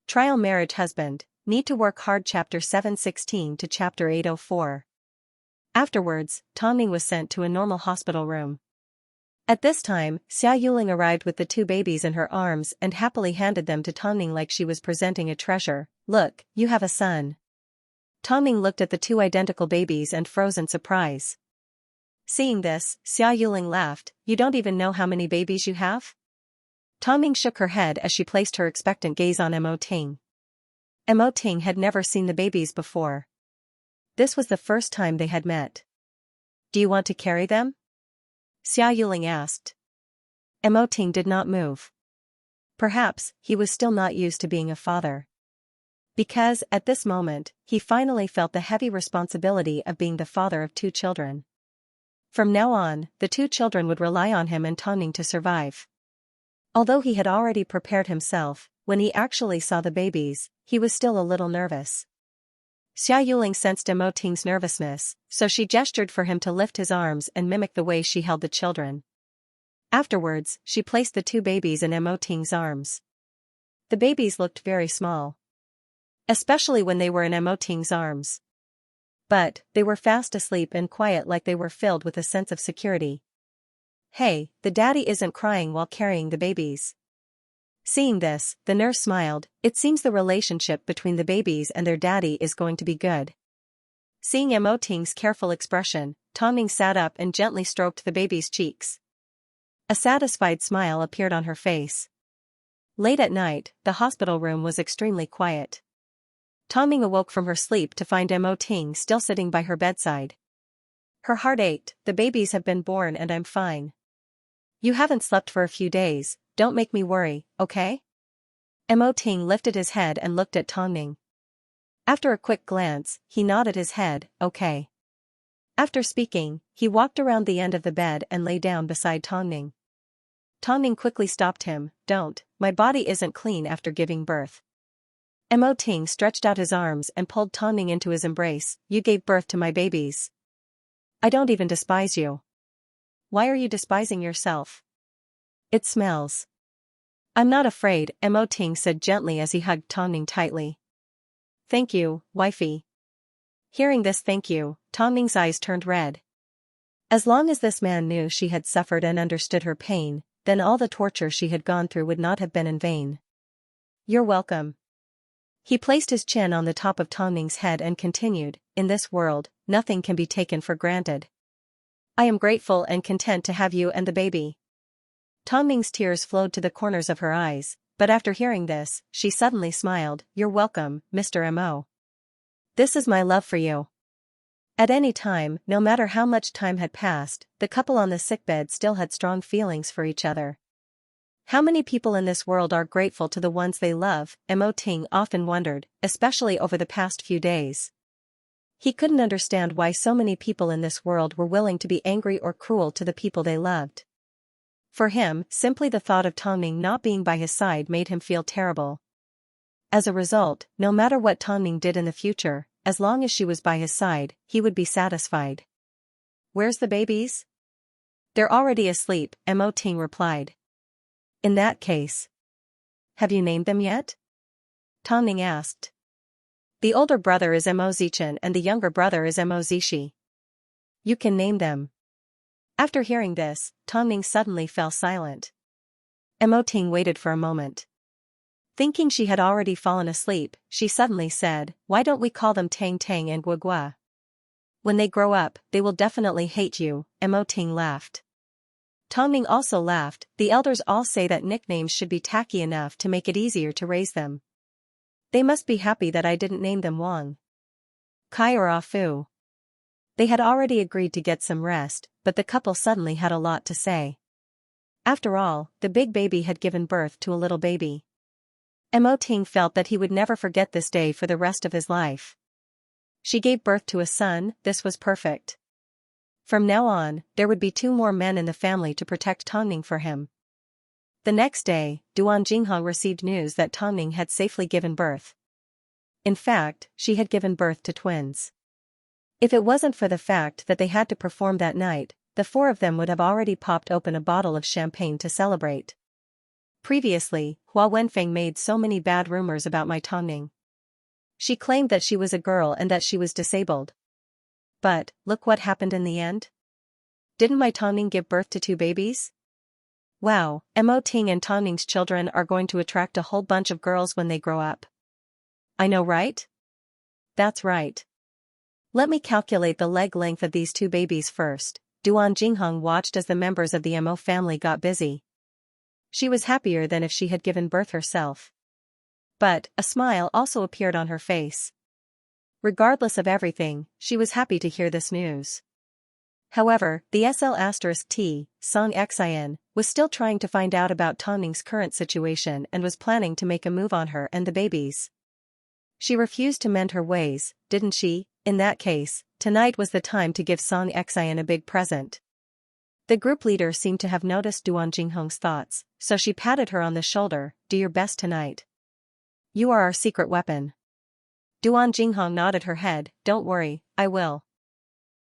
Trial marriage husband, need to work hard chapter 716 to chapter 804. Afterwards, Tongming was sent to a normal hospital room. At this time, Xia Yuling arrived with the two babies in her arms and happily handed them to Tongming like she was presenting a treasure. Look, you have a son. Tongming looked at the two identical babies and froze in surprise. Seeing this, Xia Yuling laughed, you don't even know how many babies you have? Tongming shook her head as she placed her expectant gaze on Mo Ting. Mo Ting had never seen the babies before. This was the first time they had met. Do you want to carry them? Xia Yuling asked. Mo Ting did not move. Perhaps, he was still not used to being a father. Because, at this moment, he finally felt the heavy responsibility of being the father of two children. From now on, the two children would rely on him and Tongming to survive. Although he had already prepared himself, when he actually saw the babies, he was still a little nervous. Xia Yuling sensed Mo Ting's nervousness, so she gestured for him to lift his arms and mimic the way she held the children. Afterwards, she placed the two babies in Mo Ting's arms. The babies looked very small. Especially when they were in Mo Ting's arms. But, they were fast asleep and quiet like they were filled with a sense of security. Hey, the daddy isn't crying while carrying the babies. Seeing this, the nurse smiled, it seems the relationship between the babies and their daddy is going to be good. Seeing Mo Ting's careful expression, Tongming sat up and gently stroked the baby's cheeks. A satisfied smile appeared on her face. Late at night, the hospital room was extremely quiet. Tongming awoke from her sleep to find Mo Ting still sitting by her bedside. Her heart ached, the babies have been born and I'm fine. You haven't slept for a few days, don't make me worry, okay? Mo Ting lifted his head and looked at Tongming. After a quick glance, he nodded his head, okay. After speaking, he walked around the end of the bed and lay down beside Tongming. Tongming quickly stopped him, don't, my body isn't clean after giving birth. Mo Ting stretched out his arms and pulled Tongming into his embrace, you gave birth to my babies. I don't even despise you. Why are you despising yourself? It smells. I'm not afraid, Mo Ting said gently as he hugged Tongming tightly. Thank you, wifey. Hearing this thank you, Tongming's eyes turned red. As long as this man knew she had suffered and understood her pain, then all the torture she had gone through would not have been in vain. You're welcome. He placed his chin on the top of Tongming's head and continued, in this world, nothing can be taken for granted. I am grateful and content to have you and the baby. Tongming's tears flowed to the corners of her eyes, but after hearing this, she suddenly smiled, you're welcome, Mr. Mo. This is my love for you. At any time, no matter how much time had passed, the couple on the sickbed still had strong feelings for each other. How many people in this world are grateful to the ones they love, Mo Ting often wondered, especially over the past few days. He couldn't understand why so many people in this world were willing to be angry or cruel to the people they loved. For him, simply the thought of Tongming not being by his side made him feel terrible. As a result, no matter what Tongming did in the future, as long as she was by his side, he would be satisfied. Where's the babies? They're already asleep, Mo Ting replied. In that case. Have you named them yet? Tongming asked. The older brother is Mo Zichen and the younger brother is Mo Zishi. You can name them. After hearing this, Tongming suddenly fell silent. Mo Ting waited for a moment. Thinking she had already fallen asleep, she suddenly said, why don't we call them Tang Tang and Gua Gua? When they grow up, they will definitely hate you, Mo Ting laughed. Tongming also laughed, the elders all say that nicknames should be tacky enough to make it easier to raise them. They must be happy that I didn't name them Wang, Kai or Afu. They had already agreed to get some rest, but the couple suddenly had a lot to say. After all, the big baby had given birth to a little baby. Mo Ting felt that he would never forget this day for the rest of his life. She gave birth to a son, this was perfect. From now on, there would be 2 more men in the family to protect Tongming for him. The next day, Duan Jinghong received news that Tongming had safely given birth. In fact, she had given birth to twins. If it wasn't for the fact that they had to perform that night, the 4 of them would have already popped open a bottle of champagne to celebrate. Previously, Hua Wenfeng made so many bad rumors about my Tongning. She claimed that she was a girl and that she was disabled. But, look what happened in the end. Didn't my Tongning give birth to 2 babies? Wow, Mo Ting and Tongning's children are going to attract a whole bunch of girls when they grow up. I know, right? That's right. Let me calculate the leg length of these 2 babies first. Duan Jinghong watched as the members of the Mo family got busy. She was happier than if she had given birth herself. But, a smile also appeared on her face. Regardless of everything, she was happy to hear this news. However, the SL*T, Xianxia, was still trying to find out about Tongning's current situation and was planning to make a move on her and the babies. She refused to mend her ways, didn't she? In that case, tonight was the time to give Xianxia a big present. The group leader seemed to have noticed Duan Jinghong's thoughts, so she patted her on the shoulder. Do your best tonight. You are our secret weapon. Duan Jinghong nodded her head. Don't worry, I will.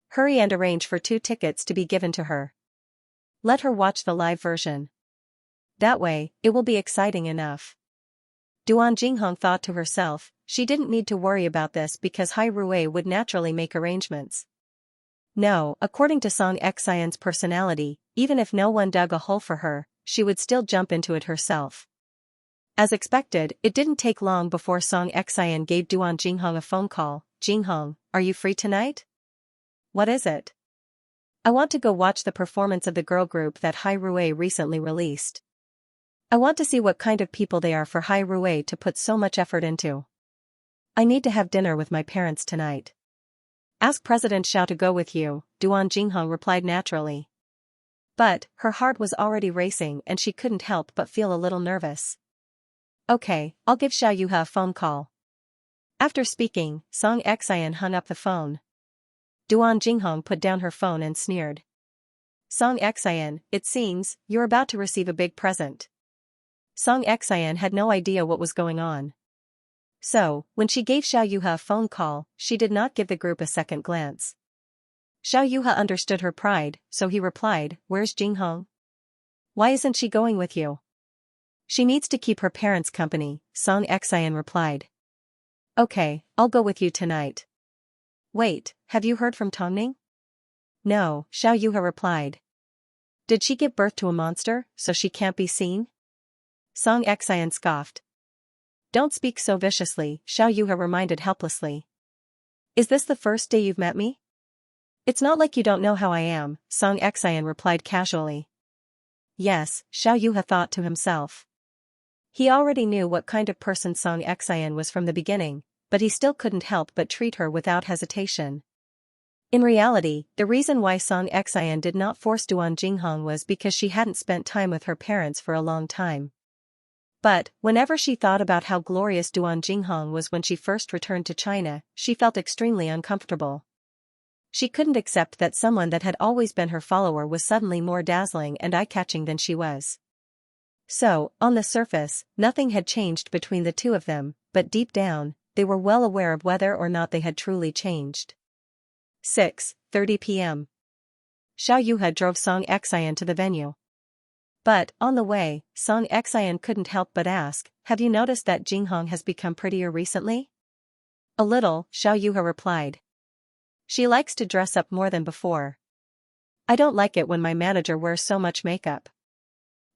Hurry and arrange for 2 tickets to be given to her. Let her watch the live version. That way, it will be exciting enough. Duan Jinghong thought to herself, she didn't need to worry about this because Hai Rui would naturally make arrangements. No, according to Xianxia's personality, even if no one dug a hole for her, she would still jump into it herself. As expected, it didn't take long before Xianxia gave Duan Jinghong a phone call. Jinghong, are you free tonight? What is it? I want to go watch the performance of the girl group that Hai Rui recently released. I want to see what kind of people they are for Hai Rui to put so much effort into. I need to have dinner with my parents tonight. Ask President Xiao to go with you, Duan Jinghong replied naturally. But, her heart was already racing and she couldn't help but feel a little nervous. Okay, I'll give Xiao Yuha a phone call. After speaking, Xianxia hung up the phone. Duan Jinghong put down her phone and sneered. Xianxia, it seems, you're about to receive a big present. Xianxia had no idea what was going on. So, when she gave Xiao Yuha a phone call, she did not give the group a second glance. Xiao Yuha understood her pride, so he replied, Where's Jinghong? Why isn't she going with you? She needs to keep her parents company, Xianxia replied. Okay, I'll go with you tonight. Wait, have you heard from Tongning? No, Xiao Yuha replied. Did she give birth to a monster, so she can't be seen? Xianxia scoffed. Don't speak so viciously, Xiao Yuha reminded helplessly. Is this the first day you've met me? It's not like you don't know how I am, Xianxia replied casually. Yes, Xiao Yuha thought to himself. He already knew what kind of person Xianxia was from the beginning, but he still couldn't help but treat her without hesitation. In reality, the reason why Xianxia did not force Duan Jinghong was because she hadn't spent time with her parents for a long time. But, whenever she thought about how glorious Duan Jinghong was when she first returned to China, she felt extremely uncomfortable. She couldn't accept that someone that had always been her follower was suddenly more dazzling and eye-catching than she was. So, on the surface, nothing had changed between the two of them, but deep down, they were well aware of whether or not they had truly changed. 6:30 p.m. Xiao Yuha drove Xianxia to the venue. But, on the way, Xianxia couldn't help but ask, have you noticed that Jinghong has become prettier recently? A little, Xiao Yuha replied. She likes to dress up more than before. I don't like it when my manager wears so much makeup.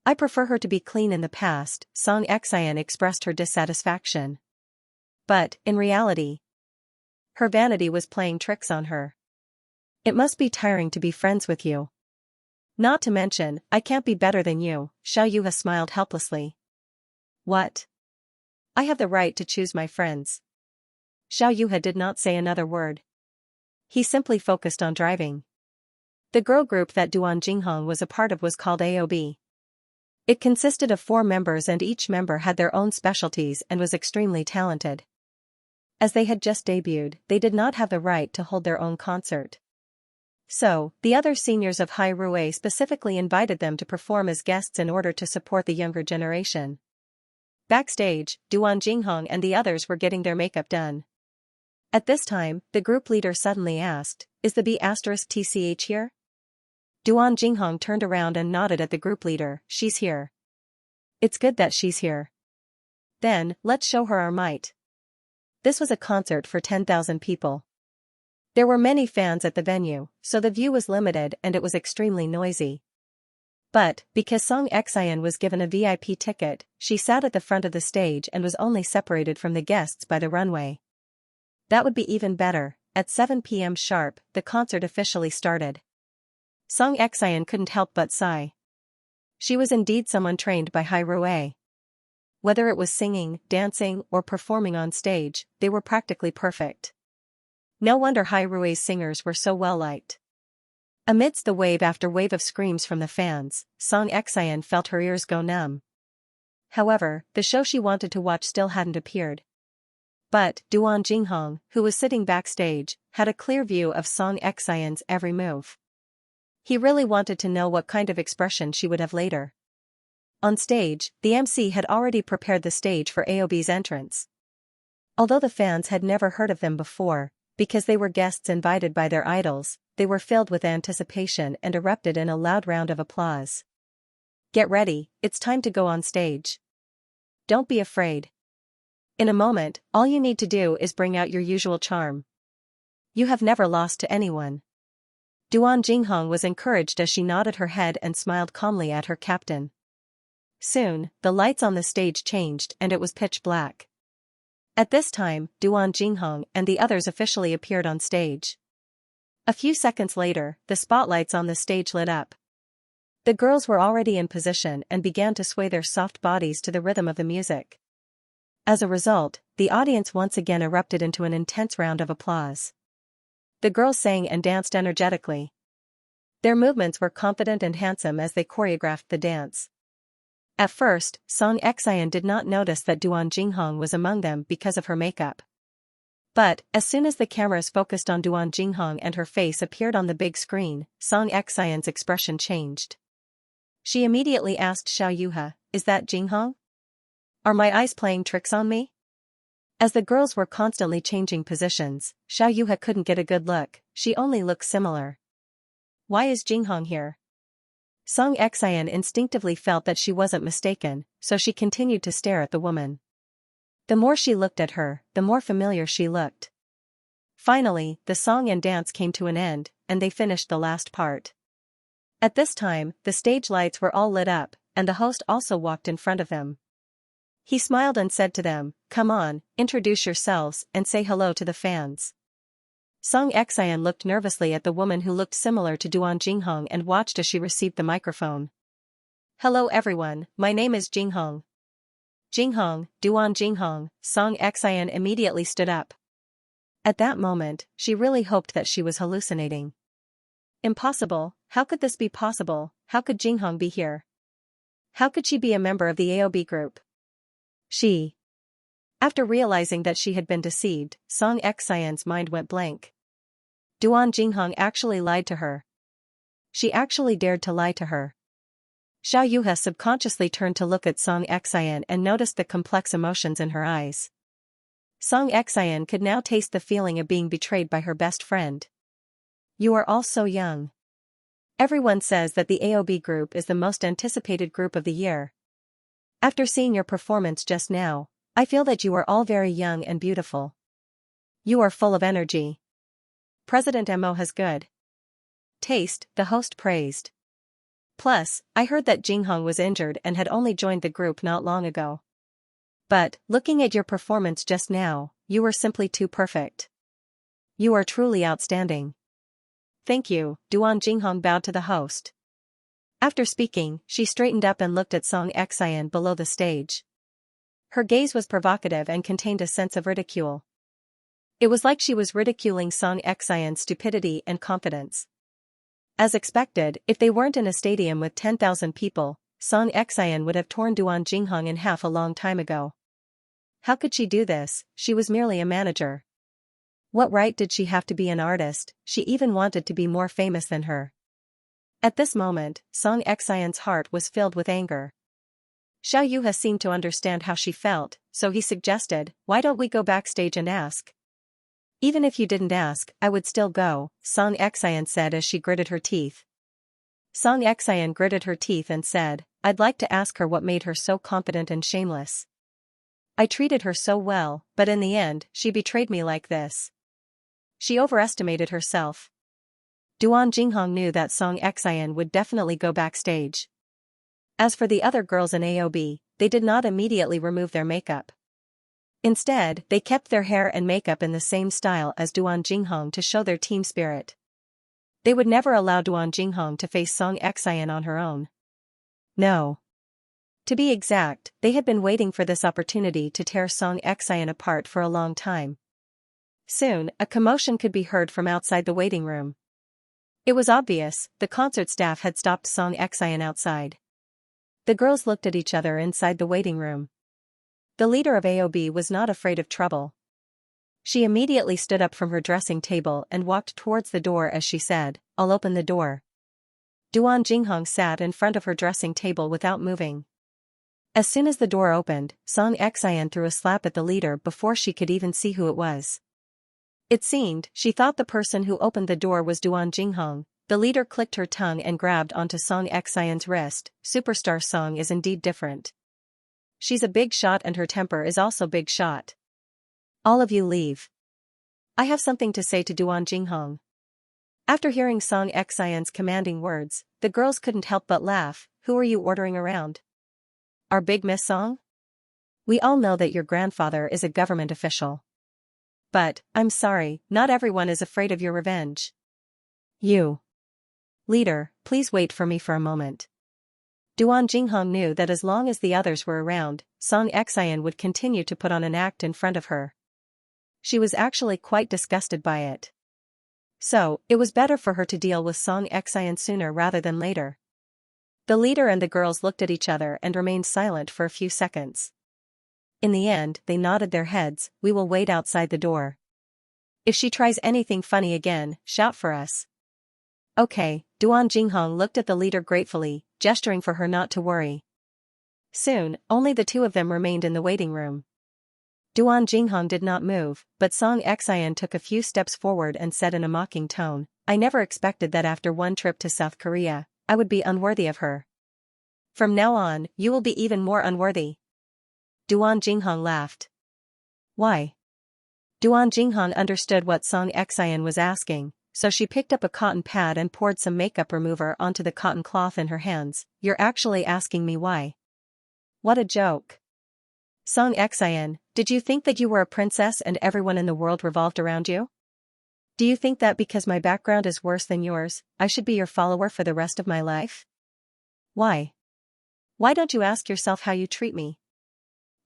I prefer her to be clean in the past, Xianxia expressed her dissatisfaction. But, in reality, her vanity was playing tricks on her. It must be tiring to be friends with you. Not to mention, I can't be better than you, Xiao Yuha smiled helplessly. What? I have the right to choose my friends. Xiao Yuha did not say another word. He simply focused on driving. The girl group that Duan Jinghong was a part of was called AOB. It consisted of 4 members and each member had their own specialties and was extremely talented. As they had just debuted, they did not have the right to hold their own concert. So, the other seniors of Hai Rui specifically invited them to perform as guests in order to support the younger generation. Backstage, Duan Jinghong and the others were getting their makeup done. At this time, the group leader suddenly asked, Is the B*TCH here? Duan Jinghong turned around and nodded at the group leader, She's here. It's good that she's here. Then, let's show her our might. This was a concert for 10,000 people. There were many fans at the venue, so the view was limited and it was extremely noisy. But, because Song Xian was given a VIP ticket, she sat at the front of the stage and was only separated from the guests by the runway. That would be even better. At 7 p.m. sharp, the concert officially started. Song Xian couldn't help but sigh. She was indeed someone trained by Hai Rui. Whether it was singing, dancing, or performing on stage, they were practically perfect. No wonder Hai Rui's singers were so well liked. Amidst the wave after wave of screams from the fans, Song Xian felt her ears go numb. However, the show she wanted to watch still hadn't appeared. But, Duan Jinghong, who was sitting backstage, had a clear view of Song Xian's every move. He really wanted to know what kind of expression she would have later. On stage, the MC had already prepared the stage for AOB's entrance. Although the fans had never heard of them before, because they were guests invited by their idols, they were filled with anticipation and erupted in a loud round of applause. Get ready, it's time to go on stage. Don't be afraid. In a moment, all you need to do is bring out your usual charm. You have never lost to anyone. Duan Jinghong was encouraged as she nodded her head and smiled calmly at her captain. Soon, the lights on the stage changed and it was pitch black. At this time, Duan Jinghong and the others officially appeared on stage. A few seconds later, the spotlights on the stage lit up. The girls were already in position and began to sway their soft bodies to the rhythm of the music. As a result, the audience once again erupted into an intense round of applause. The girls sang and danced energetically. Their movements were confident and handsome as they choreographed the dance. At first, Song Xian did not notice that Duan Jinghong was among them because of her makeup. But, as soon as the cameras focused on Duan Jinghong and her face appeared on the big screen, Song Xian's expression changed. She immediately asked Xiaoyuhe, "Is that Jinghong? Are my eyes playing tricks on me?" As the girls were constantly changing positions, Xiaoyuhe couldn't get a good look, she only looked similar. Why is Jinghong here? Song Xian instinctively felt that she wasn't mistaken, so she continued to stare at the woman. The more she looked at her, the more familiar she looked. Finally, the song and dance came to an end, and they finished the last part. At this time, the stage lights were all lit up, and the host also walked in front of them. He smiled and said to them, "Come on, introduce yourselves and say hello to the fans." Song Xian looked nervously at the woman who looked similar to Duan Jinghong and watched as she received the microphone. "Hello everyone, my name is Jinghong." Jinghong, Duan Jinghong, Song Xian immediately stood up. At that moment, she really hoped that she was hallucinating. Impossible, how could this be possible? How could Jinghong be here? How could she be a member of the AOB group? After realizing that she had been deceived, Song Xian's mind went blank. Duan Jinghong actually lied to her. She actually dared to lie to her. Xiaoyuhe subconsciously turned to look at Song Xian and noticed the complex emotions in her eyes. Song Xian could now taste the feeling of being betrayed by her best friend. You are all so young. Everyone says that the AOB group is the most anticipated group of the year. After seeing your performance just now, I feel that you are all very young and beautiful. You are full of energy. President Mo has good taste, the host praised. Plus, I heard that Jinghong was injured and had only joined the group not long ago. But, looking at your performance just now, you were simply too perfect. You are truly outstanding. Thank you, Duan Jinghong bowed to the host. After speaking, she straightened up and looked at Song Xian below the stage. Her gaze was provocative and contained a sense of ridicule. It was like she was ridiculing Song Xian's stupidity and confidence. As expected, if they weren't in a stadium with 10,000 people, Song Xian would have torn Duan Jinghong in half a long time ago. How could she do this? She was merely a manager. What right did she have to be an artist? She even wanted to be more famous than her. At this moment, Song Xian's heart was filled with anger. Xiaoyuhe seemed to understand how she felt, so he suggested, "Why don't we go backstage and ask?" "Even if you didn't ask, I would still go," Song Xian said as she gritted her teeth. Song Xian gritted her teeth and said, I'd like to ask her what made her so confident and shameless. I treated her so well, but in the end, she betrayed me like this. She overestimated herself. Duan Jinghong knew that Song Xian would definitely go backstage. As for the other girls in AOB, they did not immediately remove their makeup. Instead, they kept their hair and makeup in the same style as Duan Jinghong to show their team spirit. They would never allow Duan Jinghong to face Song Xian on her own. No. To be exact, they had been waiting for this opportunity to tear Song Xian apart for a long time. Soon, a commotion could be heard from outside the waiting room. It was obvious, the concert staff had stopped Song Xian outside. The girls looked at each other inside the waiting room. The leader of AOB was not afraid of trouble. She immediately stood up from her dressing table and walked towards the door as she said, I'll open the door. Duan Jinghong sat in front of her dressing table without moving. As soon as the door opened, Song Xian threw a slap at the leader before she could even see who it was. It seemed, she thought the person who opened the door was Duan Jinghong. The leader clicked her tongue and grabbed onto Song Xian's wrist. Superstar Song is indeed different. She's a big shot and her temper is also big shot. All of you leave. I have something to say to Duan Jinghong. After hearing Song Xian's commanding words, the girls couldn't help but laugh. Who are you ordering around? Our big Miss Song? We all know that your grandfather is a government official. But, I'm sorry, not everyone is afraid of your revenge. You. Leader, please wait for me for a moment. Duan Jinghong knew that as long as the others were around, Song Xian would continue to put on an act in front of her. She was actually quite disgusted by it. So, it was better for her to deal with Song Xian sooner rather than later. The leader and the girls looked at each other and remained silent for a few seconds. In the end, they nodded their heads. We will wait outside the door. If she tries anything funny again, shout for us. Okay, Duan Jinghong looked at the leader gratefully, gesturing for her not to worry. Soon, only the two of them remained in the waiting room. Duan Jinghong did not move, but Song Xian took a few steps forward and said in a mocking tone, I never expected that after one trip to South Korea, I would be unworthy of her. From now on, you will be even more unworthy. Duan Jinghong laughed. Why? Duan Jinghong understood what Song Xian was asking, so she picked up a cotton pad and poured some makeup remover onto the cotton cloth in her hands. You're actually asking me why? What a joke. Song Xian, did you think that you were a princess and everyone in the world revolved around you? Do you think that because my background is worse than yours, I should be your follower for the rest of my life? Why? Why don't you ask yourself how you treat me?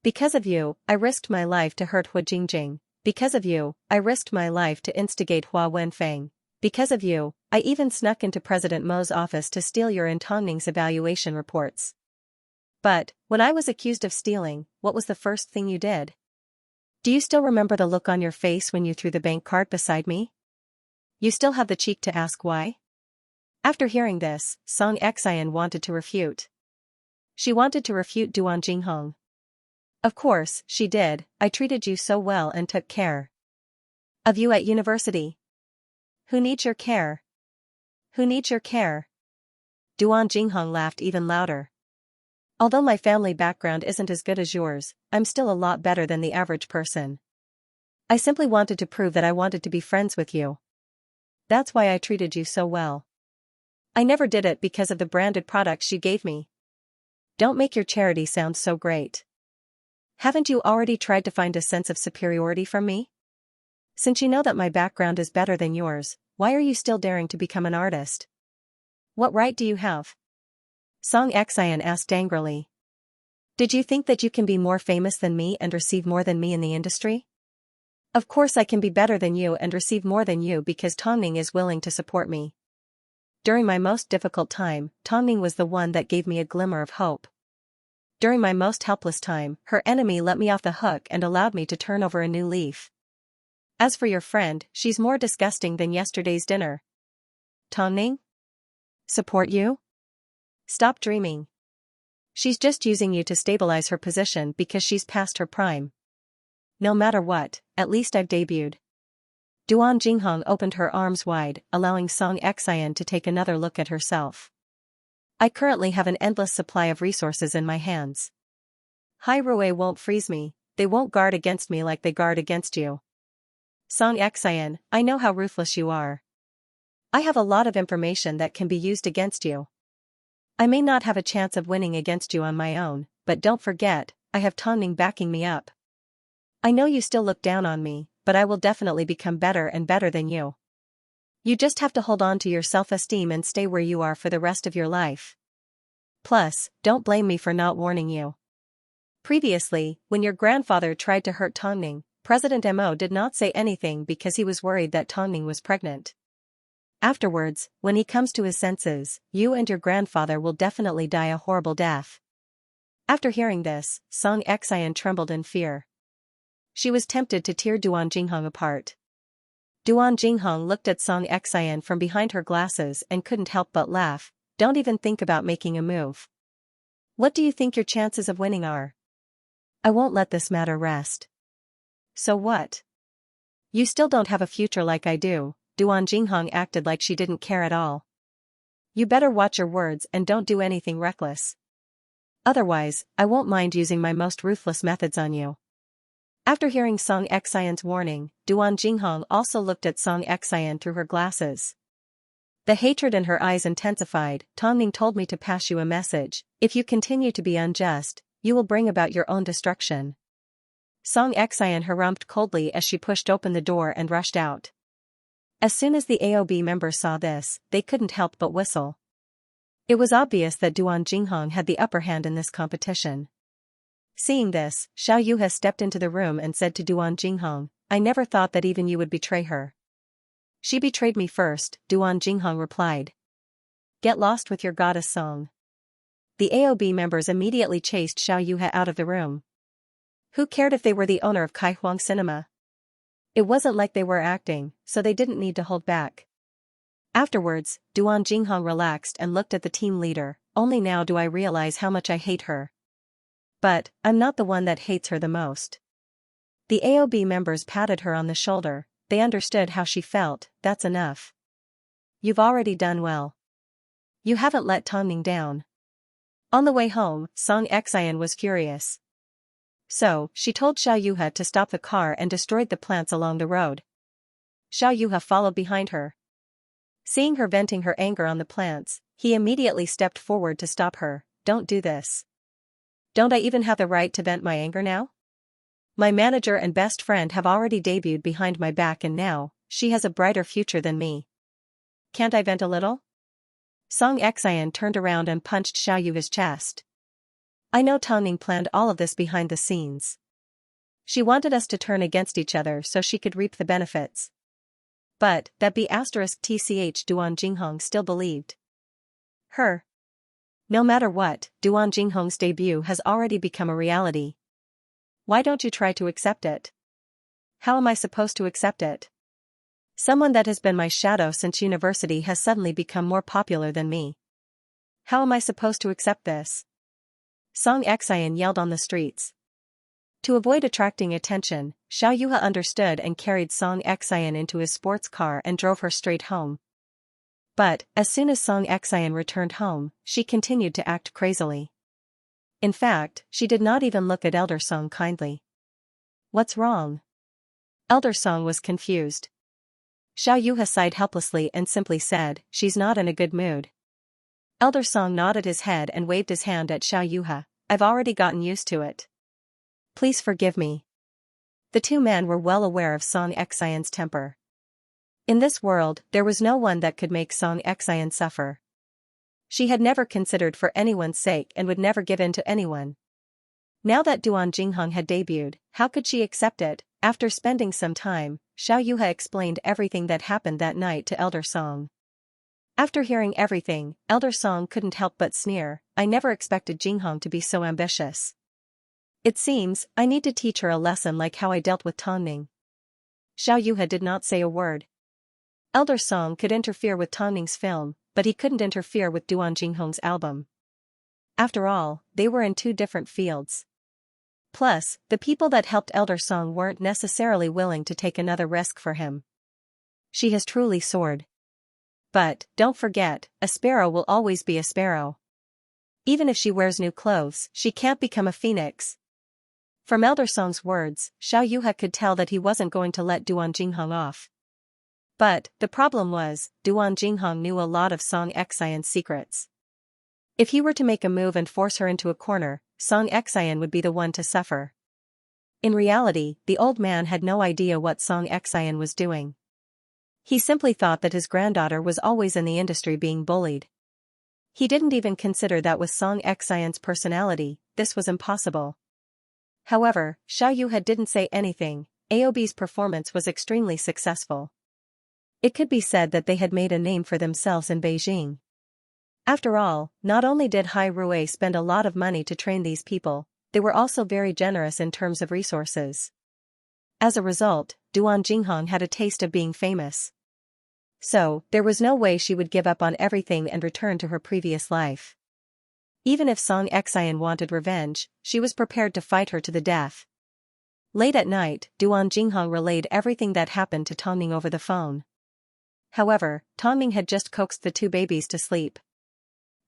Because of you, I risked my life to hurt Hu Jingjing. Because of you, I risked my life to instigate Hua Wenfeng. Because of you, I even snuck into President Mo's office to steal your and Tong Ning's evaluation reports. But, when I was accused of stealing, what was the first thing you did? Do you still remember the look on your face when you threw the bank card beside me? You still have the cheek to ask why? After hearing this, Song Xian wanted to refute. She wanted to refute Duan Jinghong. Of course, she did. I treated you so well and took care of you at university. Who needs your care? Who needs your care? Duan Jinghong laughed even louder. Although my family background isn't as good as yours, I'm still a lot better than the average person. I simply wanted to prove that I wanted to be friends with you. That's why I treated you so well. I never did it because of the branded products you gave me. Don't make your charity sound so great. Haven't you already tried to find a sense of superiority from me? Since you know that my background is better than yours, why are you still daring to become an artist? What right do you have? Song Xian asked angrily. Did you think that you can be more famous than me and receive more than me in the industry? Of course I can be better than you and receive more than you because Tong Ning is willing to support me. During my most difficult time, Tong Ning was the one that gave me a glimmer of hope. During my most helpless time, her enemy let me off the hook and allowed me to turn over a new leaf. As for your friend, she's more disgusting than yesterday's dinner. Tong Ning? Support you? Stop dreaming. She's just using you to stabilize her position because she's past her prime. No matter what, at least I've debuted. Duan Jinghong opened her arms wide, allowing Song Xian to take another look at herself. I currently have an endless supply of resources in my hands. Hyrule won't freeze me, they won't guard against me like they guard against you. Xianxia, I know how ruthless you are. I have a lot of information that can be used against you. I may not have a chance of winning against you on my own, but don't forget, I have Tongning backing me up. I know you still look down on me, but I will definitely become better and better than you. You just have to hold on to your self-esteem and stay where you are for the rest of your life. Plus, don't blame me for not warning you. Previously, when your grandfather tried to hurt Tongning, President Mo did not say anything because he was worried that Tongning was pregnant. Afterwards, when he comes to his senses, you and your grandfather will definitely die a horrible death. After hearing this, Xianxia trembled in fear. She was tempted to tear Duan Jinghong apart. Duan Jinghong looked at Xianxia from behind her glasses and couldn't help but laugh. Don't even think about making a move. What do you think your chances of winning are? I won't let this matter rest. So what? You still don't have a future like I do. Duan Jinghong acted like she didn't care at all. You better watch your words and don't do anything reckless. Otherwise, I won't mind using my most ruthless methods on you. After hearing Xianxia's warning, Duan Jinghong also looked at Xianxia through her glasses. The hatred in her eyes intensified. Tongning told me to pass you a message. If you continue to be unjust, you will bring about your own destruction. Xianxia harumphed coldly as she pushed open the door and rushed out. As soon as the AOB members saw this, they couldn't help but whistle. It was obvious that Duan Jinghong had the upper hand in this competition. Seeing this, Xiao Yuhe stepped into the room and said to Duan Jinghong, I never thought that even you would betray her. She betrayed me first, Duan Jinghong replied. Get lost with your goddess song. The AOB members immediately chased Xiao Yuhe out of the room. Who cared if they were the owner of Kaihuang Cinema? It wasn't like they were acting, so they didn't need to hold back. Afterwards, Duan Jinghong relaxed and looked at the team leader. Only now do I realize how much I hate her. But, I'm not the one that hates her the most. The AOB members patted her on the shoulder. They understood how she felt. That's enough. You've already done well. You haven't let Tongning down. On the way home, Xianxia was furious. So, she told Xiao Yuhe to stop the car and destroyed the plants along the road. Xiao Yuhe followed behind her. Seeing her venting her anger on the plants, he immediately stepped forward to stop her. Don't do this. Don't I even have the right to vent my anger now? My manager and best friend have already debuted behind my back and now, she has a brighter future than me. Can't I vent a little? Xianxia turned around and punched Xiao Yuhe's chest. I know Tongning planned all of this behind the scenes. She wanted us to turn against each other so she could reap the benefits. But, that *tch Duan Jinghong still believed her. No matter what, Duan Jinghong's debut has already become a reality. Why don't you try to accept it? How am I supposed to accept it? Someone that has been my shadow since university has suddenly become more popular than me. How am I supposed to accept this? Xianxia yelled on the streets. To avoid attracting attention, Xiao Yuhe understood and carried Xianxia into his sports car and drove her straight home. But, as soon as Xianxia returned home, she continued to act crazily. In fact, she did not even look at Elder Song kindly. What's wrong? Elder Song was confused. Xiao Yuhe sighed helplessly and simply said, she's not in a good mood. Elder Song nodded his head and waved his hand at Xiao Yuhe. I've already gotten used to it. Please forgive me. The two men were well aware of Xianxia's temper. In this world, there was no one that could make Xianxia suffer. She had never considered for anyone's sake and would never give in to anyone. Now that Duan Jinghong had debuted, how could she accept it? After spending some time, Xiao Yuhe explained everything that happened that night to Elder Song. After hearing everything, Elder Song couldn't help but sneer. I never expected Jinghong to be so ambitious. It seems, I need to teach her a lesson like how I dealt with Tongning. Xiao Yuhe did not say a word. Elder Song could interfere with Tongning's film, but he couldn't interfere with Duan Jinghong's album. After all, they were in two different fields. Plus, the people that helped Elder Song weren't necessarily willing to take another risk for him. She has truly soared. But, don't forget, a sparrow will always be a sparrow. Even if she wears new clothes, she can't become a phoenix. From Elder Song's words, Xiao Yuhe could tell that he wasn't going to let Duan Jinghong off. But, the problem was, Duan Jinghong knew a lot of Song Xian's secrets. If he were to make a move and force her into a corner, Song Xian would be the one to suffer. In reality, the old man had no idea what Song Xian was doing. He simply thought that his granddaughter was always in the industry being bullied. He didn't even consider that with Song Xian's personality, this was impossible. However, Xiao Yuhe didn't say anything. AOB's performance was extremely successful. It could be said that they had made a name for themselves in Beijing. After all, not only did Hai Rui spend a lot of money to train these people, they were also very generous in terms of resources. As a result, Duan Jinghong had a taste of being famous. So, there was no way she would give up on everything and return to her previous life. Even if Song Xian wanted revenge, she was prepared to fight her to the death. Late at night, Duan Jinghong relayed everything that happened to Tongming over the phone. However, Tongming had just coaxed the two babies to sleep.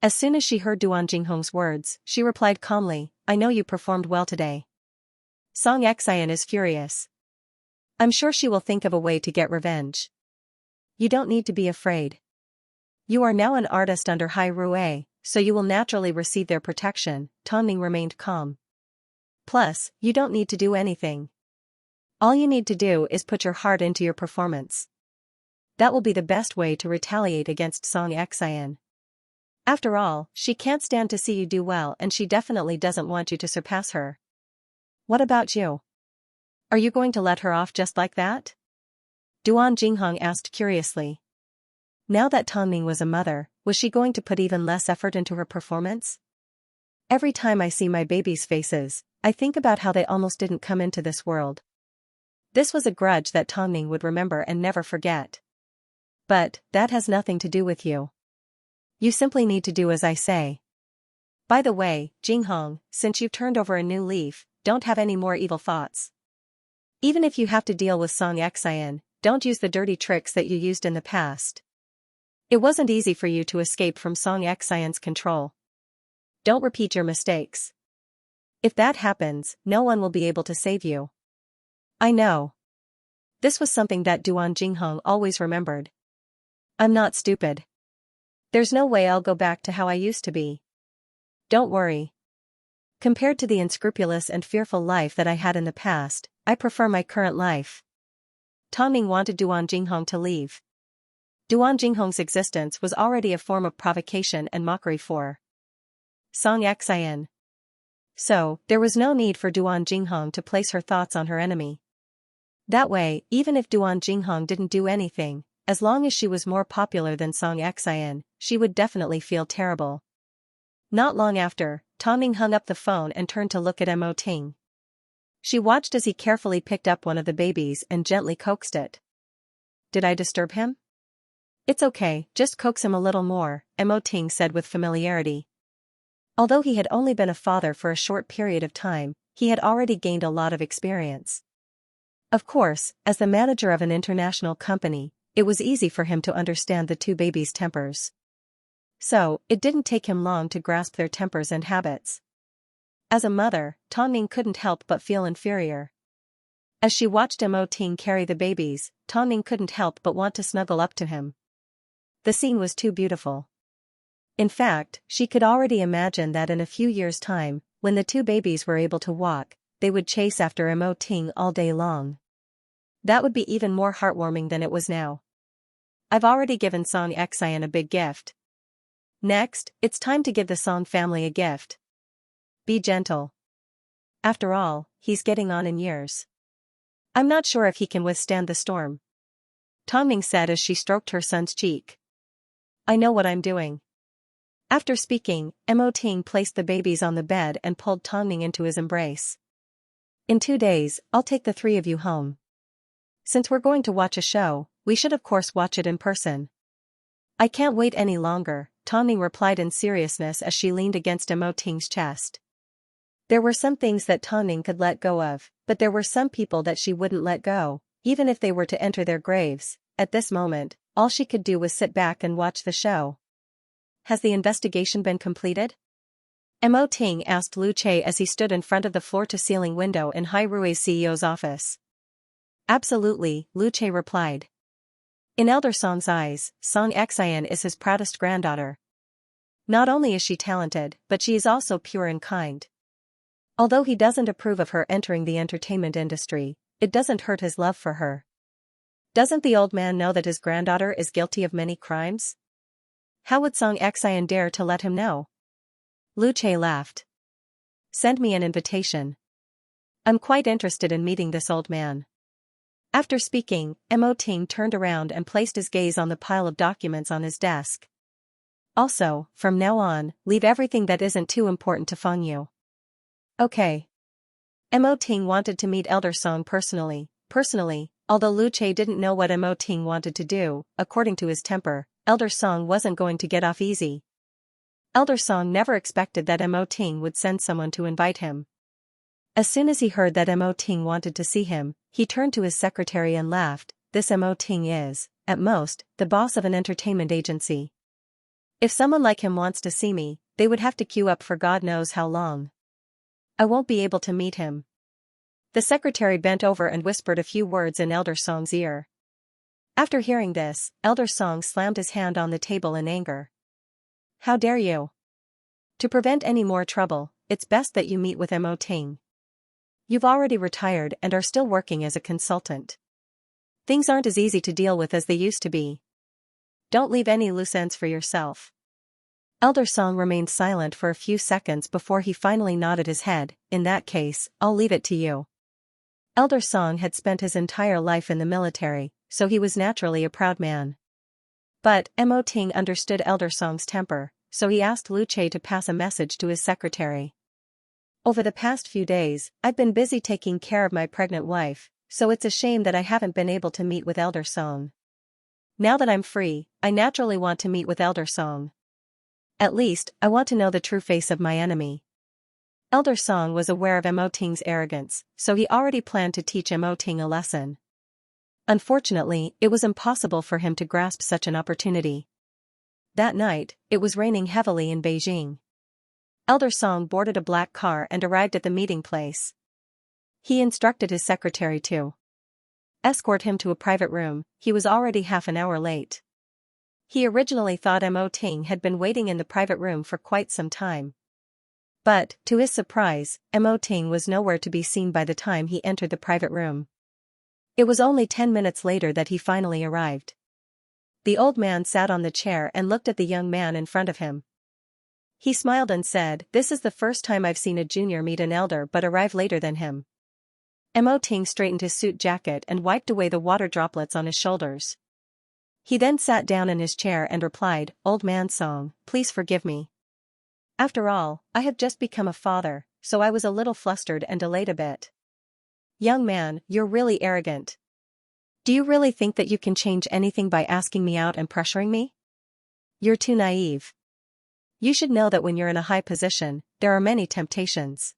As soon as she heard Duan Jinghong's words, she replied calmly, "I know you performed well today." Song Xian is furious. I'm sure she will think of a way to get revenge. You don't need to be afraid. You are now an artist under Hai Rui, so you will naturally receive their protection. Tongming remained calm. Plus, you don't need to do anything. All you need to do is put your heart into your performance. That will be the best way to retaliate against Song Xian. After all, she can't stand to see you do well and she definitely doesn't want you to surpass her. What about you? Are you going to let her off just like that? Duan Jinghong asked curiously. Now that Tongming was a mother, was she going to put even less effort into her performance? Every time I see my babies' faces, I think about how they almost didn't come into this world. This was a grudge that Tongming would remember and never forget. But, that has nothing to do with you. You simply need to do as I say. By the way, Jinghong, since you've turned over a new leaf, don't have any more evil thoughts. Even if you have to deal with Song Xian, don't use the dirty tricks that you used in the past. It wasn't easy for you to escape from Song Xian's control. Don't repeat your mistakes. If that happens, no one will be able to save you. I know. This was something that Duan Jinghong always remembered. I'm not stupid. There's no way I'll go back to how I used to be. Don't worry. Compared to the unscrupulous and fearful life that I had in the past, I prefer my current life. Tongming wanted Duan Jinghong to leave. Duan Jinghong's existence was already a form of provocation and mockery for Song Xian. So, there was no need for Duan Jinghong to place her thoughts on her enemy. That way, even if Duan Jinghong didn't do anything, as long as she was more popular than Song Xian, she would definitely feel terrible. Not long after, Tongming hung up the phone and turned to look at Mo Ting. She watched as he carefully picked up one of the babies and gently coaxed it. Did I disturb him? It's okay, just coax him a little more, Mo Ting said with familiarity. Although he had only been a father for a short period of time, he had already gained a lot of experience. Of course, as the manager of an international company, it was easy for him to understand the two babies' tempers. So, it didn't take him long to grasp their tempers and habits. As a mother, Tongming couldn't help but feel inferior. As she watched Mo Ting carry the babies, Tongming couldn't help but want to snuggle up to him. The scene was too beautiful. In fact, she could already imagine that in a few years' time, when the two babies were able to walk, they would chase after Mo Ting all day long. That would be even more heartwarming than it was now. I've already given Song Xian a big gift. Next, it's time to give the Song family a gift. Be gentle. After all, he's getting on in years. I'm not sure if he can withstand the storm. Tongming said as she stroked her son's cheek. I know what I'm doing. After speaking, Mo Ting placed the babies on the bed and pulled Tongming into his embrace. In 2 days, I'll take the 3 of you home. Since we're going to watch a show, we should of course watch it in person. I can't wait any longer, Tongming replied in seriousness as she leaned against Mo Ting's chest. There were some things that Tongming could let go of, but there were some people that she wouldn't let go, even if they were to enter their graves. At this moment, all she could do was sit back and watch the show. Has the investigation been completed? Mo Ting asked Lu Che as he stood in front of the floor-to-ceiling window in Hai Rui's CEO's office. Absolutely, Lu Che replied. In Elder Song's eyes, Song Xian is his proudest granddaughter. Not only is she talented, but she is also pure and kind. Although he doesn't approve of her entering the entertainment industry, it doesn't hurt his love for her. Doesn't the old man know that his granddaughter is guilty of many crimes? How would Song Xian dare to let him know? Lu Che laughed. Send me an invitation. I'm quite interested in meeting this old man. After speaking, Mo Ting turned around and placed his gaze on the pile of documents on his desk. Also, from now on, leave everything that isn't too important to Feng Yu. Okay. Mo Ting wanted to meet Elder Song personally, although Lu Che didn't know what Mo Ting wanted to do. According to his temper, Elder Song wasn't going to get off easy. Elder Song never expected that Mo Ting would send someone to invite him. As soon as he heard that Mo Ting wanted to see him, he turned to his secretary and laughed. This Mo Ting is, at most, the boss of an entertainment agency. If someone like him wants to see me, they would have to queue up for God knows how long. I won't be able to meet him. The secretary bent over and whispered a few words in Elder Song's ear. After hearing this, Elder Song slammed his hand on the table in anger. How dare you? To prevent any more trouble, it's best that you meet with Mo Ting. You've already retired and are still working as a consultant. Things aren't as easy to deal with as they used to be. Don't leave any loose ends for yourself. Elder Song remained silent for a few seconds before he finally nodded his head. In that case, I'll leave it to you. Elder Song had spent his entire life in the military, so he was naturally a proud man. But Mo Ting understood Elder Song's temper, so he asked Lu Che to pass a message to his secretary. Over the past few days, I've been busy taking care of my pregnant wife, so it's a shame that I haven't been able to meet with Elder Song. Now that I'm free, I naturally want to meet with Elder Song. At least, I want to know the true face of my enemy. Elder Song was aware of Mo Ting's arrogance, so he already planned to teach Mo Ting a lesson. Unfortunately, it was impossible for him to grasp such an opportunity. That night, it was raining heavily in Beijing. Elder Song boarded a black car and arrived at the meeting place. He instructed his secretary to escort him to a private room. He was already half an hour late. He originally thought Mo Ting had been waiting in the private room for quite some time. But, to his surprise, Mo Ting was nowhere to be seen by the time he entered the private room. It was only 10 minutes later that he finally arrived. The old man sat on the chair and looked at the young man in front of him. He smiled and said, "This is the first time I've seen a junior meet an elder but arrive later than him." Mo Ting straightened his suit jacket and wiped away the water droplets on his shoulders. He then sat down in his chair and replied, "Old man Song, please forgive me. After all, I have just become a father, so I was a little flustered and delayed a bit." "Young man, you're really arrogant. Do you really think that you can change anything by asking me out and pressuring me? You're too naive. You should know that when you're in a high position, there are many temptations.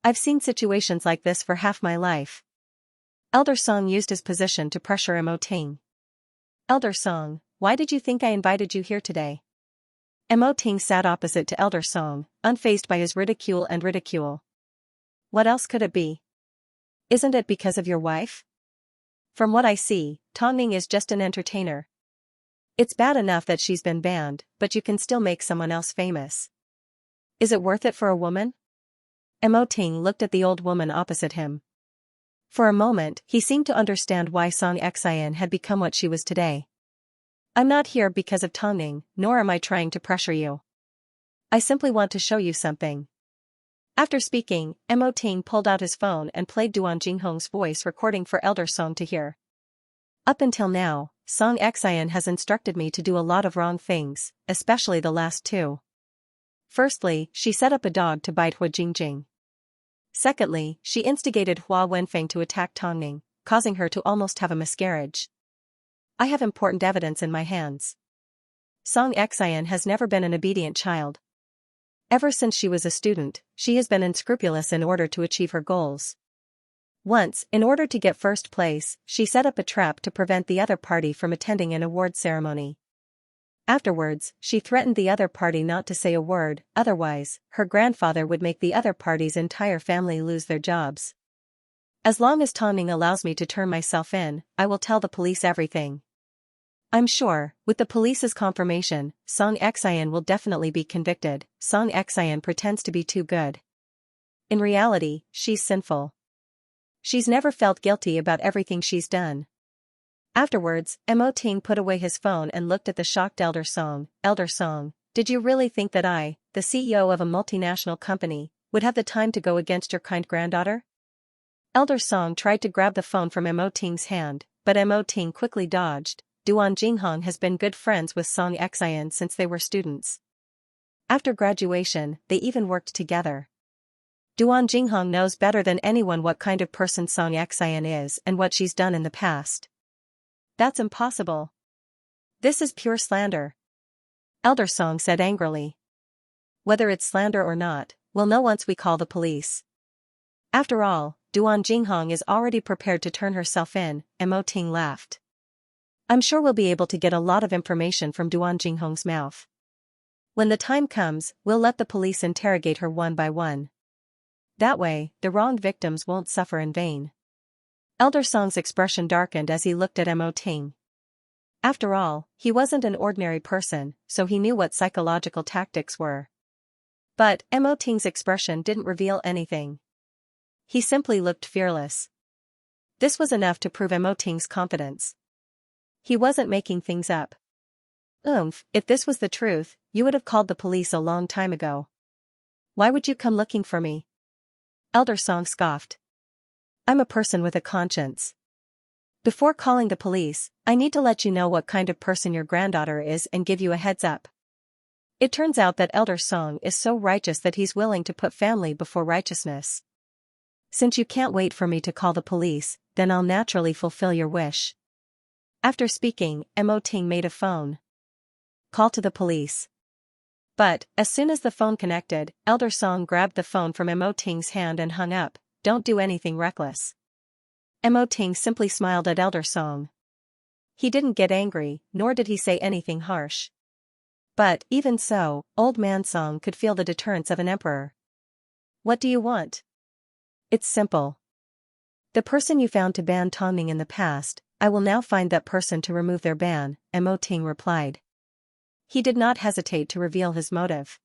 I've seen situations like this for half my life." Elder Song used his position to pressure Mo Ting. "Elder Song, why did you think I invited you here today?" Mo Ting sat opposite to Elder Song, unfazed by his ridicule. "What else could it be? Isn't it because of your wife? From what I see, Tongning is just an entertainer. It's bad enough that she's been banned, but you can still make someone else famous. Is it worth it for a woman?" Mo Ting looked at the old woman opposite him. For a moment, he seemed to understand why Song Xian had become what she was today. "I'm not here because of Tongning, nor am I trying to pressure you. I simply want to show you something." After speaking, Mo Ting pulled out his phone and played Duan Jinghong's voice recording for Elder Song to hear. "Up until now, Song Xian has instructed me to do a lot of wrong things, especially the last two. Firstly, she set up a dog to bite Hua Jingjing. Secondly, she instigated Hua Wenfeng to attack Tongning, causing her to almost have a miscarriage. I have important evidence in my hands. Song Xian has never been an obedient child. Ever since she was a student, she has been unscrupulous in order to achieve her goals. Once, in order to get first place, she set up a trap to prevent the other party from attending an award ceremony. Afterwards, she threatened the other party not to say a word, otherwise, her grandfather would make the other party's entire family lose their jobs. As long as Tongning allows me to turn myself in, I will tell the police everything. I'm sure, with the police's confirmation, Xianxia will definitely be convicted. Xianxia pretends to be too good. In reality, she's sinful. She's never felt guilty about everything she's done. Afterwards, Mo Ting put away his phone and looked at the shocked Elder Song. Elder Song, did you really think that I, the CEO of a multinational company, would have the time to go against your kind granddaughter? Elder Song tried to grab the phone from Mo Ting's hand, but Mo Ting quickly dodged. Duan Jinghong has been good friends with Xianxia since they were students. After graduation, they even worked together. Duan Jinghong knows better than anyone what kind of person Xianxia is and what she's done in the past. That's impossible. This is pure slander. Elder Song said angrily. Whether it's slander or not, we'll know once we call the police. After all, Duan Jinghong is already prepared to turn herself in. Mo Ting laughed. I'm sure we'll be able to get a lot of information from Duan Jinghong's mouth. When the time comes, we'll let the police interrogate her one by one. That way, the wronged victims won't suffer in vain. Elder Song's expression darkened as he looked at Mo Ting. After all, he wasn't an ordinary person, so he knew what psychological tactics were. But Mo Ting's expression didn't reveal anything. He simply looked fearless. This was enough to prove Mo Ting's confidence. He wasn't making things up. If this was the truth, you would have called the police a long time ago. Why would you come looking for me? Elder Song scoffed. I'm a person with a conscience. Before calling the police, I need to let you know what kind of person your granddaughter is and give you a heads up. It turns out that Elder Song is so righteous that he's willing to put family before righteousness. Since you can't wait for me to call the police, then I'll naturally fulfill your wish. After speaking, Mo Ting made a phone call to the police. But, as soon as the phone connected, Elder Song grabbed the phone from Mo Ting's hand and hung up. Don't do anything reckless. Mo Ting simply smiled at Elder Song. He didn't get angry, nor did he say anything harsh. But, even so, Old Man Song could feel the deterrence of an emperor. What do you want? It's simple. The person you found to ban Tongning in the past, I will now find that person to remove their ban, Mo Ting replied. He did not hesitate to reveal his motive.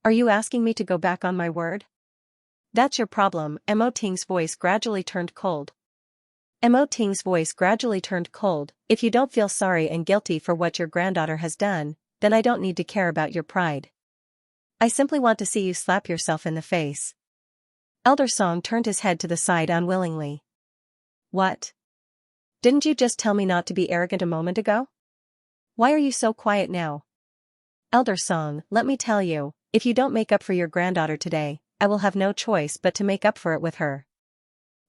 Are you asking me to go back on my word? That's your problem. Mo Ting's voice gradually turned cold. Mo Ting's voice gradually turned cold. If you don't feel sorry and guilty for what your granddaughter has done, then I don't need to care about your pride. I simply want to see you slap yourself in the face. Elder Song turned his head to the side unwillingly. What? Didn't you just tell me not to be arrogant a moment ago? Why are you so quiet now? Elder Song, let me tell you, if you don't make up for your granddaughter today, I will have no choice but to make up for it with her.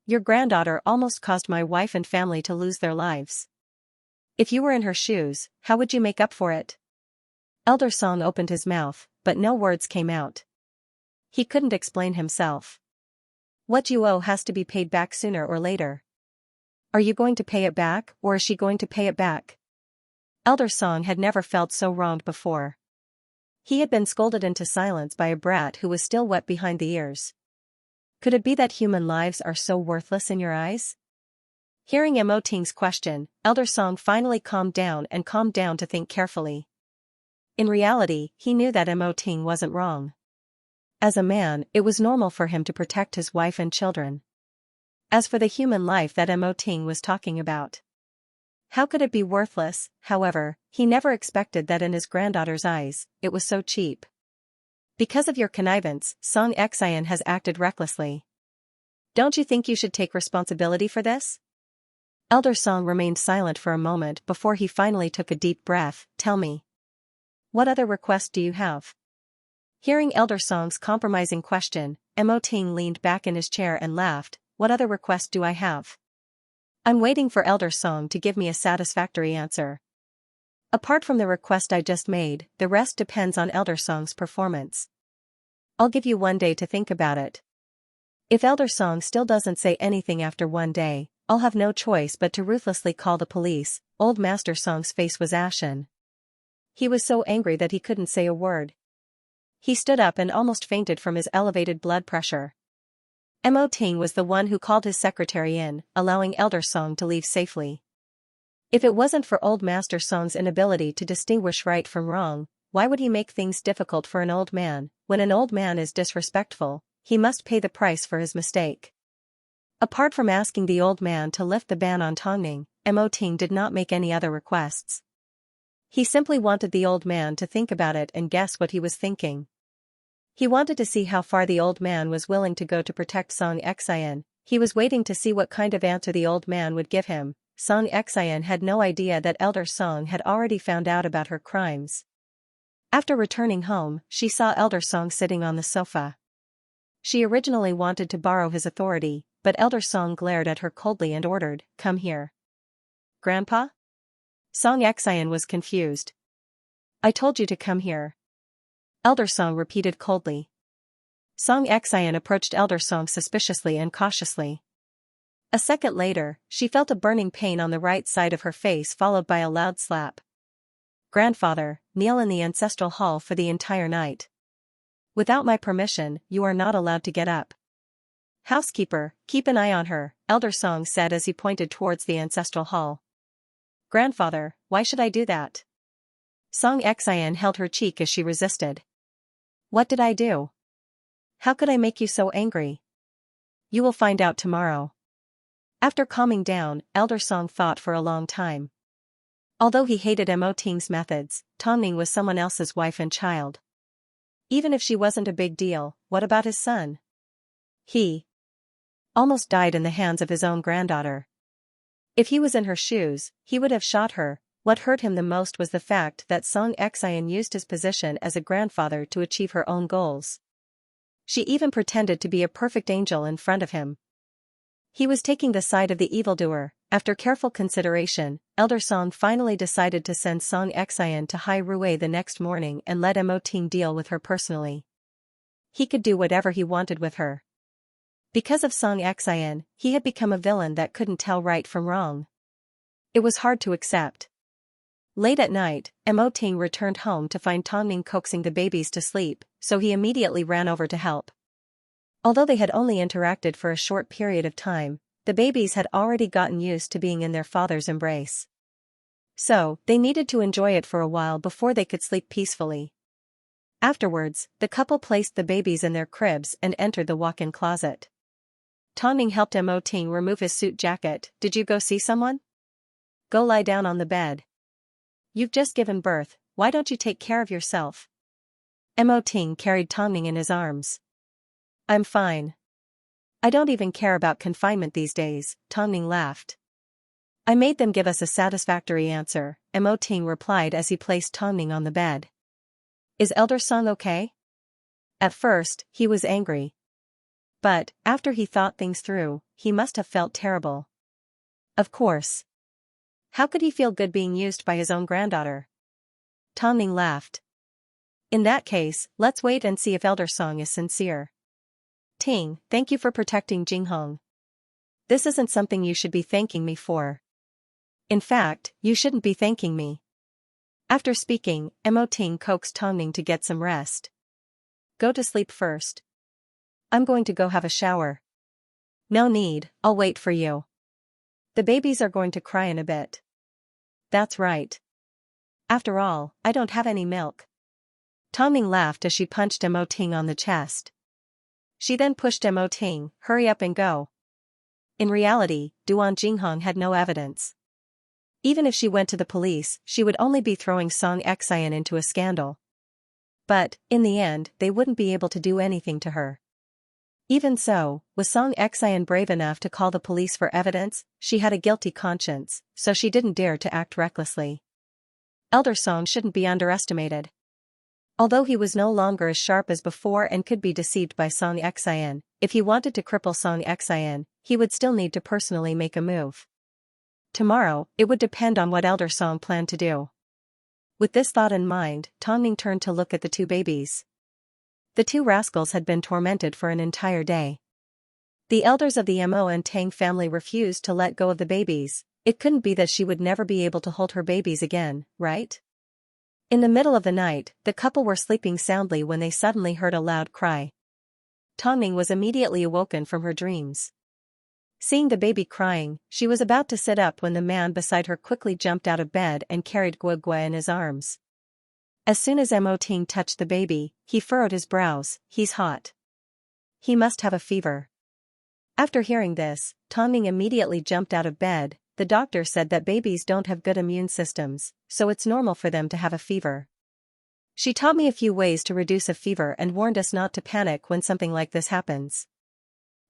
Your granddaughter almost caused my wife and family to lose their lives. If you were in her shoes, how would you make up for it? Elder Song opened his mouth, but no words came out. He couldn't explain himself. What you owe has to be paid back sooner or later. Are you going to pay it back, or is she going to pay it back? Elder Song had never felt so wronged before. He had been scolded into silence by a brat who was still wet behind the ears. Could it be that human lives are so worthless in your eyes? Hearing Mo Ting's question, Elder Song finally calmed down to think carefully. In reality, he knew that Mo Ting wasn't wrong. As a man, it was normal for him to protect his wife and children. As for the human life that Mo Ting was talking about, how could it be worthless? However, he never expected that in his granddaughter's eyes, it was so cheap. Because of your connivance, Xianxia has acted recklessly. Don't you think you should take responsibility for this? Elder Song remained silent for a moment before he finally took a deep breath. Tell me. What other request do you have? Hearing Elder Song's compromising question, Mo Ting leaned back in his chair and laughed. What other request do I have? I'm waiting for Elder Song to give me a satisfactory answer. Apart from the request I just made, the rest depends on Elder Song's performance. I'll give you 1 day to think about it. If Elder Song still doesn't say anything after 1 day, I'll have no choice but to ruthlessly call the police. Old Master Song's face was ashen. He was so angry that he couldn't say a word. He stood up and almost fainted from his elevated blood pressure. Mo Ting was the one who called his secretary in, allowing Elder Song to leave safely. If it wasn't for Old Master Song's inability to distinguish right from wrong, why would he make things difficult for an old man? When an old man is disrespectful, he must pay the price for his mistake. Apart from asking the old man to lift the ban on Tongning, Mo Ting did not make any other requests. He simply wanted the old man to think about it and guess what he was thinking. He wanted to see how far the old man was willing to go to protect Xianxia. He was waiting to see what kind of answer the old man would give him. Xianxia had no idea that Elder Song had already found out about her crimes. After returning home, she saw Elder Song sitting on the sofa. She originally wanted to borrow his authority, but Elder Song glared at her coldly and ordered, "Come here." "Grandpa?" Xianxia was confused. "I told you to come here." Elder Song repeated coldly. Xianxia approached Elder Song suspiciously and cautiously. A second later, she felt a burning pain on the right side of her face followed by a loud slap. "Grandfather, kneel in the ancestral hall for the entire night. Without my permission, you are not allowed to get up. Housekeeper, keep an eye on her," Elder Song said as he pointed towards the ancestral hall. "Grandfather, why should I do that?" Xianxia held her cheek as she resisted. "What did I do? How could I make you so angry?" "You will find out tomorrow." After calming down, Elder Song thought for a long time. Although he hated Mo Ting's methods, Tongning was someone else's wife and child. Even if she wasn't a big deal, what about his son? He almost died in the hands of his own granddaughter. If he was in her shoes, he would have shot her. What hurt him the most was the fact that Xianxia used his position as a grandfather to achieve her own goals. She even pretended to be a perfect angel in front of him. He was taking the side of the evildoer. After careful consideration, Elder Song finally decided to send Xianxia to Hai Rui the next morning and let Mo Ting deal with her personally. He could do whatever he wanted with her. Because of Xianxia, he had become a villain that couldn't tell right from wrong. It was hard to accept. Late at night, Mo Ting returned home to find Tongning coaxing the babies to sleep, so he immediately ran over to help. Although they had only interacted for a short period of time, the babies had already gotten used to being in their father's embrace. So, they needed to enjoy it for a while before they could sleep peacefully. Afterwards, the couple placed the babies in their cribs and entered the walk-in closet. Tongning helped Mo Ting remove his suit jacket. "Did you go see someone? Go lie down on the bed. You've just given birth, why don't you take care of yourself?" Mo Ting carried Tongning in his arms. "I'm fine. I don't even care about confinement these days," Tongning laughed. "I made them give us a satisfactory answer," Mo Ting replied as he placed Tongning on the bed. "Is Elder Song okay?" At first, he was angry. But, after he thought things through, he must have felt terrible. Of course. How could he feel good being used by his own granddaughter? Tongning laughed. "In that case, let's wait and see if Elder Song is sincere." "Ting, thank you for protecting Jinghong. This isn't something you should be thanking me for. In fact, you shouldn't be thanking me." After speaking, Mo Ting coaxed Tongning to get some rest. "Go to sleep first. I'm going to go have a shower." "No need, I'll wait for you. The babies are going to cry in a bit." "That's right. After all, I don't have any milk." Tongning laughed as she punched Mo Ting on the chest. She then pushed Mo Ting, "Hurry up and go." In reality, Duan Jinghong had no evidence. Even if she went to the police, she would only be throwing Xianxia into a scandal. But, in the end, they wouldn't be able to do anything to her. Even so, was Xianxia brave enough to call the police for evidence? She had a guilty conscience, so she didn't dare to act recklessly. Elder Song shouldn't be underestimated. Although he was no longer as sharp as before and could be deceived by Xianxia, if he wanted to cripple Xianxia, he would still need to personally make a move. Tomorrow, it would depend on what Elder Song planned to do. With this thought in mind, Tongning turned to look at the two babies. The two rascals had been tormented for an entire day. The elders of the Mo and Tang family refused to let go of the babies. It couldn't be that she would never be able to hold her babies again, right? In the middle of the night, the couple were sleeping soundly when they suddenly heard a loud cry. Tongning was immediately awoken from her dreams. Seeing the baby crying, she was about to sit up when the man beside her quickly jumped out of bed and carried Guogua in his arms. As soon as Mo Ting touched the baby, he furrowed his brows. He's hot. He must have a fever. After hearing this, Tongning immediately jumped out of bed. The doctor said that babies don't have good immune systems, so it's normal for them to have a fever. She taught me a few ways to reduce a fever and warned us not to panic when something like this happens.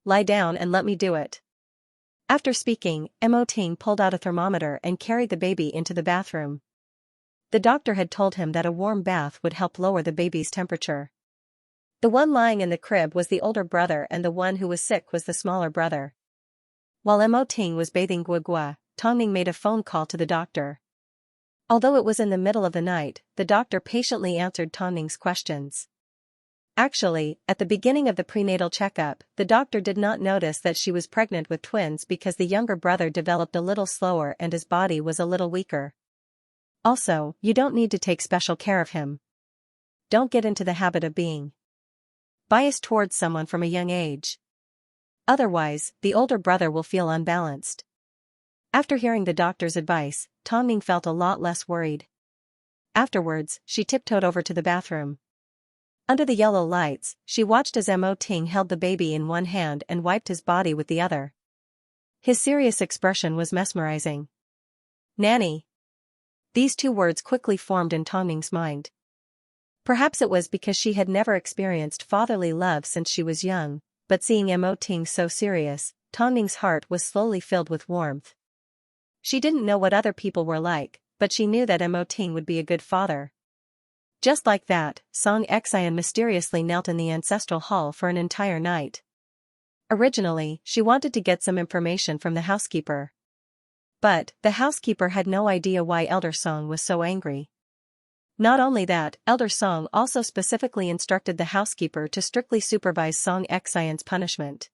Lie down and let me do it. After speaking, Mo Ting pulled out a thermometer and carried the baby into the bathroom. The doctor had told him that a warm bath would help lower the baby's temperature. The one lying in the crib was the older brother and the one who was sick was the smaller brother. While Mo Ting was bathing Guogua, Tongning made a phone call to the doctor. Although it was in the middle of the night, the doctor patiently answered Tongning's questions. Actually, at the beginning of the prenatal checkup, the doctor did not notice that she was pregnant with twins because the younger brother developed a little slower and his body was a little weaker. Also, you don't need to take special care of him. Don't get into the habit of being biased towards someone from a young age. Otherwise, the older brother will feel unbalanced. After hearing the doctor's advice, Tongning felt a lot less worried. Afterwards, she tiptoed over to the bathroom. Under the yellow lights, she watched as Mo Ting held the baby in one hand and wiped his body with the other. His serious expression was mesmerizing. Nanny. These two words quickly formed in Tongning's mind. Perhaps it was because she had never experienced fatherly love since she was young, but seeing Mo Ting so serious, Tongning's heart was slowly filled with warmth. She didn't know what other people were like, but she knew that Mo Ting would be a good father. Just like that, Xianxia mysteriously knelt in the ancestral hall for an entire night. Originally, she wanted to get some information from the housekeeper. But, the housekeeper had no idea why Elder Song was so angry. Not only that, Elder Song also specifically instructed the housekeeper to strictly supervise Xianxia's punishment.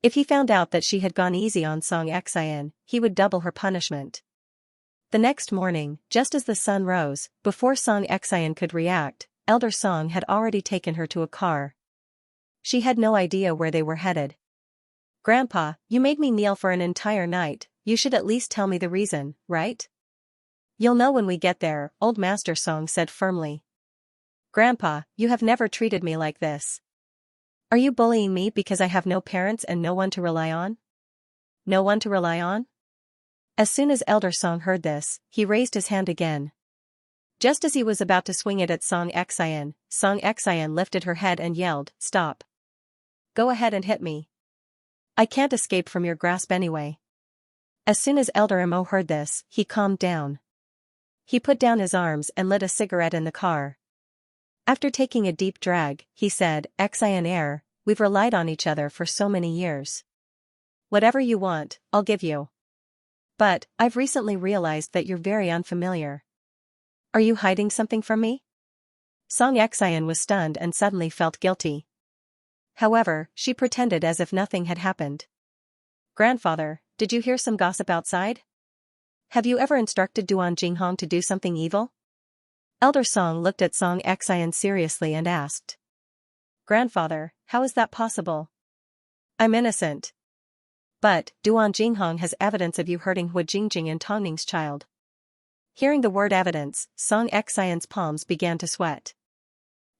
If he found out that she had gone easy on Xianxia, he would double her punishment. The next morning, just as the sun rose, before Xianxia could react, Elder Song had already taken her to a car. She had no idea where they were headed. Grandpa, you made me kneel for an entire night, you should at least tell me the reason, right? You'll know when we get there, Old Master Song said firmly. Grandpa, you have never treated me like this. Are you bullying me because I have no parents and no one to rely on? No one to rely on? As soon as Elder Song heard this, he raised his hand again. Just as he was about to swing it at Xianxia lifted her head and yelled, "Stop. Go ahead and hit me. I can't escape from your grasp anyway." As soon as Elder Mo heard this, he calmed down. He put down his arms and lit a cigarette in the car. After taking a deep drag, he said, "Xian, we've relied on each other for so many years. Whatever you want, I'll give you. But, I've recently realized that you're very unfamiliar. Are you hiding something from me?" Xian was stunned and suddenly felt guilty. However, she pretended as if nothing had happened. "Grandfather, did you hear some gossip outside? Have you ever instructed Duan Jinghong to do something evil?" Elder Song looked at Xian seriously and asked. "Grandfather, how is that possible? I'm innocent. But, Duan Jinghong has evidence of you hurting Hua Jingjing and Tongning's child." Hearing the word evidence, Xian's palms began to sweat.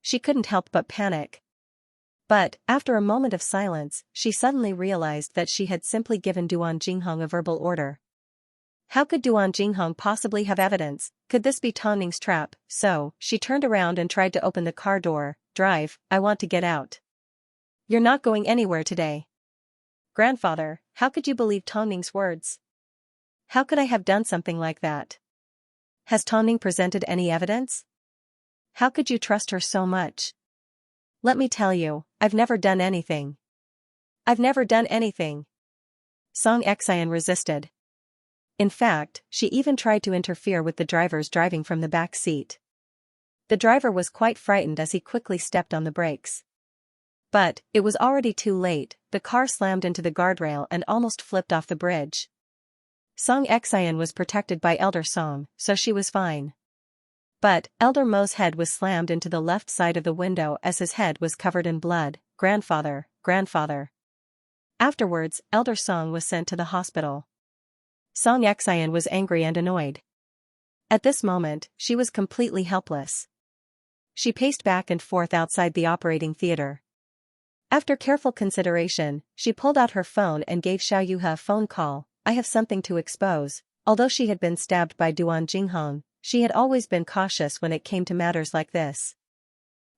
She couldn't help but panic. But, after a moment of silence, she suddenly realized that she had simply given Duan Jinghong a verbal order. How could Duan Jinghong possibly have evidence? Could this be Tongning's trap? So, she turned around and tried to open the car door. "Drive, I want to get out." "You're not going anywhere today." "Grandfather, how could you believe Tongning's words? How could I have done something like that? Has Tongning presented any evidence? How could you trust her so much?" "Let me tell you, I've never done anything. I've never done anything." Xian resisted. In fact, she even tried to interfere with the driver's driving from the back seat. The driver was quite frightened as he quickly stepped on the brakes. But, it was already too late, the car slammed into the guardrail and almost flipped off the bridge. Xian was protected by Elder Song, so she was fine. But, Elder Mo's head was slammed into the left side of the window as his head was covered in blood. Grandfather, grandfather. Afterwards, Elder Song was sent to the hospital. Song Xian was angry and annoyed. At this moment, she was completely helpless. She paced back and forth outside the operating theater. After careful consideration, she pulled out her phone and gave Xiaoyuhe a phone call. I have something to expose. Although she had been stabbed by Duan Jinghong, she had always been cautious when it came to matters like this.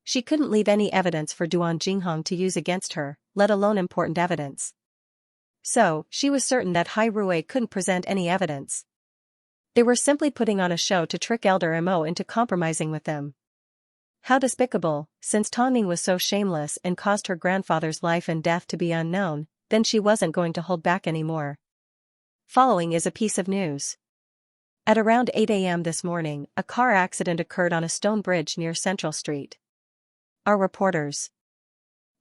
She couldn't leave any evidence for Duan Jinghong to use against her, let alone important evidence. So, she was certain that Hai Rui couldn't present any evidence. They were simply putting on a show to trick Elder Mo into compromising with them. How despicable, since Tongning was so shameless and caused her grandfather's life and death to be unknown, then she wasn't going to hold back anymore. Following is a piece of news. At around 8 a.m. this morning, a car accident occurred on a stone bridge near Central Street. Our reporters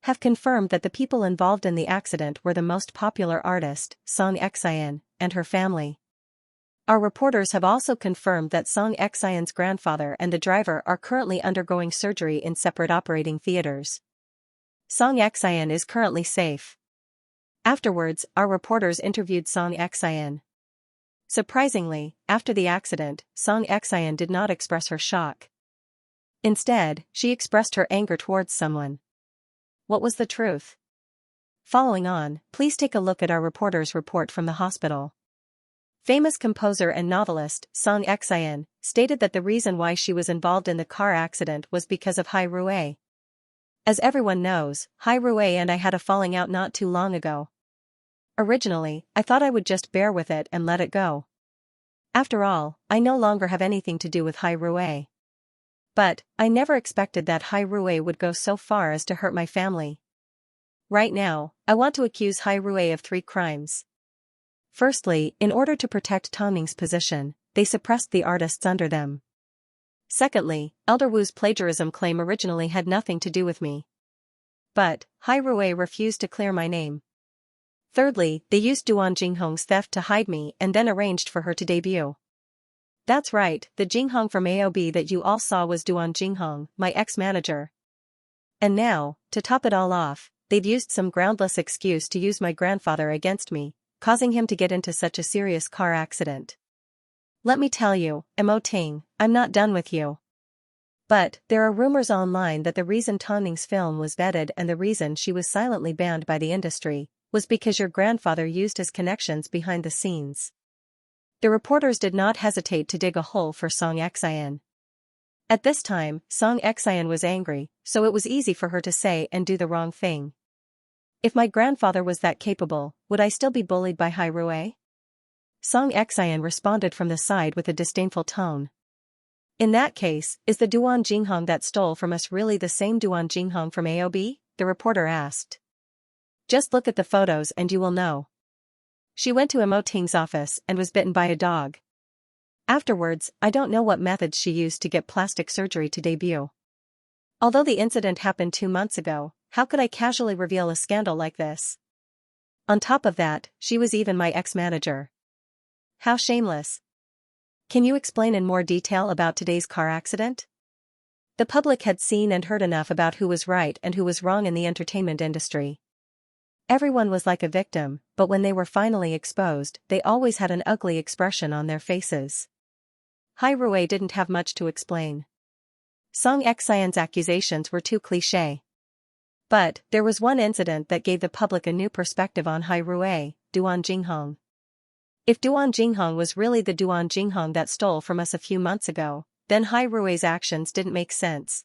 have confirmed that the people involved in the accident were the most popular artist, Song Xian, and her family. Our reporters have also confirmed that Song Xian's grandfather and the driver are currently undergoing surgery in separate operating theaters. Song Xian is currently safe. Afterwards, our reporters interviewed Song Xian. Surprisingly, after the accident, Song Xian did not express her shock. Instead, she expressed her anger towards someone. What was the truth? Following on, please take a look at our reporter's report from the hospital. Famous composer and novelist, Song Xian, stated that the reason why she was involved in the car accident was because of Hai Rui. As everyone knows, Hai Rui and I had a falling out not too long ago. Originally, I thought I would just bear with it and let it go. After all, I no longer have anything to do with Hai Rui. But, I never expected that Hai Rui would go so far as to hurt my family. Right now, I want to accuse Hai Rui of 3 crimes. Firstly, in order to protect Tongning's position, they suppressed the artists under them. Secondly, Elder Wu's plagiarism claim originally had nothing to do with me. But, Hai Rui refused to clear my name. Thirdly, they used Duan Jinghong's theft to hide me and then arranged for her to debut. That's right, the Jinghong from AOB that you all saw was Duan Jinghong, my ex-manager. And now, to top it all off, they've used some groundless excuse to use my grandfather against me, causing him to get into such a serious car accident. Let me tell you, Mo Ting, I'm not done with you. But, there are rumors online that the reason Tongning's film was vetted and the reason she was silently banned by the industry was because your grandfather used his connections behind the scenes. The reporters did not hesitate to dig a hole for Song Xian. At this time, Song Xian was angry, so it was easy for her to say and do the wrong thing. If my grandfather was that capable, would I still be bullied by Hai Rui? Song Xian responded from the side with a disdainful tone. In that case, is the Duan Jinghong that stole from us really the same Duan Jinghong from AOB? The reporter asked. Just look at the photos and you will know. She went to Mo Ting's office and was bitten by a dog. Afterwards, I don't know what methods she used to get plastic surgery to debut. Although the incident happened 2 months ago, how could I casually reveal a scandal like this? On top of that, she was even my ex-manager. How shameless. Can you explain in more detail about today's car accident? The public had seen and heard enough about who was right and who was wrong in the entertainment industry. Everyone was like a victim, but when they were finally exposed, they always had an ugly expression on their faces. Hai Rui didn't have much to explain. Song Xian's accusations were too cliché. But, there was one incident that gave the public a new perspective on Hai Rui, Duan Jinghong. If Duan Jinghong was really the Duan Jinghong that stole from us a few months ago, then Hai Rui's actions didn't make sense.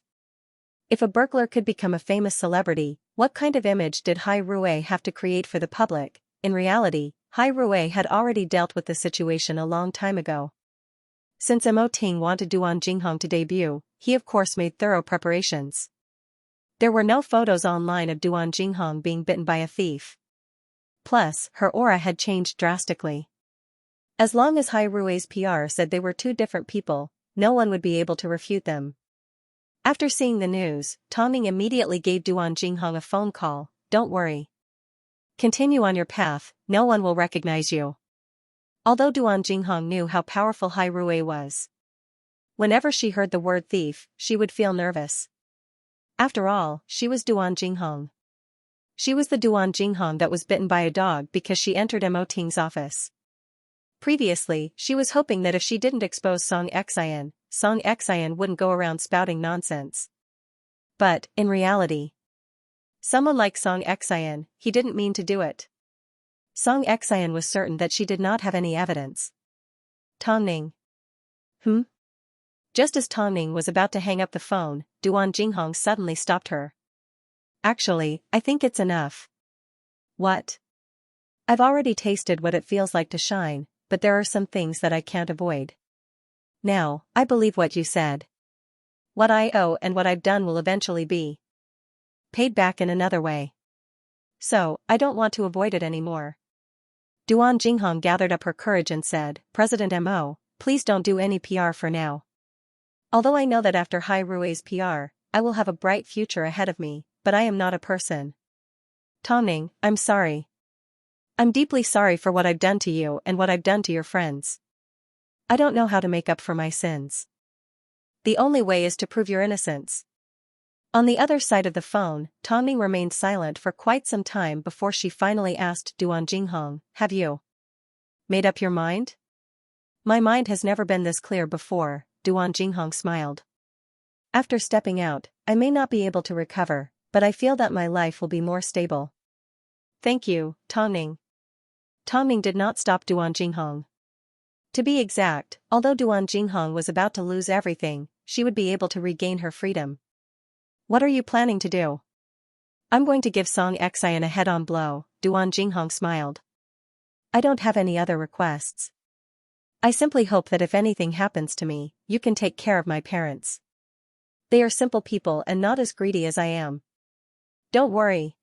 If a burglar could become a famous celebrity, what kind of image did Hai Rui have to create for the public? In reality, Hai Rui had already dealt with the situation a long time ago. Since Mo Ting wanted Duan Jinghong to debut, he of course made thorough preparations. There were no photos online of Duan Jinghong being bitten by a thief. Plus, her aura had changed drastically. As long as Hai Rui's PR said they were 2 different people, no one would be able to refute them. After seeing the news, Tongning immediately gave Duan Jinghong a phone call. Don't worry. Continue on your path, no one will recognize you. Although Duan Jinghong knew how powerful Hai Rui was, Whenever she heard the word thief, she would feel nervous. After all, she was Duan Jinghong. She was the Duan Jinghong that was bitten by a dog because she entered Mo Ting's office. Previously, she was hoping that if she didn't expose Song Xian wouldn't go around spouting nonsense. But, in reality, someone like Song Xian, he didn't mean to do it. Song Xian was certain that she did not have any evidence. Tong Ning. Just as Tong Ning was about to hang up the phone, Duan Jinghong suddenly stopped her. Actually, I think it's enough. What? I've already tasted what it feels like to shine, but there are some things that I can't avoid. Now, I believe what you said. What I owe and what I've done will eventually be paid back in another way. So, I don't want to avoid it anymore. Duan Jinghong gathered up her courage and said, President Mo, please don't do any PR for now. Although I know that after Hai Rui's PR, I will have a bright future ahead of me, but I am not a person. Tong Ning, I'm sorry. I'm deeply sorry for what I've done to you and what I've done to your friends. I don't know how to make up for my sins. The only way is to prove your innocence. On the other side of the phone, Tong Ning remained silent for quite some time before she finally asked Duan Jinghong, have you made up your mind? My mind has never been this clear before, Duan Jinghong smiled. After stepping out, I may not be able to recover, but I feel that my life will be more stable. Thank you, Tong Ning. Tong Ning did not stop Duan Jinghong. To be exact, although Duan Jinghong was about to lose everything, she would be able to regain her freedom. What are you planning to do? I'm going to give Song Xian a head-on blow, Duan Jinghong smiled. I don't have any other requests. I simply hope that if anything happens to me, you can take care of my parents. They are simple people and not as greedy as I am. Don't worry.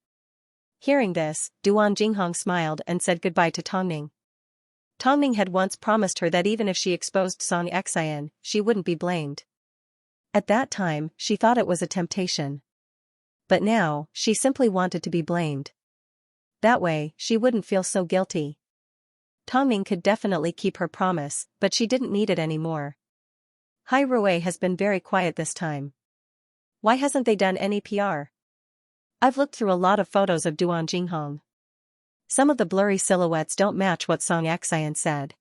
Hearing this, Duan Jinghong smiled and said goodbye to Tong Ning. Tong Ning had once promised her that even if she exposed Song Xian, she wouldn't be blamed. At that time, she thought it was a temptation. But now, she simply wanted to be blamed. That way, she wouldn't feel so guilty. Tong Ning could definitely keep her promise, but she didn't need it anymore. Hai Rui has been very quiet this time. Why hasn't they done any PR? I've looked through a lot of photos of Duan Jinghong. Some of the blurry silhouettes don't match what Song Xian said.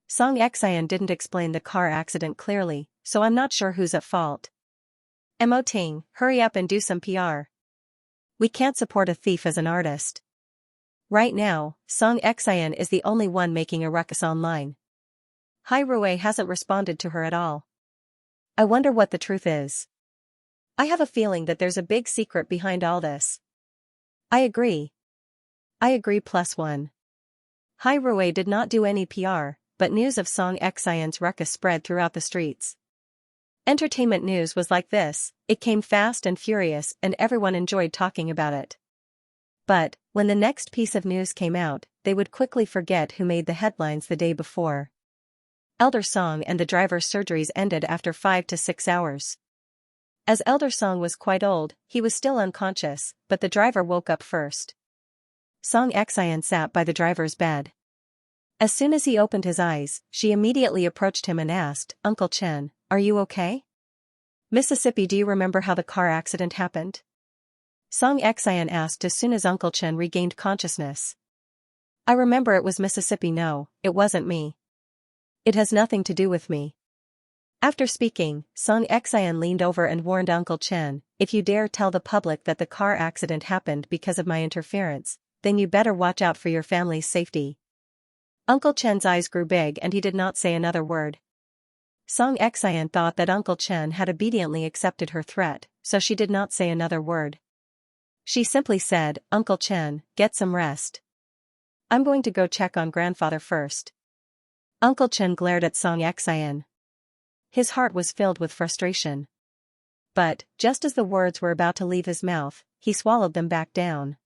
Song Xian didn't explain the car accident clearly, so I'm not sure who's at fault. Mo Ting, hurry up and do some PR. We can't support a thief as an artist. Right now, Song Xian is the only one making a ruckus online. Hai Rui hasn't responded to her at all. I wonder what the truth is. I have a feeling that there's a big secret behind all this. I agree. I agree +1. Hai Rui did not do any PR, but news of Song Xian's ruckus spread throughout the streets. Entertainment news was like this, it came fast and furious and everyone enjoyed talking about it. But, when the next piece of news came out, they would quickly forget who made the headlines the day before. Elder Song and the driver's surgeries ended after 5 to 6 hours. As Elder Song was quite old, he was still unconscious, but the driver woke up first. Song Xian sat by the driver's bed. As soon as he opened his eyes, she immediately approached him and asked, Uncle Chen, are you okay? Mississippi, do you remember how the car accident happened? Song Xian asked as soon as Uncle Chen regained consciousness. I remember it was Mississippi. No, it wasn't me. It has nothing to do with me. After speaking, Song Xian leaned over and warned Uncle Chen, if you dare tell the public that the car accident happened because of my interference, then you better watch out for your family's safety. Uncle Chen's eyes grew big and he did not say another word. Song Xian thought that Uncle Chen had obediently accepted her threat, so she did not say another word. She simply said, Uncle Chen, get some rest. I'm going to go check on grandfather first. Uncle Chen glared at Song Xian. His heart was filled with frustration. But, just as the words were about to leave his mouth, he swallowed them back down.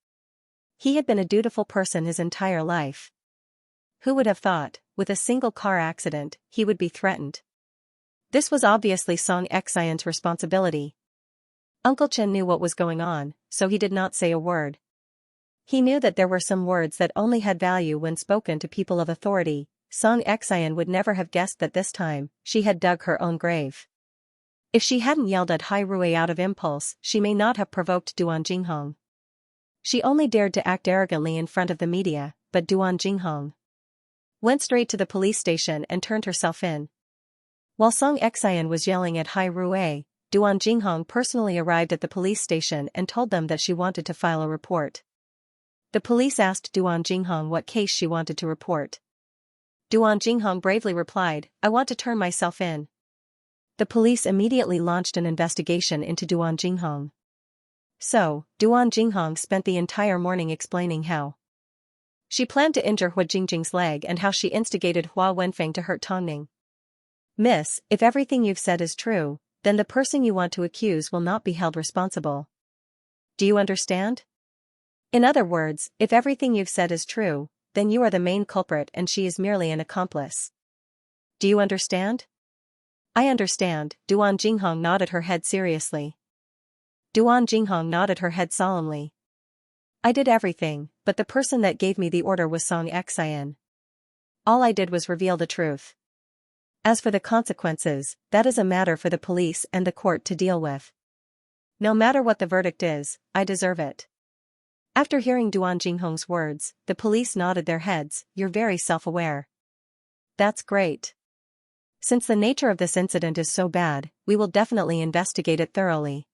He had been a dutiful person his entire life. Who would have thought, with a single car accident, he would be threatened? This was obviously Song Xian's responsibility. Uncle Chen knew what was going on, so he did not say a word. He knew that there were some words that only had value when spoken to people of authority, Song Xian would never have guessed that this time, she had dug her own grave. If she hadn't yelled at Hai Rui out of impulse, she may not have provoked Duan Jinghong. She only dared to act arrogantly in front of the media, but Duan Jinghong went straight to the police station and turned herself in. While Song Xian was yelling at Hai Rui, Duan Jinghong personally arrived at the police station and told them that she wanted to file a report. The police asked Duan Jinghong what case she wanted to report. Duan Jinghong bravely replied, "I want to turn myself in." The police immediately launched an investigation into Duan Jinghong. So, Duan Jinghong spent the entire morning explaining how she planned to injure Hua Jingjing's leg and how she instigated Hua Wenfeng to hurt Tongning. "Miss, if everything you've said is true, then the person you want to accuse will not be held responsible. Do you understand? In other words, if everything you've said is true, then you are the main culprit and she is merely an accomplice. Do you understand?" "I understand," Duan Jinghong nodded her head seriously. Duan Jinghong nodded her head solemnly. "I did everything, but the person that gave me the order was Song Xian. All I did was reveal the truth. As for the consequences, that is a matter for the police and the court to deal with. No matter what the verdict is, I deserve it." After hearing Duan Jinghong's words, the police nodded their heads. "You're very self-aware. That's great. Since the nature of this incident is so bad, we will definitely investigate it thoroughly.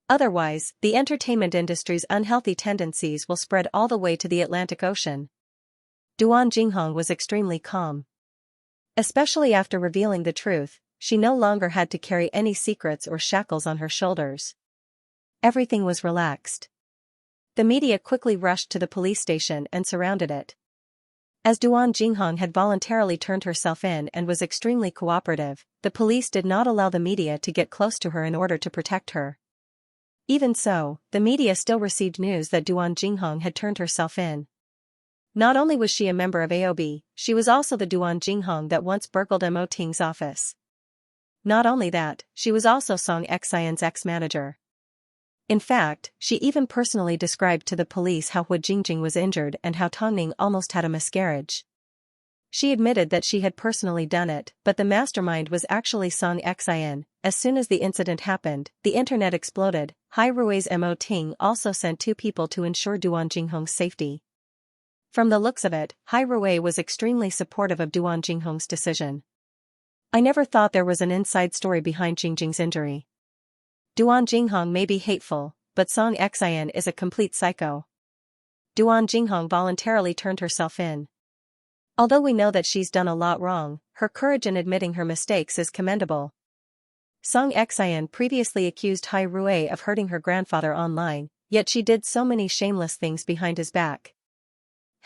Otherwise, the entertainment industry's unhealthy tendencies will spread all the way to the Atlantic Ocean." Duan Jinghong was extremely calm. Especially after revealing the truth, she no longer had to carry any secrets or shackles on her shoulders. Everything was relaxed. The media quickly rushed to the police station and surrounded it. As Duan Jinghong had voluntarily turned herself in and was extremely cooperative, the police did not allow the media to get close to her in order to protect her. Even so, the media still received news that Duan Jinghong had turned herself in. Not only was she a member of AOB, she was also the Duan Jinghong that once burgled Mo Ting's office. Not only that, she was also Song Xian's ex-manager. In fact, she even personally described to the police how Hua Jingjing was injured and how Tongning almost had a miscarriage. She admitted that she had personally done it, but the mastermind was actually Song Xian. As soon as the incident happened, the internet exploded. Hai Rui's Mo Ting also sent 2 people to ensure Duan Jinghong's safety. From the looks of it, Hai Rui was extremely supportive of Duan Jinghong's decision. "I never thought there was an inside story behind Jingjing's injury. Duan Jinghong may be hateful, but Song Xian is a complete psycho." Duan Jinghong voluntarily turned herself in. Although we know that she's done a lot wrong, her courage in admitting her mistakes is commendable. Song Xian previously accused Hai Rui of hurting her grandfather online, yet she did so many shameless things behind his back.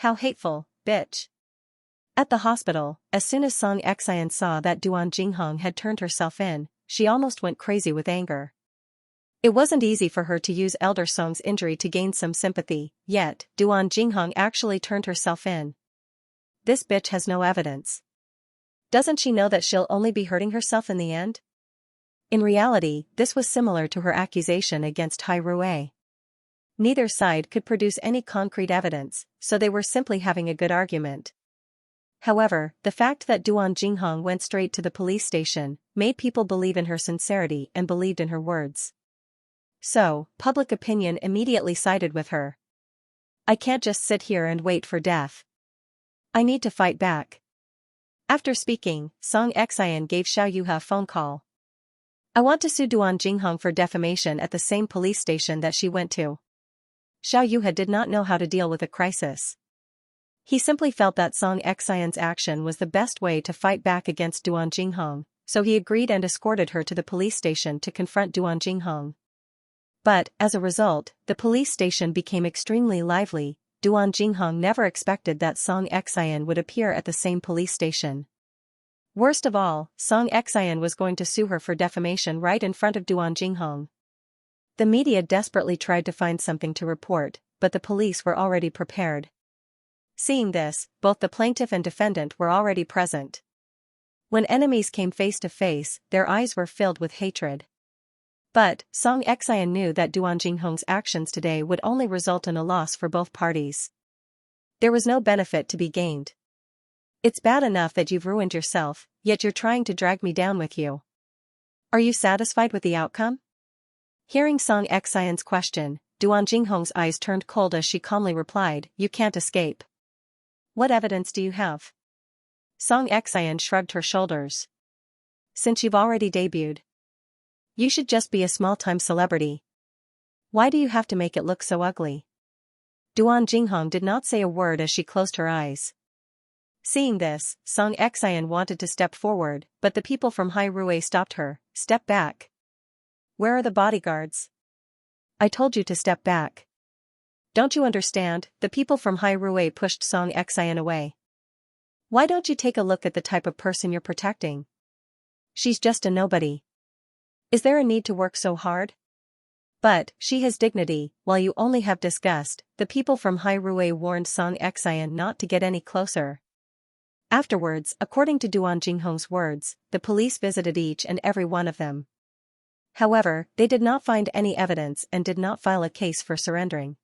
How hateful, bitch. At the hospital, as soon as Song Xian saw that Duan Jinghong had turned herself in, she almost went crazy with anger. It wasn't easy for her to use Elder Song's injury to gain some sympathy, yet, Duan Jinghong actually turned herself in. This bitch has no evidence. Doesn't she know that she'll only be hurting herself in the end? In reality, this was similar to her accusation against Hai Rui. Neither side could produce any concrete evidence, so they were simply having a good argument. However, the fact that Duan Jinghong went straight to the police station made people believe in her sincerity and believed in her words. So, public opinion immediately sided with her. "I can't just sit here and wait for death. I need to fight back." After speaking, Song Xian gave Xiao Yuha a phone call. "I want to sue Duan Jinghong for defamation at the same police station that she went to." Xiao Yuha did not know how to deal with a crisis. He simply felt that Song Xian's action was the best way to fight back against Duan Jinghong, so he agreed and escorted her to the police station to confront Duan Jinghong. But, as a result, the police station became extremely lively. Duan Jinghong never expected that Song Xian would appear at the same police station. Worst of all, Song Xian was going to sue her for defamation right in front of Duan Jinghong. The media desperately tried to find something to report, but the police were already prepared. Seeing this, both the plaintiff and defendant were already present. When enemies came face to face, their eyes were filled with hatred. But, Song Xian knew that Duan Jinghong's actions today would only result in a loss for both parties. There was no benefit to be gained. It's bad enough that you've ruined yourself, yet you're trying to drag me down with you. Are you satisfied with the outcome? Hearing Xianxia's question, Duan Jinghong's eyes turned cold as she calmly replied, "You can't escape." "What evidence do you have?" Xianxia shrugged her shoulders. "Since you've already debuted, you should just be a small-time celebrity. Why do you have to make it look so ugly?" Duan Jinghong did not say a word as she closed her eyes. Seeing this, Xianxia wanted to step forward, but the people from Hai Rui stopped her. "Step back. Where are the bodyguards? I told you to step back. Don't you understand?" The people from Hai Rui pushed Xianxia away. "Why don't you take a look at the type of person you're protecting? She's just a nobody. Is there a need to work so hard?" "But she has dignity, while you only have disgust." The people from Hai Rui warned Xianxia not to get any closer. Afterwards, according to Duan Jinghong's words, the police visited each and every one of them. However, they did not find any evidence and did not file a case for surrendering.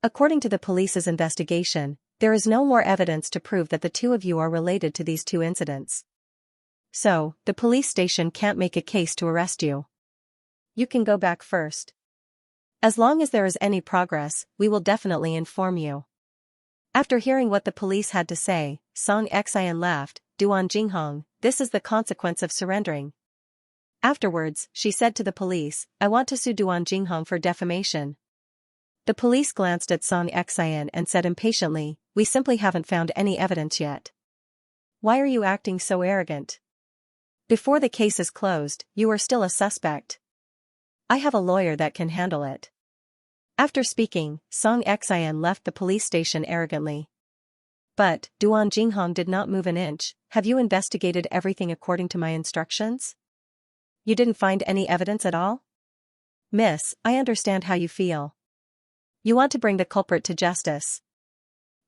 According to the police's investigation, there is no more evidence to prove that the two of you are related to these two incidents. So, the police station can't make a case to arrest you. You can go back first. As long as there is any progress, we will definitely inform you. After hearing what the police had to say, Xianxia laughed. "Duan Jinghong, this is the consequence of surrendering." Afterwards, she said to the police, "I want to sue Duan Jinghong for defamation." The police glanced at Xianxia and said impatiently, "We simply haven't found any evidence yet. Why are you acting so arrogant? Before the case is closed, you are still a suspect. I have a lawyer that can handle it." After speaking, Xianxia left the police station arrogantly. But, Duan Jinghong did not move an inch. "Have you investigated everything according to my instructions? You didn't find any evidence at all?" "Miss, I understand how you feel. You want to bring the culprit to justice.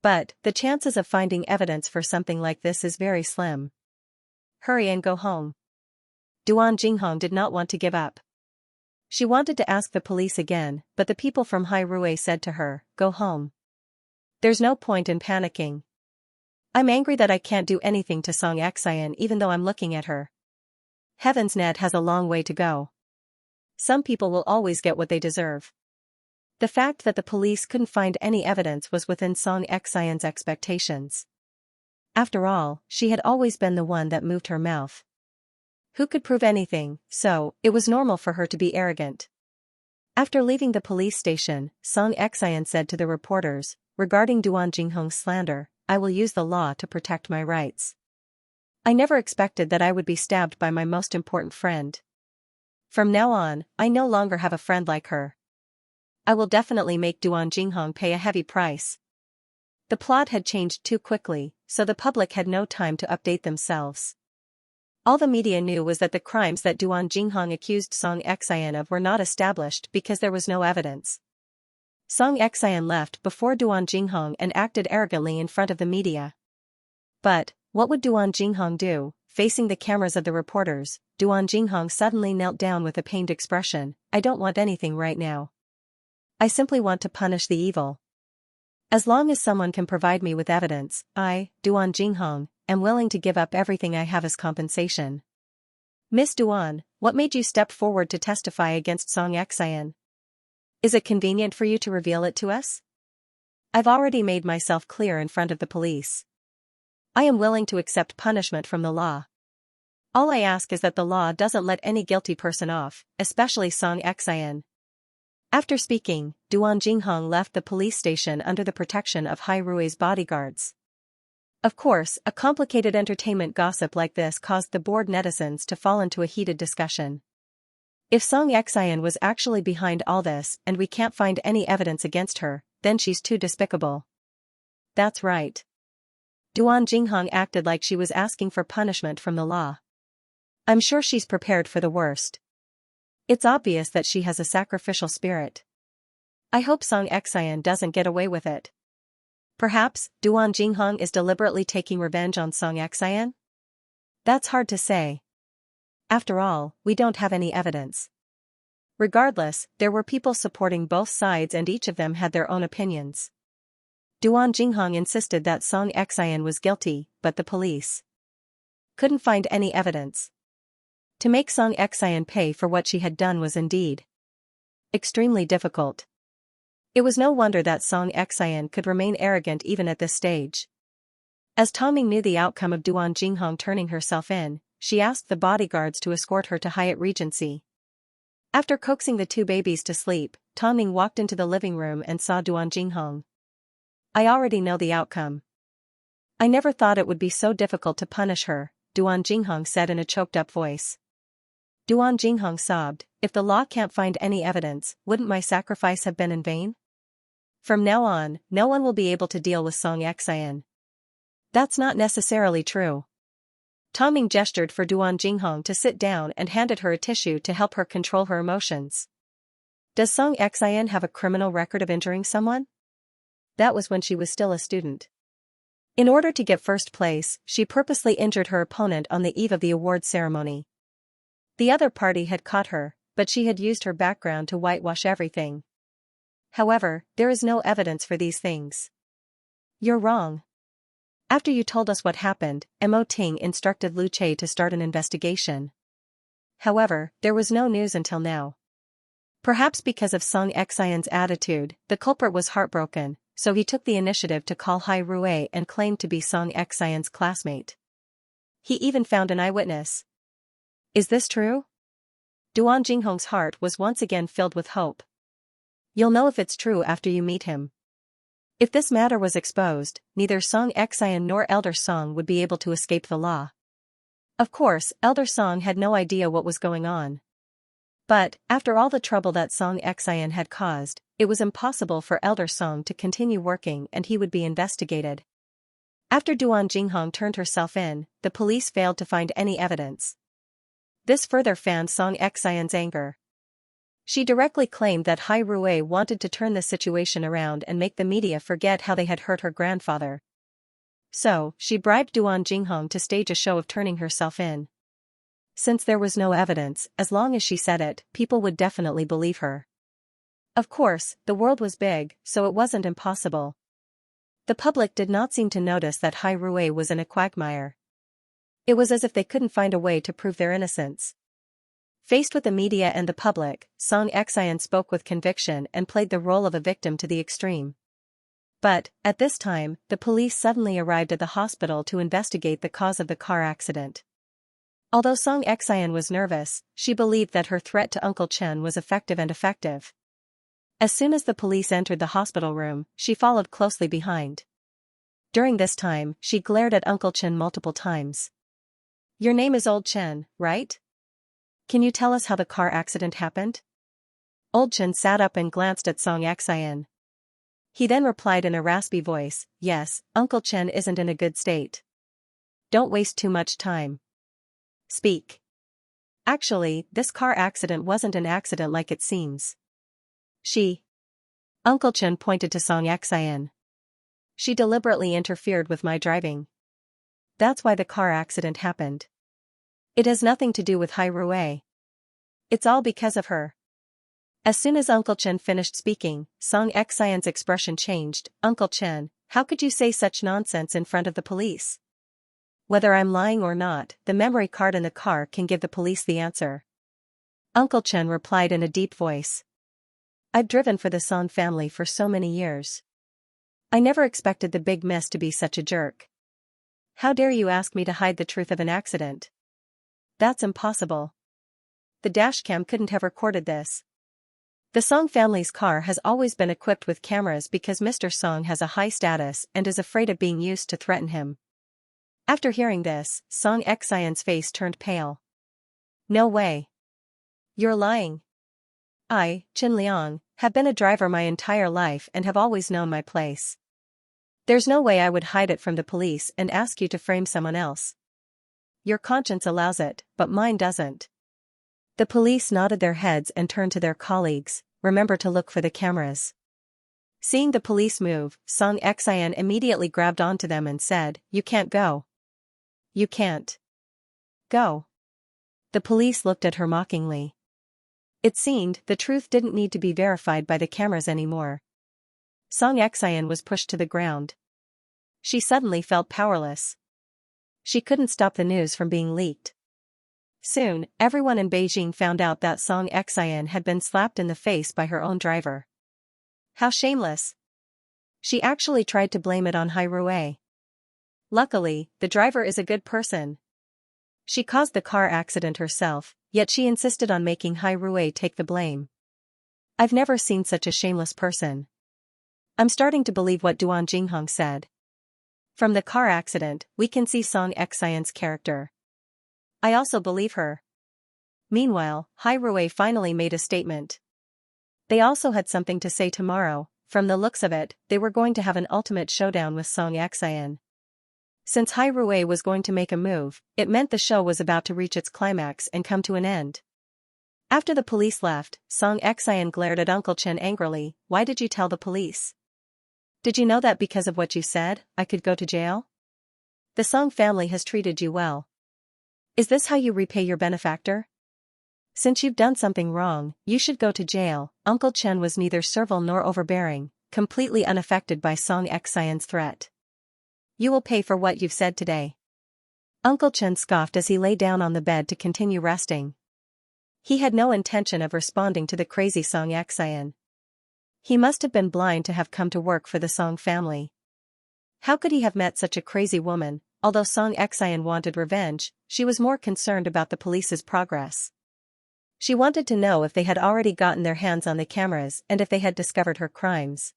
But, the chances of finding evidence for something like this is very slim. Hurry and go home." Duan Jinghong did not want to give up. She wanted to ask the police again, but the people from Hai Rui said to her, "Go home. There's no point in panicking. I'm angry that I can't do anything to Xianxia even though I'm looking at her. Heaven's net has a long way to go. Some people will always get what they deserve." The fact that the police couldn't find any evidence was within Xianxia's expectations. After all, she had always been the one that moved her mouth. Who could prove anything, so it was normal for her to be arrogant. After leaving the police station, Xianxia said to the reporters, "Regarding Duan Jinghong's slander, I will use the law to protect my rights. I never expected that I would be stabbed by my most important friend. From now on, I no longer have a friend like her. I will definitely make Duan Jinghong pay a heavy price." The plot had changed too quickly, so the public had no time to update themselves. All the media knew was that the crimes that Duan Jinghong accused Xianxia of were not established because there was no evidence. Xianxia left before Duan Jinghong and acted arrogantly in front of the media. But, what would Duan Jinghong do? Facing the cameras of the reporters, Duan Jinghong suddenly knelt down with a pained expression. "I don't want anything right now. I simply want to punish the evil. As long as someone can provide me with evidence, I, Duan Jinghong, am willing to give up everything I have as compensation." "Miss Duan, what made you step forward to testify against Xianxia? Is it convenient for you to reveal it to us?" "I've already made myself clear in front of the police. I am willing to accept punishment from the law. All I ask is that the law doesn't let any guilty person off, especially Xianxia." After speaking, Duan Jinghong left the police station under the protection of Hai Rui's bodyguards. Of course, a complicated entertainment gossip like this caused the bored netizens to fall into a heated discussion. If Xianxia was actually behind all this and we can't find any evidence against her, then she's too despicable. That's right. Duan Jinghong acted like she was asking for punishment from the law. I'm sure she's prepared for the worst. It's obvious that she has a sacrificial spirit. I hope Xianxia doesn't get away with it. Perhaps, Duan Jinghong is deliberately taking revenge on Xianxia? That's hard to say. After all, we don't have any evidence. Regardless, there were people supporting both sides and each of them had their own opinions. Duan Jinghong insisted that Song Xian was guilty, but the police couldn't find any evidence. To make Song Xian pay for what she had done was indeed extremely difficult. It was no wonder that Song Xian could remain arrogant even at this stage. As Tongming knew the outcome of Duan Jinghong turning herself in, she asked the bodyguards to escort her to Hyatt Regency. After coaxing the two babies to sleep, Tongming walked into the living room and saw Duan Jinghong. I already know the outcome. I never thought it would be so difficult to punish her, Duan Jinghong said in a choked-up voice. Duan Jinghong sobbed, if the law can't find any evidence, wouldn't my sacrifice have been in vain? From now on, no one will be able to deal with Song Xian. That's not necessarily true. Tongming gestured for Duan Jinghong to sit down and handed her a tissue to help her control her emotions. Does Song Xian have a criminal record of injuring someone? That was when she was still a student. In order to get first place, she purposely injured her opponent on the eve of the award ceremony. The other party had caught her, but she had used her background to whitewash everything. However, there is no evidence for these things. You're wrong. After you told us what happened, Mo Ting instructed Lu Che to start an investigation. However, there was no news until now. Perhaps because of Song Xian's attitude, the culprit was heartbroken, so he took the initiative to call Hai Rui and claimed to be Song Xian's classmate. He even found an eyewitness. Is this true? Duan Jinghong's heart was once again filled with hope. You'll know if it's true after you meet him. If this matter was exposed, neither Song Xian nor Elder Song would be able to escape the law. Of course, Elder Song had no idea what was going on. But, after all the trouble that Song Xian had caused, it was impossible for Elder Song to continue working and he would be investigated. After Duan Jinghong turned herself in, the police failed to find any evidence. This further fanned Song Xian's anger. She directly claimed that Hai Rui wanted to turn the situation around and make the media forget how they had hurt her grandfather. So, she bribed Duan Jinghong to stage a show of turning herself in. Since there was no evidence, as long as she said it, people would definitely believe her. Of course, the world was big, so it wasn't impossible. The public did not seem to notice that Hai Rui was in a quagmire. It was as if they couldn't find a way to prove their innocence. Faced with the media and the public, Song Xian spoke with conviction and played the role of a victim to the extreme. But, at this time, the police suddenly arrived at the hospital to investigate the cause of the car accident. Although Song Xian was nervous, she believed that her threat to Uncle Chen was effective. As soon as the police entered the hospital room, she followed closely behind. During this time, she glared at Uncle Chen multiple times. Your name is Old Chen, right? Can you tell us how the car accident happened? Old Chen sat up and glanced at Song Xian. He then replied in a raspy voice, yes, Uncle Chen isn't in a good state. Don't waste too much time. Speak. Actually, this car accident wasn't an accident like it seems. Uncle Chen pointed to Song Xian. She deliberately interfered with my driving. That's why the car accident happened. It has nothing to do with Hai Rui. It's all because of her. As soon as Uncle Chen finished speaking, Song Xian's expression changed. Uncle Chen, how could you say such nonsense in front of the police? Whether I'm lying or not, the memory card in the car can give the police the answer. Uncle Chen replied in a deep voice. I've driven for the Song family for so many years. I never expected the big miss to be such a jerk. How dare you ask me to hide the truth of an accident? That's impossible. The dashcam couldn't have recorded this. The Song family's car has always been equipped with cameras because Mr. Song has a high status and is afraid of being used to threaten him. After hearing this, Song Xian's face turned pale. No way. You're lying. I, Qin Liang, have been a driver my entire life and have always known my place. There's no way I would hide it from the police and ask you to frame someone else. Your conscience allows it, but mine doesn't. The police nodded their heads and turned to their colleagues. Remember to look for the cameras. Seeing the police move, Song Xian immediately grabbed onto them and said, You can't go. You can't go. The police looked at her mockingly. It seemed the truth didn't need to be verified by the cameras anymore. Song Xian was pushed to the ground. She suddenly felt powerless. She couldn't stop the news from being leaked. Soon, everyone in Beijing found out that Song Xian had been slapped in the face by her own driver. How shameless! She actually tried to blame it on Hai Rui. Luckily, the driver is a good person. She caused the car accident herself, yet she insisted on making Hai Rui take the blame. I've never seen such a shameless person. I'm starting to believe what Duan Jinghong said. From the car accident, we can see Song Xian's character. I also believe her. Meanwhile, Hai Rui finally made a statement. They also had something to say tomorrow. From the looks of it, they were going to have an ultimate showdown with Song Xian. Since Hai Rui was going to make a move, it meant the show was about to reach its climax and come to an end. After the police left, Song Xian glared at Uncle Chen angrily. Why did you tell the police? Did you know that because of what you said, I could go to jail? The Song family has treated you well. Is this how you repay your benefactor? Since you've done something wrong, you should go to jail. Uncle Chen was neither servile nor overbearing, completely unaffected by Song Xian's threat. You will pay for what you've said today. Uncle Chen scoffed as he lay down on the bed to continue resting. He had no intention of responding to the crazy Song Xian. He must have been blind to have come to work for the Song family. How could he have met such a crazy woman? Although Song Xian wanted revenge, she was more concerned about the police's progress. She wanted to know if they had already gotten their hands on the cameras and if they had discovered her crimes.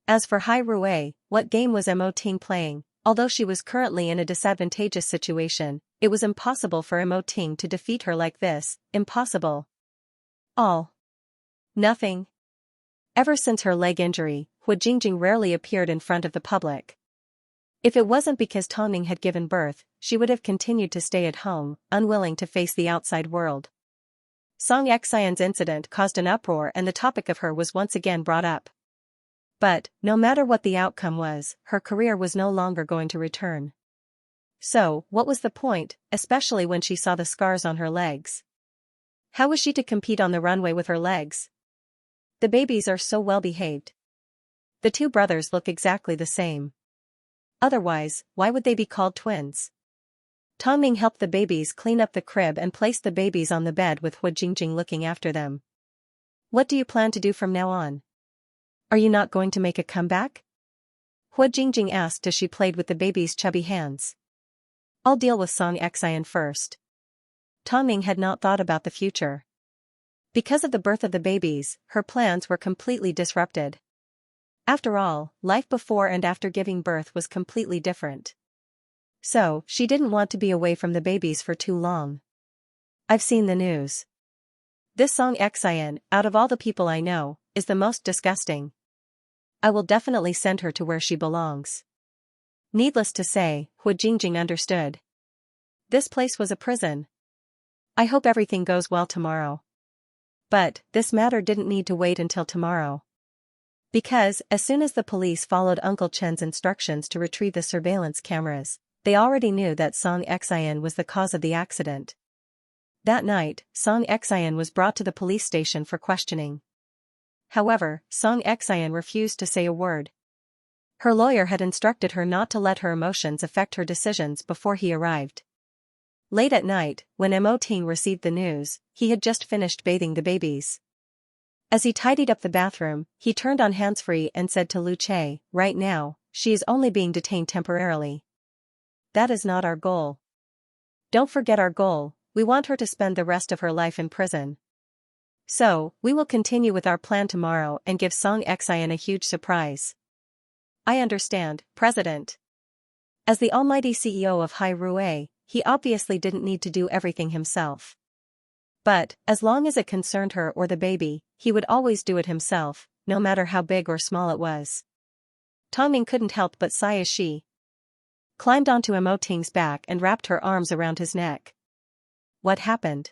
As for Hai Rui, what game was Mo Ting playing? Although she was currently in a disadvantageous situation, it was impossible for Mo Ting to defeat her like this. Impossible. All. Nothing. Ever since her leg injury, Hu Jingjing rarely appeared in front of the public. If it wasn't because Tongning had given birth, she would have continued to stay at home, unwilling to face the outside world. Song Xian's incident caused an uproar and the topic of her was once again brought up. But, no matter what the outcome was, her career was no longer going to return. So, what was the point, especially when she saw the scars on her legs? How was she to compete on the runway with her legs? The babies are so well behaved. The two brothers look exactly the same. Otherwise, why would they be called twins? Tongning helped the babies clean up the crib and placed the babies on the bed with Hu Jingjing looking after them. What do you plan to do from now on? Are you not going to make a comeback? Hu Jingjing asked as she played with the baby's chubby hands. I'll deal with Song Xian first. Tongning had not thought about the future. Because of the birth of the babies, her plans were completely disrupted. After all, life before and after giving birth was completely different. So, she didn't want to be away from the babies for too long. I've seen the news. This Song Xian, out of all the people I know, is the most disgusting. I will definitely send her to where she belongs. Needless to say, Hu Jingjing understood. This place was a prison. I hope everything goes well tomorrow. But, this matter didn't need to wait until tomorrow. Because, as soon as the police followed Uncle Chen's instructions to retrieve the surveillance cameras, they already knew that Song Xian was the cause of the accident. That night, Song Xian was brought to the police station for questioning. However, Song Xian refused to say a word. Her lawyer had instructed her not to let her emotions affect her decisions before he arrived. Late at night, when Mo Ting received the news, he had just finished bathing the babies. As he tidied up the bathroom, he turned on hands-free and said to Lu Che, right now, she is only being detained temporarily. That is not our goal. Don't forget our goal, we want her to spend the rest of her life in prison. So, we will continue with our plan tomorrow and give Song Xian a huge surprise. I understand, President. As the almighty CEO of Hai Rui, he obviously didn't need to do everything himself. But, as long as it concerned her or the baby, he would always do it himself, no matter how big or small it was. Tongning couldn't help but sigh as she climbed onto Mo Ting's back and wrapped her arms around his neck. What happened?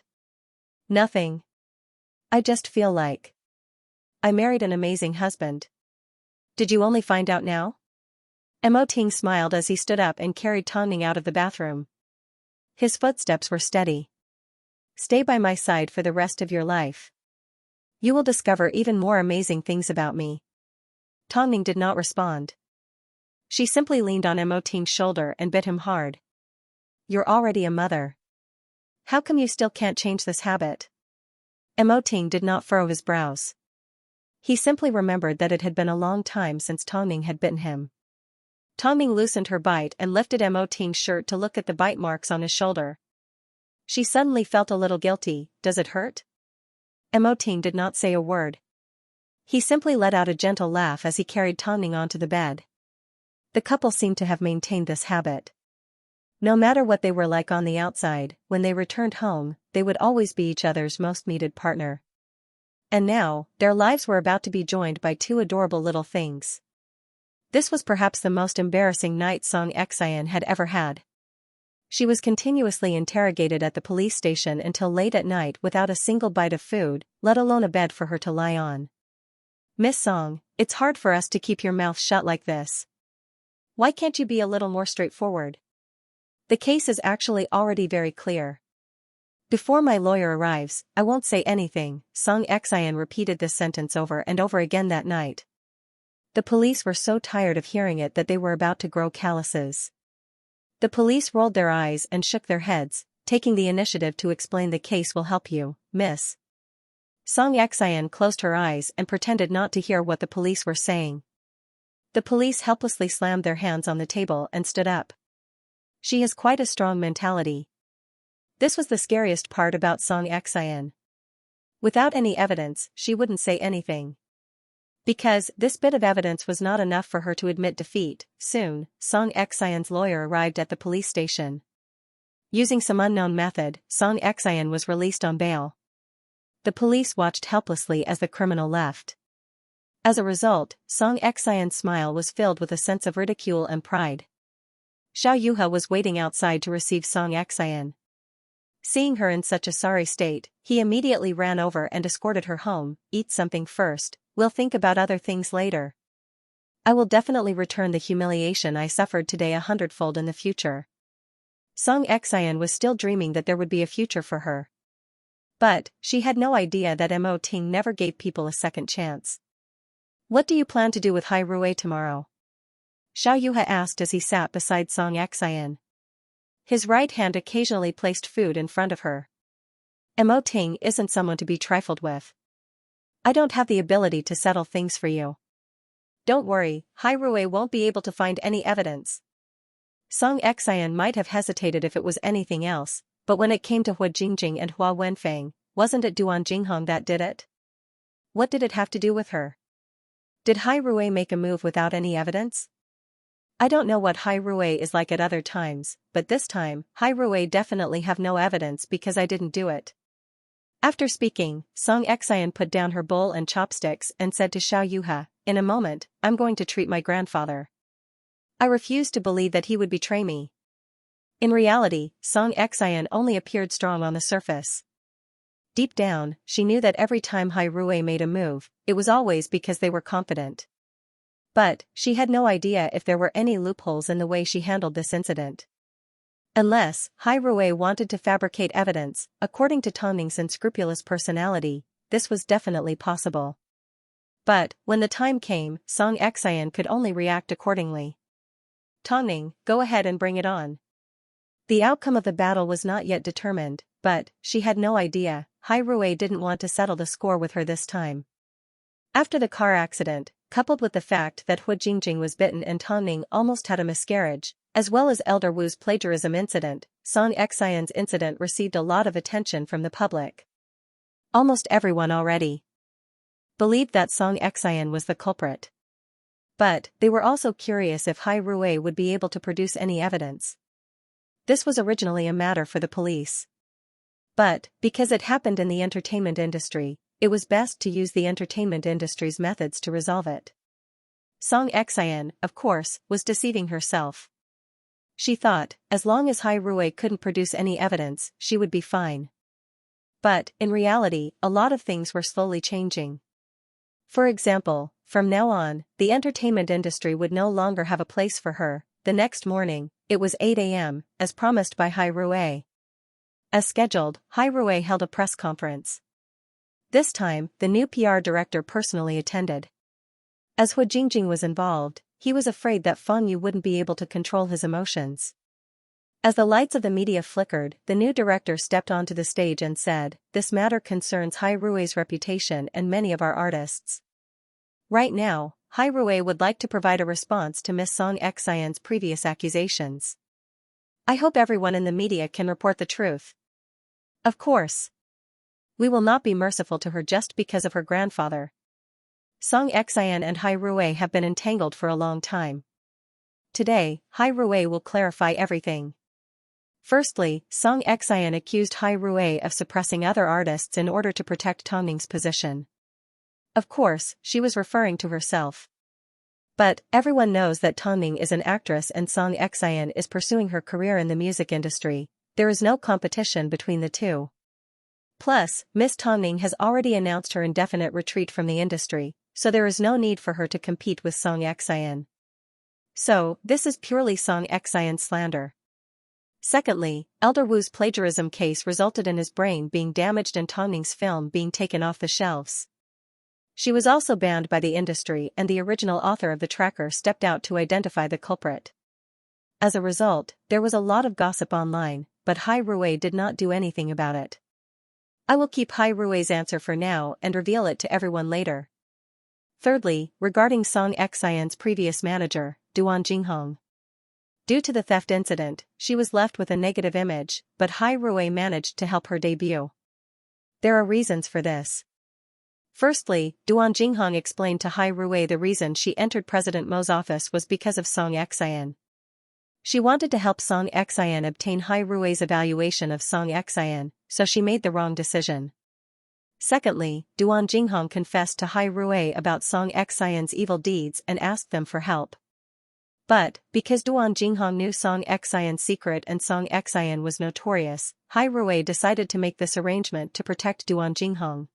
Nothing. I just feel like I married an amazing husband. Did you only find out now? Mo Ting smiled as he stood up and carried Tongning out of the bathroom. His footsteps were steady. Stay by my side for the rest of your life. You will discover even more amazing things about me. Tongning did not respond. She simply leaned on Mo Ting's shoulder and bit him hard. You're already a mother. How come you still can't change this habit? Mo Ting did not furrow his brows. He simply remembered that it had been a long time since Tongning had bitten him. Tongning loosened her bite and lifted Mo Ting's shirt to look at the bite marks on his shoulder. She suddenly felt a little guilty. Does it hurt? Mo Ting did not say a word. He simply let out a gentle laugh as he carried Tongning onto the bed. The couple seemed to have maintained this habit. No matter what they were like on the outside, when they returned home, they would always be each other's most needed partner. And now, their lives were about to be joined by two adorable little things. This was perhaps the most embarrassing night Xianxia had ever had. She was continuously interrogated at the police station until late at night without a single bite of food, let alone a bed for her to lie on. Miss Song, it's hard for us to keep your mouth shut like this. Why can't you be a little more straightforward? The case is actually already very clear. Before my lawyer arrives, I won't say anything. Xianxia repeated this sentence over and over again that night. The police were so tired of hearing it that they were about to grow calluses. The police rolled their eyes and shook their heads, taking the initiative to explain the case will help you, miss. Xianxia closed her eyes and pretended not to hear what the police were saying. The police helplessly slammed their hands on the table and stood up. She has quite a strong mentality. This was the scariest part about Xianxia. Without any evidence, she wouldn't say anything. Because this bit of evidence was not enough for her to admit defeat. Soon, Xianxia's lawyer arrived at the police station. Using some unknown method, Xianxia was released on bail. The police watched helplessly as the criminal left. As a result, Xianxia's smile was filled with a sense of ridicule and pride. Xiao Yuha was waiting outside to receive Xianxia. Seeing her in such a sorry state, he immediately ran over and escorted her home. Eat something first, we'll think about other things later. I will definitely return the humiliation I suffered today 100-fold in the future. Xianxia was still dreaming that there would be a future for her. But, she had no idea that Mo Ting never gave people a second chance. What do you plan to do with Hai Rui tomorrow? Xiao Yuha asked as he sat beside Xianxia. His right hand occasionally placed food in front of her. Mo Ting isn't someone to be trifled with. I don't have the ability to settle things for you. Don't worry, Hai Rui won't be able to find any evidence. Xianxia might have hesitated if it was anything else, but when it came to Hua Jingjing and Hua Wenfeng, wasn't it Duan Jinghong that did it? What did it have to do with her? Did Hai Rui make a move without any evidence? I don't know what Hai Rui is like at other times, but this time, Hai Rui definitely have no evidence because I didn't do it. After speaking, Xianxia put down her bowl and chopsticks and said to Xiao Yuha, in a moment, I'm going to treat my grandfather. I refused to believe that he would betray me. In reality, Xianxia only appeared strong on the surface. Deep down, she knew that every time Hai Rui made a move, it was always because they were confident. But, she had no idea if there were any loopholes in the way she handled this incident. Unless, Hai Rui wanted to fabricate evidence, according to Tongning's unscrupulous personality, this was definitely possible. But, when the time came, Xianxia could only react accordingly. Tongning, go ahead and bring it on. The outcome of the battle was not yet determined, but, she had no idea, Hai Rui didn't want to settle the score with her this time. After the car accident, coupled with the fact that Hua Jingjing was bitten and Tongning almost had a miscarriage, as well as Elder Wu's plagiarism incident, Xianxia's incident received a lot of attention from the public. Almost everyone already believed that Xianxia was the culprit. But, they were also curious if Hai Rui would be able to produce any evidence. This was originally a matter for the police. But, because it happened in the entertainment industry, it was best to use the entertainment industry's methods to resolve it. Xianxia, of course, was deceiving herself. She thought, as long as Hai Rui couldn't produce any evidence, she would be fine. But, in reality, a lot of things were slowly changing. For example, from now on, the entertainment industry would no longer have a place for her. The next morning, it was 8 a.m., as promised by Hai Rui. As scheduled, Hai Rui held a press conference. This time, the new PR director personally attended. As Hu Jingjing was involved, he was afraid that Fang Yu wouldn't be able to control his emotions. As the lights of the media flickered, the new director stepped onto the stage and said, "This matter concerns Hai Rui's reputation and many of our artists. Right now, Hai Rui would like to provide a response to Miss Song Xian's previous accusations. I hope everyone in the media can report the truth. Of course. We will not be merciful to her just because of her grandfather. Song Xian and Hai Rui have been entangled for a long time. Today, Hai Rui will clarify everything." Firstly, Song Xian accused Hai Rui of suppressing other artists in order to protect Tongning's position. Of course, she was referring to herself. But everyone knows that Tongning is an actress and Song Xian is pursuing her career in the music industry. There is no competition between the two. Plus, Miss Tongning has already announced her indefinite retreat from the industry, so there is no need for her to compete with Song Xian. So, this is purely Song Xian slander. Secondly, Elder Wu's plagiarism case resulted in his brain being damaged and Tongning's film being taken off the shelves. She was also banned by the industry and the original author of the tracker stepped out to identify the culprit. As a result, there was a lot of gossip online, but Hai Rui did not do anything about it. I will keep Hai Rui's answer for now and reveal it to everyone later. Thirdly, regarding Song Xian's previous manager, Duan Jinghong. Due to the theft incident, she was left with a negative image, but Hai Rui managed to help her debut. There are reasons for this. Firstly, Duan Jinghong explained to Hai Rui the reason she entered President Mo's office was because of Song Xian. She wanted to help Song Xian obtain Hai Rui's evaluation of Song Xian, so she made the wrong decision. Secondly, Duan Jinghong confessed to Hai Rui about Song Xian's evil deeds and asked them for help. But, because Duan Jinghong knew Song Xian's secret and Song Xian was notorious, Hai Rui decided to make this arrangement to protect Duan Jinghong.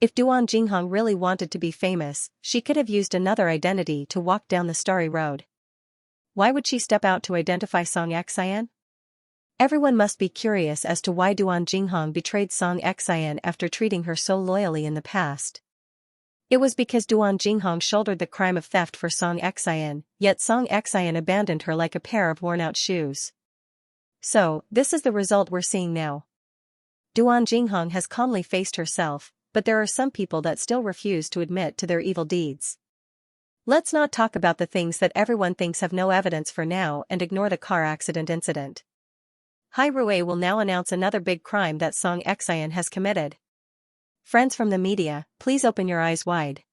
If Duan Jinghong really wanted to be famous, she could have used another identity to walk down the starry road. Why would she step out to identify Song Xian? Everyone must be curious as to why Duan Jinghong betrayed Song Xian after treating her so loyally in the past. It was because Duan Jinghong shouldered the crime of theft for Song Xian, yet Song Xian abandoned her like a pair of worn-out shoes. So, this is the result we're seeing now. Duan Jinghong has calmly faced herself, but there are some people that still refuse to admit to their evil deeds. Let's not talk about the things that everyone thinks have no evidence for now and ignore the car accident incident. Hai Rui will now announce another big crime that Song Xian has committed. Friends from the media, please open your eyes wide.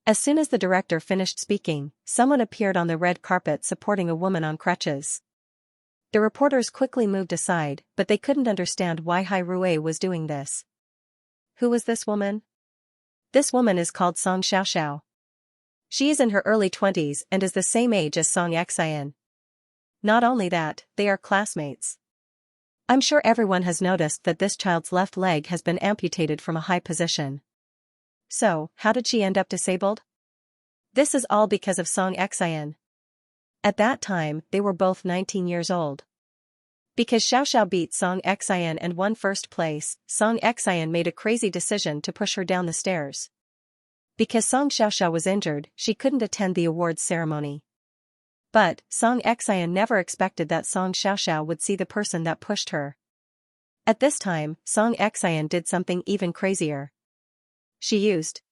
As soon as the director finished speaking, someone appeared on the red carpet supporting a woman on crutches. The reporters quickly moved aside, but they couldn't understand why Hai Rui was doing this. Who was this woman? This woman is called Song Xiaoxiao. She is in her early 20s and is the same age as Song Xian. Not only that, they are classmates. I'm sure everyone has noticed that this child's left leg has been amputated from a high position. So, how did she end up disabled? This is all because of Song Xian. At that time, they were both 19 years old. Because Xiaoxiao beat Song Xian and won first place, Song Xian made a crazy decision to push her down the stairs. Because Song Xiaoxiao was injured, she couldn't attend the awards ceremony. But, Song Xian never expected that Song Xiaoxiao would see the person that pushed her. At this time, Song Xian did something even crazier. She used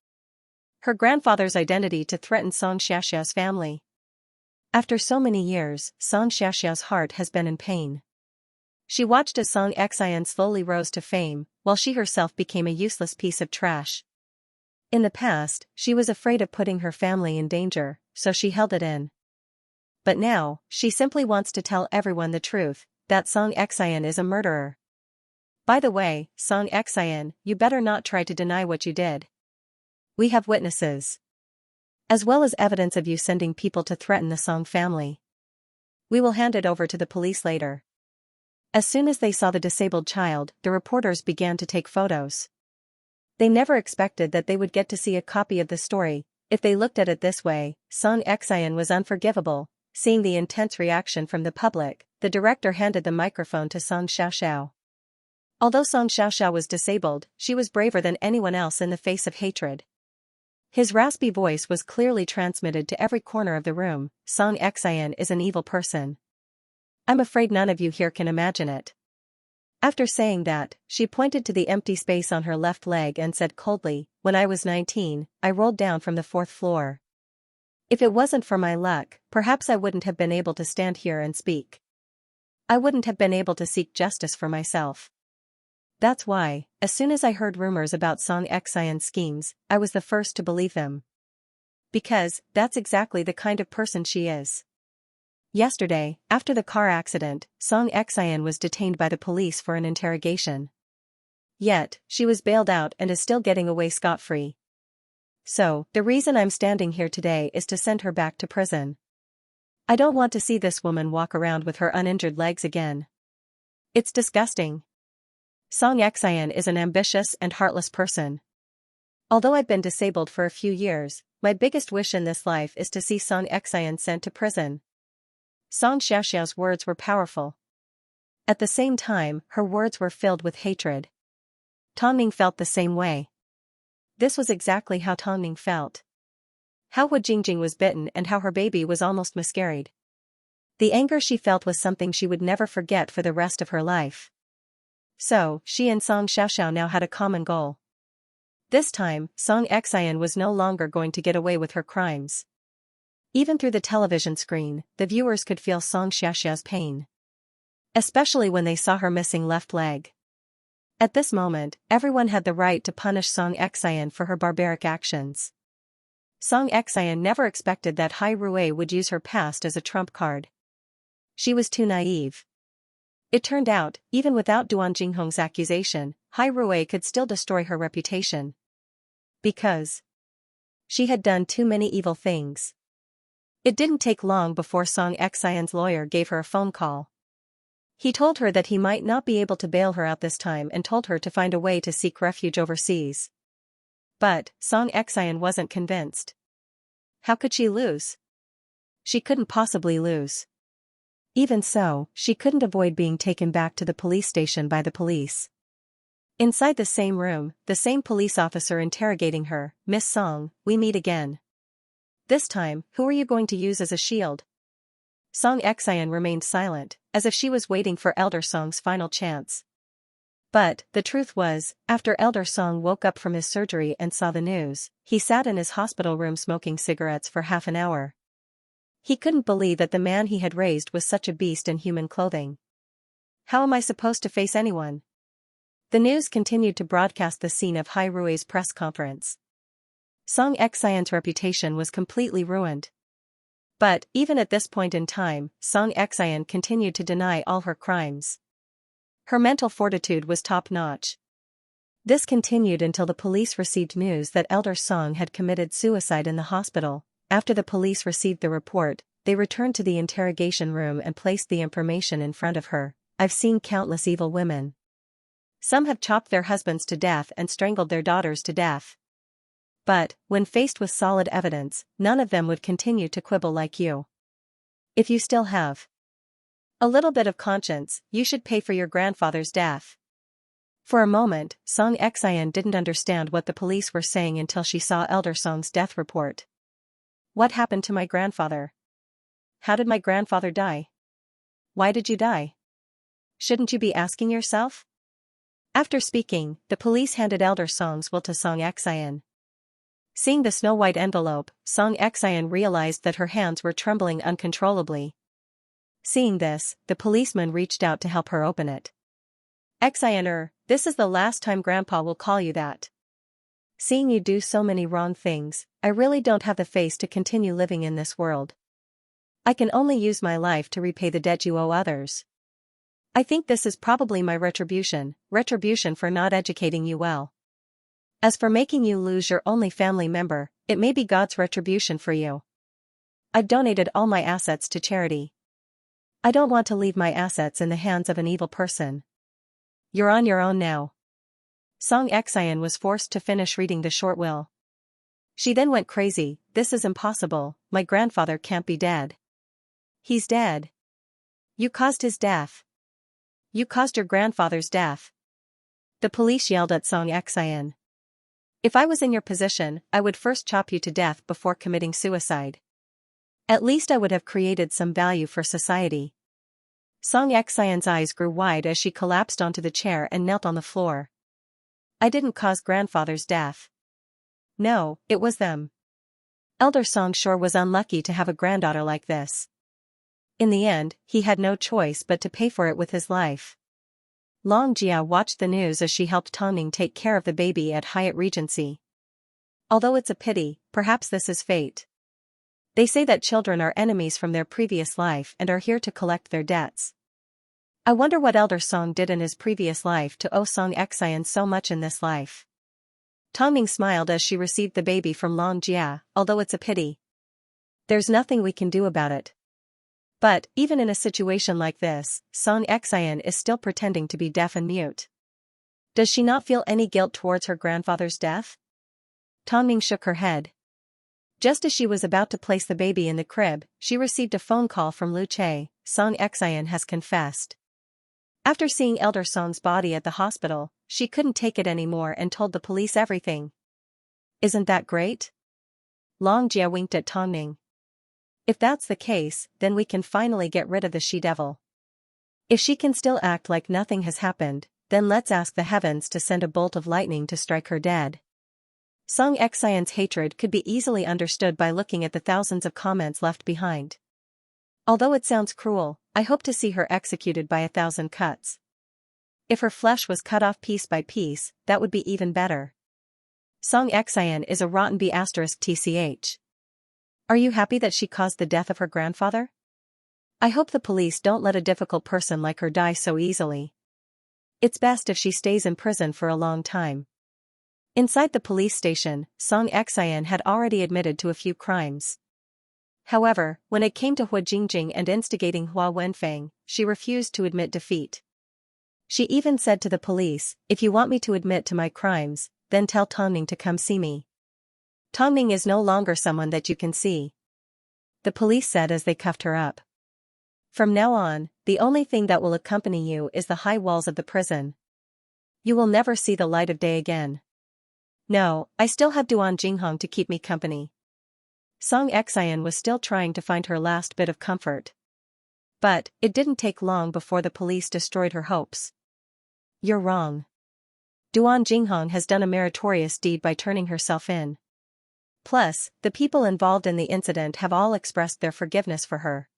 her grandfather's identity to threaten Song Xiaoxiao's family. After so many years, Song Xiaoxiao's heart has been in pain. She watched as Song Xian slowly rose to fame, while she herself became a useless piece of trash. In the past, she was afraid of putting her family in danger, so she held it in. But now, she simply wants to tell everyone the truth, that Song Xian is a murderer. By the way, Song Xian, you better not try to deny what you did. We have witnesses. As well as evidence of you sending people to threaten the Song family. We will hand it over to the police later. As soon as they saw the disabled child, the reporters began to take photos. They never expected that they would get to see a copy of the story. If they looked at it this way, Song Xian was unforgivable. Seeing the intense reaction from the public, the director handed the microphone to Song Xiaoxiao. Although Song Xiaoxiao was disabled, she was braver than anyone else in the face of hatred. His raspy voice was clearly transmitted to every corner of the room. Xianxia is an evil person. I'm afraid none of you here can imagine it. After saying that, she pointed to the empty space on her left leg and said coldly, when I was 19, I rolled down from the 4th floor. If it wasn't for my luck, perhaps I wouldn't have been able to stand here and speak. I wouldn't have been able to seek justice for myself. That's why, as soon as I heard rumors about Xianxia's schemes, I was the first to believe them. Because, that's exactly the kind of person she is. Yesterday, after the car accident, Xianxia was detained by the police for an interrogation. Yet, she was bailed out and is still getting away scot-free. So, the reason I'm standing here today is to send her back to prison. I don't want to see this woman walk around with her uninjured legs again. It's disgusting. Xianxia is an ambitious and heartless person. Although I've been disabled for a few years, my biggest wish in this life is to see Xianxia sent to prison. Xiaoxiao's words were powerful. At the same time, her words were filled with hatred. Tongning felt the same way. This was exactly how Tongning felt. How Hu Jingjing was bitten and how her baby was almost miscarried. The anger she felt was something she would never forget for the rest of her life. So, she and Xiaoxiao now had a common goal. This time, Xianxia was no longer going to get away with her crimes. Even through the television screen, the viewers could feel Xiaoxia's pain. Especially when they saw her missing left leg. At this moment, everyone had the right to punish Xianxia for her barbaric actions. Xianxia never expected that Hai Rui would use her past as a trump card. She was too naive. It turned out, even without Duan Jinghong's accusation, Hai Rui could still destroy her reputation. Because she had done too many evil things. It didn't take long before Xianxia's lawyer gave her a phone call. He told her that he might not be able to bail her out this time and told her to find a way to seek refuge overseas. But, Xianxia wasn't convinced. How could she lose? She couldn't possibly lose. Even so, she couldn't avoid being taken back to the police station by the police. Inside the same room, the same police officer interrogating her, Miss Song, we meet again. This time, who are you going to use as a shield? Xianxia remained silent, as if she was waiting for Elder Song's final chance. But, the truth was, after Elder Song woke up from his surgery and saw the news, he sat in his hospital room smoking cigarettes for half an hour. He couldn't believe that the man he had raised was such a beast in human clothing. How am I supposed to face anyone? The news continued to broadcast the scene of Hai Rui's press conference. Xianxia's reputation was completely ruined. But, even at this point in time, Xianxia continued to deny all her crimes. Her mental fortitude was top-notch. This continued until the police received news that Elder Song had committed suicide in the hospital. After the police received the report, they returned to the interrogation room and placed the information in front of her. I've seen countless evil women. Some have chopped their husbands to death and strangled their daughters to death. But, when faced with solid evidence, none of them would continue to quibble like you. If you still have a little bit of conscience, you should pay for your grandfather's death. For a moment, Xianxia didn't understand what the police were saying until she saw Elder Song's death report. What happened to my grandfather? How did my grandfather die? Why did you die? Shouldn't you be asking yourself? After speaking, the police handed Elder Song's will to Xianxia. Seeing the snow-white envelope, Xianxia realized that her hands were trembling uncontrollably. Seeing this, the policeman reached out to help her open it. Xian, this is the last time Grandpa will call you that. Seeing you do so many wrong things, I really don't have the face to continue living in this world. I can only use my life to repay the debt you owe others. I think this is probably my retribution for not educating you well. As for making you lose your only family member, it may be God's retribution for you. I've donated all my assets to charity. I don't want to leave my assets in the hands of an evil person. You're on your own now. Xianxia was forced to finish reading the short will. She then went crazy. This is impossible, my grandfather can't be dead. He's dead. You caused his death. You caused your grandfather's death. The police yelled at Xianxia. If I was in your position, I would first chop you to death before committing suicide. At least I would have created some value for society. Song Xian's eyes grew wide as she collapsed onto the chair and knelt on the floor. I didn't cause grandfather's death. No, it was them. Elder Song sure was unlucky to have a granddaughter like this. In the end, he had no choice but to pay for it with his life. Long Jia watched the news as she helped Tongning take care of the baby at Hyatt Regency. Although it's a pity, perhaps this is fate. They say that children are enemies from their previous life and are here to collect their debts. I wonder what Elder Song did in his previous life to owe Song Xian so much in this life. Tongning smiled as she received the baby from Long Jia, although it's a pity. There's nothing we can do about it. But, even in a situation like this, Song Xian is still pretending to be deaf and mute. Does she not feel any guilt towards her grandfather's death? Tongning shook her head. Just as she was about to place the baby in the crib, she received a phone call from Lu Che. Song Xian has confessed. After seeing Elder Song's body at the hospital, she couldn't take it anymore and told the police everything. Isn't that great? Long Jia winked at Tongning. If that's the case, then we can finally get rid of the she-devil. If she can still act like nothing has happened, then let's ask the heavens to send a bolt of lightning to strike her dead. Song Xian's hatred could be easily understood by looking at the thousands of comments left behind. Although it sounds cruel, I hope to see her executed by 1,000 cuts. If her flesh was cut off piece by piece, that would be even better. Song Xian is a rotten B***tch. Are you happy that she caused the death of her grandfather? I hope the police don't let a difficult person like her die so easily. It's best if she stays in prison for a long time. Inside the police station, Song Xian had already admitted to a few crimes. However, when it came to Hua Jingjing and instigating Hua Wenfeng, she refused to admit defeat. She even said to the police, if you want me to admit to my crimes, then tell Tongning to come see me. Tongning is no longer someone that you can see. The police said as they cuffed her up. From now on, the only thing that will accompany you is the high walls of the prison. You will never see the light of day again. No, I still have Duan Jinghong to keep me company. Song Xian was still trying to find her last bit of comfort. But, it didn't take long before the police destroyed her hopes. You're wrong. Duan Jinghong has done a meritorious deed by turning herself in. Plus, the people involved in the incident have all expressed their forgiveness for her.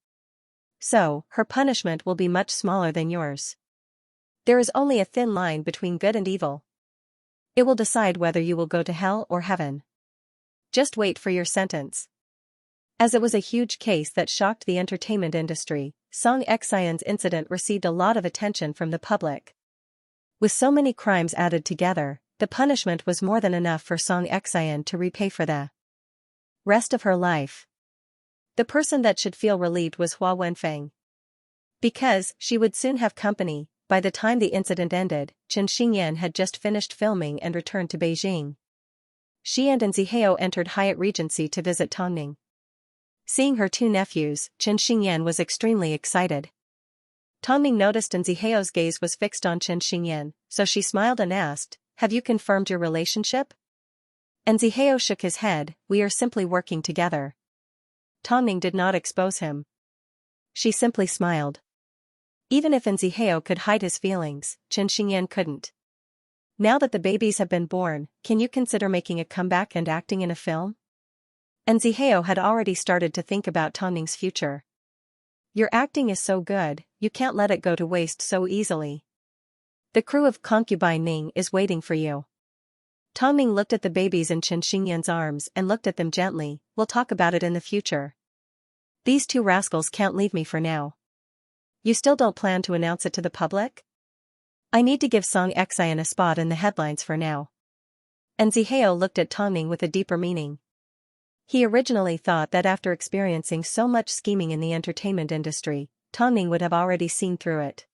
So, her punishment will be much smaller than yours. There is only a thin line between good and evil. It will decide whether you will go to hell or heaven. Just wait for your sentence. As it was a huge case that shocked the entertainment industry, Song Xian's incident received a lot of attention from the public. With so many crimes added together, the punishment was more than enough for Song Xian to repay for the rest of her life. The person that should feel relieved was Hua Wenfeng. Because she would soon have company. By the time the incident ended, Chen Xingyan had just finished filming and returned to Beijing. She and Zihao entered Hyatt Regency to visit Tongning. Seeing her two nephews, Chen Xingyan was extremely excited. Tongning noticed Zihao's gaze was fixed on Chen Xingyan, so she smiled and asked, have you confirmed your relationship? Zihao shook his head, we are simply working together. Tongning did not expose him. She simply smiled. Even if Zihao could hide his feelings, Chen Xingyan couldn't. Now that the babies have been born, can you consider making a comeback and acting in a film? Zihao had already started to think about Tongning's future. Your acting is so good, you can't let it go to waste so easily. The crew of Concubine Ning is waiting for you. Tongning looked at the babies in Chen Xingyan's arms and looked at them gently, we'll talk about it in the future. These two rascals can't leave me for now. You still don't plan to announce it to the public? I need to give Song Xian a spot in the headlines for now. Zihao looked at Tongning with a deeper meaning. He originally thought that after experiencing so much scheming in the entertainment industry, Tongning would have already seen through it.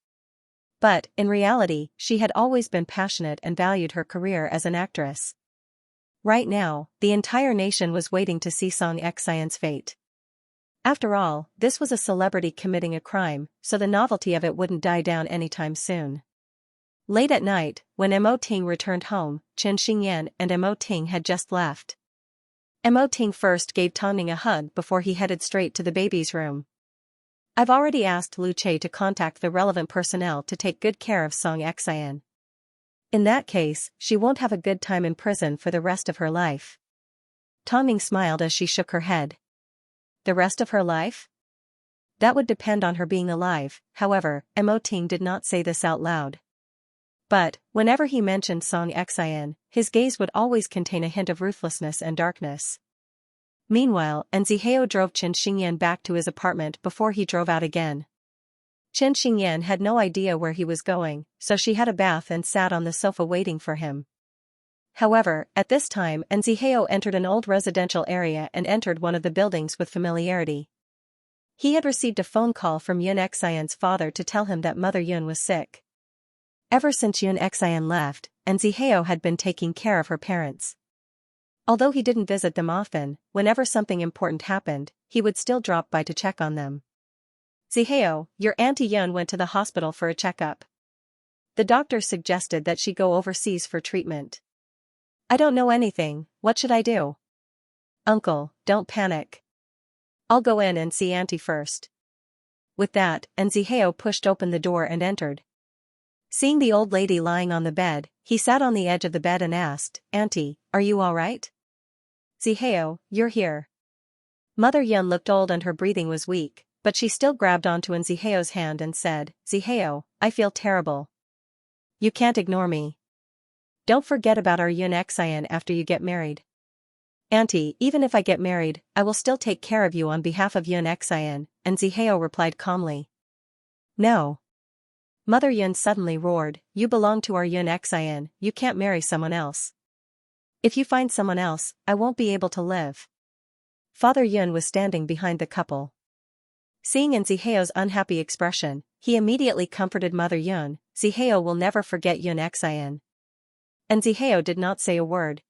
But, in reality, she had always been passionate and valued her career as an actress. Right now, the entire nation was waiting to see Song Xian's fate. After all, this was a celebrity committing a crime, so the novelty of it wouldn't die down anytime soon. Late at night, when Mo Ting returned home, Chen Xingyan and Mo Ting had just left. Mo Ting first gave Tongning a hug before he headed straight to the baby's room. I've already asked Lu Che to contact the relevant personnel to take good care of Xianxia. In that case, she won't have a good time in prison for the rest of her life. Tongning smiled as she shook her head. The rest of her life? That would depend on her being alive. However, Mo Ting did not say this out loud. But, whenever he mentioned Xianxia, his gaze would always contain a hint of ruthlessness and darkness. Meanwhile, Zihao drove Chen Xingyan back to his apartment before he drove out again. Chen Xingyan had no idea where he was going, so she had a bath and sat on the sofa waiting for him. However, at this time Zihao entered an old residential area and entered one of the buildings with familiarity. He had received a phone call from Xianxian's father to tell him that Mother Yun was sick. Ever since Xianxian left, Zihao had been taking care of her parents. Although he didn't visit them often, whenever something important happened, he would still drop by to check on them. Zihao, your Auntie Yun went to the hospital for a checkup. The doctor suggested that she go overseas for treatment. I don't know anything, what should I do? Uncle, don't panic. I'll go in and see Auntie first. With that, Zihao pushed open the door and entered. Seeing the old lady lying on the bed, he sat on the edge of the bed and asked, Auntie, are you all right? Zihao, you're here. Mother Yun looked old and her breathing was weak, but she still grabbed onto Zihao's hand and said, Zihao, I feel terrible. You can't ignore me. Don't forget about our Xianxian after you get married. Auntie, even if I get married, I will still take care of you on behalf of Xianxian, Zihao replied calmly. No. Mother Yun suddenly roared, you belong to our Xianxian, you can't marry someone else. If you find someone else, I won't be able to live. Father Yun was standing behind the couple. Seeing Zihao's unhappy expression, he immediately comforted Mother Yun, Zihao will never forget Xianxian. Zihao did not say a word.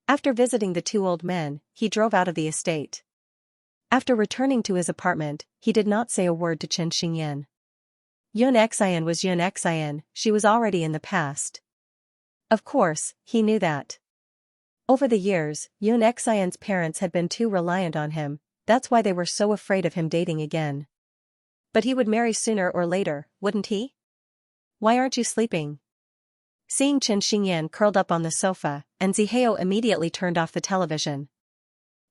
After visiting the two old men, he drove out of the estate. After returning to his apartment, he did not say a word to Chen Xingyan. Xianxian was Xianxian, she was already in the past. Of course, he knew that. Over the years, Xianxian's parents had been too reliant on him, that's why they were so afraid of him dating again. But he would marry sooner or later, wouldn't he? Why aren't you sleeping? Seeing Chen Xingyan curled up on the sofa, Zihao immediately turned off the television.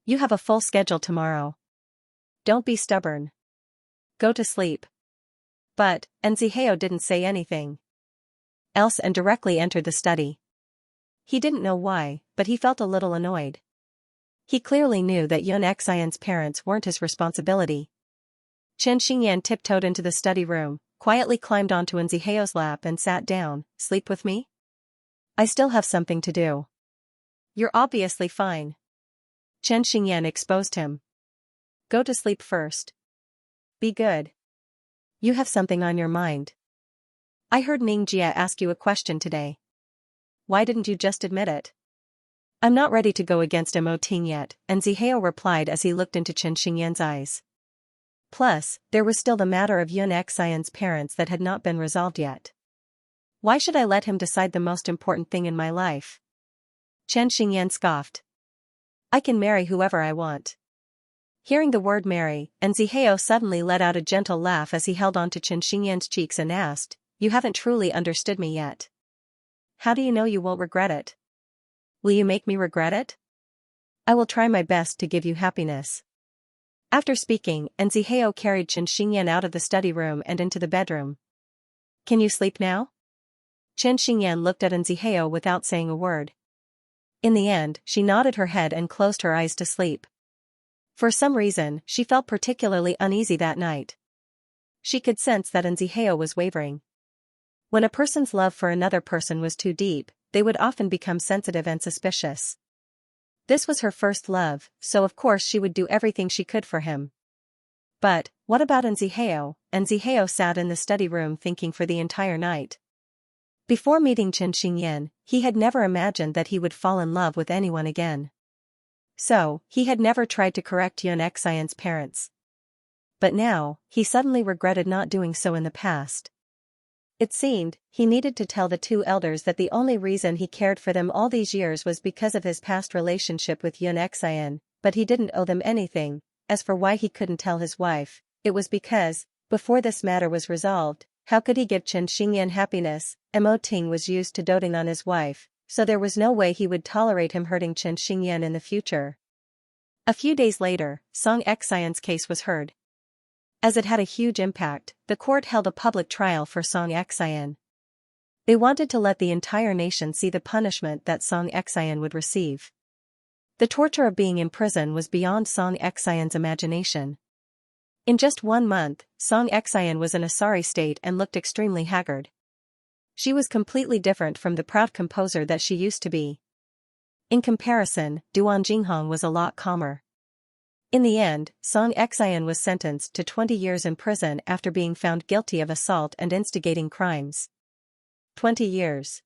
You have a full schedule tomorrow. Don't be stubborn. Go to sleep. But, Zihao didn't say anything else and directly entered the study. He didn't know why, but he felt a little annoyed. He clearly knew that Xianxian's parents weren't his responsibility. Chen Xingyan tiptoed into the study room, quietly climbed onto Zihao's lap and sat down. Sleep with me? I still have something to do. You're obviously fine. Chen Xingyan exposed him. Go to sleep first. Be good. You have something on your mind. I heard Ningjia ask you a question today. Why didn't you just admit it? I'm not ready to go against Mo Ting yet, Zihao replied as he looked into Chen Xingyan's eyes. Plus, there was still the matter of Xianxian's parents that had not been resolved yet. Why should I let him decide the most important thing in my life? Chen Xingyan scoffed. I can marry whoever I want. Hearing the word marry, Zihao suddenly let out a gentle laugh as he held on to Chen Xingyan's cheeks and asked, you haven't truly understood me yet. How do you know you won't regret it? Will you make me regret it? I will try my best to give you happiness. After speaking, Zihao carried Chen Xingyan out of the study room and into the bedroom. Can you sleep now? Chen Xingyan looked at Zihao without saying a word. In the end, she nodded her head and closed her eyes to sleep. For some reason, she felt particularly uneasy that night. She could sense that Zihao was wavering. When a person's love for another person was too deep, they would often become sensitive and suspicious. This was her first love, so of course she would do everything she could for him. But, what about Zihao? Zihao sat in the study room thinking for the entire night. Before meeting Chen Xingyan, he had never imagined that he would fall in love with anyone again. So, he had never tried to correct Xianxian's parents. But now, he suddenly regretted not doing so in the past. It seemed, he needed to tell the two elders that the only reason he cared for them all these years was because of his past relationship with Xianxia, but he didn't owe them anything. As for why he couldn't tell his wife, it was because, before this matter was resolved, how could he give Xianxia happiness? Mo Ting was used to doting on his wife, so there was no way he would tolerate him hurting Xianxia in the future. A few days later, Xianxia's case was heard. As it had a huge impact, the court held a public trial for Xianxia. They wanted to let the entire nation see the punishment that Xianxia would receive. The torture of being in prison was beyond Xianxia's imagination. In just 1 month, Xianxia was in a sorry state and looked extremely haggard. She was completely different from the proud composer that she used to be. In comparison, Duan Jinghong was a lot calmer. In the end, Xianxia was sentenced to 20 years in prison after being found guilty of assault and instigating crimes. 20 years.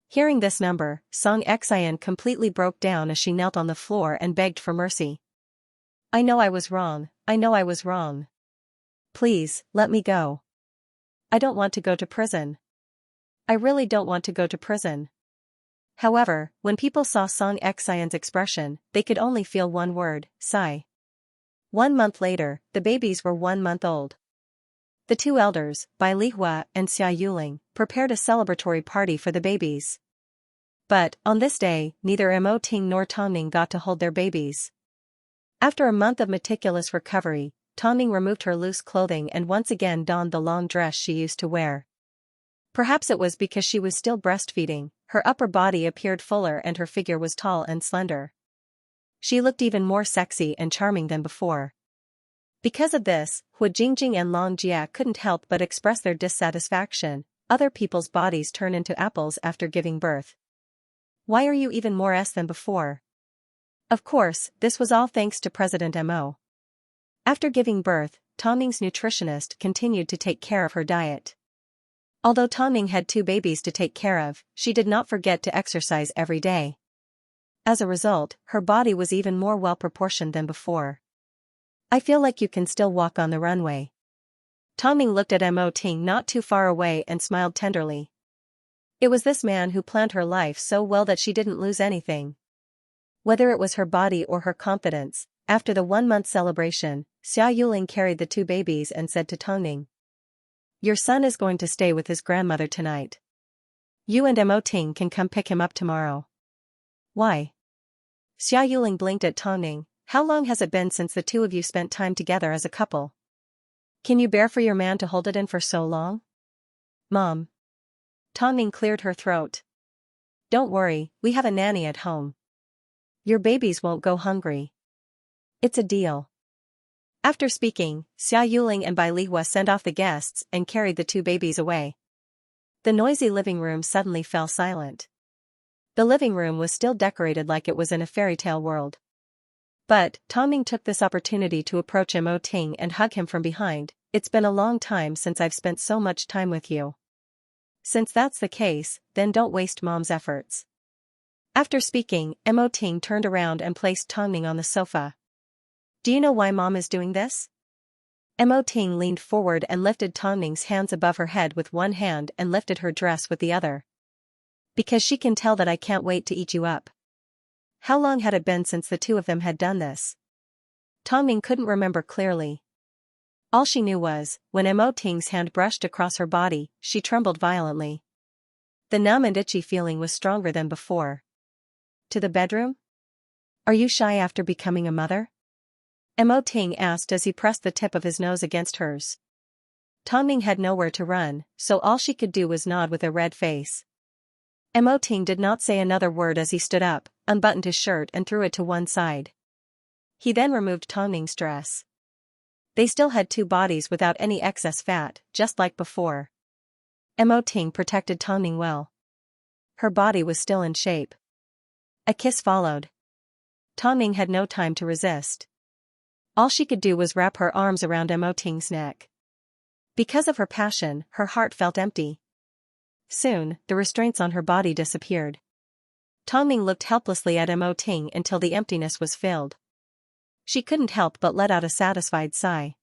Hearing this number, Xianxia completely broke down as she knelt on the floor and begged for mercy. I know I was wrong, I know I was wrong. Please, let me go. I don't want to go to prison. I really don't want to go to prison. However, when people saw Xianxia's expression, they could only feel one word, sigh. 1 month later, the babies were 1 month old. The two elders, Bai Lihua and Xia Yuling, prepared a celebratory party for the babies. But, on this day, neither Mo Ting nor Tongning got to hold their babies. After a month of meticulous recovery, Tongning removed her loose clothing and once again donned the long dress she used to wear. Perhaps it was because she was still breastfeeding, her upper body appeared fuller and her figure was tall and slender. She looked even more sexy and charming than before. Because of this, Hu Jingjing and Long Jia couldn't help but express their dissatisfaction. Other people's bodies turn into apples after giving birth. Why are you even more S than before? Of course, this was all thanks to President Mo. After giving birth, Tongning's nutritionist continued to take care of her diet. Although Tongning had 2 babies to take care of, she did not forget to exercise every day. As a result, her body was even more well-proportioned than before. I feel like you can still walk on the runway. Tongning looked at Mo Ting not too far away and smiled tenderly. It was this man who planned her life so well that she didn't lose anything. Whether it was her body or her confidence, after the 1-month celebration, Xia Yuling carried the 2 babies and said to Tongning, "Your son is going to stay with his grandmother tonight. You and Mo Ting can come pick him up tomorrow." Why? Xia Yuling blinked at Tongning. How long has it been since the 2 of you spent time together as a couple? Can you bear for your man to hold it in for so long? Mom. Tongning cleared her throat. Don't worry, we have a nanny at home. Your babies won't go hungry. It's a deal. After speaking, Xia Yuling and Bai Lihua sent off the guests and carried the 2 babies away. The noisy living room suddenly fell silent. The living room was still decorated like it was in a fairy tale world. But, Tongning took this opportunity to approach Mo Ting and hug him from behind. It's been a long time since I've spent so much time with you. Since that's the case, then don't waste Mom's efforts. After speaking, Mo Ting turned around and placed Tongning on the sofa. Do you know why Mom is doing this? Mo Ting leaned forward and lifted Tongning's hands above her head with one hand and lifted her dress with the other. Because she can tell that I can't wait to eat you up. How long had it been since the 2 of them had done this? Tongning couldn't remember clearly. All she knew was, when Mo Ting's hand brushed across her body, she trembled violently. The numb and itchy feeling was stronger than before. To the bedroom? Are you shy after becoming a mother? Mo Ting asked as he pressed the tip of his nose against hers. Tongning had nowhere to run, so all she could do was nod with a red face. Mo Ting did not say another word as he stood up, unbuttoned his shirt and threw it to one side. He then removed Tongning's dress. They still had 2 bodies without any excess fat, just like before. Mo Ting protected Tongning well. Her body was still in shape. A kiss followed. Tongning had no time to resist. All she could do was wrap her arms around Mo Ting's neck. Because of her passion, her heart felt empty. Soon, the restraints on her body disappeared. Tongning looked helplessly at Mo Ting until the emptiness was filled. She couldn't help but let out a satisfied sigh.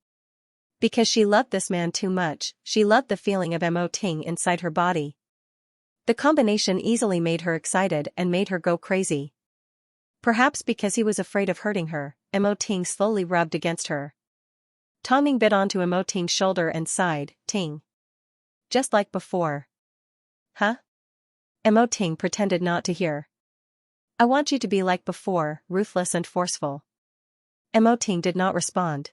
Because she loved this man too much, she loved the feeling of Mo Ting inside her body. The combination easily made her excited and made her go crazy. Perhaps because he was afraid of hurting her, Mo Ting slowly rubbed against her. Tongming bit onto Mo Ting's shoulder and sighed, Ting. Just like before. Huh? Mo Ting pretended not to hear. I want you to be like before, ruthless and forceful. Mo Ting did not respond.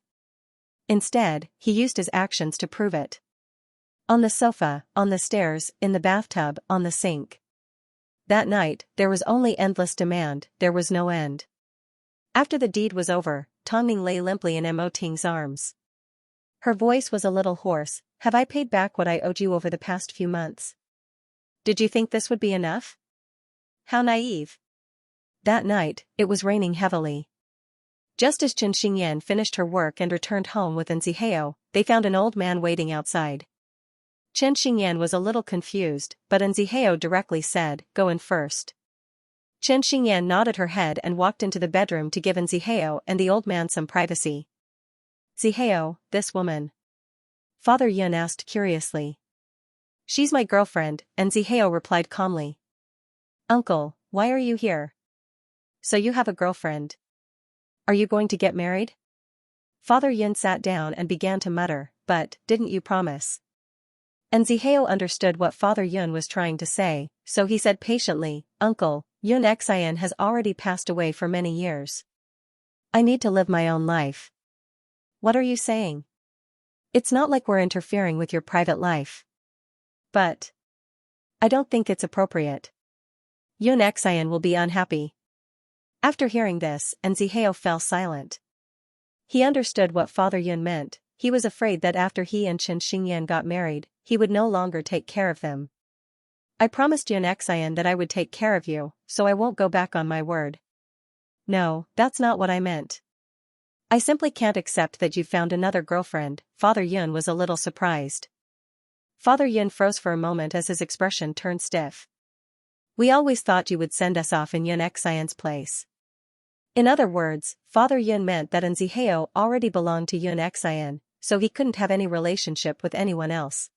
Instead, he used his actions to prove it. On the sofa, on the stairs, in the bathtub, on the sink. That night, there was only endless demand, there was no end. After the deed was over, Tongming lay limply in Mo Ting's arms. Her voice was a little hoarse. Have I paid back what I owed you over the past few months? Did you think this would be enough? How naive. That night, it was raining heavily. Just as Xianxia finished her work and returned home with Nzihao, they found an old man waiting outside. Xianxia was a little confused, but Nzihao directly said, Go in first. Xianxia nodded her head and walked into the bedroom to give Nzihao and the old man some privacy. Nzihao, this woman. Father Yun asked curiously. She's my girlfriend, Nzihao replied calmly. Uncle, why are you here? So you have a girlfriend. Are you going to get married? Father Yun sat down and began to mutter, but, didn't you promise? Nzihao understood what Father Yun was trying to say, so he said patiently, Uncle, Xianxia has already passed away for many years. I need to live my own life. What are you saying? It's not like we're interfering with your private life. But I don't think it's appropriate. Xianxia will be unhappy. After hearing this, Nzihao fell silent. He understood what Father Yun meant. He was afraid that after he and Xianxia got married, he would no longer take care of them. I promised Xianxia that I would take care of you, so I won't go back on my word. No, that's not what I meant. I simply can't accept that you've found another girlfriend. Father Yun was a little surprised. Father Yun froze for a moment as his expression turned stiff. We always thought you would send us off in Xianxia's place. In other words, Father Yun meant that Nzihao already belonged to Xianxia, so he couldn't have any relationship with anyone else.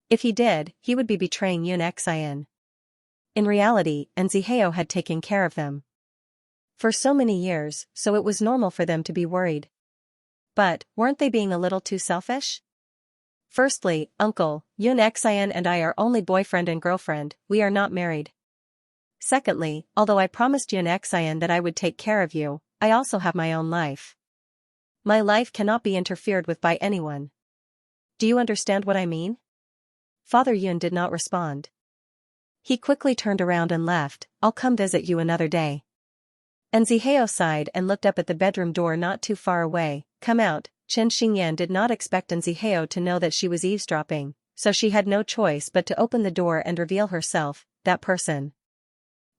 If he did, he would be betraying Xianxia. In reality, Nzihao had taken care of them for so many years, so it was normal for them to be worried. But, weren't they being a little too selfish? Firstly, Uncle, Xianxia and I are only boyfriend and girlfriend, we are not married. Secondly, although I promised Xianxia that I would take care of you, I also have my own life. My life cannot be interfered with by anyone. Do you understand what I mean? Father Yun did not respond. He quickly turned around and left. I'll come visit you another day. Nzihao sighed and looked up at the bedroom door not too far away. Come out. Xianxia did not expect Nzihao to know that she was eavesdropping, so she had no choice but to open the door and reveal herself, that person.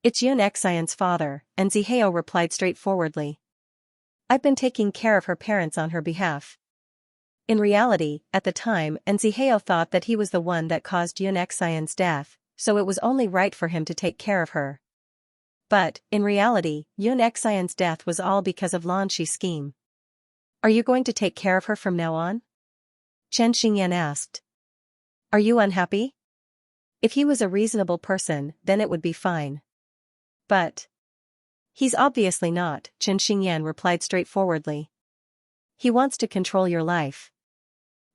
It's Xianxia's father, Nzihao replied straightforwardly. I've been taking care of her parents on her behalf. In reality, at the time, Nzihao thought that he was the one that caused Xianxia's death, so it was only right for him to take care of her. But, in reality, Xianxia's death was all because of Lan Shi's scheme. Are you going to take care of her from now on? Xianxia asked. Are you unhappy? If he was a reasonable person, then it would be fine. But he's obviously not, Xianxia replied straightforwardly. He wants to control your life.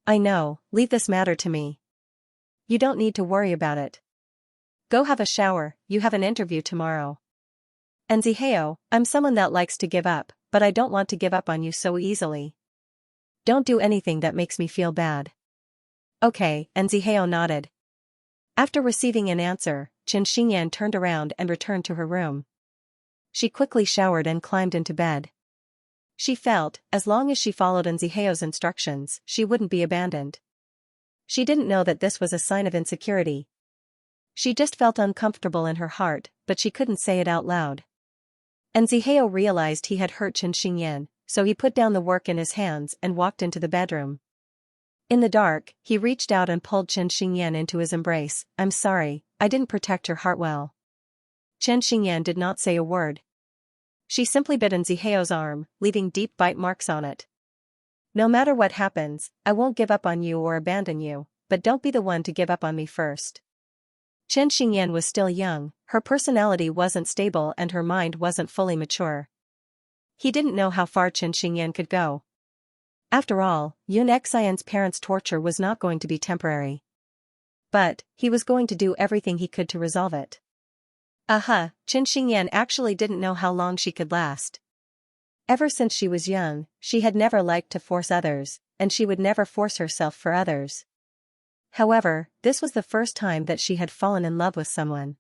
I know, leave this matter to me. You don't need to worry about it. Go have a shower, you have an interview tomorrow. Nzihao, I'm someone that likes to give up, but I don't want to give up on you so easily. Don't do anything that makes me feel bad. Okay, Nzihao nodded. After receiving an answer, Xianxia turned around and returned to her room. She quickly showered and climbed into bed. She felt, as long as she followed Nzihao's instructions, she wouldn't be abandoned. She didn't know that this was a sign of insecurity. She just felt uncomfortable in her heart, but she couldn't say it out loud. Nzihao realized he had hurt Xianxia, so he put down the work in his hands and walked into the bedroom. In the dark, he reached out and pulled Xianxia into his embrace. I'm sorry, I didn't protect your heart well. Xianxia did not say a word. She simply bit Nzihao's arm, leaving deep bite marks on it. No matter what happens, I won't give up on you or abandon you, but don't be the one to give up on me first. Xianxia was still young, her personality wasn't stable and her mind wasn't fully mature. He didn't know how far Xianxia could go. After all, Xianxia's parents' torture was not going to be temporary. But, he was going to do everything he could to resolve it. Xianxia actually didn't know how long she could last. Ever since she was young, she had never liked to force others, and she would never force herself for others. However, this was the first time that she had fallen in love with someone.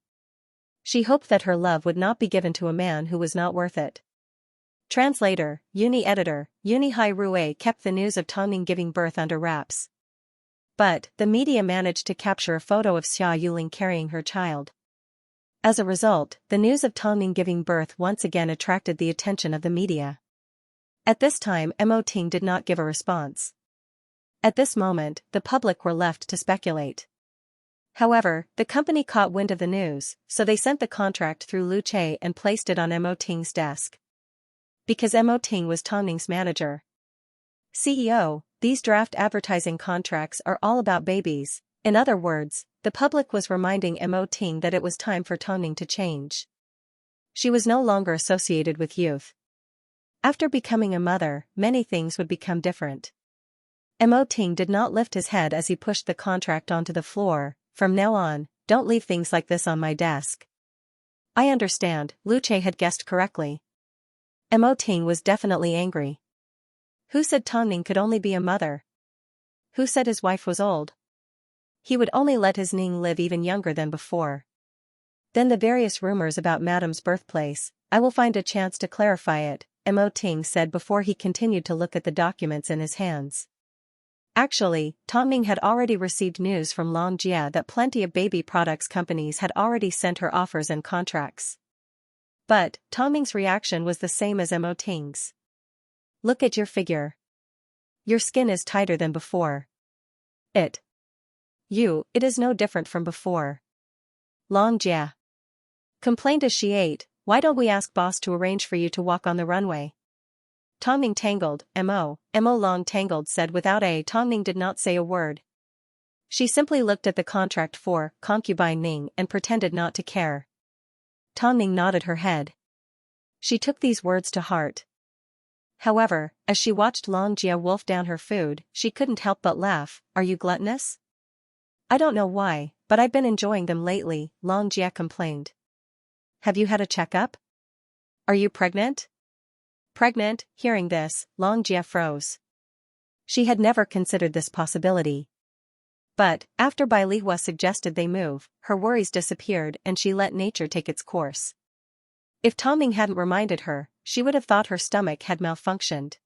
She hoped that her love would not be given to a man who was not worth it. Translator, Editor, Hai Rue kept the news of Tongning giving birth under wraps. But, the media managed to capture a photo of Xia Yuling carrying her child. As a result, the news of Tongning giving birth once again attracted the attention of the media. At this time Mo Ting did not give a response. At this moment, the public were left to speculate. However, the company caught wind of the news, so they sent the contract through Lu Che and placed it on Mo Ting's desk. Because Mo Ting was Tongning's manager. CEO, these draft advertising contracts are all about babies. In other words, the public was reminding Mo Ting that it was time for Tongning to change. She was no longer associated with youth. After becoming a mother, many things would become different. Mo Ting did not lift his head as he pushed the contract onto the floor. From now on, don't leave things like this on my desk. I understand, Lu Che had guessed correctly. Mo Ting was definitely angry. Who said Tongning could only be a mother? Who said his wife was old? He would only let his Ning live even younger than before. Then the various rumors about Madame's birthplace, I will find a chance to clarify it, Mo Ting said before he continued to look at the documents in his hands. Actually, Tongning had already received news from Xianxia that plenty of baby products companies had already sent her offers and contracts. But, Tongning's reaction was the same as Mo Ting's. Look at your figure. Your skin is tighter than before. It is no different from before. Xianxia complained as she ate, why don't we ask boss to arrange for you to walk on the runway? Tongning tangled, Mo Long tangled said without a Tongning did not say a word. She simply looked at the contract for concubine Ning and pretended not to care. Tongning nodded her head. She took these words to heart. However, as she watched Xianxia wolf down her food, she couldn't help but laugh. Are you gluttonous? I don't know why, but I've been enjoying them lately, Xianxia complained. Have you had a checkup? Are you pregnant? Pregnant, hearing this, Xianxia froze. She had never considered this possibility. But, after Bai Lihua suggested they move, her worries disappeared and she let nature take its course. If Tongning hadn't reminded her, she would have thought her stomach had malfunctioned.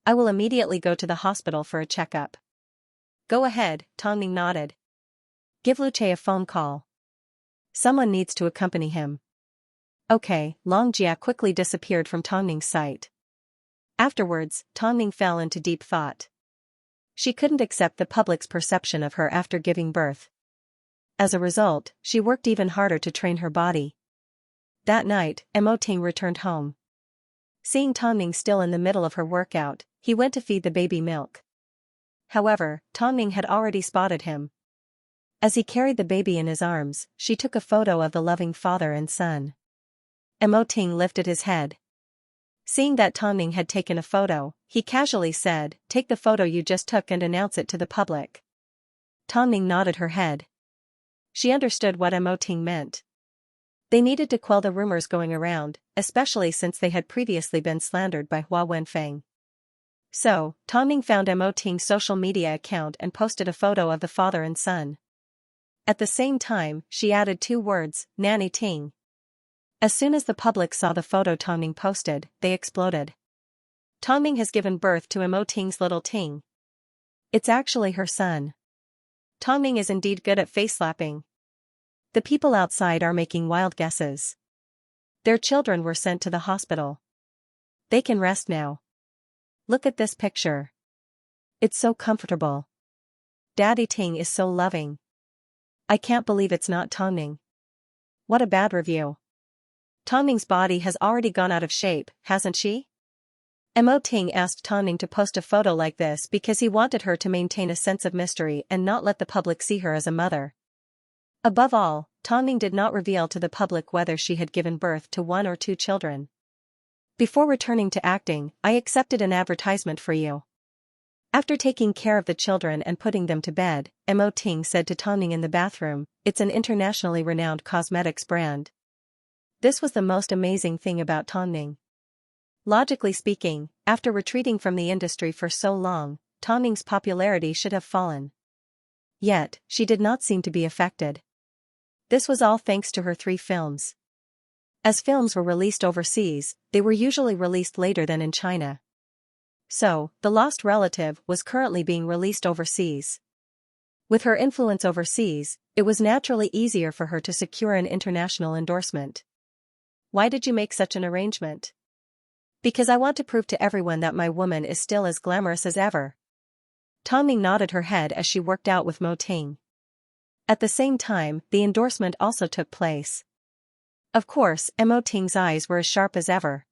I will immediately go to the hospital for a checkup. Go ahead, Tongning nodded. Give Lu Che a phone call. Someone needs to accompany him. Okay, Xianxia quickly disappeared from Tongning's sight. Afterwards, Tongning fell into deep thought. She couldn't accept the public's perception of her after giving birth. As a result, she worked even harder to train her body. That night, Mo Ting returned home. Seeing Tongning still in the middle of her workout, he went to feed the baby milk. However, Tongning had already spotted him. As he carried the baby in his arms, she took a photo of the loving father and son. Mo Ting lifted his head. Seeing that Tongning had taken a photo, he casually said, take the photo you just took and announce it to the public. Tongning nodded her head. She understood what Mo Ting meant. They needed to quell the rumors going around, especially since they had previously been slandered by Hua Wenfeng. So, Tongning found Mo Ting's social media account and posted a photo of the father and son. At the same time, she added 2 words, Nanny Ting. As soon as the public saw the photo Tongning posted, they exploded. Tongning has given birth to Mo Ting's little Ting. It's actually her son. Tongning is indeed good at face slapping. The people outside are making wild guesses. Their children were sent to the hospital. They can rest now. Look at this picture. It's so comfortable. Daddy Ting is so loving. I can't believe it's not Tongning. What a bad review. Tongning's body has already gone out of shape, hasn't she? Mo Ting asked Tongning to post a photo like this because he wanted her to maintain a sense of mystery and not let the public see her as a mother. Above all, Tongning did not reveal to the public whether she had given birth to 1 or 2 children. Before returning to acting, I accepted an advertisement for you. After taking care of the children and putting them to bed, Mo Ting said to Tongning in the bathroom, "It's an internationally renowned cosmetics brand." This was the most amazing thing about Tongning. Logically speaking, after retreating from the industry for so long, Tongning's popularity should have fallen. Yet, she did not seem to be affected. This was all thanks to her 3 films. As films were released overseas, they were usually released later than in China. So, The Lost Relative was currently being released overseas. With her influence overseas, it was naturally easier for her to secure an international endorsement. Why did you make such an arrangement? Because I want to prove to everyone that my woman is still as glamorous as ever. Tongning nodded her head as she worked out with Mo Ting. At the same time, the endorsement also took place. Of course, Mo Ting's eyes were as sharp as ever.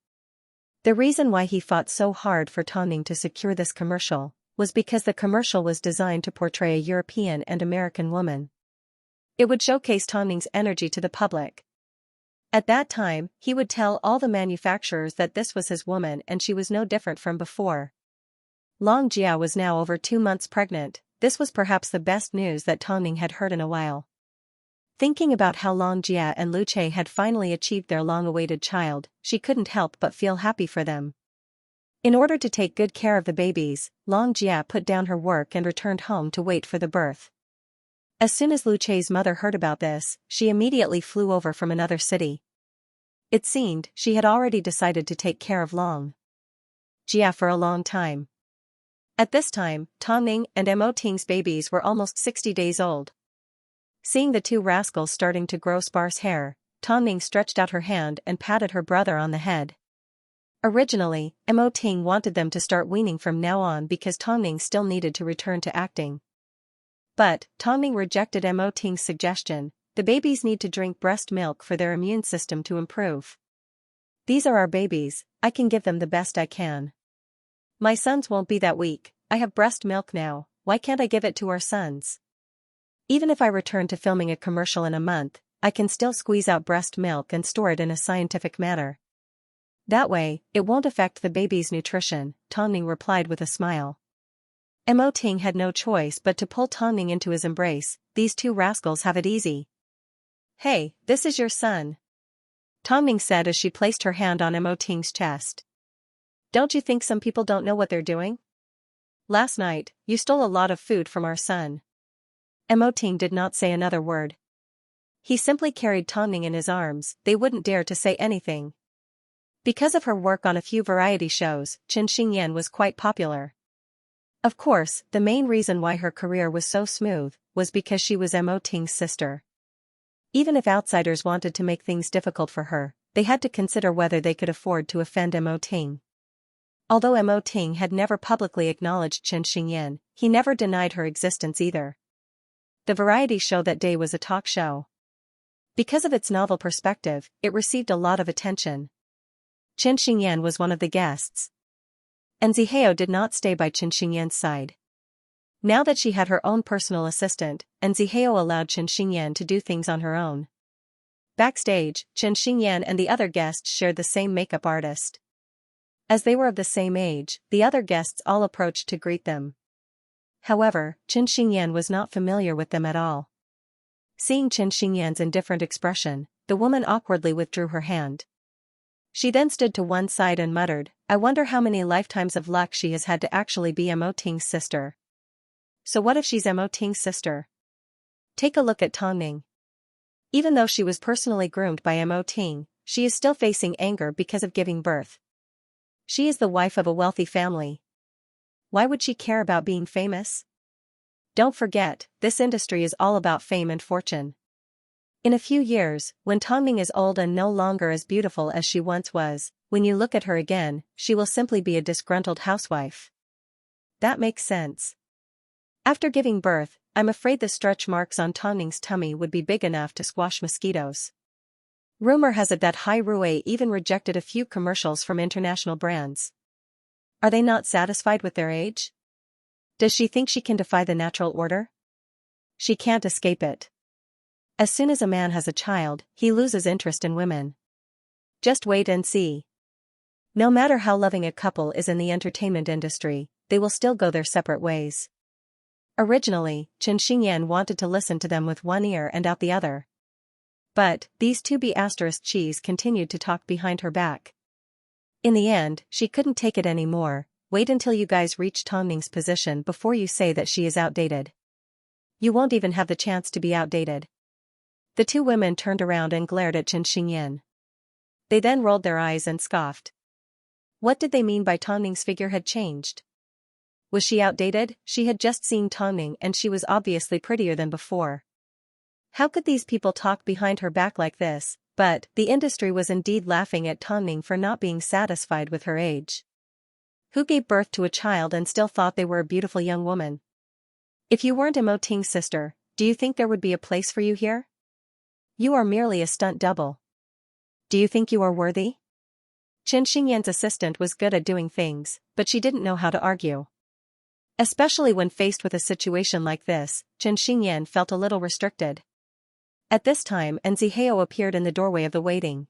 The reason why he fought so hard for Tongning to secure this commercial was because the commercial was designed to portray a European and American woman. It would showcase Tongning's energy to the public. At that time, he would tell all the manufacturers that this was his woman and she was no different from before. Long Jia was now over 2 months pregnant. This was perhaps the best news that Tongning had heard in a while. Thinking about how Long Jia and Lu Che had finally achieved their long-awaited child, she couldn't help but feel happy for them. In order to take good care of the babies, Long Jia put down her work and returned home to wait for the birth. As soon as Lu Che's mother heard about this, she immediately flew over from another city. It seemed she had already decided to take care of Long Jia for a long time. At this time, Tongning and Mo Ting's babies were almost 60 days old. Seeing the 2 rascals starting to grow sparse hair, Tongning stretched out her hand and patted her brother on the head. Originally, Mo Ting wanted them to start weaning from now on because Tongning still needed to return to acting. But, Tongning rejected Mo Ting's suggestion. The babies need to drink breast milk for their immune system to improve. These are our babies, I can give them the best I can. My sons won't be that weak, I have breast milk now, why can't I give it to our sons? Even if I return to filming a commercial in a month, I can still squeeze out breast milk and store it in a scientific manner. That way, it won't affect the baby's nutrition, Tongning replied with a smile. Mo Ting had no choice but to pull Tongning into his embrace. These 2 rascals have it easy. Hey, this is your son, Tongning said as she placed her hand on Mo Ting's chest. Don't you think some people don't know what they're doing? Last night, you stole a lot of food from our son. Mo Ting did not say another word. He simply carried Tongning in his arms. They wouldn't dare to say anything. Because of her work on a few variety shows, Xianxia was quite popular. Of course, the main reason why her career was so smooth was because she was Mo Ting's sister. Even if outsiders wanted to make things difficult for her, they had to consider whether they could afford to offend Mo Ting. Although Mo Ting had never publicly acknowledged Xianxia, he never denied her existence either. The variety show that day was a talk show. Because of its novel perspective, it received a lot of attention. Xianxia was one of the guests. And Zihao did not stay by Xianxia's side. Now that she had her own personal assistant, and Zihao allowed Xianxia to do things on her own. Backstage, Xianxia and the other guests shared the same makeup artist. As they were of the same age, the other guests all approached to greet them. However, Xianxia was not familiar with them at all. Seeing Xianxia's indifferent expression, the woman awkwardly withdrew her hand. She then stood to one side and muttered, I wonder how many lifetimes of luck she has had to actually be Mo Ting's sister. So what if she's Mo Ting's sister? Take a look at Tongning. Even though she was personally groomed by Mo Ting, she is still facing anger because of giving birth. She is the wife of a wealthy family. Why would she care about being famous? Don't forget, this industry is all about fame and fortune. In a few years, when Tongning is old and no longer as beautiful as she once was, when you look at her again, she will simply be a disgruntled housewife. That makes sense. After giving birth, I'm afraid the stretch marks on Tongning's tummy would be big enough to squash mosquitoes. Rumor has it that Hai Rui even rejected a few commercials from international brands. Are they not satisfied with their age? Does she think she can defy the natural order? She can't escape it. As soon as a man has a child, he loses interest in women. Just wait and see. No matter how loving a couple is in the entertainment industry, they will still go their separate ways. Originally, Xianxia wanted to listen to them with one ear and out the other. But, these two B*****s continued to talk behind her back. In the end, she couldn't take it anymore. Wait until you guys reach Tongning's position before you say that she is outdated. You won't even have the chance to be outdated. The two women turned around and glared at Xianxia. They then rolled their eyes and scoffed. What did they mean by Tongning's figure had changed? Was she outdated? She had just seen Tongning and she was obviously prettier than before. How could these people talk behind her back like this? But, the industry was indeed laughing at Tongning for not being satisfied with her age. Who gave birth to a child and still thought they were a beautiful young woman? If you weren't Mo Ting's sister, do you think there would be a place for you here? You are merely a stunt double. Do you think you are worthy? Xianxia's assistant was good at doing things, but she didn't know how to argue. Especially when faced with a situation like this, Xianxia felt a little restricted. At this time, Nzihao appeared in the doorway of the waiting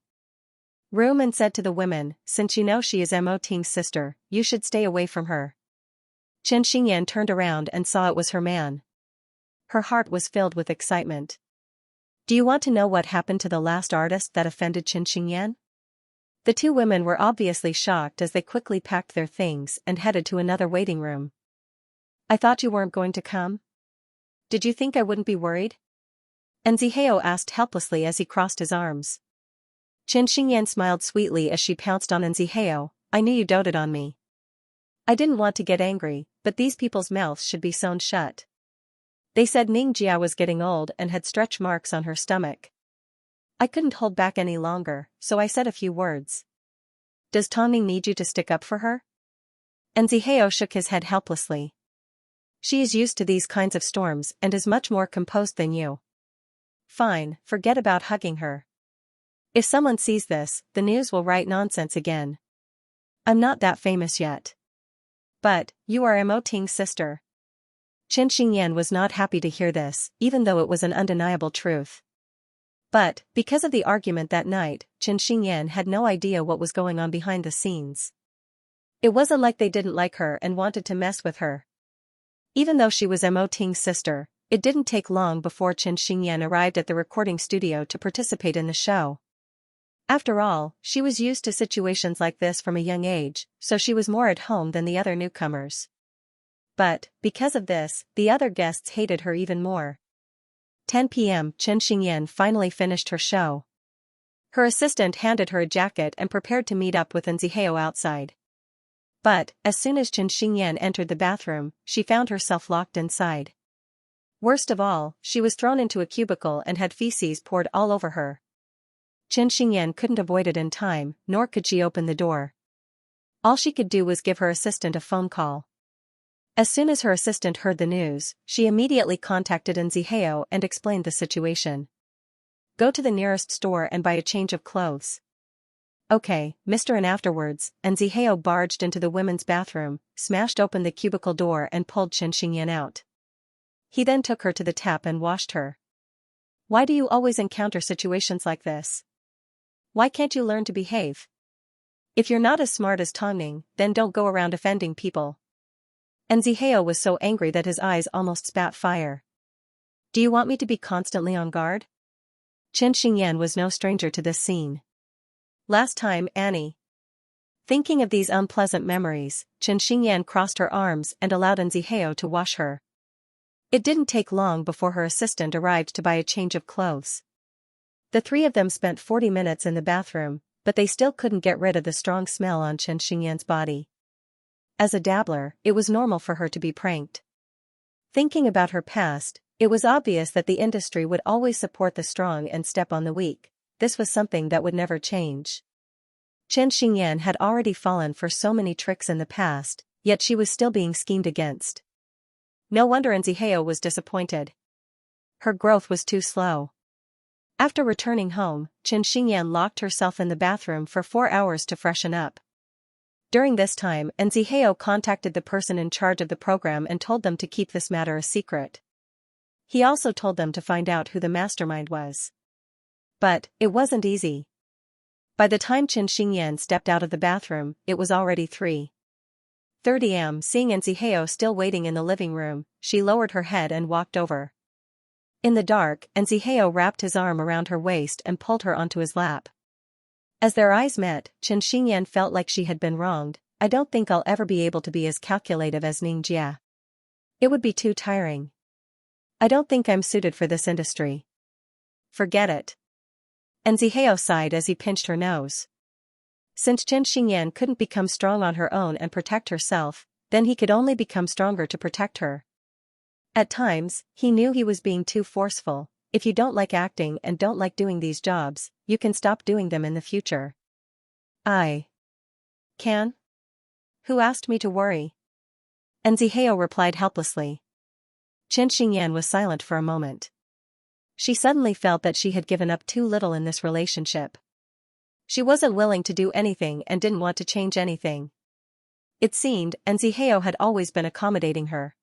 room and said to the women, since you know she is Mo Ting's sister, you should stay away from her. Xianxia turned around and saw it was her man. Her heart was filled with excitement. Do you want to know what happened to the last artist that offended Xianxia? The two women were obviously shocked as they quickly packed their things and headed to another waiting room. I thought you weren't going to come? Did you think I wouldn't be worried? Nzihao asked helplessly as he crossed his arms. Xianxia smiled sweetly as she pounced on Nzihao. I knew you doted on me. I didn't want to get angry, but these people's mouths should be sewn shut. They said Ningjia was getting old and had stretch marks on her stomach. I couldn't hold back any longer, so I said a few words. Does Tongning need you to stick up for her? Nzihao shook his head helplessly. She is used to these kinds of storms and is much more composed than you. Fine, forget about hugging her. If someone sees this, the news will write nonsense again. I'm not that famous yet. But, you are Mo Ting's sister. Xianxia was not happy to hear this, even though it was an undeniable truth. But, because of the argument that night, Xianxia had no idea what was going on behind the scenes. It wasn't like they didn't like her and wanted to mess with her. Even though she was Mo Ting's sister, it didn't take long before Xianxia arrived at the recording studio to participate in the show. After all, she was used to situations like this from a young age, so she was more at home than the other newcomers. But, because of this, the other guests hated her even more. 10 p.m. Xianxia finally finished her show. Her assistant handed her a jacket and prepared to meet up with Nzihao outside. But, as soon as Xianxia entered the bathroom, she found herself locked inside. Worst of all, she was thrown into a cubicle and had feces poured all over her. Xianxia couldn't avoid it in time, nor could she open the door. All she could do was give her assistant a phone call. As soon as her assistant heard the news, she immediately contacted Nzihao and explained the situation. Go to the nearest store and buy a change of clothes. Okay, mister. And afterwards, Nzihao barged into the women's bathroom, smashed open the cubicle door and pulled Xianxia out. He then took her to the tap and washed her. Why do you always encounter situations like this? Why can't you learn to behave? If you're not as smart as Tongning, then don't go around offending people. Nzihao was so angry that his eyes almost spat fire. Do you want me to be constantly on guard? Xianxia was no stranger to this scene. Last time, Annie. Thinking of these unpleasant memories, Xianxia crossed her arms and allowed Nzihao to wash her. It didn't take long before her assistant arrived to buy a change of clothes. The three of them spent 40 minutes in the bathroom, but they still couldn't get rid of the strong smell on Xianxia's body. As a dabbler, it was normal for her to be pranked. Thinking about her past, it was obvious that the industry would always support the strong and step on the weak. This was something that would never change. Xianxia had already fallen for so many tricks in the past, yet she was still being schemed against. No wonder Nzihao was disappointed. Her growth was too slow. After returning home, Xianxia locked herself in the bathroom for 4 hours to freshen up. During this time, Nziheo contacted the person in charge of the program and told them to keep this matter a secret. He also told them to find out who the mastermind was. But it wasn't easy. By the time Xianxia stepped out of the bathroom, it was already 3:30 am. Seeing Nziheo still waiting in the living room, she lowered her head and walked over. In the dark, Nziheo wrapped his arm around her waist and pulled her onto his lap. As their eyes met, Xianxia felt like she had been wronged. I don't think I'll ever be able to be as calculative as Ningjia. It would be too tiring. I don't think I'm suited for this industry. Forget it. Nziheo sighed as he pinched her nose. Since Xianxia couldn't become strong on her own and protect herself, then he could only become stronger to protect her. At times, he knew he was being too forceful. If you don't like acting and don't like doing these jobs, you can stop doing them in the future. I can? Who asked me to worry? Nziheo replied helplessly. Xianxia was silent for a moment. She suddenly felt that she had given up too little in this relationship. She wasn't willing to do anything and didn't want to change anything. It seemed Nziheo had always been accommodating her.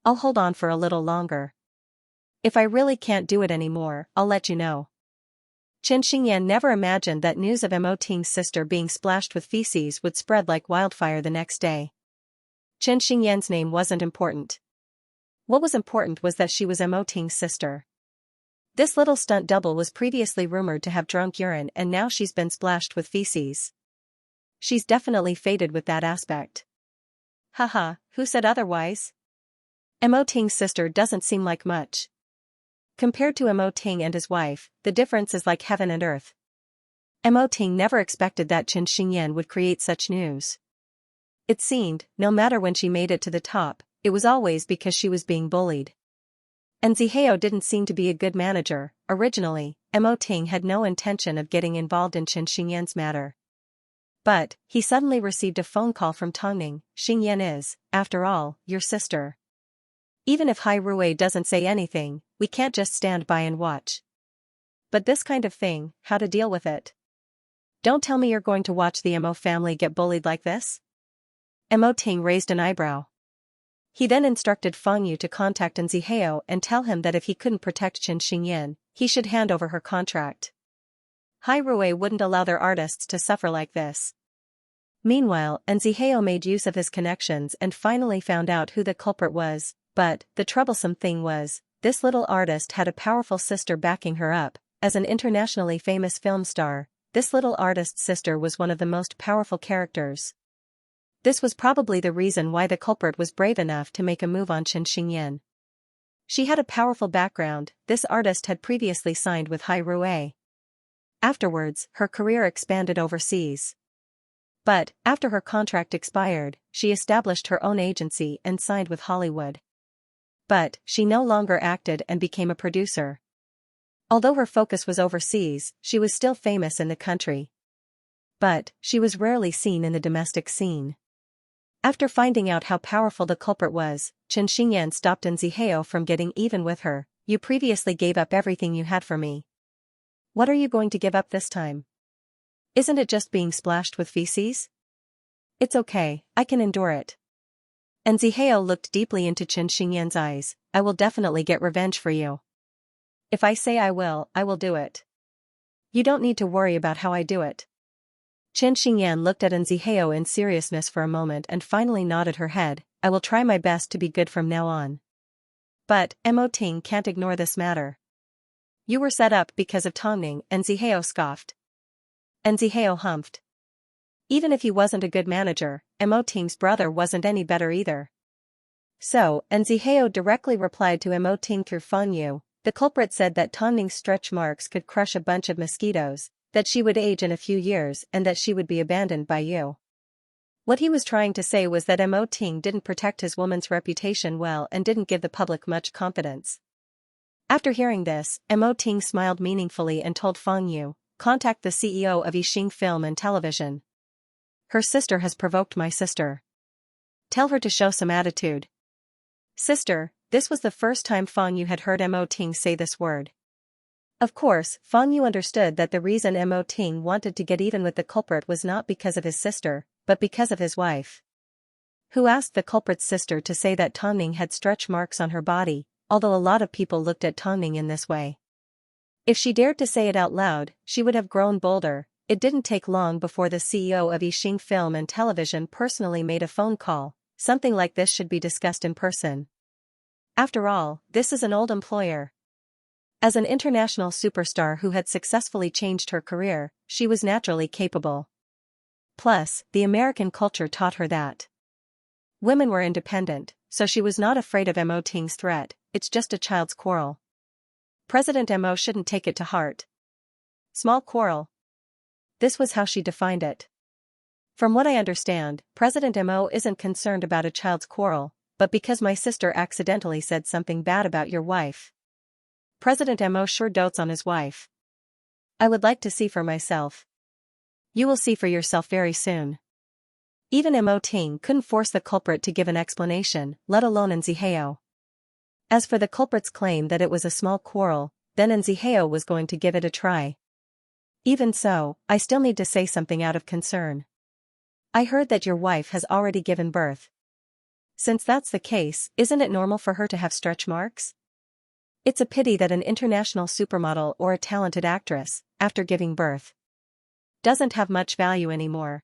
I'll hold on for a little longer. If I really can't do it anymore, I'll let you know. Xianxia never imagined that news of Mo Ting's sister being splashed with feces would spread like wildfire the next day. Xianxia's name wasn't important. What was important was that she was Mo Ting's sister. This little stunt double was previously rumored to have drunk urine and now she's been splashed with feces. She's definitely faded with that aspect. Haha, who said otherwise? Mo Ting's sister doesn't seem like much. Compared to Mo Ting and his wife, the difference is like heaven and earth. Mo Ting never expected that Xianxia would create such news. It seemed, no matter when she made it to the top, it was always because she was being bullied. Nziheo didn't seem to be a good manager. Originally, Mo Ting had no intention of getting involved in Xianxia's matter. But, he suddenly received a phone call from Tongning. Xingyan is, after all, your sister. Even if Hai Rui doesn't say anything, we can't just stand by and watch. But this kind of thing, how to deal with it? Don't tell me you're going to watch the Mo family get bullied like this? Mo Ting raised an eyebrow. He then instructed Feng Yu to contact Nziheo and tell him that if he couldn't protect Xianxia, he should hand over her contract. Hai Rui wouldn't allow their artists to suffer like this. Meanwhile, Nziheo made use of his connections and finally found out who the culprit was. But, the troublesome thing was, this little artist had a powerful sister backing her up. As an internationally famous film star, this little artist's sister was one of the most powerful characters. This was probably the reason why the culprit was brave enough to make a move on Xianxia. She had a powerful background. This artist had previously signed with Hai Rui. Afterwards, her career expanded overseas. But, after her contract expired, she established her own agency and signed with Hollywood. But, she no longer acted and became a producer. Although her focus was overseas, she was still famous in the country. But, she was rarely seen in the domestic scene. After finding out how powerful the culprit was, Xianxia stopped Nziheo from getting even with her. You previously gave up everything you had for me. What are you going to give up this time? Isn't it just being splashed with feces? It's okay, I can endure it. Nziheo looked deeply into Xianxia's eyes. I will definitely get revenge for you. If I say I will do it. You don't need to worry about how I do it. Xianxia looked at Nziheo in seriousness for a moment and finally nodded her head. I will try my best to be good from now on. But, Mo Ting can't ignore this matter. You were set up because of Tongning, Nziheo scoffed. Nziheo humphed. Even if he wasn't a good manager, Mo Ting's brother wasn't any better either. So, Nziheo directly replied to Mo Ting through Feng Yu. The culprit said that Tongning's stretch marks could crush a bunch of mosquitoes, that she would age in a few years and that she would be abandoned by you. What he was trying to say was that Mo Ting didn't protect his woman's reputation well and didn't give the public much confidence. After hearing this, Mo Ting smiled meaningfully and told Feng Yu, contact the CEO of Yixing Film and Television. Her sister has provoked my sister. Tell her to show some attitude. Sister, this was the first time Feng Yu had heard Mo Ting say this word. Of course, Feng Yu understood that the reason Mo Ting wanted to get even with the culprit was not because of his sister, but because of his wife. Who asked the culprit's sister to say that Tongning had stretch marks on her body, although a lot of people looked at Tongning in this way. If she dared to say it out loud, she would have grown bolder. It didn't take long before the CEO of Yixing Film and Television personally made a phone call. Something like this should be discussed in person. After all, this is an old employer. As an international superstar who had successfully changed her career, she was naturally capable. Plus, the American culture taught her that women were independent, so she was not afraid of Mo Ting's threat. It's just a child's quarrel. President Mo shouldn't take it to heart. Small quarrel. This was how she defined it. From what I understand, President Mo isn't concerned about a child's quarrel, but because my sister accidentally said something bad about your wife. President Mo sure dotes on his wife. I would like to see for myself. You will see for yourself very soon. Even Mo Ting couldn't force the culprit to give an explanation, let alone Nzihao. As for the culprit's claim that it was a small quarrel, then Nzihao was going to give it a try. Even so, I still need to say something out of concern. I heard that your wife has already given birth. Since that's the case, isn't it normal for her to have stretch marks? It's a pity that an international supermodel or a talented actress, after giving birth, doesn't have much value anymore.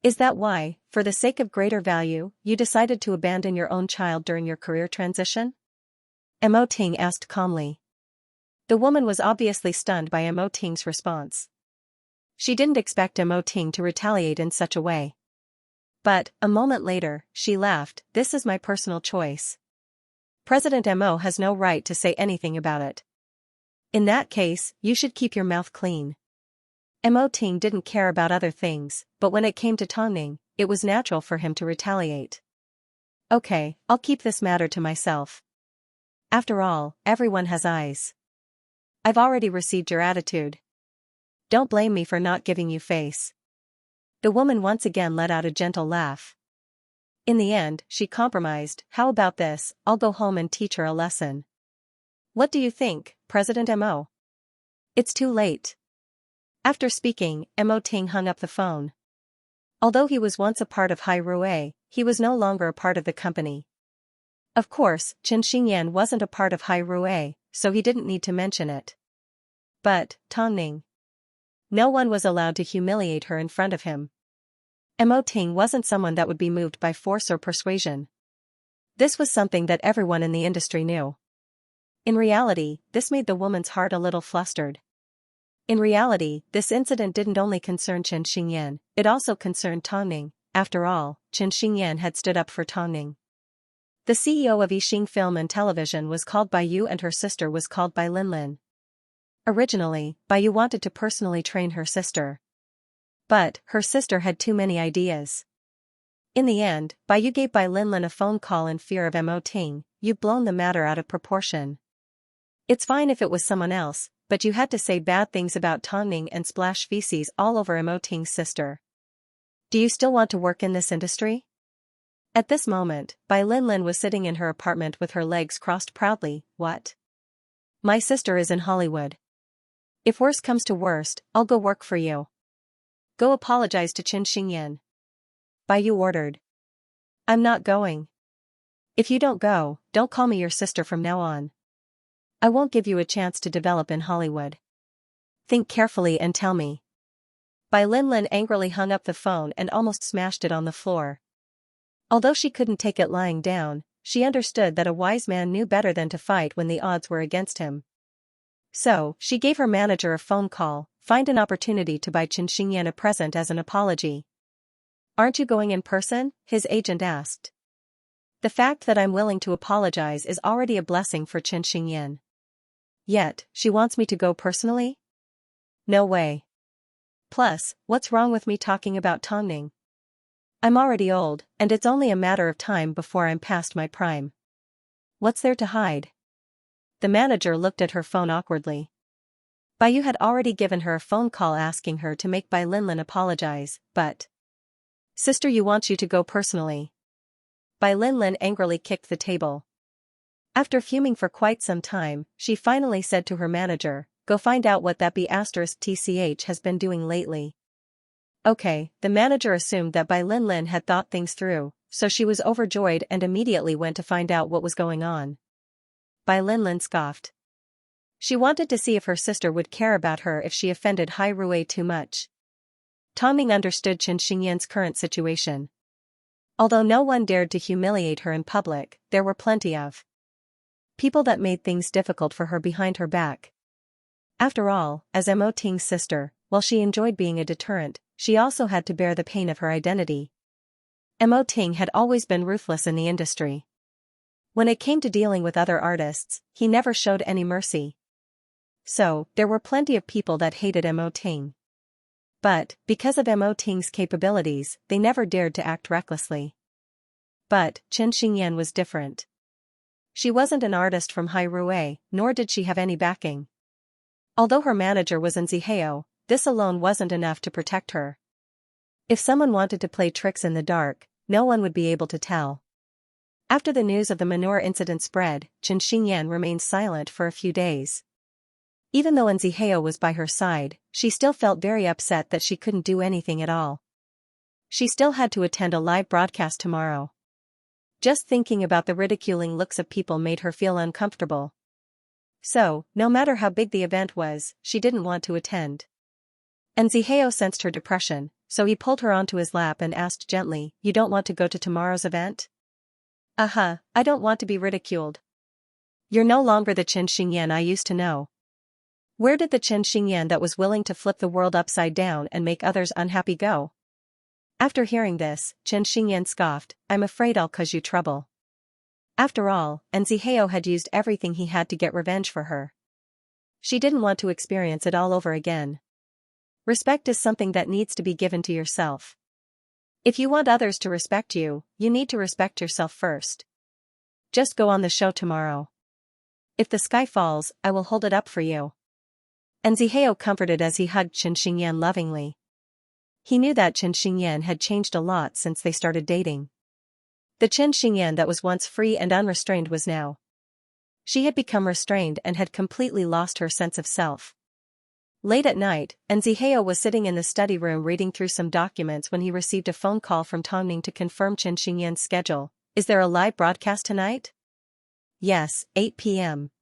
Is that why, for the sake of greater value, you decided to abandon your own child during your career transition? Mo Ting asked calmly. The woman was obviously stunned by Mo Ting's response. She didn't expect Mo Ting to retaliate in such a way. But, a moment later, she laughed. This is my personal choice. President Mo has no right to say anything about it. In that case, you should keep your mouth clean. Mo Ting didn't care about other things, but when it came to Tongning, it was natural for him to retaliate. Okay, I'll keep this matter to myself. After all, everyone has eyes. I've already received your attitude. Don't blame me for not giving you face. The woman once again let out a gentle laugh. In the end, she compromised. How about this, I'll go home and teach her a lesson. What do you think, President Mo? It's too late. After speaking, Mo Ting hung up the phone. Although he was once a part of Hai Rui, he was no longer a part of the company. Of course, Xianxia wasn't a part of Hai Rui, so he didn't need to mention it. But, Tongning. No one was allowed to humiliate her in front of him. Mo Ting wasn't someone that would be moved by force or persuasion. This was something that everyone in the industry knew. In reality, this made the woman's heart a little flustered. In reality, this incident didn't only concern Chen Xingyan, it also concerned Tongning. After all, Chen Xingyan had stood up for Tongning. The CEO of Yixing Film and Television was called by Yu and her sister was called by Linlin. Originally, Bai Yu wanted to personally train her sister. But, her sister had too many ideas. In the end, Bai Yu gave Bai Linlin a phone call in fear of Mo Ting. You've blown the matter out of proportion. It's fine if it was someone else, but you had to say bad things about Tongning and splash feces all over Mo Ting's sister. Do you still want to work in this industry? At this moment, Bai Linlin was sitting in her apartment with her legs crossed proudly. What? My sister is in Hollywood. If worst comes to worst, I'll go work for you. Go apologize to Chen Xingyan. Bai Yu ordered. I'm not going. If you don't go, don't call me your sister from now on. I won't give you a chance to develop in Hollywood. Think carefully and tell me. Bai Linlin angrily hung up the phone and almost smashed it on the floor. Although she couldn't take it lying down, she understood that a wise man knew better than to fight when the odds were against him. So, she gave her manager a phone call, find an opportunity to buy Chen Xingyan a present as an apology. Aren't you going in person? His agent asked. The fact that I'm willing to apologize is already a blessing for Chen Xingyan. Yet, she wants me to go personally? No way. Plus, what's wrong with me talking about Tongning? I'm already old, and it's only a matter of time before I'm past my prime. What's there to hide? The manager looked at her phone awkwardly. Bai Yu had already given her a phone call asking her to make Bai Linlin apologize, but Sister Yu wants you to go personally. Bai Linlin angrily kicked the table. After fuming for quite some time, she finally said to her manager, go find out what that B*TCH has been doing lately. Okay, the manager assumed that Bai Linlin had thought things through, so she was overjoyed and immediately went to find out what was going on. Bai Linlin scoffed. She wanted to see if her sister would care about her if she offended Hai Rui too much. Tongning understood Chen Xingyan's current situation. Although no one dared to humiliate her in public, there were plenty of people that made things difficult for her behind her back. After all, as Mo Ting's sister, while she enjoyed being a deterrent, she also had to bear the pain of her identity. Mo Ting had always been ruthless in the industry. When it came to dealing with other artists, he never showed any mercy. So, there were plenty of people that hated Mo Ting. But, because of Mo Ting's capabilities, they never dared to act recklessly. But, Chen Xingyan was different. She wasn't an artist from Hai Rui, nor did she have any backing. Although her manager was in Zihao, this alone wasn't enough to protect her. If someone wanted to play tricks in the dark, no one would be able to tell. After the news of the manure incident spread, Chen Xingyan remained silent for a few days. Even though Zihao was by her side, she still felt very upset that she couldn't do anything at all. She still had to attend a live broadcast tomorrow. Just thinking about the ridiculing looks of people made her feel uncomfortable. So, no matter how big the event was, she didn't want to attend. Zihao sensed her depression, so he pulled her onto his lap and asked gently, "You don't want to go to tomorrow's event?" I don't want to be ridiculed. You're no longer the Chen Xingyan I used to know. Where did the Chen Xingyan that was willing to flip the world upside down and make others unhappy go? After hearing this, Chen Xingyan scoffed, "I'm afraid I'll cause you trouble." After all, Zihao had used everything he had to get revenge for her. She didn't want to experience it all over again. Respect is something that needs to be given to yourself. If you want others to respect you, you need to respect yourself first. Just go on the show tomorrow. If the sky falls, I will hold it up for you. Zihao comforted as he hugged Chen Xingyan lovingly. He knew that Chen Xingyan had changed a lot since they started dating. The Chen Xingyan that was once free and unrestrained was now. She had become restrained and had completely lost her sense of self. Late at night, Zihao was sitting in the study room reading through some documents when he received a phone call from Tongning to confirm Chen Xingyan's schedule. "Is there a live broadcast tonight?" "Yes, 8 p.m.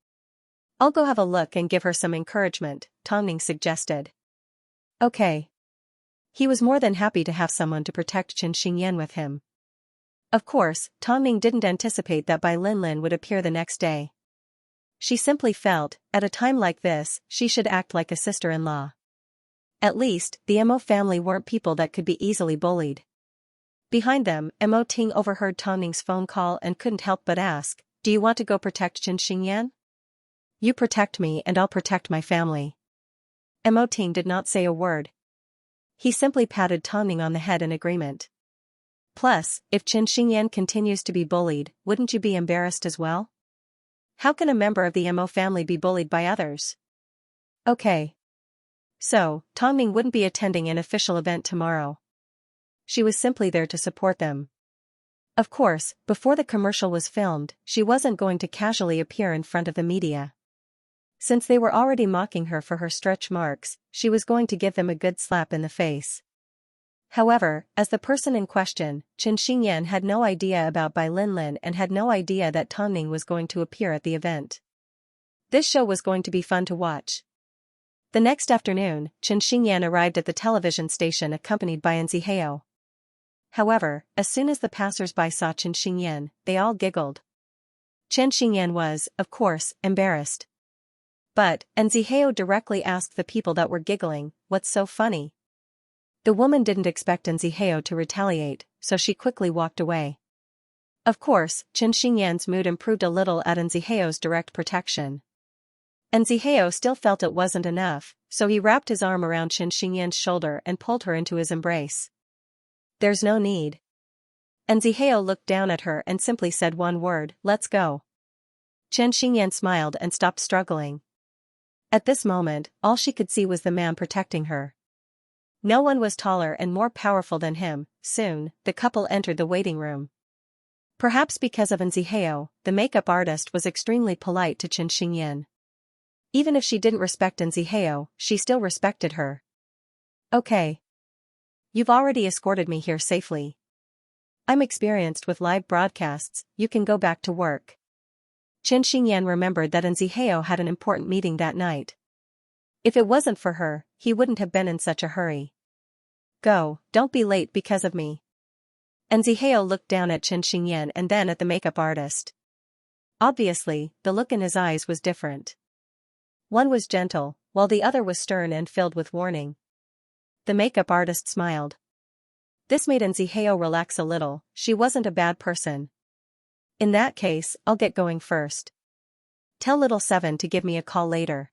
I'll go have a look and give her some encouragement," Tongning suggested. Okay. He was more than happy to have someone to protect Chen Xingyan with him. Of course, Tongning didn't anticipate that Bai Linlin would appear the next day. She simply felt, at a time like this, she should act like a sister-in-law. At least, the Mo family weren't people that could be easily bullied. Behind them, Mo Ting overheard Tongning's phone call and couldn't help but ask, "Do you want to go protect Chen Xingyan?" "You protect me and I'll protect my family." Mo Ting did not say a word. He simply patted Tongning on the head in agreement. Plus, if Chen Xingyan continues to be bullied, wouldn't you be embarrassed as well? How can a member of the Mo family be bullied by others? Okay. So, Tongning wouldn't be attending an official event tomorrow. She was simply there to support them. Of course, before the commercial was filmed, she wasn't going to casually appear in front of the media. Since they were already mocking her for her stretch marks, she was going to give them a good slap in the face. However, as the person in question, Chen Xingyan had no idea about Bai Linlin and had no idea that Tongning was going to appear at the event. This show was going to be fun to watch. The next afternoon, Chen Xingyan arrived at the television station accompanied by Zihao. However, as soon as the passers-by saw Chen Xingyan, they all giggled. Chen Xingyan was, of course, embarrassed. But, Zihao directly asked the people that were giggling, "What's so funny?" The woman didn't expect Zihao to retaliate, so she quickly walked away. Of course, Chen Xingyan's mood improved a little at Zihao's direct protection. Zihao still felt it wasn't enough, so he wrapped his arm around Chen Xingyan's shoulder and pulled her into his embrace. "There's no need." Zihao looked down at her and simply said one word, "Let's go." Chen Xingyan smiled and stopped struggling. At this moment, all she could see was the man protecting her. No one was taller and more powerful than him. Soon, the couple entered the waiting room. Perhaps because of Zihao, the makeup artist was extremely polite to Chen Xingyan. Even if she didn't respect Zihao, she still respected her. "Okay. You've already escorted me here safely. I'm experienced with live broadcasts, you can go back to work. Xianxia remembered that Xianxia had an important meeting that night. If it wasn't for her, he wouldn't have been in such a hurry. Go, don't be late because of me. Xianxia looked down at Xianxia and then at the makeup artist. Obviously, the look in his eyes was different. One was gentle, while the other was stern and filled with warning. The makeup artist smiled. This made Xianxia relax a little, she wasn't a bad person. In that case, I'll get going first. Tell little Seven to give me a call later.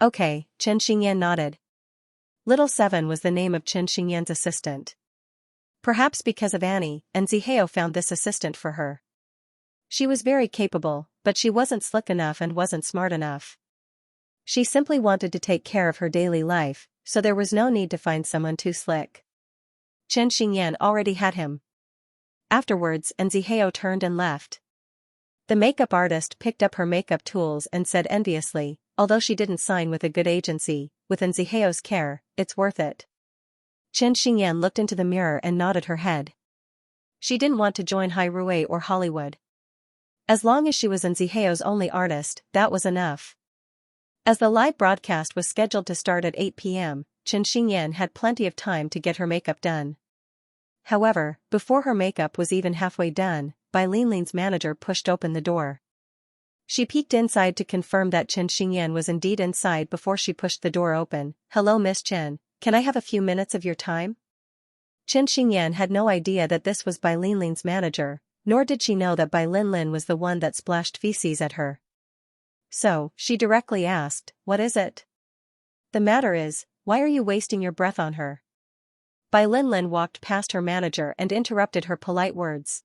Okay, Xianxia nodded. Little Seven was the name of Xianxia's assistant. Perhaps because of Annie, Xianxia found this assistant for her. She was very capable, but she wasn't slick enough and wasn't smart enough. She simply wanted to take care of her daily life, so there was no need to find someone too slick. Xianxia already had him. Afterwards, Xianxia turned and left. The makeup artist picked up her makeup tools and said enviously, although she didn't sign with a good agency, with Xiao's care, it's worth it. Xianxia looked into the mirror and nodded her head. She didn't want to join Hairui or Hollywood. As long as she was Xiao's only artist, that was enough. As the live broadcast was scheduled to start at 8 p.m., Xianxia had plenty of time to get her makeup done. However, before her makeup was even halfway done, Bai Linlin's manager pushed open the door. She peeked inside to confirm that Xianxia was indeed inside before she pushed the door open. Hello Miss Chen, can I have a few minutes of your time? Xianxia had no idea that this was Bai Linlin's manager, nor did she know that Bai Linlin was the one that splashed feces at her. So, she directly asked, what is it? The matter is, why are you wasting your breath on her? Bai Linlin walked past her manager and interrupted her polite words.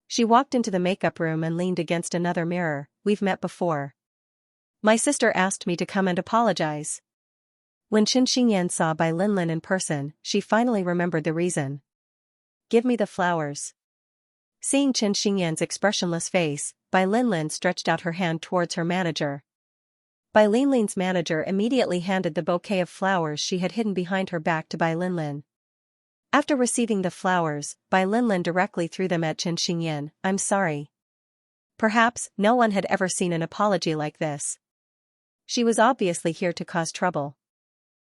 She walked into the makeup room and leaned against another mirror. We've met before. My sister asked me to come and apologize. When Xianxia saw Bai Linlin in person, she finally remembered the reason. Give me the flowers. Seeing Xianxia's expressionless face, Bai Linlin stretched out her hand towards her manager. Bai Linlin's manager immediately handed the bouquet of flowers she had hidden behind her back to Bai Linlin. After receiving the flowers, Bai Linlin directly threw them at Xianxia. I'm sorry. Perhaps no one had ever seen an apology like this. She was obviously here to cause trouble.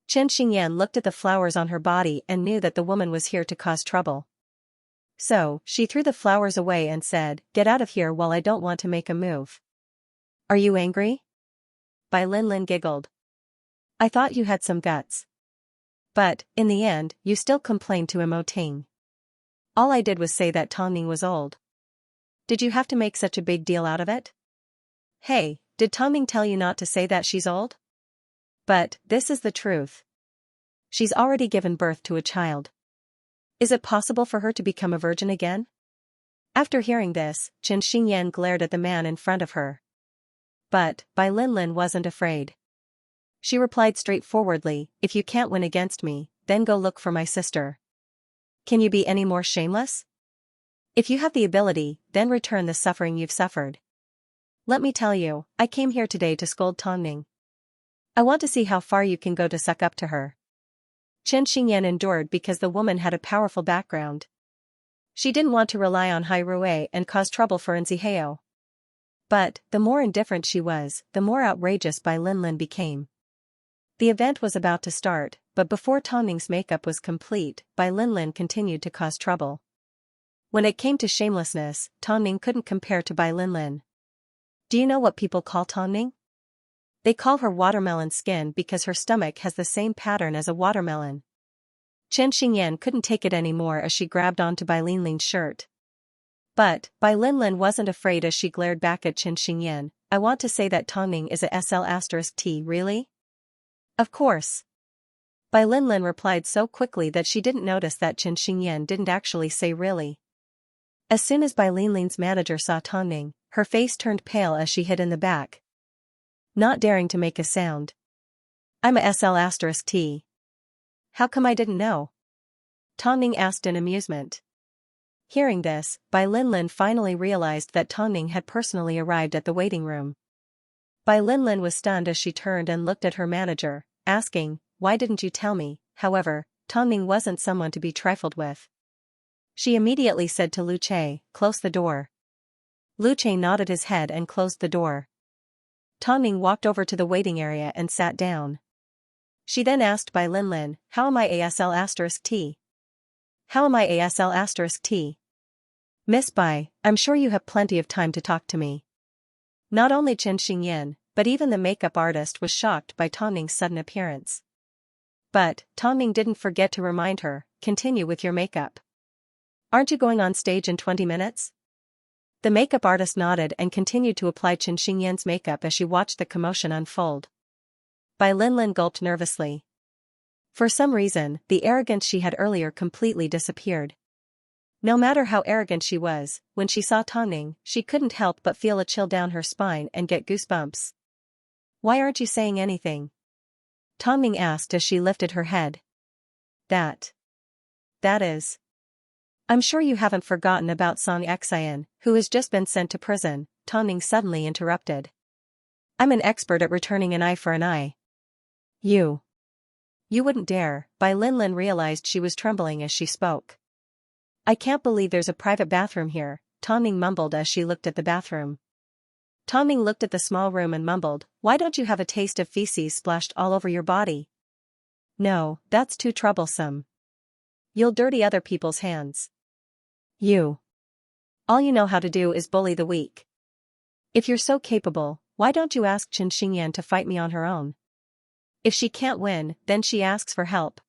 Xianxia looked at the flowers on her body and knew that the woman was here to cause trouble. So, she threw the flowers away and said, get out of here while I don't want to make a move. Are you angry? Bai Linlin giggled. I thought you had some guts. But, in the end, you still complained to Mo Ting. All I did was say that Tongning was old. Did you have to make such a big deal out of it? Hey, did Tongning tell you not to say that she's old? But, this is the truth. She's already given birth to a child. Is it possible for her to become a virgin again? After hearing this, Xianxia glared at the man in front of her. But, Bai Linlin wasn't afraid. She replied straightforwardly, if you can't win against me, then go look for my sister. Can you be any more shameless? If you have the ability, then return the suffering you've suffered. Let me tell you, I came here today to scold Tongning. I want to see how far you can go to suck up to her. Xianxia endured because the woman had a powerful background. She didn't want to rely on Hairui and cause trouble for Xianxia. But, the more indifferent she was, the more outrageous Bai Linlin became. The event was about to start, but before Tongning's makeup was complete, Bai Linlin continued to cause trouble. When it came to shamelessness, Tongning couldn't compare to Bai Linlin. Do you know what people call Tongning? They call her watermelon skin because her stomach has the same pattern as a watermelon. Xianxia couldn't take it anymore as she grabbed onto Bai Linlin's shirt. But, Bai Linlin wasn't afraid as she glared back at Xianxia. I want to say that Tongning is a SL*T, really? Of course. Bai Linlin replied so quickly that she didn't notice that Xianxia didn't actually say really. As soon as Bai Linlin's manager saw Tongning, her face turned pale as she hid in the back, not daring to make a sound. I'm a SL*T. How come I didn't know? Tongning asked in amusement. Hearing this, Bai Linlin finally realized that Tongning had personally arrived at the waiting room. Bai Linlin was stunned as she turned and looked at her manager, asking, why didn't you tell me? However, Tongming wasn't someone to be trifled with. She immediately said to Lu Che, "Close the door." Lu Che nodded his head and closed the door. Tongming walked over to the waiting area and sat down. She then asked Bai Linlin, "How am I ASL*T? How am I ASL*T? Miss Bai, I'm sure you have plenty of time to talk to me." Not only Chen Xingyan, but even the makeup artist was shocked by Tongming's sudden appearance. But, Tongming didn't forget to remind her, "Continue with your makeup. Aren't you going on stage in 20 minutes? The makeup artist nodded and continued to apply Chen Xingyan's makeup as she watched the commotion unfold. Bai Linlin gulped nervously. For some reason, the arrogance she had earlier completely disappeared. No matter how arrogant she was, when she saw Tongming, she couldn't help but feel a chill down her spine and get goosebumps. "Why aren't you saying anything?" Tongming asked as she lifted her head. That is. I'm sure you haven't forgotten about Xianxia, who has just been sent to prison, Tongming suddenly interrupted. "I'm an expert at returning an eye for an eye." You wouldn't dare," Bai Linlin realized she was trembling as she spoke. "I can't believe there's a private bathroom here," Tongming mumbled as she looked at the bathroom. Tongming looked at the small room and mumbled, "Why don't you have a taste of feces splashed all over your body?" "No, that's too troublesome. You'll dirty other people's hands. All you know how to do is bully the weak. If you're so capable, why don't you ask Chen Xingyan to fight me on her own? If she can't win, then she asks for help.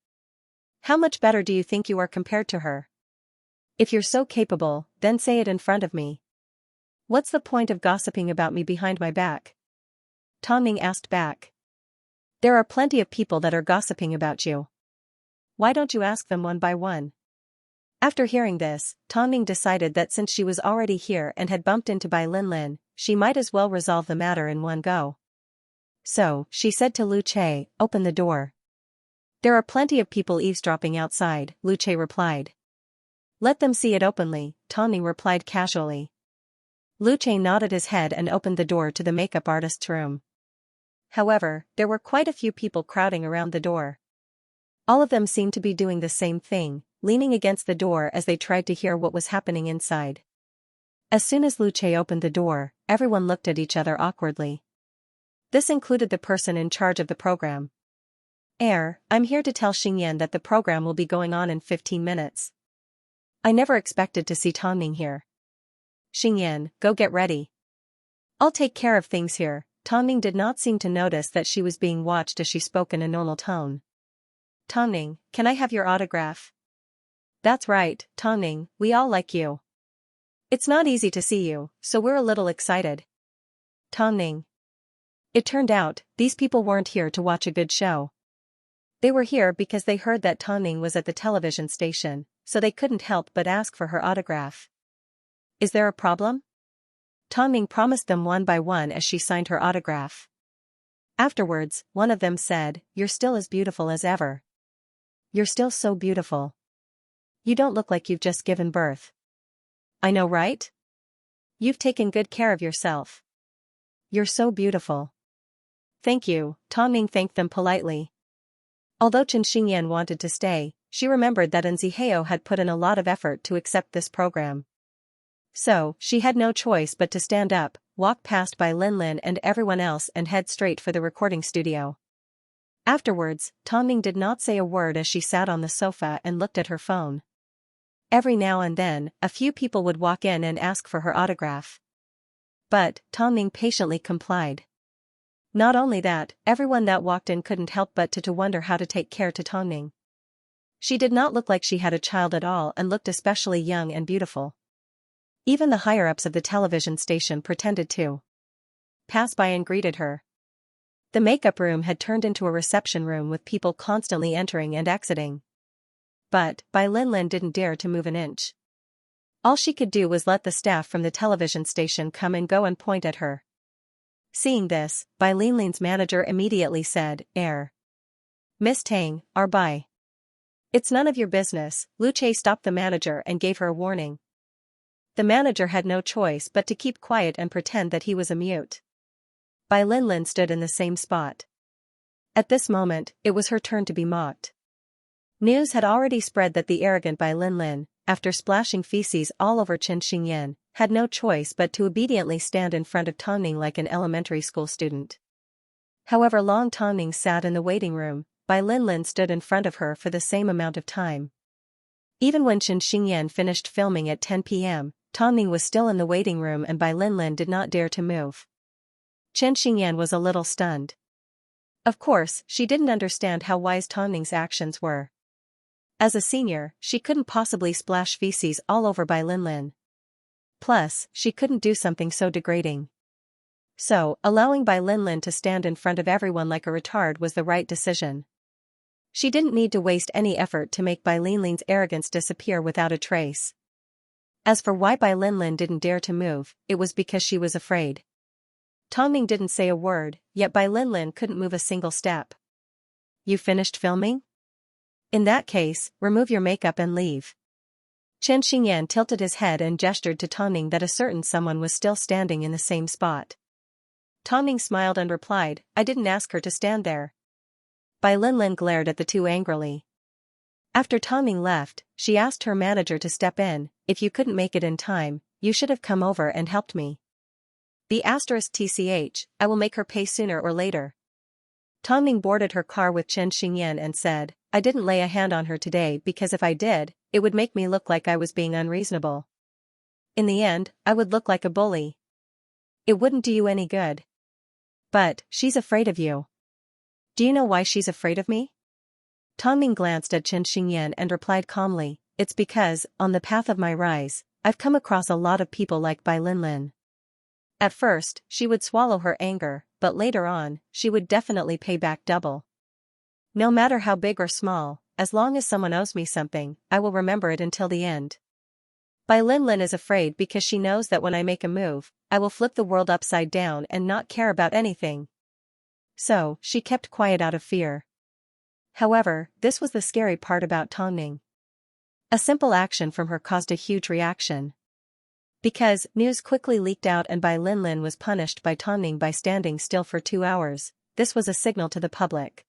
How much better do you think you are compared to her? If you're so capable, then say it in front of me. What's the point of gossiping about me behind my back?" Tongming asked back. "There are plenty of people that are gossiping about you. Why don't you ask them one by one?" After hearing this, Tongming decided that since she was already here and had bumped into Bai Linlin, she might as well resolve the matter in one go. So, she said to Lu Che, "Open the door." "There are plenty of people eavesdropping outside," Lu Che replied. "Let them see it openly," Tongming replied casually. Lu Che nodded his head and opened the door to the makeup artist's room. However, there were quite a few people crowding around the door. All of them seemed to be doing the same thing, leaning against the door as they tried to hear what was happening inside. As soon as Lu Che opened the door, everyone looked at each other awkwardly. This included the person in charge of the program. I'm here to tell Xingyan that the program will be going on in 15 minutes. I never expected to see Tongming here. Xingyan, go get ready. I'll take care of things here." Tongming did not seem to notice that she was being watched as she spoke in a normal tone. "Tongming, can I have your autograph?" "That's right, Tongming, we all like you. It's not easy to see you, so we're a little excited." Tongming. It turned out, these people weren't here to watch a good show. They were here because they heard that Tongming was at the television station, so they couldn't help but ask for her autograph. "Is there a problem?" Tongming promised them one by one as she signed her autograph. Afterwards, one of them said, "You're still as beautiful as ever. You're still so beautiful. You don't look like you've just given birth." "I know, right? You've taken good care of yourself. You're so beautiful." "Thank you," Tongming thanked them politely. Although Chen Xingyan wanted to stay, she remembered that Nziheo had put in a lot of effort to accept this program. So, she had no choice but to stand up, walk past Bai Linlin and everyone else and head straight for the recording studio. Afterwards, Tongming did not say a word as she sat on the sofa and looked at her phone. Every now and then, a few people would walk in and ask for her autograph. But, Tongming patiently complied. Not only that, everyone that walked in couldn't help but to wonder how to take care to Tongming. She did not look like she had a child at all and looked especially young and beautiful. Even the higher-ups of the television station pretended to pass by and greeted her. The makeup room had turned into a reception room with people constantly entering and exiting. But, Bai Linlin didn't dare to move an inch. All she could do was let the staff from the television station come and go and point at her. Seeing this, Bai Linlin's manager immediately said, "Miss Tang, our Bai." "It's none of your business," Lu Che stopped the manager and gave her a warning. The manager had no choice but to keep quiet and pretend that he was a mute. Bai Linlin stood in the same spot. At this moment, it was her turn to be mocked. News had already spread that the arrogant Bai Linlin, after splashing feces all over Xianxia, had no choice but to obediently stand in front of Tongning like an elementary school student. However long Tongning sat in the waiting room, Bai Linlin stood in front of her for the same amount of time. Even when Xianxia finished filming at 10 p.m., Tongning was still in the waiting room and Bai Linlin did not dare to move. Xianxia was a little stunned. Of course, she didn't understand how wise Tongning's actions were. As a senior, she couldn't possibly splash feces all over Bai Linlin. Plus, she couldn't do something so degrading. So, allowing Bai Linlin to stand in front of everyone like a retard was the right decision. She didn't need to waste any effort to make Bai Linlin's arrogance disappear without a trace. As for why Bai Linlin didn't dare to move, it was because she was afraid. Tongning didn't say a word, yet Bai Linlin couldn't move a single step. "You finished filming? In that case, remove your makeup and leave." Xianxia tilted his head and gestured to Tongning that a certain someone was still standing in the same spot. Tongning smiled and replied, "I didn't ask her to stand there." Bai Linlin glared at the two angrily. After Tongning left, she asked her manager to step in. "If you couldn't make it in time, you should have come over and helped me. *TCH, I will make her pay sooner or later." Tongning boarded her car with Xianxia and said, "I didn't lay a hand on her today because if I did, it would make me look like I was being unreasonable. In the end, I would look like a bully. It wouldn't do you any good. But, she's afraid of you. Do you know why she's afraid of me?" Tongning glanced at Xianxia and replied calmly, "It's because, on the path of my rise, I've come across a lot of people like Bai Linlin." At first, she would swallow her anger, but later on, she would definitely pay back double. "No matter how big or small, as long as someone owes me something, I will remember it until the end." Bai Linlin is afraid because she knows that when I make a move, I will flip the world upside down and not care about anything. So, she kept quiet out of fear. However, this was the scary part about Tongning. A simple action from her caused a huge reaction. Because news quickly leaked out and Bai Linlin was punished by Tongning by standing still for 2 hours, this was a signal to the public.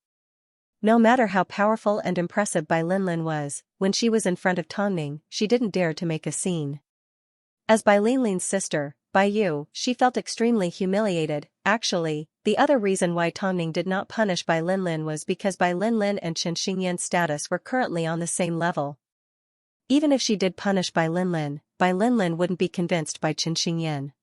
No matter how powerful and impressive Bai Linlin was, when she was in front of Tongning, she didn't dare to make a scene. As Bai Linlin's sister, Bai Yu, she felt extremely humiliated. Actually, the other reason why Tongning did not punish Bai Linlin was because Bai Linlin and Xianxinyan's status were currently on the same level. Even if she did punish Bai Linlin wouldn't be convinced by Xianxinyan.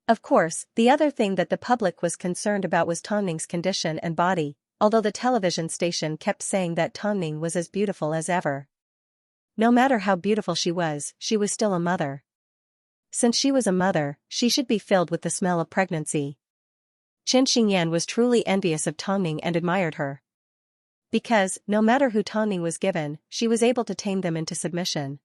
Of course, the other thing that the public was concerned about was Tongning's condition and body, although the television station kept saying that Tongning was as beautiful as ever. No matter how beautiful she was still a mother. Since she was a mother, she should be filled with the smell of pregnancy. Xianxinyan was truly envious of Tongning and admired her. Because, no matter who Tongning was given, she was able to tame them into submission.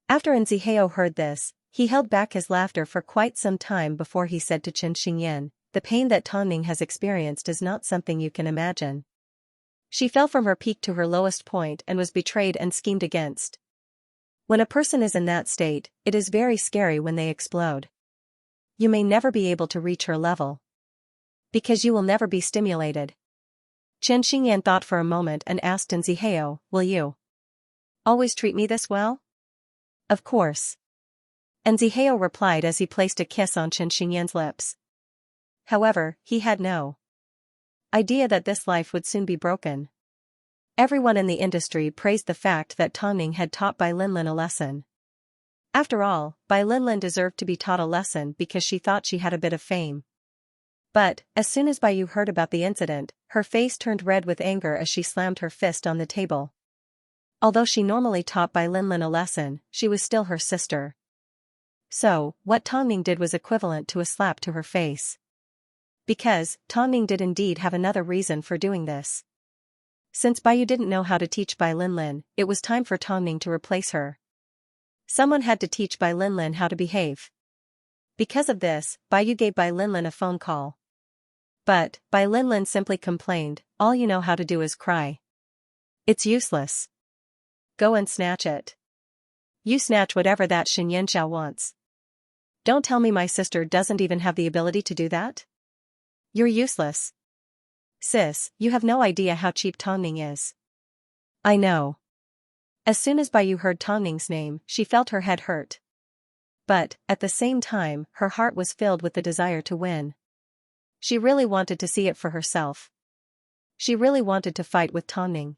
After Nzihao heard this, he held back his laughter for quite some time before he said to Xianxinyan, "The pain that Tongning has experienced is not something you can imagine. She fell from her peak to her lowest point and was betrayed and schemed against. When a person is in that state, it is very scary when they explode. You may never be able to reach her level. Because you will never be stimulated." Xianxinyan thought for a moment and asked Nzihao, "Will you always treat me this well?" "Of course." Nzihao replied as he placed a kiss on Xianxinyan's lips. However, he had no idea that this life would soon be broken. Everyone in the industry praised the fact that Tongning had taught Bai Linlin a lesson. After all, Bai Linlin deserved to be taught a lesson because she thought she had a bit of fame. But, as soon as Bai Yu heard about the incident, her face turned red with anger as she slammed her fist on the table. Although she normally taught Bai Linlin a lesson, she was still her sister. So, what Tongning did was equivalent to a slap to her face. Because, Tongning did indeed have another reason for doing this. Since Bai Yu didn't know how to teach Bai Linlin, it was time for Tongning to replace her. Someone had to teach Bai Linlin how to behave. Because of this, Bai Yu gave Bai Linlin a phone call. But, Bai Linlin simply complained, "All you know how to do is cry. It's useless. Go and snatch it. You snatch whatever that Xianxia wants. Don't tell me my sister doesn't even have the ability to do that? You're useless. Sis, you have no idea how cheap Tongning is." I know. As soon as Bai Yu heard Tong Ning's name, she felt her head hurt. But, at the same time, her heart was filled with the desire to win. She really wanted to see it for herself. She really wanted to fight with Tong Ning.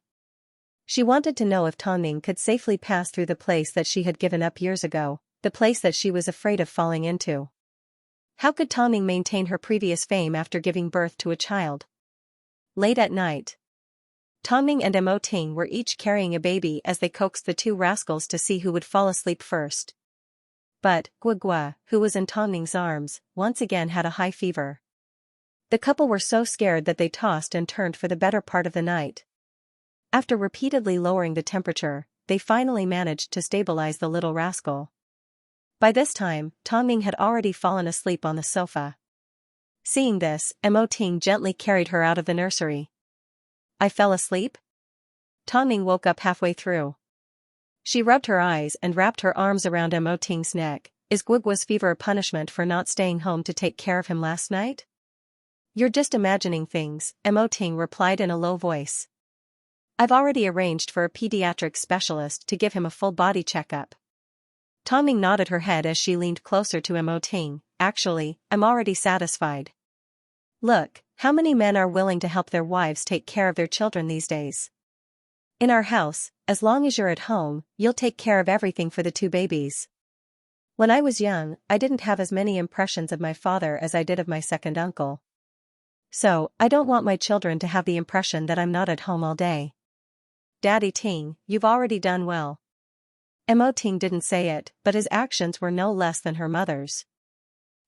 She wanted to know if Tong Ning could safely pass through the place that she had given up years ago, the place that she was afraid of falling into. How could Tong Ning maintain her previous fame after giving birth to a child? Late at night, Tong Ning and Mo Ting were each carrying a baby as they coaxed the two rascals to see who would fall asleep first. But, Guagua, who was in Tong Ning's arms, once again had a high fever. The couple were so scared that they tossed and turned for the better part of the night. After repeatedly lowering the temperature, they finally managed to stabilize the little rascal. By this time, Tong Ning had already fallen asleep on the sofa. Seeing this, Mo Ting gently carried her out of the nursery. I fell asleep? Tong Ning woke up halfway through. She rubbed her eyes and wrapped her arms around Mo Ting's neck. Is Guagua's fever a punishment for not staying home to take care of him last night? You're just imagining things, Mo Ting replied in a low voice. I've already arranged for a pediatric specialist to give him a full body checkup. Tong Ning nodded her head as she leaned closer to Mo Ting. Actually, I'm already satisfied. Look, how many men are willing to help their wives take care of their children these days? In our house, as long as you're at home, you'll take care of everything for the two babies. When I was young, I didn't have as many impressions of my father as I did of my second uncle. So, I don't want my children to have the impression that I'm not at home all day. Daddy Ting, you've already done well. Mo Ting didn't say it, but his actions were no less than her mother's.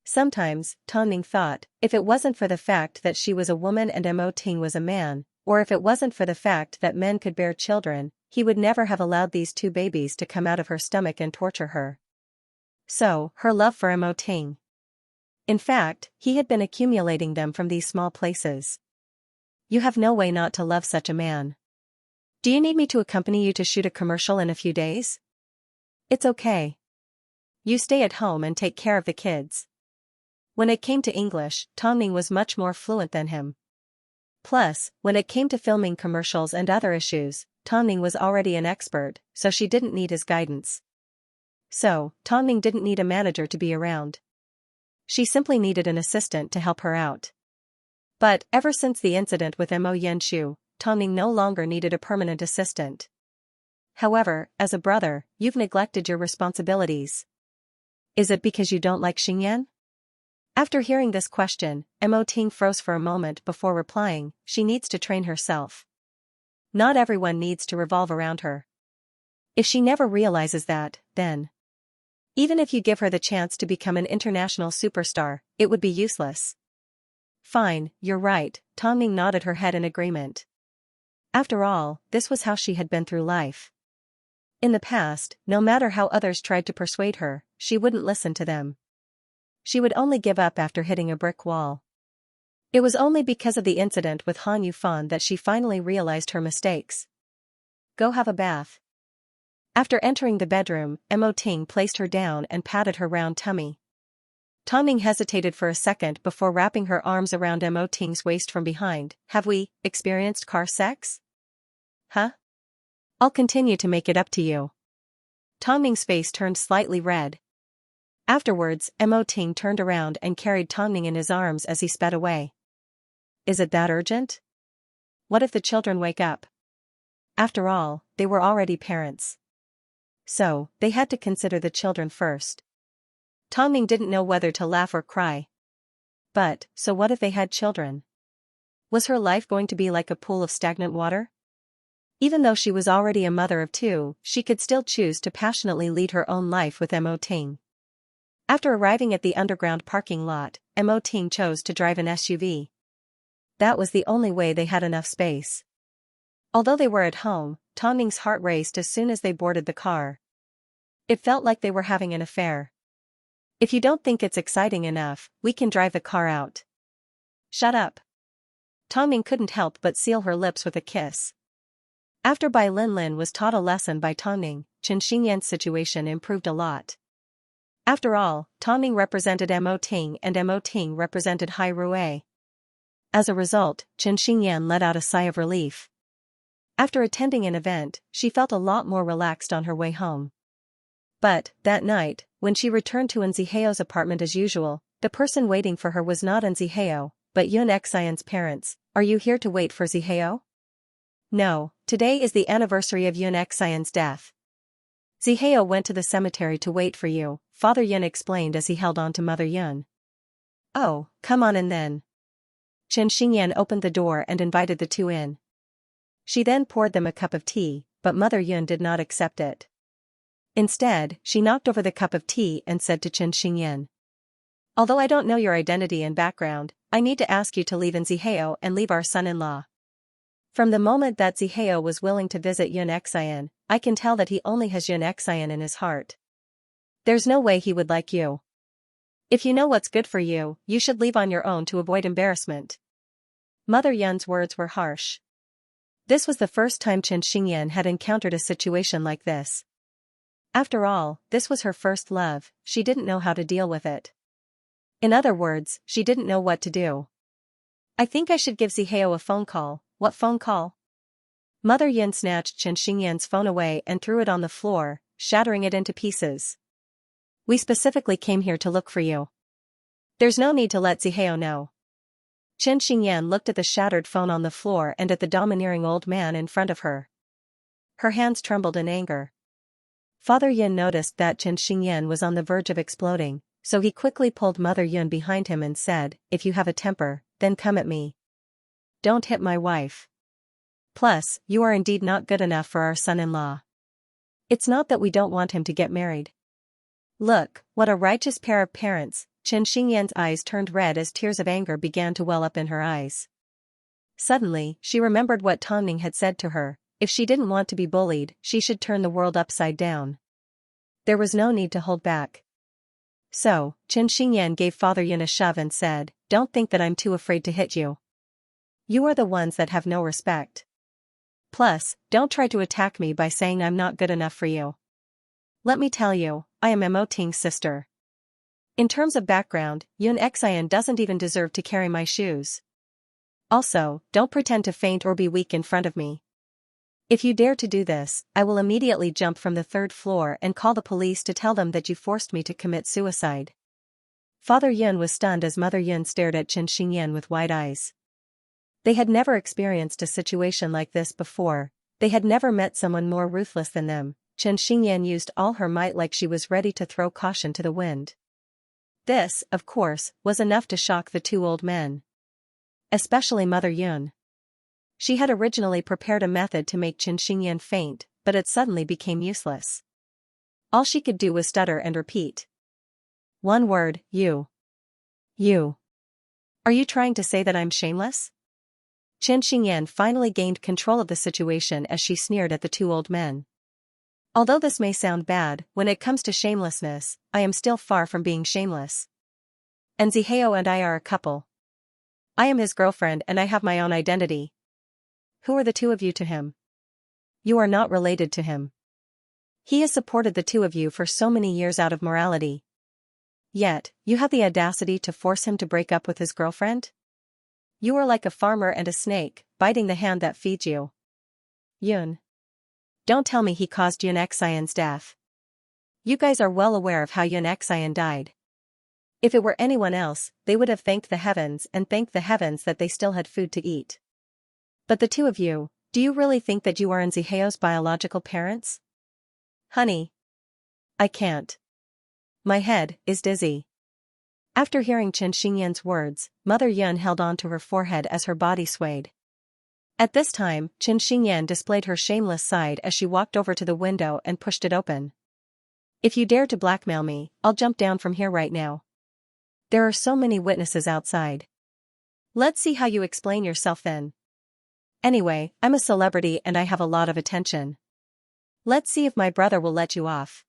Sometimes, Tong Ning thought, if it wasn't for the fact that she was a woman and Mo Ting was a man, or if it wasn't for the fact that men could bear children, he would never have allowed these two babies to come out of her stomach and torture her. So, her love for Mo Ting. In fact, he had been accumulating them from these small places. You have no way not to love such a man. Do you need me to accompany you to shoot a commercial in a few days? It's okay. You stay at home and take care of the kids. When it came to English, Tong Ning was much more fluent than him. Plus, when it came to filming commercials and other issues, Tong Ning was already an expert, so she didn't need his guidance. So, Tong Ning didn't need a manager to be around. She simply needed an assistant to help her out. But, ever since the incident with Mo Yanshu, Tong Ning no longer needed a permanent assistant. However, as a brother, you've neglected your responsibilities. Is it because you don't like Xingyan? After hearing this question, Mo Ting froze for a moment before replying. She needs to train herself. Not everyone needs to revolve around her. If she never realizes that, then even if you give her the chance to become an international superstar, it would be useless. Fine, you're right, Tong Ning nodded her head in agreement. After all, this was how she had been through life. In the past, no matter how others tried to persuade her, she wouldn't listen to them. She would only give up after hitting a brick wall. It was only because of the incident with Han Yufan that she finally realized her mistakes. Go have a bath. After entering the bedroom, Mo Ting placed her down and patted her round tummy. Tong Ning hesitated for a second before wrapping her arms around Mo Ting's waist from behind. Have we experienced car sex? Huh? I'll continue to make it up to you. Tong Ning's face turned slightly red. Afterwards, Mo Ting turned around and carried Tong Ning in his arms as he sped away. Is it that urgent? What if the children wake up? After all, they were already parents. So, they had to consider the children first. Tong Ning didn't know whether to laugh or cry. But, so what if they had children? Was her life going to be like a pool of stagnant water? Even though she was already a mother of two, she could still choose to passionately lead her own life with Mo Ting. After arriving at the underground parking lot, Mo Ting chose to drive an SUV. That was the only way they had enough space. Although they were at home, Tong Ning's heart raced as soon as they boarded the car. It felt like they were having an affair. If you don't think it's exciting enough, we can drive the car out. Shut up. Tong Ning couldn't help but seal her lips with a kiss. After Bai Linlin was taught a lesson by Tong Ning, Chen Xingyan's situation improved a lot. After all, Tong Ning represented Mo Ting and Mo Ting represented Hai Rui. As a result, Chen Xingyan let out a sigh of relief. After attending an event, she felt a lot more relaxed on her way home. But, that night, when she returned to Nziheo's apartment as usual, the person waiting for her was not Nziheo, but Xianxia's parents. "Are you here to wait for Nziheo?" "No, today is the anniversary of Xianxia's death. Nziheo went to the cemetery to wait for you," Father Yun explained as he held on to Mother Yun. "Oh, come on in then." Xianxia opened the door and invited the two in. She then poured them a cup of tea, but Mother Yun did not accept it. Instead, she knocked over the cup of tea and said to Xianxia, "Although I don't know your identity and background, I need to ask you to leave Nziheo and leave our son-in-law. From the moment that Nziheo was willing to visit Xianxia, I can tell that he only has Xianxia in his heart. There's no way he would like you. If you know what's good for you, you should leave on your own to avoid embarrassment." Mother Yun's words were harsh. This was the first time Xianxia had encountered a situation like this. After all, this was her first love, she didn't know how to deal with it. In other words, she didn't know what to do. "I think I should give Nziheo a phone call." "What phone call?" Mother Yun snatched Xianxia's phone away and threw it on the floor, shattering it into pieces. "We specifically came here to look for you. There's no need to let Nziheo know." Xianxia looked at the shattered phone on the floor and at the domineering old man in front of her. Her hands trembled in anger. Father Yun noticed that Xianxia was on the verge of exploding, so he quickly pulled Mother Yun behind him and said, "If you have a temper, then come at me. Don't hit my wife. Plus, you are indeed not good enough for our son-in-law. It's not that we don't want him to get married. Look, what a righteous pair of parents." Xianxia's eyes turned red as tears of anger began to well up in her eyes. Suddenly, she remembered what Tongning had said to her: if she didn't want to be bullied, she should turn the world upside down. There was no need to hold back. So, Xianxia gave Father Yun a shove and said, "Don't think that I'm too afraid to hit you. You are the ones that have no respect. Plus, don't try to attack me by saying I'm not good enough for you. Let me tell you, I am Mo Ting's sister. In terms of background, Xianxia doesn't even deserve to carry my shoes. Also, don't pretend to faint or be weak in front of me. If you dare to do this, I will immediately jump from the 3rd floor and call the police to tell them that you forced me to commit suicide." Father Yun was stunned as Mother Yun stared at Xianxia with wide eyes. They had never experienced a situation like this before, they had never met someone more ruthless than them. Xianxia used all her might like she was ready to throw caution to the wind. This, of course, was enough to shock the two old men. Especially Mother Yun. She had originally prepared a method to make Xianxia faint, but it suddenly became useless. All she could do was stutter and repeat. One word, you. You. Are you trying to say that I'm shameless? Xianxia finally gained control of the situation as she sneered at the two old men. Although this may sound bad, when it comes to shamelessness, I am still far from being shameless. Nziheo and I are a couple. I am his girlfriend and I have my own identity. Who are the two of you to him? You are not related to him. He has supported the two of you for so many years out of morality. Yet, you have the audacity to force him to break up with his girlfriend? You are like a farmer and a snake, biting the hand that feeds you. Yun. Don't tell me he caused Xianxia's death. You guys are well aware of how Xianxia died. If it were anyone else, they would have thanked the heavens that they still had food to eat. But the two of you, do you really think that you are Nziheo's biological parents? Honey. I can't. My head is dizzy. After hearing Xianxia's words, Mother Yun held on to her forehead as her body swayed. At this time, Xianxia displayed her shameless side as she walked over to the window and pushed it open. If you dare to blackmail me, I'll jump down from here right now. There are so many witnesses outside. Let's see how you explain yourself then. Anyway, I'm a celebrity and I have a lot of attention. Let's see if my brother will let you off.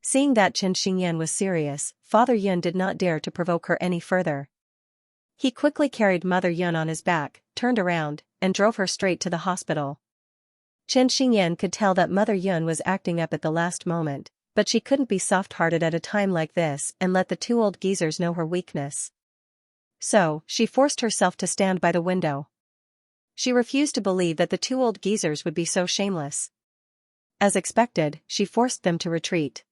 Seeing that Xianxia was serious, Father Yun did not dare to provoke her any further. He quickly carried Mother Yun on his back, turned around, and drove her straight to the hospital. Xianxia could tell that Mother Yun was acting up at the last moment, but she couldn't be soft-hearted at a time like this and let the two old geezers know her weakness. So, she forced herself to stand by the window. She refused to believe that the two old geezers would be so shameless. As expected, she forced them to retreat.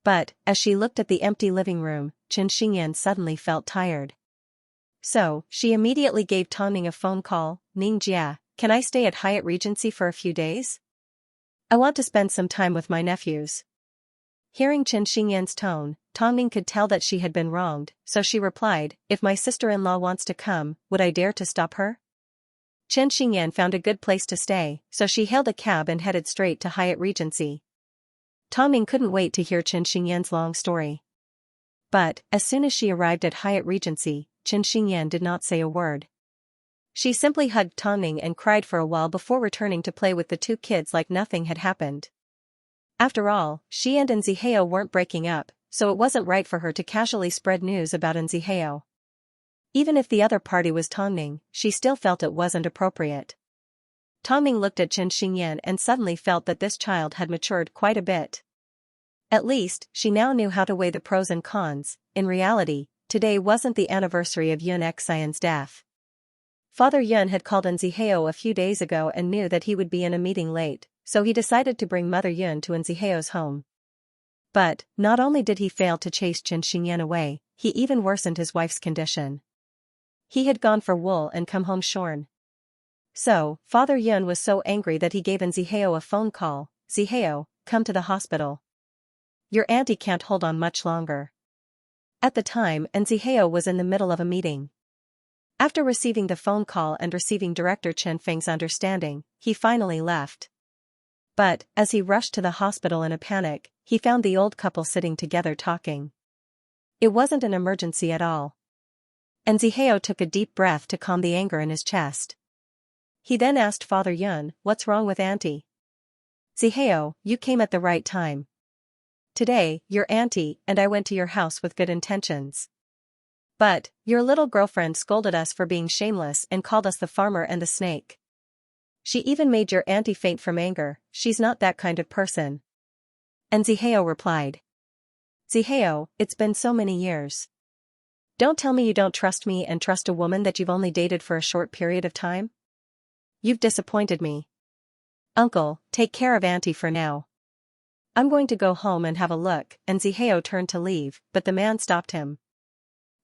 But, as she looked at the empty living room, Xianxia suddenly felt tired. So, she immediately gave Tongning a phone call. "Ningjia, can I stay at Hyatt Regency for a few days? I want to spend some time with my nephews." Hearing Xianxia's tone, Tongning could tell that she had been wronged, so she replied, "If my sister-in-law wants to come, would I dare to stop her?" Xianxia found a good place to stay, so she hailed a cab and headed straight to Hyatt Regency. Tongning couldn't wait to hear Xianxia's long story. But, as soon as she arrived at Hyatt Regency, Xianxia did not say a word. She simply hugged Tongning and cried for a while before returning to play with the two kids like nothing had happened. After all, she and Nzihao weren't breaking up, so it wasn't right for her to casually spread news about Nzihao. Even if the other party was Tongning, she still felt it wasn't appropriate. Tongning looked at Xianxia and suddenly felt that this child had matured quite a bit. At least, she now knew how to weigh the pros and cons. In reality, today wasn't the anniversary of Xianxia's death. Father Yun had called Nzihao a few days ago and knew that he would be in a meeting late, so he decided to bring Mother Yun to Nzihao's home. But, not only did he fail to chase Xianxia away, he even worsened his wife's condition. He had gone for wool and come home shorn. So, Father Yun was so angry that he gave Nzihao a phone call. "Nzihao, come to the hospital. Your auntie can't hold on much longer." At the time, Nzihao was in the middle of a meeting. After receiving the phone call and receiving Director Chen Feng's understanding, he finally left. But, as he rushed to the hospital in a panic, he found the old couple sitting together talking. It wasn't an emergency at all. Nzihao took a deep breath to calm the anger in his chest. He then asked Father Yun, "What's wrong with Auntie?" "Nzihao, you came at the right time. Today, your auntie and I went to your house with good intentions. But, your little girlfriend scolded us for being shameless and called us the farmer and the snake. She even made your auntie faint from anger. She's not that kind of person." Nzihao replied. "Nzihao, it's been so many years. Don't tell me you don't trust me and trust a woman that you've only dated for a short period of time? You've disappointed me. Uncle, take care of Auntie for now. I'm going to go home and have a look." Nzihao turned to leave, but the man stopped him.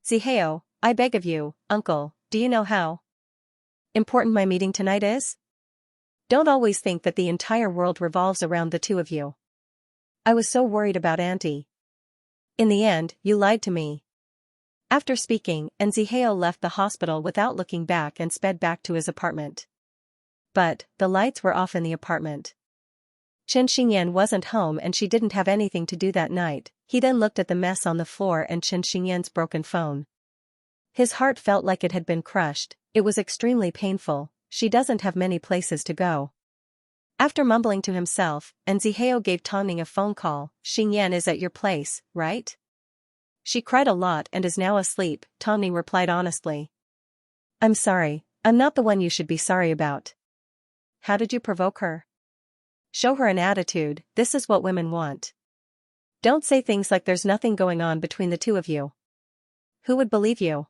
"Nzihao, I beg of you, Uncle, do you know how important my meeting tonight is? Don't always think that the entire world revolves around the two of you. I was so worried about Auntie. In the end, you lied to me." After speaking, Nzihao left the hospital without looking back and sped back to his apartment. But, the lights were off in the apartment. Xianxia wasn't home and she didn't have anything to do that night. He then looked at the mess on the floor and Xianxia's broken phone. His heart felt like it had been crushed. It was extremely painful. She doesn't have many places to go. After mumbling to himself, Nzihao gave Tongning a phone call. "Xingyan is at your place, right? She cried a lot and is now asleep," Tongning replied honestly. "I'm sorry, I'm not the one you should be sorry about. How did you provoke her? Show her an attitude, this is what women want. Don't say things like there's nothing going on between the two of you. Who would believe you?"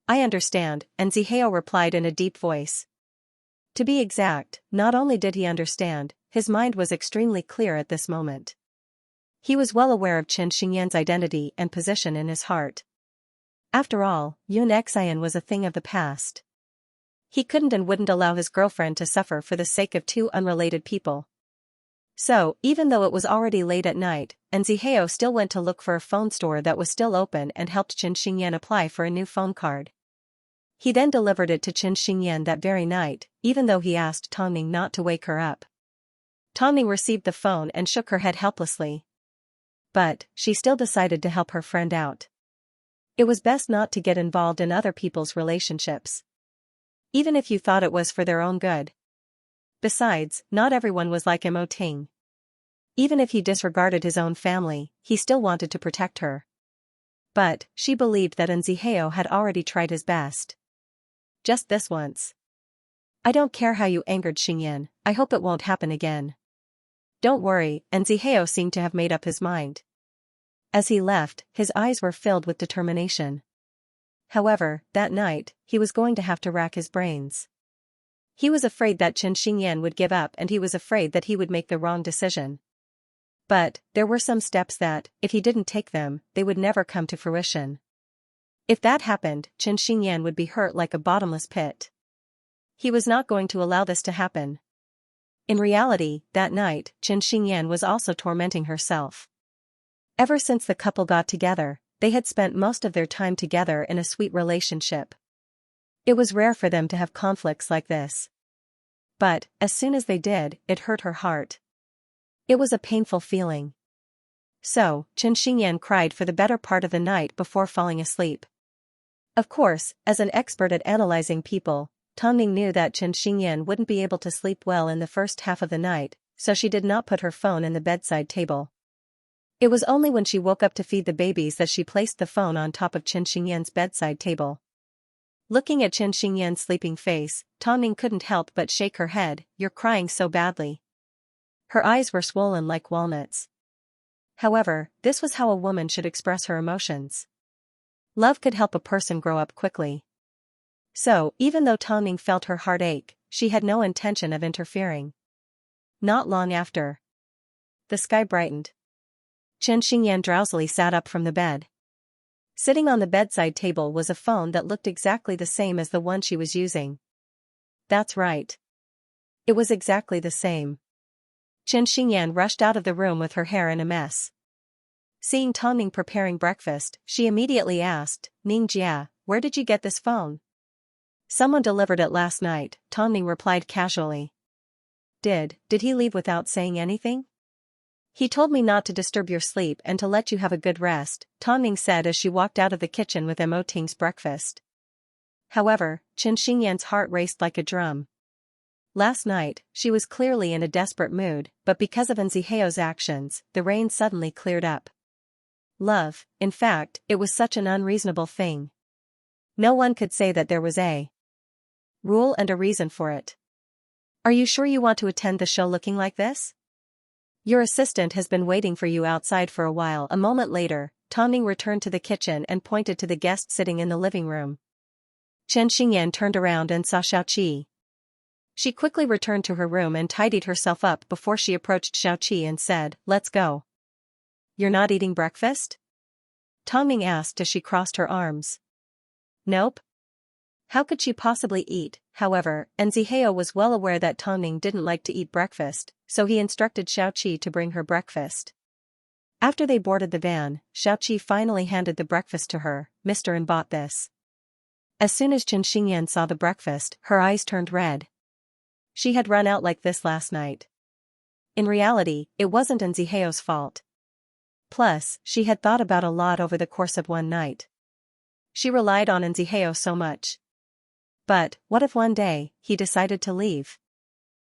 "I understand," Nzihao replied in a deep voice. To be exact, not only did he understand, his mind was extremely clear at this moment. He was well aware of Xianxia's identity and position in his heart. After all, Xianxia was a thing of the past. He couldn't and wouldn't allow his girlfriend to suffer for the sake of two unrelated people. So, even though it was already late at night, Nzihao still went to look for a phone store that was still open and helped Xianxia apply for a new phone card. He then delivered it to Xianxia that very night, even though he asked Tongning not to wake her up. Tongning received the phone and shook her head helplessly. But, she still decided to help her friend out. It was best not to get involved in other people's relationships. Even if you thought it was for their own good. Besides, not everyone was like Mo Ting. Even if he disregarded his own family, he still wanted to protect her. But, she believed that Nzihao had already tried his best. Just this once. "I don't care how you angered Xingyan, I hope it won't happen again." "Don't worry," Nzihao seemed to have made up his mind. As he left, his eyes were filled with determination. However, that night, he was going to have to rack his brains. He was afraid that Chen Xingyan would give up, and he was afraid that he would make the wrong decision. But there were some steps that, if he didn't take them, they would never come to fruition. If that happened, Chen Xingyan would be hurt like a bottomless pit. He was not going to allow this to happen. In reality, that night, Chen Xingyan was also tormenting herself. Ever since the couple got together, they had spent most of their time together in a sweet relationship. It was rare for them to have conflicts like this. But, as soon as they did, it hurt her heart. It was a painful feeling. So, Chen Xingyan cried for the better part of the night before falling asleep. Of course, as an expert at analyzing people, Tongning knew that Chen Xingyan wouldn't be able to sleep well in the first half of the night, so she did not put her phone in the bedside table. It was only when she woke up to feed the babies that she placed the phone on top of Chen Xingyan's bedside table. Looking at Chen Xingyan's sleeping face, Tongning couldn't help but shake her head. "You're crying so badly." Her eyes were swollen like walnuts. However, this was how a woman should express her emotions. Love could help a person grow up quickly. So, even though Tongning felt her heart ache, she had no intention of interfering. Not long after, the sky brightened. Chen Xingyan drowsily sat up from the bed. Sitting on the bedside table was a phone that looked exactly the same as the one she was using. That's right. It was exactly the same. Chen Xingyan rushed out of the room with her hair in a mess. Seeing Tongning preparing breakfast, she immediately asked, "Ningjia, where did you get this phone?" "Someone delivered it last night," Tongning replied casually. Did he leave without saying anything?" "He told me not to disturb your sleep and to let you have a good rest," Tongning said as she walked out of the kitchen with Mo Ting's breakfast. However, Chen Xingyan's heart raced like a drum. Last night, she was clearly in a desperate mood, but because of Nziheo's actions, the rain suddenly cleared up. Love, in fact, it was such an unreasonable thing. No one could say that there was a rule and a reason for it. "Are you sure you want to attend the show looking like this? Your assistant has been waiting for you outside for a while." A moment later, Tongning returned to the kitchen and pointed to the guest sitting in the living room. Chen Xingyan turned around and saw Xiaoqi. She quickly returned to her room and tidied herself up before she approached Xiaoqi and said, "Let's go." "You're not eating breakfast?" Tongning asked as she crossed her arms. "Nope." How could she possibly eat? However, Nziheo was well aware that Tongning didn't like to eat breakfast, so he instructed Xiaoqi to bring her breakfast. After they boarded the van, Xiaoqi finally handed the breakfast to her. "Mr. and bought this." As soon as Chen Xingyan saw the breakfast, her eyes turned red. She had run out like this last night. In reality, it wasn't Nziheo's fault. Plus, she had thought about a lot over the course of one night. She relied on Nziheo so much. But, what if one day, he decided to leave?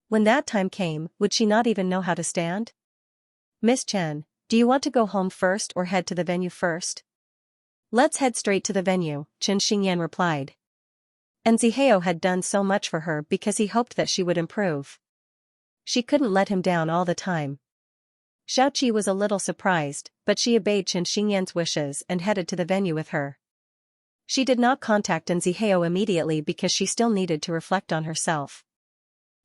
When that time came, would she not even know how to stand? "Miss Chen, do you want to go home first or head to the venue first?" "Let's head straight to the venue," Chen Xingyan replied. Nziheo had done so much for her because he hoped that she would improve. She couldn't let him down all the time. Xiaoqi was a little surprised, but she obeyed Chen Xingyan's wishes and headed to the venue with her. She did not contact Nziheo immediately because she still needed to reflect on herself.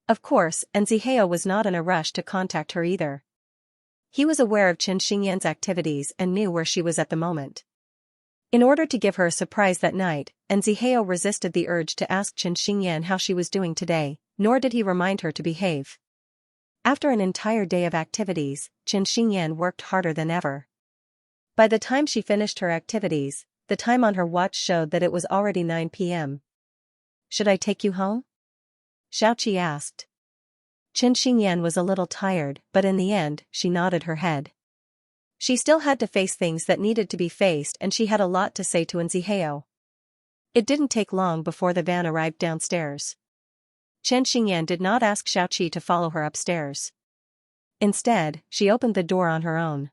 Of course, Nziheo was not in a rush to contact her either. He was aware of Chen Xingyan's activities and knew where she was at the moment. In order to give her a surprise that night, Nziheo resisted the urge to ask Chen Xingyan how she was doing today, nor did he remind her to behave. After an entire day of activities, Chen Xingyan worked harder than ever. By the time she finished her activities, the time on her watch showed that it was already 9 p.m. "Should I take you home?" Xiaoqi asked. Chen Xingyan was a little tired, but in the end, she nodded her head. She still had to face things that needed to be faced, and she had a lot to say to Nziheo. It didn't take long before the van arrived downstairs. Chen Xingyan did not ask Xiaoqi to follow her upstairs. Instead, she opened the door on her own.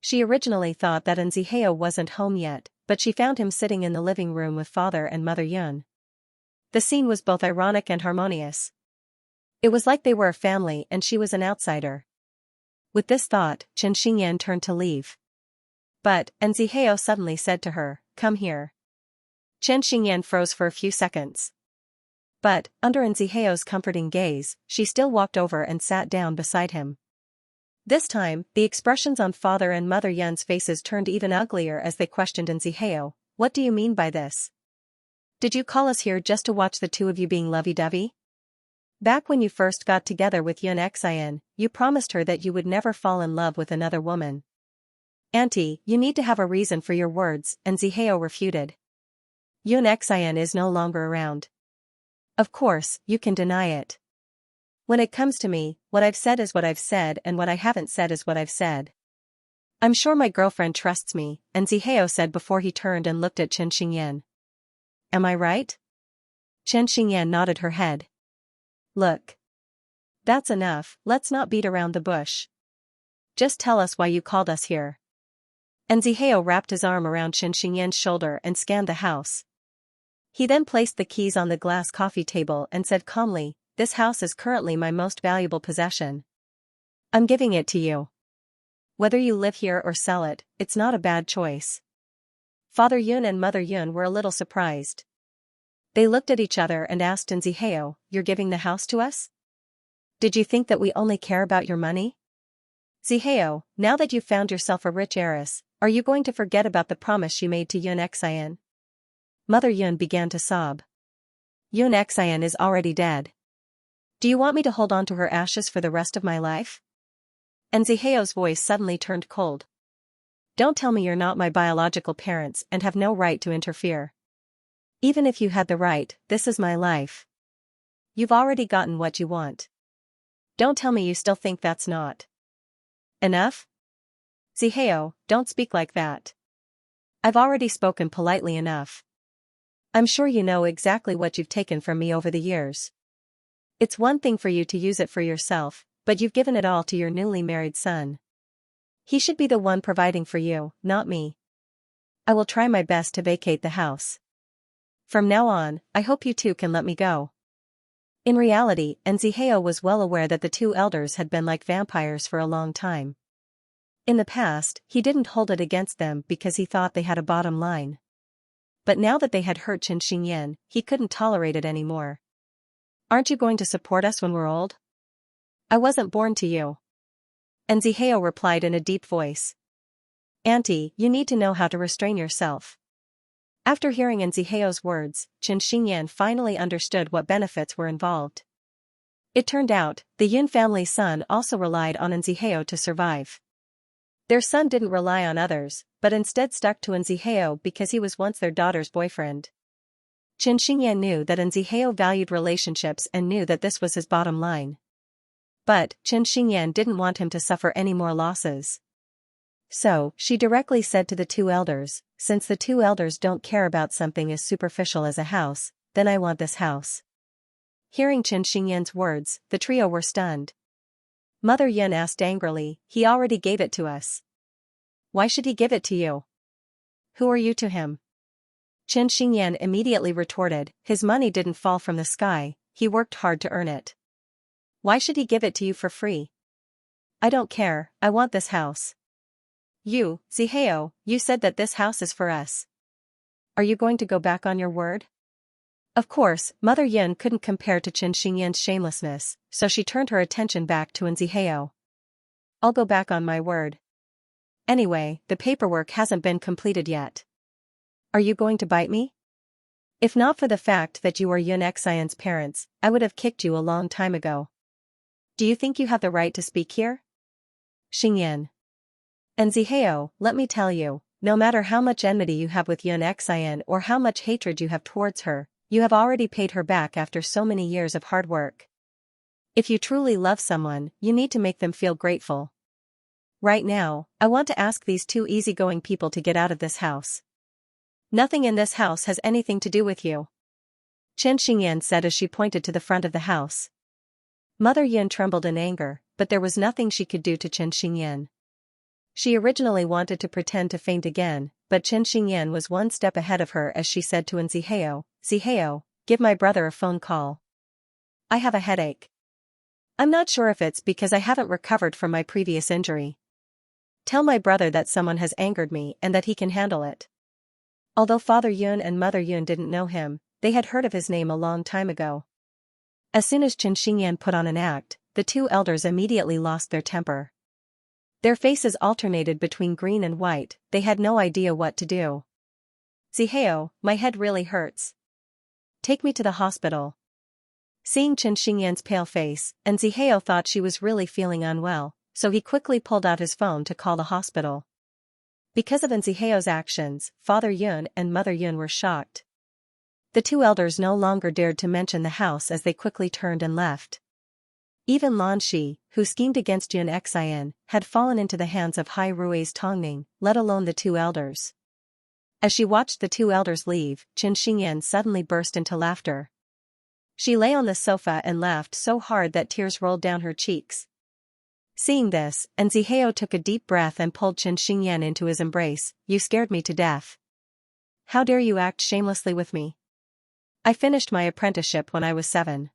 She originally thought that Nziheo wasn't home yet, but she found him sitting in the living room with father and mother Yun. The scene was both ironic and harmonious. It was like they were a family and she was an outsider. With this thought, Chen Xingyan turned to leave. But, Nziheo suddenly said to her, "Come here." Chen Xingyan froze for a few seconds. But, under Nziheo's comforting gaze, she still walked over and sat down beside him. This time, the expressions on Father and Mother Yun's faces turned even uglier as they questioned Nziheo. What do you mean by this? Did you call us here just to watch the two of you being lovey-dovey? Back when you first got together with Xianxia, you promised her that you would never fall in love with another woman. Auntie, you need to have a reason for your words, Nziheo refuted. Xianxia is no longer around. Of course, you can deny it. When it comes to me, what I've said is what I've said and what I haven't said is what I've said. I'm sure my girlfriend trusts me, Nziheo said before he turned and looked at Chen Xingyan. Am I right? Chen Xingyan nodded her head. Look. That's enough, let's not beat around the bush. Just tell us why you called us here. Nziheo wrapped his arm around Chen Xingyan's shoulder and scanned the house. He then placed the keys on the glass coffee table and said calmly, This house is currently my most valuable possession. I'm giving it to you. Whether you live here or sell it, it's not a bad choice. Father Yun and Mother Yun were a little surprised. They looked at each other and asked Nziheo, You're giving the house to us? Did you think that we only care about your money? Nziheo, now that you've found yourself a rich heiress, are you going to forget about the promise you made to Xianxia? Mother Yun began to sob. Xianxia is already dead. Do you want me to hold on to her ashes for the rest of my life? Nziheo's voice suddenly turned cold. Don't tell me you're not my biological parents and have no right to interfere. Even if you had the right, this is my life. You've already gotten what you want. Don't tell me you still think that's not enough? Nziheo, don't speak like that. I've already spoken politely enough. I'm sure you know exactly what you've taken from me over the years. It's one thing for you to use it for yourself, but you've given it all to your newly married son. He should be the one providing for you, not me. I will try my best to vacate the house. From now on, I hope you two can let me go. In reality, Nziheo was well aware that the two elders had been like vampires for a long time. In the past, he didn't hold it against them because he thought they had a bottom line. But now that they had hurt Chen Xingyan, he couldn't tolerate it anymore. Aren't you going to support us when we're old? I wasn't born to you. Nziheo replied in a deep voice. Auntie, you need to know how to restrain yourself. After hearing Nziheo's words, Chen Xingyan finally understood what benefits were involved. It turned out, the Yun family's son also relied on Nziheo to survive. Their son didn't rely on others, but instead stuck to Nziheo because he was once their daughter's boyfriend. Chen Xingyan knew that Nziheo valued relationships and knew that this was his bottom line. But, Chen Xingyan didn't want him to suffer any more losses. So, she directly said to the two elders, since the two elders don't care about something as superficial as a house, then I want this house. Hearing Chen Xingyan's words, the trio were stunned. Mother Yun asked angrily, He already gave it to us. Why should he give it to you? Who are you to him? Chen Xingyan immediately retorted, His money didn't fall from the sky, he worked hard to earn it. Why should he give it to you for free? I don't care, I want this house. You, Nziheo, you said that this house is for us. Are you going to go back on your word? Of course, Mother Yun couldn't compare to Chen Xingyan's shamelessness, so she turned her attention back to Nziheo. I'll go back on my word. Anyway, the paperwork hasn't been completed yet. Are you going to bite me? If not for the fact that you are Xianxian's parents, I would have kicked you a long time ago. Do you think you have the right to speak here? Xingyan. Nziheo, let me tell you, no matter how much enmity you have with Xianxia or how much hatred you have towards her, you have already paid her back after so many years of hard work. If you truly love someone, you need to make them feel grateful. Right now, I want to ask these two easygoing people to get out of this house. Nothing in this house has anything to do with you. Chen Xingyan said as she pointed to the front of the house. Mother Yun trembled in anger, but there was nothing she could do to Chen Xingyan. She originally wanted to pretend to faint again, but Chen Xingyan was one step ahead of her as she said to Nziheo, Nziheo, give my brother a phone call. I have a headache. I'm not sure if it's because I haven't recovered from my previous injury. Tell my brother that someone has angered me and that he can handle it. Although Father Yun and Mother Yun didn't know him, they had heard of his name a long time ago. As soon as Chen Xingyan put on an act, the two elders immediately lost their temper. Their faces alternated between green and white, they had no idea what to do. "Zihao, my head really hurts. Take me to the hospital." Seeing Chen Xingyan's pale face, and Zihao thought she was really feeling unwell, so he quickly pulled out his phone to call the hospital. Because of Zihao's actions, Father Yun and Mother Yun were shocked. The two elders no longer dared to mention the house as they quickly turned and left. Even Lan Shi, who schemed against Xianxia, had fallen into the hands of Hai Rui's Tongning, let alone the two elders. As she watched the two elders leave, Chen Xingyan suddenly burst into laughter. She lay on the sofa and laughed so hard that tears rolled down her cheeks. Seeing this, Zihao took a deep breath and pulled Chen Xingyan into his embrace. "You scared me to death. How dare you act shamelessly with me? I finished my apprenticeship when I was 7.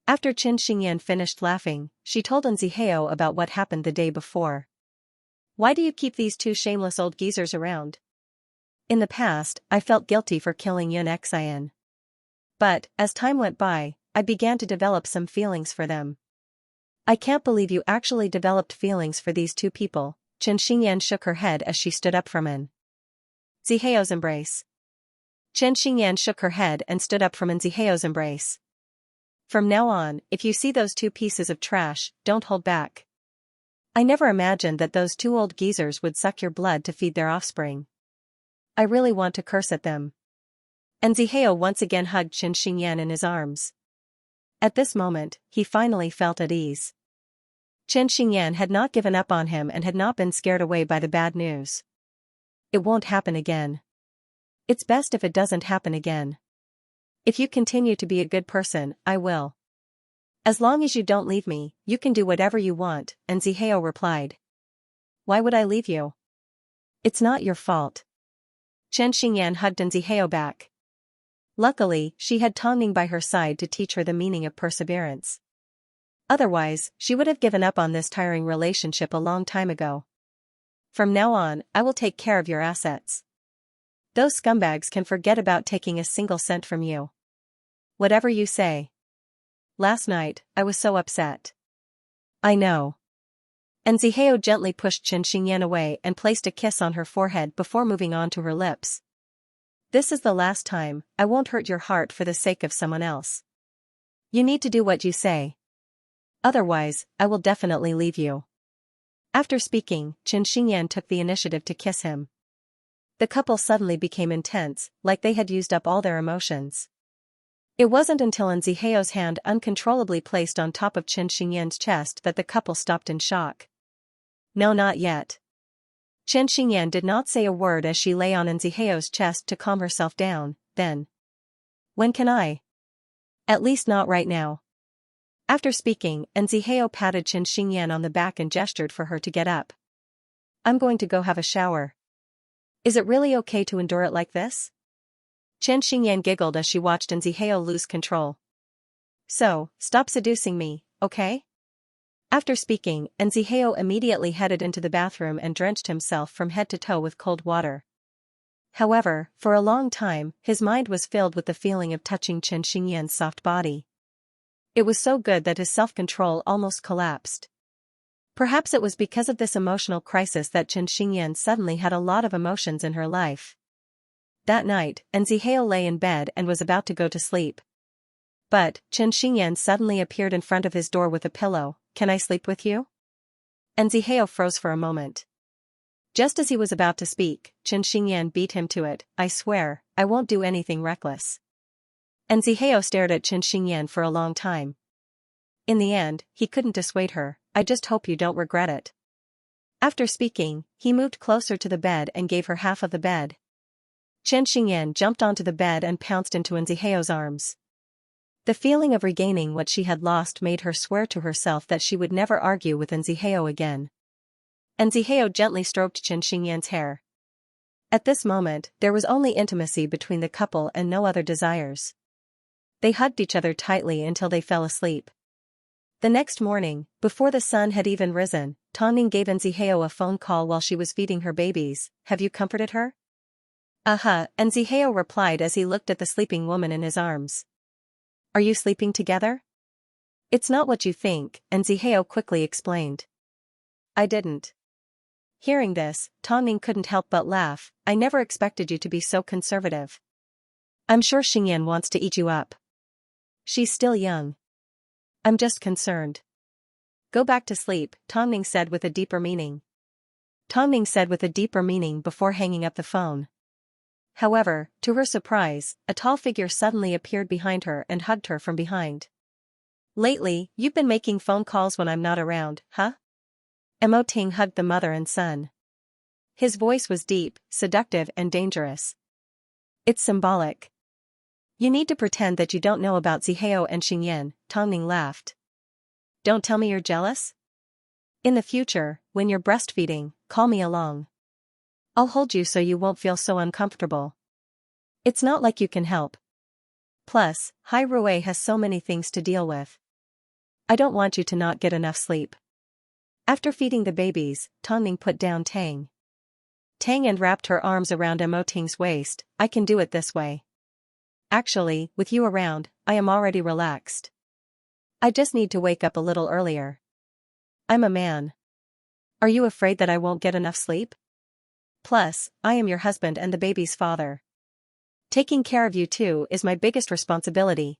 After Chen Xingyan finished laughing, she told Zihao about what happened the day before. "Why do you keep these two shameless old geezers around? In the past, I felt guilty for killing Xianxia. But, as time went by, I began to develop some feelings for them." "I can't believe you actually developed feelings for these two people." Chen Xingyan shook her head as she stood up from Zihao's embrace. Chen Xingyan shook her head and stood up from Zihao's embrace. "From now on, if you see those two pieces of trash, don't hold back. I never imagined that those two old geezers would suck your blood to feed their offspring. I really want to curse at them." Zihao once again hugged Chen Xingyan in his arms. At this moment, he finally felt at ease. Chen Xingyan had not given up on him and had not been scared away by the bad news. "It won't happen again. It's best if it doesn't happen again. If you continue to be a good person, I will. As long as you don't leave me, you can do whatever you want," Zihao replied. "Why would I leave you? It's not your fault." Chen Xingyan hugged Zihao back. Luckily, she had Tongning by her side to teach her the meaning of perseverance. Otherwise, she would have given up on this tiring relationship a long time ago. "From now on, I will take care of your assets. Those scumbags can forget about taking a single cent from you. Whatever you say. Last night, I was so upset." "I know." Zihao gently pushed Chen Xingyan away and placed a kiss on her forehead before moving on to her lips. "This is the last time. I won't hurt your heart for the sake of someone else. You need to do what you say. Otherwise, I will definitely leave you." After speaking, Chen Xingyan took the initiative to kiss him. The couple suddenly became intense, like they had used up all their emotions. It wasn't until Zihao's hand uncontrollably placed on top of Chen Xingyan's chest that the couple stopped in shock. "No, not yet." Chen Xingyan did not say a word as she lay on Zihao's chest to calm herself down. "Then. When can I? At least not right now." After speaking, Zihao patted Chen Xingyan on the back and gestured for her to get up. "I'm going to go have a shower." "Is it really okay to endure it like this?" Chen Xingyan giggled as she watched Zihao lose control. "So, stop seducing me, okay?" After speaking, Zihao immediately headed into the bathroom and drenched himself from head to toe with cold water. However, for a long time, his mind was filled with the feeling of touching Chen Xingyan's soft body. It was so good that his self-control almost collapsed. Perhaps it was because of this emotional crisis that Chen Xingyan suddenly had a lot of emotions in her life. That night, Zihao lay in bed and was about to go to sleep. But, Chen Xingyan suddenly appeared in front of his door with a pillow. "Can I sleep with you?" Zihao froze for a moment. Just as he was about to speak, Chen Xingyan beat him to it. "I swear, I won't do anything reckless." Zihao stared at Chen Xingyan for a long time. In the end, he couldn't dissuade her. "I just hope you don't regret it." After speaking, he moved closer to the bed and gave her half of the bed. Chen Xingyan jumped onto the bed and pounced into Zihao's arms. The feeling of regaining what she had lost made her swear to herself that she would never argue with Zihao again. Zihao gently stroked Chen Xingyan's hair. At this moment, there was only intimacy between the couple and no other desires. They hugged each other tightly until they fell asleep. The next morning, before the sun had even risen, Tongning gave Zihao a phone call while she was feeding her babies. "Have you comforted her?" And Zihao replied as he looked at the sleeping woman in his arms. Are you sleeping together? It's not what you think, and Zihao quickly explained. I didn't. Hearing this, Tongning couldn't help but laugh. I never expected you to be so conservative. I'm sure Xingyan wants to eat you up. She's still young. I'm just concerned. Go back to sleep, Tongning said with a deeper meaning. Before hanging up the phone. However, to her surprise, a tall figure suddenly appeared behind her and hugged her from behind. Lately, you've been making phone calls when I'm not around, huh? Mo Ting hugged the mother and son. His voice was deep, seductive and dangerous. It's symbolic. You need to pretend that you don't know about Zihao and Xingyan, Tongning laughed. Don't tell me you're jealous? In the future, when you're breastfeeding, call me along. I'll hold you so you won't feel so uncomfortable. It's not like you can help. Plus, Hai Rui has so many things to deal with. I don't want you to not get enough sleep. After feeding the babies, Tongning put down Tang and wrapped her arms around Mo Ting's waist. I can do it this way. Actually, with you around, I am already relaxed. I just need to wake up a little earlier. I'm a man. Are you afraid that I won't get enough sleep? Plus, I am your husband and the baby's father. Taking care of you two is my biggest responsibility.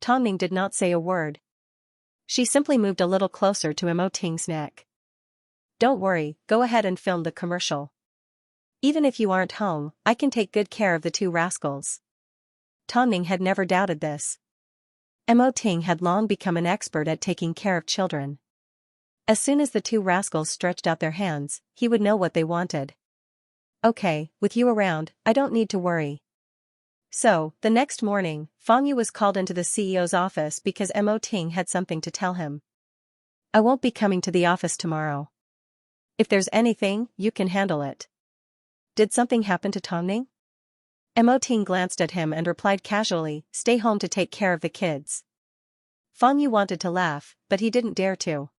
Tongning did not say a word. She simply moved a little closer to Mo Ting's neck. Don't worry, go ahead and film the commercial. Even if you aren't home, I can take good care of the two rascals. Tongning had never doubted this. Mo Ting had long become an expert at taking care of children. As soon as the two rascals stretched out their hands, he would know what they wanted. Okay, with you around, I don't need to worry. So, the next morning, Fang Yu was called into the CEO's office because Mo Ting had something to tell him. I won't be coming to the office tomorrow. If there's anything, you can handle it. Did something happen to Tongning? Mo Ting glanced at him and replied casually, stay home to take care of the kids. Fang Yu wanted to laugh, but he didn't dare to.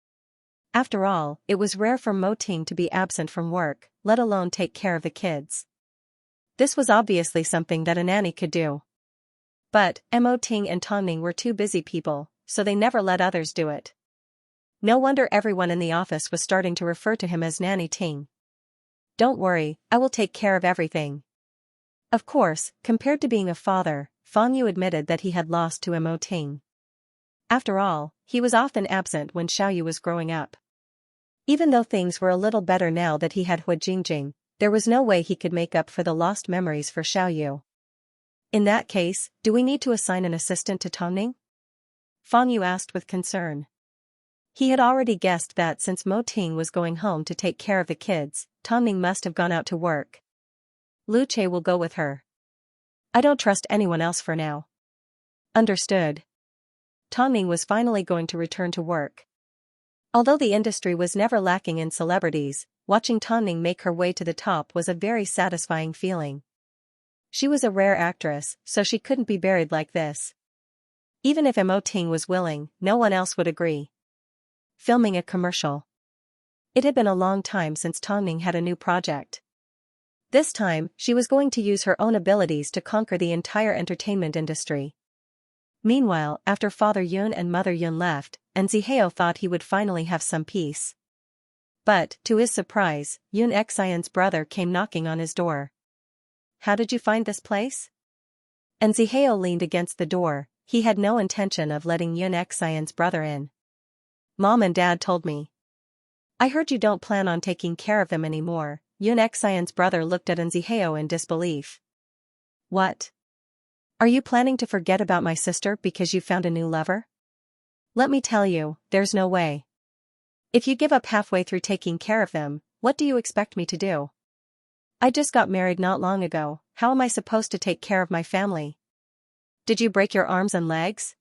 After all, it was rare for Mo Ting to be absent from work, let alone take care of the kids. This was obviously something that a nanny could do. But, Mo Ting and Tongning were two busy people, so they never let others do it. No wonder everyone in the office was starting to refer to him as Nanny Ting. Don't worry, I will take care of everything. Of course, compared to being a father, Fang Yu admitted that he had lost to Mo Ting. After all, he was often absent when Xiaoyu was growing up. Even though things were a little better now that he had Hu Jingjing, there was no way he could make up for the lost memories for Xiaoyu. In that case, do we need to assign an assistant to Tongning? Fang Yu asked with concern. He had already guessed that since Mo Ting was going home to take care of the kids, Tongning must have gone out to work. Lu Che will go with her. I don't trust anyone else for now. Understood. Tongning was finally going to return to work. Although the industry was never lacking in celebrities, watching Tongning make her way to the top was a very satisfying feeling. She was a rare actress, so she couldn't be buried like this. Even if Mo Ting was willing, no one else would agree. Filming a commercial. It had been a long time since Tongning had a new project. This time, she was going to use her own abilities to conquer the entire entertainment industry. Meanwhile, after Father Yun and Mother Yun left, and Zihao thought he would finally have some peace. But, to his surprise, Yun Xian's brother came knocking on his door. How did you find this place? And Zihao leaned against the door. He had no intention of letting Yun Xian's brother in. Mom and Dad told me. I heard you don't plan on taking care of them anymore. Yun Xian's brother looked at Zihao in disbelief. What? Are you planning to forget about my sister because you found a new lover? Let me tell you, there's no way. If you give up halfway through taking care of them, what do you expect me to do? I just got married not long ago, how am I supposed to take care of my family? Did you break your arms and legs?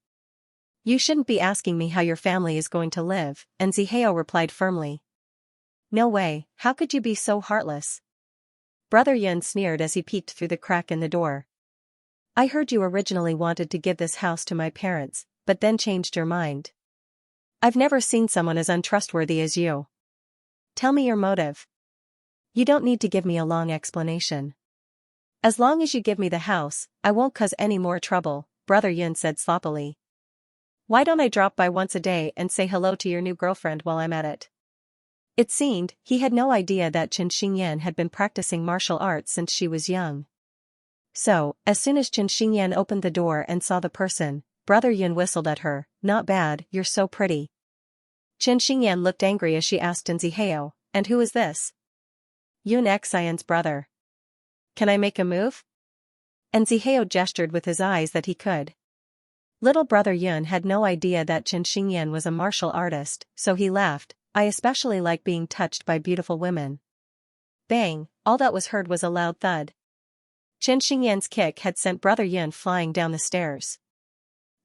You shouldn't be asking me how your family is going to live, and Zihao replied firmly. No way, how could you be so heartless? Brother Yun sneered as he peeked through the crack in the door. I heard you originally wanted to give this house to my parents, but then changed your mind. I've never seen someone as untrustworthy as you. Tell me your motive. You don't need to give me a long explanation. As long as you give me the house, I won't cause any more trouble, Brother Yun said sloppily. Why don't I drop by once a day and say hello to your new girlfriend while I'm at it? It seemed, he had no idea that Xianxia had been practicing martial arts since she was young. So, as soon as Xianxia opened the door and saw the person, Brother Yun whistled at her, "Not bad, you're so pretty." Xianxia looked angry as she asked Nzihao, "And who is this?" "Yun Xian's brother." "Can I make a move?" Nzihao gestured with his eyes that he could. Little Brother Yun had no idea that Xianxia was a martial artist, so he laughed, "I especially like being touched by beautiful women." Bang, all that was heard was a loud thud. Xianxia's kick had sent Brother Yun flying down the stairs.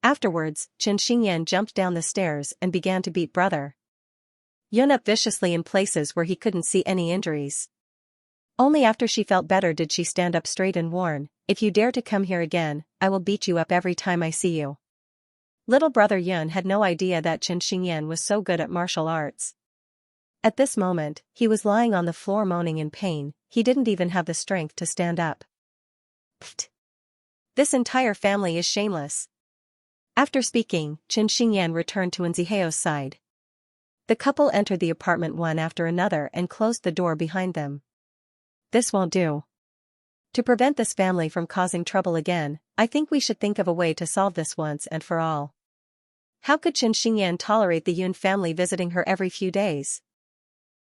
Afterwards, Xianxia jumped down the stairs and began to beat Brother Yun up viciously in places where he couldn't see any injuries. Only after she felt better did she stand up straight and warn, "If you dare to come here again, I will beat you up every time I see you." Little Brother Yun had no idea that Xianxia was so good at martial arts. At this moment, he was lying on the floor moaning in pain, he didn't even have the strength to stand up. Pfft! This entire family is shameless. After speaking, Xianxia returned to Nzihao's side. The couple entered the apartment one after another and closed the door behind them. "This won't do. To prevent this family from causing trouble again, I think we should think of a way to solve this once and for all." How could Xianxia tolerate the Yun family visiting her every few days?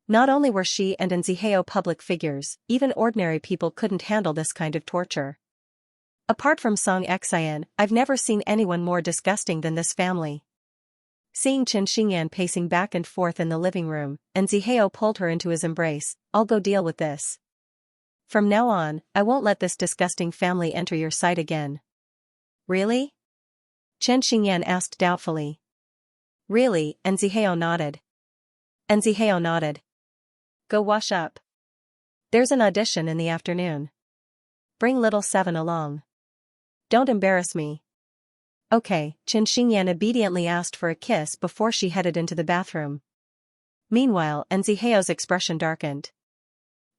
Not only were she and Nzihao public figures, even ordinary people couldn't handle this kind of torture. Apart from Xian, I've never seen anyone more disgusting than this family. Seeing Xianxia pacing back and forth in the living room, Nzihao pulled her into his embrace, "I'll go deal with this. From now on, I won't let this disgusting family enter your sight again." "Really?" Xianxia asked doubtfully. "Really," Nzihao nodded. "Go wash up. There's an audition in the afternoon. Bring little Seven along. Don't embarrass me." "Okay," Xianxia obediently asked for a kiss before she headed into the bathroom. Meanwhile, Nzihao's expression darkened.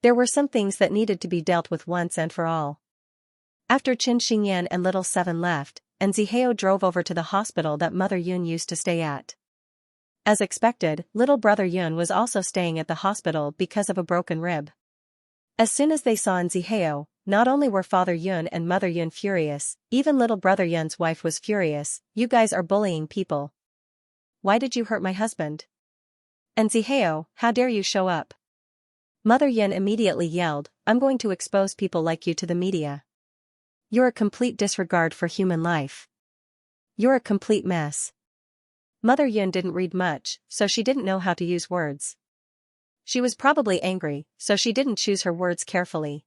There were some things that needed to be dealt with once and for all. After Xianxia and little Seven left, Nzihao drove over to the hospital that Mother Yun used to stay at. As expected, little Brother Yun was also staying at the hospital because of a broken rib. As soon as they saw Nzihao, not only were Father Yun and Mother Yun furious, even little Brother Yun's wife was furious. "You guys are bullying people. Why did you hurt my husband? Nzihao, how dare you show up?" Mother Yun immediately yelled, "I'm going to expose people like you to the media. You're a complete disregard for human life. You're a complete mess." Mother Yun didn't read much, so she didn't know how to use words. She was probably angry, so she didn't choose her words carefully.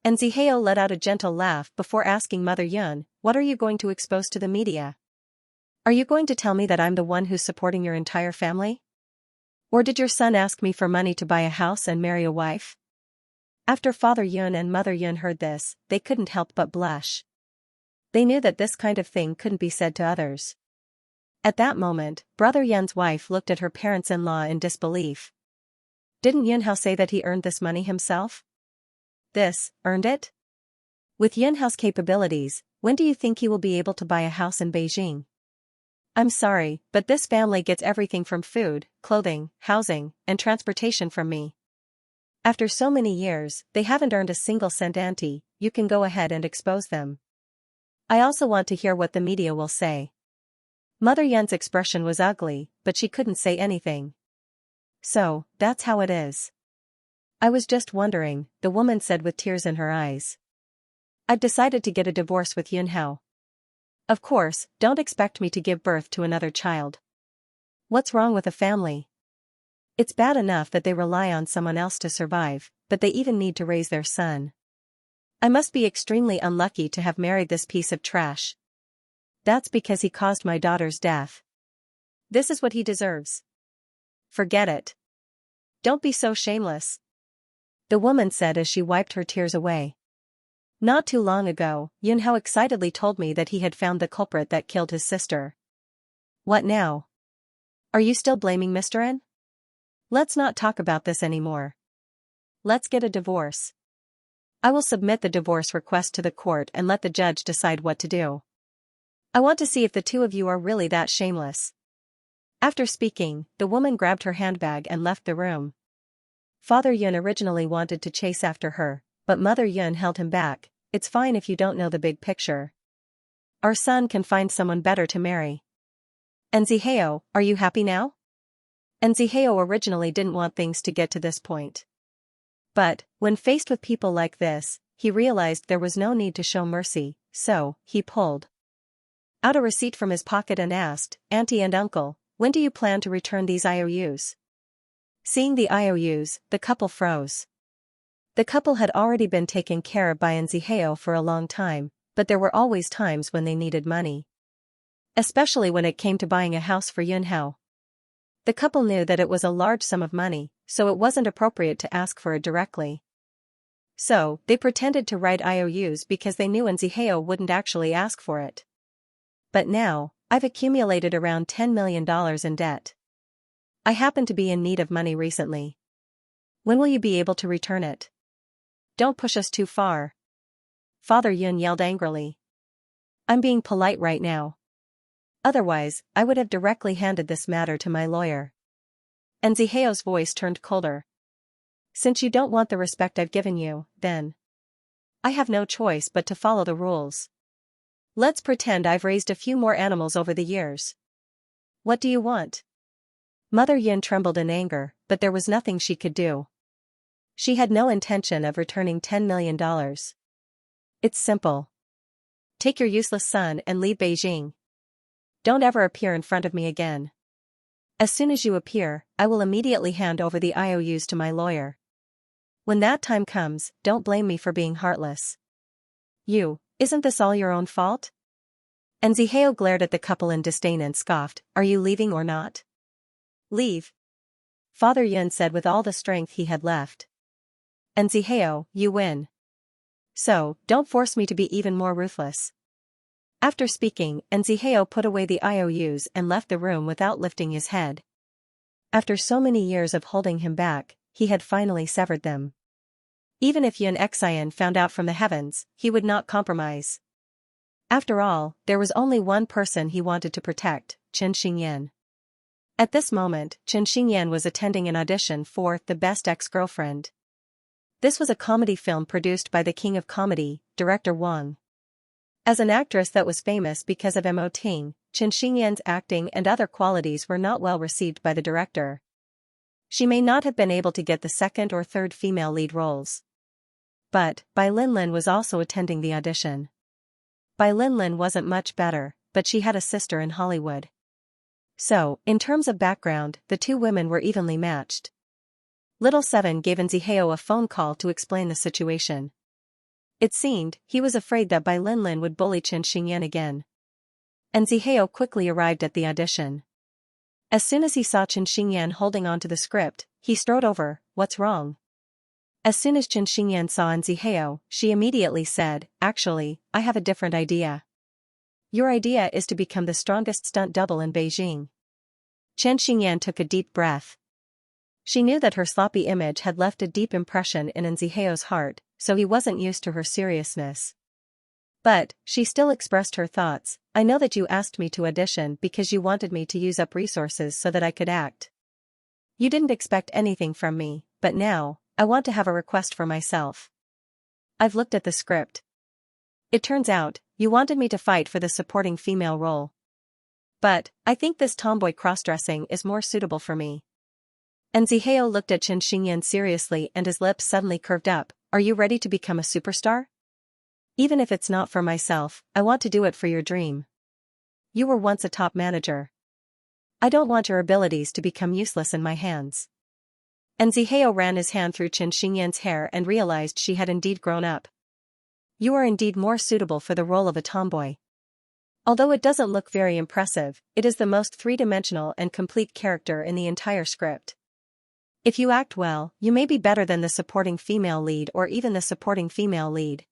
Nzihao let out a gentle laugh before asking Mother Yun, "What are you going to expose to the media? Are you going to tell me that I'm the one who's supporting your entire family? Or did your son ask me for money to buy a house and marry a wife?" After Father Yun and Mother Yun heard this, they couldn't help but blush. They knew that this kind of thing couldn't be said to others. At that moment, Brother Yun's wife looked at her parents-in-law in disbelief. Didn't Yunhao say that he earned this money himself? Earned it? With Yunhao's capabilities, when do you think he will be able to buy a house in Beijing? "I'm sorry, but this family gets everything from food, clothing, housing, and transportation from me. After so many years, they haven't earned a single cent. Auntie, you can go ahead and expose them. I also want to hear what the media will say." Mother Yun's expression was ugly, but she couldn't say anything. "So, that's how it is. I was just wondering," the woman said with tears in her eyes. "I've decided to get a divorce with Yunhao. Of course, don't expect me to give birth to another child. What's wrong with a family? It's bad enough that they rely on someone else to survive, but they even need to raise their son. I must be extremely unlucky to have married this piece of trash. That's because he caused my daughter's death. This is what he deserves. Forget it. Don't be so shameless," the woman said as she wiped her tears away. "Not too long ago, Yunhao excitedly told me that he had found the culprit that killed his sister. What now? Are you still blaming Mr. N? Let's not talk about this anymore. Let's get a divorce. I will submit the divorce request to the court and let the judge decide what to do. I want to see if the two of you are really that shameless. After speaking, the woman grabbed her handbag and left the room. Father Yun originally wanted to chase after her, but Mother Yun held him back. It's fine if you don't know the big picture. Our son can find someone better to marry. And Zihao, are you happy now? And Zihao originally didn't want things to get to this point. But, when faced with people like this, he realized there was no need to show mercy, so, he pulled out a receipt from his pocket and asked, Auntie and Uncle, when do you plan to return these IOUs? Seeing the IOUs, the couple froze. The couple had already been taken care of by Zihao for a long time, but there were always times when they needed money. Especially when it came to buying a house for Yunhao. The couple knew that it was a large sum of money, so it wasn't appropriate to ask for it directly. So, they pretended to write IOUs because they knew Zihao wouldn't actually ask for it. But now, I've accumulated around $10 million in debt. I happen to be in need of money recently. When will you be able to return it? Don't push us too far. Father Yun yelled angrily. I'm being polite right now. Otherwise, I would have directly handed this matter to my lawyer. And Zihao's voice turned colder. Since you don't want the respect I've given you, then I have no choice but to follow the rules. Let's pretend I've raised a few more animals over the years. What do you want? Mother Yin trembled in anger, but there was nothing she could do. She had no intention of returning $10 million. It's simple. Take your useless son and leave Beijing. Don't ever appear in front of me again. As soon as you appear, I will immediately hand over the IOUs to my lawyer. When that time comes, don't blame me for being heartless. Isn't this all your own fault? And Zihao glared at the couple in disdain and scoffed, are you leaving or not? Leave. Father Yun said with all the strength he had left. And Zihao, you win. So, don't force me to be even more ruthless. After speaking, Zihao put away the IOUs and left the room without lifting his head. After so many years of holding him back, he had finally severed them. Even if Xianxia found out from the heavens, he would not compromise. After all, there was only one person he wanted to protect, Chen Xingyan. At this moment, Chen Xingyan was attending an audition for The Best Ex-Girlfriend. This was a comedy film produced by the King of Comedy, director Wang. As an actress that was famous because of Mo Ting, Chen Xingyan's acting and other qualities were not well received by the director. She may not have been able to get the second or third female lead roles. But, Bai Linlin was also attending the audition. Bai Linlin wasn't much better, but she had a sister in Hollywood. So, in terms of background, the two women were evenly matched. Little Seven gave Zihao a phone call to explain the situation. It seemed, he was afraid that Bai Linlin would bully Chen Xingyan again. And Zihao quickly arrived at the audition. As soon as he saw Chen Xingyan holding onto the script, he strode over, what's wrong? As soon as Chen Xingyan saw Zihao, she immediately said, actually, I have a different idea. Your idea is to become the strongest stunt double in Beijing. Chen Xingyan took a deep breath. She knew that her sloppy image had left a deep impression in Zihao's heart, so he wasn't used to her seriousness. But, she still expressed her thoughts, I know that you asked me to audition because you wanted me to use up resources so that I could act. You didn't expect anything from me, but now, I want to have a request for myself. I've looked at the script. It turns out, you wanted me to fight for the supporting female role. But, I think this tomboy cross-dressing is more suitable for me. And Zihao looked at Chen Xingyan seriously and his lips suddenly curved up, are you ready to become a superstar? Even if it's not for myself, I want to do it for your dream. You were once a top manager. I don't want your abilities to become useless in my hands. And Zihao ran his hand through Chen Xingyan's hair and realized she had indeed grown up. You are indeed more suitable for the role of a tomboy. Although it doesn't look very impressive, it is the most three-dimensional and complete character in the entire script. If you act well, you may be better than the supporting female lead or even the supporting female lead.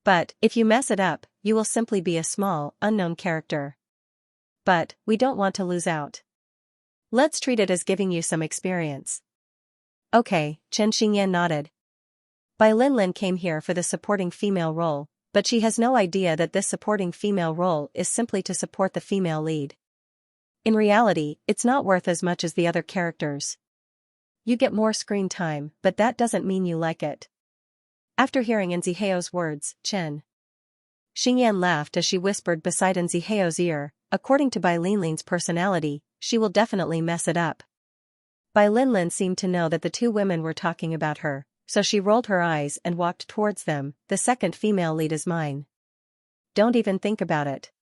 But, if you mess it up, you will simply be a small, unknown character. But, we don't want to lose out. Let's treat it as giving you some experience. Okay, Chen Xingyan nodded. Bai Linlin came here for the supporting female role, but she has no idea that this supporting female role is simply to support the female lead. In reality, it's not worth as much as the other characters. You get more screen time, but that doesn't mean you like it. After hearing Nziheo's words, Xingyan laughed as she whispered beside Nziheo's ear, according to Bai Linlin's personality, she will definitely mess it up. Bai Linlin seemed to know that the two women were talking about her, so she rolled her eyes and walked towards them. The second female lead is mine. Don't even think about it.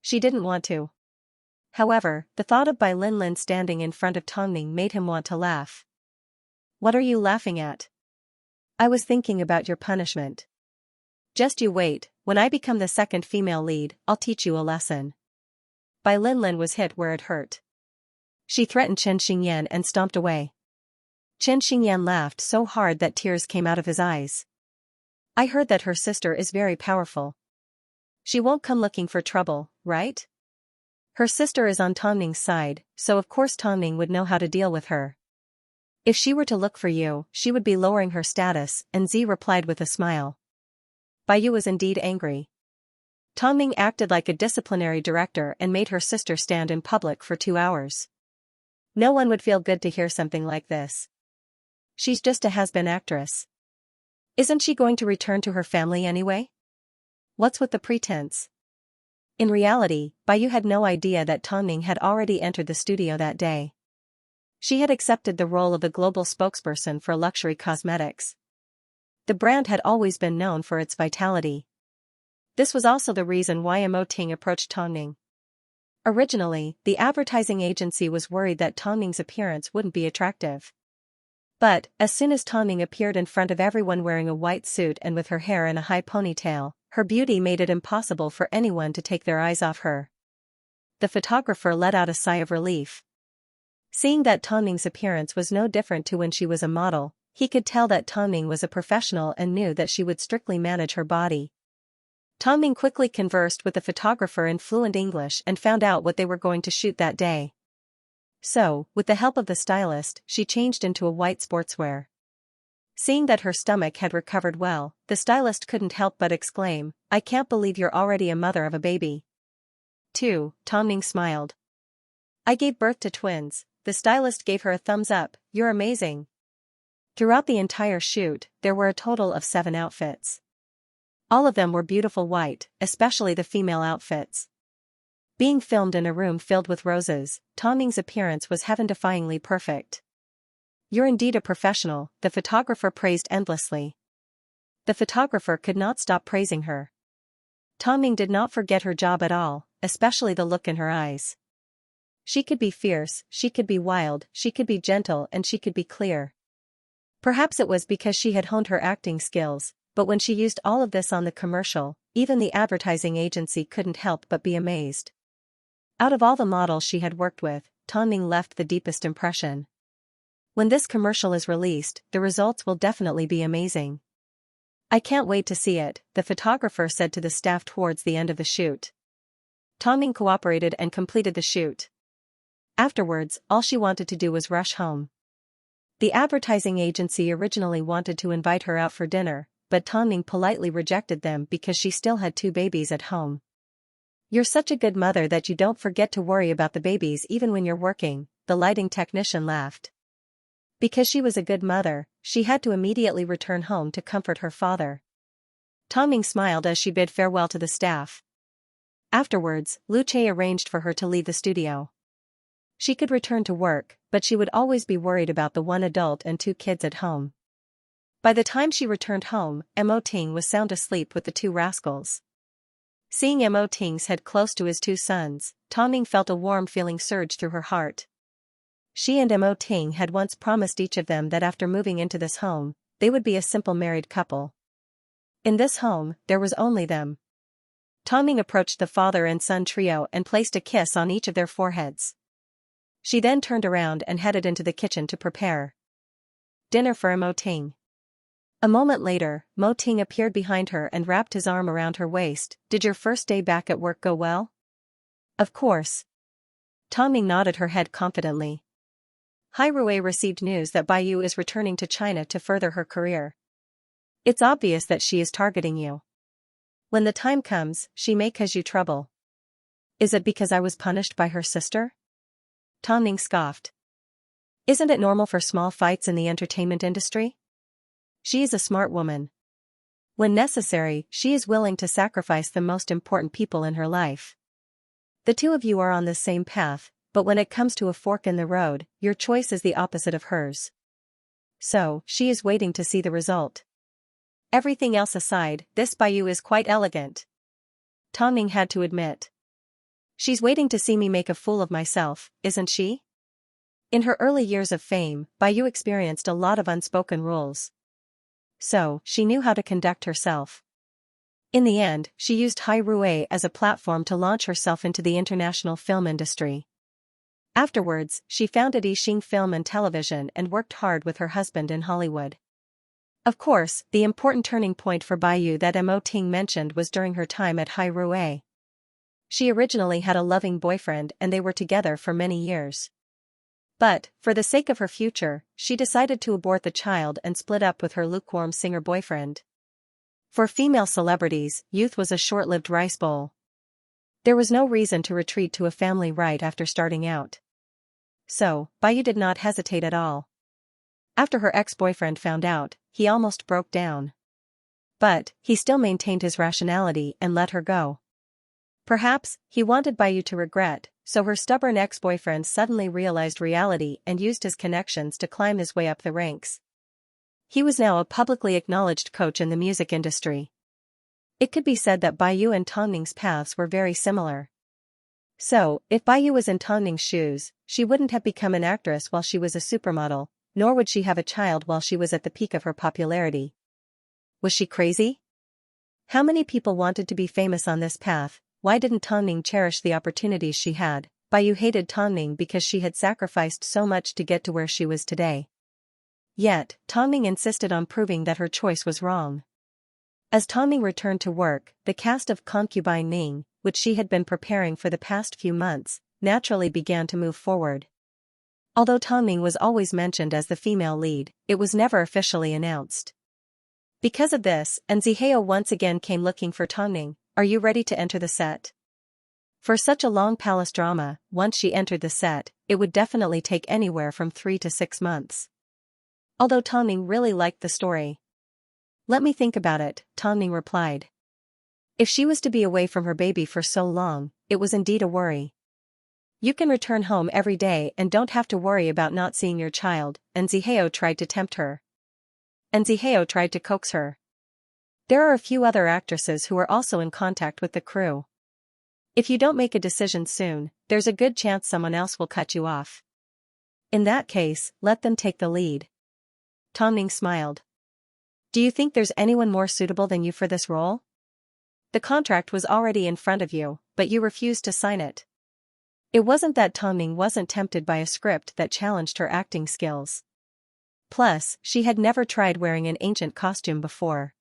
She didn't want to. However, the thought of Bai Linlin standing in front of Tongning made him want to laugh. What are you laughing at? I was thinking about your punishment. Just you wait, when I become the second female lead, I'll teach you a lesson. Bai Linlin was hit where it hurt. She threatened Chen Xingyan and stomped away. Chen Xingyan laughed so hard that tears came out of his eyes. I heard that her sister is very powerful. She won't come looking for trouble, right? Her sister is on Tongning's side, so of course Tongning would know how to deal with her. If she were to look for you, she would be lowering her status, and Z replied with a smile. Bai Yu was indeed angry. Tongning acted like a disciplinary director and made her sister stand in public for 2 hours. No one would feel good to hear something like this. She's just a has-been actress. Isn't she going to return to her family anyway? What's with the pretense? In reality, Bai Yu had no idea that Tongning had already entered the studio that day. She had accepted the role of the global spokesperson for luxury cosmetics. The brand had always been known for its vitality. This was also the reason why Mo Ting approached Tongning. Originally, the advertising agency was worried that Tongning's appearance wouldn't be attractive. But, as soon as Tongning appeared in front of everyone wearing a white suit and with her hair in a high ponytail, her beauty made it impossible for anyone to take their eyes off her. The photographer let out a sigh of relief. Seeing that Tongning's appearance was no different to when she was a model, he could tell that Tongning was a professional and knew that she would strictly manage her body. Tongning quickly conversed with the photographer in fluent English and found out what they were going to shoot that day. So, with the help of the stylist, she changed into a white sportswear. Seeing that her stomach had recovered well, the stylist couldn't help but exclaim, I can't believe you're already a mother of a baby. 2. Tongning smiled. I gave birth to twins. The stylist gave her a thumbs up, you're amazing. Throughout the entire shoot, there were a total of 7 outfits. All of them were beautiful white, especially the female outfits. Being filmed in a room filled with roses, Tongning's appearance was heaven-defyingly perfect. You're indeed a professional, the photographer praised endlessly. The photographer could not stop praising her. Tongning did not forget her job at all, especially the look in her eyes. She could be fierce, she could be wild, she could be gentle, and she could be clear. Perhaps it was because she had honed her acting skills, but when she used all of this on the commercial, even the advertising agency couldn't help but be amazed. Out of all the models she had worked with, Tongning left the deepest impression. When this commercial is released, the results will definitely be amazing. I can't wait to see it, the photographer said to the staff towards the end of the shoot. Tongning cooperated and completed the shoot. Afterwards, all she wanted to do was rush home. The advertising agency originally wanted to invite her out for dinner, but Tongning politely rejected them because she still had 2 babies at home. You're such a good mother that you don't forget to worry about the babies even when you're working, the lighting technician laughed. Because she was a good mother, she had to immediately return home to comfort her father. Tongning smiled as she bid farewell to the staff. Afterwards, Lu Che arranged for her to leave the studio. She could return to work, but she would always be worried about the 1 adult and 2 kids at home. By the time she returned home, Mo Ting was sound asleep with the 2 rascals. Seeing Mo Ting's head close to his 2 sons, Tongning felt a warm feeling surge through her heart. She and Mo Ting had once promised each of them that after moving into this home, they would be a simple married couple. In this home, there was only them. Tongning approached the father and son trio and placed a kiss on each of their foreheads. She then turned around and headed into the kitchen to prepare dinner for Mo Ting. A moment later, Mo Ting appeared behind her and wrapped his arm around her waist. Did your first day back at work go well? Of course. Tongning nodded her head confidently. Hai Rui received news that Bai Yu is returning to China to further her career. It's obvious that she is targeting you. When the time comes, she may cause you trouble. Is it because I was punished by her sister? Tongning scoffed. Isn't it normal for small fights in the entertainment industry? She is a smart woman. When necessary, she is willing to sacrifice the most important people in her life. The two of you are on the same path, but when it comes to a fork in the road, your choice is the opposite of hers. So, she is waiting to see the result. Everything else aside, this Baiyu is quite elegant. Tongning had to admit. She's waiting to see me make a fool of myself, isn't she? In her early years of fame, Baiyu experienced a lot of unspoken rules. So, she knew how to conduct herself. In the end, she used Hai Rui as a platform to launch herself into the international film industry. Afterwards, she founded Yixing Film and Television and worked hard with her husband in Hollywood. Of course, the important turning point for Baiyu that Mo Ting mentioned was during her time at Hai Rui. She originally had a loving boyfriend and they were together for many years. But, for the sake of her future, she decided to abort the child and split up with her lukewarm singer boyfriend. For female celebrities, youth was a short-lived rice bowl. There was no reason to retreat to a family right after starting out. So, Baiyu did not hesitate at all. After her ex-boyfriend found out, he almost broke down. But, he still maintained his rationality and let her go. Perhaps, he wanted Baiyu to regret, so her stubborn ex-boyfriend suddenly realized reality and used his connections to climb his way up the ranks. He was now a publicly acknowledged coach in the music industry. It could be said that Baiyu and Tongning's paths were very similar. So, if Baiyu was in Tongning's shoes, she wouldn't have become an actress while she was a supermodel, nor would she have a child while she was at the peak of her popularity. Was she crazy? How many people wanted to be famous on this path? Why didn't Tongning cherish the opportunities she had? Baiyu hated Tongning because she had sacrificed so much to get to where she was today. Yet, Tongning insisted on proving that her choice was wrong. As Tongning returned to work, the cast of Concubine Ning, which she had been preparing for the past few months, naturally began to move forward. Although Tongning was always mentioned as the female lead, it was never officially announced. Because of this, Xianxia once again came looking for Tongning. Are you ready to enter the set? For such a long palace drama, once she entered the set, it would definitely take anywhere from 3 to 6 months. Although Tongning really liked the story. Let me think about it, Tongning replied. If she was to be away from her baby for so long, it was indeed a worry. You can return home every day and don't have to worry about not seeing your child, Xianxia tried to tempt her. Xianxia tried to coax her. There are a few other actresses who are also in contact with the crew. If you don't make a decision soon, there's a good chance someone else will cut you off. In that case, let them take the lead. Tongning smiled. Do you think there's anyone more suitable than you for this role? The contract was already in front of you, but you refused to sign it. It wasn't that Tongning wasn't tempted by a script that challenged her acting skills. Plus, she had never tried wearing an ancient costume before.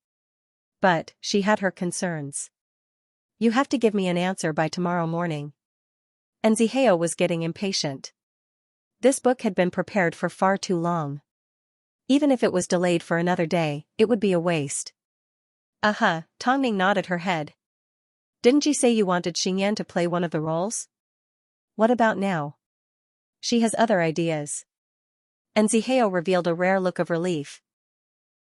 But, she had her concerns. You have to give me an answer by tomorrow morning. Xianxia was getting impatient. This book had been prepared for far too long. Even if it was delayed for another day, it would be a waste. Tongning nodded her head. Didn't you say you wanted Xingyan to play one of the roles? What about now? She has other ideas. Xianxia revealed a rare look of relief.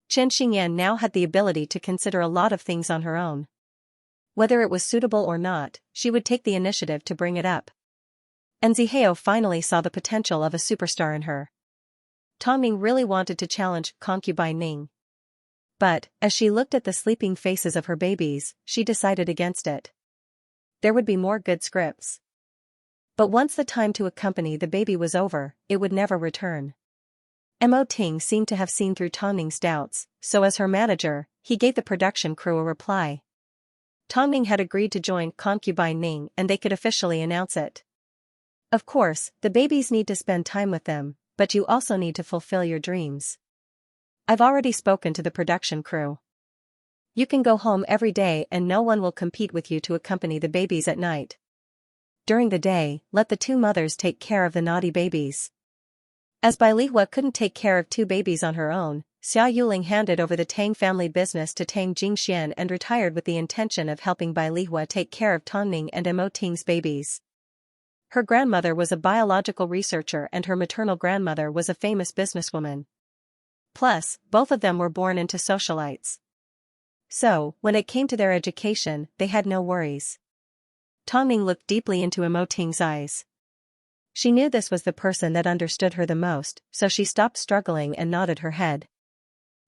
Xingyan now had the ability to consider a lot of things on her own. Whether it was suitable or not, she would take the initiative to bring it up. Xianxia finally saw the potential of a superstar in her. Tongning really wanted to challenge Concubine Ning. But, as she looked at the sleeping faces of her babies, she decided against it. There would be more good scripts. But once the time to accompany the baby was over, it would never return. Mo Ting seemed to have seen through Tongning's doubts, so as her manager, he gave the production crew a reply. Tongning had agreed to join Concubine Ning and they could officially announce it. Of course, the babies need to spend time with them, but you also need to fulfill your dreams. I've already spoken to the production crew. You can go home every day and no one will compete with you to accompany the babies at night. During the day, let the two mothers take care of the naughty babies. As Bailihua couldn't take care of two babies on her own, Xia Yuling handed over the Tang family business to Tang Jingxian and retired with the intention of helping Bai Lihua take care of Tongning and Mo Ting's babies. Her grandmother was a biological researcher and her maternal grandmother was a famous businesswoman. Plus, both of them were born into socialites. So, when it came to their education, they had no worries. Tongning looked deeply into Mo Ting's eyes. She knew this was the person that understood her the most, so she stopped struggling and nodded her head.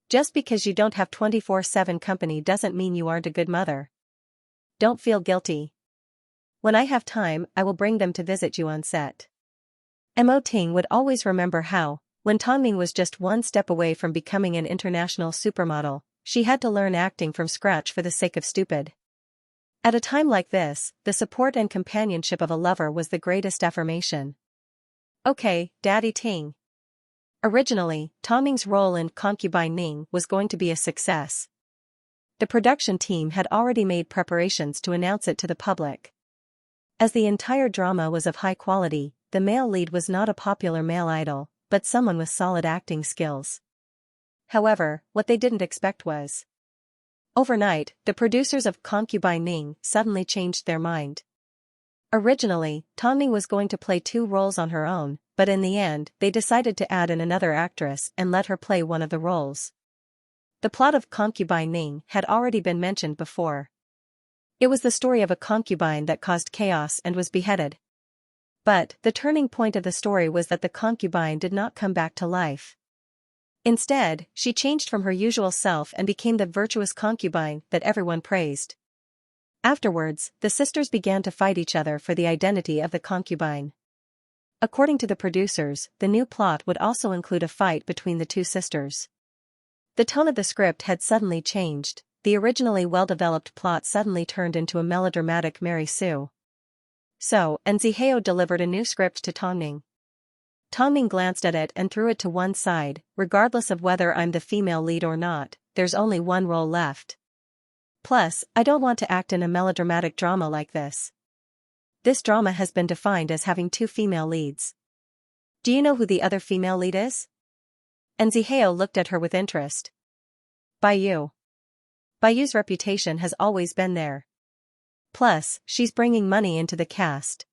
Just because you don't have 24/7 company doesn't mean you aren't a good mother. Don't feel guilty. When I have time, I will bring them to visit you on set. Mo Ting would always remember how, when Tongning was just one step away from becoming an international supermodel, she had to learn acting from scratch for the sake of stupid. At a time like this, the support and companionship of a lover was the greatest affirmation. Okay, Daddy Ting. Originally, Tonning's role in Concubine Ning was going to be a success. The production team had already made preparations to announce it to the public. As the entire drama was of high quality, the male lead was not a popular male idol, but someone with solid acting skills. However, what they didn't expect was, overnight, the producers of Concubine Ning suddenly changed their mind. Originally, Tongning was going to play 2 roles on her own, but in the end, they decided to add in another actress and let her play one of the roles. The plot of Concubine Ning had already been mentioned before. It was the story of a concubine that caused chaos and was beheaded. But the turning point of the story was that the concubine did not come back to life. Instead, she changed from her usual self and became the virtuous concubine that everyone praised. Afterwards, the sisters began to fight each other for the identity of the concubine. According to the producers, the new plot would also include a fight between the 2 sisters. The tone of the script had suddenly changed. The originally well-developed plot suddenly turned into a melodramatic Mary Sue. So, Zihao delivered a new script to Tongning. Tongning glanced at it and threw it to one side. Regardless of whether I'm the female lead or not, there's only one role left. Plus, I don't want to act in a melodramatic drama like this. This drama has been defined as having 2 female leads. Do you know who the other female lead is? Zihao looked at her with interest. Baiyu. Baiyu's reputation has always been there. Plus, she's bringing money into the cast.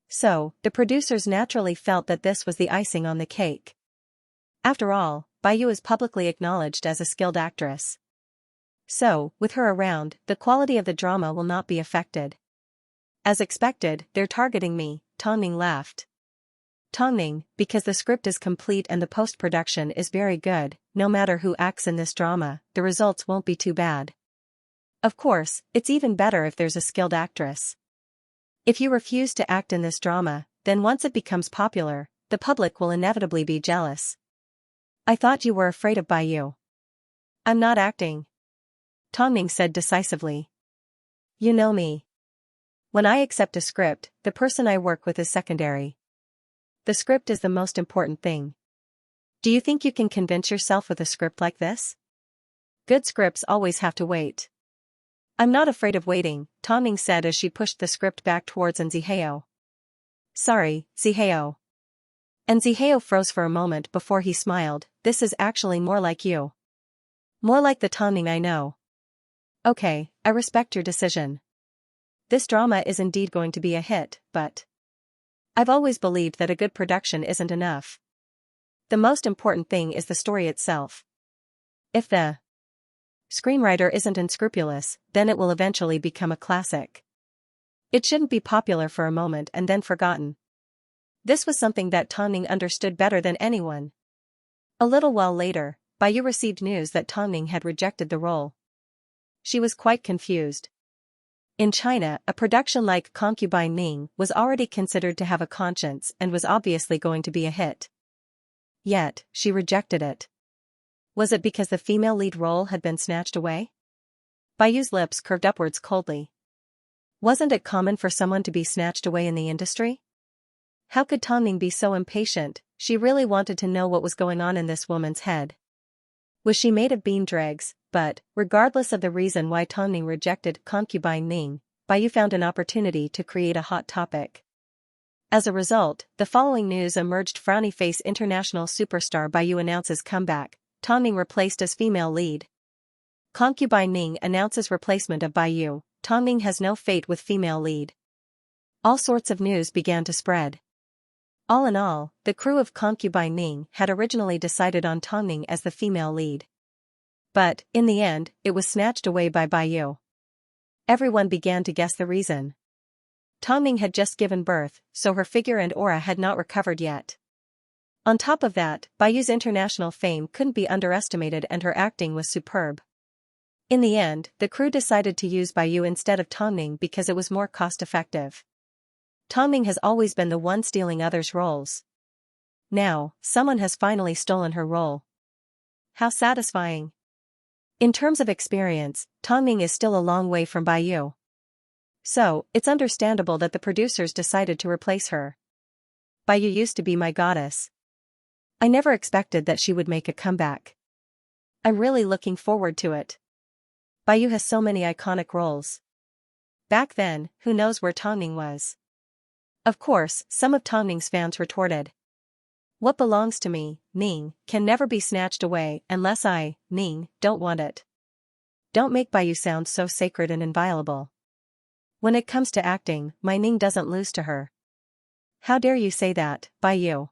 So, the producers naturally felt that this was the icing on the cake. After all, Baiyu is publicly acknowledged as a skilled actress. So, with her around, the quality of the drama will not be affected. As expected, they're targeting me, Tongning laughed. Tongning, because the script is complete and the post-production is very good, no matter who acts in this drama, the results won't be too bad. Of course, it's even better if there's a skilled actress. If you refuse to act in this drama, then once it becomes popular, the public will inevitably be jealous. I thought you were afraid of Baiyu. I'm not acting. Tongning said decisively. You know me. When I accept a script, the person I work with is secondary. The script is the most important thing. Do you think you can convince yourself with a script like this? Good scripts always have to wait. I'm not afraid of waiting, Tongning said as she pushed the script back towards Zihao. Sorry, Zihao. Zihao froze for a moment before he smiled. This is actually more like you. More like the Tongning I know. Okay, I respect your decision. This drama is indeed going to be a hit, but I've always believed that a good production isn't enough. The most important thing is the story itself. If the screenwriter isn't unscrupulous, then it will eventually become a classic. It shouldn't be popular for a moment and then forgotten. This was something that Tongning understood better than anyone. A little while later, Baiyu received news that Tongning had rejected the role. She was quite confused. In China, a production like Concubine Ning was already considered to have a conscience and was obviously going to be a hit. Yet, she rejected it. Was it because the female lead role had been snatched away? Baiyu's lips curved upwards coldly. Wasn't it common for someone to be snatched away in the industry? How could Tongning be so impatient? She really wanted to know what was going on in this woman's head. Was she made of bean dregs? But, regardless of the reason why Tongning rejected Concubine Ning, Baiyu found an opportunity to create a hot topic. As a result, the following news emerged: frowny face international superstar Baiyu announces comeback. Tongming replaced as female lead. Concubine Ning announces replacement of Bai Yu. Tongming has no fate with female lead. All sorts of news began to spread. All in all, the crew of Concubine Ning had originally decided on Tongming as the female lead. But, in the end, it was snatched away by Bai Yu. Everyone began to guess the reason. Tongming had just given birth, so her figure and aura had not recovered yet. On top of that, Bai Yu's international fame couldn't be underestimated and her acting was superb. In the end, the crew decided to use Bai Yu instead of Tongming because it was more cost-effective. Tongming has always been the one stealing others' roles. Now, someone has finally stolen her role. How satisfying. In terms of experience, Tongming is still a long way from Bai Yu. So, it's understandable that the producers decided to replace her. Bai Yu used to be my goddess. I never expected that she would make a comeback. I'm really looking forward to it. Bai Yu has so many iconic roles. Back then, who knows where Tongming was? Of course, some of Tongming's fans retorted. What belongs to me, Ning, can never be snatched away unless I, Ning, don't want it. Don't make Bai Yu sound so sacred and inviolable. When it comes to acting, my Ning doesn't lose to her. How dare you say that, Bai Yu?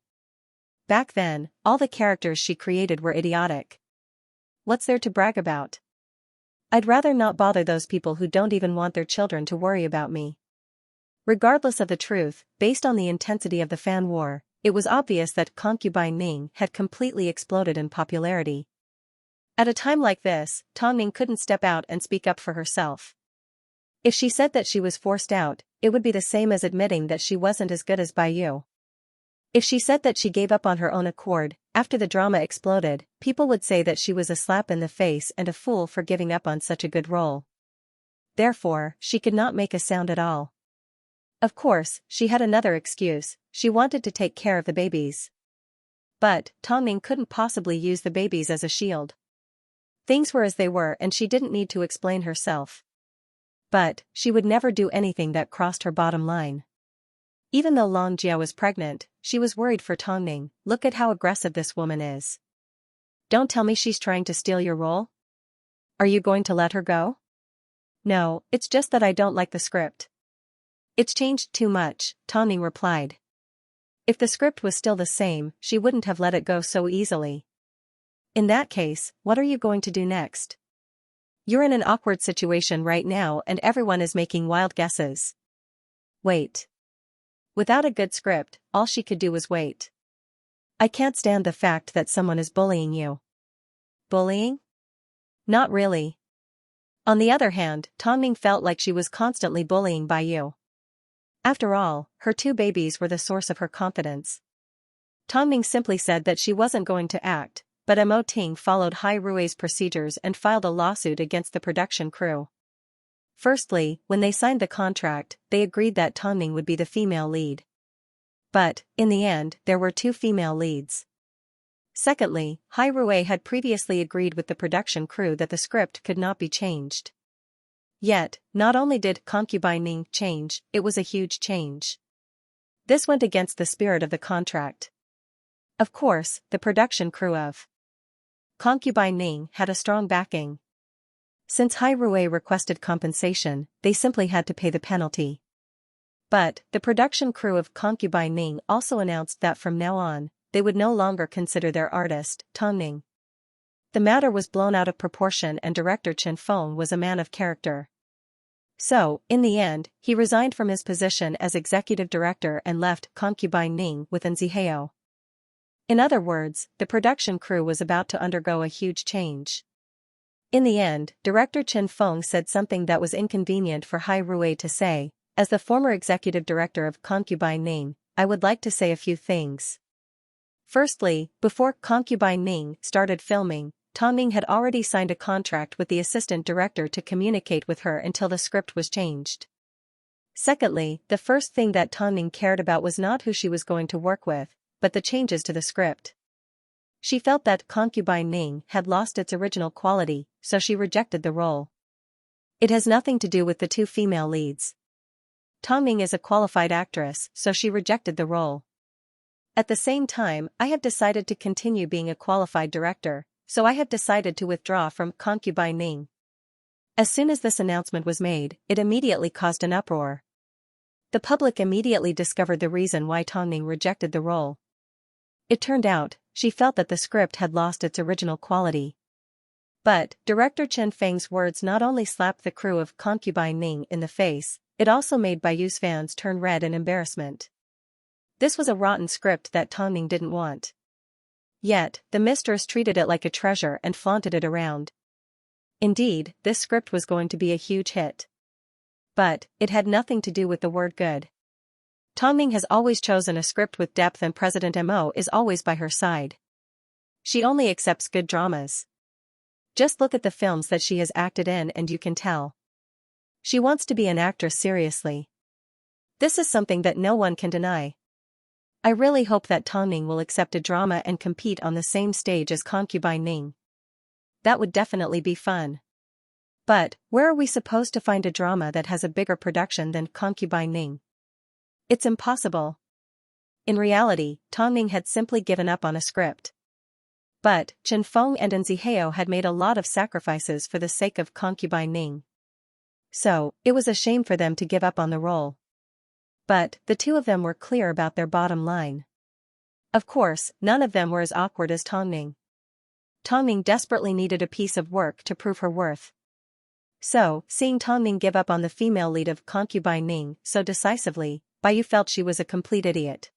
Back then, all the characters she created were idiotic. What's there to brag about? I'd rather not bother those people who don't even want their children to worry about me. Regardless of the truth, based on the intensity of the fan war, it was obvious that Concubine Ning had completely exploded in popularity. At a time like this, Tongming couldn't step out and speak up for herself. If she said that she was forced out, it would be the same as admitting that she wasn't as good as Bai Yu. If she said that she gave up on her own accord, after the drama exploded, people would say that she was a slap in the face and a fool for giving up on such a good role. Therefore, she could not make a sound at all. Of course, she had another excuse: she wanted to take care of the babies. But, Tongming couldn't possibly use the babies as a shield. Things were as they were and she didn't need to explain herself. But, she would never do anything that crossed her bottom line. Even though Long Jia was pregnant, she was worried for Tongming. Look at how aggressive this woman is. Don't tell me she's trying to steal your role? Are you going to let her go? No, it's just that I don't like the script. It's changed too much, Tongming replied. If the script was still the same, she wouldn't have let it go so easily. In that case, what are you going to do next? You're in an awkward situation right now and everyone is making wild guesses. Wait. Without a good script, all she could do was wait. I can't stand the fact that someone is bullying you. Bullying? Not really. On the other hand, Tongming felt like she was constantly bullying Bai Yu. After all, her two babies were the source of her confidence. Tongming simply said that she wasn't going to act, but Mo Ting followed Hai Rui's procedures and filed a lawsuit against the production crew. Firstly, when they signed the contract, they agreed that Tongming would be the female lead. But, in the end, there were two female leads. Secondly, Hai Rui had previously agreed with the production crew that the script could not be changed. Yet, not only did Concubine Ning change, it was a huge change. This went against the spirit of the contract. Of course, the production crew of Concubine Ning had a strong backing. Since Hai Rui requested compensation, they simply had to pay the penalty. But, the production crew of Concubine Ning also announced that from now on, they would no longer consider their artist, Tongming. The matter was blown out of proportion and director Chen Feng was a man of character. So, in the end, he resigned from his position as executive director and left Concubine Ning with An Zihao. In other words, the production crew was about to undergo a huge change. In the end, director Chen Feng said something that was inconvenient for Hai Rui to say. As the former executive director of Concubine Ning, I would like to say a few things. Firstly, before Concubine Ning started filming, Tongming had already signed a contract with the assistant director to communicate with her until the script was changed. Secondly, the first thing that Tongming cared about was not who she was going to work with, but the changes to the script. She felt that Concubine Ning had lost its original quality, so she rejected the role. It has nothing to do with the two female leads. Tongming is a qualified actress, so she rejected the role. At the same time, I have decided to continue being a qualified director, so I have decided to withdraw from Concubine Ning. As soon as this announcement was made, it immediately caused an uproar. The public immediately discovered the reason why Tong Ning rejected the role. It turned out, she felt that the script had lost its original quality. But, director Chen Feng's words not only slapped the crew of Concubine Ning in the face, it also made Bayu's fans turn red in embarrassment. This was a rotten script that Tong Ning didn't want. Yet, the mistress treated it like a treasure and flaunted it around. Indeed, this script was going to be a huge hit. But, it had nothing to do with the word good. Tong Ning has always chosen a script with depth, and President Mo is always by her side. She only accepts good dramas. Just look at the films that she has acted in and you can tell. She wants to be an actress seriously. This is something that no one can deny. I really hope that Tong Ning will accept a drama and compete on the same stage as Concubine Ning. That would definitely be fun. But, where are we supposed to find a drama that has a bigger production than Concubine Ning? It's impossible. In reality, Tong Ning had simply given up on a script. But, Chen Feng and An Zihao had made a lot of sacrifices for the sake of Concubine Ning. So, it was a shame for them to give up on the role. But, the two of them were clear about their bottom line. Of course, none of them were as awkward as Tong Ning. Tong Ning desperately needed a piece of work to prove her worth. So, seeing Tong Ning give up on the female lead of Concubine Ning so decisively, Bayu felt she was a complete idiot.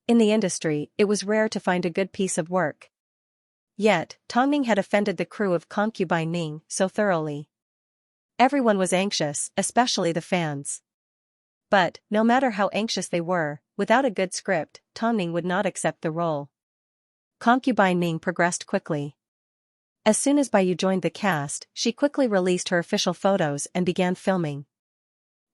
In the industry, it was rare to find a good piece of work. Yet, Tong Ning had offended the crew of Concubine Ning so thoroughly. Everyone was anxious, especially the fans. But, no matter how anxious they were, without a good script, Tong Ning would not accept the role. Concubine Ning progressed quickly. As soon as Bayu joined the cast, she quickly released her official photos and began filming.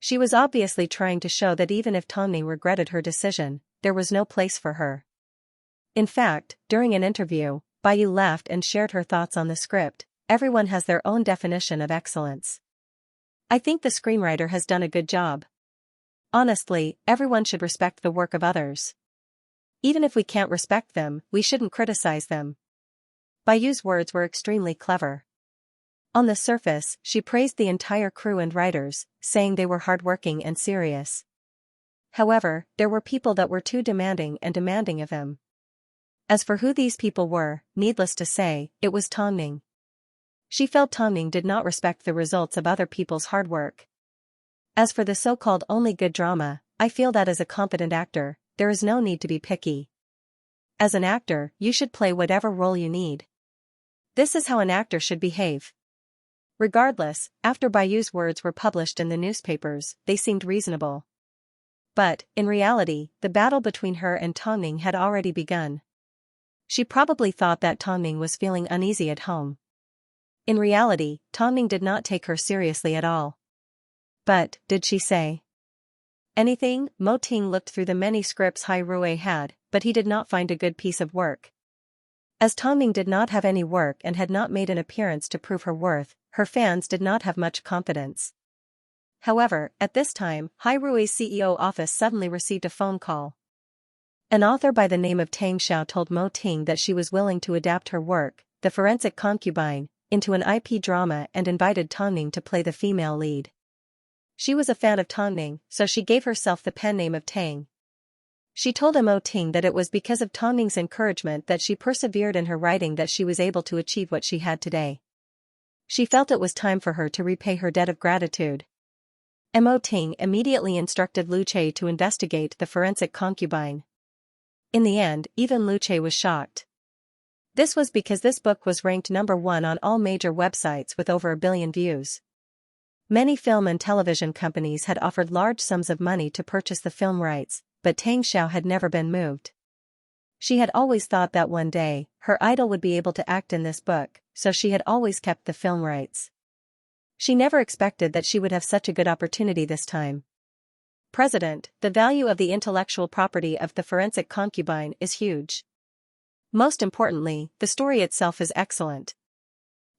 She was obviously trying to show that even if Tong Ning regretted her decision, there was no place for her. In fact, during an interview, Bayu laughed and shared her thoughts on the script. Everyone has their own definition of excellence. I think the screenwriter has done a good job. Honestly, everyone should respect the work of others. Even if we can't respect them, we shouldn't criticize them. Bayu's words were extremely clever. On the surface, she praised the entire crew and writers, saying they were hardworking and serious. However, there were people that were too demanding of him. As for who these people were, needless to say, it was Tong Ning. She felt Tong Ning did not respect the results of other people's hard work. As for the so-called only good drama, I feel that as a competent actor, there is no need to be picky. As an actor, you should play whatever role you need. This is how an actor should behave. Regardless, after Bayu's words were published in the newspapers, they seemed reasonable. But, in reality, the battle between her and Tong Ning had already begun. She probably thought that Tong Ning was feeling uneasy at home. In reality, Tong Ning did not take her seriously at all. But, did she say anything? Mo Ting looked through the many scripts Hai Rui had, but he did not find a good piece of work. As Tong Ning did not have any work and had not made an appearance to prove her worth, her fans did not have much confidence. However, at this time, Hai Rui's CEO office suddenly received a phone call. An author by the name of Xianxia told Mo Ting that she was willing to adapt her work, The Forensic Concubine, into an IP drama and invited Tong Ning to play the female lead. She was a fan of Tong Ning, so she gave herself the pen name of Tang. She told Mo Ting that it was because of Tong Ning's encouragement that she persevered in her writing that she was able to achieve what she had today. She felt it was time for her to repay her debt of gratitude. Mo Ting immediately instructed Lu Che to investigate The Forensic Concubine. In the end, even Lu Che was shocked. This was because this book was ranked number 1 on all major websites with over 1 billion views. Many film and television companies had offered large sums of money to purchase the film rights, but Tang Xiao had never been moved. She had always thought that one day, her idol would be able to act in this book, so she had always kept the film rights. She never expected that she would have such a good opportunity this time. President, the value of the intellectual property of The Forensic Concubine is huge. Most importantly, the story itself is excellent.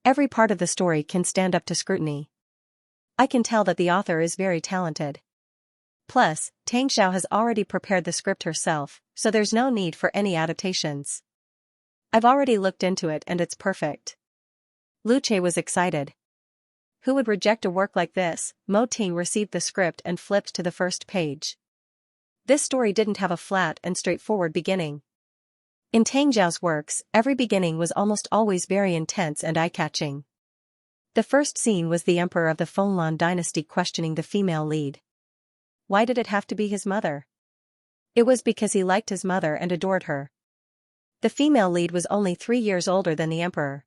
Every part of the story can stand up to scrutiny. I can tell that the author is very talented. Plus, Tang Xiao has already prepared the script herself, so there's no need for any adaptations. I've already looked into it and it's perfect. Luce was excited. Who would reject a work like this? Mo Ting received the script and flipped to the first page. This story didn't have a flat and straightforward beginning. In Tang Zhao's works, every beginning was almost always very intense and eye-catching. The first scene was the emperor of the Fenglan dynasty questioning the female lead. Why did it have to be his mother? It was because he liked his mother and adored her. The female lead was only 3 years older than the emperor.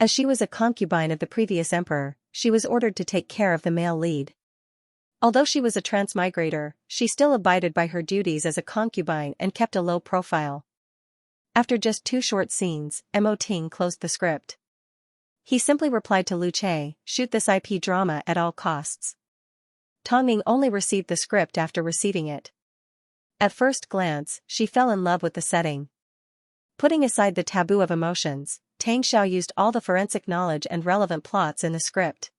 As she was a concubine of the previous emperor, she was ordered to take care of the male lead. Although she was a transmigrator, she still abided by her duties as a concubine and kept a low profile. After just 2 short scenes, Mo Ting closed the script. He simply replied to Luce, shoot this IP drama at all costs. Tang Ning only received the script after receiving it. At first glance, she fell in love with the setting. Putting aside the taboo of emotions, Tang Xiao used all the forensic knowledge and relevant plots in the script.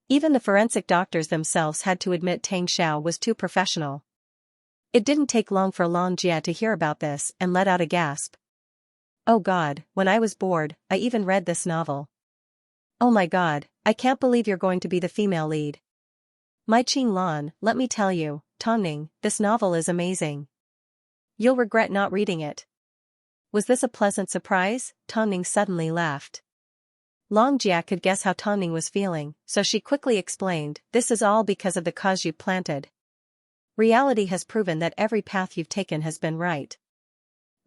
Even the forensic doctors themselves had to admit Tang Xiao was too professional. It didn't take long for Long Jia to hear about this and let out a gasp. Oh God, when I was bored, I even read this novel. Oh my God, I can't believe you're going to be the female lead. My Qing Lan, let me tell you, Tang Ning, this novel is amazing. You'll regret not reading it. Was this a pleasant surprise? Tang Ning suddenly laughed. Long Jia could guess how Tang Ning was feeling, so she quickly explained, this is all because of the cause you've planted. Reality has proven that every path you've taken has been right.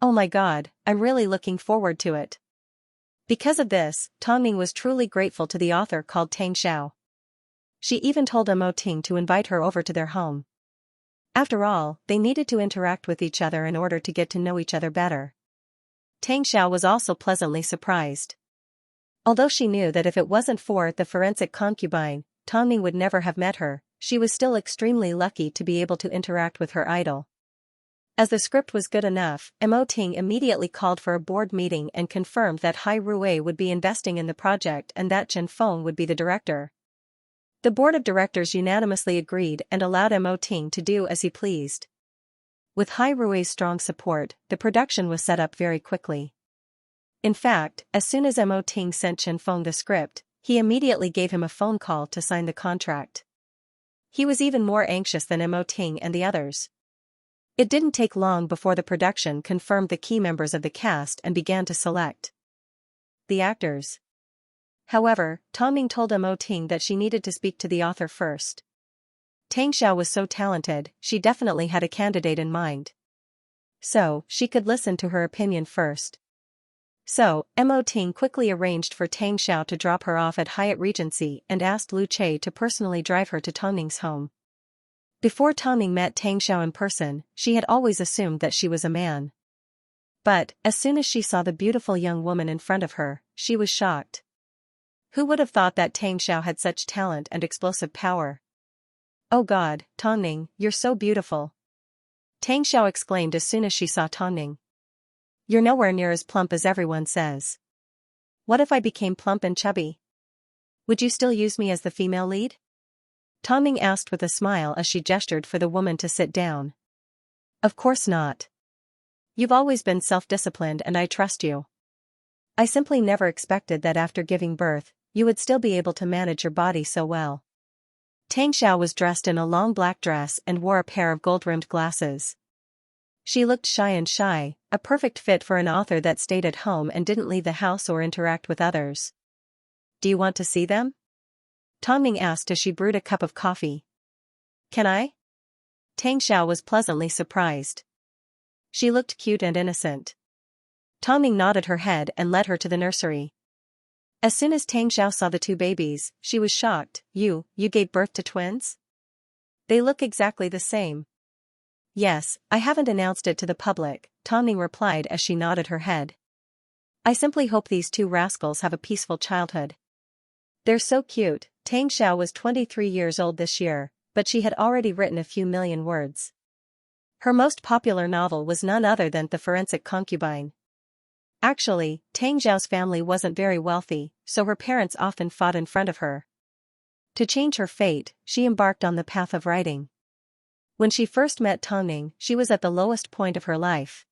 Oh my God, I'm really looking forward to it. Because of this, Tang Ning was truly grateful to the author called Tang Xiao. She even told Mo Ting to invite her over to their home. After all, they needed to interact with each other in order to get to know each other better. Tang Xiao was also pleasantly surprised. Although she knew that if it wasn't for the forensic concubine, Tang Ning would never have met her, she was still extremely lucky to be able to interact with her idol. As the script was good enough, Mo Ting immediately called for a board meeting and confirmed that Hai Rui would be investing in the project and that Chen Feng would be the director. The board of directors unanimously agreed and allowed Mo Ting to do as he pleased. With Hai Rui's strong support, the production was set up very quickly. In fact, as soon as Mo Ting sent Chen Feng the script, he immediately gave him a phone call to sign the contract. He was even more anxious than Mo Ting and the others. It didn't take long before the production confirmed the key members of the cast and began to select the actors. However, Tang Ning told Mo Ting that she needed to speak to the author first. Tang Xiao was so talented, she definitely had a candidate in mind. So, she could listen to her opinion first. So, Mo Ting quickly arranged for Tang Xiao to drop her off at Hyatt Regency and asked Lu Che to personally drive her to Tang Ning's home. Before Tang Ning met Tang Xiao in person, she had always assumed that she was a man. But, as soon as she saw the beautiful young woman in front of her, she was shocked. Who would have thought that Tang Xiao had such talent and explosive power? Oh God, Tang Ning, you're so beautiful. Tang Xiao exclaimed as soon as she saw Tang Ning. You're nowhere near as plump as everyone says. What if I became plump and chubby? Would you still use me as the female lead? Tang Ning asked with a smile as she gestured for the woman to sit down. Of course not. You've always been self-disciplined and I trust you. I simply never expected that after giving birth, you would still be able to manage your body so well. Tang Xiao was dressed in a long black dress and wore a pair of gold-rimmed glasses. She looked shy, a perfect fit for an author that stayed at home and didn't leave the house or interact with others. Do you want to see them? Tang Ning asked as she brewed a cup of coffee. Can I? Tang Xiao was pleasantly surprised. She looked cute and innocent. Tang Ning nodded her head and led her to the nursery. As soon as Tang Xiao saw the 2 babies, she was shocked. You gave birth to twins? They look exactly the same. Yes, I haven't announced it to the public, Tang Ning replied as she nodded her head. I simply hope these 2 rascals have a peaceful childhood. They're so cute. Tang Xiao was 23 years old this year, but she had already written a few million words. Her most popular novel was none other than The Forensic Concubine. Actually, Tang Xiao's family wasn't very wealthy, so her parents often fought in front of her. To change her fate, she embarked on the path of writing. When she first met Tang Ning, she was at the lowest point of her life.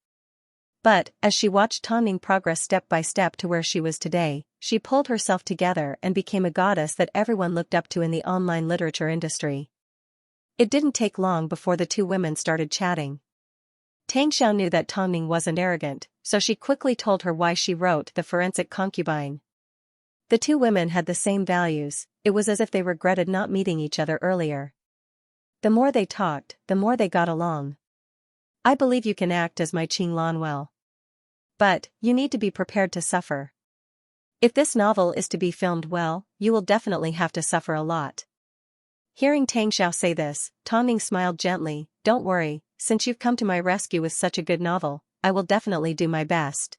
But, as she watched Tongning progress step by step to where she was today, she pulled herself together and became a goddess that everyone looked up to in the online literature industry. It didn't take long before the two women started chatting. Xianxia knew that Tongning wasn't arrogant, so she quickly told her why she wrote The Forensic Concubine. The two women had the same values. It was as if they regretted not meeting each other earlier. The more they talked, the more they got along. I believe you can act as my Qing Lan well. But, you need to be prepared to suffer. If this novel is to be filmed well, you will definitely have to suffer a lot. Hearing Xianxia say this, Tongning smiled gently. Don't worry, since you've come to my rescue with such a good novel, I will definitely do my best.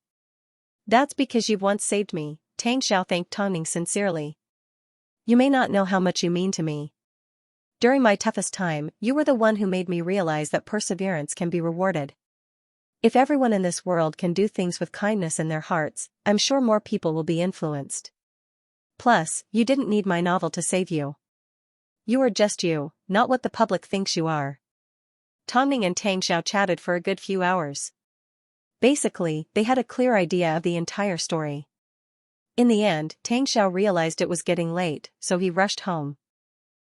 That's because you've once saved me, Xianxia thanked Tongning sincerely. You may not know how much you mean to me. During my toughest time, you were the one who made me realize that perseverance can be rewarded. If everyone in this world can do things with kindness in their hearts, I'm sure more people will be influenced. Plus, you didn't need my novel to save you. You are just you, not what the public thinks you are. Tongning and Xianxia chatted for a good few hours. Basically, they had a clear idea of the entire story. In the end, Xianxia realized it was getting late, so he rushed home.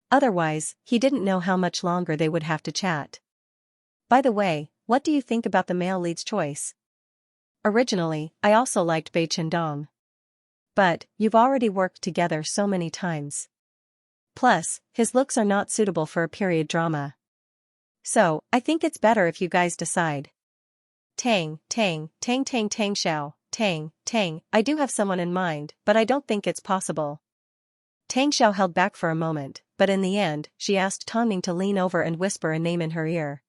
Otherwise, he didn't know how much longer they would have to chat. By the way, what do you think about the male lead's choice? Originally, I also liked Bai Chendong. But, you've already worked together so many times. Plus, his looks are not suitable for a period drama. So, I think it's better if you guys decide. Tang, Xiao, Tang, I do have someone in mind, but I don't think it's possible. Xiao held back for a moment, but in the end, she asked Tongning to lean over and whisper a name in her ear.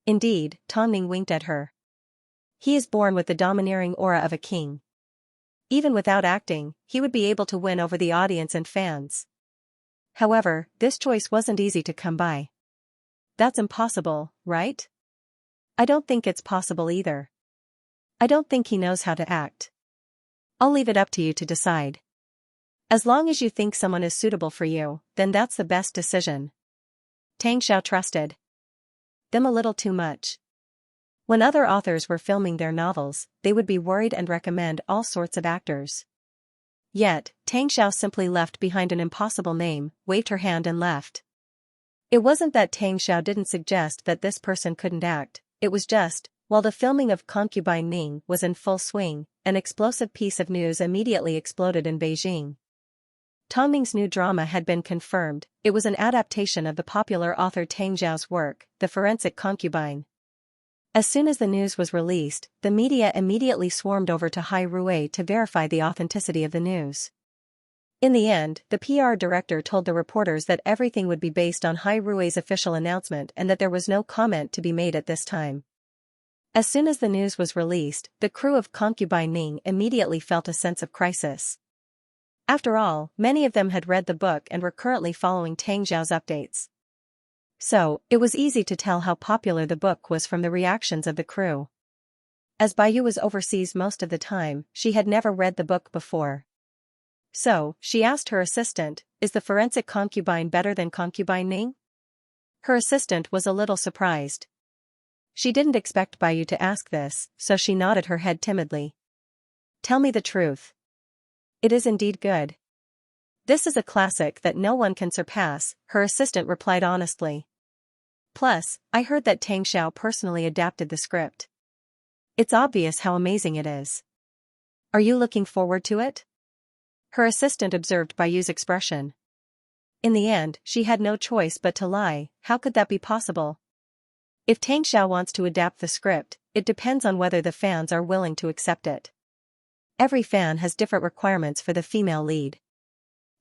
Indeed, Tongning winked at her. He is born with the domineering aura of a king. Even without acting, he would be able to win over the audience and fans. However, this choice wasn't easy to come by. That's impossible, right? I don't think it's possible either. I don't think he knows how to act. I'll leave it up to you to decide. As long as you think someone is suitable for you, then that's the best decision. Xianxia trusted them a little too much. When other authors were filming their novels, they would be worried and recommend all sorts of actors. Yet, Xianxia simply left behind an impossible name, waved her hand and left. It wasn't that Xianxia didn't suggest that this person couldn't act, it was just, while the filming of Concubine Ning was in full swing, an explosive piece of news immediately exploded in Beijing. Tongning's new drama had been confirmed. It was an adaptation of the popular author Tang Zhao's work, The Forensic Concubine. As soon as the news was released, the media immediately swarmed over to Hai Rui to verify the authenticity of the news. In the end, the PR director told the reporters that everything would be based on Hai Rui's official announcement and that there was no comment to be made at this time. As soon as the news was released, the crew of Concubine Ning immediately felt a sense of crisis. After all, many of them had read the book and were currently following Tang Zhao's updates. So, it was easy to tell how popular the book was from the reactions of the crew. As Baiyu was overseas most of the time, she had never read the book before. So, she asked her assistant, is The Forensic Concubine better than Concubine Ning? Her assistant was a little surprised. She didn't expect Baiyu to ask this, so she nodded her head timidly. Tell me the truth. It is indeed good. This is a classic that no one can surpass, her assistant replied honestly. Plus, I heard that Tang Xiao personally adapted the script. It's obvious how amazing it is. Are you looking forward to it? Her assistant observed Baiyu's expression. In the end, she had no choice but to lie. How could that be possible? If Tang Xiao wants to adapt the script, it depends on whether the fans are willing to accept it. Every fan has different requirements for the female lead.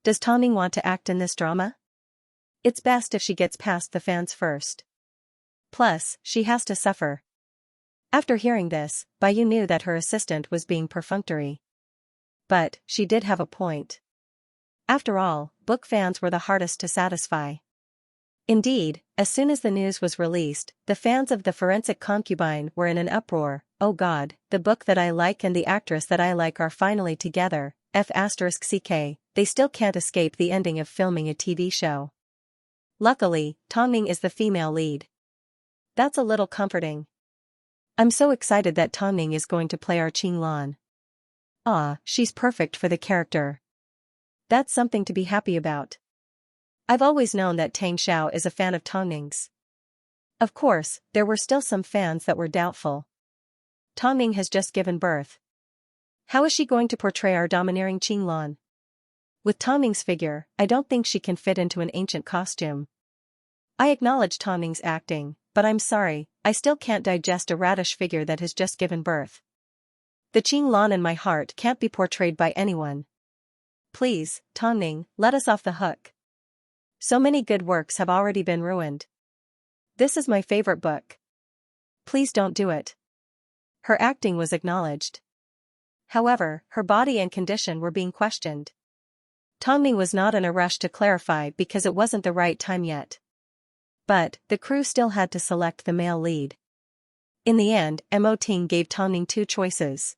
Does Tongning want to act in this drama? It's best if she gets past the fans first. Plus, she has to suffer. After hearing this, Baiyu knew that her assistant was being perfunctory. But, she did have a point. After all, book fans were the hardest to satisfy. Indeed, as soon as the news was released, the fans of The Forensic Concubine were in an uproar. Oh God, the book that I like and the actress that I like are finally together, F***ck, they still can't escape the ending of filming a TV show. Luckily, Tongning is the female lead. That's a little comforting. I'm so excited that Tongning is going to play our Qinglan. Ah, she's perfect for the character. That's something to be happy about. I've always known that Tang Xiao is a fan of Tongning's. Of course, there were still some fans that were doubtful. Tongning has just given birth. How is she going to portray our domineering Qinglan? With Tongning's figure, I don't think she can fit into an ancient costume. I acknowledge Tongning's acting, but I'm sorry, I still can't digest a radish figure that has just given birth. The Qinglan in my heart can't be portrayed by anyone. Please, Tongning, let us off the hook. So many good works have already been ruined. This is my favorite book. Please don't do it. Her acting was acknowledged. However, her body and condition were being questioned. Tongning was not in a rush to clarify because it wasn't the right time yet. But, the crew still had to select the male lead. In the end, Mo Ting gave Tongning two choices.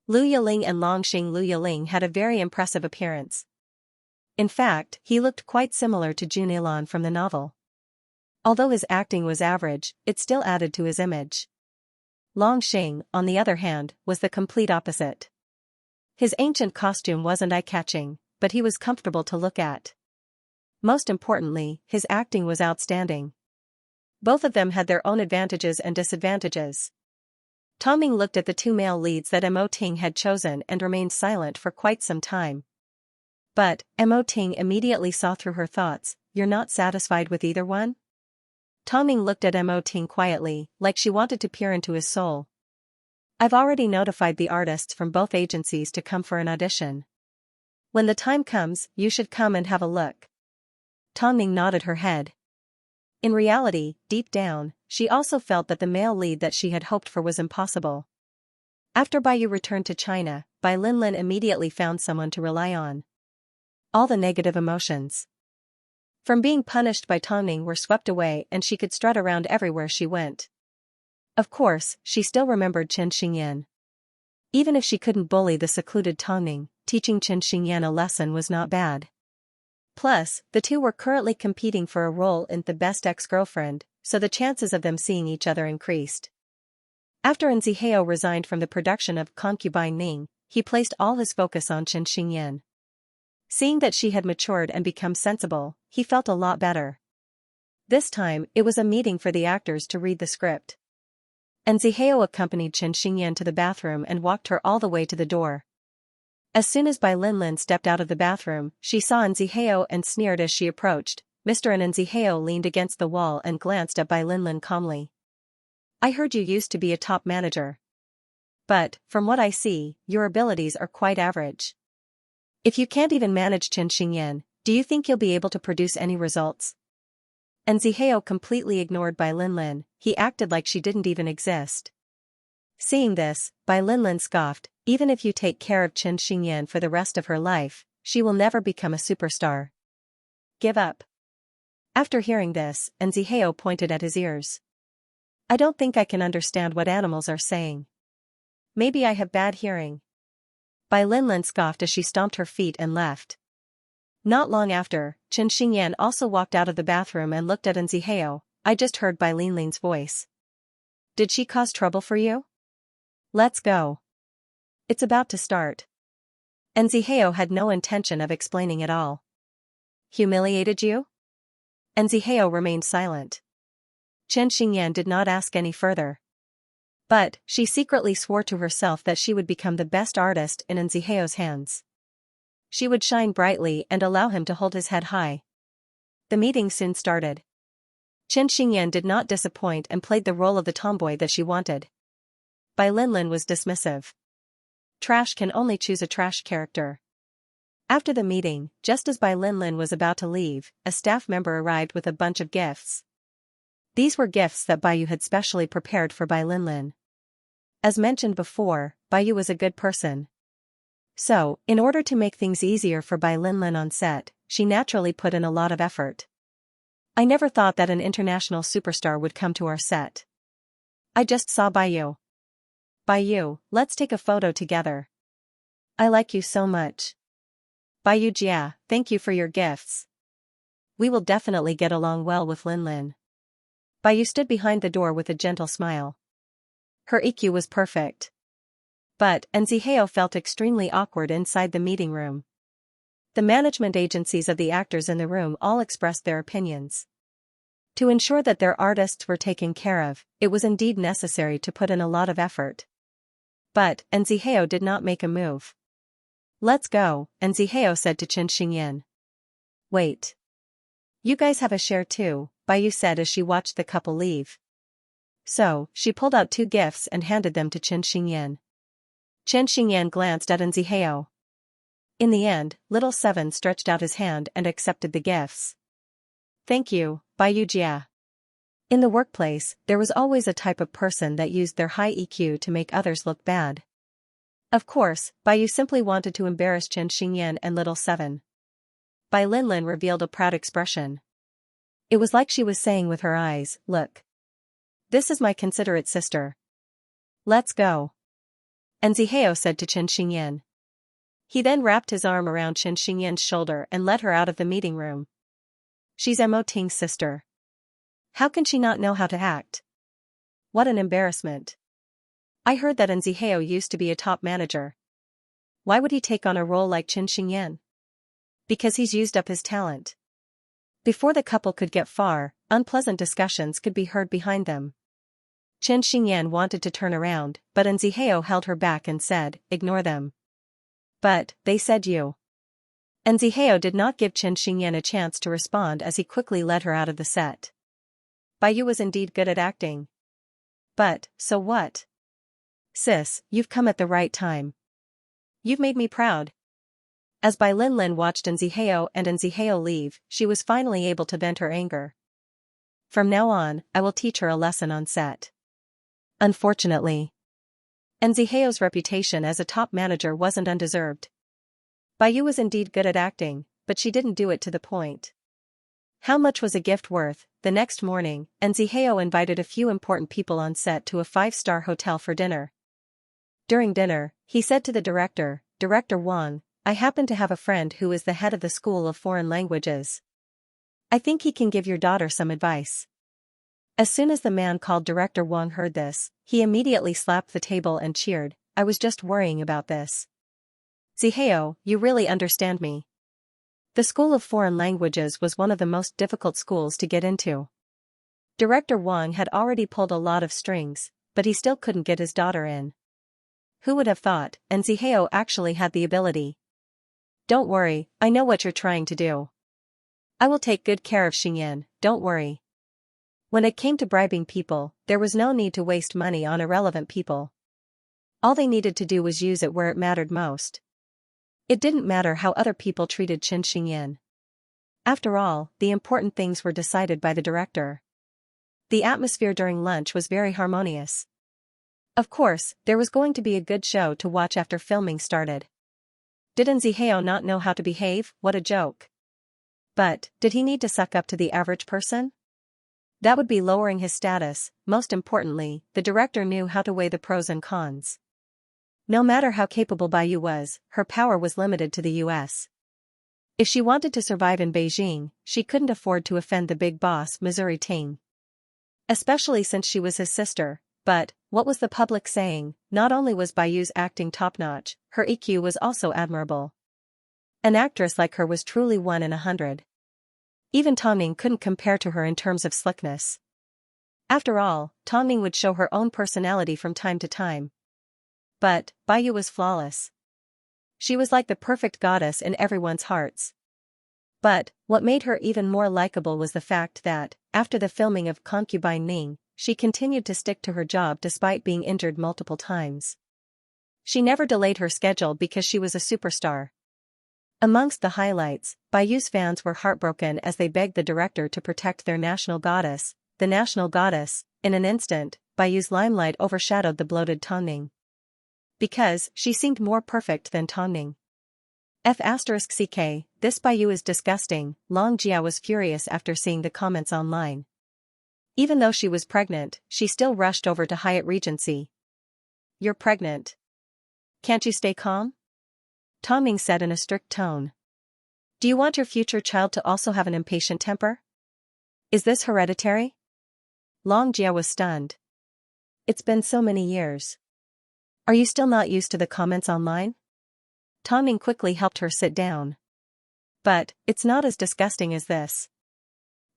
Lu Yiling and Longxing. Lu Yiling had a very impressive appearance. In fact, he looked quite similar to Jun Ilan from the novel. Although his acting was average, it still added to his image. Longxing, on the other hand, was the complete opposite. His ancient costume wasn't eye-catching, but he was comfortable to look at. Most importantly, his acting was outstanding. Both of them had their own advantages and disadvantages. Tongning looked at the two male leads that Mo Ting had chosen and remained silent for quite some time. But, Mo Ting immediately saw through her thoughts. You're not satisfied with either one? Tongning looked at Mo Ting quietly, like she wanted to peer into his soul. I've already notified the artists from both agencies to come for an audition. When the time comes, you should come and have a look. Tongning nodded her head. In reality, deep down, she also felt that the male lead that she had hoped for was impossible. After Bai Yu returned to China, Bai Linlin immediately found someone to rely on. All the negative emotions from being punished by Tongning were swept away and she could strut around everywhere she went. Of course, she still remembered Chen Xingyan. Even if she couldn't bully the secluded Tongning, teaching Chen Xingyan a lesson was not bad. Plus, the two were currently competing for a role in The Best Ex-Girlfriend, so the chances of them seeing each other increased. After An Zihao resigned from the production of Concubine Ning, he placed all his focus on Chen Xingyan. Seeing that she had matured and become sensible, he felt a lot better. This time, it was a meeting for the actors to read the script. An Zihao accompanied Chen Xingyan to the bathroom and walked her all the way to the door. As soon as Bai Linlin stepped out of the bathroom, she saw An Zihao and sneered as she approached. Mr. An Zihao leaned against the wall and glanced at Bai Linlin calmly. I heard you used to be a top manager. But, from what I see, your abilities are quite average. If you can't even manage Chen Xingyan, do you think you'll be able to produce any results? An Zihao completely ignored Bai Linlin, he acted like she didn't even exist. Seeing this, Bai Linlin scoffed, even if you take care of Chen Xingyan for the rest of her life, she will never become a superstar. Give up. After hearing this, An Zihao pointed at his ears. I don't think I can understand what animals are saying. Maybe I have bad hearing. Bai Linlin scoffed as she stomped her feet and left. Not long after, Chen Xingyan also walked out of the bathroom and looked at An Zihao. I just heard Bai Linlin's voice. Did she cause trouble for you? Let's go. It's about to start. An Zihao had no intention of explaining at all. Humiliated you? An Zihao remained silent. Chen Xingyan did not ask any further. But, she secretly swore to herself that she would become the best artist in An Zihao's hands. She would shine brightly and allow him to hold his head high. The meeting soon started. Chen Xingyan did not disappoint and played the role of the tomboy that she wanted. Bai Linlin was dismissive. Trash can only choose a trash character. After the meeting, just as Bai Linlin was about to leave, a staff member arrived with a bunch of gifts. These were gifts that Bai Yu had specially prepared for Bai Linlin. As mentioned before, Bai Yu was a good person. So, in order to make things easier for Bai Linlin on set, she naturally put in a lot of effort. I never thought that an international superstar would come to our set. I just saw Bai Yu. Bai Yu, let's take a photo together. I like you so much. Bai Yu Jia, thank you for your gifts. We will definitely get along well with Linlin. Bai Yu stood behind the door with a gentle smile. Her EQ was perfect. But Nziheo felt extremely awkward inside the meeting room. The management agencies of the actors in the room all expressed their opinions. To ensure that their artists were taken care of, it was indeed necessary to put in a lot of effort. But Nziheo did not make a move. "Let's go," Nziheo said to Qin Xingyan. "Wait. You guys have a share too," Baiyu said as she watched the couple leave. So, she pulled out 2 gifts and handed them to Qin Xingyan. Qin Xingyan glanced at Nziheo. In the end, little Seven stretched out his hand and accepted the gifts. "Thank you, Baiyu Jia." In the workplace, there was always a type of person that used their high EQ to make others look bad. Of course, Baiyu simply wanted to embarrass Qin Xingyan and little Seven. Bai Linlin revealed a proud expression. It was like she was saying with her eyes, "Look. This is my considerate sister. Let's go." Nziheo said to Qin Xingyan. He then wrapped his arm around Qin Xingyan's shoulder and led her out of the meeting room. She's Mo Ting's sister. How can she not know how to act? What an embarrassment. I heard that Nziheo used to be a top manager. Why would he take on a role like Qin Xingyan? Because he's used up his talent. Before the couple could get far, unpleasant discussions could be heard behind them. Qin Xingyan wanted to turn around, but Nziheo held her back and said, "Ignore them." "But, they said you." Nziheo did not give Qin Xingyan a chance to respond as he quickly led her out of the set. Baiyu was indeed good at acting. But, so what? "Sis, you've come at the right time. You've made me proud." As Bai Linlin watched Nziheo leave, she was finally able to vent her anger. "From now on, I will teach her a lesson on set." Unfortunately, Nziheo's reputation as a top manager wasn't undeserved. Baiyu was indeed good at acting, but she didn't do it to the point. How much was a gift worth? The next morning, Nziheo invited a few important people on set to a 5-star hotel for dinner. During dinner, he said to the director, "Director Wang, I happen to have a friend who is the head of the School of Foreign Languages. I think he can give your daughter some advice." As soon as the man called Director Wang heard this, he immediately slapped the table and cheered, "I was just worrying about this. Nziheo, you really understand me." The School of Foreign Languages was one of the most difficult schools to get into. Director Wang had already pulled a lot of strings, but he still couldn't get his daughter in. Who would have thought Nziheo actually had the ability? "Don't worry, I know what you're trying to do. I will take good care of Xingyan, don't worry." When it came to bribing people, there was no need to waste money on irrelevant people. All they needed to do was use it where it mattered most. It didn't matter how other people treated Qin Xingyan. After all, the important things were decided by the director. The atmosphere during lunch was very harmonious. Of course, there was going to be a good show to watch after filming started. Did Nziheo not know how to behave? What a joke. But, did he need to suck up to the average person? That would be lowering his status. Most importantly, the director knew how to weigh the pros and cons. No matter how capable Baiyu was, her power was limited to the US. If she wanted to survive in Beijing, she couldn't afford to offend the big boss Missouri Ting. Especially since she was his sister. But, what was the public saying? Not only was Baiyu's acting top-notch, her EQ was also admirable. An actress like her was truly 1 in 100. Even Tongning couldn't compare to her in terms of slickness. After all, Tongning would show her own personality from time to time. But, Baiyu was flawless. She was like the perfect goddess in everyone's hearts. But, what made her even more likable was the fact that, after the filming of Concubine Ning, she continued to stick to her job despite being injured multiple times. She never delayed her schedule because she was a superstar. Amongst the highlights, Baiyu's fans were heartbroken as they begged the director to protect their national goddess, the national goddess. In an instant, Baiyu's limelight overshadowed the bloated Tongning. Because, she seemed more perfect than Tongning. F*ck, this Baiyu is disgusting. Long Jia was furious after seeing the comments online. Even though she was pregnant, she still rushed over to Hyatt Regency. "You're pregnant. Can't you stay calm?" Tongning said in a strict tone. "Do you want your future child to also have an impatient temper? Is this hereditary?" Long Jia was stunned. It's been so many years. Are you still not used to the comments online? Tongning quickly helped her sit down. But, it's not as disgusting as this.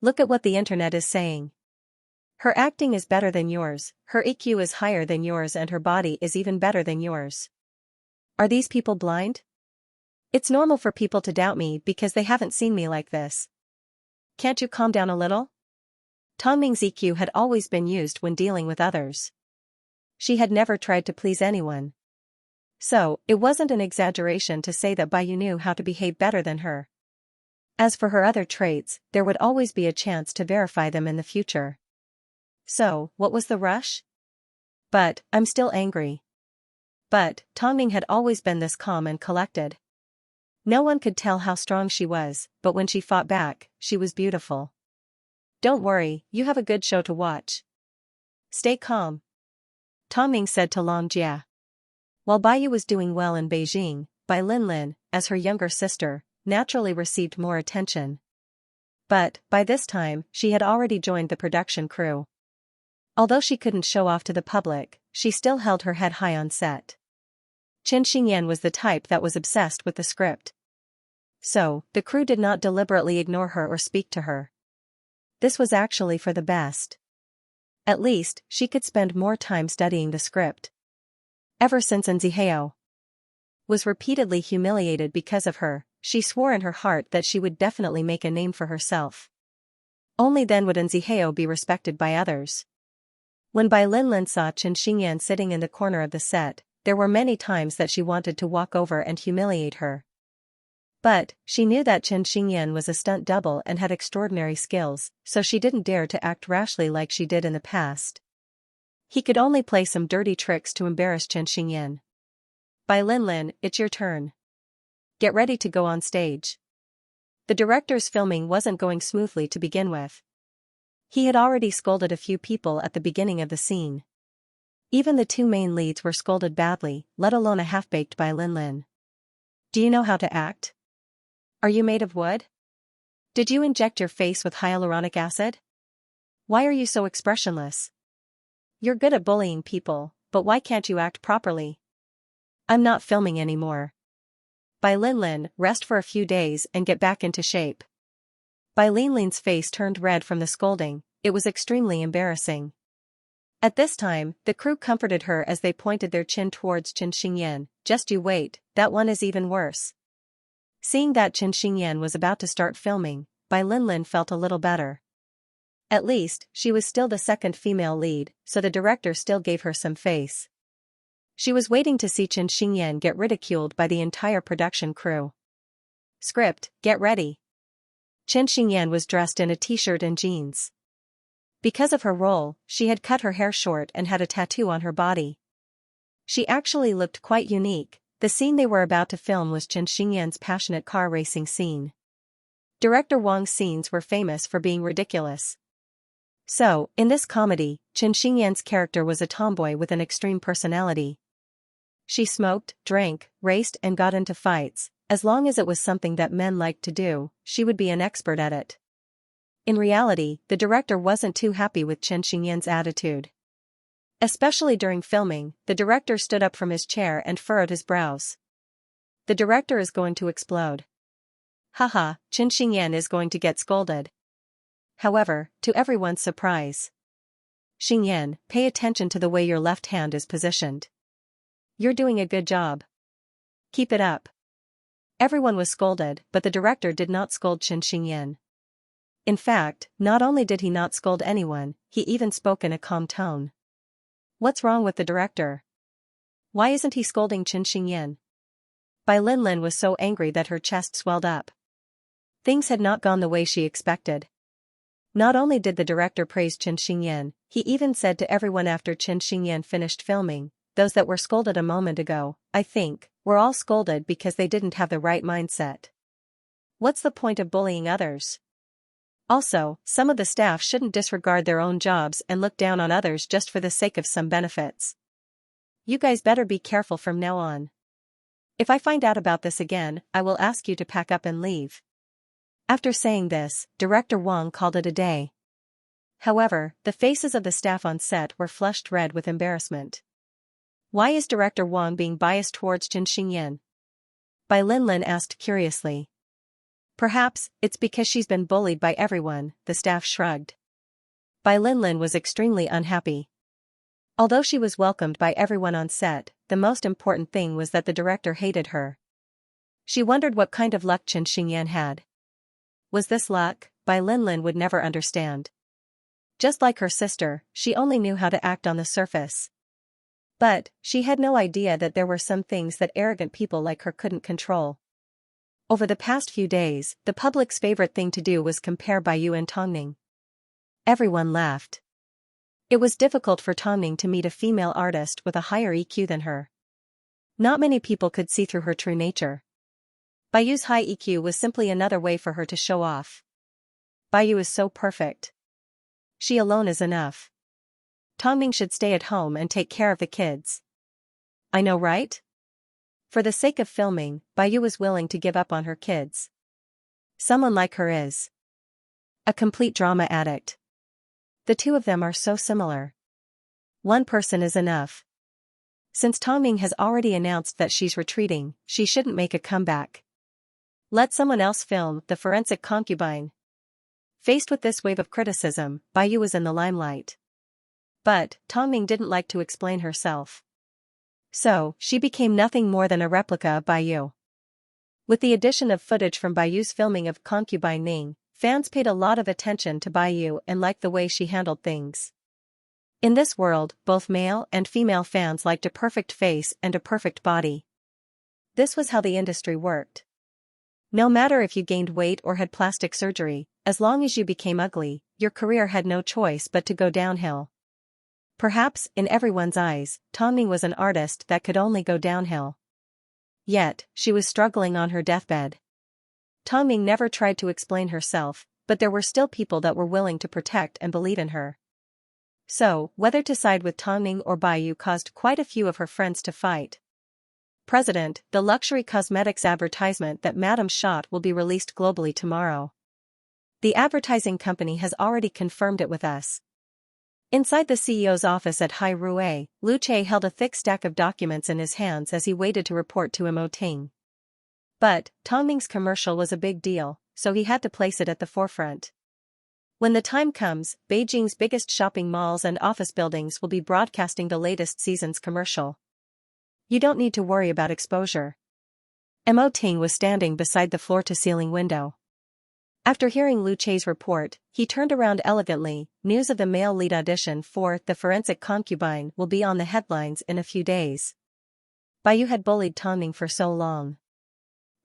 Look at what the internet is saying. Her acting is better than yours, her EQ is higher than yours, and her body is even better than yours. Are these people blind? It's normal for people to doubt me because they haven't seen me like this. Can't you calm down a little? Tongning's EQ had always been used when dealing with others. She had never tried to please anyone. So, it wasn't an exaggeration to say that Bai Yu knew how to behave better than her. As for her other traits, there would always be a chance to verify them in the future. So, what was the rush? But, I'm still angry. But, Tongning had always been this calm and collected. No one could tell how strong she was, but when she fought back, she was beautiful. Don't worry, you have a good show to watch. Stay calm, Tongning said to Long Jia. While Bai Yu was doing well in Beijing, Bai Linlin, as her younger sister, naturally received more attention. But, by this time, she had already joined the production crew. Although she couldn't show off to the public, she still held her head high on set. Chen Xingyan was the type that was obsessed with the script. So, the crew did not deliberately ignore her or speak to her. This was actually for the best. At least, she could spend more time studying the script. Ever since Nzihao was repeatedly humiliated because of her, she swore in her heart that she would definitely make a name for herself. Only then would Nzihao be respected by others. When Bai Linlin saw Chen Xingyan sitting in the corner of the set, there were many times that she wanted to walk over and humiliate her. But, she knew that Chen Xingyan was a stunt double and had extraordinary skills, so she didn't dare to act rashly like she did in the past. He could only play some dirty tricks to embarrass Chen Xingyan. Bai Linlin, it's your turn. Get ready to go on stage. The director's filming wasn't going smoothly to begin with. He had already scolded a few people at the beginning of the scene. Even the two main leads were scolded badly, let alone a half-baked Bai Linlin. Do you know how to act? Are you made of wood? Did you inject your face with hyaluronic acid? Why are you so expressionless? You're good at bullying people, but why can't you act properly? I'm not filming anymore. Bai Linlin, rest for a few days and get back into shape. Bai Linlin's face turned red from the scolding, it was extremely embarrassing. At this time, the crew comforted her as they pointed their chin towards Chen Xingyan. Just you wait, that one is even worse. Seeing that Chen Xingyan was about to start filming, Bai Linlin felt a little better. At least, she was still the second female lead, so the director still gave her some face. She was waiting to see Chen Xingyan get ridiculed by the entire production crew. Script, get ready. Chen Xingyan was dressed in a t-shirt and jeans. Because of her role, she had cut her hair short and had a tattoo on her body. She actually looked quite unique. The scene they were about to film was Chen Xingyan's passionate car racing scene. Director Wang's scenes were famous for being ridiculous. So, in this comedy, Chen Xingyan's character was a tomboy with an extreme personality. She smoked, drank, raced and got into fights. As long as it was something that men liked to do, she would be an expert at it. In reality, the director wasn't too happy with Chen Xingyan's attitude. Especially during filming, the director stood up from his chair and furrowed his brows. The director is going to explode. Haha, Chen Xingyan is going to get scolded. However, to everyone's surprise. Xingyan, pay attention to the way your left hand is positioned. You're doing a good job. Keep it up. Everyone was scolded, but the director did not scold Chen Xingyan. In fact, not only did he not scold anyone, he even spoke in a calm tone. What's wrong with the director? Why isn't he scolding Chen Xingyan? Bai Linlin was so angry that her chest swelled up. Things had not gone the way she expected. Not only did the director praise Chen Xingyan, he even said to everyone after Chen Xingyan finished filming, those that were scolded a moment ago, I think, were all scolded because they didn't have the right mindset. What's the point of bullying others? Also, some of the staff shouldn't disregard their own jobs and look down on others just for the sake of some benefits. You guys better be careful from now on. If I find out about this again, I will ask you to pack up and leave. After saying this, Director Wang called it a day. However, the faces of the staff on set were flushed red with embarrassment. Why is Director Wang being biased towards Xianxia? Bai Linlin asked curiously. Perhaps, it's because she's been bullied by everyone, the staff shrugged. Bai Linlin was extremely unhappy. Although she was welcomed by everyone on set, the most important thing was that the director hated her. She wondered what kind of luck Xianxia had. Was this luck? Bai Linlin would never understand. Just like her sister, she only knew how to act on the surface. But, she had no idea that there were some things that arrogant people like her couldn't control. Over the past few days, the public's favorite thing to do was compare Baiyu and Tongning. Everyone laughed. It was difficult for Tongning to meet a female artist with a higher EQ than her. Not many people could see through her true nature. Baiyu's high EQ was simply another way for her to show off. Baiyu is so perfect. She alone is enough. Tongning should stay at home and take care of the kids. I know, right? For the sake of filming, Baiyu was willing to give up on her kids. Someone like her is a complete drama addict. The two of them are so similar. One person is enough. Since Tongning has already announced that she's retreating, she shouldn't make a comeback. Let someone else film The Forensic Concubine. Faced with this wave of criticism, Baiyu was in the limelight. But, Tongning didn't like to explain herself. So, she became nothing more than a replica of Baiyu. With the addition of footage from Baiyu's filming of Concubine Ning, fans paid a lot of attention to Baiyu and liked the way she handled things. In this world, both male and female fans liked a perfect face and a perfect body. This was how the industry worked. No matter if you gained weight or had plastic surgery, as long as you became ugly, your career had no choice but to go downhill. Perhaps, in everyone's eyes, Tongning was an artist that could only go downhill. Yet, she was struggling on her deathbed. Tongning never tried to explain herself, but there were still people that were willing to protect and believe in her. So, whether to side with Tongning or Baiyu caused quite a few of her friends to fight. President, the luxury cosmetics advertisement that Madame shot will be released globally tomorrow. The advertising company has already confirmed it with us. Inside the CEO's office at Hai Rui, Lu Che held a thick stack of documents in his hands as he waited to report to Mo Ting. But, Tongning's commercial was a big deal, so he had to place it at the forefront. When the time comes, Beijing's biggest shopping malls and office buildings will be broadcasting the latest season's commercial. You don't need to worry about exposure. Mo Ting was standing beside the floor-to-ceiling window. After hearing Lu Che's report, he turned around elegantly. News of the male lead audition for The Forensic Concubine will be on the headlines in a few days. Baiyu had bullied Tongning for so long.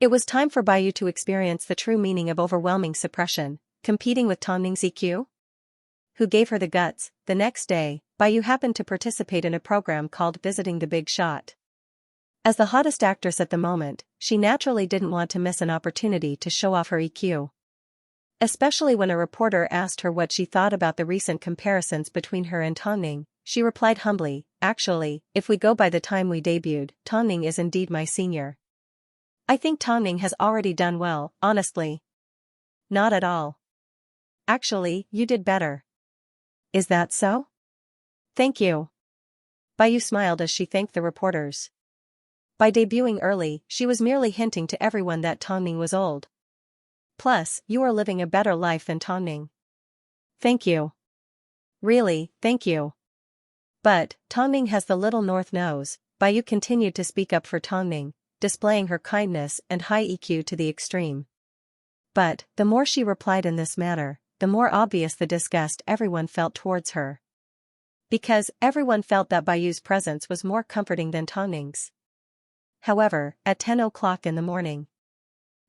It was time for Baiyu to experience the true meaning of overwhelming suppression, competing with Tongning's EQ? Who gave her the guts? The next day, Baiyu happened to participate in a program called Visiting the Big Shot. As the hottest actress at the moment, she naturally didn't want to miss an opportunity to show off her EQ. Especially when a reporter asked her what she thought about the recent comparisons between her and Tongning, she replied humbly, "Actually, if we go by the time we debuted, Tongning is indeed my senior. I think Tongning has already done well, honestly." "Not at all. Actually, you did better." "Is that so?" "Thank you." Baiyu smiled as she thanked the reporters. By debuting early, she was merely hinting to everyone that Tongning was old. Plus, you are living a better life than Tongning. "Thank you." "Really, thank you." "But, Tongning has the little north nose." Baiyu continued to speak up for Tongning, displaying her kindness and high EQ to the extreme. But, the more she replied in this manner, the more obvious the disgust everyone felt towards her. Because everyone felt that Baiyu's presence was more comforting than Tongning's. However, at 10 o'clock in the morning,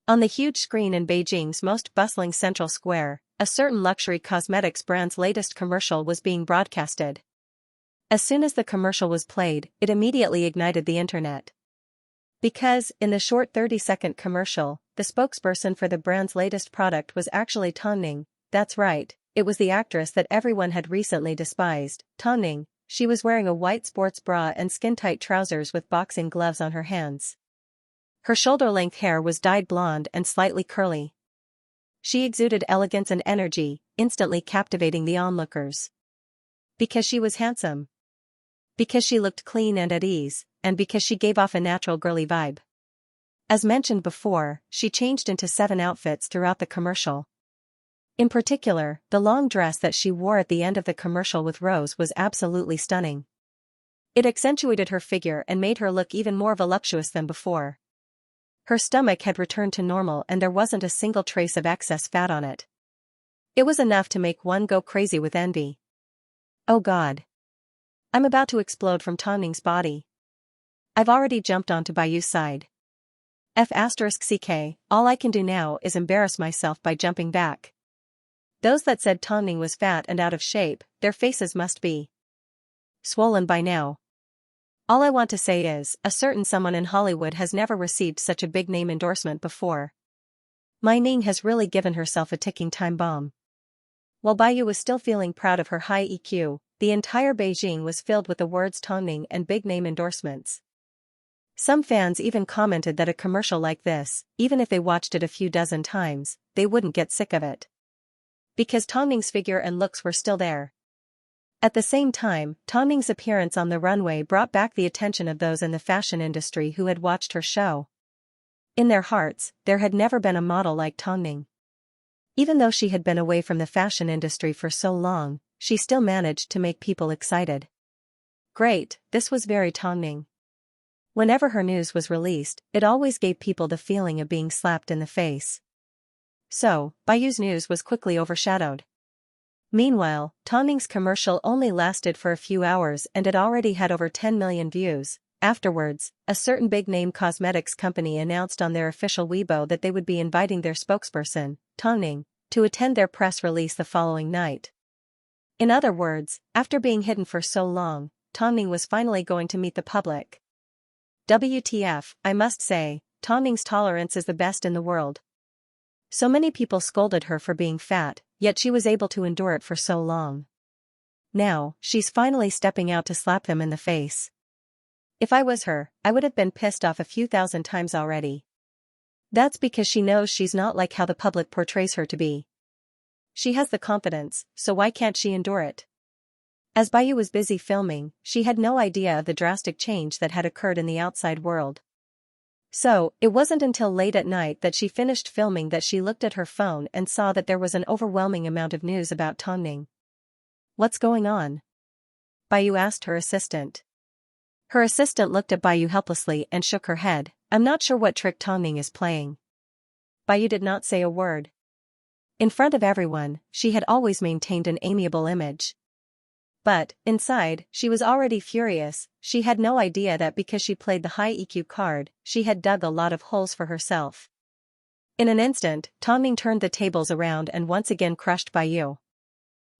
on the huge screen in Beijing's most bustling central square, a certain luxury cosmetics brand's latest commercial was being broadcasted. As soon as the commercial was played, it immediately ignited the internet. Because, in the short 30-second commercial, the spokesperson for the brand's latest product was actually Tongning. That's right, it was the actress that everyone had recently despised, Tongning. She was wearing a white sports bra and skin-tight trousers with boxing gloves on her hands. Her shoulder-length hair was dyed blonde and slightly curly. she exuded elegance and energy, instantly captivating the onlookers. Because she was handsome. Because she looked clean and at ease, and because she gave off a natural girly vibe. As mentioned before, she changed into 7 outfits throughout the commercial. In particular, the long dress that she wore at the end of the commercial with Rose was absolutely stunning. It accentuated her figure and made her look even more voluptuous than before. Her stomach had returned to normal and there wasn't a single trace of excess fat on it. It was enough to make one go crazy with envy. Oh God. I'm about to explode from Tonning's body. I've already jumped onto Bayu's side. F*ck, all I can do now is embarrass myself by jumping back. Those that said Tonning was fat and out of shape, their faces must be swollen by now. All I want to say is, a certain someone in Hollywood has never received such a big name endorsement before. Mai Ning has really given herself a ticking time bomb. While Bayu was still feeling proud of her high EQ, the entire Beijing was filled with the words Tonning and big name endorsements. Some fans even commented that a commercial like this, even if they watched it a few dozen times, they wouldn't get sick of it. Because Tonning's figure and looks were still there. At the same time, Tonning's appearance on the runway brought back the attention of those in the fashion industry who had watched her show. In their hearts, there had never been a model like Tonning. Even though she had been away from the fashion industry for so long, she still managed to make people excited. Great, this was very Tonning. Whenever her news was released, it always gave people the feeling of being slapped in the face. So, Bayu's news was quickly overshadowed. Meanwhile, Tonning's commercial only lasted for a few hours and it already had over 10 million views. Afterwards, a certain big-name cosmetics company announced on their official Weibo that they would be inviting their spokesperson, Tonning, to attend their press release the following night. In other words, after being hidden for so long, Tonning was finally going to meet the public. WTF, I must say, Tonning's tolerance is the best in the world. So many people scolded her for being fat, yet she was able to endure it for so long. Now, she's finally stepping out to slap them in the face. If I was her, I would have been pissed off a few thousand times already. That's because she knows she's not like how the public portrays her to be. She has the confidence, so why can't she endure it? As Bayu was busy filming, she had no idea of the drastic change that had occurred in the outside world. So, it wasn't until late at night that she finished filming that she looked at her phone and saw that there was an overwhelming amount of news about Tonning. What's going on? Bayu asked her assistant. Her assistant looked at Bayu helplessly and shook her head. I'm not sure what trick Tonning is playing. Bayu did not say a word. In front of everyone, she had always maintained an amiable image. But, inside, she was already furious. She had no idea that because she played the high EQ card, she had dug a lot of holes for herself. In an instant, Tonning turned the tables around and once again crushed Bayu.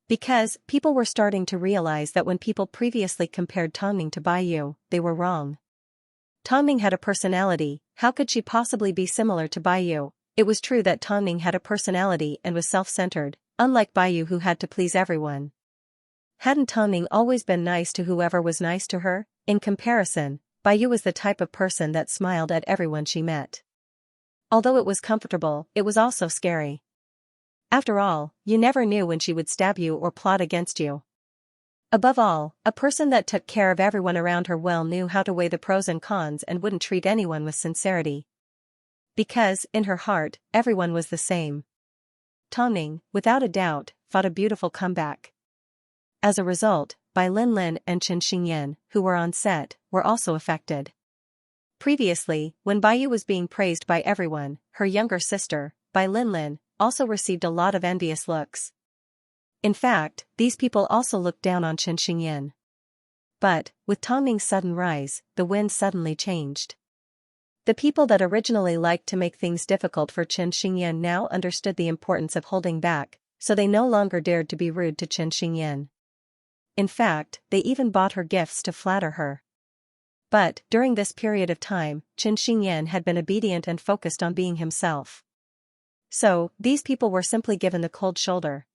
Because, people were starting to realize that when people previously compared Tonning to Bayu, they were wrong. Tonning had a personality, how could she possibly be similar to Bayu? It was true that Tonning had a personality and was self-centered, unlike Bayu who had to please everyone. Hadn't Tonning always been nice to whoever was nice to her? In comparison, Bayu was the type of person that smiled at everyone she met. Although it was comfortable, it was also scary. After all, you never knew when she would stab you or plot against you. Above all, a person that took care of everyone around her well knew how to weigh the pros and cons and wouldn't treat anyone with sincerity. Because, in her heart, everyone was the same. Tonning, without a doubt, fought a beautiful comeback. As a result, Bai Linlin and Xianxia, who were on set, were also affected. Previously, when Bayu was being praised by everyone, her younger sister, Bai Linlin, also received a lot of envious looks. In fact, these people also looked down on Xianxia. But, with Tonning's sudden rise, the wind suddenly changed. The people that originally liked to make things difficult for Xianxia now understood the importance of holding back, so they no longer dared to be rude to Xianxia. In fact, they even bought her gifts to flatter her. But, during this period of time, Xianxia had been obedient and focused on being himself. So, these people were simply given the cold shoulder.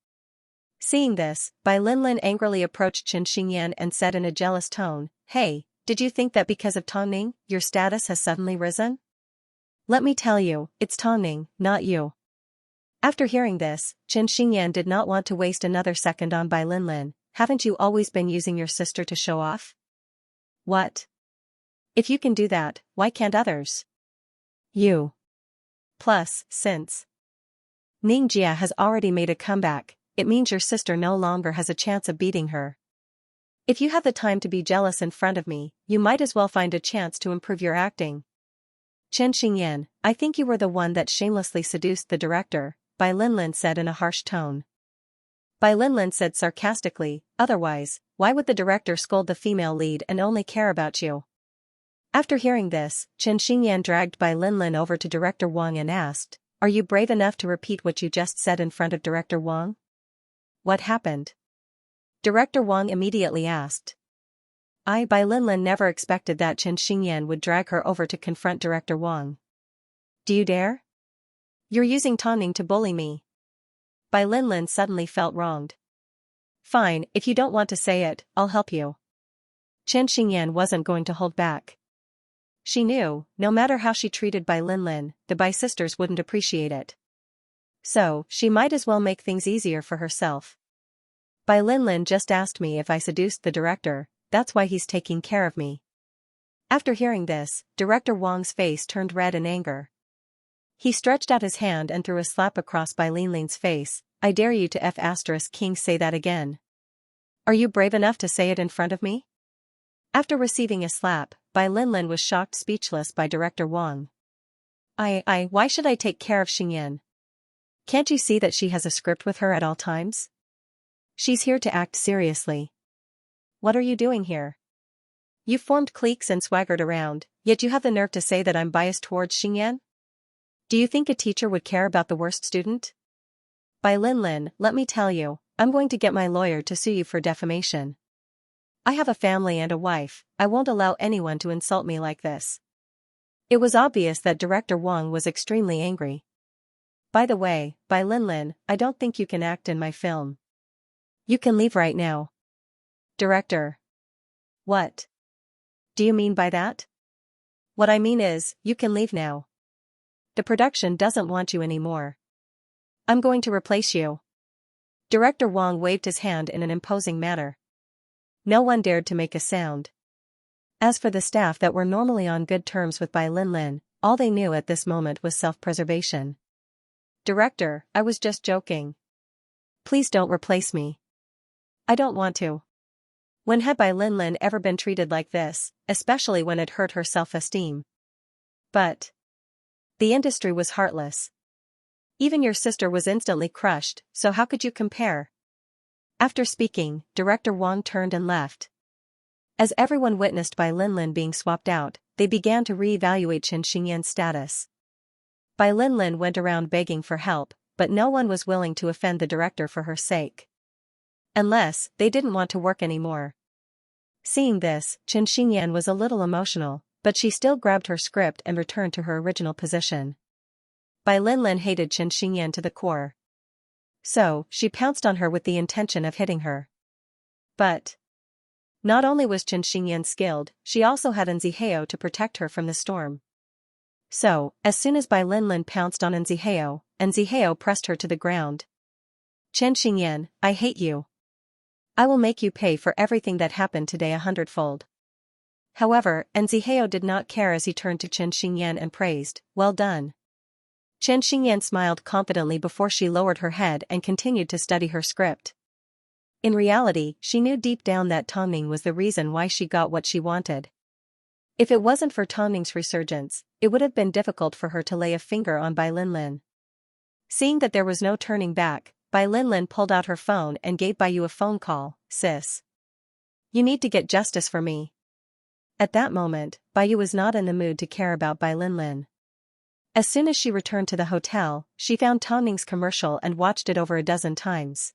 Seeing this, Bai Linlin angrily approached Xianxia and said in a jealous tone, "Hey, did you think that because of Tonning, your status has suddenly risen? Let me tell you, it's Tonning, not you." After hearing this, Chen Xingyan did not want to waste another second on Bai Linlin. Haven't you always been using your sister to show off? What? If you can do that, why can't others? You. Plus, since Ningjia has already made a comeback, it means your sister no longer has a chance of beating her. If you have the time to be jealous in front of me, you might as well find a chance to improve your acting. Chen Xingyan, I think you were the one that shamelessly seduced the director, Bai Linlin said in a harsh tone. Bai Linlin said sarcastically, otherwise, why would the director scold the female lead and only care about you? After hearing this, Chen Xingyan dragged Bai Linlin over to Director Wang and asked, are you brave enough to repeat what you just said in front of Director Wang? What happened? Director Wang immediately asked. Bai Linlin never expected that Chen Xingyan would drag her over to confront Director Wang. Do you dare? You're using taunting to bully me. Bai Linlin suddenly felt wronged. Fine, if you don't want to say it, I'll help you. Chen Xingyan wasn't going to hold back. She knew, no matter how she treated Bai Linlin, the Bai sisters wouldn't appreciate it. So, she might as well make things easier for herself. Bai Linlin just asked me if I seduced the director, that's why he's taking care of me. After hearing this, Director Wang's face turned red in anger. He stretched out his hand and threw a slap across Bai Linlin's face. I dare you to King say that again. Are you brave enough to say it in front of me? After receiving a slap, Bai Linlin was shocked speechless by Director Wang. Why should I take care of Xingyan? Can't you see that she has a script with her at all times? She's here to act seriously. What are you doing here? You've formed cliques and swaggered around, yet you have the nerve to say that I'm biased towards Xingyan? Do you think a teacher would care about the worst student? Bai Linlin, let me tell you, I'm going to get my lawyer to sue you for defamation. I have a family and a wife, I won't allow anyone to insult me like this. It was obvious that Director Wang was extremely angry. By the way, Bai Linlin, I don't think you can act in my film. You can leave right now. Director. What? Do you mean by that? What I mean is, you can leave now. The production doesn't want you anymore. I'm going to replace you. Director Wang waved his hand in an imposing manner. No one dared to make a sound. As for the staff that were normally on good terms with Bai Linlin, all they knew at this moment was self-preservation. Director, I was just joking. Please don't replace me. I don't want to. When had Bai Linlin ever been treated like this, especially when it hurt her self-esteem? But the industry was heartless. Even your sister was instantly crushed, so how could you compare? After speaking, Director Wang turned and left. As everyone witnessed Bai Linlin being swapped out, they began to re-evaluate Chen Xingyan's status. Bai Linlin went around begging for help, but no one was willing to offend the director for her sake. Unless, they didn't want to work anymore. Seeing this, Chen Xingyan was a little emotional, but she still grabbed her script and returned to her original position. Bai Linlin hated Chen Xingyan to the core. So, she pounced on her with the intention of hitting her. But not only was Chen Xingyan skilled, she also had Nziheo to protect her from the storm. So, as soon as Bai Linlin pounced on Nziheo pressed her to the ground. Chen Xingyan, I hate you. I will make you pay for everything that happened today 100-fold. However, Nziheo did not care as he turned to Chen Xingyan and praised, well done. Chen Xingyan smiled confidently before she lowered her head and continued to study her script. In reality, she knew deep down that Tongning was the reason why she got what she wanted. If it wasn't for Tongning's resurgence, it would have been difficult for her to lay a finger on Bai Linlin. Seeing that there was no turning back, Bai Linlin pulled out her phone and gave Baiyu a phone call. Sis. You need to get justice for me. At that moment, Baiyu was not in the mood to care about Bai Linlin. As soon as she returned to the hotel, she found Tongning's commercial and watched it over a dozen times.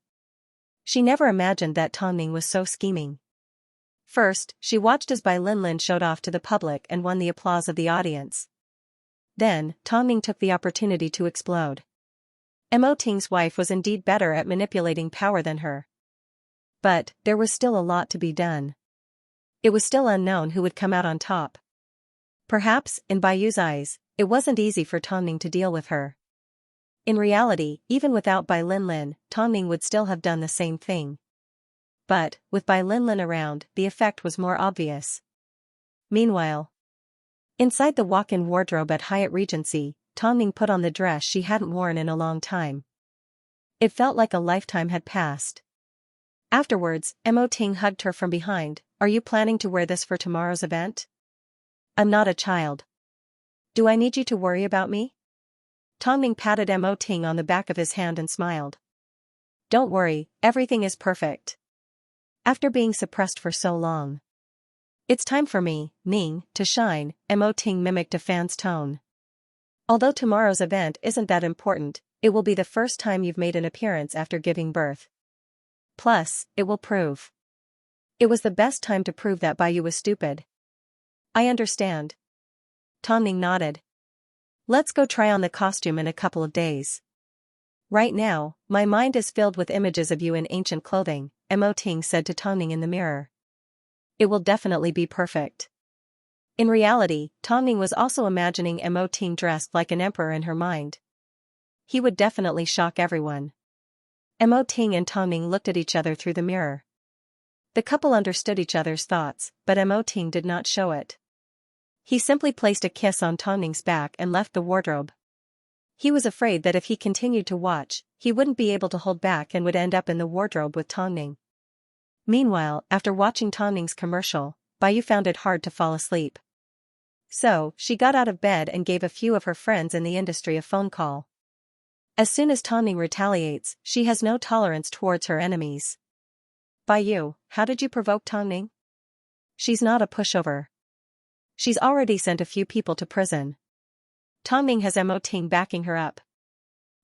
She never imagined that Tongning was so scheming. First, she watched as Bai Linlin showed off to the public and won the applause of the audience. Then, Tongning took the opportunity to explode. Mo Ting's wife was indeed better at manipulating power than her. But, there was still a lot to be done. It was still unknown who would come out on top. Perhaps, in Baiyu's eyes, it wasn't easy for Tongning to deal with her. In reality, even without Bai Linlin, Tongning would still have done the same thing. But, with Bai Linlin around, the effect was more obvious. Meanwhile, inside the walk-in wardrobe at Hyatt Regency, Tongning put on the dress she hadn't worn in a long time. It felt like a lifetime had passed. Afterwards, Mo Ting hugged her from behind. "Are you planning to wear this for tomorrow's event?" "I'm not a child. Do I need you to worry about me?" Tongning patted Mo Ting on the back of his hand and smiled. "Don't worry, everything is perfect." After being suppressed for so long. "It's time for me, Ning, to shine," Mo Ting mimicked a fan's tone. "Although tomorrow's event isn't that important, it will be the first time you've made an appearance after giving birth. Plus, it will prove. It was the best time to prove that Baiyu was stupid." "I understand." Tongning nodded. "Let's go try on the costume in a couple of days. Right now, my mind is filled with images of you in ancient clothing," Mo Ting said to Tongning in the mirror. "It will definitely be perfect." In reality, Tongning was also imagining Mo Ting dressed like an emperor in her mind. He would definitely shock everyone. Mo Ting and Tongning looked at each other through the mirror. The couple understood each other's thoughts, but Mo Ting did not show it. He simply placed a kiss on Tongning's back and left the wardrobe. He was afraid that if he continued to watch, he wouldn't be able to hold back and would end up in the wardrobe with Tongning. Meanwhile, after watching Tongning's commercial, Baiyu found it hard to fall asleep. So, she got out of bed and gave a few of her friends in the industry a phone call. As soon as Tongning retaliates, she has no tolerance towards her enemies. "Baiyu, how did you provoke Tongning? She's not a pushover. She's already sent a few people to prison. Tongning has Mo Ting backing her up.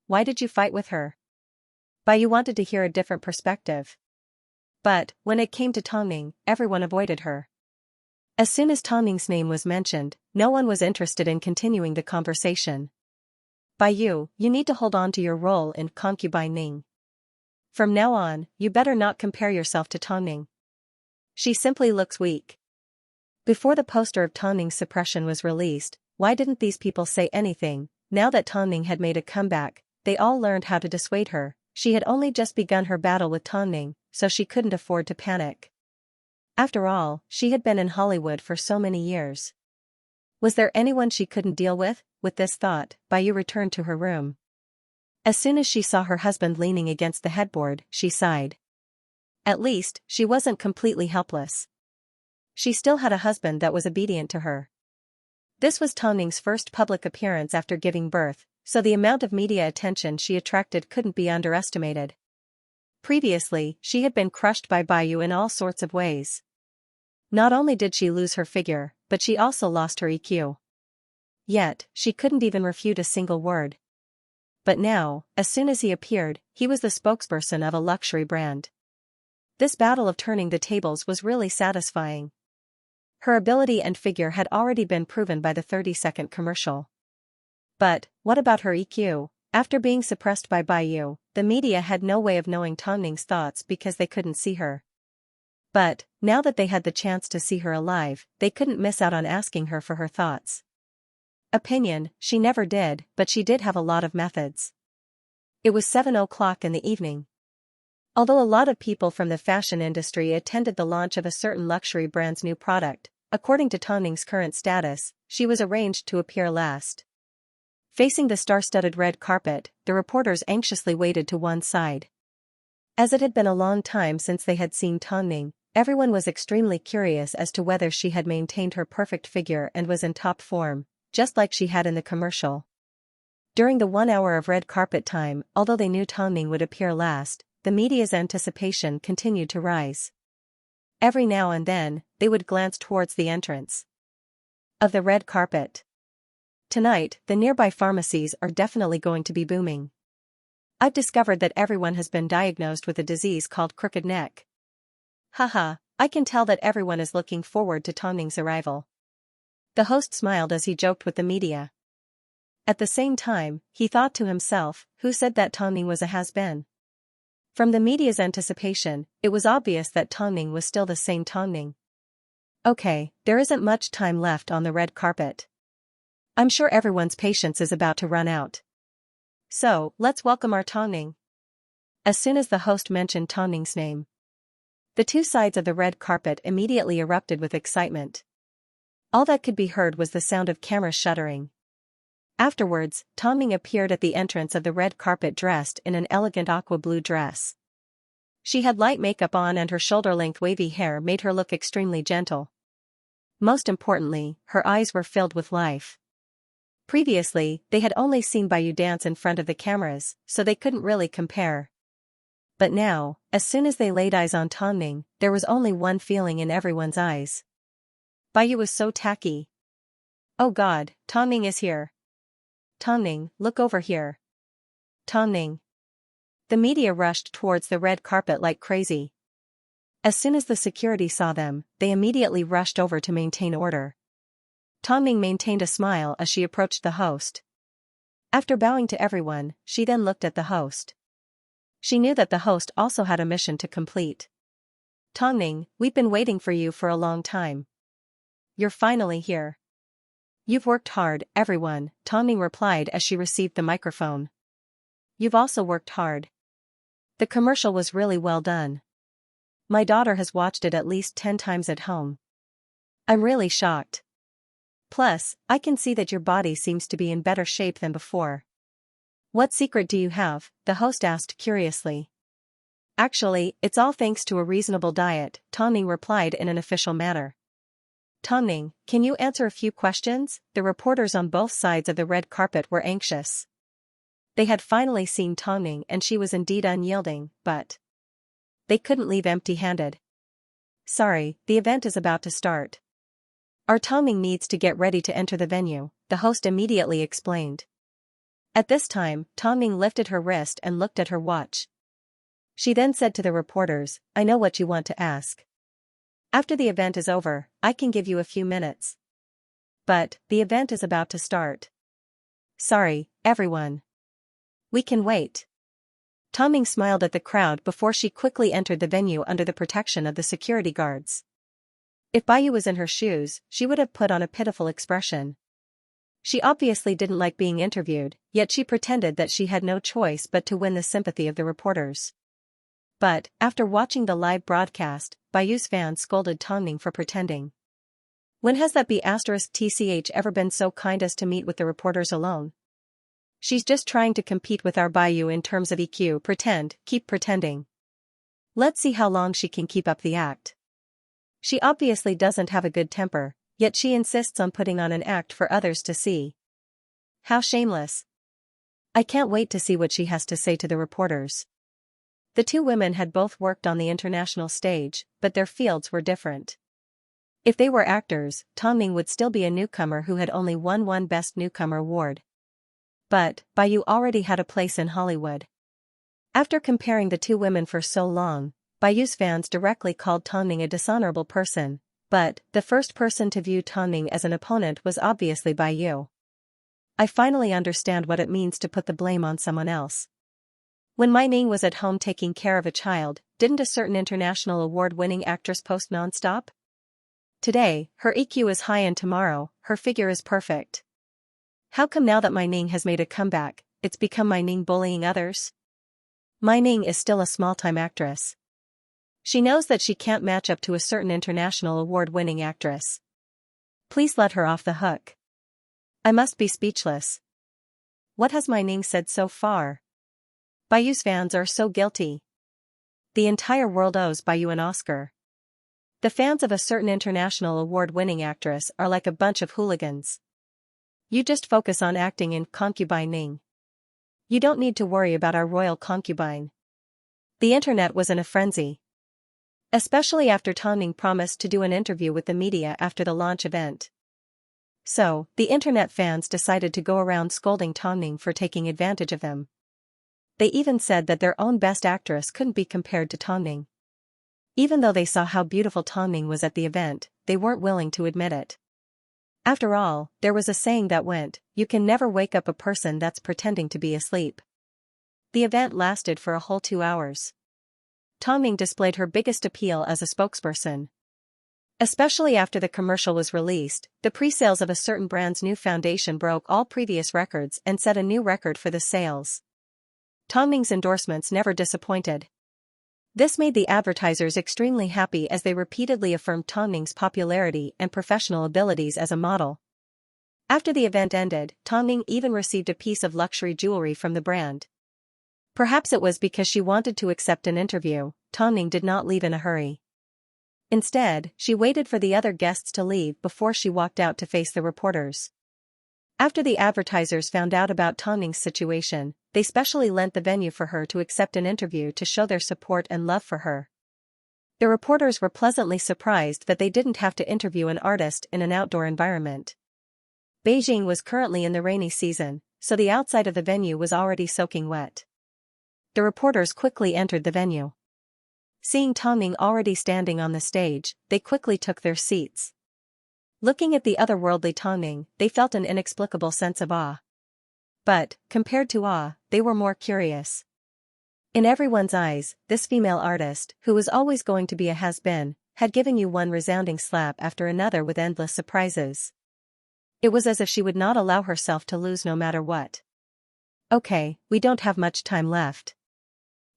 Why did you fight with her?" Baiyu wanted to hear a different perspective. But, when it came to Tongning, everyone avoided her. As soon as Tongning's name was mentioned, no one was interested in continuing the conversation. "Baiyu, you need to hold on to your role in concubine Ning. From now on, you better not compare yourself to Tongning. She simply looks weak." Before the poster of Tongning's suppression was released, why didn't these people say anything? Now that Tongning had made a comeback, they all learned how to dissuade her. She had only just begun her battle with Tongning, so she couldn't afford to panic. After all, she had been in Hollywood for so many years. Was there anyone she couldn't deal with? With this thought, Baiyu returned to her room. As soon as she saw her husband leaning against the headboard, she sighed. At least, she wasn't completely helpless. She still had a husband that was obedient to her. This was Tongning's first public appearance after giving birth, so the amount of media attention she attracted couldn't be underestimated. Previously, she had been crushed by Baiyu in all sorts of ways. Not only did she lose her figure, but she also lost her EQ. Yet, she couldn't even refute a single word. But now, as soon as he appeared, he was the spokesperson of a luxury brand. This battle of turning the tables was really satisfying. Her ability and figure had already been proven by the 30-second commercial. But, what about her EQ? After being suppressed by Baiyu, the media had no way of knowing Tongning's thoughts because they couldn't see her. But, now that they had the chance to see her alive, they couldn't miss out on asking her for her thoughts. Opinion, she never did, but she did have a lot of methods. It was 7 o'clock in the evening. Although a lot of people from the fashion industry attended the launch of a certain luxury brand's new product, according to Tongning's current status, she was arranged to appear last. Facing the star-studded red carpet, the reporters anxiously waited to one side. As it had been a long time since they had seen Tongning, everyone was extremely curious as to whether she had maintained her perfect figure and was in top form, just like she had in the commercial. During the 1 hour of red carpet time, although they knew Tongning would appear last, the media's anticipation continued to rise. Every now and then, they would glance towards the entrance of the red carpet. Tonight, the nearby pharmacies are definitely going to be booming. I've discovered that everyone has been diagnosed with a disease called crooked neck. Haha, I can tell that everyone is looking forward to Tongning's arrival. The host smiled as he joked with the media. At the same time, he thought to himself, who said that Tongning was a has-been? From the media's anticipation, it was obvious that Tongning was still the same Tongning. Okay, there isn't much time left on the red carpet. I'm sure everyone's patience is about to run out. So, let's welcome our Tongning. As soon as the host mentioned Tongning's name, the two sides of the red carpet immediately erupted with excitement. All that could be heard was the sound of cameras shuttering. Afterwards, Tongning appeared at the entrance of the red carpet dressed in an elegant aqua blue dress. She had light makeup on and her shoulder-length wavy hair made her look extremely gentle. Most importantly, her eyes were filled with life. Previously, they had only seen Bayu dance in front of the cameras, so they couldn't really compare. But now, as soon as they laid eyes on Tongning, there was only one feeling in everyone's eyes. Bayu was so tacky. Oh God, Tongning is here. Tongning, look over here. Tongning. The media rushed towards the red carpet like crazy. As soon as the security saw them, they immediately rushed over to maintain order. Tongning maintained a smile as she approached the host. After bowing to everyone, she then looked at the host. She knew that the host also had a mission to complete. Tongning, we've been waiting for you for a long time. You're finally here. You've worked hard, everyone, Tongning replied as she received the microphone. You've also worked hard. The commercial was really well done. My daughter has watched it at least 10 times at home. I'm really shocked. Plus, I can see that your body seems to be in better shape than before. What secret do you have? The host asked curiously. Actually, it's all thanks to a reasonable diet, Tongning replied in an official manner. Tongning, can you answer a few questions? The reporters on both sides of the red carpet were anxious. They had finally seen Tongning and she was indeed unyielding, but they couldn't leave empty-handed. Sorry, the event is about to start. Our Tongning needs to get ready to enter the venue, the host immediately explained. At this time, Tongning lifted her wrist and looked at her watch. She then said to the reporters, I know what you want to ask. After the event is over, I can give you a few minutes. But, the event is about to start. Sorry, everyone. We can wait. Tongning smiled at the crowd before she quickly entered the venue under the protection of the security guards. If Bayu was in her shoes, she would have put on a pitiful expression. She obviously didn't like being interviewed, yet she pretended that she had no choice but to win the sympathy of the reporters. But, after watching the live broadcast, Bayu's fans scolded Tongning for pretending. When has that B*TCH ever been so kind as to meet with the reporters alone? She's just trying to compete with our Bayu in terms of EQ. Keep pretending. Let's see how long she can keep up the act. She obviously doesn't have a good temper, yet she insists on putting on an act for others to see. How shameless. I can't wait to see what she has to say to the reporters. The two women had both worked on the international stage, but their fields were different. If they were actors, Tongning would still be a newcomer who had only won one Best Newcomer award. But, Bayu already had a place in Hollywood. After comparing the two women for so long, Bayu's fans directly called Tongning a dishonorable person, but the first person to view Tongning as an opponent was obviously Bayu. I finally understand what it means to put the blame on someone else. When Mai Ning was at home taking care of a child, didn't a certain international award-winning actress post non-stop? Today, her EQ is high and tomorrow, her figure is perfect. How come now that Mai Ning has made a comeback, it's become Mai Ning bullying others? Mai Ning is still a small-time actress. She knows that she can't match up to a certain international award-winning actress. Please let her off the hook. I must be speechless. What has Mai Ning said so far? Bayu's fans are so guilty. The entire world owes Bayu an Oscar. The fans of a certain international award-winning actress are like a bunch of hooligans. You just focus on acting in Concubine Ning. You don't need to worry about our royal concubine. The internet was in a frenzy. Especially after Tongning promised to do an interview with the media after the launch event. So, the internet fans decided to go around scolding Tongning for taking advantage of them. They even said that their own best actress couldn't be compared to Tongning. Even though they saw how beautiful Tongning was at the event, they weren't willing to admit it. After all, there was a saying that went, you can never wake up a person that's pretending to be asleep. The event lasted for a whole 2 hours. Tongning displayed her biggest appeal as a spokesperson. Especially after the commercial was released, the pre-sales of a certain brand's new foundation broke all previous records and set a new record for the sales. Tongming's endorsements never disappointed. This made the advertisers extremely happy as they repeatedly affirmed Tongming's popularity and professional abilities as a model. After the event ended, Tongming even received a piece of luxury jewelry from the brand. Perhaps it was because she wanted to accept an interview, Tongming did not leave in a hurry. Instead, she waited for the other guests to leave before she walked out to face the reporters. After the advertisers found out about Tongming's situation, they specially lent the venue for her to accept an interview to show their support and love for her. The reporters were pleasantly surprised that they didn't have to interview an artist in an outdoor environment. Beijing was currently in the rainy season, so the outside of the venue was already soaking wet. The reporters quickly entered the venue. Seeing Tongming already standing on the stage, they quickly took their seats. Looking at the otherworldly Tongming, they felt an inexplicable sense of awe. But, compared to awe, they were more curious. In everyone's eyes, this female artist, who was always going to be a has-been, had given you one resounding slap after another with endless surprises. It was as if she would not allow herself to lose no matter what. Okay, we don't have much time left.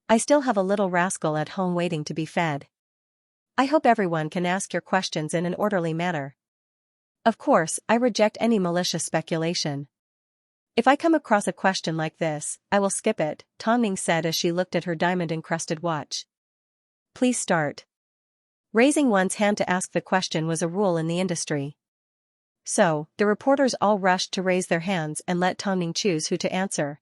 I still have a little rascal at home waiting to be fed. I hope everyone can ask your questions in an orderly manner. Of course, I reject any malicious speculation. If I come across a question like this, I will skip it, Tongming said as she looked at her diamond-encrusted watch. Please start. Raising one's hand to ask the question was a rule in the industry. So, the reporters all rushed to raise their hands and let Tongming choose who to answer.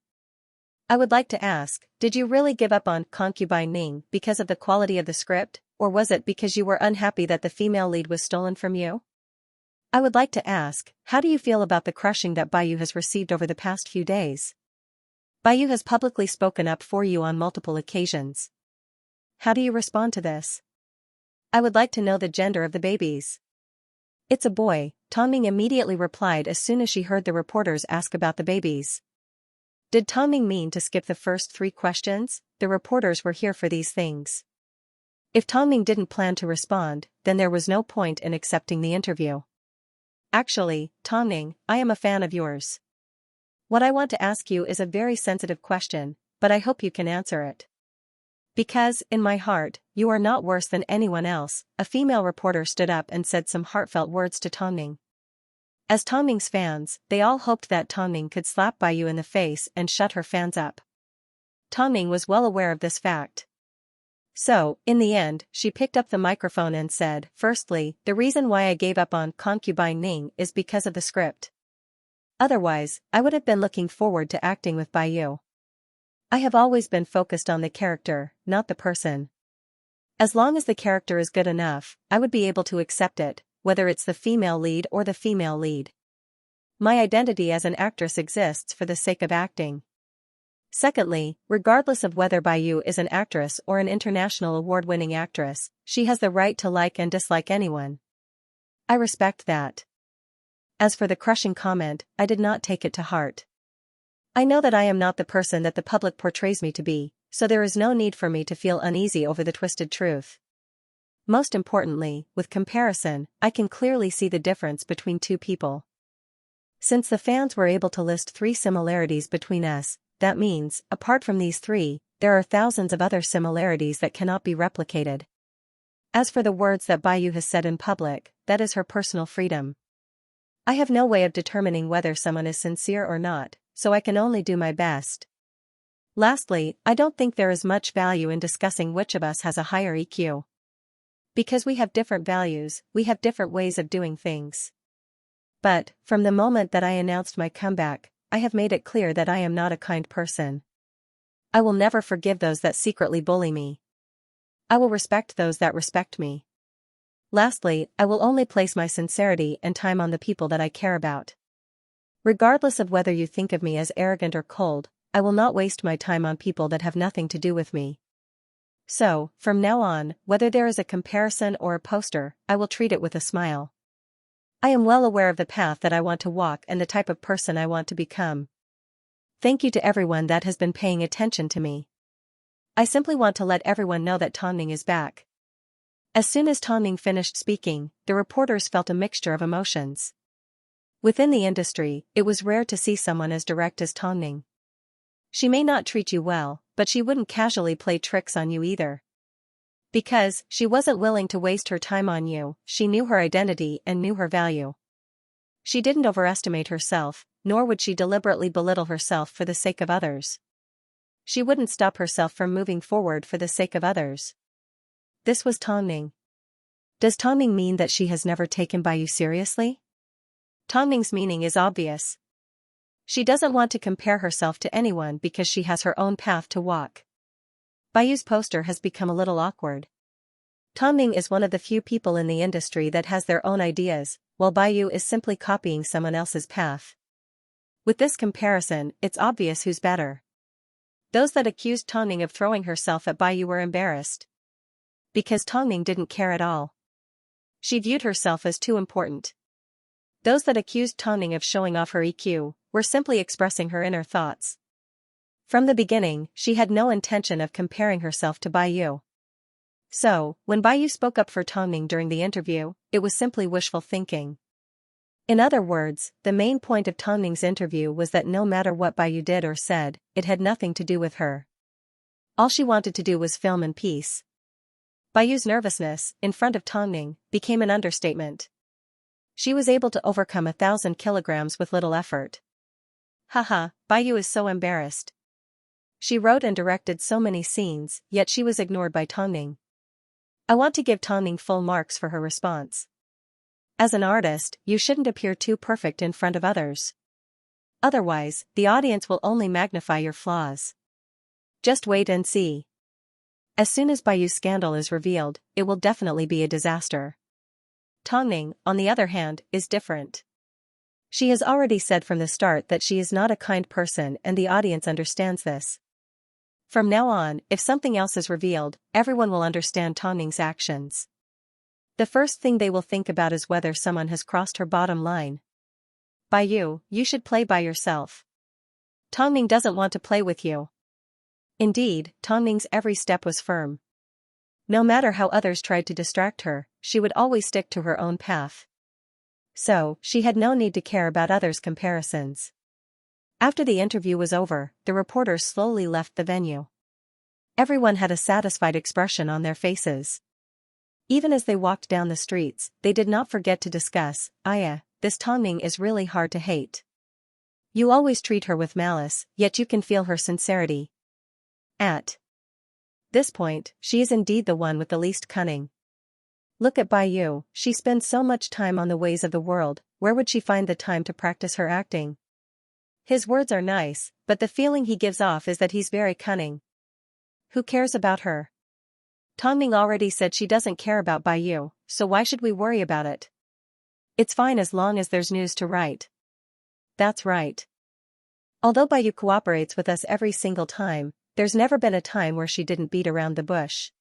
I would like to ask, did you really give up on Concubine Ning because of the quality of the script, or was it because you were unhappy that the female lead was stolen from you? I would like to ask, how do you feel about the crushing that Baiyu has received over the past few days? Baiyu has publicly spoken up for you on multiple occasions. How do you respond to this? I would like to know the gender of the babies. It's a boy, Tongming immediately replied as soon as she heard the reporters ask about the babies. Did Tongming mean to skip the first 3 questions? The reporters were here for these things. If Tongming didn't plan to respond, then there was no point in accepting the interview. Actually, Tongming, I am a fan of yours. What I want to ask you is a very sensitive question, but I hope you can answer it. Because, in my heart, you are not worse than anyone else, a female reporter stood up and said some heartfelt words to Tongming. As Tongming's fans, they all hoped that Tongming could slap Baiyu in the face and shut her fans up. Tongming was well aware of this fact. So, in the end, she picked up the microphone and said, firstly, the reason why I gave up on Concubine Ning is because of the script. Otherwise, I would have been looking forward to acting with Baiyu. I have always been focused on the character, not the person. As long as the character is good enough, I would be able to accept it, whether it's the female lead or the female lead. My identity as an actress exists for the sake of acting. Secondly, regardless of whether Baiyu is an actress or an international award-winning actress, she has the right to like and dislike anyone. I respect that. As for the crushing comment, I did not take it to heart. I know that I am not the person that the public portrays me to be, so there is no need for me to feel uneasy over the twisted truth. Most importantly, with comparison, I can clearly see the difference between 2 people. Since the fans were able to list 3 similarities between us, that means, apart from these 3, there are thousands of other similarities that cannot be replicated. As for the words that Baiyu has said in public, that is her personal freedom. I have no way of determining whether someone is sincere or not, so I can only do my best. Lastly, I don't think there is much value in discussing which of us has a higher EQ. Because we have different values, we have different ways of doing things. But, from the moment that I announced my comeback, I have made it clear that I am not a kind person. I will never forgive those that secretly bully me. I will respect those that respect me. Lastly, I will only place my sincerity and time on the people that I care about. Regardless of whether you think of me as arrogant or cold, I will not waste my time on people that have nothing to do with me. So, from now on, whether there is a comparison or a poster, I will treat it with a smile. I am well aware of the path that I want to walk and the type of person I want to become. Thank you to everyone that has been paying attention to me. I simply want to let everyone know that Tongming is back. As soon as Tongning finished speaking, the reporters felt a mixture of emotions. Within the industry, it was rare to see someone as direct as Tongning. She may not treat you well, but she wouldn't casually play tricks on you either. Because she wasn't willing to waste her time on you, she knew her identity and knew her value. She didn't overestimate herself, nor would she deliberately belittle herself for the sake of others. She wouldn't stop herself from moving forward for the sake of others. This was Tongning. Does Tongning mean that she has never taken Baiyu seriously? Tongning's meaning is obvious. She doesn't want to compare herself to anyone because she has her own path to walk. Baiyu's poster has become a little awkward. Tongning is one of the few people in the industry that has their own ideas, while Baiyu is simply copying someone else's path. With this comparison, it's obvious who's better. Those that accused Tongning of throwing herself at Baiyu were embarrassed. Because Tongning didn't care at all. She viewed herself as too important. Those that accused Tongning of showing off her EQ were simply expressing her inner thoughts. From the beginning, she had no intention of comparing herself to Baiyu. So, when Baiyu spoke up for Tongning during the interview, it was simply wishful thinking. In other words, the main point of Tongning's interview was that no matter what Baiyu did or said, it had nothing to do with her. All she wanted to do was film in peace. Baiyu's nervousness, in front of Tongning, became an understatement. She was able to overcome 1,000 kilograms with little effort. Haha, Baiyu is so embarrassed. She wrote and directed so many scenes, yet she was ignored by Tongning. I want to give Tongning full marks for her response. As an artist, you shouldn't appear too perfect in front of others. Otherwise, the audience will only magnify your flaws. Just wait and see. As soon as Baiyu's scandal is revealed, it will definitely be a disaster. Tongning, on the other hand, is different. She has already said from the start that she is not a kind person, and the audience understands this. From now on, if something else is revealed, everyone will understand Tongning's actions. The first thing they will think about is whether someone has crossed her bottom line. Baiyu, you should play by yourself. Tongning doesn't want to play with you. Indeed, Tongning's every step was firm. No matter how others tried to distract her, she would always stick to her own path. So, she had no need to care about others' comparisons. After the interview was over, the reporters slowly left the venue. Everyone had a satisfied expression on their faces. Even as they walked down the streets, they did not forget to discuss, this Tongning is really hard to hate. You always treat her with malice, yet you can feel her sincerity. At this point, she is indeed the one with the least cunning. Look at Baiyu, she spends so much time on the ways of the world, where would she find the time to practice her acting? His words are nice, but the feeling he gives off is that he's very cunning. Who cares about her? Tongning already said she doesn't care about Baiyu, so why should we worry about it? It's fine as long as there's news to write. That's right. Although Baiyu cooperates with us every single time, there's never been a time where she didn't beat around the bush.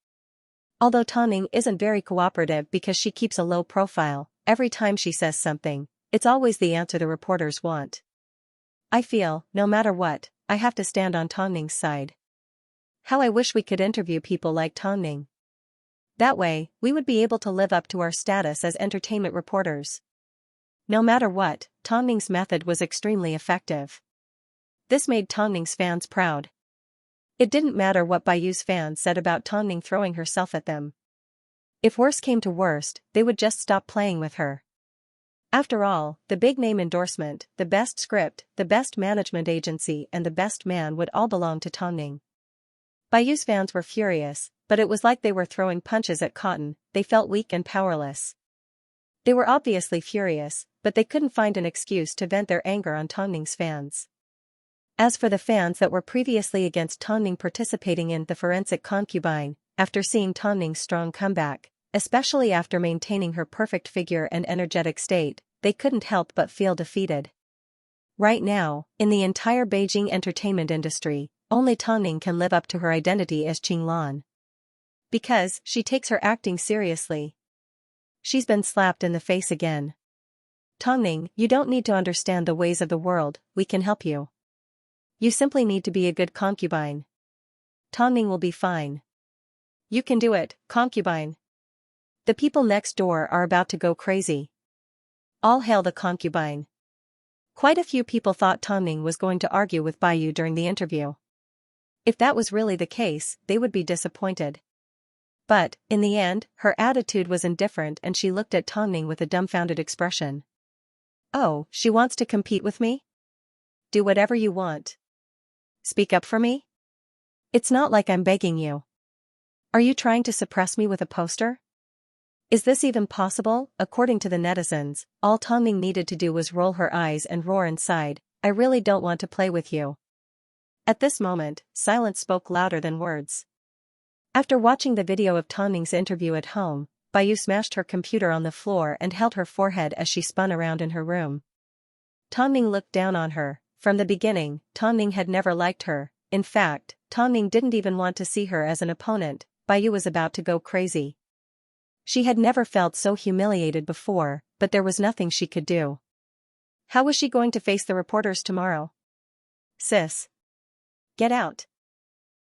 Although Tongning isn't very cooperative because she keeps a low profile, every time she says something, it's always the answer the reporters want. I feel, no matter what, I have to stand on Tongning's side. How I wish we could interview people like Tongning. That way, we would be able to live up to our status as entertainment reporters. No matter what, Tongning's method was extremely effective. This made Tongning's fans proud. It didn't matter what Baiyu's fans said about Tongning throwing herself at them. If worse came to worst, they would just stop playing with her. After all, the big name endorsement, the best script, the best management agency and the best man would all belong to Tongning. Baiyu's fans were furious, but it was like they were throwing punches at cotton, they felt weak and powerless. They were obviously furious, but they couldn't find an excuse to vent their anger on Tongning's fans. As for the fans that were previously against Tongning participating in The Forensic Concubine, after seeing Tongning's strong comeback, especially after maintaining her perfect figure and energetic state, they couldn't help but feel defeated. Right now, in the entire Beijing entertainment industry, only Tongning can live up to her identity as Qinglan. Because she takes her acting seriously. She's been slapped in the face again. Tongning, you don't need to understand the ways of the world, we can help you. You simply need to be a good concubine. Tongning will be fine. You can do it, concubine. The people next door are about to go crazy. All hail the concubine. Quite a few people thought Tongning was going to argue with Bai Yu during the interview. If that was really the case, they would be disappointed. But, in the end, her attitude was indifferent and she looked at Tongning with a dumbfounded expression. Oh, she wants to compete with me? Do whatever you want. Speak up for me? It's not like I'm begging you. Are you trying to suppress me with a poster? Is this even possible? According to the netizens, all Tongning needed to do was roll her eyes and roar inside, I really don't want to play with you. At this moment, silence spoke louder than words. After watching the video of Tongning's interview at home, Bai Yu smashed her computer on the floor and held her forehead as she spun around in her room. Tongning looked down on her. From the beginning, Tongning had never liked her. In fact, Tongning didn't even want to see her as an opponent. Bai Yu was about to go crazy. She had never felt so humiliated before, but there was nothing she could do. How was she going to face the reporters tomorrow? Sis. Get out.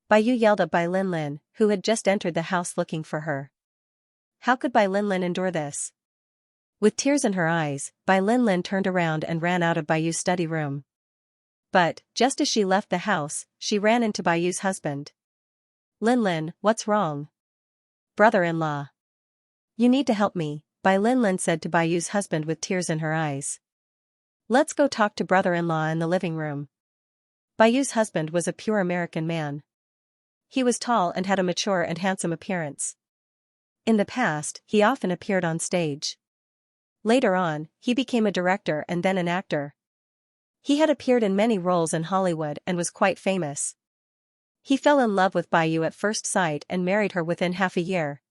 Bai Yu yelled at Bai Linlin, who had just entered the house looking for her. How could Bai Linlin endure this? With tears in her eyes, Bai Linlin turned around and ran out of Bai Yu's study room. But, just as she left the house, she ran into Bai Yu's husband. Linlin, what's wrong? Brother-in-law. You need to help me, Bai Linlin said to Bai Yu's husband with tears in her eyes. Let's go talk to brother-in-law in the living room. Bai Yu's husband was a pure American man. He was tall and had a mature and handsome appearance. In the past, he often appeared on stage. Later on, he became a director and then an actor. He had appeared in many roles in Hollywood and was quite famous. He fell in love with Bai Yu at first sight and married her within half a year.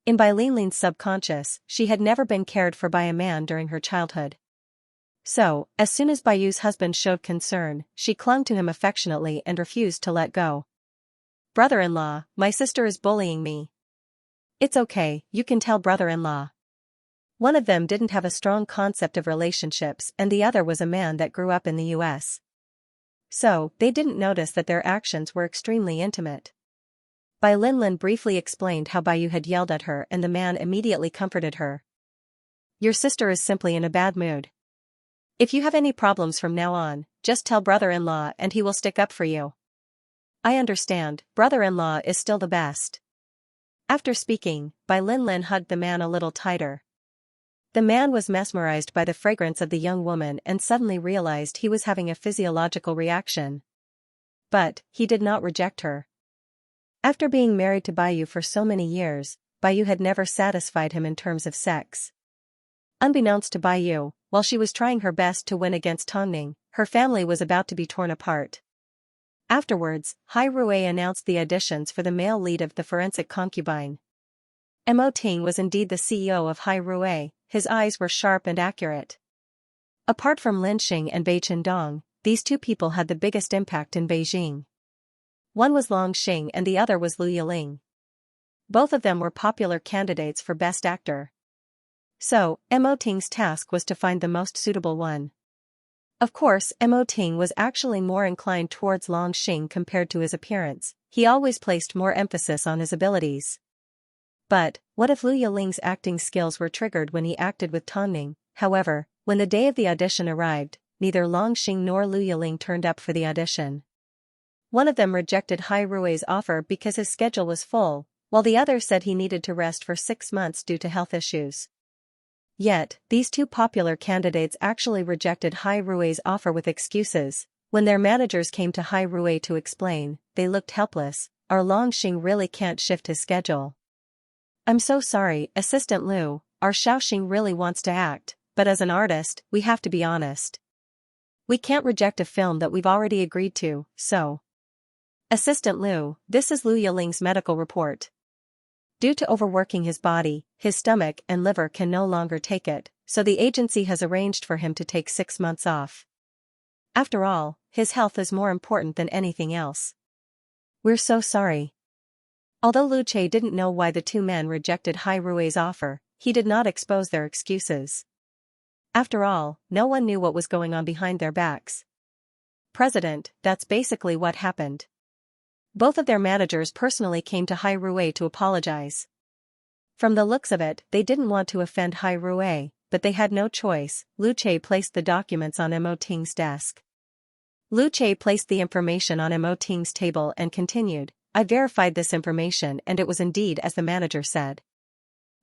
In Bai Linlin's subconscious, she had never been cared for by a man during her childhood. So, as soon as Bai Yu's husband showed concern, she clung to him affectionately and refused to let go. Brother-in-law, my sister is bullying me. It's okay, you can tell brother-in-law. One of them didn't have a strong concept of relationships and the other was a man that grew up in the US. So, they didn't notice that their actions were extremely intimate. Bai Linlin briefly explained how Bai Yu had yelled at her and the man immediately comforted her. Your sister is simply in a bad mood. If you have any problems from now on, just tell brother-in-law and he will stick up for you. I understand, brother-in-law is still the best. After speaking, Bai Linlin hugged the man a little tighter. The man was mesmerized by the fragrance of the young woman and suddenly realized he was having a physiological reaction. But, he did not reject her. After being married to Bai Yu for so many years, Bai Yu had never satisfied him in terms of sex. Unbeknownst to Bai Yu, while she was trying her best to win against Tongning, her family was about to be torn apart. Afterwards, Hai Rue announced the auditions for the male lead of The Forensic Concubine. Mo Ting was indeed the CEO of Hai Rue, his eyes were sharp and accurate. Apart from Lin Xing and Bai Chendong, these two people had the biggest impact in Beijing. One was Long Xing and the other was Lu Yiling. Both of them were popular candidates for Best Actor. So, Mo Ting's task was to find the most suitable one. Of course, Mo Ting was actually more inclined towards Long Xing compared to his appearance, he always placed more emphasis on his abilities. But, what if Lu Yiling's acting skills were triggered when he acted with Tongning? However, when the day of the audition arrived, neither Long Xing nor Lu Yiling turned up for the audition. One of them rejected Hai Rue's offer because his schedule was full, while the other said he needed to rest for 6 months due to health issues. Yet, these two popular candidates actually rejected Hai Rue's offer with excuses. When their managers came to Hai Rue to explain, they looked helpless. Our Long Xing really can't shift his schedule. I'm so sorry, Assistant Lu, our Xiaoxing really wants to act, but as an artist, we have to be honest. We can't reject a film that we've already agreed to, so. Assistant Lu, this is Lu Yiling's medical report. Due to overworking his body, his stomach and liver can no longer take it, so the agency has arranged for him to take 6 months off. After all, his health is more important than anything else. We're so sorry. Although Lu Che didn't know why the two men rejected Hai Rue's offer, he did not expose their excuses. After all, no one knew what was going on behind their backs. President, that's basically what happened. Both of their managers personally came to Hai Rue to apologize. From the looks of it, they didn't want to offend Hai Rui, but they had no choice. Lu Che placed the documents on Mo Ting's desk. Lu Che placed the information on Mo Ting's table and continued, I verified this information and it was indeed as the manager said.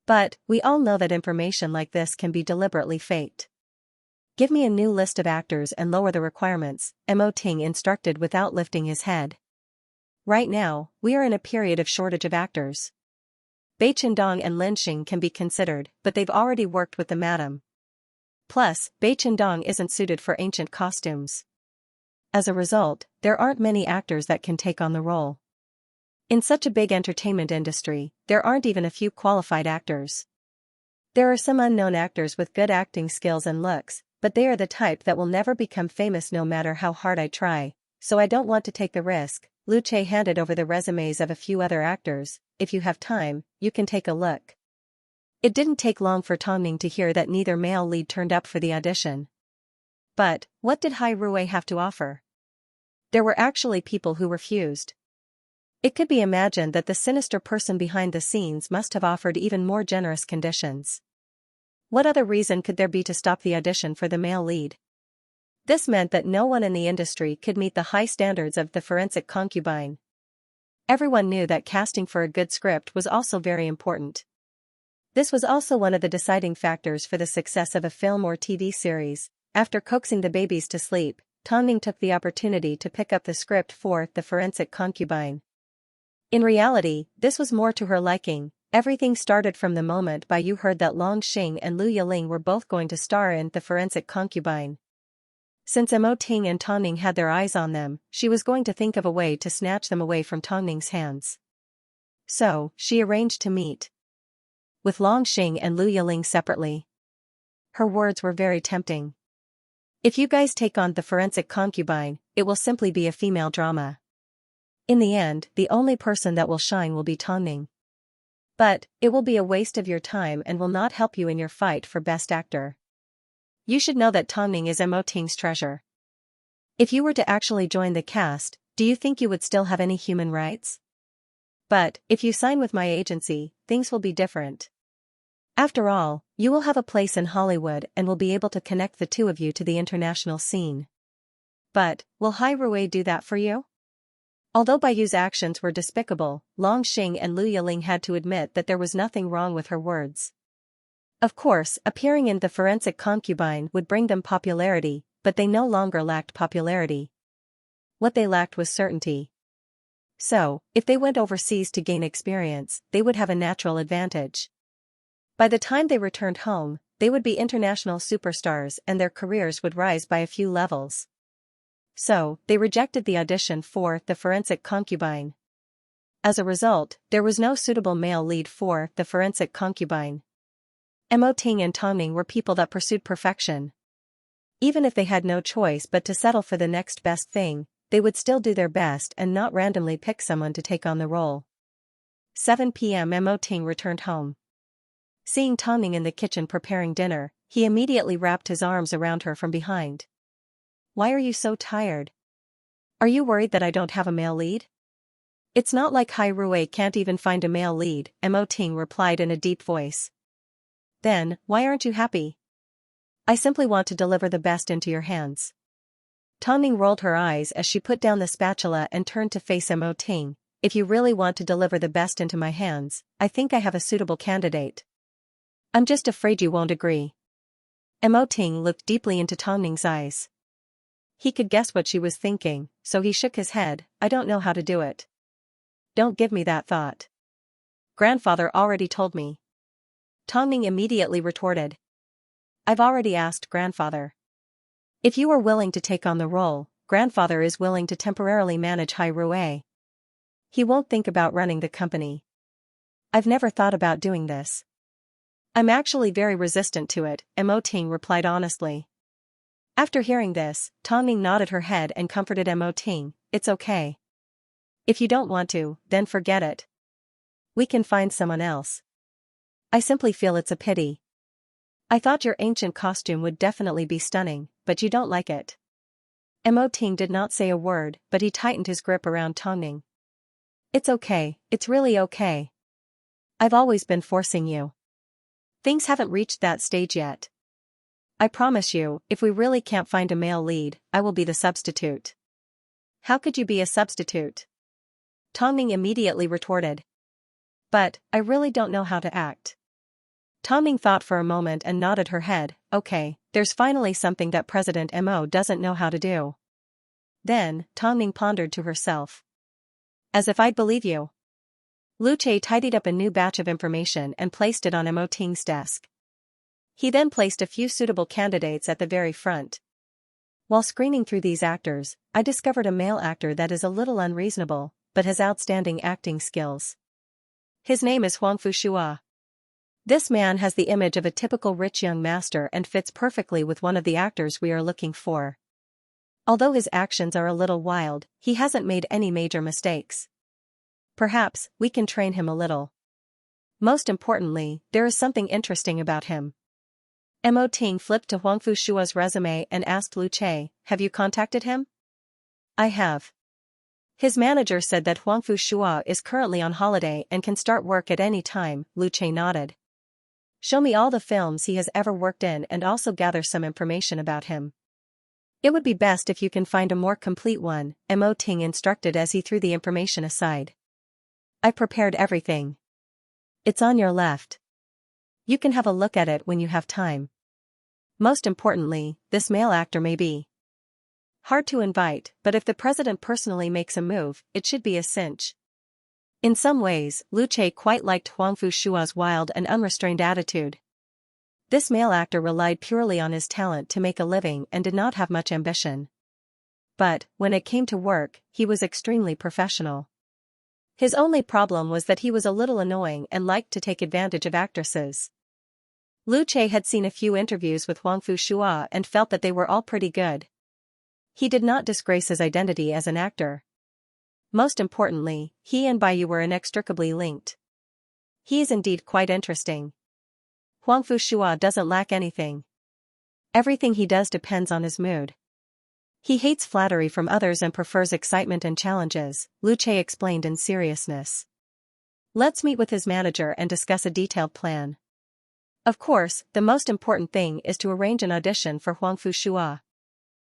But, we all know that information like this can be deliberately faked. Give me a new list of actors and lower the requirements, Mo Ting instructed without lifting his head. Right now, we are in a period of shortage of actors. Bai Chendong and Lin Xing can be considered, but they've already worked with the madam. Plus, Bai Chendong isn't suited for ancient costumes. As a result, there aren't many actors that can take on the role. In such a big entertainment industry, there aren't even a few qualified actors. There are some unknown actors with good acting skills and looks, but they are the type that will never become famous no matter how hard I try, so I don't want to take the risk. Lu Che handed over the resumes of a few other actors. If you have time, you can take a look. It didn't take long for Tongning to hear that neither male lead turned up for the audition. But, what did Hai Rui have to offer? There were actually people who refused. It could be imagined that the sinister person behind the scenes must have offered even more generous conditions. What other reason could there be to stop the audition for the male lead? This meant that no one in the industry could meet the high standards of the forensic concubine. Everyone knew that casting for a good script was also very important. This was also one of the deciding factors for the success of a film or TV series. After coaxing the babies to sleep, Tongning took the opportunity to pick up the script for The Forensic Concubine. In reality, this was more to her liking. Everything started from the moment Bai Yu heard that Long Xing and Lu Yiling were both going to star in The Forensic Concubine. Since Mo Ting and Tongning had their eyes on them, she was going to think of a way to snatch them away from Tongning's hands. So, she arranged to meet with Long Xing and Lu Yiling separately. Her words were very tempting. If you guys take on The Forensic Concubine, it will simply be a female drama. In the end, the only person that will shine will be Tongning. But, it will be a waste of your time and will not help you in your fight for Best Actor. You should know that Tongning is Mo Ting's treasure. If you were to actually join the cast, do you think you would still have any human rights? But, if you sign with my agency, things will be different. After all, you will have a place in Hollywood and will be able to connect the two of you to the international scene. But, will Hai Rui do that for you? Although Bai Yu's actions were despicable, Long Xing and Lu Yiling had to admit that there was nothing wrong with her words. Of course, appearing in The Forensic Concubine would bring them popularity, but they no longer lacked popularity. What they lacked was certainty. So, if they went overseas to gain experience, they would have a natural advantage. By the time they returned home, they would be international superstars and their careers would rise by a few levels. So, they rejected the audition for The Forensic Concubine. As a result, there was no suitable male lead for The Forensic Concubine. Mo Ting and Tongning were people that pursued perfection. Even if they had no choice but to settle for the next best thing, they would still do their best and not randomly pick someone to take on the role. 7 p.m. Mo Ting returned home. Seeing Tongning in the kitchen preparing dinner, he immediately wrapped his arms around her from behind. Why are you so tired? Are you worried that I don't have a male lead? It's not like Hai Rui can't even find a male lead, Mo Ting replied in a deep voice. Then, why aren't you happy? I simply want to deliver the best into your hands. Tongning rolled her eyes as she put down the spatula and turned to face Mo Ting. If you really want to deliver the best into my hands, I think I have a suitable candidate. I'm just afraid you won't agree. Mo Ting looked deeply into Tongning's eyes. He could guess what she was thinking, so he shook his head. I don't know how to do it. Don't give me that thought. Grandfather already told me. Tongning immediately retorted. I've already asked Grandfather. If you are willing to take on the role, Grandfather is willing to temporarily manage Hai Rui. He won't think about running the company. I've never thought about doing this. I'm actually very resistant to it, Mo Ting replied honestly. After hearing this, Tongning nodded her head and comforted Mo Ting. It's okay. If you don't want to, then forget it. We can find someone else. I simply feel it's a pity. I thought your ancient costume would definitely be stunning, but you don't like it. Mo Ting did not say a word, but he tightened his grip around Tongning. It's okay, it's really okay. I've always been forcing you. Things haven't reached that stage yet. I promise you, if we really can't find a male lead, I will be the substitute. How could you be a substitute? Tongming immediately retorted. But, I really don't know how to act. Tongming thought for a moment and nodded her head. Okay, there's finally something that President Mo doesn't know how to do. Then, Tongming pondered to herself. As if I'd believe you. Lu Che tidied up a new batch of information and placed it on Mo Ting's desk. He then placed a few suitable candidates at the very front. While screening through these actors, I discovered a male actor that is a little unreasonable, but has outstanding acting skills. His name is Huangfu Shua. This man has the image of a typical rich young master and fits perfectly with one of the actors we are looking for. Although his actions are a little wild, he hasn't made any major mistakes. Perhaps we can train him a little. Most importantly, there is something interesting about him. Mo Ting flipped to Huangfu Shua's resume and asked Lu Che, have you contacted him? I have. His manager said that Huangfu Shua is currently on holiday and can start work at any time. Lu Che nodded. Show me all the films he has ever worked in and also gather some information about him. It would be best if you can find a more complete one, Mo Ting instructed as he threw the information aside. I prepared everything. It's on your left. You can have a look at it when you have time. Most importantly, this male actor may be hard to invite, but if the president personally makes a move, it should be a cinch. In some ways, Lu Che quite liked Huangfu Shua's wild and unrestrained attitude. This male actor relied purely on his talent to make a living and did not have much ambition. But, when it came to work, he was extremely professional. His only problem was that he was a little annoying and liked to take advantage of actresses. Lu Che had seen a few interviews with Huangfu Shua and felt that they were all pretty good. He did not disgrace his identity as an actor. Most importantly, he and Baiyu were inextricably linked. He is indeed quite interesting. Huangfu Shua doesn't lack anything. Everything he does depends on his mood. He hates flattery from others and prefers excitement and challenges, Lu Che explained in seriousness. Let's meet with his manager and discuss a detailed plan. Of course, the most important thing is to arrange an audition for Huangfu Shua.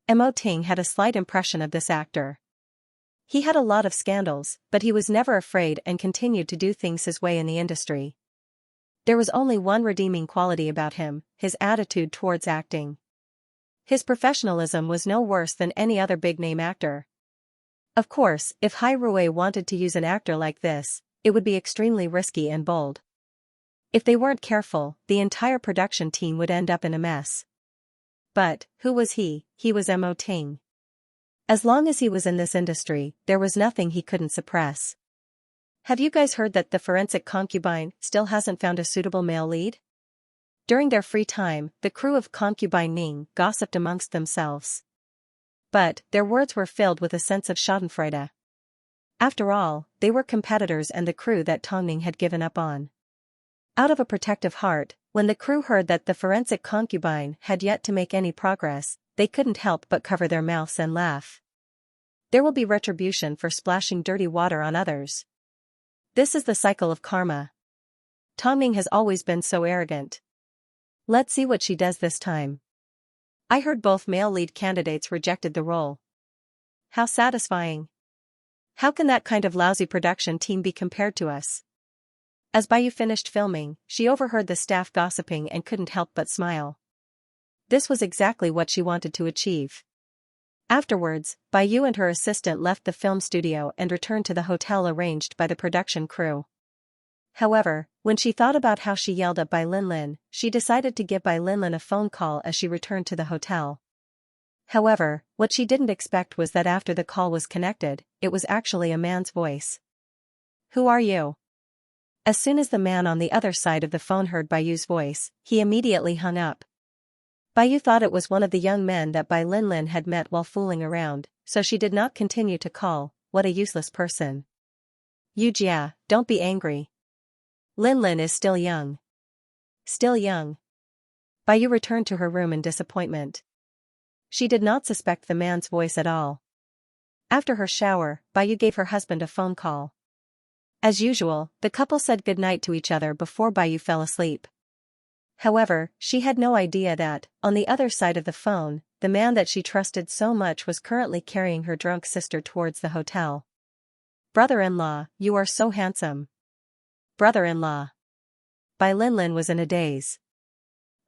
Mo Ting had a slight impression of this actor. He had a lot of scandals, but he was never afraid and continued to do things his way in the industry. There was only one redeeming quality about him, his attitude towards acting. His professionalism was no worse than any other big-name actor. Of course, if Hai Rui wanted to use an actor like this, it would be extremely risky and bold. If they weren't careful, the entire production team would end up in a mess. But, who was he? He was Mo Ting. As long as he was in this industry, there was nothing he couldn't suppress. Have you guys heard that the forensic concubine still hasn't found a suitable male lead? During their free time, the crew of concubine Ning gossiped amongst themselves. But, their words were filled with a sense of schadenfreude. After all, they were competitors and the crew that Tongming had given up on. Out of a protective heart, when the crew heard that the forensic concubine had yet to make any progress, they couldn't help but cover their mouths and laugh. There will be retribution for splashing dirty water on others. This is the cycle of karma. Tongming has always been so arrogant. Let's see what she does this time. I heard both male lead candidates rejected the role. How satisfying. How can that kind of lousy production team be compared to us? As Baiyu finished filming, she overheard the staff gossiping and couldn't help but smile. This was exactly what she wanted to achieve. Afterwards, Baiyu and her assistant left the film studio and returned to the hotel arranged by the production crew. However, when she thought about how she yelled at Bai Linlin, she decided to give Bai Linlin a phone call as she returned to the hotel. However, what she didn't expect was that after the call was connected, it was actually a man's voice. Who are you? As soon as the man on the other side of the phone heard Baiyu's voice, he immediately hung up. Baiyu thought it was one of the young men that Bai Linlin had met while fooling around, so she did not continue to call. What a useless person. Yu Jia, don't be angry. Linlin is still young. Still young. Baiyu returned to her room in disappointment. She did not suspect the man's voice at all. After her shower, Baiyu gave her husband a phone call. As usual, the couple said goodnight to each other before Baiyu fell asleep. However, she had no idea that, on the other side of the phone, the man that she trusted so much was currently carrying her drunk sister towards the hotel. "Brother-in-law, you are so handsome." "Brother-in-law." Bai Linlin was in a daze.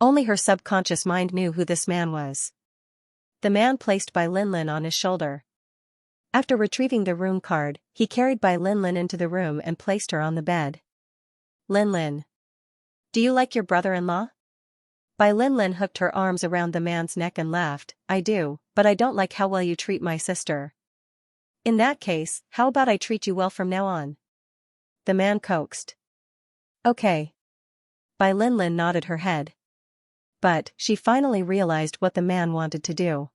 Only her subconscious mind knew who this man was. The man placed Bai Linlin on his shoulder. After retrieving the room card, he carried Bai Linlin into the room and placed her on the bed. "Linlin. Do you like your brother-in-law?" Bai Linlin hooked her arms around the man's neck and laughed. "I do, but I don't like how well you treat my sister." "In that case, how about I treat you well from now on?" the man coaxed. "Okay." Bai Linlin nodded her head. But she finally realized what the man wanted to do.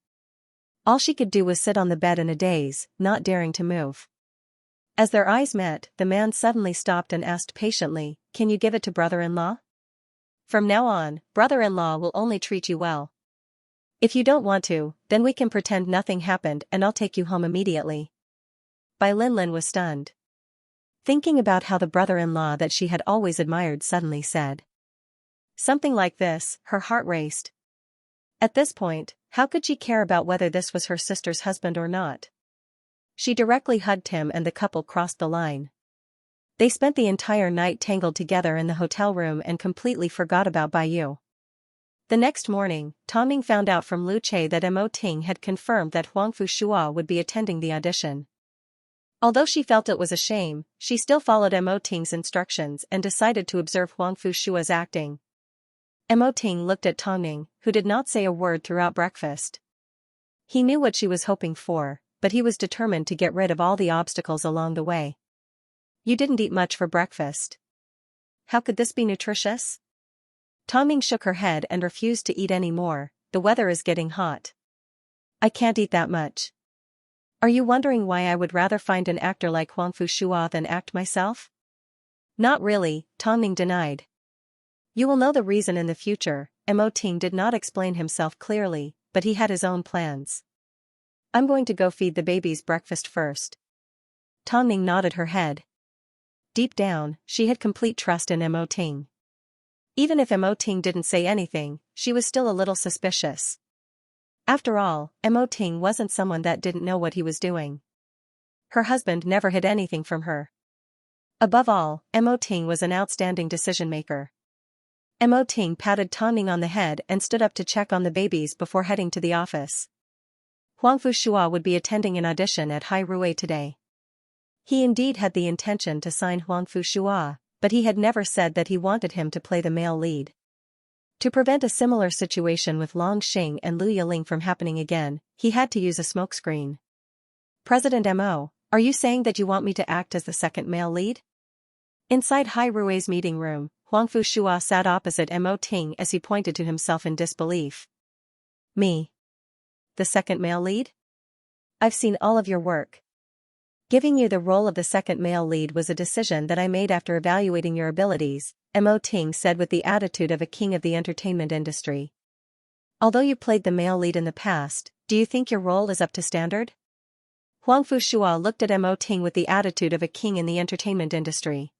All she could do was sit on the bed in a daze, not daring to move. As their eyes met, the man suddenly stopped and asked patiently, "Can you give it to brother-in-law? From now on, brother-in-law will only treat you well. If you don't want to, then we can pretend nothing happened and I'll take you home immediately." Bai Linlin was stunned. Thinking about how the brother-in-law that she had always admired suddenly said something like this, her heart raced. At this point, how could she care about whether this was her sister's husband or not? She directly hugged him and the couple crossed the line. They spent the entire night tangled together in the hotel room and completely forgot about Baiyu. The next morning, Tongming found out from Lu Che that Mo Ting had confirmed that Huangfu Shua would be attending the audition. Although she felt it was a shame, she still followed Mo Ting's instructions and decided to observe Huangfu Shua's acting. Mo Ting looked at Tongming, who did not say a word throughout breakfast. He knew what she was hoping for, but he was determined to get rid of all the obstacles along the way. "You didn't eat much for breakfast. How could this be nutritious?" Tongming shook her head and refused to eat any more. "The weather is getting hot. I can't eat that much." "Are you wondering why I would rather find an actor like Huangfu Shua than act myself?" "Not really," Tongming denied. "You will know the reason in the future." Mo Ting did not explain himself clearly, but he had his own plans. "I'm going to go feed the babies breakfast first." Tongming nodded her head. Deep down, she had complete trust in Mo Ting. Even if Mo Ting didn't say anything, she was still a little suspicious. After all, Mo Ting wasn't someone that didn't know what he was doing. Her husband never hid anything from her. Above all, Mo Ting was an outstanding decision-maker. Mo Ting patted Tongming on the head and stood up to check on the babies before heading to the office. Huangfu Shua would be attending an audition at Hai Rui today. He indeed had the intention to sign Huangfu Shua, but he had never said that he wanted him to play the male lead. To prevent a similar situation with Long Xing and Lu Yiling from happening again, he had to use a smokescreen. "President Mo, are you saying that you want me to act as the second male lead?" Inside Hai Rui's meeting room, Huangfu Shua sat opposite Mo Ting as he pointed to himself in disbelief. "Me? The second male lead? I've seen all of your work. Giving you the role of the second male lead was a decision that I made after evaluating your abilities," Mo Ting said with the attitude of a king of the entertainment industry. "Although you played the male lead in the past, do you think your role is up to standard?" Huangfu Shua looked at Mo Ting with the attitude of a king in the entertainment industry.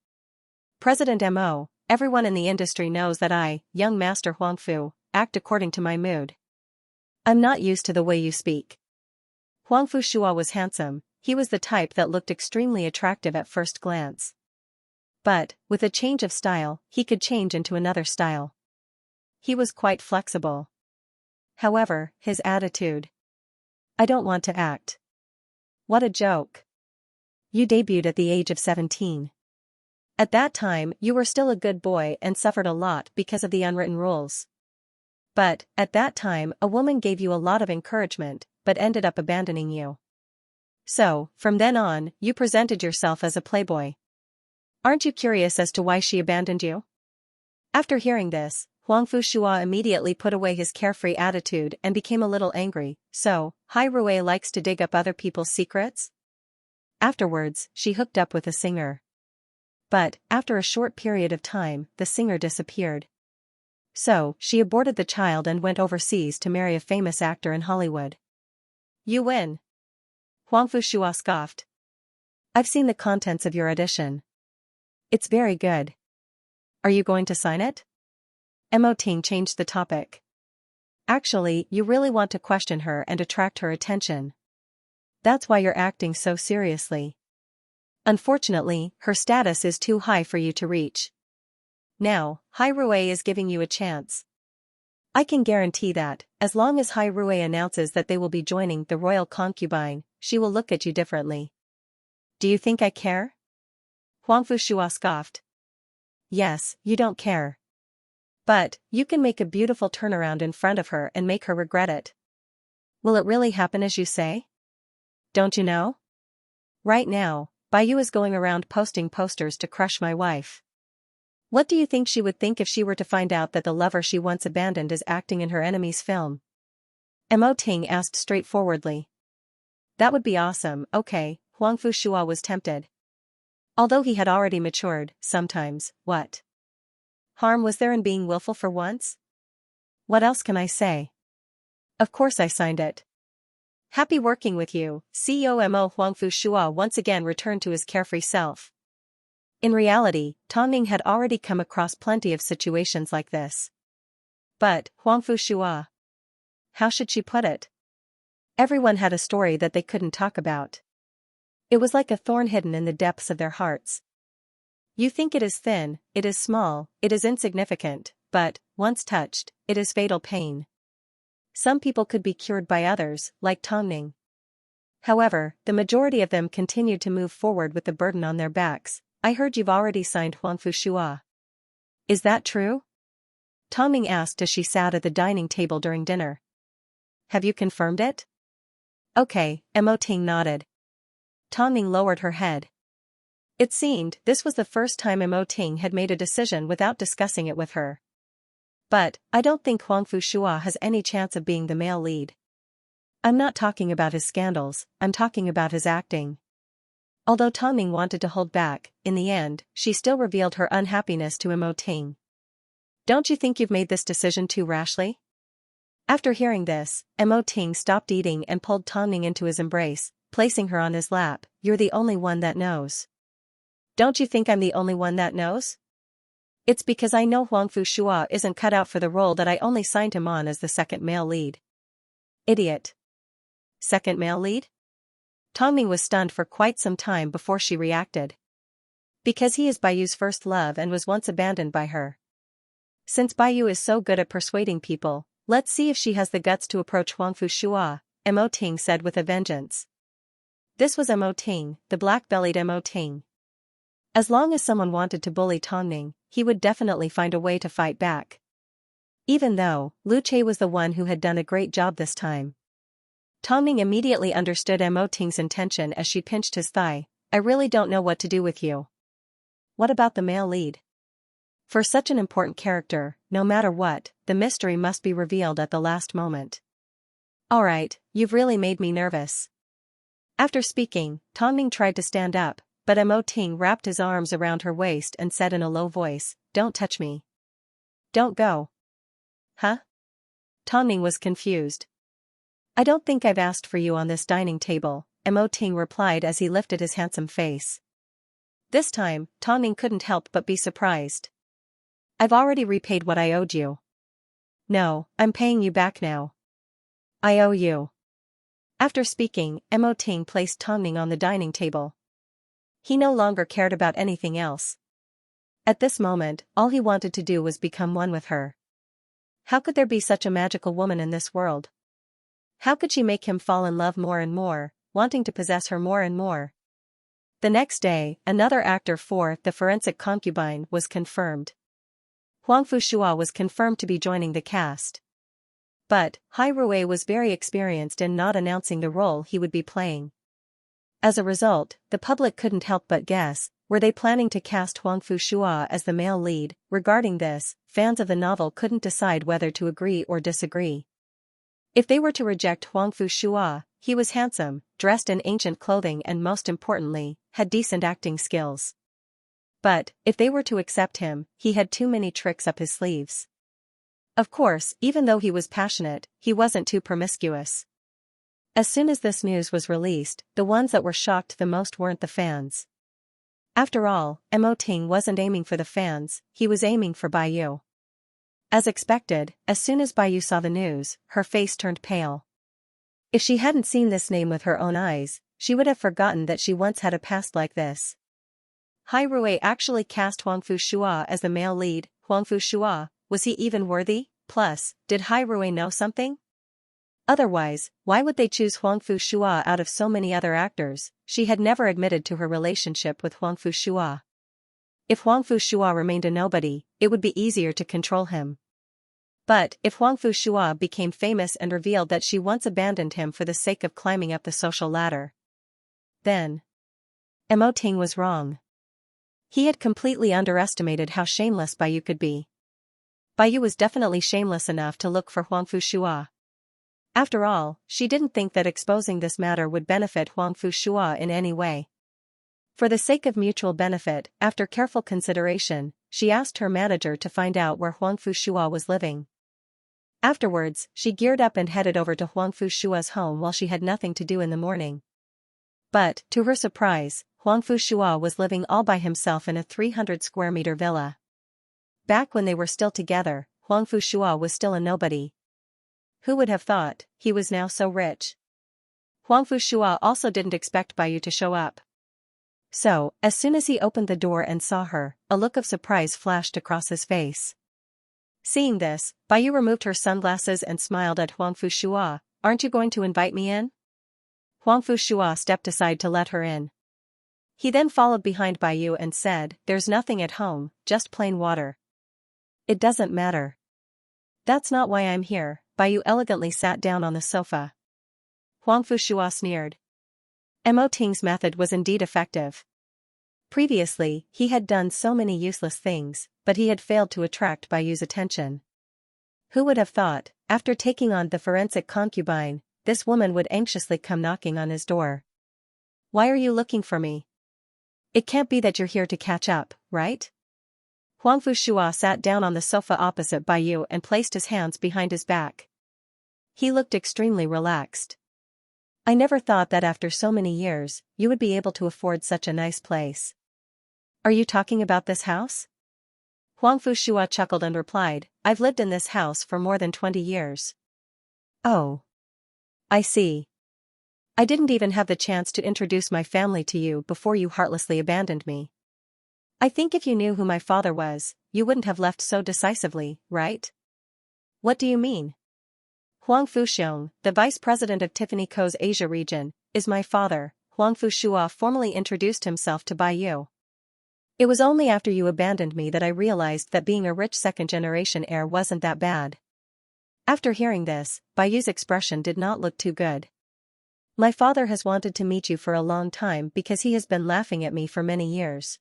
"President Mo, everyone in the industry knows that I, young Master Huangfu, act according to my mood. I'm not used to the way you speak." Huangfu Shua was handsome. He was the type that looked extremely attractive at first glance. But, with a change of style, he could change into another style. He was quite flexible. However, his attitude. "I don't want to act." What a joke. You debuted at the age of 17. At that time, you were still a good boy and suffered a lot because of the unwritten rules. But, at that time, a woman gave you a lot of encouragement, but ended up abandoning you. So, from then on, you presented yourself as a playboy. Aren't you curious as to why she abandoned you? After hearing this, Huangfu Shua immediately put away his carefree attitude and became a little angry. "So, Hai Rui likes to dig up other people's secrets?" Afterwards, she hooked up with a singer. But, after a short period of time, the singer disappeared. So, she aborted the child and went overseas to marry a famous actor in Hollywood. "You win." Huangfu Shua scoffed. "I've seen the contents of your audition. It's very good. Are you going to sign it? Mo Ting changed the topic. Actually, you really want to question her and attract her attention. That's why you're acting so seriously. Unfortunately, her status is too high for you to reach. Now, Hai Rue is giving you a chance. I can guarantee that, as long as Hai Rue announces that they will be joining the royal concubine, she will look at you differently. Do you think I care? Huang Fushua scoffed. Yes, you don't care. But, you can make a beautiful turnaround in front of her and make her regret it. Will it really happen as you say? Don't you know? Right now, Baiyu is going around posting posters to crush my wife. What do you think she would think if she were to find out that the lover she once abandoned is acting in her enemy's film? Mo Ting asked straightforwardly. That would be awesome. Okay, Huang Fushua was tempted. Although he had already matured, sometimes, what harm was there in being willful for once? What else can I say? Of course I signed it. Happy working with you, CEO Mo. Huang Fushua once again returned to his carefree self. In reality, Tong Ning had already come across plenty of situations like this. But, Huang Fushua. How should she put it? Everyone had a story that they couldn't talk about. It was like a thorn hidden in the depths of their hearts. You think it is thin, it is small, it is insignificant, but, once touched, it is fatal pain. Some people could be cured by others, like Tong Ning. However, the majority of them continued to move forward with the burden on their backs. I heard you've already signed Huang Fushua. Is that true? Tong Ning asked as she sat at the dining table during dinner. Have you confirmed it? Okay, Mo Ting nodded. Tong Ning lowered her head. It seemed this was the first time Mo Ting had made a decision without discussing it with her. But, I don't think Huang Fushua has any chance of being the male lead. I'm not talking about his scandals, I'm talking about his acting. Although Tong Ning wanted to hold back, in the end, she still revealed her unhappiness to Mo Ting. Don't you think you've made this decision too rashly? After hearing this, Mo Ting stopped eating and pulled Tong Ning into his embrace, placing her on his lap. You're the only one that knows. Don't you think I'm the only one that knows? It's because I know Huang Fushua isn't cut out for the role that I only signed him on as the second male lead. Idiot. Second male lead? Tong Ning was stunned for quite some time before she reacted. Because he is Baiyu's first love and was once abandoned by her. Since Baiyu is so good at persuading people, let's see if she has the guts to approach Huang Fushua, Mo Ting said with a vengeance. This was Mo Ting, the black-bellied Mo Ting. As long as someone wanted to bully Tong Ning, he would definitely find a way to fight back. Even though, Lu Che was the one who had done a great job this time. Tong Ning immediately understood Mo Ting's intention as she pinched his thigh. I really don't know what to do with you. What about the male lead? For such an important character, no matter what, the mystery must be revealed at the last moment. Alright, you've really made me nervous. After speaking, Tong Ning tried to stand up, but Mo Ting wrapped his arms around her waist and said in a low voice, Don't touch me. Don't go. Huh? Tong Ning was confused. I don't think I've asked for you on this dining table, Mo Ting replied as he lifted his handsome face. This time, Tong Ning couldn't help but be surprised. I've already repaid what I owed you. No, I'm paying you back now. I owe you. After speaking, Mo Ting placed Tong Ning on the dining table. He no longer cared about anything else. At this moment, all he wanted to do was become one with her. How could there be such a magical woman in this world? How could she make him fall in love more and more, wanting to possess her more and more? The next day, another actor for The Forensic Concubine was confirmed. Huang Fushua was confirmed to be joining the cast. But, Hai Rue was very experienced in not announcing the role he would be playing. As a result, the public couldn't help but guess, were they planning to cast Huang Fushua as the male lead? Regarding this, fans of the novel couldn't decide whether to agree or disagree. If they were to reject Huang Fushua, he was handsome, dressed in ancient clothing and most importantly, had decent acting skills. But, if they were to accept him, he had too many tricks up his sleeves. Of course, even though he was passionate, he wasn't too promiscuous. As soon as this news was released, the ones that were shocked the most weren't the fans. After all, Mo Ting wasn't aiming for the fans, he was aiming for Bai Yu. As expected, as soon as Bai Yu saw the news, her face turned pale. If she hadn't seen this name with her own eyes, she would have forgotten that she once had a past like this. Hai Rui actually cast Huangfu Shua as the male lead. Huangfu Shua, was he even worthy? Plus, did Hai Rui know something? Otherwise, why would they choose Huangfu Shua out of so many other actors? She had never admitted to her relationship with Huangfu Shua. If Huangfu Shua remained a nobody, it would be easier to control him. But if Huangfu Shua became famous and revealed that she once abandoned him for the sake of climbing up the social ladder, then Mo Ting was wrong. He had completely underestimated how shameless Bai Yu could be. Bai Yu was definitely shameless enough to look for Huangfu Shua. After all, she didn't think that exposing this matter would benefit Huangfu Shua in any way. For the sake of mutual benefit, after careful consideration, she asked her manager to find out where Huangfu Shua was living. Afterwards, she geared up and headed over to Huangfu Shua's home while she had nothing to do in the morning. But, to her surprise, Huangfu Shua was living all by himself in a 300-square-meter villa. Back when they were still together, Huangfu Shua was still a nobody. Who would have thought he was now so rich? Huangfu Shua also didn't expect Bai Yu to show up. So, as soon as he opened the door and saw her, a look of surprise flashed across his face. Seeing this, Bai Yu removed her sunglasses and smiled at Huangfu Shua. "Aren't you going to invite me in?" Huangfu Shua stepped aside to let her in. He then followed behind Bai Yu and said, "There's nothing at home, just plain water." "It doesn't matter. That's not why I'm here." Bai Yu elegantly sat down on the sofa. Huangfu Shua sneered. Mo Ting's method was indeed effective. Previously, he had done so many useless things, but he had failed to attract Bai Yu's attention. Who would have thought, after taking on the forensic concubine, this woman would anxiously come knocking on his door? "Why are you looking for me? It can't be that you're here to catch up, right?" Huangfu Shua sat down on the sofa opposite Bai Yu and placed his hands behind his back. He looked extremely relaxed. "I never thought that after so many years, you would be able to afford such a nice place." "Are you talking about this house?" Huangfu Shua chuckled and replied, "I've lived in this house for more than 20 years. "Oh. I see. I didn't even have the chance to introduce my family to you before you heartlessly abandoned me. I think if you knew who my father was, you wouldn't have left so decisively, right?" "What do you mean?" "Huangfu Xiong, the vice president of Tiffany Co.'s Asia region, is my father." Huangfu Shua formally introduced himself to Bai Yu. "It was only after you abandoned me that I realized that being a rich second-generation heir wasn't that bad." After hearing this, Bai Yu's expression did not look too good. "My father has wanted to meet you for a long time because he has been laughing at me for many years.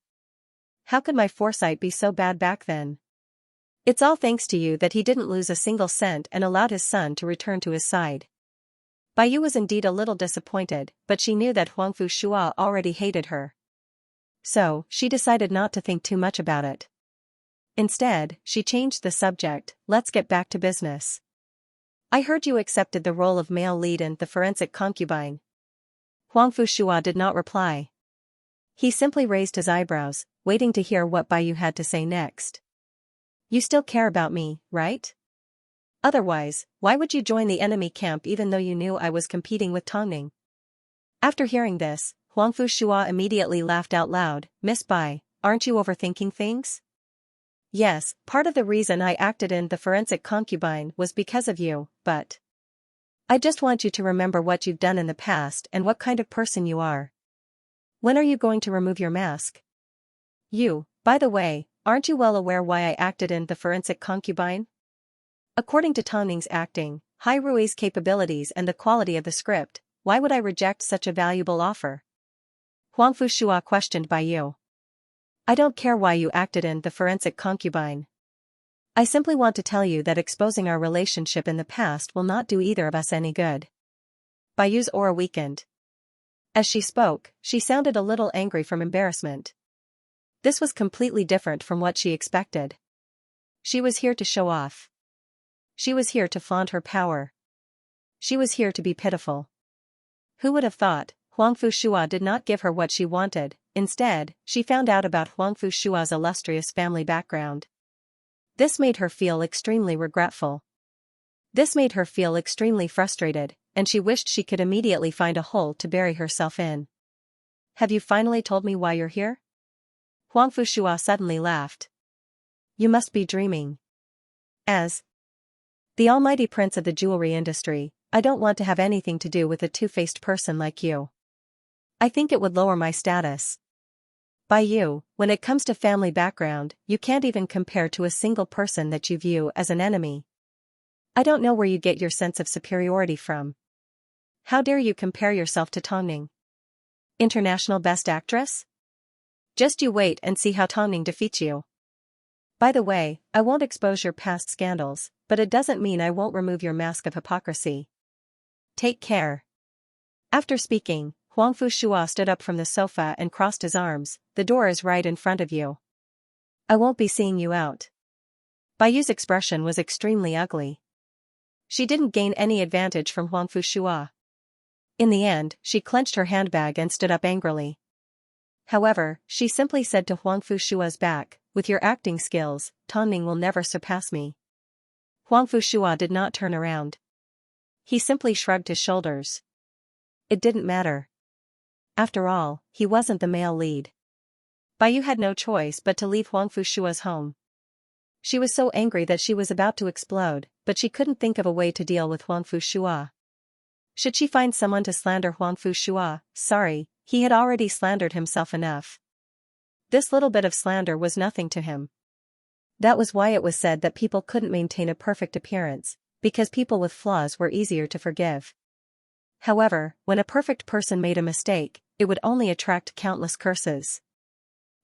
How could my foresight be so bad back then? It's all thanks to you that he didn't lose a single cent and allowed his son to return to his side." Bai Yu was indeed a little disappointed, but she knew that Huangfu Shua already hated her. So, she decided not to think too much about it. Instead, she changed the subject. "Let's get back to business. I heard you accepted the role of male lead in The Forensic Concubine." Huangfu Shua did not reply. He simply raised his eyebrows, waiting to hear what Bai Yu had to say next. "You still care about me, right? Otherwise, why would you join the enemy camp even though you knew I was competing with Tongning?" After hearing this, Huangfu Shua immediately laughed out loud. "Miss Bai, aren't you overthinking things? Yes, part of the reason I acted in The Forensic Concubine was because of you, but I just want you to remember what you've done in the past and what kind of person you are. When are you going to remove your mask? By the way, aren't you well aware why I acted in The Forensic Concubine? According to Tongning's acting, Hai Rui's capabilities and the quality of the script, why would I reject such a valuable offer?" Huangfu Shua questioned Bai Yu. "I don't care why you acted in The Forensic Concubine. I simply want to tell you that exposing our relationship in the past will not do either of us any good." Bai Yu's aura weakened. As she spoke, she sounded a little angry from embarrassment. This was completely different from what she expected. She was here to show off. She was here to flaunt her power. She was here to be pitiful. Who would have thought? Huang Fushua did not give her what she wanted. Instead, she found out about Huang Fushua's illustrious family background. This made her feel extremely regretful. This made her feel extremely frustrated, and she wished she could immediately find a hole to bury herself in. Have you finally told me why you're here? Huang Fushua suddenly laughed. You must be dreaming. As the almighty prince of the jewelry industry, I don't want to have anything to do with a two-faced person like you. I think it would lower my status. By you, when it comes to family background, you can't even compare to a single person that you view as an enemy. I don't know where you get your sense of superiority from. How dare you compare yourself to Tongning? International Best Actress? Just you wait and see how Tongning defeats you. By the way, I won't expose your past scandals, but it doesn't mean I won't remove your mask of hypocrisy. Take care. After speaking, Huang Fushua stood up from the sofa and crossed his arms. The door is right in front of you. I won't be seeing you out. Baiyu's expression was extremely ugly. She didn't gain any advantage from Huang Fushua. In the end, she clenched her handbag and stood up angrily. However, she simply said to Huang Fushua's back, with your acting skills, Tongning will never surpass me. Huang Fushua did not turn around. He simply shrugged his shoulders. It didn't matter. After all, he wasn't the male lead. Baiyu had no choice but to leave Huang Fushua's home. She was so angry that she was about to explode, but she couldn't think of a way to deal with Huang Fushua. Should she find someone to slander Huang Fushua? Sorry, he had already slandered himself enough. This little bit of slander was nothing to him. That was why it was said that people couldn't maintain a perfect appearance, because people with flaws were easier to forgive. However, when a perfect person made a mistake, it would only attract countless curses.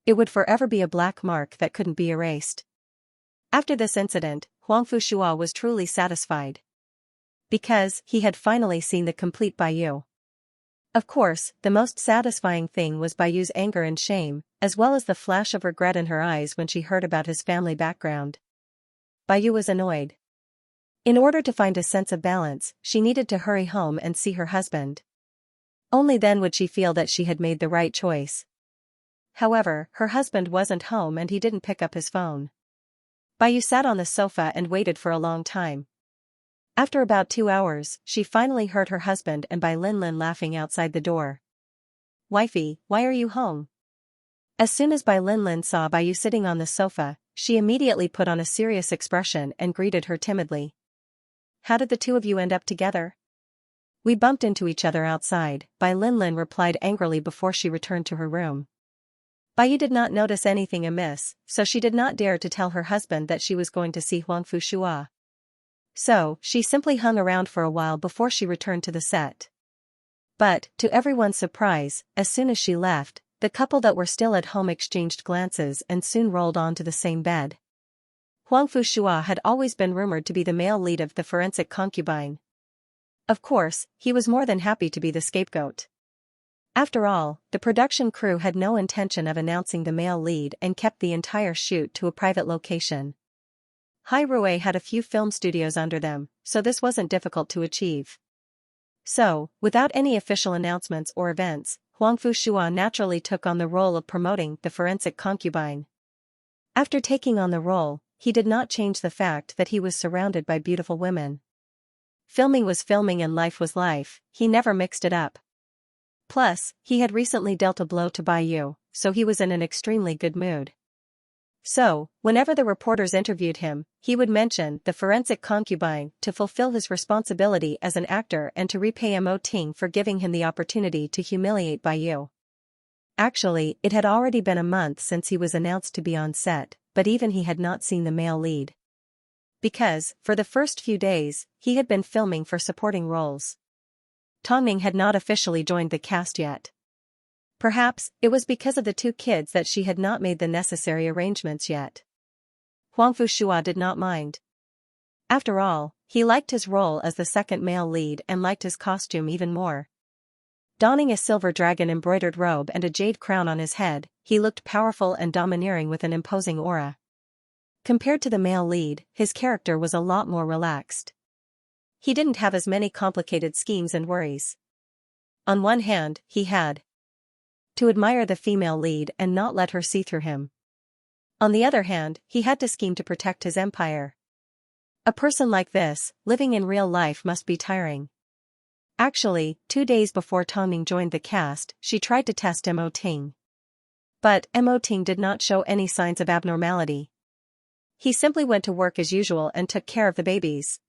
It would forever be a black mark that couldn't be erased. After this incident, Huang Fushua was truly satisfied. Because he had finally seen the complete Baiyu. Of course, the most satisfying thing was Baiyu's anger and shame, as well as the flash of regret in her eyes when she heard about his family background. Baiyu was annoyed. In order to find a sense of balance, she needed to hurry home and see her husband. Only then would she feel that she had made the right choice. However, her husband wasn't home and he didn't pick up his phone. Baiyu sat on the sofa and waited for a long time. After about 2 hours, she finally heard her husband and Bai Linlin laughing outside the door. Wifey, why are you home? As soon as Bai Linlin saw Baiyu sitting on the sofa, she immediately put on a serious expression and greeted her timidly. How did the two of you end up together? We bumped into each other outside, Bai Linlin replied angrily before she returned to her room. Baiyu did not notice anything amiss, so she did not dare to tell her husband that she was going to see Huang Fushua. So, she simply hung around for a while before she returned to the set. But, to everyone's surprise, as soon as she left, the couple that were still at home exchanged glances and soon rolled onto the same bed. Huang Fushua had always been rumored to be the male lead of the forensic concubine. Of course, he was more than happy to be the scapegoat. After all, the production crew had no intention of announcing the male lead and kept the entire shoot to a private location. Hairue had a few film studios under them, so this wasn't difficult to achieve. So, without any official announcements or events, Huang Fushua naturally took on the role of promoting the forensic concubine. After taking on the role, he did not change the fact that he was surrounded by beautiful women. Filming was filming and life was life, he never mixed it up. Plus, he had recently dealt a blow to Baiyu, so he was in an extremely good mood. So, whenever the reporters interviewed him, he would mention the forensic concubine to fulfill his responsibility as an actor and to repay Mo Ting for giving him the opportunity to humiliate Baiyu. Actually, it had already been a month since he was announced to be on set, but even he had not seen the male lead. Because, for the first few days, he had been filming for supporting roles. Tongning had not officially joined the cast yet. Perhaps, it was because of the 2 kids that she had not made the necessary arrangements yet. Huang Fushua did not mind. After all, he liked his role as the second male lead and liked his costume even more. Donning a silver dragon embroidered robe and a jade crown on his head, he looked powerful and domineering with an imposing aura. Compared to the male lead, his character was a lot more relaxed. He didn't have as many complicated schemes and worries. On one hand, he had to admire the female lead and not let her see through him. On the other hand, he had to scheme to protect his empire. A person like this, living in real life must be tiring. Actually, 2 days before Tongming joined the cast, she tried to test Mo Ting. But Mo Ting did not show any signs of abnormality. He simply went to work as usual and took care of the babies.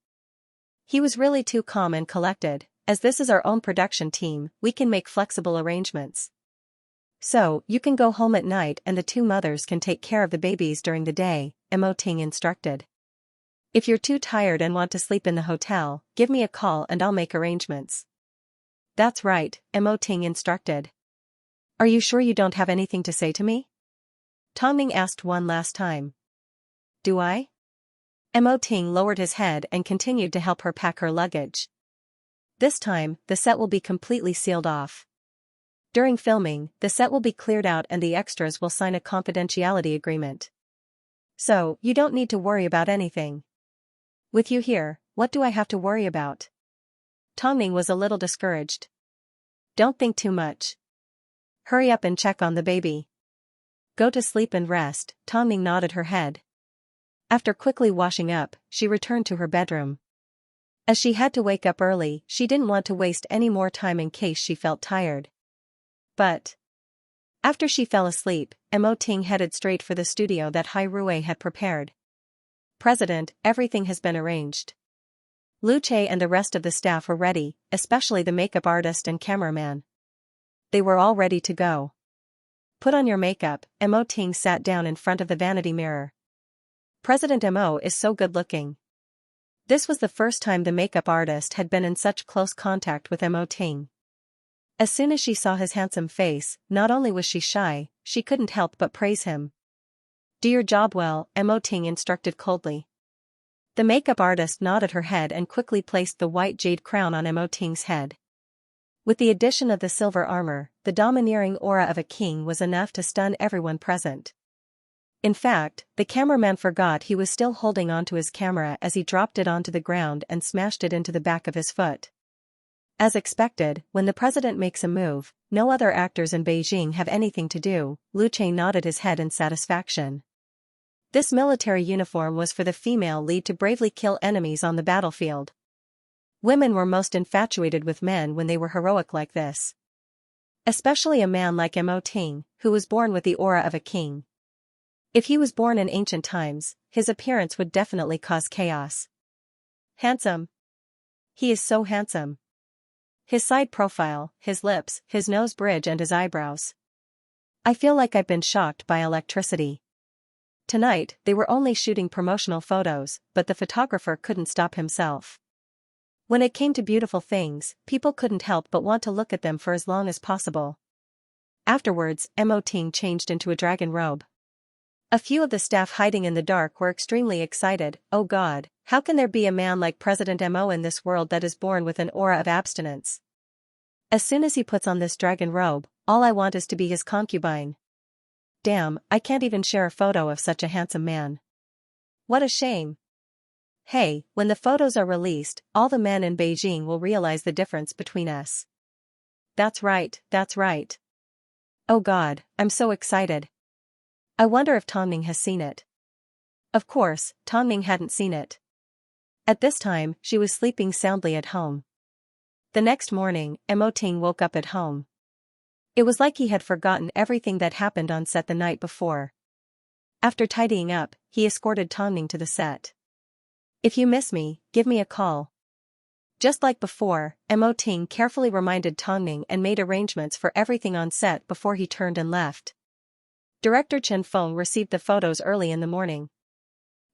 He was really too calm and collected. As this is our own production team, we can make flexible arrangements. So, you can go home at night and the two mothers can take care of the babies during the day, Mo Ting instructed. If you're too tired and want to sleep in the hotel, give me a call and I'll make arrangements. That's right, Mo Ting instructed. Are you sure you don't have anything to say to me? Tongming asked one last time. Do I? Mo Ting lowered his head and continued to help her pack her luggage. This time, the set will be completely sealed off. During filming, the set will be cleared out and the extras will sign a confidentiality agreement. So, you don't need to worry about anything. With you here, what do I have to worry about? Tongming was a little discouraged. Don't think too much. Hurry up and check on the baby. Go to sleep and rest, Tongming nodded her head. After quickly washing up, she returned to her bedroom. As she had to wake up early, she didn't want to waste any more time in case she felt tired. But after she fell asleep, Mo Ting headed straight for the studio that Hai Rui had prepared. President, everything has been arranged. Lu Che and the rest of the staff were ready, especially the makeup artist and cameraman. They were all ready to go. Put on your makeup, Mo Ting sat down in front of the vanity mirror. President Mo is so good looking. This was the first time the makeup artist had been in such close contact with Mo Ting. As soon as she saw his handsome face, not only was she shy, she couldn't help but praise him. Do your job well, Mo Ting instructed coldly. The makeup artist nodded her head and quickly placed the white jade crown on Mo Ting's head. With the addition of the silver armor, the domineering aura of a king was enough to stun everyone present. In fact, the cameraman forgot he was still holding onto his camera as he dropped it onto the ground and smashed it into the back of his foot. As expected, when the president makes a move, no other actors in Beijing have anything to do. Lu Che nodded his head in satisfaction. This military uniform was for the female lead to bravely kill enemies on the battlefield. Women were most infatuated with men when they were heroic like this. Especially a man like Mo Ting, who was born with the aura of a king. If he was born in ancient times, his appearance would definitely cause chaos. Handsome. He is so handsome. His side profile, his lips, his nose bridge and his eyebrows. I feel like I've been shocked by electricity. Tonight, they were only shooting promotional photos, but the photographer couldn't stop himself. When it came to beautiful things, people couldn't help but want to look at them for as long as possible. Afterwards, Mo Ting changed into a dragon robe. A few of the staff hiding in the dark were extremely excited. Oh God, how can there be a man like President Mo in this world that is born with an aura of abstinence? As soon as he puts on this dragon robe, all I want is to be his concubine. Damn, I can't even share a photo of such a handsome man. What a shame. Hey, when the photos are released, all the men in Beijing will realize the difference between us. That's right, that's right. Oh God, I'm so excited. I wonder if Tongming has seen it. Of course, Tongming hadn't seen it. At this time, she was sleeping soundly at home. The next morning, Mo Ting woke up at home. It was like he had forgotten everything that happened on set the night before. After tidying up, he escorted Tongming to the set. If you miss me, give me a call. Just like before, Mo Ting carefully reminded Tongming and made arrangements for everything on set before he turned and left. Director Chen Feng received the photos early in the morning.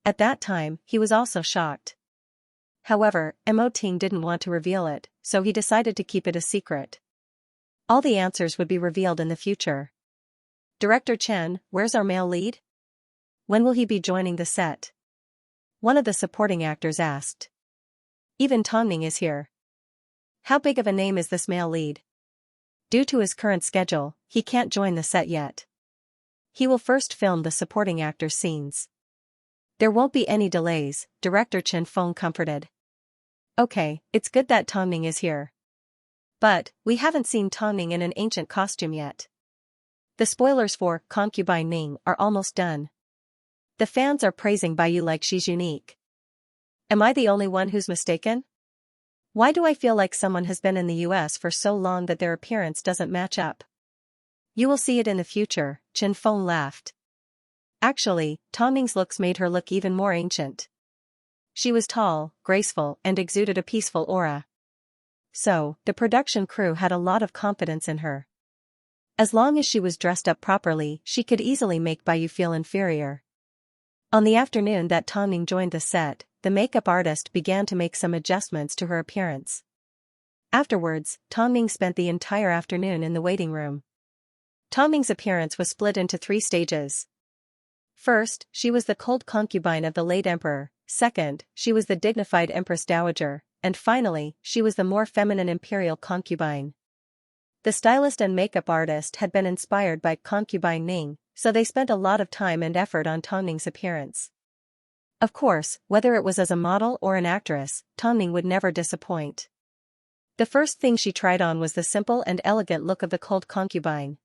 At that time, he was also shocked. However, Mo Ting didn't want to reveal it, so he decided to keep it a secret. All the answers would be revealed in the future. Director Chen, where's our male lead? When will he be joining the set? One of the supporting actors asked. Even Tongming is here. How big of a name is this male lead? Due to his current schedule, he can't join the set yet. He will first film the supporting actors' scenes. There won't be any delays, Director Chen Feng comforted. Okay, it's good that Tongming is here. But, we haven't seen Tongning in an ancient costume yet. The spoilers for Concubine Ning are almost done. The fans are praising Baiyu like she's unique. Am I the only one who's mistaken? Why do I feel like someone has been in the US for so long that their appearance doesn't match up? You will see it in the future, Chen Feng laughed. Actually, Tongning's looks made her look even more ancient. She was tall, graceful, and exuded a peaceful aura. So, the production crew had a lot of confidence in her. As long as she was dressed up properly, she could easily make Baiyu feel inferior. On the afternoon that Tongning joined the set, the makeup artist began to make some adjustments to her appearance. Afterwards, Tongning spent the entire afternoon in the waiting room. Tongning's appearance was split into 3 stages. First, she was the cold concubine of the late emperor. Second, she was the dignified empress dowager. And finally, she was the more feminine imperial concubine. The stylist and makeup artist had been inspired by Concubine Ning, so they spent a lot of time and effort on Tongning's appearance. Of course, whether it was as a model or an actress, Tongning would never disappoint. The first thing she tried on was the simple and elegant look of the cold concubine.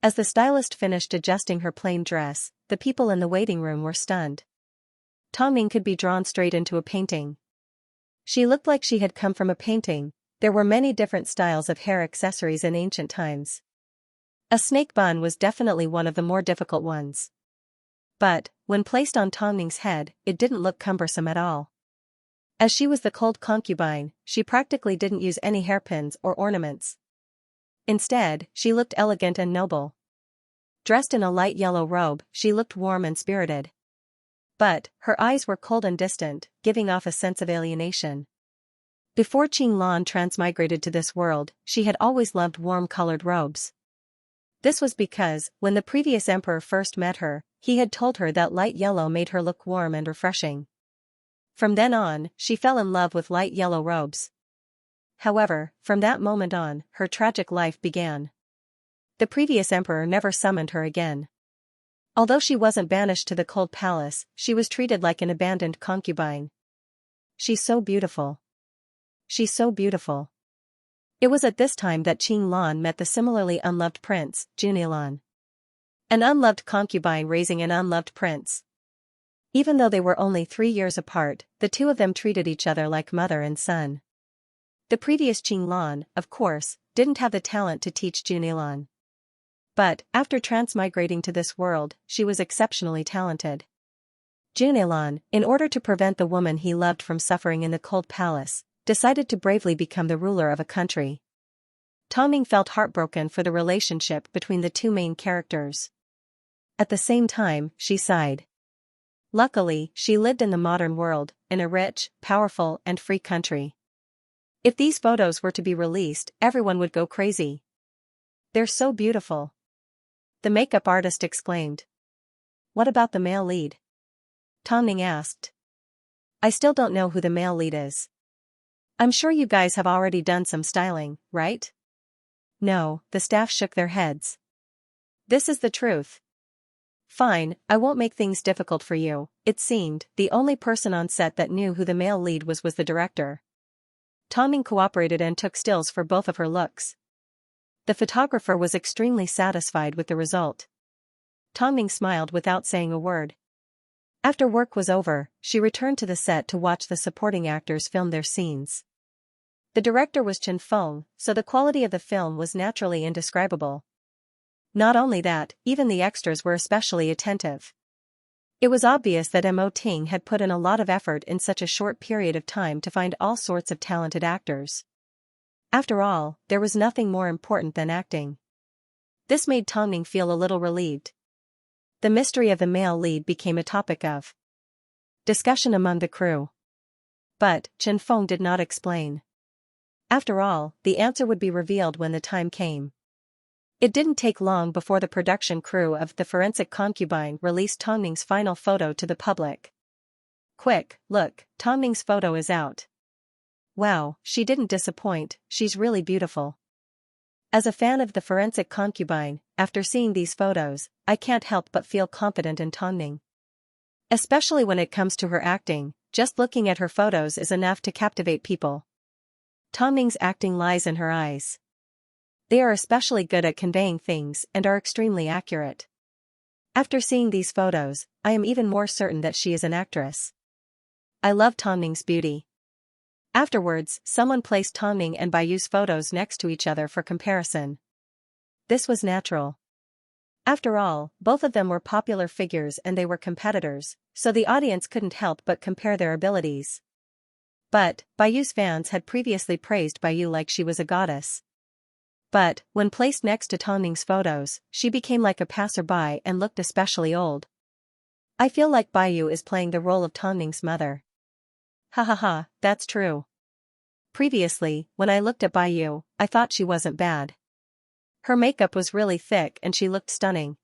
As the stylist finished adjusting her plain dress, the people in the waiting room were stunned. Tongning could be drawn straight into a painting. She looked like she had come from a painting. There were many different styles of hair accessories in ancient times. A snake bun was definitely one of the more difficult ones. But, when placed on Tongning's head, it didn't look cumbersome at all. As she was the cold concubine, she practically didn't use any hairpins or ornaments. Instead, she looked elegant and noble. Dressed in a light yellow robe, she looked warm and spirited. But, her eyes were cold and distant, giving off a sense of alienation. Before Qing Lan transmigrated to this world, she had always loved warm-colored robes. This was because, when the previous emperor first met her, he had told her that light yellow made her look warm and refreshing. From then on, she fell in love with light yellow robes. However, from that moment on, her tragic life began. The previous emperor never summoned her again. Although she wasn't banished to the cold palace, she was treated like an abandoned concubine. She's so beautiful. She's so beautiful. It was at this time that Qing Lan met the similarly unloved prince, Junilan. An unloved concubine raising an unloved prince. Even though they were only 3 years apart, the two of them treated each other like mother and son. The previous Qing Lan, of course, didn't have the talent to teach Junilan. But, after transmigrating to this world, she was exceptionally talented. Junilan, in order to prevent the woman he loved from suffering in the cold palace, decided to bravely become the ruler of a country. Tongning felt heartbroken for the relationship between the two main characters. At the same time, she sighed. Luckily, she lived in the modern world, in a rich, powerful, and free country. If these photos were to be released, everyone would go crazy. They're so beautiful. The makeup artist exclaimed. What about the male lead? Tongning asked. I still don't know who the male lead is. I'm sure you guys have already done some styling, right? No, the staff shook their heads. This is the truth. Fine, I won't make things difficult for you. It seemed, the only person on set that knew who the male lead was the director. Tongning cooperated and took stills for both of her looks. The photographer was extremely satisfied with the result. Tongning smiled without saying a word. After work was over, she returned to the set to watch the supporting actors film their scenes. The director was Chen Feng, so the quality of the film was naturally indescribable. Not only that, even the extras were especially attentive. It was obvious that Mo Ting had put in a lot of effort in such a short period of time to find all sorts of talented actors. After all, there was nothing more important than acting. This made Tongning feel a little relieved. The mystery of the male lead became a topic of discussion among the crew. But, Chen Feng did not explain. After all, the answer would be revealed when the time came. It didn't take long before the production crew of The Forensic Concubine released Tongning's final photo to the public. Quick, look, Tongning's photo is out. Wow, she didn't disappoint, she's really beautiful. As a fan of The Forensic Concubine, after seeing these photos, I can't help but feel confident in Tongning. Especially when it comes to her acting, just looking at her photos is enough to captivate people. Tongming's acting lies in her eyes. They are especially good at conveying things and are extremely accurate. After seeing these photos, I am even more certain that she is an actress. I love Tongming's beauty. Afterwards, someone placed Tongming and Baiyu's photos next to each other for comparison. This was natural. After all, both of them were popular figures and they were competitors, so the audience couldn't help but compare their abilities. But, Baiyu's fans had previously praised Baiyu like she was a goddess. But, when placed next to Tongming's photos, she became like a passerby and looked especially old. I feel like Baiyu is playing the role of Tongming's mother. Ha ha ha, that's true. Previously, when I looked at Baiyu, I thought she wasn't bad. Her makeup was really thick and she looked stunning.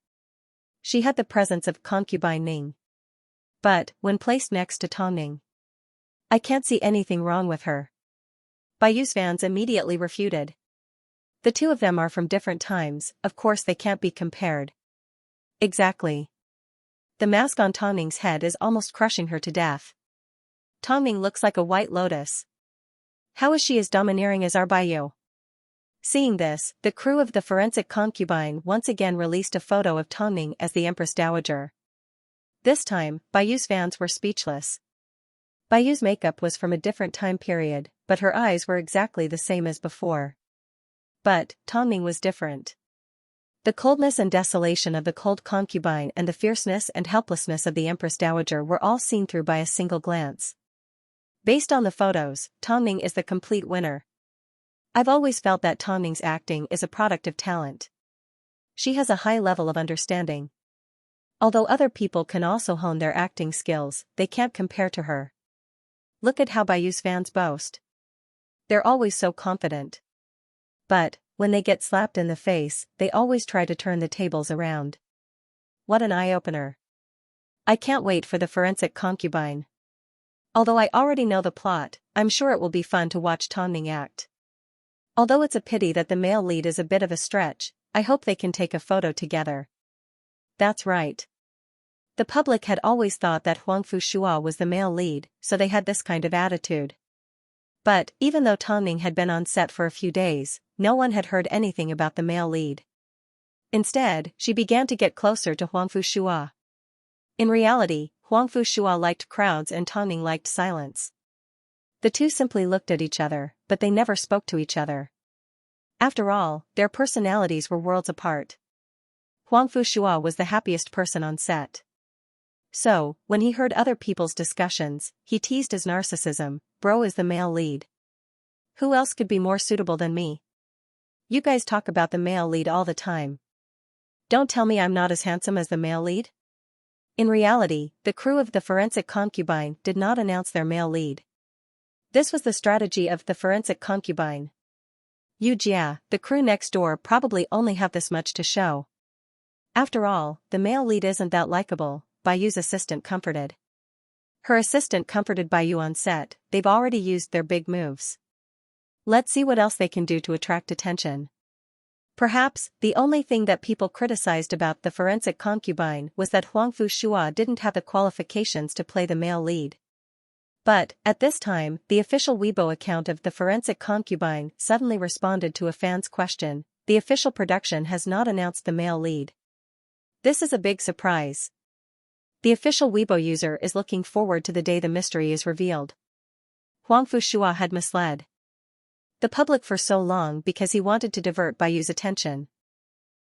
She had the presence of concubine Ning. But, when placed next to Tongming, I can't see anything wrong with her. Baiyu's fans immediately refuted. The two of them are from different times, of course they can't be compared. Exactly. The mask on Tongming's head is almost crushing her to death. Tongming looks like a white lotus. How is she as domineering as our Baiyu? Seeing this, the crew of the forensic concubine once again released a photo of Tongming as the Empress Dowager. This time, Baiyu's fans were speechless. Baiyu's makeup was from a different time period, but her eyes were exactly the same as before. But, Tongming was different. The coldness and desolation of the cold concubine and the fierceness and helplessness of the Empress Dowager were all seen through by a single glance. Based on the photos, Tongming is the complete winner. I've always felt that Tongming's acting is a product of talent. She has a high level of understanding. Although other people can also hone their acting skills, they can't compare to her. Look at how Baiyu's fans boast. They're always so confident. But, when they get slapped in the face, they always try to turn the tables around. What an eye-opener. I can't wait for the forensic concubine. Although I already know the plot, I'm sure it will be fun to watch Tongming act. Although it's a pity that the male lead is a bit of a stretch, I hope they can take a photo together. That's right. The public had always thought that Huangfu Shua was the male lead, so they had this kind of attitude. But, even though Tongming had been on set for a few days, no one had heard anything about the male lead. Instead, she began to get closer to Huangfu Shua. In reality, Huangfu Shua liked crowds and Tongming liked silence. The two simply looked at each other, but they never spoke to each other. After all, their personalities were worlds apart. Huangfu Shua was the happiest person on set. So, when he heard other people's discussions, he teased his narcissism. Bro is the male lead. Who else could be more suitable than me? You guys talk about the male lead all the time. Don't tell me I'm not as handsome as the male lead? In reality, the crew of the forensic concubine did not announce their male lead. This was the strategy of the forensic concubine. Jia, the crew next door probably only have this much to show. After all, the male lead isn't that likable, Baiyu's assistant comforted. Her assistant comforted Baiyu on set, they've already used their big moves. Let's see what else they can do to attract attention. Perhaps, the only thing that people criticized about the forensic concubine was that Huangfu Shua didn't have the qualifications to play the male lead. But, at this time, the official Weibo account of the forensic concubine suddenly responded to a fan's question: the official production has not announced the male lead. This is a big surprise. The official Weibo user is looking forward to the day the mystery is revealed. Huangfu Shua had misled the public for so long because he wanted to divert Baiyu's attention.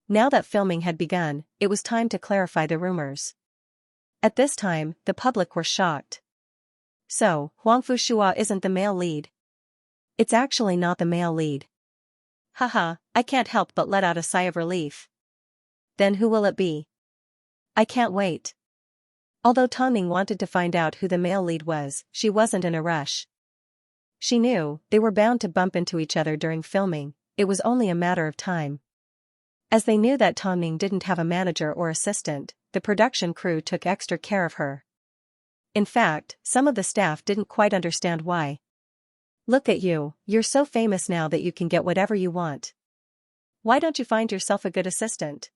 Now that filming had begun, it was time to clarify the rumors. At this time, the public were shocked. So, Huangfu Shua isn't the male lead. It's actually not the male lead. Haha, I can't help but let out a sigh of relief. Then who will it be? I can't wait. Although Tongming wanted to find out who the male lead was, she wasn't in a rush. She knew they were bound to bump into each other during filming, it was only a matter of time. As they knew that Tongming didn't have a manager or assistant, the production crew took extra care of her. In fact, some of the staff didn't quite understand why. Look at you, you're so famous now that you can get whatever you want. Why don't you find yourself a good assistant?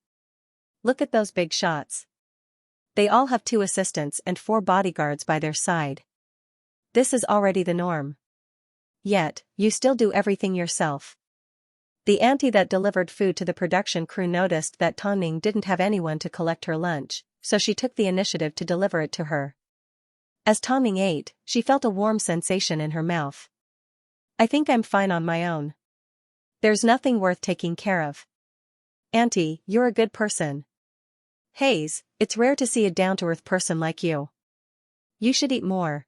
Look at those big shots. They all have 2 assistants and 4 bodyguards by their side. This is already the norm. yet, you still do everything yourself. The auntie that delivered food to the production crew noticed that Tongning didn't have anyone to collect her lunch, so she took the initiative to deliver it to her. As Tongning ate, she felt a warm sensation in her mouth. I think I'm fine on my own. There's nothing worth taking care of. Auntie, you're a good person. Hayes, it's rare to see a down-to-earth person like you. You should eat more.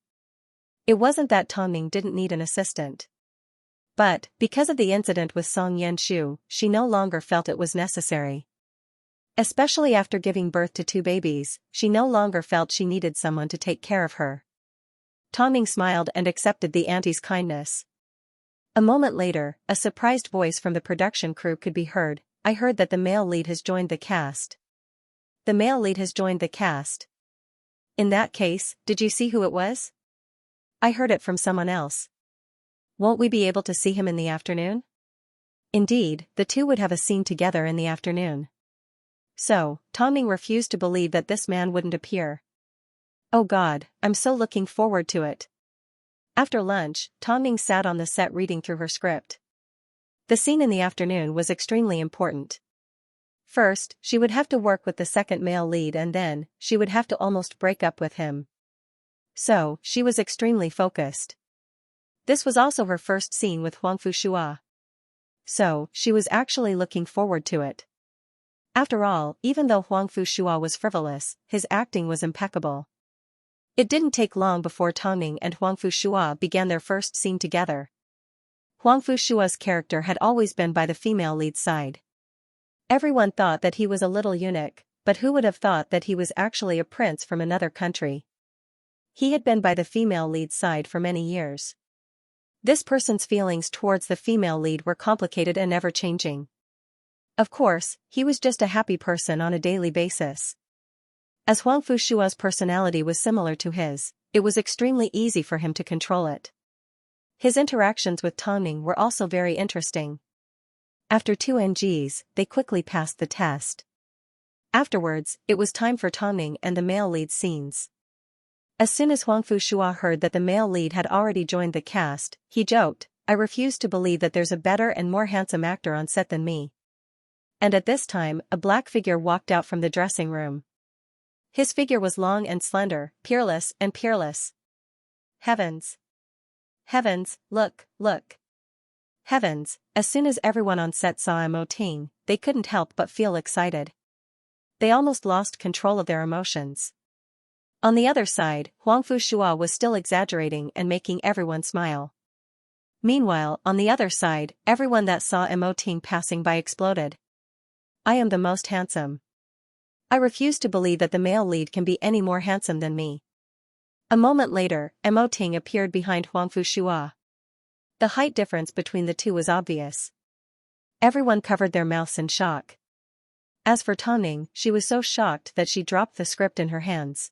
It wasn't that Tongning didn't need an assistant. But, because of the incident with Song Yanshu, she no longer felt it was necessary. Especially after giving birth to 2 babies, she no longer felt she needed someone to take care of her. Tongning smiled and accepted the auntie's kindness. A moment later, a surprised voice from the production crew could be heard. I heard that the male lead has joined the cast. The male lead has joined the cast. In that case, did you see who it was? I heard it from someone else. Won't we be able to see him in the afternoon? Indeed, the two would have a scene together in the afternoon. So, Tongning refused to believe that this man wouldn't appear. Oh God, I'm so looking forward to it. After lunch, Tongning sat on the set reading through her script. The scene in the afternoon was extremely important. First, she would have to work with the second male lead and then, she would have to almost break up with him. So, she was extremely focused. This was also her first scene with Huangfu Shua. So, she was actually looking forward to it. After all, even though Huangfu Shua was frivolous, his acting was impeccable. It didn't take long before Tongning and Huangfu Shua began their first scene together. Huangfu Shua's character had always been by the female lead side. Everyone thought that he was a little eunuch, but who would have thought that he was actually a prince from another country? He had been by the female lead side for many years. This person's feelings towards the female lead were complicated and ever-changing. Of course, he was just a happy person on a daily basis. As Huangfu Shua's personality was similar to his, it was extremely easy for him to control it. His interactions with Tongning were also very interesting. After 2 NGs, they quickly passed the test. Afterwards, it was time for Tongning and the male lead scenes. As soon as Huangfu Shua heard that the male lead had already joined the cast, he joked, I refuse to believe that there's a better and more handsome actor on set than me. And at this time, a black figure walked out from the dressing room. His figure was long and slender, peerless and peerless. Heavens! Heavens, look, look! Heavens, as soon as everyone on set saw Mo Ting, they couldn't help but feel excited. They almost lost control of their emotions. On the other side, Huangfu Shua was still exaggerating and making everyone smile. Meanwhile, on the other side, everyone that saw Mo Ting passing by exploded. I am the most handsome. I refuse to believe that the male lead can be any more handsome than me. A moment later, Mo Ting appeared behind Huangfu Shua. The height difference between the two was obvious. Everyone covered their mouths in shock. As for Tongning, she was so shocked that she dropped the script in her hands.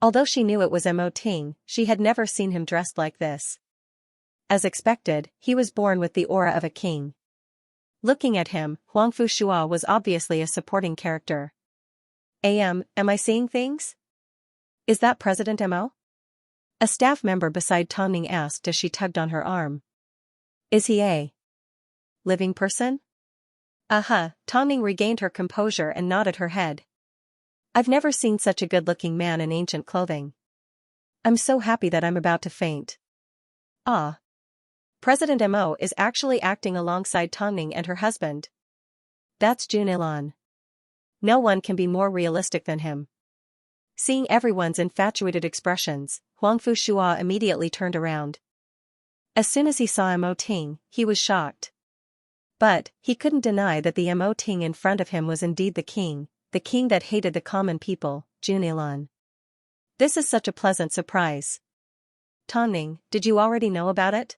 Although she knew it was Mo Ting, she had never seen him dressed like this. As expected, he was born with the aura of a king. Looking at him, Huangfu Shua was obviously a supporting character. Am I seeing things? Is that President Mo? A staff member beside Tongning asked as she tugged on her arm. Is he a living person? Tongning regained her composure and nodded her head. I've never seen such a good-looking man in ancient clothing. I'm so happy that I'm about to faint. Ah. President Mo is actually acting alongside Tongning and her husband. That's Jun Ilan. No one can be more realistic than him. Seeing everyone's infatuated expressions, Huangfu Shua immediately turned around. As soon as he saw Mo Ting, he was shocked. But, he couldn't deny that the Mo Ting in front of him was indeed the king that hated the common people, Jun Ilan. This is such a pleasant surprise. Tongning, did you already know about it?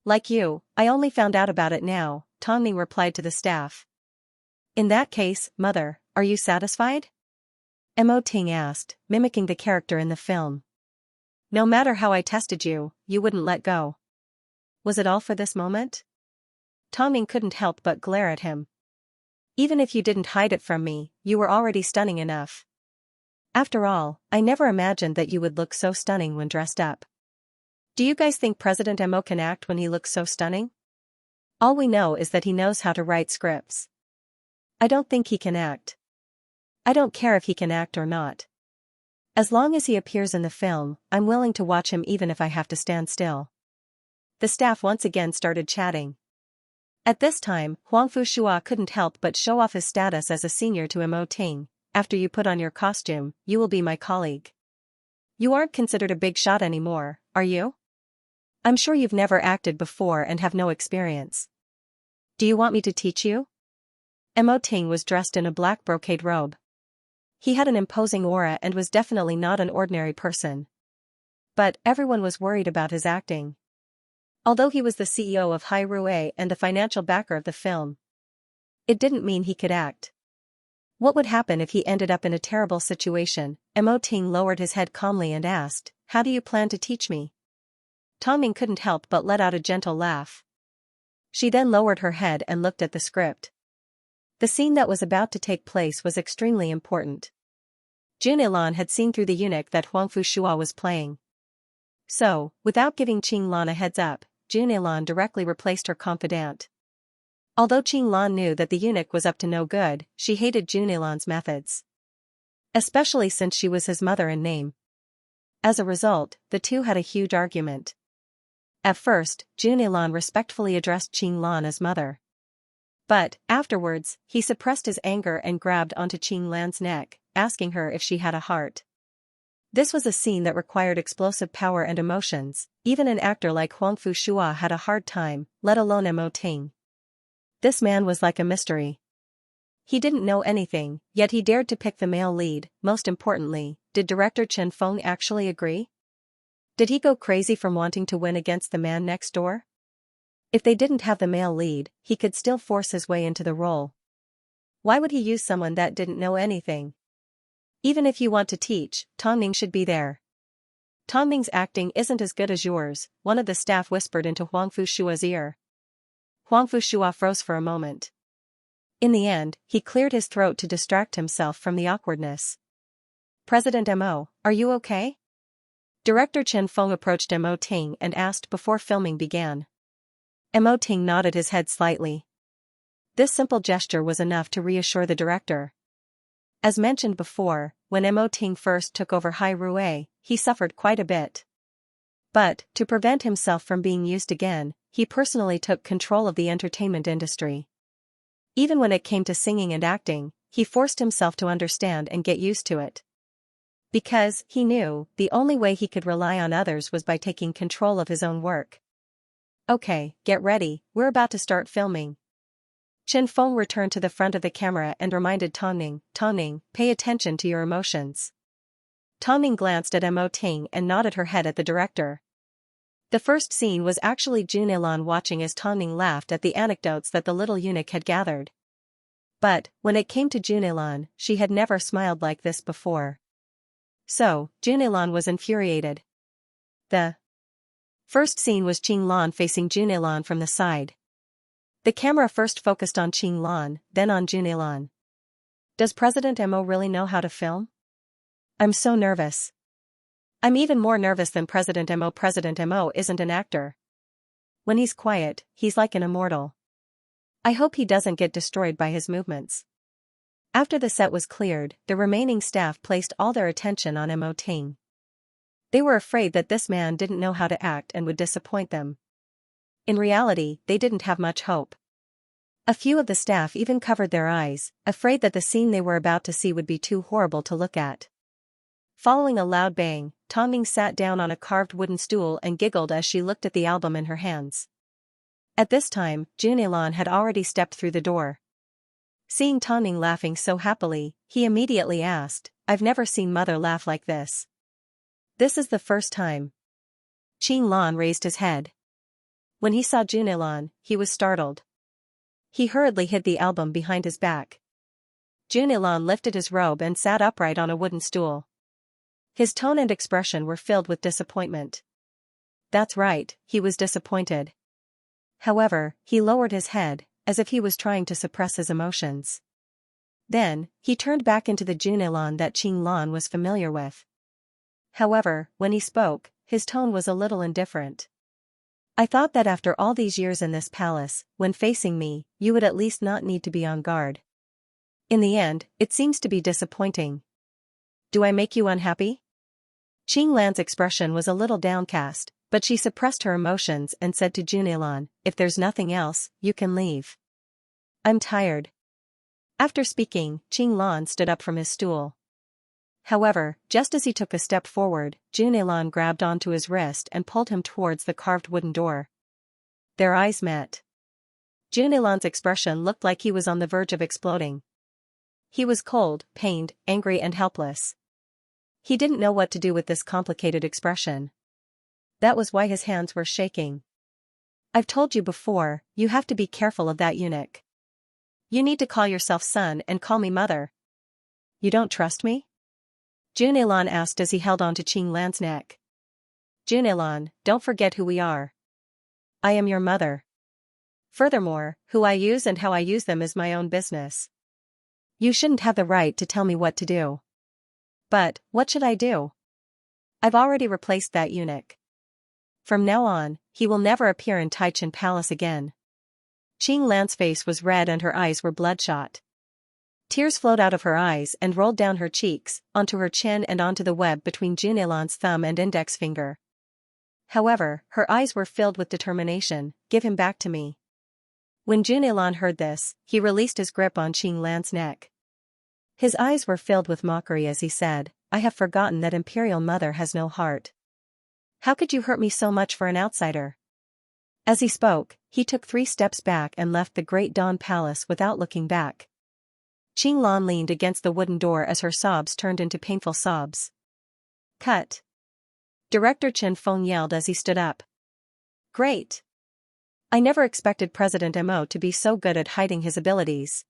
Like you, I only found out about it now, Tongning replied to the staff. In that case, mother, are you satisfied? Mo Ting asked, mimicking the character in the film. No matter how I tested you, you wouldn't let go. Was it all for this moment? Tongning couldn't help but glare at him. Even if you didn't hide it from me, you were already stunning enough. After all, I never imagined that you would look so stunning when dressed up. Do you guys think President Mo can act when he looks so stunning? All we know is that he knows how to write scripts. I don't think he can act. I don't care if he can act or not. As long as he appears in the film, I'm willing to watch him even if I have to stand still. The staff once again started chatting. At this time, Huang Fushua couldn't help but show off his status as a senior to Mo Ting. After you put on your costume, you will be my colleague. You aren't considered a big shot anymore, are you? I'm sure you've never acted before and have no experience. Do you want me to teach you? Mo Ting was dressed in a black brocade robe. He had an imposing aura and was definitely not an ordinary person. But everyone was worried about his acting. Although he was the CEO of Hai Rui and the financial backer of the film, it didn't mean he could act. What would happen if he ended up in a terrible situation? Mo Ting lowered his head calmly and asked, "How do you plan to teach me?" Tongming couldn't help but let out a gentle laugh. She then lowered her head and looked at the script. The scene that was about to take place was extremely important. Jun Ilan had seen through the eunuch that Huang Fushua was playing. So, without giving Qing Lan a heads up, Jun Ilan directly replaced her confidant. Although Qing Lan knew that the eunuch was up to no good, she hated Jun Ilan's methods. Especially since she was his mother in name. As a result, the two had a huge argument. At first, Jun Ilan respectfully addressed Qing Lan as mother. But, afterwards, he suppressed his anger and grabbed onto Qing Lan's neck, asking her if she had a heart. This was a scene that required explosive power and emotions. Even an actor like Huang Fushua had a hard time, let alone Mo Ting. This man was like a mystery. He didn't know anything, yet he dared to pick the male lead. Most importantly, did director Chen Feng actually agree? Did he go crazy from wanting to win against the man next door? If they didn't have the male lead, he could still force his way into the role. Why would he use someone that didn't know anything? Even if you want to teach, Tongming should be there. Tongming's acting isn't as good as yours, one of the staff whispered into Huang Fushua's ear. Huang Fushua froze for a moment. In the end, he cleared his throat to distract himself from the awkwardness. President Mo, are you okay? Director Chen Feng approached Mo Ting and asked before filming began. Mo Ting nodded his head slightly. This simple gesture was enough to reassure the director. As mentioned before, when Mo Ting first took over Hai Rui, he suffered quite a bit. But, to prevent himself from being used again, he personally took control of the entertainment industry. Even when it came to singing and acting, he forced himself to understand and get used to it. Because, he knew, the only way he could rely on others was by taking control of his own work. Okay, get ready, we're about to start filming. Chen Feng returned to the front of the camera and reminded Tongming, pay attention to your emotions. Tongming glanced at Mo Ting and nodded her head at the director. The first scene was actually Jun Ilan watching as Tongming laughed at the anecdotes that the little eunuch had gathered. But, when it came to Jun Ilan, she had never smiled like this before. So, Jun Ilan was infuriated. The first scene was Qing Lan facing Jun Ilan from the side. The camera first focused on Qing Lan, then on Jun Ilan. Does President Mo really know how to film? I'm so nervous. I'm even more nervous than President Mo. President Mo isn't an actor. When he's quiet, he's like an immortal. I hope he doesn't get destroyed by his movements. After the set was cleared, the remaining staff placed all their attention on Mo Ting. They were afraid that this man didn't know how to act and would disappoint them. In reality, they didn't have much hope. A few of the staff even covered their eyes, afraid that the scene they were about to see would be too horrible to look at. Following a loud bang, Tongming sat down on a carved wooden stool and giggled as she looked at the album in her hands. At this time, Jun Ilan had already stepped through the door. Seeing Tongming laughing so happily, he immediately asked, I've never seen mother laugh like this. This is the first time. Qing Lan raised his head. When he saw Jun Ilan, he was startled. He hurriedly hid the album behind his back. Jun Ilan lifted his robe and sat upright on a wooden stool. His tone and expression were filled with disappointment. That's right, he was disappointed. However, he lowered his head, as if he was trying to suppress his emotions. Then, he turned back into the Jun Ilan that Qing Lan was familiar with. However, when he spoke, his tone was a little indifferent. I thought that after all these years in this palace, when facing me, you would at least not need to be on guard. In the end, it seems to be disappointing. Do I make you unhappy? Qing Lan's expression was a little downcast, but she suppressed her emotions and said to Juneilan, if there's nothing else, you can leave. I'm tired. After speaking, Qing Lan stood up from his stool. However, just as he took a step forward, Juneilan grabbed onto his wrist and pulled him towards the carved wooden door. Their eyes met. Juneilan's expression looked like he was on the verge of exploding. He was cold, pained, angry and helpless. He didn't know what to do with this complicated expression. That was why his hands were shaking. I've told you before, you have to be careful of that eunuch. You need to call yourself son and call me mother. You don't trust me? Juneilan asked as he held on to Qing Lan's neck. Juneilan, don't forget who we are. I am your mother. Furthermore, who I use and how I use them is my own business. You shouldn't have the right to tell me what to do. But, what should I do? I've already replaced that eunuch. From now on, he will never appear in Taichin Palace again. Qing Lan's face was red and her eyes were bloodshot. Tears flowed out of her eyes and rolled down her cheeks, onto her chin and onto the web between Juneilan's thumb and index finger. However, her eyes were filled with determination. Give him back to me. When Juneilan heard this, he released his grip on Qing Lan's neck. His eyes were filled with mockery as he said, I have forgotten that Imperial Mother has no heart. How could you hurt me so much for an outsider? As he spoke, he took 3 steps back and left the Great Dawn Palace without looking back. Qing Lan leaned against the wooden door as her sobs turned into painful sobs. Cut. Director Chen Feng yelled as he stood up. Great. I never expected President Mo to be so good at hiding his abilities.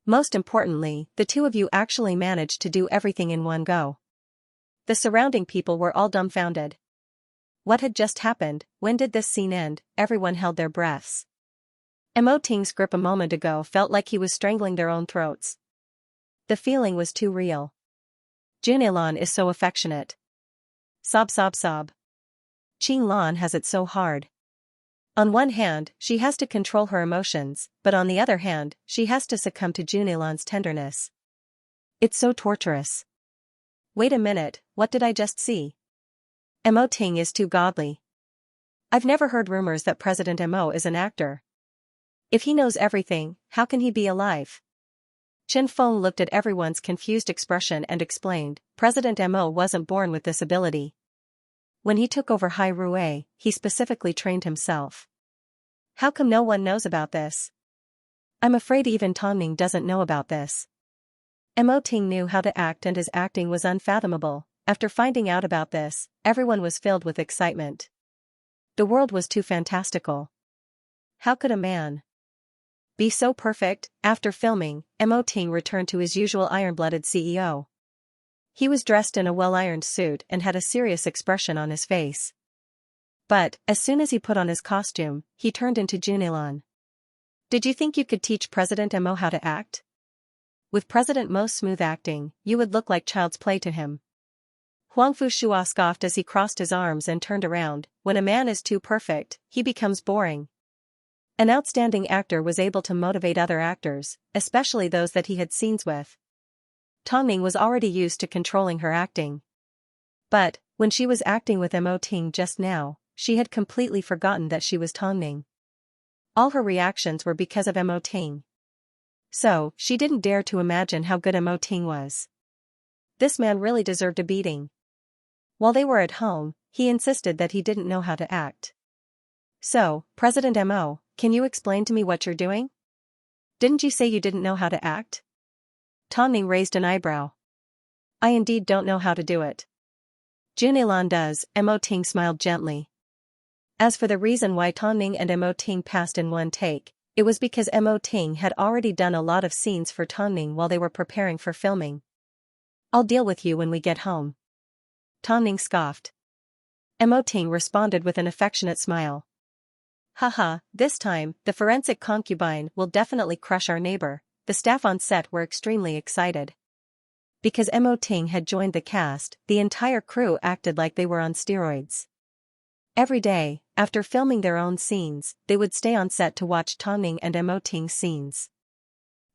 Most importantly, the two of you actually managed to do everything in one go. The surrounding people were all dumbfounded. What had just happened? When did this scene end? Everyone held their breaths. Mo Ting's grip a moment ago felt like he was strangling their own throats. The feeling was too real. Juneilan is so affectionate. Sob sob sob. Qing Lan has it so hard. On one hand, she has to control her emotions, but on the other hand, she has to succumb to Juneilan's tenderness. It's so torturous. Wait a minute, what did I just see? Mo Ting is too godly. I've never heard rumors that President Mo is an actor. If he knows everything, how can he be alive? Chen Feng looked at everyone's confused expression and explained, President Mo wasn't born with this ability. When he took over Hai Rui, he specifically trained himself. How come no one knows about this? I'm afraid even Tongning doesn't know about this. Mo Ting knew how to act and his acting was unfathomable. After finding out about this, everyone was filled with excitement. The world was too fantastical. How could a man be so perfect? After filming, Mo Ting returned to his usual iron-blooded CEO. He was dressed in a well-ironed suit and had a serious expression on his face. But, as soon as he put on his costume, he turned into Juneilan. Did you think you could teach President Mo how to act? With President Mo's smooth acting, you would look like child's play to him. Huangfu Shua scoffed as he crossed his arms and turned around. When a man is too perfect, he becomes boring. An outstanding actor was able to motivate other actors, especially those that he had scenes with. Tongning was already used to controlling her acting. But, when she was acting with Mo Ting just now, she had completely forgotten that she was Tongning. All her reactions were because of Mo Ting. So, she didn't dare to imagine how good Mo Ting was. This man really deserved a beating. While they were at home, he insisted that he didn't know how to act. So, President Mo, can you explain to me what you're doing? Didn't you say you didn't know how to act? Tongning raised an eyebrow. I indeed don't know how to do it. Juneilan does, Mo Ting smiled gently. As for the reason why Tongning and Mo Ting passed in one take, it was because Mo Ting had already done a lot of scenes for Tongning while they were preparing for filming. I'll deal with you when we get home. Tongning scoffed. Mo Ting responded with an affectionate smile. Haha, this time, the forensic concubine will definitely crush our neighbor. The staff on set were extremely excited. Because Mo Ting had joined the cast, the entire crew acted like they were on steroids. Every day, after filming their own scenes, they would stay on set to watch Tongming and Mo Ting's scenes.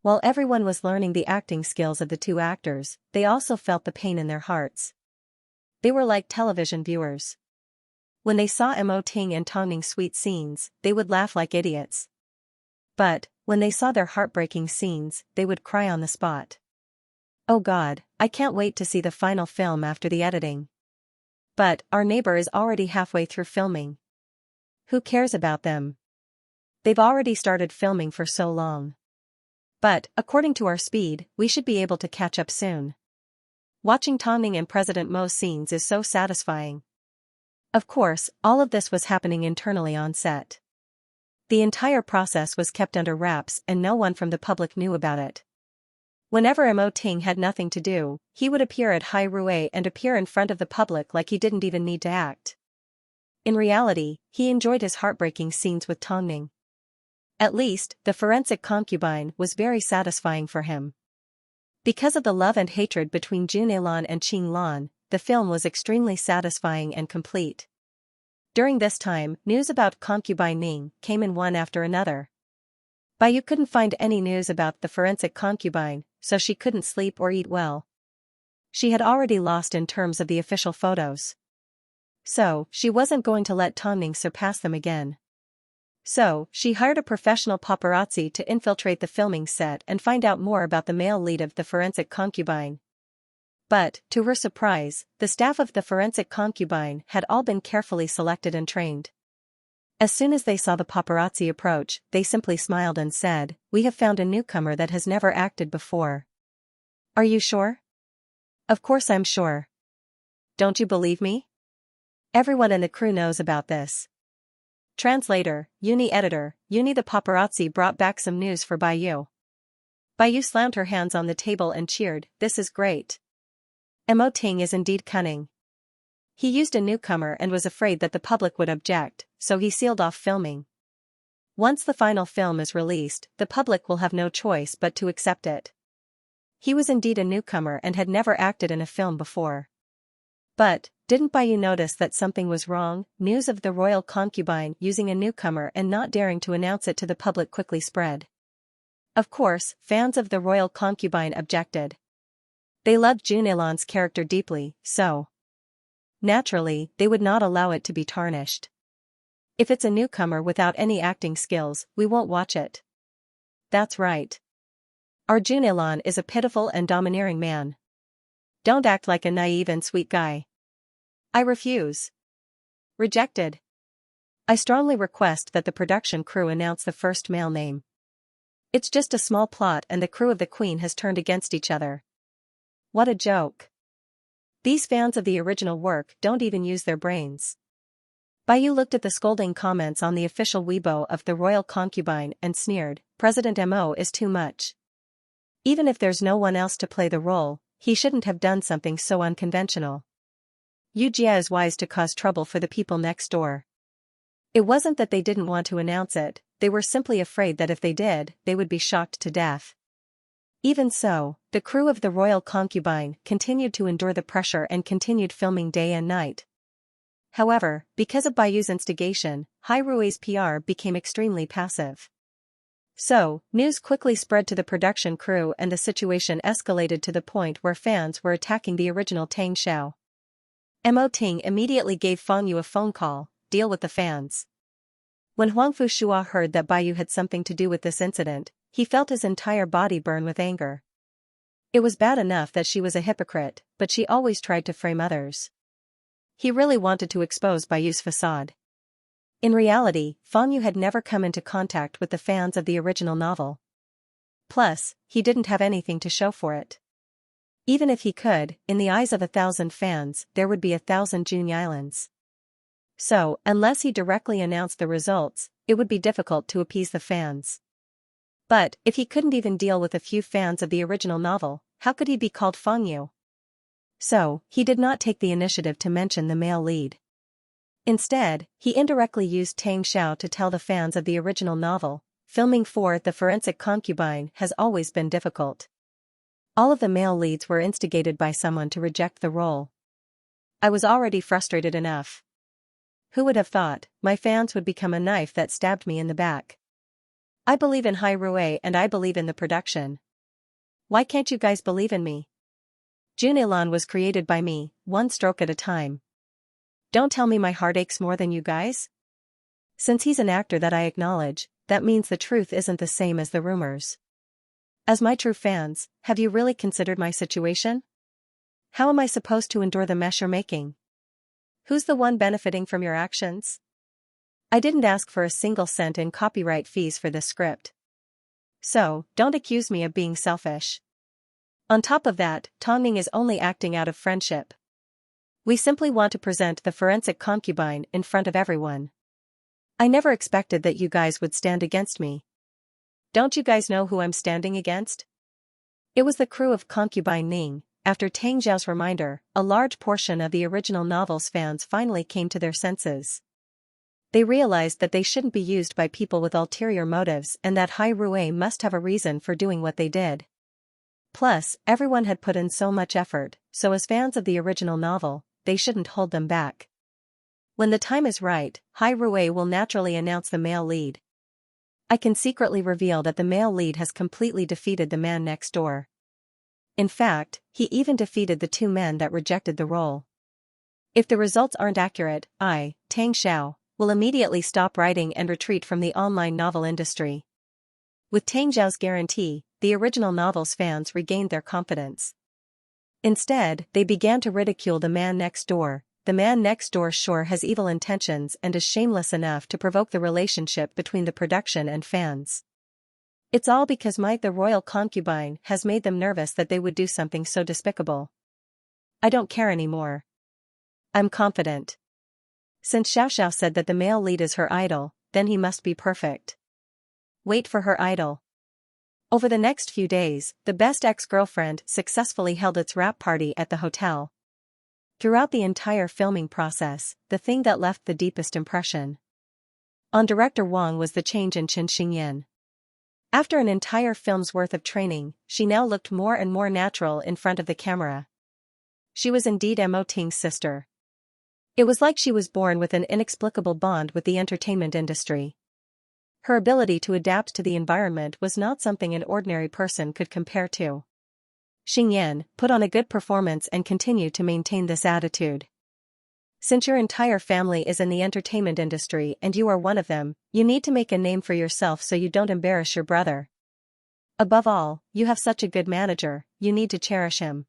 While everyone was learning the acting skills of the two actors, they also felt the pain in their hearts. They were like television viewers. When they saw Mo Ting and Tongming's sweet scenes, they would laugh like idiots. But, when they saw their heartbreaking scenes, they would cry on the spot. Oh God, I can't wait to see the final film after the editing. But, our neighbor is already halfway through filming. Who cares about them? They've already started filming for so long. But, according to our speed, we should be able to catch up soon. Watching Tongming and President Mo's scenes is so satisfying. Of course, all of this was happening internally on set. The entire process was kept under wraps and no one from the public knew about it. Whenever Mo Ting had nothing to do, he would appear at Hai Rui and appear in front of the public like he didn't even need to act. In reality, he enjoyed his heartbreaking scenes with Tongming. At least, the forensic concubine was very satisfying for him. Because of the love and hatred between Junelan and Qinglan, the film was extremely satisfying and complete. During this time, news about concubine Ning came in one after another. Baiyu couldn't find any news about the forensic concubine, so she couldn't sleep or eat well. She had already lost in terms of the official photos. So, she wasn't going to let Tongming surpass them again. So, she hired a professional paparazzi to infiltrate the filming set and find out more about the male lead of the forensic concubine. But, to her surprise, the staff of the forensic concubine had all been carefully selected and trained. As soon as they saw the paparazzi approach, they simply smiled and said, "We have found a newcomer that has never acted before." "Are you sure?" "Of course I'm sure. Don't you believe me?" Everyone in the crew knows about this. Translator, Uni editor, Uni the paparazzi brought back some news for Baiyu. Baiyu slammed her hands on the table and cheered, "This is great. Mo Ting is indeed cunning." He used a newcomer and was afraid that the public would object, so he sealed off filming. Once the final film is released, the public will have no choice but to accept it. He was indeed a newcomer and had never acted in a film before. But, didn't Baiyu notice that something was wrong? News of the royal concubine using a newcomer and not daring to announce it to the public quickly spread. Of course, fans of the royal concubine objected. They loved Junelan's character deeply, so naturally, they would not allow it to be tarnished. If it's a newcomer without any acting skills, we won't watch it. That's right. Our Junelan is a pitiful and domineering man. Don't act like a naive and sweet guy. I refuse. Rejected. I strongly request that the production crew announce the first male name. It's just a small plot and the crew of the Queen has turned against each other. What a joke. These fans of the original work don't even use their brains. Baiyu looked at the scolding comments on the official Weibo of the royal concubine and sneered, "President Mo is too much. Even if there's no one else to play the role, he shouldn't have done something so unconventional. Yu Jia is wise to cause trouble for the people next door." It wasn't that they didn't want to announce it, they were simply afraid that if they did, they would be shocked to death. Even so, the crew of the royal concubine continued to endure the pressure and continued filming day and night. However, because of Baiyu's instigation, Hai Rui's PR became extremely passive. So, news quickly spread to the production crew and the situation escalated to the point where fans were attacking the original Tang Xiao. Mo Ting immediately gave Fang Yu a phone call, "Deal with the fans." When Huangfu Shua heard that Baiyu had something to do with this incident, he felt his entire body burn with anger. It was bad enough that she was a hypocrite, but she always tried to frame others. He really wanted to expose Baiyu's facade. In reality, Fang Yu had never come into contact with the fans of the original novel. Plus, he didn't have anything to show for it. Even if he could, in the eyes of 1,000 fans, there would be 1,000 June Islands. So, unless he directly announced the results, it would be difficult to appease the fans. But, if he couldn't even deal with a few fans of the original novel, how could he be called Fang Yu? So, he did not take the initiative to mention the male lead. Instead, he indirectly used Tang Xiao to tell the fans of the original novel, filming for The Forensic Concubine has always been difficult. All of the male leads were instigated by someone to reject the role. I was already frustrated enough. Who would have thought my fans would become a knife that stabbed me in the back? I believe in Hai Rui and I believe in the production. Why can't you guys believe in me? Jun Ilan was created by me, one stroke at a time. Don't tell me my heart aches more than you guys? Since he's an actor that I acknowledge, that means the truth isn't the same as the rumors. As my true fans, have you really considered my situation? How am I supposed to endure the mess you're making? Who's the one benefiting from your actions? I didn't ask for a single cent in copyright fees for this script. So, don't accuse me of being selfish. On top of that, Tongming is only acting out of friendship. We simply want to present the forensic concubine in front of everyone. I never expected that you guys would stand against me. Don't you guys know who I'm standing against? It was the crew of Concubine Ning. After Tang Zhao's reminder, a large portion of the original novel's fans finally came to their senses. They realized that they shouldn't be used by people with ulterior motives and that Hai Rui must have a reason for doing what they did. Plus, everyone had put in so much effort, so as fans of the original novel, they shouldn't hold them back. When the time is right, Hai Rui will naturally announce the male lead. I can secretly reveal that the male lead has completely defeated the man next door. In fact, he even defeated the two men that rejected the role. If the results aren't accurate, I, Tang Xiao, will immediately stop writing and retreat from the online novel industry. With Tang Zhao's guarantee, the original novel's fans regained their confidence. Instead, they began to ridicule the man next door. The man next door sure has evil intentions and is shameless enough to provoke the relationship between the production and fans. It's all because Mike the royal concubine has made them nervous that they would do something so despicable. I don't care anymore. I'm confident. Since Xiaoxiao said that the male lead is her idol, then he must be perfect. Wait for her idol. Over the next few days, the best ex-girlfriend successfully held its wrap party at the hotel. Throughout the entire filming process, the thing that left the deepest impression on director Wang was the change in Xianxia. After an entire film's worth of training, she now looked more and more natural in front of the camera. She was indeed Mo Ting's sister. It was like she was born with an inexplicable bond with the entertainment industry. Her ability to adapt to the environment was not something an ordinary person could compare to. Xingyan, put on a good performance and continue to maintain this attitude. Since your entire family is in the entertainment industry and you are one of them, you need to make a name for yourself so you don't embarrass your brother. Above all, you have such a good manager, you need to cherish him.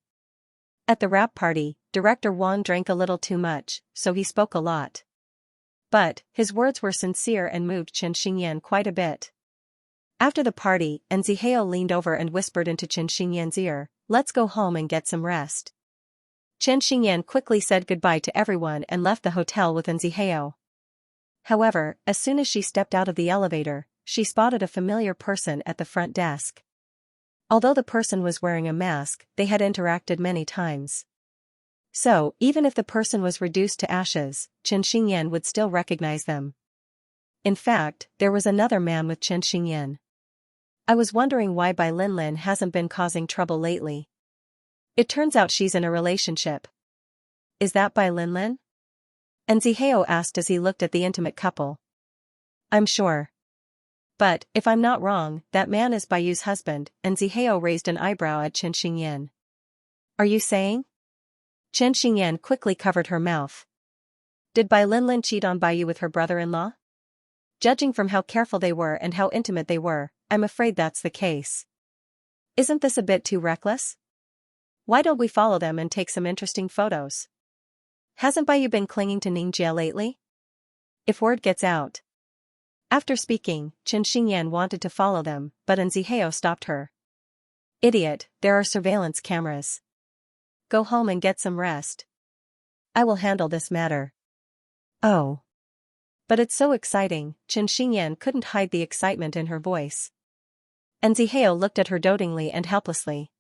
At the wrap party, director Wang drank a little too much, so he spoke a lot. But, his words were sincere and moved Chen Xingyan quite a bit. After the party, Zihao leaned over and whispered into Chen Xingyan's ear, "Let's go home and get some rest." Chen Xingyan quickly said goodbye to everyone and left the hotel with Zihao. However, as soon as she stepped out of the elevator, she spotted a familiar person at the front desk. Although the person was wearing a mask, they had interacted many times. So, even if the person was reduced to ashes, Chen Xingyan would still recognize them. In fact, there was another man with Chen Xingyan. I was wondering why Bai Linlin hasn't been causing trouble lately. It turns out she's in a relationship. Is that Bai Linlin? Zihao asked as he looked at the intimate couple. I'm sure. But, if I'm not wrong, that man is Baiyu's husband, Zihao raised an eyebrow at Chen Xingyan. Are you saying? Chen Xingyan quickly covered her mouth. Did Bai Linlin cheat on Baiyu with her brother-in-law? Judging from how careful they were and how intimate they were, I'm afraid that's the case. Isn't this a bit too reckless? Why don't we follow them and take some interesting photos? Hasn't Baiyu been clinging to Ningjia lately? If word gets out. After speaking, Chen Xingyan wanted to follow them, but Zihao stopped her. Idiot, there are surveillance cameras. Go home and get some rest. I will handle this matter. Oh. But it's so exciting, Chen Xingyan couldn't hide the excitement in her voice. Zihao looked at her dotingly and helplessly.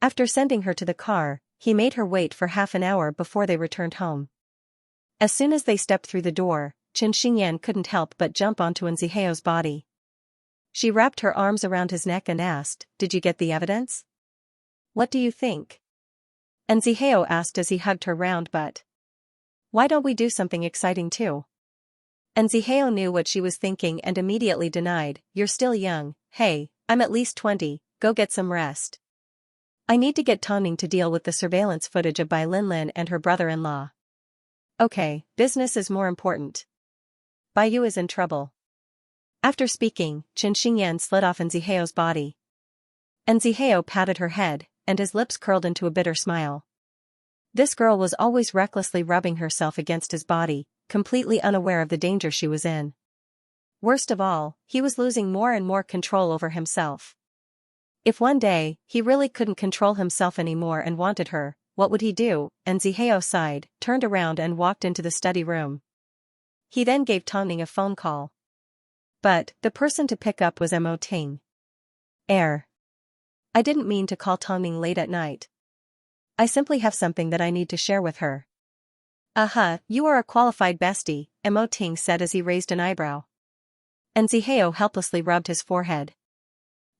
After sending her to the car, he made her wait for half an hour before they returned home. As soon as they stepped through the door, Chen Xingyan couldn't help but jump onto Zihao's body. She wrapped her arms around his neck and asked, "Did you get the evidence?" What do you think? And Zihao asked as he hugged her round butt. Why don't we do something exciting too? And Zihao knew what she was thinking and immediately denied, you're still young, hey, I'm at least 20, go get some rest. I need to get Tongning to deal with the surveillance footage of Bai Linlin and her brother-in-law. Okay, business is more important. Bai Yu is in trouble. After speaking, Chen Xingyan slid off Zihao's body. And Zihao patted her head, and his lips curled into a bitter smile. This girl was always recklessly rubbing herself against his body, completely unaware of the danger she was in. Worst of all, he was losing more and more control over himself. If one day, he really couldn't control himself anymore and wanted her, what would he do? And Zihao sighed, turned around and walked into the study room. He then gave Tongning a phone call. But, the person to pick up was Mo Ting. I didn't mean to call Tongning late at night. I simply have something that I need to share with her. You are a qualified bestie, Mo Ting said as he raised an eyebrow. And Zihao helplessly rubbed his forehead.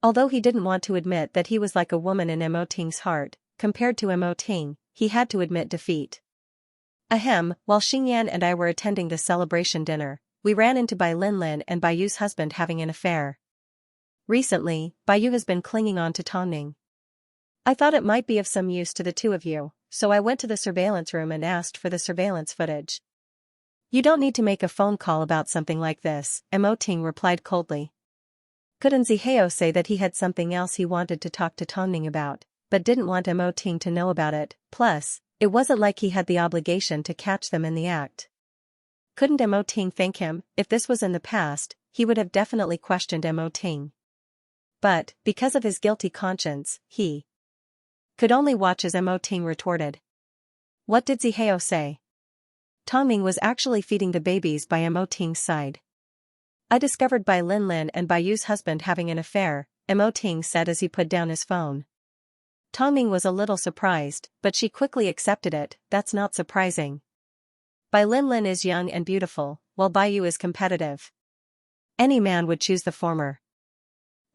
Although he didn't want to admit that he was like a woman in Mo Ting's heart, compared to Mo Ting, he had to admit defeat. While Xingyan and I were attending the celebration dinner, we ran into Bai Linlin and Bai Yu's husband having an affair. Recently, Bai Yu has been clinging on to Tongning. I thought it might be of some use to the two of you, so I went to the surveillance room and asked for the surveillance footage. You don't need to make a phone call about something like this, Mo Ting replied coldly. Couldn't Zihao say that he had something else he wanted to talk to Tongning about, but didn't want Mo Ting to know about it, plus, it wasn't like he had the obligation to catch them in the act. Couldn't Mo Ting thank him? If this was in the past, he would have definitely questioned Mo Ting. But, because of his guilty conscience, he could only watch as Mo Ting retorted. What did Zihao say? Tongning was actually feeding the babies by Mo Ting's side. I discovered Bai Linlin and Bai Yu's husband having an affair, Mo Ting said as he put down his phone. Tongning was a little surprised, but she quickly accepted it. That's not surprising. Bai Linlin is young and beautiful, while Bai Yu is competitive. Any man would choose the former.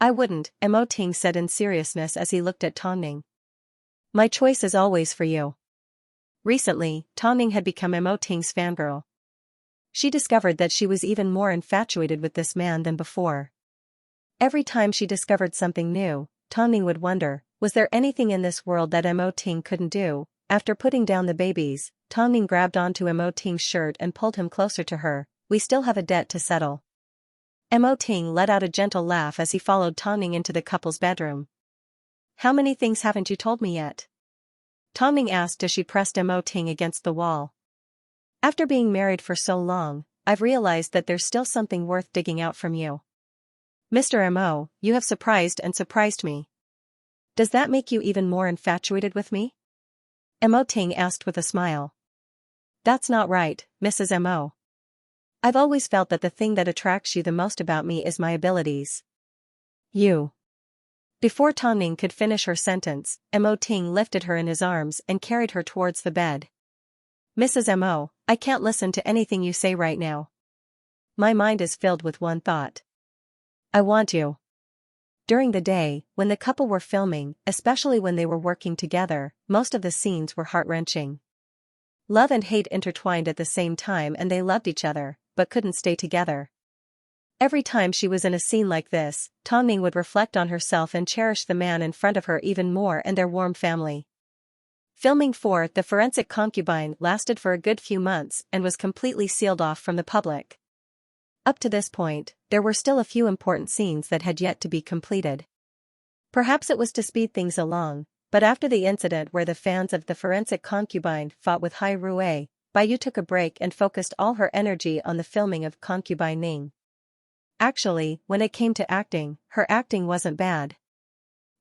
I wouldn't, Mo Ting said in seriousness as he looked at Tongning. My choice is always for you. Recently, Tongning had become Mo Ting's fangirl. She discovered that she was even more infatuated with this man than before. Every time she discovered something new, Tongning would wonder, was there anything in this world that Mo Ting couldn't do? After putting down the babies, Tongning grabbed onto Mo Ting's shirt and pulled him closer to her. We still have a debt to settle. Mo Ting let out a gentle laugh as he followed Tongning into the couple's bedroom. How many things haven't you told me yet? Tongning asked as she pressed Mo Ting against the wall. After being married for so long, I've realized that there's still something worth digging out from you. Mr. Mo, you have surprised me. Does that make you even more infatuated with me? Mo Ting asked with a smile. That's not right, Mrs. Mo. I've always felt that the thing that attracts you the most about me is my abilities. You. Before Tongning could finish her sentence, Mo Ting lifted her in his arms and carried her towards the bed. Mrs. Mo, I can't listen to anything you say right now. My mind is filled with one thought. I want you. During the day, when the couple were filming, especially when they were working together, most of the scenes were heart-wrenching. Love and hate intertwined at the same time and they loved each other, but couldn't stay together. Every time she was in a scene like this, Tongning would reflect on herself and cherish the man in front of her even more and their warm family. Filming for The Forensic Concubine lasted for a good few months and was completely sealed off from the public. Up to this point, there were still a few important scenes that had yet to be completed. Perhaps it was to speed things along, but after the incident where the fans of The Forensic Concubine fought with Hai Rui, Bai Yu took a break and focused all her energy on the filming of Concubine Ning. Actually, when it came to acting, her acting wasn't bad.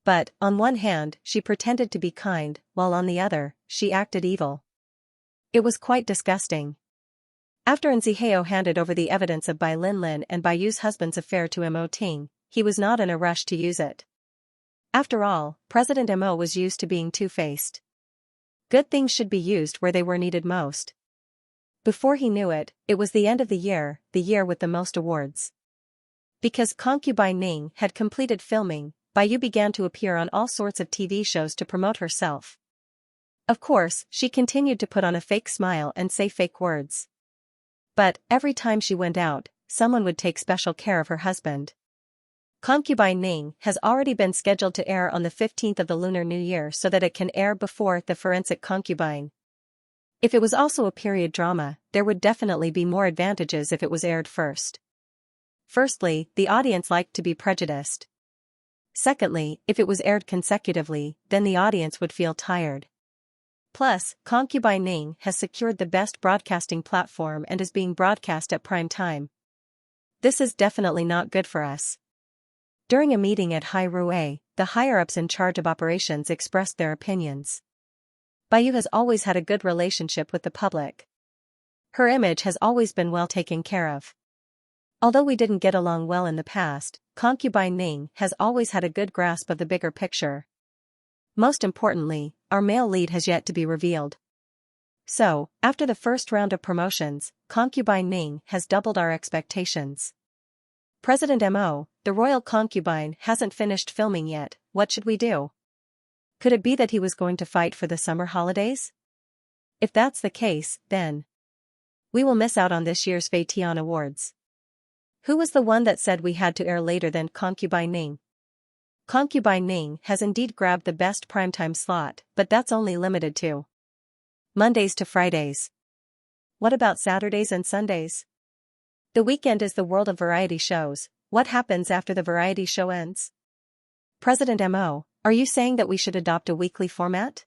But, on one hand, she pretended to be kind, while on the other, she acted evil. It was quite disgusting. After Zihao handed over the evidence of Bai Linlin and Bai Yu's husband's affair to Mo Ting, he was not in a rush to use it. After all, President Mo was used to being two-faced. Good things should be used where they were needed most. Before he knew it, it was the end of the year with the most awards. Because Concubine Ning had completed filming, Baiyu began to appear on all sorts of TV shows to promote herself. Of course, she continued to put on a fake smile and say fake words. But, every time she went out, someone would take special care of her husband. Concubine Ning has already been scheduled to air on the 15th of the Lunar New Year so that it can air before The Forensic Concubine. If it was also a period drama, there would definitely be more advantages if it was aired first. Firstly, the audience liked to be prejudiced. Secondly, if it was aired consecutively, then the audience would feel tired. Plus, Concubine Ning has secured the best broadcasting platform and is being broadcast at prime time. This is definitely not good for us. During a meeting at Hai Rui, the higher-ups in charge of operations expressed their opinions. Baiyu has always had a good relationship with the public. Her image has always been well taken care of. Although we didn't get along well in the past, Concubine Ning has always had a good grasp of the bigger picture. Most importantly, our male lead has yet to be revealed. So, after the first round of promotions, Concubine Ning has doubled our expectations. President Mo, the royal concubine hasn't finished filming yet, what should we do? Could it be that he was going to fight for the summer holidays? If that's the case, then we will miss out on this year's Fei Tian Awards. Who was the one that said we had to air later than Concubine Ning? Concubine Ning has indeed grabbed the best primetime slot, but that's only limited to Mondays to Fridays. What about Saturdays and Sundays? The weekend is the world of variety shows. What happens after the variety show ends? President Mo, are you saying that we should adopt a weekly format?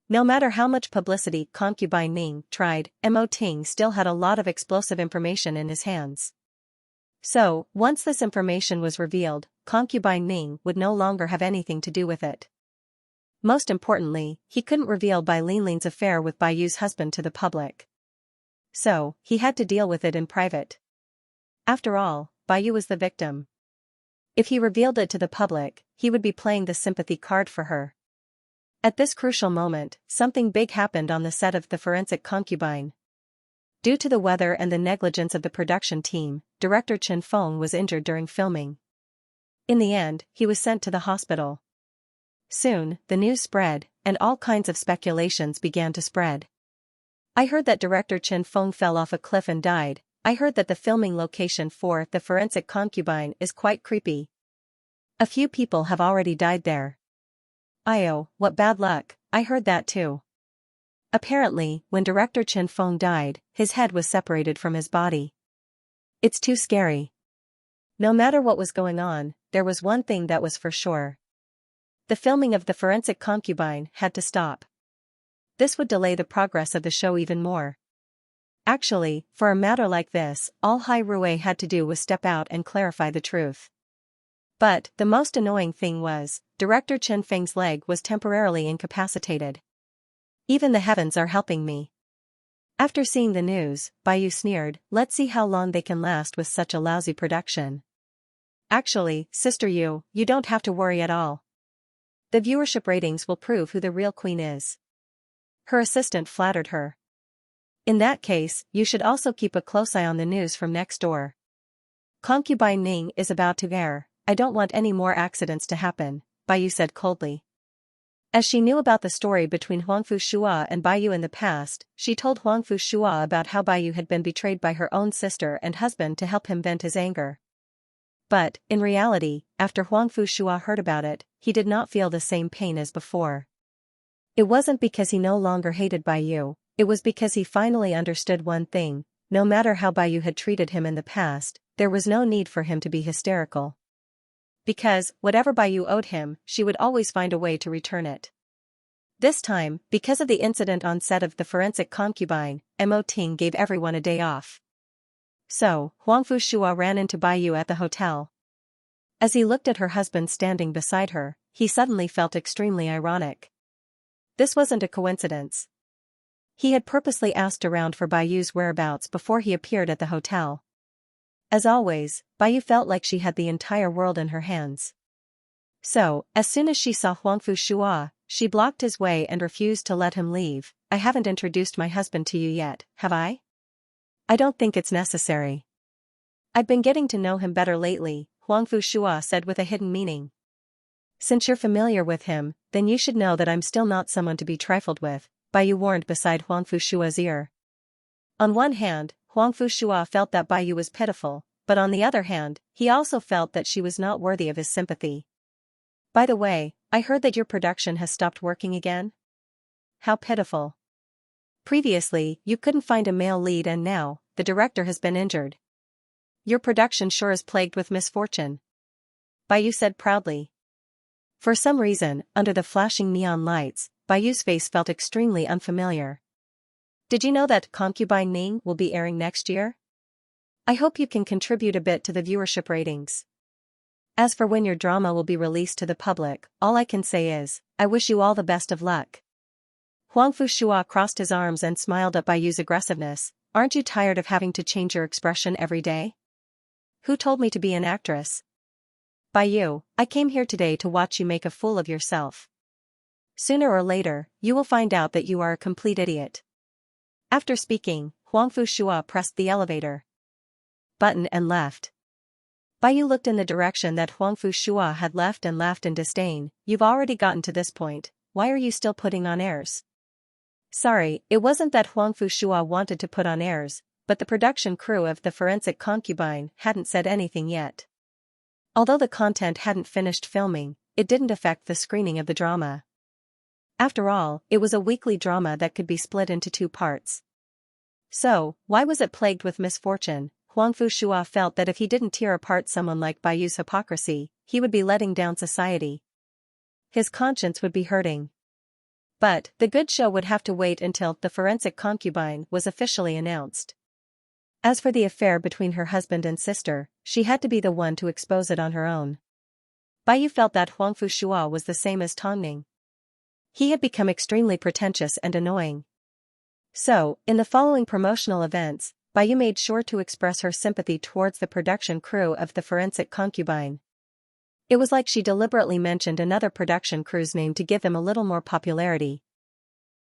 No matter how much publicity Concubine Ning tried, Mo Ting still had a lot of explosive information in his hands. So, once this information was revealed, Concubine Ning would no longer have anything to do with it. Most importantly, he couldn't reveal Bai Linling's affair with Baiyu's husband to the public. So, he had to deal with it in private. After all, Baiyu was the victim. If he revealed it to the public, he would be playing the sympathy card for her. At this crucial moment, something big happened on the set of The Forensic Concubine. Due to the weather and the negligence of the production team, director Chen Feng was injured during filming. In the end, he was sent to the hospital. Soon, the news spread, and all kinds of speculations began to spread. I heard that director Chen Feng fell off a cliff and died. I heard that the filming location for The Forensic Concubine is quite creepy. A few people have already died there. Io, what bad luck, I heard that too. Apparently, when director Chen Feng died, his head was separated from his body. It's too scary. No matter what was going on, there was one thing that was for sure. The filming of The Forensic Concubine had to stop. This would delay the progress of the show even more. Actually, for a matter like this, all Hai Rui had to do was step out and clarify the truth. But, the most annoying thing was, director Chen Feng's leg was temporarily incapacitated. Even the heavens are helping me. After seeing the news, Baiyu sneered, let's see how long they can last with such a lousy production. Actually, Sister you don't have to worry at all. The viewership ratings will prove who the real queen is. Her assistant flattered her. In that case, you should also keep a close eye on the news from next door. Concubine Ning is about to air. I don't want any more accidents to happen, Baiyu said coldly. As she knew about the story between Huangfu Shua and Baiyu in the past, she told Huangfu Shua about how Baiyu had been betrayed by her own sister and husband to help him vent his anger. But, in reality, after Huangfu Shua heard about it, he did not feel the same pain as before. It wasn't because he no longer hated Baiyu, it was because he finally understood one thing: no matter how Baiyu had treated him in the past, there was no need for him to be hysterical. Because, whatever Baiyu owed him, she would always find a way to return it. This time, because of the incident on set of The Forensic Concubine, Mo Ting gave everyone a day off. So, Huangfu Shua ran into Baiyu at the hotel. As he looked at her husband standing beside her, he suddenly felt extremely ironic. This wasn't a coincidence. He had purposely asked around for Baiyu's whereabouts before he appeared at the hotel. As always, Baiyu felt like she had the entire world in her hands. So, as soon as she saw Huangfu Shua, she blocked his way and refused to let him leave. I haven't introduced my husband to you yet, have I? I don't think it's necessary. I've been getting to know him better lately, Huangfu Shua said with a hidden meaning. Since you're familiar with him, then you should know that I'm still not someone to be trifled with, Baiyu warned beside Huang Fushua's ear. On one hand, Huang Fushua felt that Baiyu was pitiful, but on the other hand, he also felt that she was not worthy of his sympathy. By the way, I heard that your production has stopped working again? How pitiful. Previously, you couldn't find a male lead and now, the director has been injured. Your production sure is plagued with misfortune. Baiyu said proudly. For some reason, under the flashing neon lights, Baiyu's face felt extremely unfamiliar. Did you know that Concubine Ning will be airing next year? I hope you can contribute a bit to the viewership ratings. As for when your drama will be released to the public, all I can say is, I wish you all the best of luck. Huang Fushua crossed his arms and smiled at Baiyu's aggressiveness. Aren't you tired of having to change your expression every day? Who told me to be an actress? Baiyu, I came here today to watch you make a fool of yourself. Sooner or later, you will find out that you are a complete idiot. After speaking, Huang Fushua pressed the elevator button and left. Baiyu looked in the direction that Huang Fushua had left and laughed in disdain. You've already gotten to this point, why are you still putting on airs? Sorry, it wasn't that Huang Fushua wanted to put on airs, but the production crew of The Forensic Concubine hadn't said anything yet. Although the content hadn't finished filming, it didn't affect the screening of the drama. After all, it was a weekly drama that could be split into 2 parts. So, why was it plagued with misfortune? Huang Fushua felt that if he didn't tear apart someone like Baiyu's hypocrisy, he would be letting down society. His conscience would be hurting. But, the good show would have to wait until The Forensic Concubine was officially announced. As for the affair between her husband and sister, she had to be the one to expose it on her own. Baiyu felt that Huang Fushua was the same as Tongning. He had become extremely pretentious and annoying. So, in the following promotional events, Baiyu made sure to express her sympathy towards the production crew of The Forensic Concubine. It was like she deliberately mentioned another production crew's name to give them a little more popularity.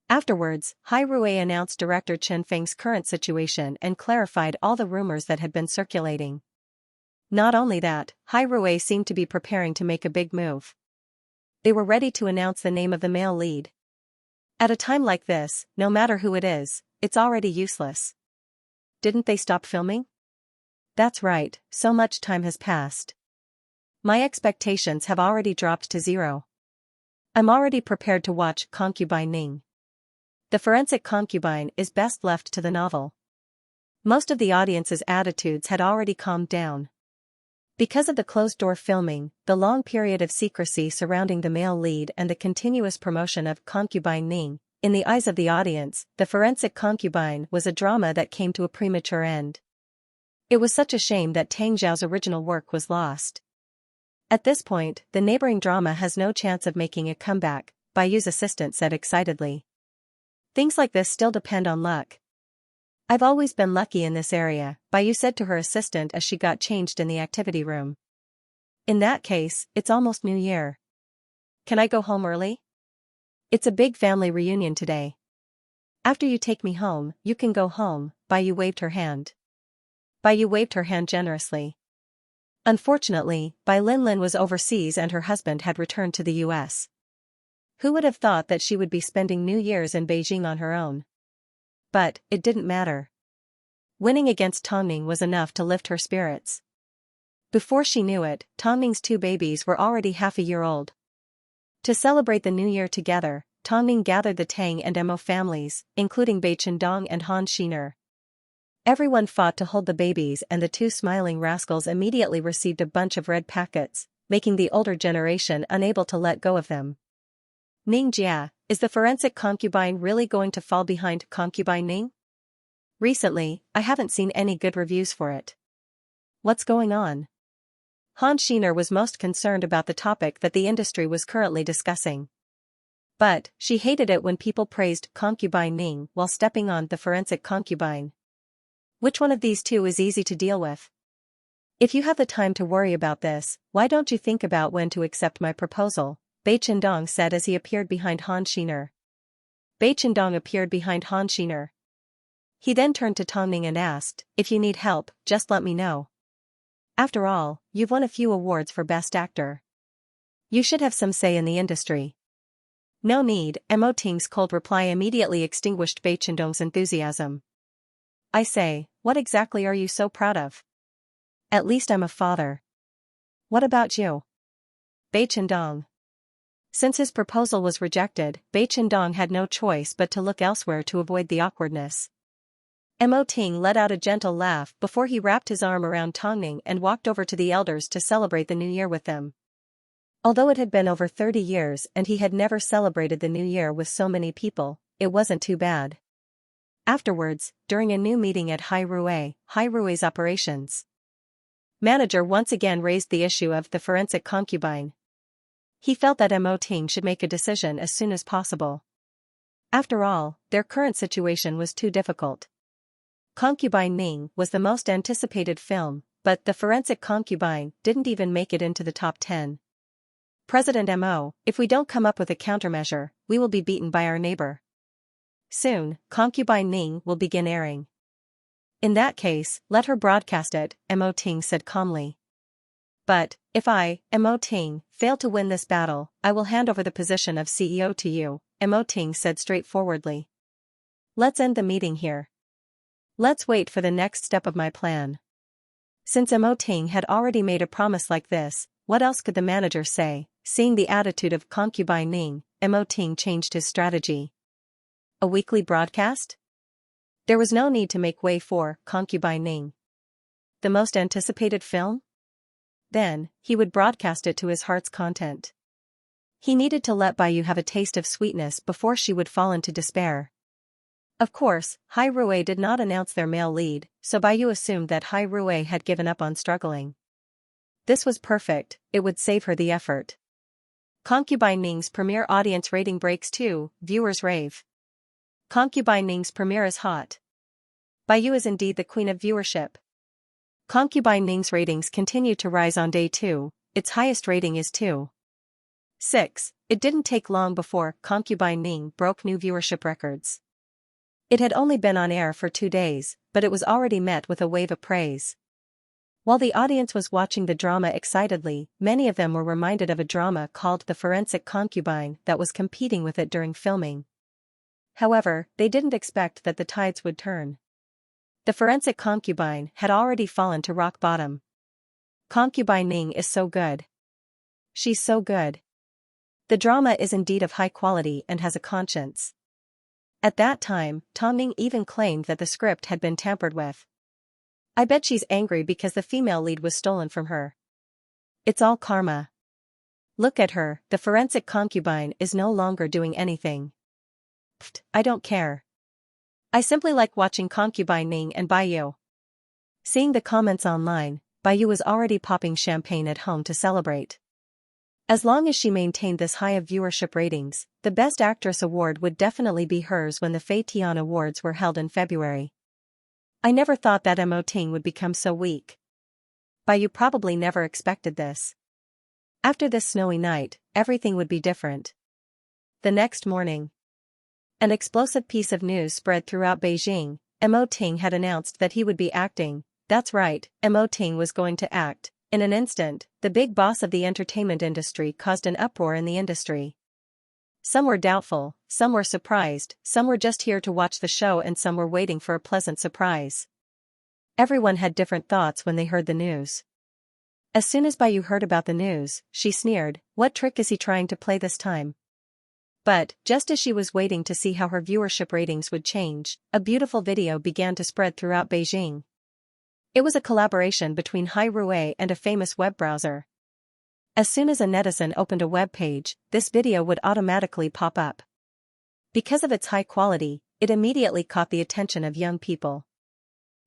Afterwards, Hai Rui announced director Chen Feng's current situation and clarified all the rumors that had been circulating. Not only that, Hai Rui seemed to be preparing to make a big move. They were ready to announce the name of the male lead. At a time like this, no matter who it is, it's already useless. Didn't they stop filming? That's right, so much time has passed. My expectations have already dropped to 0. I'm already prepared to watch Concubine Ning. The Forensic Concubine is best left to the novel. Most of the audience's attitudes had already calmed down. Because of the closed-door filming, the long period of secrecy surrounding the male lead and the continuous promotion of Concubine Ning, in the eyes of the audience, The Forensic Concubine was a drama that came to a premature end. It was such a shame that Tang Zhao's original work was lost. At this point, the neighboring drama has no chance of making a comeback, Baiyu's assistant said excitedly. Things like this still depend on luck. I've always been lucky in this area, Baiyu said to her assistant as she got changed in the activity room. In that case, it's almost New Year. Can I go home early? It's a big family reunion today. After you take me home, you can go home, Baiyu waved her hand. Baiyu waved her hand generously. Unfortunately, Bai Linlin was overseas and her husband had returned to the US. Who would have thought that she would be spending New Year's in Beijing on her own? But, it didn't matter. Winning against Tongning was enough to lift her spirits. Before she knew it, Tongning's 2 babies were already half a year old. To celebrate the New Year together, Tongning gathered the Tang and Mo families, including Bai Chendong and Han Xiner. Everyone fought to hold the babies and the 2 smiling rascals immediately received a bunch of red packets, making the older generation unable to let go of them. Ning Jia, is the Forensic Concubine really going to fall behind Concubine Ning? Recently, I haven't seen any good reviews for it. What's going on? Han Xiner was most concerned about the topic that the industry was currently discussing. But, she hated it when people praised Concubine Ning while stepping on The Forensic Concubine. Which one of these 2 is easy to deal with? If you have the time to worry about this, why don't you think about when to accept my proposal? Bai Chendong said as he appeared behind Han Xiner. Bai Chendong appeared behind Han Xiner. He then turned to Tongning and asked, if you need help, just let me know. After all, you've won a few awards for Best Actor. You should have some say in the industry. No need, Mo Ting's cold reply immediately extinguished Bai Chendong's enthusiasm. I say, what exactly are you so proud of? At least I'm a father. What about you? Bai Chendong. Since his proposal was rejected, Bai Chendong had no choice but to look elsewhere to avoid the awkwardness. Mo Ting let out a gentle laugh before he wrapped his arm around Tongning and walked over to the elders to celebrate the new year with them. Although it had been over 30 years and he had never celebrated the new year with so many people, it wasn't too bad. Afterwards, during a new meeting at Hai Rue's operations manager once again raised the issue of the forensic concubine. He felt that Mo Ting should make a decision as soon as possible. After all, their current situation was too difficult. Concubine Ning was the most anticipated film, but the forensic concubine didn't even make it into the top 10. President Mo, if we don't come up with a countermeasure, we will be beaten by our neighbor. Soon, Concubine Ning will begin airing. In that case, let her broadcast it, Mo Ting said calmly. But, if I, Mo Ting, fail to win this battle, I will hand over the position of CEO to you, Mo Ting said straightforwardly. Let's end the meeting here. Let's wait for the next step of my plan. Since Mo Ting had already made a promise like this, what else could the manager say? Seeing the attitude of Concubine Ning, Mo Ting changed his strategy. A weekly broadcast? There was no need to make way for Concubine Ning. The most anticipated film? Then, he would broadcast it to his heart's content. He needed to let Bai Yu have a taste of sweetness before she would fall into despair. Of course, Hai Rue did not announce their male lead, so Bai Yu assumed that Hai Rue had given up on struggling. This was perfect, it would save her the effort. Concubine Ning's premiere audience rating breaks too, viewers rave. Concubine Ning's premiere is hot. Bai Yu is indeed the queen of viewership. Concubine Ning's ratings continue to rise on day 2, its highest rating is 2.6. It didn't take long before Concubine Ning broke new viewership records. It had only been on air for 2 days, but it was already met with a wave of praise. While the audience was watching the drama excitedly, many of them were reminded of a drama called The Forensic Concubine that was competing with it during filming. However, they didn't expect that the tides would turn. The Forensic Concubine had already fallen to rock bottom. Concubine Ning is so good. She's so good. The drama is indeed of high quality and has a conscience. At that time, Tong Ning even claimed that the script had been tampered with. I bet she's angry because the female lead was stolen from her. It's all karma. Look at her, the forensic concubine is no longer doing anything. Pfft, I don't care. I simply like watching Concubine Ning and Bai Yu. Seeing the comments online, Bai Yu was already popping champagne at home to celebrate. As long as she maintained this high of viewership ratings, the Best Actress award would definitely be hers when the Fei Tian Awards were held in February. I never thought that Mo Ting would become so weak. Bai Yu probably never expected this. After this snowy night, everything would be different. The next morning, an explosive piece of news spread throughout Beijing. Mo Ting had announced that he would be acting. That's right, Mo Ting was going to act. In an instant, the big boss of the entertainment industry caused an uproar in the industry. Some were doubtful, some were surprised, some were just here to watch the show, and some were waiting for a pleasant surprise. Everyone had different thoughts when they heard the news. As soon as Bai Yu heard about the news, she sneered, "What trick is he trying to play this time?" But, just as she was waiting to see how her viewership ratings would change, a beautiful video began to spread throughout Beijing. It was a collaboration between Hai Rue and a famous web browser. As soon as a netizen opened a web page, this video would automatically pop up. Because of its high quality, it immediately caught the attention of young people.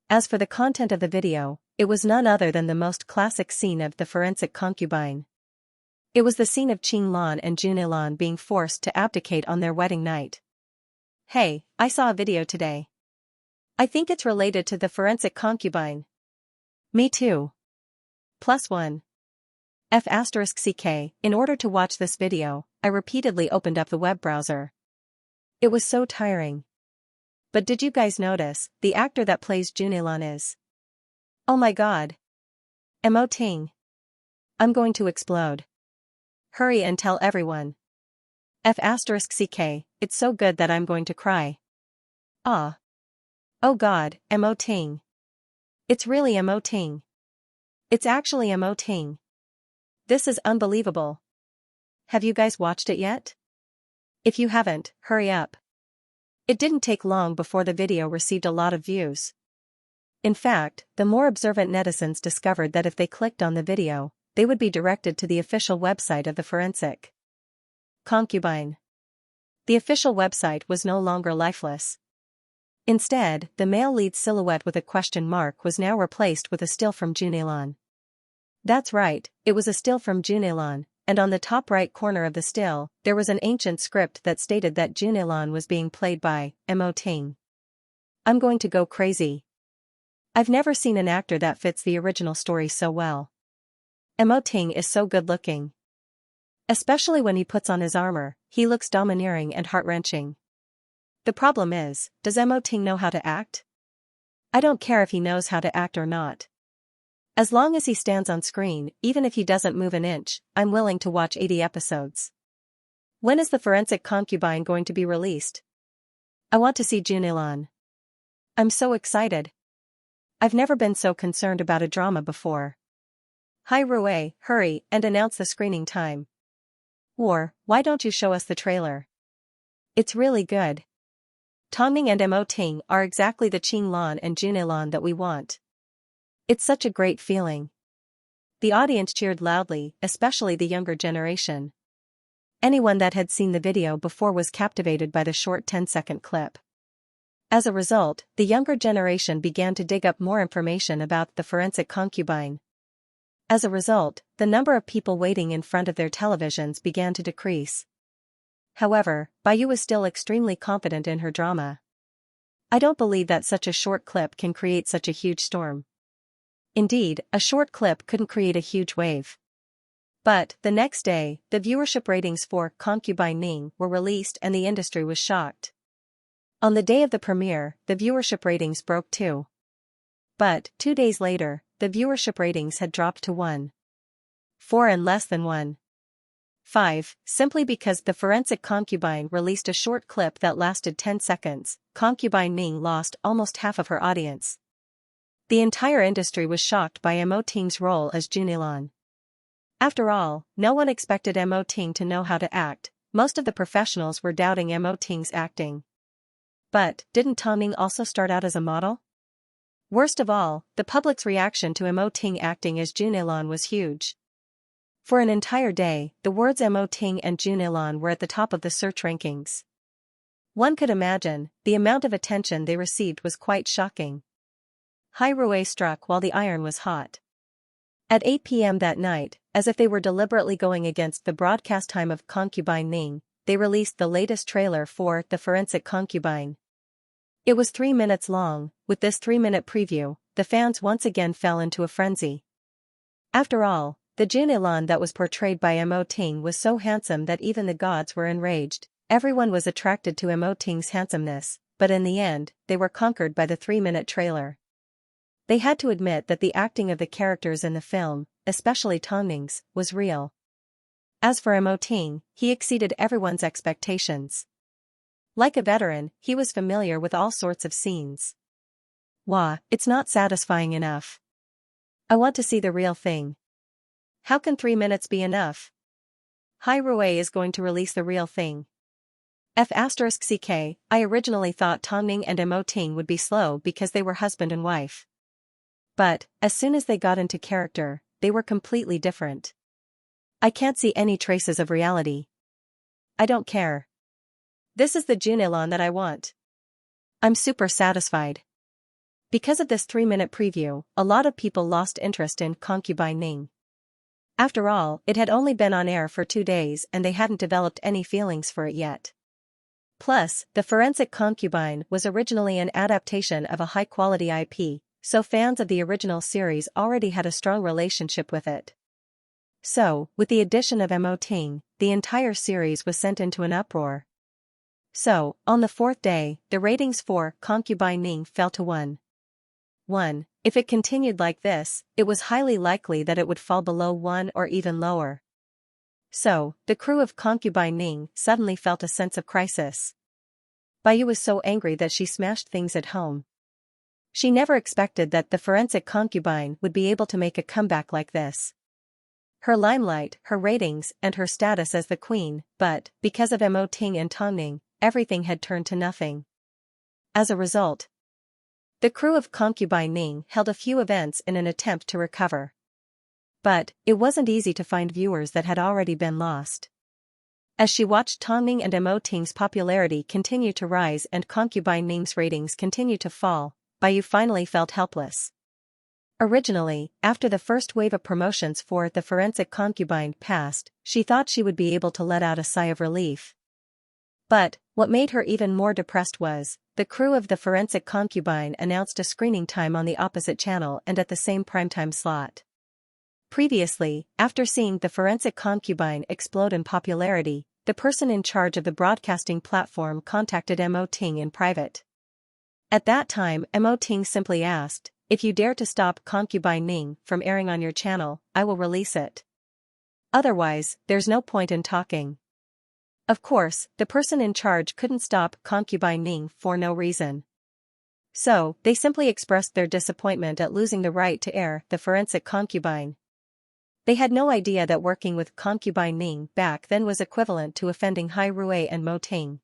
As for the content of the video, it was none other than the most classic scene of The Forensic Concubine. It was the scene of Qing Lan and Jun Ilan being forced to abdicate on their wedding night. Hey, I saw a video today. I think it's related to The Forensic Concubine. Me too. +1. F*CK, in order to watch this video, I repeatedly opened up the web browser. It was so tiring. But did you guys notice, the actor that plays Jun Ilan is? Oh my god. Mo Ting. I'm going to explode. hurry and tell everyone. F***ck, it's so good that I'm going to cry. Ah. Oh god, Mo Ting. It's really Mo Ting. It's actually Mo Ting. This is unbelievable. Have you guys watched it yet? If you haven't, hurry up. It didn't take long before the video received a lot of views. In fact, the more observant netizens discovered that if they clicked on the video, they would be directed to the official website of the forensic concubine. The official website was no longer lifeless. Instead, the male lead silhouette with a question mark was now replaced with a still from Junelon. That's right, it was a still from Junelon, and on the top right corner of the still, there was an ancient script that stated that Junelon was being played by Mo Ting. I'm going to go crazy. I've never seen an actor that fits the original story so well. Mo Ting is so good looking. Especially when he puts on his armor, he looks domineering and heart-wrenching. The problem is, does Mo Ting know how to act? I don't care if he knows how to act or not. As long as he stands on screen, even if he doesn't move an inch, I'm willing to watch 80 episodes. When is the forensic concubine going to be released? I want to see Junelon. I'm so excited. I've never been so concerned about a drama before. Hi Rue, hurry and announce the screening time. Or, why don't you show us the trailer? It's really good. Tongming and Mo Ting are exactly the Qinglan and Junelon that we want. It's such a great feeling. The audience cheered loudly, especially the younger generation. Anyone that had seen the video before was captivated by the short 10-second clip. As a result, the younger generation began to dig up more information about the forensic concubine. As a result, the number of people waiting in front of their televisions began to decrease. However, Baiyu was still extremely confident in her drama. I don't believe that such a short clip can create such a huge storm. Indeed, a short clip couldn't create a huge wave. But, the next day, the viewership ratings for Concubine Ning were released and the industry was shocked. On the day of the premiere, the viewership ratings broke too. But, 2 days later, the viewership ratings had dropped to 1.4 and less than 1.5, simply because the forensic concubine released a short clip that lasted 10 seconds, Concubine Ning lost almost half of her audience. The entire industry was shocked by Mo Ting's role as Junelon. After all, no one expected Mo Ting to know how to act, most of the professionals were doubting Mo Ting's acting. But, didn't Tongming also start out as a model? Worst of all, the public's reaction to Mo Ting acting as Junelon was huge. For an entire day, the words Mo Ting and Junelon were at the top of the search rankings. One could imagine, the amount of attention they received was quite shocking. Hai Rui struck while the iron was hot. At 8 p.m. that night, as if they were deliberately going against the broadcast time of Concubine Ning, they released the latest trailer for The Forensic Concubine. It was 3 minutes long. With this 3-minute preview, the fans once again fell into a frenzy. After all, the Junelon that was portrayed by Mo Ting was so handsome that even the gods were enraged. Everyone was attracted to Mo Ting's handsomeness, but in the end, they were conquered by the 3-minute trailer. They had to admit that the acting of the characters in the film, especially Tongming's, was real. As for Mo Ting, he exceeded everyone's expectations. Like a veteran, he was familiar with all sorts of scenes. Wah, it's not satisfying enough. I want to see the real thing. How can 3 minutes be enough? Hai Rui is going to release the real thing. F***ck, I originally thought Tongming and Mo Ting would be slow because they were husband and wife. But, as soon as they got into character, they were completely different. I can't see any traces of reality. I don't care. This is the Junelon that I want. I'm super satisfied. Because of this 3-minute preview, a lot of people lost interest in Concubine Ning. After all, it had only been on air for 2 days and they hadn't developed any feelings for it yet. Plus, The Forensic Concubine was originally an adaptation of a high-quality IP, so fans of the original series already had a strong relationship with it. So, with the addition of Mo Ting, the entire series was sent into an uproar. So, on the 4th day, the ratings for Concubine Ning fell to 1.1. If it continued like this, it was highly likely that it would fall below 1 or even lower. So, the crew of Concubine Ning suddenly felt a sense of crisis. Baiyu was so angry that she smashed things at home. She never expected that the forensic concubine would be able to make a comeback like this. Her limelight, her ratings, and her status as the queen, but, because of Mo Ting and Tong Ning, everything had turned to nothing. As a result, the crew of Concubine Ning held a few events in an attempt to recover. But, it wasn't easy to find viewers that had already been lost. As she watched Tong Ning and Mo Ting's popularity continue to rise and Concubine Ning's ratings continue to fall, Baiyu finally felt helpless. Originally, after the first wave of promotions for The Forensic Concubine passed, she thought she would be able to let out a sigh of relief. But, what made her even more depressed was, the crew of The Forensic Concubine announced a screening time on the opposite channel and at the same primetime slot. Previously, after seeing The Forensic Concubine explode in popularity, the person in charge of the broadcasting platform contacted Mo Ting in private. At that time, Mo Ting simply asked, "If you dare to stop Concubine Ning from airing on your channel, I will release it. Otherwise, there's no point in talking." Of course, the person in charge couldn't stop Concubine Ning for no reason. So, they simply expressed their disappointment at losing the right to air The Forensic Concubine. They had no idea that working with Concubine Ning back then was equivalent to offending Hai Rui and Mo Ting.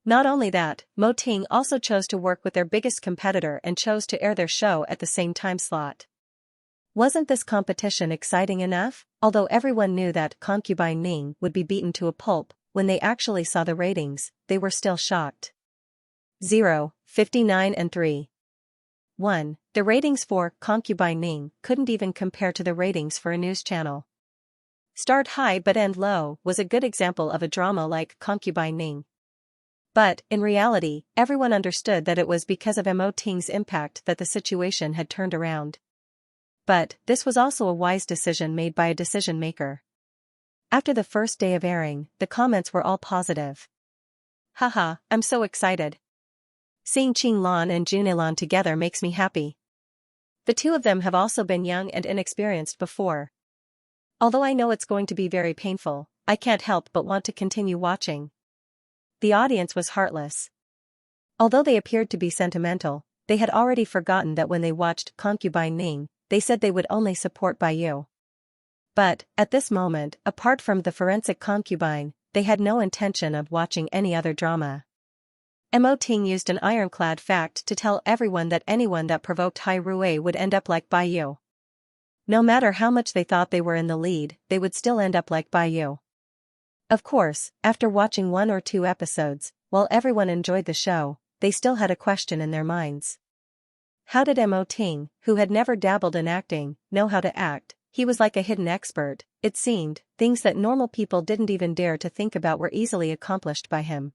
Not only that, Mo Ting also chose to work with their biggest competitor and chose to air their show at the same time slot. Wasn't this competition exciting enough? Although everyone knew that Concubine Ning would be beaten to a pulp, when they actually saw the ratings, they were still shocked. 0, 59 and 3. 1. The ratings for Concubine Ning couldn't even compare to the ratings for a news channel. Start high but end low was a good example of a drama like Concubine Ning. But, in reality, everyone understood that it was because of Mo Ting's impact that the situation had turned around. But, this was also a wise decision made by a decision maker. After the first day of airing, the comments were all positive. "Haha, I'm so excited. Seeing Qing Lan and Junelan together makes me happy. The two of them have also been young and inexperienced before. Although I know it's going to be very painful, I can't help but want to continue watching." The audience was heartless. Although they appeared to be sentimental, they had already forgotten that when they watched Concubine Ning, they said they would only support Baiyu. But, at this moment, apart from The Forensic Concubine, they had no intention of watching any other drama. Mo Ting used an ironclad fact to tell everyone that anyone that provoked Hai Rui would end up like Baiyu. No matter how much they thought they were in the lead, they would still end up like Baiyu. Of course, after watching 1 or 2 episodes, while everyone enjoyed the show, they still had a question in their minds. How did Mo Ting, who had never dabbled in acting, know how to act? He was like a hidden expert, it seemed. Things that normal people didn't even dare to think about were easily accomplished by him.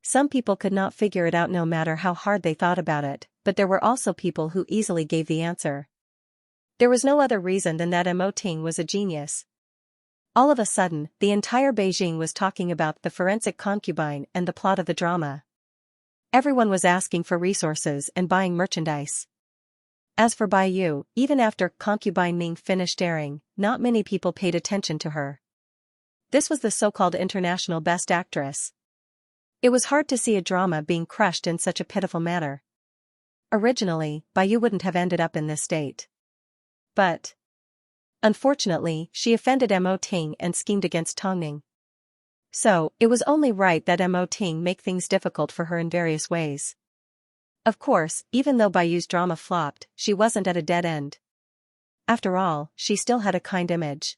Some people could not figure it out no matter how hard they thought about it, but there were also people who easily gave the answer. There was no other reason than that Mo Ting was a genius. All of a sudden, the entire Beijing was talking about The Forensic Concubine and the plot of the drama. Everyone was asking for resources and buying merchandise. As for Baiyu, even after Concubine Ning finished airing, not many people paid attention to her. This was the so-called international best actress. It was hard to see a drama being crushed in such a pitiful manner. Originally, Baiyu wouldn't have ended up in this state. But, unfortunately, she offended Mo Ting and schemed against Tong Ning. So, it was only right that Mo Ting make things difficult for her in various ways. Of course, even though Baiyu's drama flopped, she wasn't at a dead end. After all, she still had a kind image.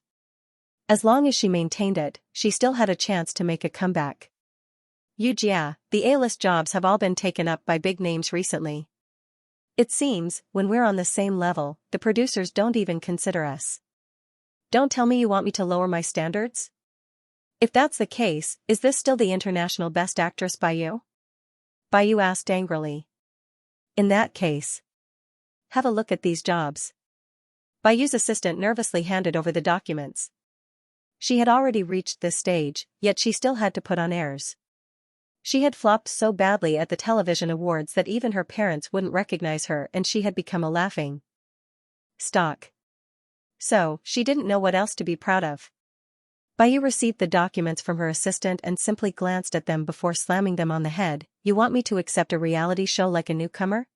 As long as she maintained it, she still had a chance to make a comeback. Yujia, the A-list jobs have all been taken up by big names recently. It seems, when we're on the same level, the producers don't even consider us. Don't tell me you want me to lower my standards? If that's the case, is this still the international best actress Baiyu? Baiyu asked angrily. In that case, have a look at these jobs. Baiyu's assistant nervously handed over the documents. She had already reached this stage, yet she still had to put on airs. She had flopped so badly at the television awards that even her parents wouldn't recognize her, and she had become a laughing stock. So, she didn't know what else to be proud of. Baiyu received the documents from her assistant and simply glanced at them before slamming them on the head. You want me to accept a reality show like a newcomer?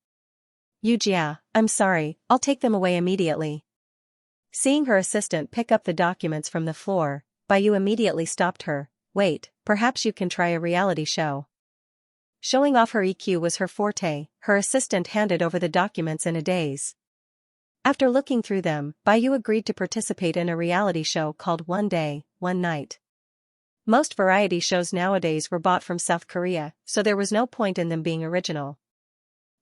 Yujia, I'm sorry, I'll take them away immediately. Seeing her assistant pick up the documents from the floor, Baiyu immediately stopped her. Wait, perhaps you can try a reality show. Showing off her EQ was her forte. Her assistant handed over the documents in a daze. After looking through them, Baiyu agreed to participate in a reality show called One Day, One Night. Most variety shows nowadays were bought from South Korea, so there was no point in them being original.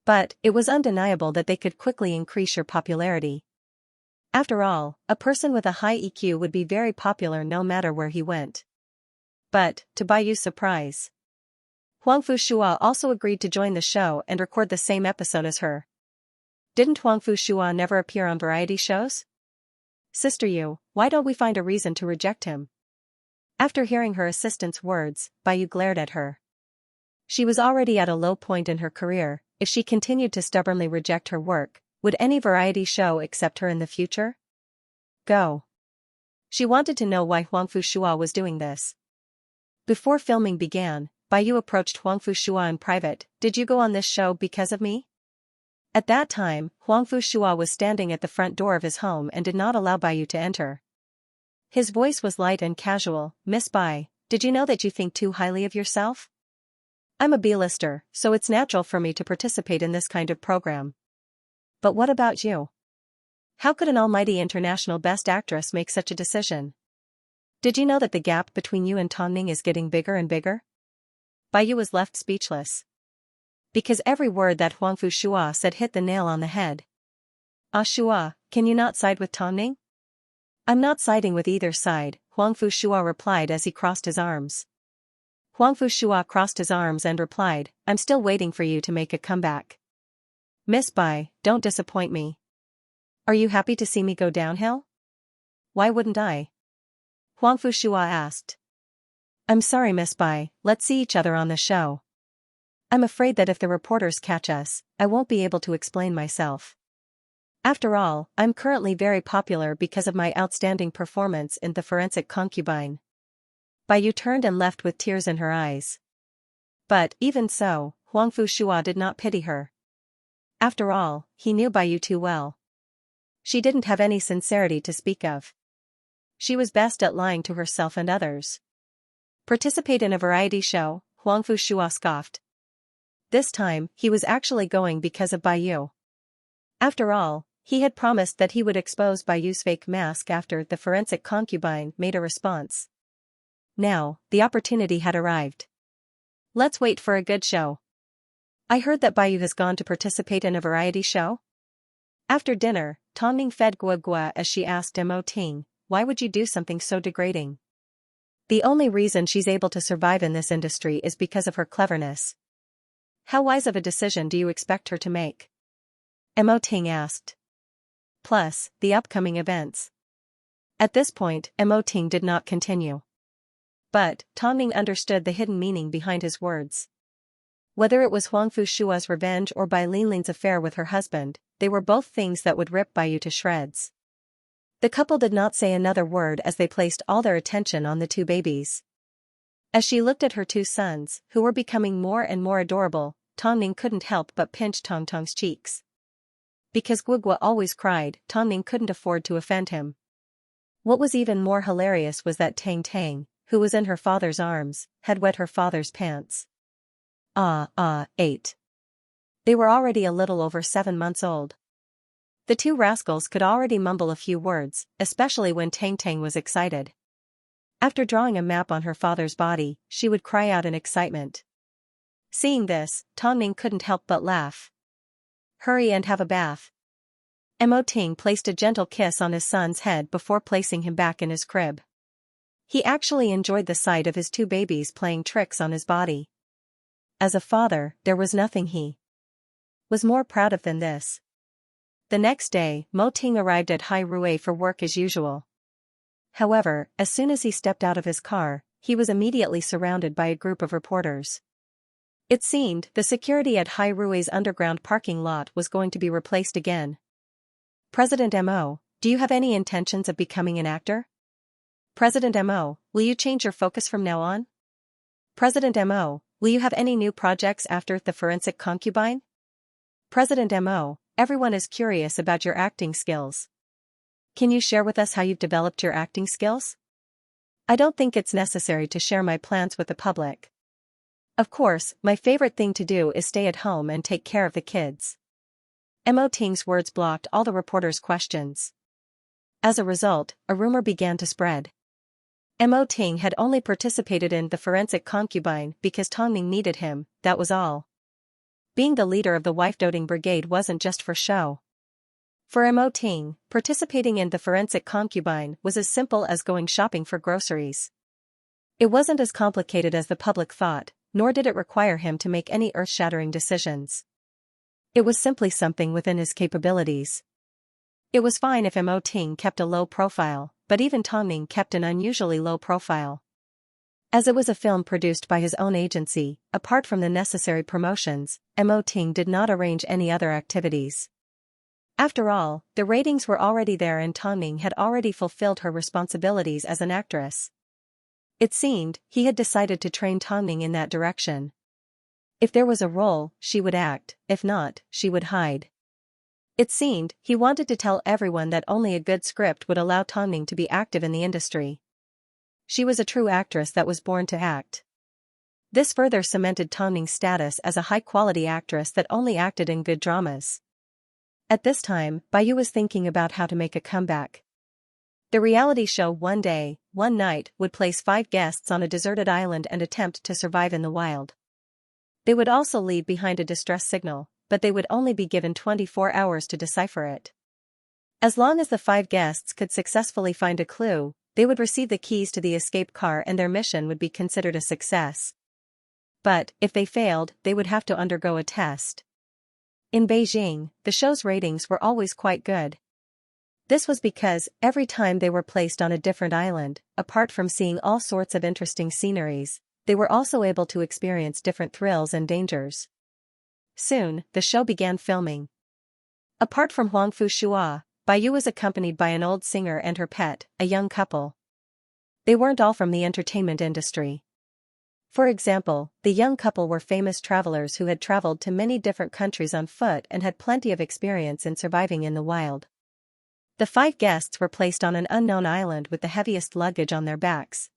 But it was undeniable that they could quickly increase your popularity. After all, a person with a high EQ would be very popular no matter where he went. But, to Baiyu's surprise, Huangfu Shua also agreed to join the show and record the same episode as her. Didn't Huangfu Shua never appear on variety shows? Sister Yu, why don't we find a reason to reject him? After hearing her assistant's words, Baiyu glared at her. She was already at a low point in her career. If she continued to stubbornly reject her work, would any variety show accept her in the future? Go. She wanted to know why Huangfu Shua was doing this. Before filming began, Baiyu approached Huangfu Shua in private. Did you go on this show because of me? At that time, Huangfu Shua was standing at the front door of his home and did not allow Baiyu to enter. His voice was light and casual. Miss Bai, did you know that you think too highly of yourself? I'm a B-lister, so it's natural for me to participate in this kind of program. But what about you? How could an almighty international best actress make such a decision? Did you know that the gap between you and Tongning is getting bigger and bigger? Baiyu was left speechless. Because every word that Huangfu Shua said hit the nail on the head. Ah Shua, can you not side with Tongning? I'm not siding with either side, Huangfu Shua replied as he crossed his arms. Huangfu Shua crossed his arms and replied, I'm still waiting for you to make a comeback. Miss Bai, don't disappoint me. Are you happy to see me go downhill? Why wouldn't I? Huangfu Shua asked. I'm sorry Miss Bai, let's see each other on the show. I'm afraid that if the reporters catch us, I won't be able to explain myself. After all, I'm currently very popular because of my outstanding performance in The Forensic Concubine. Baiyu turned and left with tears in her eyes. But, even so, Huangfu Shua did not pity her. After all, he knew Baiyu too well. She didn't have any sincerity to speak of. She was best at lying to herself and others. Participate in a variety show, Huangfu Shua scoffed. This time, he was actually going because of Baiyu. After all, he had promised that he would expose Baiyu's fake mask after The Forensic Concubine made a response. Now, the opportunity had arrived. Let's wait for a good show. I heard that Baiyu has gone to participate in a variety show? After dinner, Tongning fed Gua as she asked Mo Ting, why would you do something so degrading? The only reason she's able to survive in this industry is because of her cleverness. How wise of a decision do you expect her to make? Mo Ting asked. Plus, the upcoming events. At this point, Mo Ting did not continue. But, Tongning understood the hidden meaning behind his words. Whether it was Huangfu Shua's revenge or Bai Linling's affair with her husband, they were both things that would rip Baiyu to shreds. The couple did not say another word as they placed all their attention on the two babies. As she looked at her two sons, who were becoming more and more adorable, Tongning couldn't help but pinch Tongtong's cheeks. Because Gua always cried, Tongning couldn't afford to offend him. What was even more hilarious was that Tang Tang, who was in her father's arms, had wet her father's pants. 8. They were already a little over 7 months old. The two rascals could already mumble a few words, especially when Tang Tang was excited. After drawing a map on her father's body, she would cry out in excitement. Seeing this, Tongning couldn't help but laugh. Hurry and have a bath. Mo Ting placed a gentle kiss on his son's head before placing him back in his crib. He actually enjoyed the sight of his two babies playing tricks on his body. As a father, there was nothing he was more proud of than this. The next day, Mo Ting arrived at Hai Rui for work as usual. However, as soon as he stepped out of his car, he was immediately surrounded by a group of reporters. It seemed the security at Hai Rui's underground parking lot was going to be replaced again. President Mo, do you have any intentions of becoming an actor? President Mo, will you change your focus from now on? President Mo, will you have any new projects after The Forensic Concubine? President Mo, everyone is curious about your acting skills. Can you share with us how you've developed your acting skills? I don't think it's necessary to share my plans with the public. Of course, my favorite thing to do is stay at home and take care of the kids. Mo Ting's words blocked all the reporters' questions. As a result, a rumor began to spread. Mo Ting had only participated in The Forensic Concubine because Tongning needed him, that was all. Being the leader of the wife-doting brigade wasn't just for show. For Mo Ting, participating in The Forensic Concubine was as simple as going shopping for groceries. It wasn't as complicated as the public thought, nor did it require him to make any earth-shattering decisions. It was simply something within his capabilities. It was fine if Mo Ting kept a low profile, but even Tongning kept an unusually low profile. As it was a film produced by his own agency, apart from the necessary promotions, Mo Ting did not arrange any other activities. After all, the ratings were already there and Tongning had already fulfilled her responsibilities as an actress. It seemed, he had decided to train Tongning in that direction. If there was a role, she would act, if not, she would hide. It seemed, he wanted to tell everyone that only a good script would allow Tongning to be active in the industry. She was a true actress that was born to act. This further cemented Tongning's status as a high-quality actress that only acted in good dramas. At this time, Baiyu was thinking about how to make a comeback. The reality show One Day, One Night would place 5 guests on a deserted island and attempt to survive in the wild. They would also leave behind a distress signal, but they would only be given 24 hours to decipher it. As long as the 5 guests could successfully find a clue, they would receive the keys to the escape car and their mission would be considered a success. But, if they failed, they would have to undergo a test. In Beijing, the show's ratings were always quite good. This was because, every time they were placed on a different island, apart from seeing all sorts of interesting sceneries, they were also able to experience different thrills and dangers. Soon, the show began filming. Apart from Huangfu Shua, Baiyu was accompanied by an old singer and her pet, a young couple. They weren't all from the entertainment industry. For example, the young couple were famous travelers who had traveled to many different countries on foot and had plenty of experience in surviving in the wild. The 5 guests were placed on an unknown island with the heaviest luggage on their backs.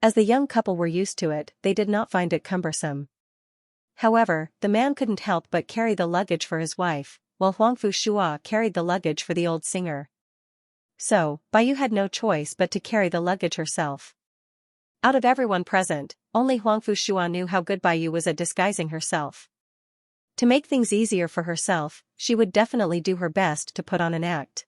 As the young couple were used to it, they did not find it cumbersome. However, the man couldn't help but carry the luggage for his wife, while Huangfu Shua carried the luggage for the old singer. So, Baiyu had no choice but to carry the luggage herself. Out of everyone present, only Huangfu Shua knew how good Baiyu was at disguising herself. To make things easier for herself, she would definitely do her best to put on an act.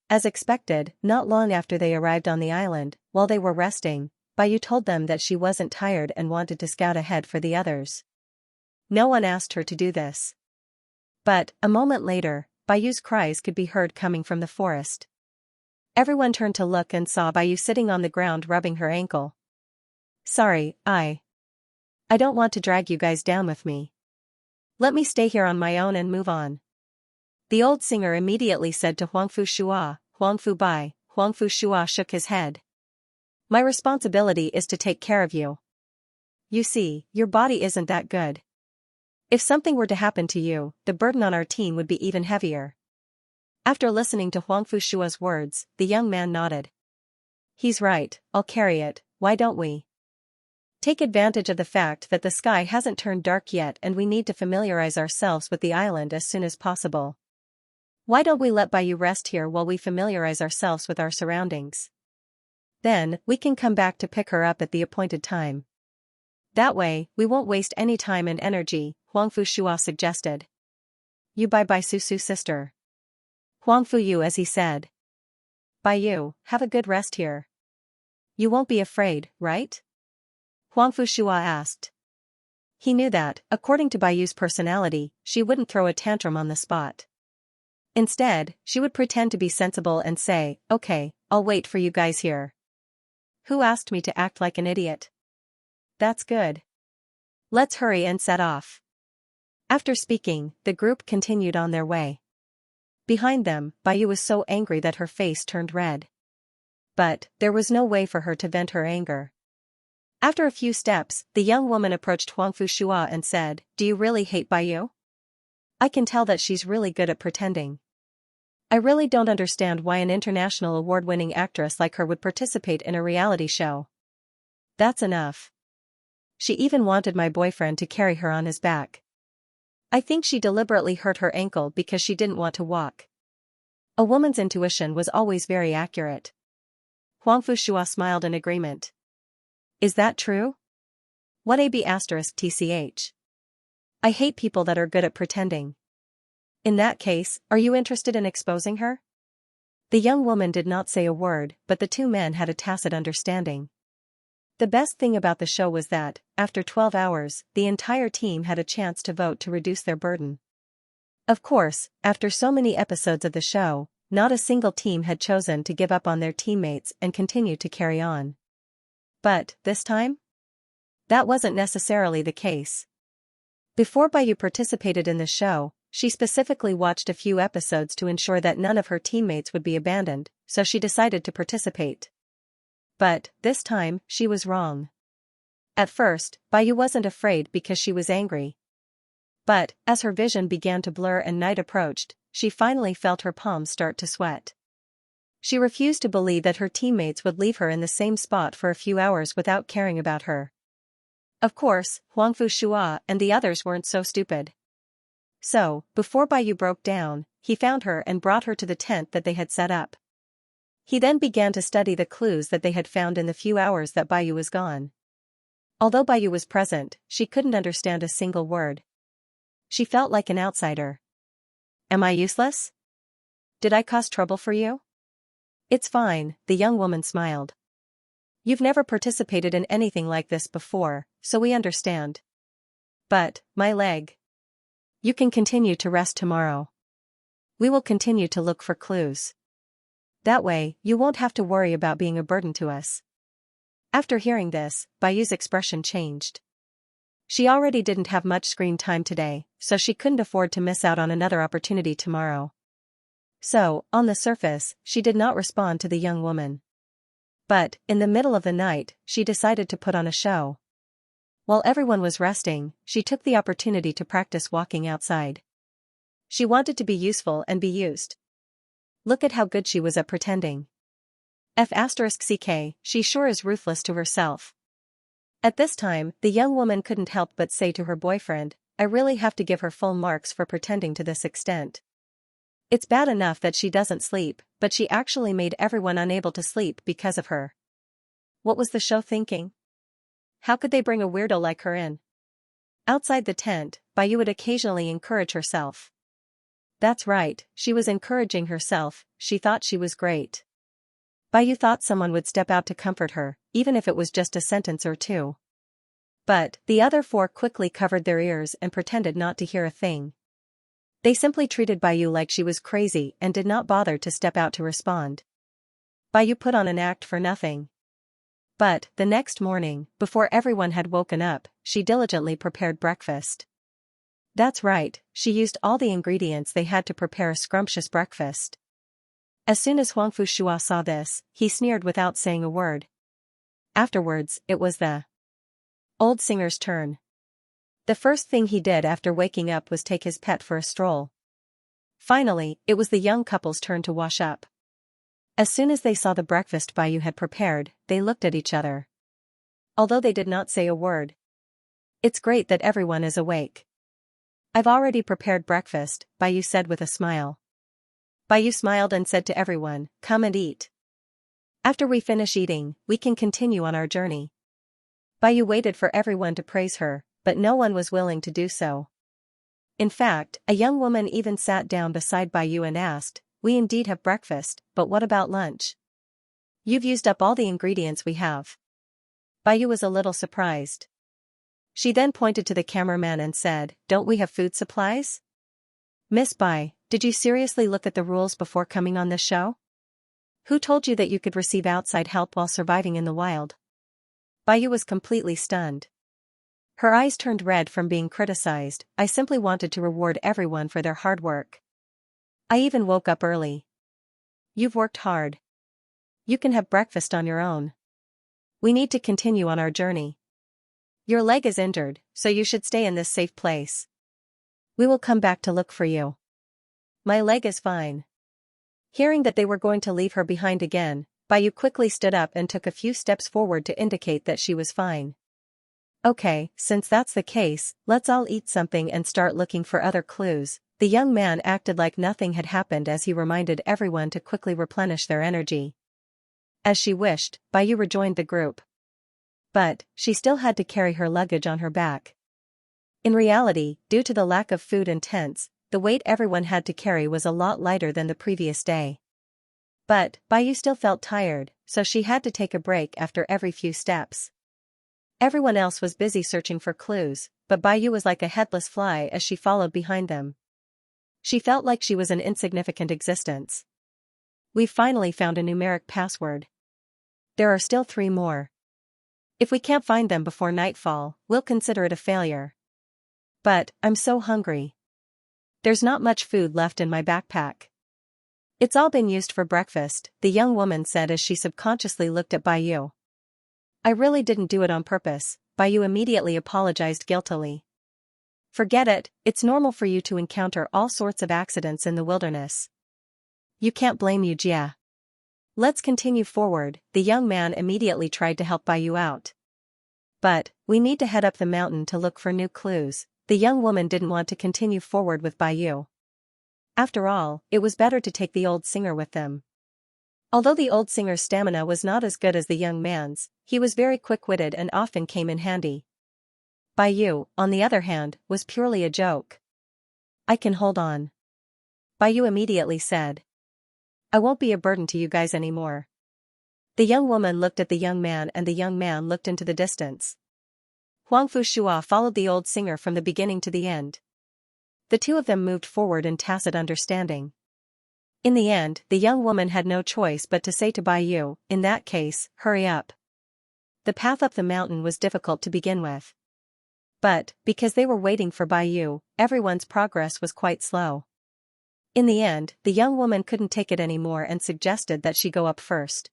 As expected, not long after they arrived on the island, while they were resting, Baiyu told them that she wasn't tired and wanted to scout ahead for the others. No one asked her to do this. But, a moment later, Baiyu's cries could be heard coming from the forest. Everyone turned to look and saw Baiyu sitting on the ground rubbing her ankle. Sorry, I don't want to drag you guys down with me. Let me stay here on my own and move on. The old singer immediately said to Huangfu Shua, Huangfu Bai. Huangfu Shua shook his head. My responsibility is to take care of you. You see, your body isn't that good. If something were to happen to you, the burden on our team would be even heavier. After listening to Huangfu Shua's words, the young man nodded. He's right, I'll carry it, why don't we? Take advantage of the fact that the sky hasn't turned dark yet and we need to familiarize ourselves with the island as soon as possible. Why don't we let Baiyu rest here while we familiarize ourselves with our surroundings? Then, we can come back to pick her up at the appointed time. That way, we won't waste any time and energy, Huangfu Shua suggested. You bye Susu sister. Huangfu Yu as he said. Baiyu, have a good rest here. You won't be afraid, right? Huangfu Shua asked. He knew that, according to Baiyu's personality, she wouldn't throw a tantrum on the spot. Instead, she would pretend to be sensible and say, okay, I'll wait for you guys here. Who asked me to act like an idiot? That's good. Let's hurry and set off. After speaking, the group continued on their way. Behind them, Baiyu was so angry that her face turned red. But there was no way for her to vent her anger. After a few steps, the young woman approached Huangfu Shua and said, "Do you really hate Baiyu? I can tell that she's really good at pretending. I really don't understand why an international award-winning actress like her would participate in a reality show. That's enough. She even wanted my boyfriend to carry her on his back. I think she deliberately hurt her ankle because she didn't want to walk." A woman's intuition was always very accurate. Huangfu Shua smiled in agreement. "Is that true? What AB*TCH? I hate people that are good at pretending. In that case, are you interested in exposing her?" The young woman did not say a word, but the two men had a tacit understanding. The best thing about the show was that, after 12 hours, the entire team had a chance to vote to reduce their burden. Of course, after so many episodes of the show, not a single team had chosen to give up on their teammates and continue to carry on. But, this time? That wasn't necessarily the case. Before Baiyu participated in the show, she specifically watched a few episodes to ensure that none of her teammates would be abandoned, so she decided to participate. But, this time, she was wrong. At first, Baiyu wasn't afraid because she was angry. But, as her vision began to blur and night approached, she finally felt her palms start to sweat. She refused to believe that her teammates would leave her in the same spot for a few hours without caring about her. Of course, Huangfu Shua and the others weren't so stupid. So, before Baiyu broke down, he found her and brought her to the tent that they had set up. He then began to study the clues that they had found in the few hours that Baiyu was gone. Although Baiyu was present, she couldn't understand a single word. She felt like an outsider. "Am I useless? Did I cause trouble for you?" "It's fine," the young woman smiled. "You've never participated in anything like this before, so we understand. But, my leg. You can continue to rest tomorrow. We will continue to look for clues. That way, you won't have to worry about being a burden to us." After hearing this, Baiyu's expression changed. She already didn't have much screen time today, so she couldn't afford to miss out on another opportunity tomorrow. So, on the surface, she did not respond to the young woman. But, in the middle of the night, she decided to put on a show. While everyone was resting, she took the opportunity to practice walking outside. She wanted to be useful and be used. Look at how good she was at pretending. F***ck, she sure is ruthless to herself. At this time, the young woman couldn't help but say to her boyfriend, "I really have to give her full marks for pretending to this extent. It's bad enough that she doesn't sleep, but she actually made everyone unable to sleep because of her." What was the show thinking? How could they bring a weirdo like her in? Outside the tent, Baiyu would occasionally encourage herself. That's right, she was encouraging herself, she thought she was great. Baiyu thought someone would step out to comfort her, even if it was just a sentence or two. But, the other four quickly covered their ears and pretended not to hear a thing. They simply treated Baiyu like she was crazy and did not bother to step out to respond. Baiyu put on an act for nothing. But, the next morning, before everyone had woken up, she diligently prepared breakfast. That's right, she used all the ingredients they had to prepare a scrumptious breakfast. As soon as Huangfu Shua saw this, he sneered without saying a word. Afterwards, it was the old singer's turn. The first thing he did after waking up was take his pet for a stroll. Finally, it was the young couple's turn to wash up. As soon as they saw the breakfast Baiyu had prepared, they looked at each other. Although they did not say a word. "It's great that everyone is awake. I've already prepared breakfast," Baiyu said with a smile. Baiyu smiled and said to everyone, "Come and eat. After we finish eating, we can continue on our journey." Baiyu waited for everyone to praise her, but no one was willing to do so. In fact, a young woman even sat down beside Baiyu and asked, "We indeed have breakfast, but what about lunch? You've used up all the ingredients we have." Baiyu was a little surprised. She then pointed to the cameraman and said, "Don't we have food supplies? Miss Bai, did you seriously look at the rules before coming on this show? Who told you that you could receive outside help while surviving in the wild?" Baiyu was completely stunned. Her eyes turned red from being criticized. "I simply wanted to reward everyone for their hard work. I even woke up early." "You've worked hard. You can have breakfast on your own. We need to continue on our journey. Your leg is injured, so you should stay in this safe place. We will come back to look for you. My leg is fine. Hearing that they were going to leave her behind again, Bayu quickly stood up and took a few steps forward to indicate that she was fine. Okay, since that's the case, let's all eat something and start looking for other clues. The young man acted like nothing had happened as he reminded everyone to quickly replenish their energy. As she wished, Bayu rejoined the group. But, she still had to carry her luggage on her back. In reality, due to the lack of food and tents, the weight everyone had to carry was a lot lighter than the previous day. But, Bayu still felt tired, so she had to take a break after every few steps. Everyone else was busy searching for clues, but Bayu was like a headless fly as she followed behind them. She felt like she was an insignificant existence. We've finally found a numeric password. There are still 3 more. If we can't find them before nightfall, we'll consider it a failure. But, I'm so hungry. There's not much food left in my backpack. It's all been used for breakfast, the young woman said as she subconsciously looked at Bayu. I really didn't do it on purpose, Bayu immediately apologized guiltily. Forget it, it's normal for you to encounter all sorts of accidents in the wilderness. You can't blame Jia. Let's continue forward, the young man immediately tried to help Bayu out. But, we need to head up the mountain to look for new clues. The young woman didn't want to continue forward with Bayu. After all, it was better to take the old singer with them. Although the old singer's stamina was not as good as the young man's, he was very quick-witted and often came in handy. Bayu, on the other hand, was purely a joke. I can hold on. Bayu immediately said. I won't be a burden to you guys anymore. The young woman looked at the young man and the young man looked into the distance. Huangfu Shua followed the old singer from the beginning to the end. The two of them moved forward in tacit understanding. In the end, the young woman had no choice but to say to Bayu, in that case, hurry up. The path up the mountain was difficult to begin with. But, because they were waiting for Bayu, everyone's progress was quite slow. In the end, the young woman couldn't take it anymore and suggested that she go up first.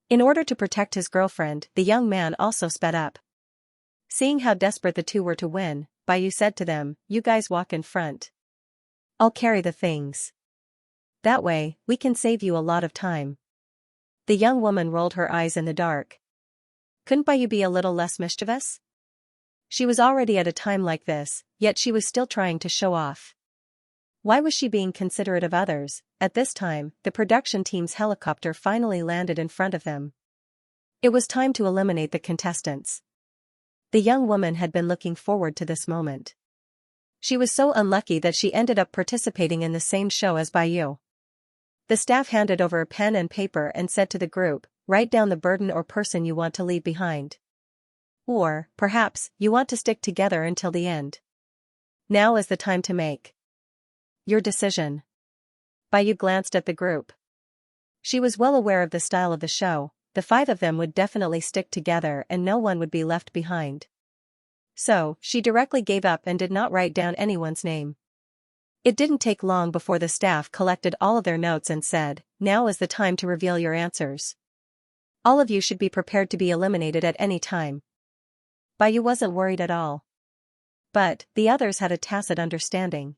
In order to protect his girlfriend, the young man also sped up. Seeing how desperate the two were to win, Bayu said to them, you guys walk in front. I'll carry the things. That way, we can save you a lot of time. The young woman rolled her eyes in the dark. Couldn't Bayu be a little less mischievous? She was already at a time like this, yet she was still trying to show off. Why was she being considerate of others? At this time, the production team's helicopter finally landed in front of them. It was time to eliminate the contestants. The young woman had been looking forward to this moment. She was so unlucky that she ended up participating in the same show as Bayu. The staff handed over a pen and paper and said to the group, write down the burden or person you want to leave behind. Or, perhaps, you want to stick together until the end. Now is the time to make your decision. Bayu glanced at the group. She was well aware of the style of the show, the 5 of them would definitely stick together and no one would be left behind. So, she directly gave up and did not write down anyone's name. It didn't take long before the staff collected all of their notes and said, now is the time to reveal your answers. All of you should be prepared to be eliminated at any time. Bayu wasn't worried at all. But, the others had a tacit understanding.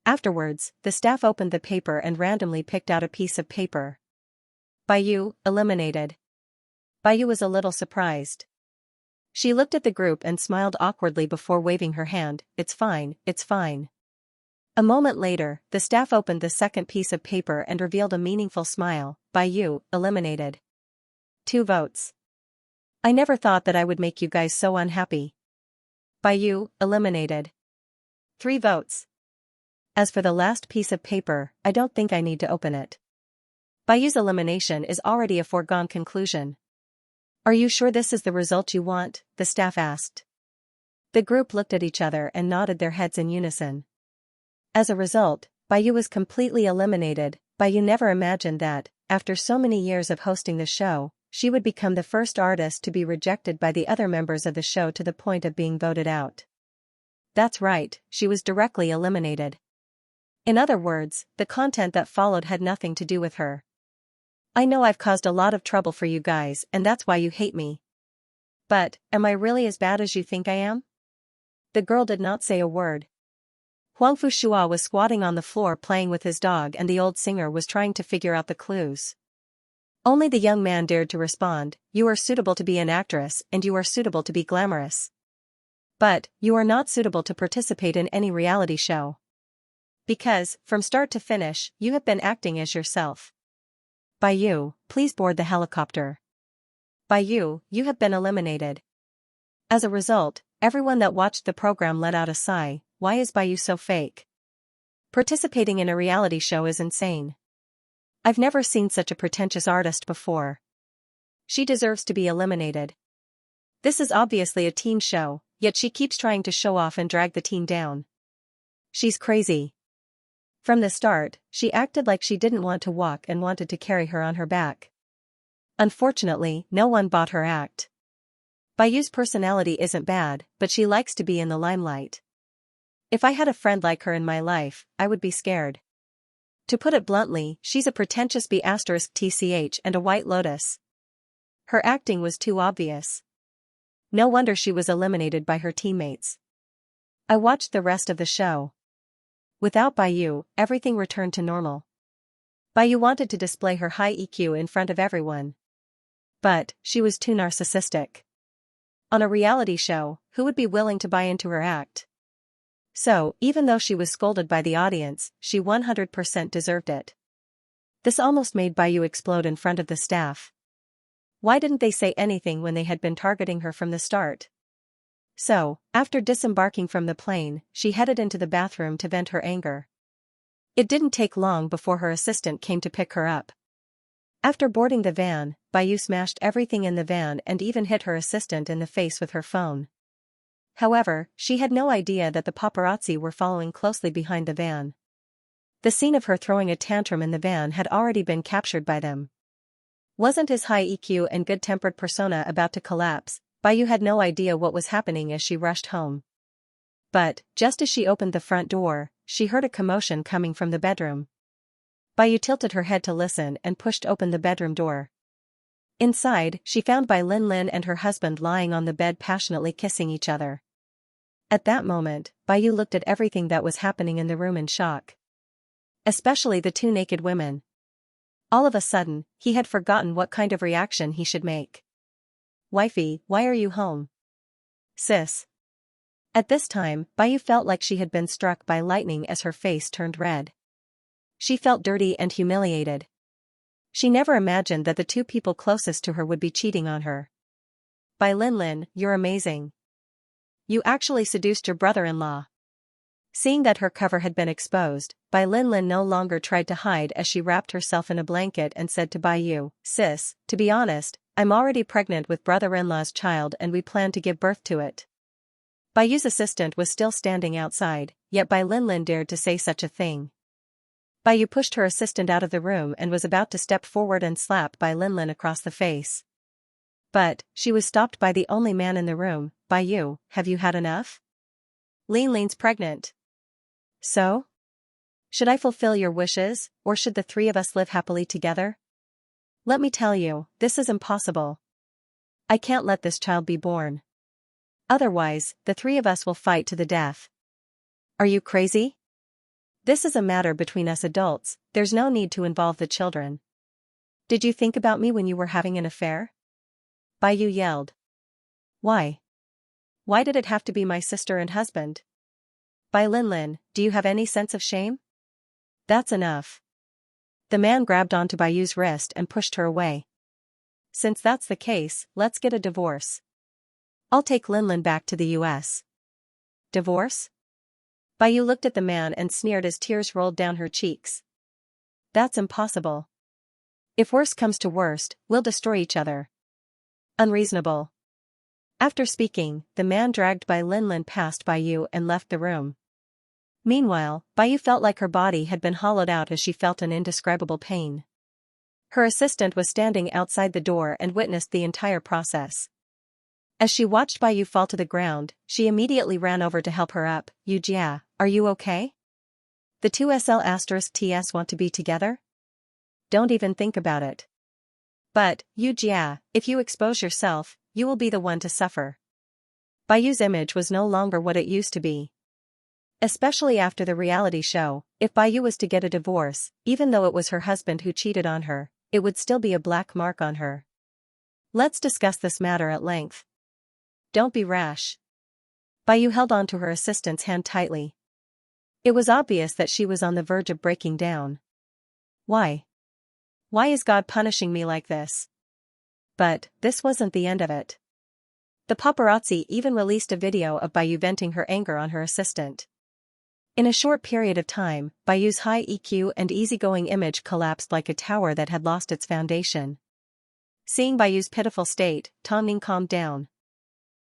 Afterwards, the staff opened the paper and randomly picked out a piece of paper. Bayu, eliminated. Bayu was a little surprised. She looked at the group and smiled awkwardly before waving her hand, it's fine, it's fine. A moment later, the staff opened the second piece of paper and revealed a meaningful smile, Bayu, eliminated. 2 votes. I never thought that I would make you guys so unhappy. Bayu, eliminated. 3 votes. As for the last piece of paper, I don't think I need to open it. Bayu's elimination is already a foregone conclusion. Are you sure this is the result you want? The staff asked. The group looked at each other and nodded their heads in unison. As a result, Bayu was completely eliminated. Bayu never imagined that, after so many years of hosting the show, she would become the first artist to be rejected by the other members of the show to the point of being voted out. That's right, she was directly eliminated. In other words, the content that followed had nothing to do with her. I know I've caused a lot of trouble for you guys and that's why you hate me. But, am I really as bad as you think I am? The girl did not say a word. Huang Fushua was squatting on the floor playing with his dog and the old singer was trying to figure out the clues. Only the young man dared to respond, "You are suitable to be an actress and you are suitable to be glamorous. But, you are not suitable to participate in any reality show. Because, from start to finish, you have been acting as yourself. By you, please board the helicopter. By you, you have been eliminated." As a result, everyone that watched the program let out a sigh. Why is Bayu so fake? Participating in a reality show is insane. I've never seen such a pretentious artist before. She deserves to be eliminated. This is obviously a teen show, yet she keeps trying to show off and drag the teen down. She's crazy. From the start, she acted like she didn't want to walk and wanted to carry her on her back. Unfortunately, no one bought her act. Bayu's personality isn't bad, but she likes to be in the limelight. If I had a friend like her in my life, I would be scared. To put it bluntly, she's a pretentious B*TCH and a White Lotus. Her acting was too obvious. No wonder she was eliminated by her teammates. I watched the rest of the show. Without Bayu, everything returned to normal. Bayu wanted to display her high EQ in front of everyone. But, she was too narcissistic. On a reality show, who would be willing to buy into her act? So, even though she was scolded by the audience, she 100% deserved it. This almost made Bayu explode in front of the staff. Why didn't they say anything when they had been targeting her from the start? So, after disembarking from the plane, she headed into the bathroom to vent her anger. It didn't take long before her assistant came to pick her up. After boarding the van, Bayu smashed everything in the van and even hit her assistant in the face with her phone. However, she had no idea that the paparazzi were following closely behind the van. The scene of her throwing a tantrum in the van had already been captured by them. Wasn't his high EQ and good-tempered persona about to collapse? Bayu had no idea what was happening as she rushed home. But, just as she opened the front door, she heard a commotion coming from the bedroom. Bayu tilted her head to listen and pushed open the bedroom door. Inside, she found Bai Linlin and her husband lying on the bed passionately kissing each other. At that moment, Bayu looked at everything that was happening in the room in shock. Especially the two naked women. All of a sudden, he had forgotten what kind of reaction he should make. "Wifey, why are you home?" "Sis." At this time, Bayu felt like she had been struck by lightning as her face turned red. She felt dirty and humiliated. She never imagined that the two people closest to her would be cheating on her. "Bai Linlin, you're amazing. You actually seduced your brother-in-law." Seeing that her cover had been exposed, Bai Linlin no longer tried to hide as she wrapped herself in a blanket and said to Bayu, "Sis, to be honest, I'm already pregnant with brother-in-law's child and we plan to give birth to it." Bayu's assistant was still standing outside, yet Bai Linlin dared to say such a thing. Bayu pushed her assistant out of the room and was about to step forward and slap Bai Linlin across the face. But, she was stopped by the only man in the room. "Bayu, have you had enough? Linlin's pregnant. So? Should I fulfill your wishes, or should the three of us live happily together? Let me tell you, this is impossible. I can't let this child be born. Otherwise, the three of us will fight to the death." "Are you crazy? This is a matter between us adults, there's no need to involve the children. Did you think about me when you were having an affair?" Bayu yelled. "Why? Why did it have to be my sister and husband? Bai Linlin, do you have any sense of shame? That's enough." The man grabbed onto Bayu's wrist and pushed her away. "Since that's the case, let's get a divorce. I'll take Linlin back to the US. "Divorce?" Bayu looked at the man and sneered as tears rolled down her cheeks. "That's impossible. If worst comes to worst, we'll destroy each other." "Unreasonable." After speaking, the man dragged Bai Linlin past Bayu and left the room. Meanwhile, Bayu felt like her body had been hollowed out as she felt an indescribable pain. Her assistant was standing outside the door and witnessed the entire process. As she watched Bayu fall to the ground, she immediately ran over to help her up. "Yujia, are you okay? The two SL*TS want to be together? Don't even think about it." But, Yu Jia, if you expose yourself, you will be the one to suffer. Baiyu's image was no longer what it used to be. Especially after the reality show, if Baiyu was to get a divorce, even though it was her husband who cheated on her, it would still be a black mark on her. Let's discuss this matter at length. Don't be rash. Baiyu held on to her assistant's hand tightly. It was obvious that she was on the verge of breaking down. Why? Why is God punishing me like this? But, this wasn't the end of it. The paparazzi even released a video of Baiyu venting her anger on her assistant. In a short period of time, Baiyu's high EQ and easygoing image collapsed like a tower that had lost its foundation. Seeing Baiyu's pitiful state, Tom Ning calmed down.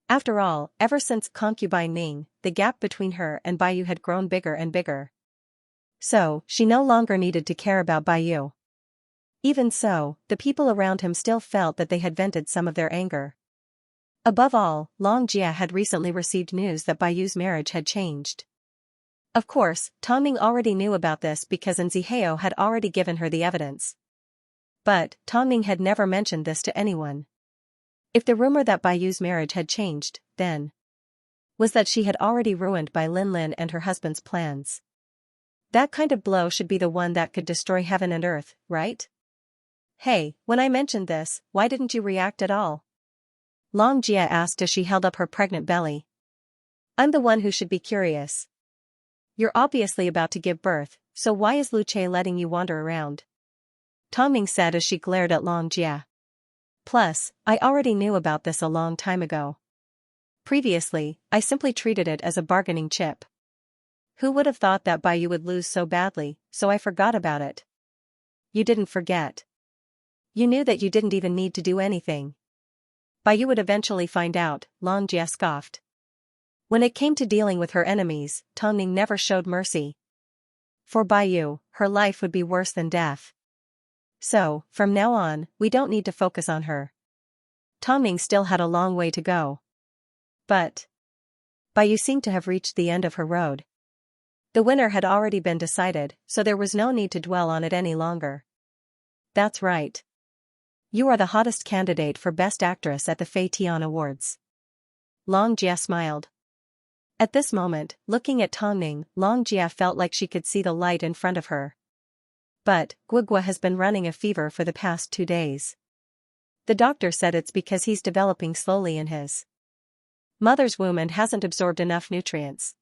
After all, ever since concubine Ning, the gap between her and Baiyu had grown bigger and bigger. So, she no longer needed to care about Baiyu. Even so, the people around him still felt that they had vented some of their anger. Above all, Long Jia had recently received news that Baiyu's marriage had changed. Of course, Tom Ning already knew about this because Nziheo had already given her the evidence. But, Tom Ning had never mentioned this to anyone. If the rumor that Baiyu's marriage had changed, then was that she had already ruined Bai Linlin and her husband's plans. That kind of blow should be the one that could destroy heaven and earth, right? Hey, when I mentioned this, why didn't you react at all? Long Jia asked as she held up her pregnant belly. I'm the one who should be curious. You're obviously about to give birth, so why is Lu Che letting you wander around? Tom Ning said as she glared at Long Jia. Plus, I already knew about this a long time ago. Previously, I simply treated it as a bargaining chip. Who would have thought that Baiyu would lose so badly, so I forgot about it. You didn't forget. You knew that you didn't even need to do anything. Baiyu would eventually find out, Long Jia scoffed. When it came to dealing with her enemies, Tom Ning never showed mercy. For Baiyu, her life would be worse than death. So, from now on, we don't need to focus on her. Tom Ning still had a long way to go. But Baiyu seemed to have reached the end of her road. The winner had already been decided, so there was no need to dwell on it any longer. That's right. You are the hottest candidate for Best Actress at the Fei Tian Awards. Long Jia smiled. At this moment, looking at Tom Ning, Long Jia felt like she could see the light in front of her. But, Guigua has been running a fever for the past 2 days. The doctor said it's because he's developing slowly in his mother's womb and hasn't absorbed enough nutrients.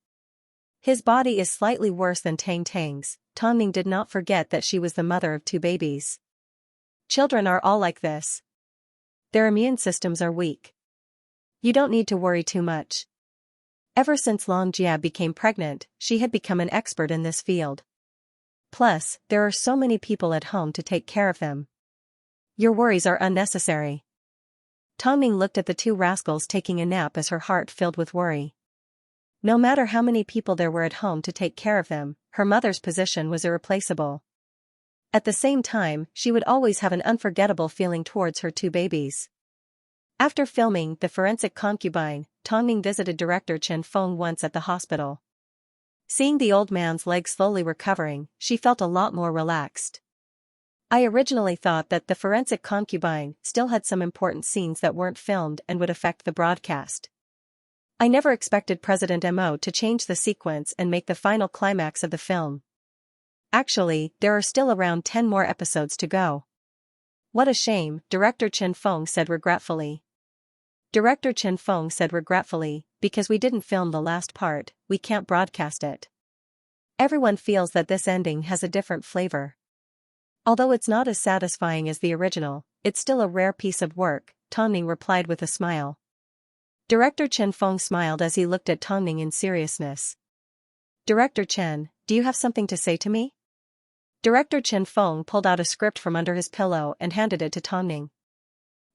His body is slightly worse than Tang Tang's. Tom Ning did not forget that she was the mother of 2 babies. Children are all like this. Their immune systems are weak. You don't need to worry too much. Ever since Long Jia became pregnant, she had become an expert in this field. Plus, there are so many people at home to take care of them. Your worries are unnecessary. Tom Ning looked at the 2 rascals taking a nap as her heart filled with worry. No matter how many people there were at home to take care of them, her mother's position was irreplaceable. At the same time, she would always have an unforgettable feeling towards her 2 babies. After filming The Forensic Concubine, Tom Ning visited director Chen Feng once at the hospital. Seeing the old man's leg slowly recovering, she felt a lot more relaxed. I originally thought that The Forensic Concubine still had some important scenes that weren't filmed and would affect the broadcast. I never expected President Mo to change the sequence and make the final climax of the film. Actually, there are still around 10 more episodes to go. What a shame, Director Chen Feng said regretfully. Director Chen Feng said regretfully, because we didn't film the last part, we can't broadcast it. Everyone feels that this ending has a different flavor. Although it's not as satisfying as the original, it's still a rare piece of work, Tom Ning replied with a smile. Director Chen Feng smiled as he looked at Tom Ning in seriousness. Director Chen, do you have something to say to me? Director Chen Feng pulled out a script from under his pillow and handed it to Tom Ning.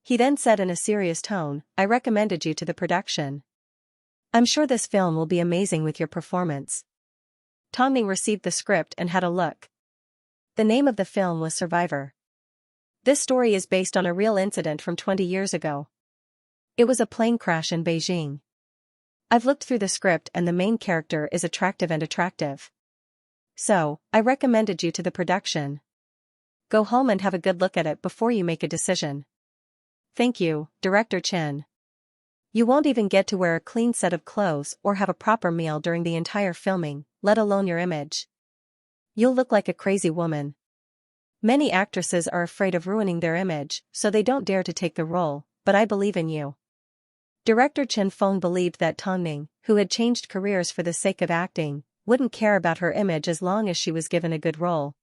He then said in a serious tone, I recommended you to the production. I'm sure this film will be amazing with your performance. Tom Ning received the script and had a look. The name of the film was Survivor. This story is based on a real incident from 20 years ago. It was a plane crash in Beijing. I've looked through the script and the main character is attractive. So, I recommended you to the production. Go home and have a good look at it before you make a decision. Thank you, Director Chen. You won't even get to wear a clean set of clothes or have a proper meal during the entire filming, let alone your image. You'll look like a crazy woman. Many actresses are afraid of ruining their image, so they don't dare to take the role, but I believe in you. Director Chen Feng believed that Tongning, who had changed careers for the sake of acting, wouldn't care about her image as long as she was given a good role.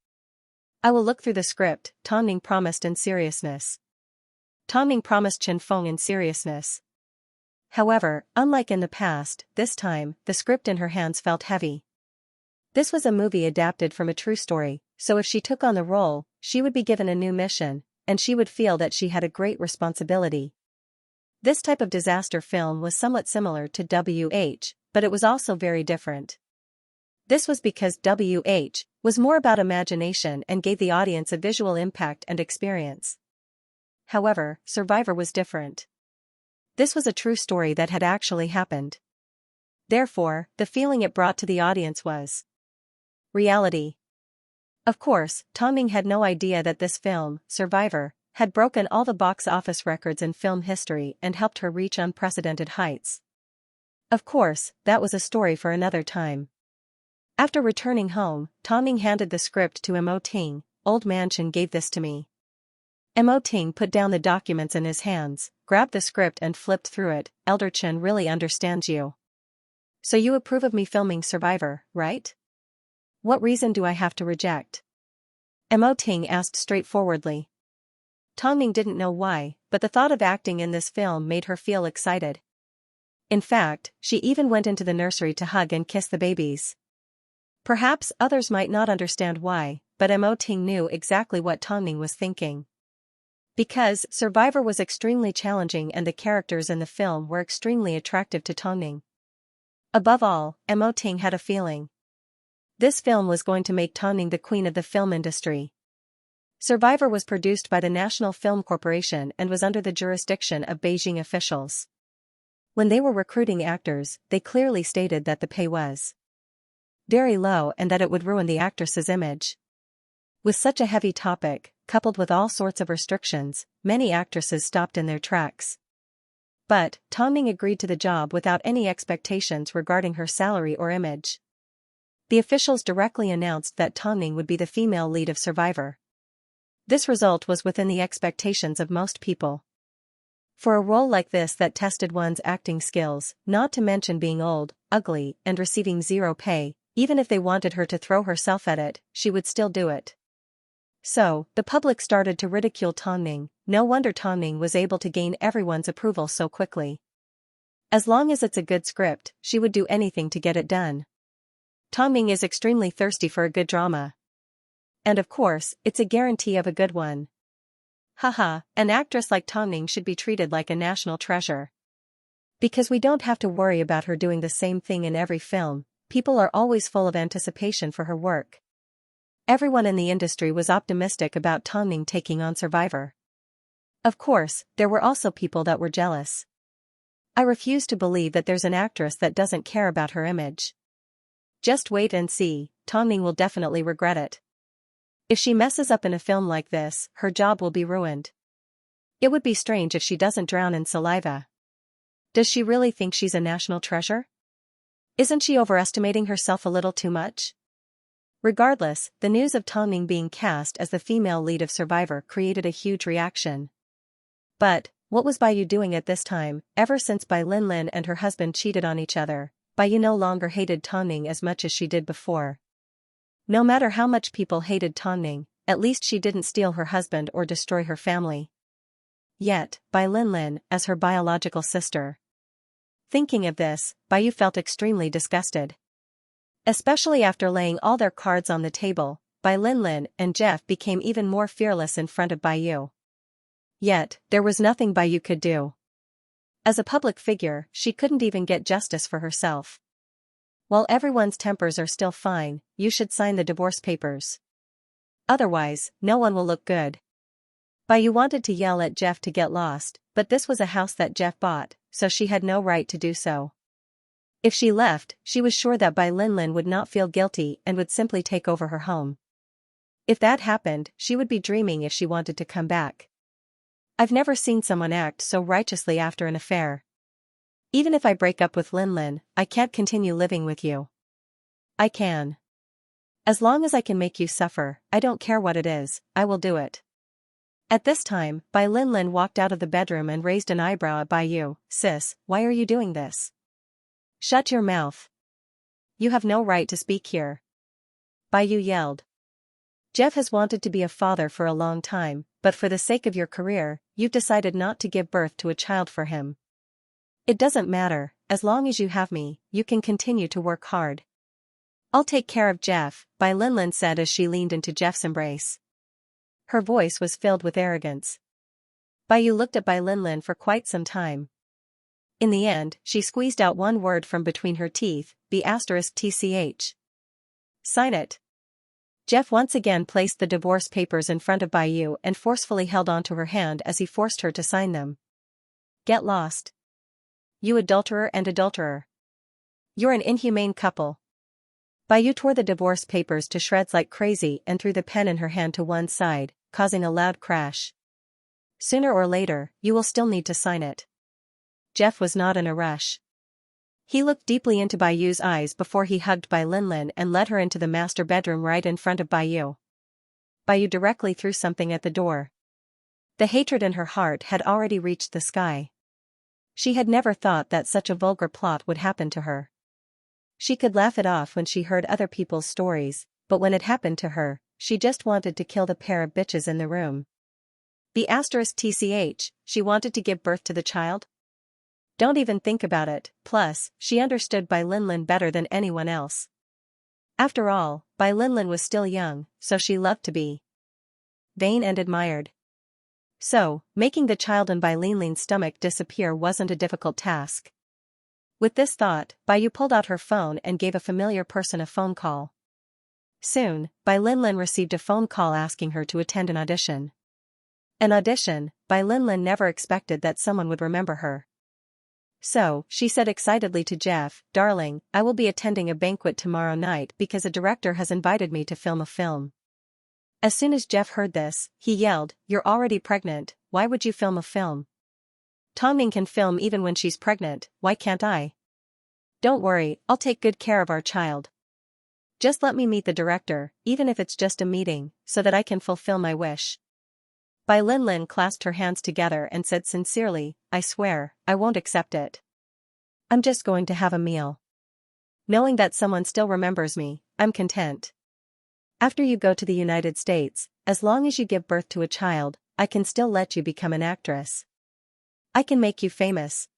I will look through the script, Tongning promised in seriousness. Tongning promised Chen Feng in seriousness. However, unlike in the past, this time, the script in her hands felt heavy. This was a movie adapted from a true story, so if she took on the role, she would be given a new mission, and she would feel that she had a great responsibility. This type of disaster film was somewhat similar to WH, but it was also very different. This was because WH was more about imagination and gave the audience a visual impact and experience. However, Survivor was different. This was a true story that had actually happened. Therefore, the feeling it brought to the audience was reality. Of course, Tongning had no idea that this film, Survivor, had broken all the box office records in film history and helped her reach unprecedented heights. Of course, that was a story for another time. After returning home, Tongning handed the script to Mo Ting. Old man Chen gave this to me. Mo Ting put down the documents in his hands, grabbed the script and flipped through it. Elder Chen really understands you. So you approve of me filming Survivor, right? What reason do I have to reject? Mo Ting asked straightforwardly. Tongning didn't know why, but the thought of acting in this film made her feel excited. In fact, she even went into the nursery to hug and kiss the babies. Perhaps others might not understand why, but Mo Ting knew exactly what Tongning was thinking. Because Survivor was extremely challenging and the characters in the film were extremely attractive to Tongning. Above all, Mo Ting had a feeling. This film was going to make Tongning the queen of the film industry. Survivor was produced by the National Film Corporation and was under the jurisdiction of Beijing officials. When they were recruiting actors, they clearly stated that the pay was very low and that it would ruin the actress's image. With such a heavy topic, coupled with all sorts of restrictions, many actresses stopped in their tracks. But, Tongning agreed to the job without any expectations regarding her salary or image. The officials directly announced that Tongning would be the female lead of Survivor. This result was within the expectations of most people. For a role like this that tested one's acting skills, not to mention being old, ugly, and receiving zero pay, even if they wanted her to throw herself at it, she would still do it. So, the public started to ridicule Tongning. No wonder Tongning was able to gain everyone's approval so quickly. As long as it's a good script, she would do anything to get it done. Tongning is extremely thirsty for a good drama. And of course, it's a guarantee of a good one. Haha, an actress like Tongning should be treated like a national treasure. Because we don't have to worry about her doing the same thing in every film, people are always full of anticipation for her work. Everyone in the industry was optimistic about Tongning taking on Survivor. Of course, there were also people that were jealous. I refuse to believe that there's an actress that doesn't care about her image. Just wait and see, Tongning will definitely regret it. If she messes up in a film like this, her job will be ruined. It would be strange if she doesn't drown in saliva. Does she really think she's a national treasure? Isn't she overestimating herself a little too much? Regardless, the news of Tongning being cast as the female lead of Survivor created a huge reaction. But, what was Bai Yu doing at this time? Ever since Bai Linlin and her husband cheated on each other, Bai Yu no longer hated Tongning as much as she did before. No matter how much people hated Tongning, at least she didn't steal her husband or destroy her family. Yet, Bai Linlin, as her biological sister. Thinking of this, Bai Yu felt extremely disgusted. Especially after laying all their cards on the table, Bai Linlin and Jeff became even more fearless in front of Bai Yu. Yet, there was nothing Bai Yu could do. As a public figure, she couldn't even get justice for herself. While everyone's tempers are still fine, you should sign the divorce papers. Otherwise, no one will look good. Bai Yu wanted to yell at Jeff to get lost, but this was a house that Jeff bought, so she had no right to do so. If she left, she was sure that Bai Linlin would not feel guilty and would simply take over her home. If that happened, she would be dreaming if she wanted to come back. I've never seen someone act so righteously after an affair. Even if I break up with Linlin, I can't continue living with you. I can. As long as I can make you suffer, I don't care what it is, I will do it. At this time, Bai Linlin walked out of the bedroom and raised an eyebrow at Bai Yu. Sis, why are you doing this? Shut your mouth. You have no right to speak here. Bai Yu yelled. Jeff has wanted to be a father for a long time, but for the sake of your career, you've decided not to give birth to a child for him. It doesn't matter, as long as you have me, you can continue to work hard. I'll take care of Jeff, Bai Linlin said as she leaned into Jeff's embrace. Her voice was filled with arrogance. Bai Yu looked at Bai Linlin for quite some time. In the end, she squeezed out one word from between her teeth, B*TCH. Sign it. Jeff once again placed the divorce papers in front of Bai Yu and forcefully held onto her hand as he forced her to sign them. Get lost. You adulterer and adulterer. You're an inhumane couple. Bai Yu tore the divorce papers to shreds like crazy and threw the pen in her hand to one side, causing a loud crash. Sooner or later, you will still need to sign it. Jeff was not in a rush. He looked deeply into Bai Yu's eyes before he hugged Bai Linlin and led her into the master bedroom right in front of Bai Yu. Bai Yu directly threw something at the door. The hatred in her heart had already reached the sky. She had never thought that such a vulgar plot would happen to her. She could laugh it off when she heard other people's stories, but when it happened to her, she just wanted to kill the pair of bitches in the room. B*TCH, she wanted to give birth to the child? Don't even think about it, plus, she understood Bai Linlin better than anyone else. After all, Bai Linlin was still young, so she loved to be vain and admired. So, making the child in Bai Linlin's stomach disappear wasn't a difficult task. With this thought, Bai Yu pulled out her phone and gave a familiar person a phone call. Soon, Bai Linlin received a phone call asking her to attend an audition. An audition, Bai Linlin never expected that someone would remember her. So, she said excitedly to Jeff, "Darling, I will be attending a banquet tomorrow night because a director has invited me to film a film." As soon as Jeff heard this, he yelled, "You're already pregnant, why would you film a film? Tongning can film even when she's pregnant, why can't I? Don't worry, I'll take good care of our child. Just let me meet the director, even if it's just a meeting, so that I can fulfill my wish." Bai Linlin clasped her hands together and said sincerely, "I swear, I won't accept it. I'm just going to have a meal. Knowing that someone still remembers me, I'm content. After you go to the United States, as long as you give birth to a child, I can still let you become an actress. I can make you famous.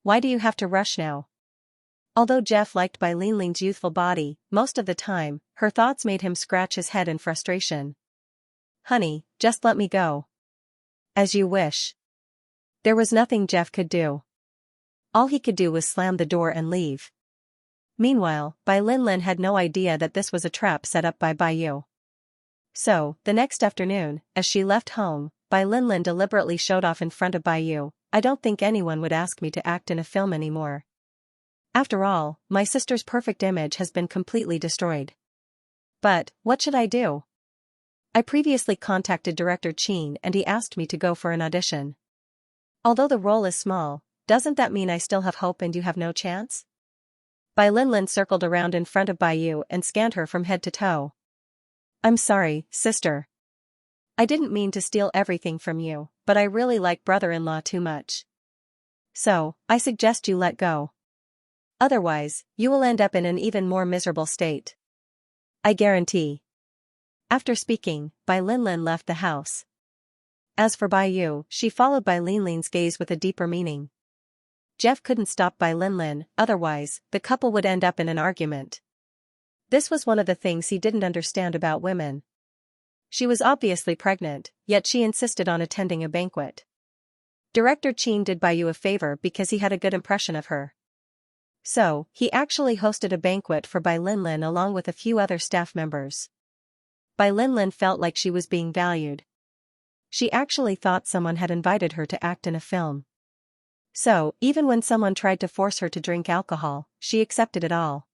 Why do you have to rush now?" Although Jeff liked Bai Linlin's youthful body, most of the time, her thoughts made him scratch his head in frustration. "Honey, just let me go." "As you wish." There was nothing Jeff could do. All he could do was slam the door and leave. Meanwhile, Bai Linlin had no idea that this was a trap set up by Bai Yu. So, the next afternoon, as she left home, Bai Linlin deliberately showed off in front of Bai Yu, "I don't think anyone would ask me to act in a film anymore. After all, my sister's perfect image has been completely destroyed. But, what should I do? I previously contacted director Qin and he asked me to go for an audition. Although the role is small, doesn't that mean I still have hope and you have no chance?" Bai Linlin circled around in front of Bai Yu and scanned her from head to toe. "I'm sorry, sister. I didn't mean to steal everything from you, but I really like brother-in-law too much. So, I suggest you let go. Otherwise, you will end up in an even more miserable state. I guarantee." After speaking, Bai Linlin left the house. As for Bai Yu, she followed Bai Linlin's gaze with a deeper meaning. Jeff couldn't stop Bai Linlin, otherwise, the couple would end up in an argument. This was one of the things he didn't understand about women. She was obviously pregnant, yet she insisted on attending a banquet. Director Qin did Bai Yu a favor because he had a good impression of her. So, he actually hosted a banquet for Bai Linlin along with a few other staff members. Bai Linlin felt like she was being valued. She actually thought someone had invited her to act in a film. So, even when someone tried to force her to drink alcohol, she accepted it all.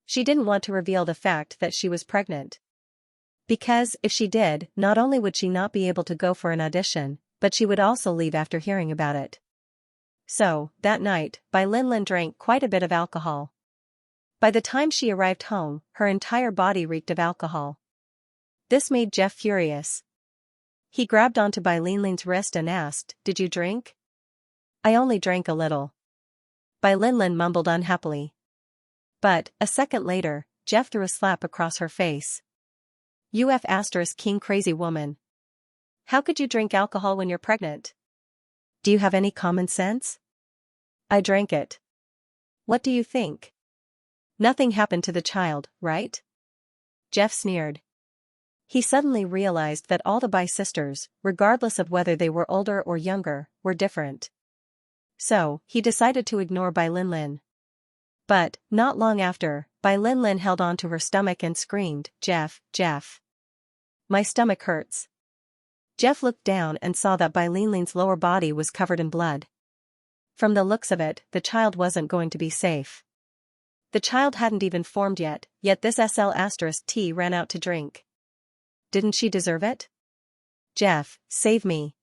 She didn't want to reveal the fact that she was pregnant. Because, if she did, not only would she not be able to go for an audition, but she would also leave after hearing about it. So, that night, Bai Linlin drank quite a bit of alcohol. By the time she arrived home, her entire body reeked of alcohol. This made Jeff furious. He grabbed onto Bai Linlin's wrist and asked, "Did you drink?" "I only drank a little." Bai Linlin mumbled unhappily. But, a second later, Jeff threw a slap across her face. King crazy woman. How could you drink alcohol when you're pregnant? Do you have any common sense? I drank it. What do you think? Nothing happened to the child, right? Jeff sneered. He suddenly realized that all the Bai sisters, regardless of whether they were older or younger, were different. So, he decided to ignore Bai Linlin. But, not long after, Bai Linlin held onto her stomach and screamed, "Jeff, Jeff. My stomach hurts." Jeff looked down and saw that Bai Linlin's lower body was covered in blood. From the looks of it, the child wasn't going to be safe. The child hadn't even formed yet this SL*T ran out to drink. Didn't she deserve it? Jeff, save me.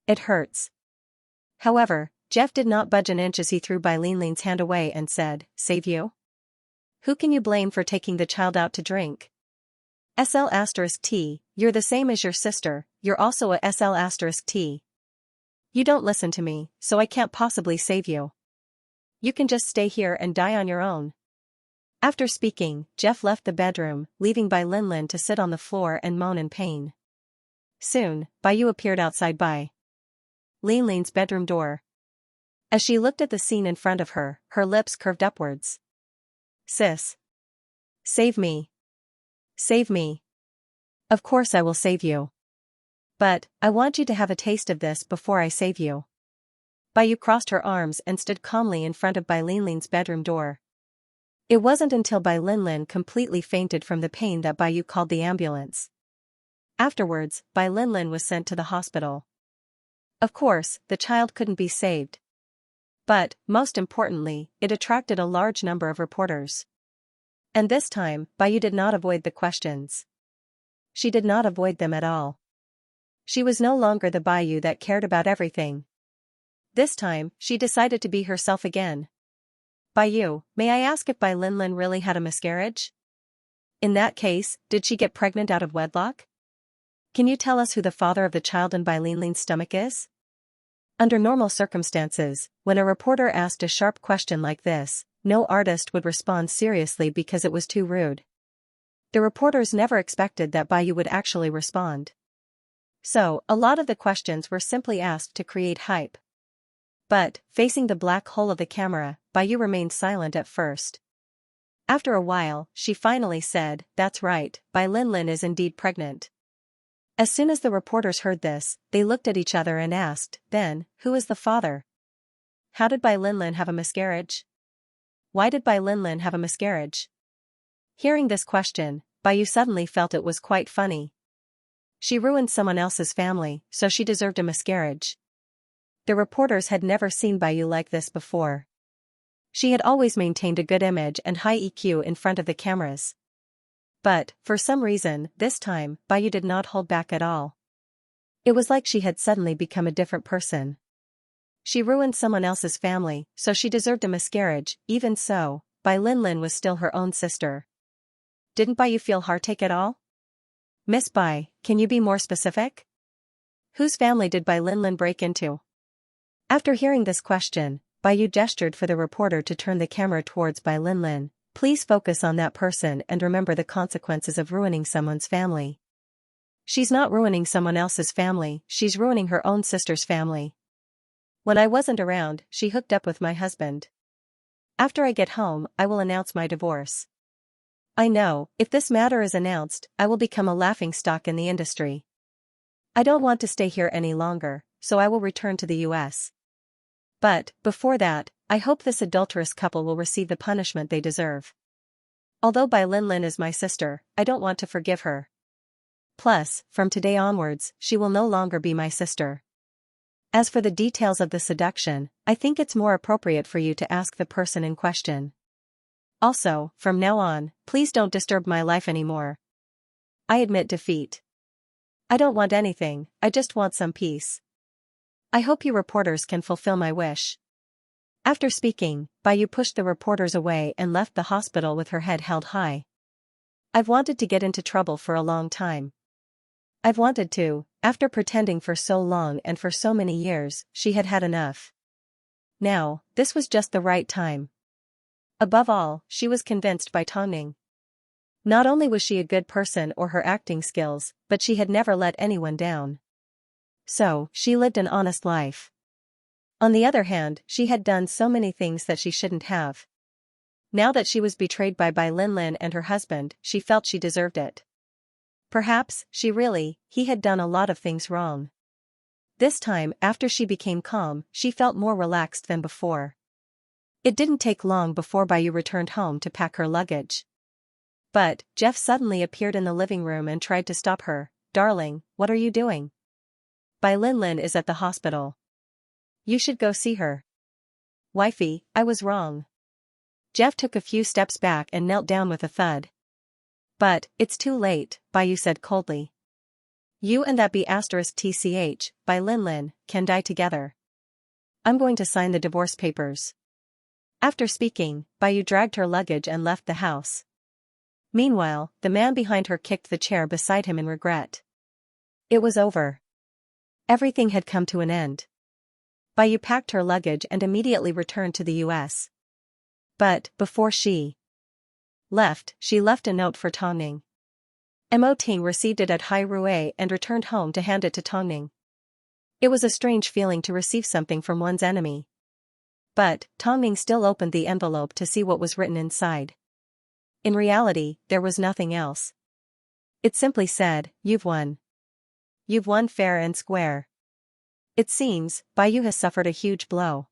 It hurts. However, Jeff did not budge an inch as he threw Bai Linlin's hand away and said, "Save you? Who can you blame for taking the child out to drink? SL*T, you're the same as your sister, you're also a SL*T. You don't listen to me, so I can't possibly save you. You can just stay here and die on your own." After speaking, Jeff left the bedroom, leaving Bai Linlin to sit on the floor and moan in pain. Soon, Bai appeared outside Bai Linlin's bedroom door. As she looked at the scene in front of her, her lips curved upwards. "Sis. Save me. Save me. Of course I will save you. But, I want you to have a taste of this before I save you." Bai crossed her arms and stood calmly in front of Bai Linlin's bedroom door. It wasn't until Bai Linlin completely fainted from the pain that Bai called the ambulance. Afterwards, Bai Linlin was sent to the hospital. Of course, the child couldn't be saved. But, most importantly, it attracted a large number of reporters. And this time, Bai did not avoid the questions. She did not avoid them at all. She was no longer the Bai that cared about everything. This time, she decided to be herself again. "Bai, may I ask if Bai Linlin really had a miscarriage? In that case, did she get pregnant out of wedlock? Can you tell us who the father of the child in Bai Linlin's stomach is?" Under normal circumstances, when a reporter asked a sharp question like this, no artist would respond seriously because it was too rude. The reporters never expected that Bai would actually respond. So, a lot of the questions were simply asked to create hype. But, facing the black hole of the camera, Bai remained silent at first. After a while, she finally said, "That's right, Bai Linlin is indeed pregnant." As soon as the reporters heard this, they looked at each other and asked, "Then, who is the father? How did Bai Linlin have a miscarriage? Why did Bai Linlin have a miscarriage?" Hearing this question, Bai suddenly felt it was quite funny. She ruined someone else's family, so she deserved a miscarriage. The reporters had never seen Bai like this before. She had always maintained a good image and high EQ in front of the cameras. But, for some reason, this time, Bai did not hold back at all. It was like she had suddenly become a different person. She ruined someone else's family, so she deserved a miscarriage. Even so, Bai Linlin was still her own sister. Didn't Bai feel heartache at all? "Miss Bai, can you be more specific? Whose family did Bai Linlin break into?" After hearing this question, Bai gestured for the reporter to turn the camera towards Bai Linlin. "Please focus on that person and remember the consequences of ruining someone's family. She's not ruining someone else's family, she's ruining her own sister's family. When I wasn't around, she hooked up with my husband. After I get home, I will announce my divorce. I know, if this matter is announced, I will become a laughingstock in the industry. I don't want to stay here any longer, so I will return to the US. But, before that, I hope this adulterous couple will receive the punishment they deserve. Although Bai Linlin is my sister, I don't want to forgive her. Plus, from today onwards, she will no longer be my sister. As for the details of the seduction, I think it's more appropriate for you to ask the person in question. Also, from now on, please don't disturb my life anymore. I admit defeat. I don't want anything, I just want some peace. I hope you reporters can fulfill my wish. After speaking, Bayu pushed the reporters away and left the hospital with her head held high. I've wanted to get into trouble for a long time. I've wanted to, after pretending for so long and for so many years, she had had enough. Now, this was just the right time. Above all, she was convinced by Tongning. Not only was she a good person or her acting skills, but she had never let anyone down. So, she lived an honest life. On the other hand, she had done so many things that she shouldn't have. Now that she was betrayed by Bai Linlin and her husband, she felt she deserved it. Perhaps, he had done a lot of things wrong. This time, after she became calm, she felt more relaxed than before. It didn't take long before Bayu returned home to pack her luggage. But, Jeff suddenly appeared in the living room and tried to stop her. Darling, what are you doing? Bai Linlin is at the hospital. You should go see her. Wifey, I was wrong. Jeff took a few steps back and knelt down with a thud. But, it's too late, Bayu said coldly. You and that B*TCH, Bai Linlin, can die together. I'm going to sign the divorce papers. After speaking, Bayu dragged her luggage and left the house. Meanwhile, the man behind her kicked the chair beside him in regret. It was over. Everything had come to an end. Bayu packed her luggage and immediately returned to the US. But, before she left, she left a note for Tongning. Mo Ting received it at Hai Rui and returned home to hand it to Tongning. It was a strange feeling to receive something from one's enemy. But, Tongning still opened the envelope to see what was written inside. In reality, there was nothing else. It simply said, "You've won. You've won fair and square." It seems, Bayu has suffered a huge blow.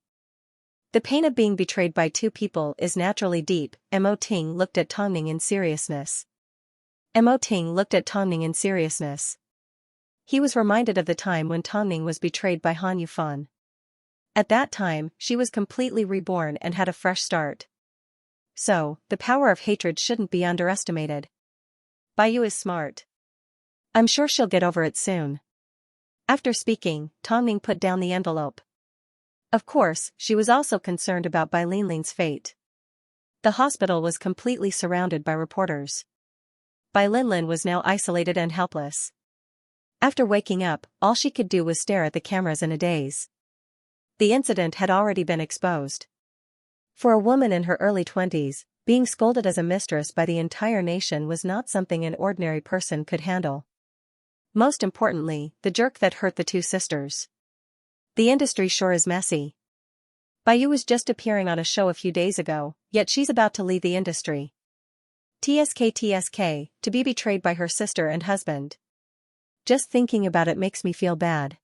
The pain of being betrayed by two people is naturally deep. Mo Ting looked at Tongning in seriousness. He was reminded of the time when Tongning was betrayed by Han Yufan. At that time, she was completely reborn and had a fresh start. So, the power of hatred shouldn't be underestimated. Bayu is smart. I'm sure she'll get over it soon. After speaking, Tongning put down the envelope. Of course, she was also concerned about Bai Linlin's fate. The hospital was completely surrounded by reporters. Bai Linlin was now isolated and helpless. After waking up, all she could do was stare at the cameras in a daze. The incident had already been exposed. For a woman in her early 20s, being scolded as a mistress by the entire nation was not something an ordinary person could handle. Most importantly, the jerk that hurt the two sisters. The industry sure is messy. Bayu was just appearing on a show a few days ago, yet she's about to leave the industry. TSK, to be betrayed by her sister and husband. Just thinking about it makes me feel bad.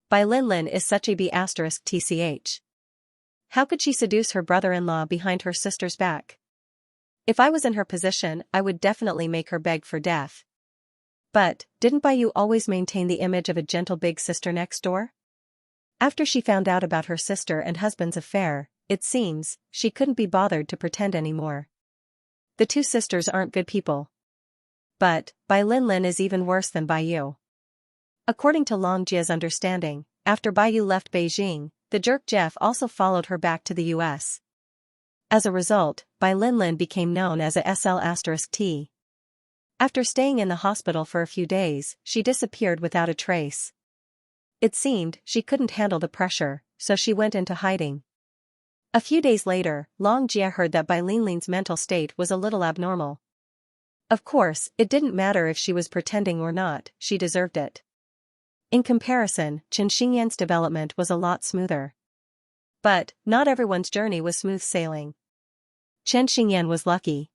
Bai Linlin is such a B*TCH. How could she seduce her brother-in-law behind her sister's back? If I was in her position, I would definitely make her beg for death. But, didn't Bayu always maintain the image of a gentle big sister next door? After she found out about her sister and husband's affair, it seems, she couldn't be bothered to pretend anymore. The two sisters aren't good people. But, Bai Linlin is even worse than Bayu. According to Long Jia's understanding, after Bayu left Beijing, the jerk Jeff also followed her back to the US. As a result, Bai Linlin became known as a SL*T. After staying in the hospital for a few days, she disappeared without a trace. It seemed she couldn't handle the pressure, so she went into hiding. A few days later, Long Jia heard that Bai Linlin's mental state was a little abnormal. Of course, it didn't matter if she was pretending or not, she deserved it. In comparison, Xianxia's development was a lot smoother. But, not everyone's journey was smooth sailing. Xianxia was lucky.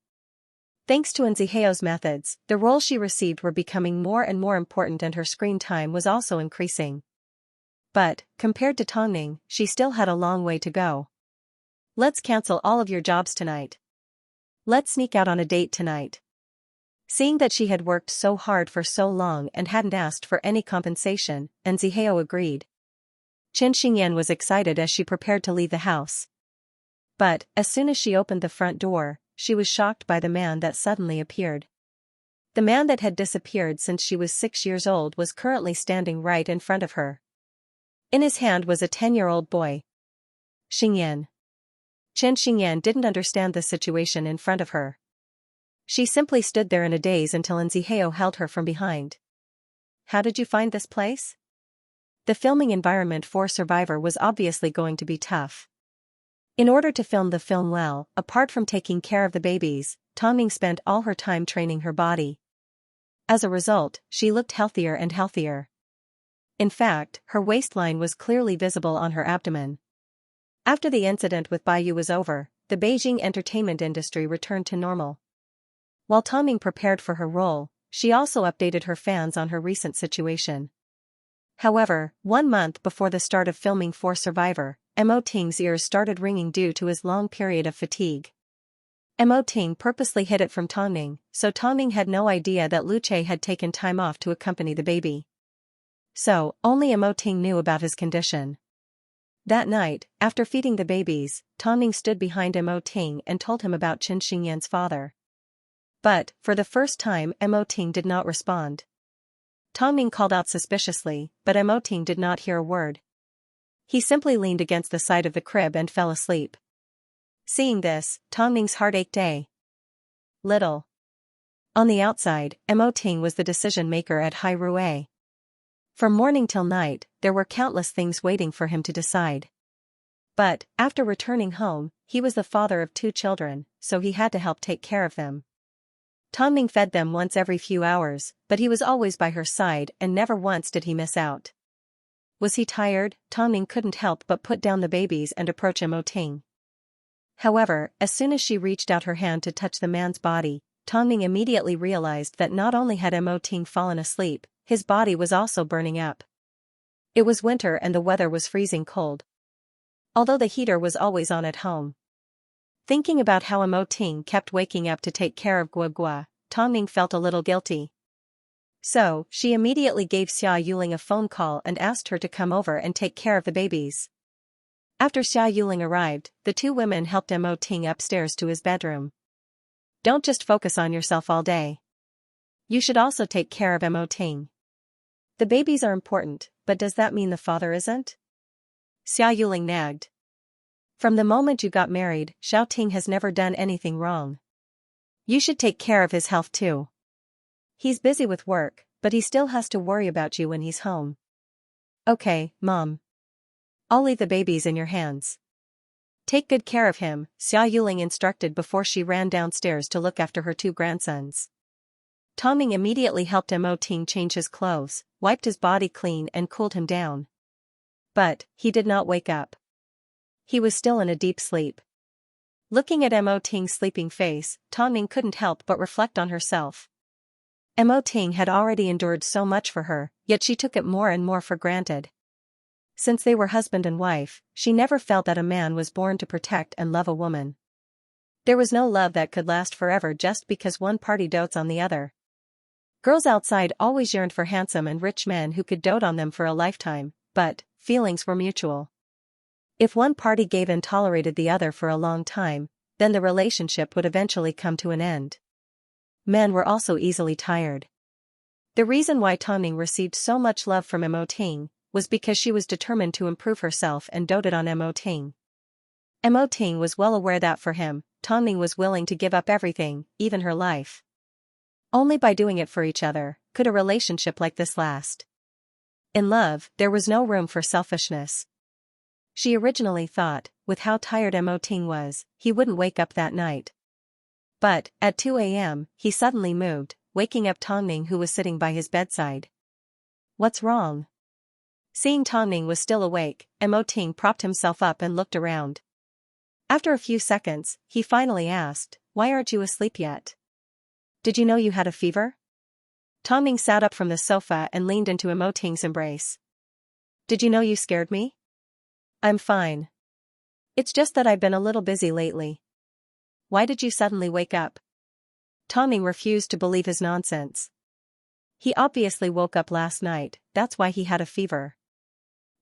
Thanks to Ziheo's methods, the roles she received were becoming more and more important and her screen time was also increasing. But, compared to Tongning, she still had a long way to go. Let's cancel all of your jobs tonight. Let's sneak out on a date tonight. Seeing that she had worked so hard for so long and hadn't asked for any compensation, and Ziheo agreed. Xianxia was excited as she prepared to leave the house. But, as soon as she opened the front door, she was shocked by the man that suddenly appeared. The man that had disappeared since she was 6 years old was currently standing right in front of her. In his hand was a 10-year-old boy. Xingyan. Xingyan didn't understand the situation in front of her. She simply stood there in a daze until Nziheo held her from behind. How did you find this place? The filming environment for Survivor was obviously going to be tough. In order to film the film well, apart from taking care of the babies, Tongming spent all her time training her body. As a result, she looked healthier and healthier. In fact, her waistline was clearly visible on her abdomen. After the incident with Baiyu was over, the Beijing entertainment industry returned to normal. While Tongming prepared for her role, she also updated her fans on her recent situation. However, 1 month before the start of filming for Survivor, Mo Ting's ears started ringing due to his long period of fatigue. Mo Ting purposely hid it from Tongming, so Tongming had no idea that Lu Che had taken time off to accompany the baby. So, only Mo Ting knew about his condition. That night, after feeding the babies, Tongming stood behind Mo Ting and told him about Qin Xingyan's father. But, for the first time, Mo Ting did not respond. Tongming called out suspiciously, but Mo Ting did not hear a word. He simply leaned against the side of the crib and fell asleep. Seeing this, Tongming's heart ached a little. On the outside, Mo Ting was the decision-maker at Hai Rue. From morning till night, there were countless things waiting for him to decide. But, after returning home, he was the father of 2 children, so he had to help take care of them. Tongming fed them once every few hours, but he was always by her side and never once did he miss out. Was he tired? Tongming couldn't help but put down the babies and approach Mo Ting. However, as soon as she reached out her hand to touch the man's body, Tongming immediately realized that not only had Mo Ting fallen asleep, his body was also burning up. It was winter and the weather was freezing cold. Although the heater was always on at home. Thinking about how Mo Ting kept waking up to take care of Guogua, Tongming felt a little guilty. So, she immediately gave Xia Yuling a phone call and asked her to come over and take care of the babies. After Xia Yuling arrived, the 2 women helped Mo Ting upstairs to his bedroom. Don't just focus on yourself all day. You should also take care of Mo Ting. The babies are important, but does that mean the father isn't? Xia Yuling nagged. From the moment you got married, Xiao Ting has never done anything wrong. You should take care of his health too. He's busy with work, but he still has to worry about you when he's home. Okay, Mom. I'll leave the babies in your hands. Take good care of him, Xia Yuling instructed before she ran downstairs to look after her 2 grandsons. Tongming immediately helped Mo Ting change his clothes, wiped his body clean and cooled him down. But, he did not wake up. He was still in a deep sleep. Looking at Mo Ting's sleeping face, Tongming couldn't help but reflect on herself. Mo Ting had already endured so much for her, yet she took it more and more for granted. Since they were husband and wife, she never felt that a man was born to protect and love a woman. There was no love that could last forever just because one party dotes on the other. Girls outside always yearned for handsome and rich men who could dote on them for a lifetime, but feelings were mutual. If one party gave and tolerated the other for a long time, then the relationship would eventually come to an end. Men were also easily tired. The reason why Tongming received so much love from Mo Ting was because she was determined to improve herself and doted on Mo Ting. Mo Ting was well aware that for him, Tongming was willing to give up everything, even her life. Only by doing it for each other could a relationship like this last. In love, there was no room for selfishness. She originally thought, with how tired Mo Ting was, he wouldn't wake up that night. But, at 2 a.m., he suddenly moved, waking up Tongming who was sitting by his bedside. What's wrong? Seeing Tongming was still awake, Mo Ting propped himself up and looked around. After a few seconds, he finally asked, "Why aren't you asleep yet? Did you know you had a fever?" Tongming sat up from the sofa and leaned into Mo Ting's embrace. "Did you know you scared me?" "I'm fine. It's just that I've been a little busy lately." "Why did you suddenly wake up?" Tongming refused to believe his nonsense. He obviously woke up last night, that's why he had a fever.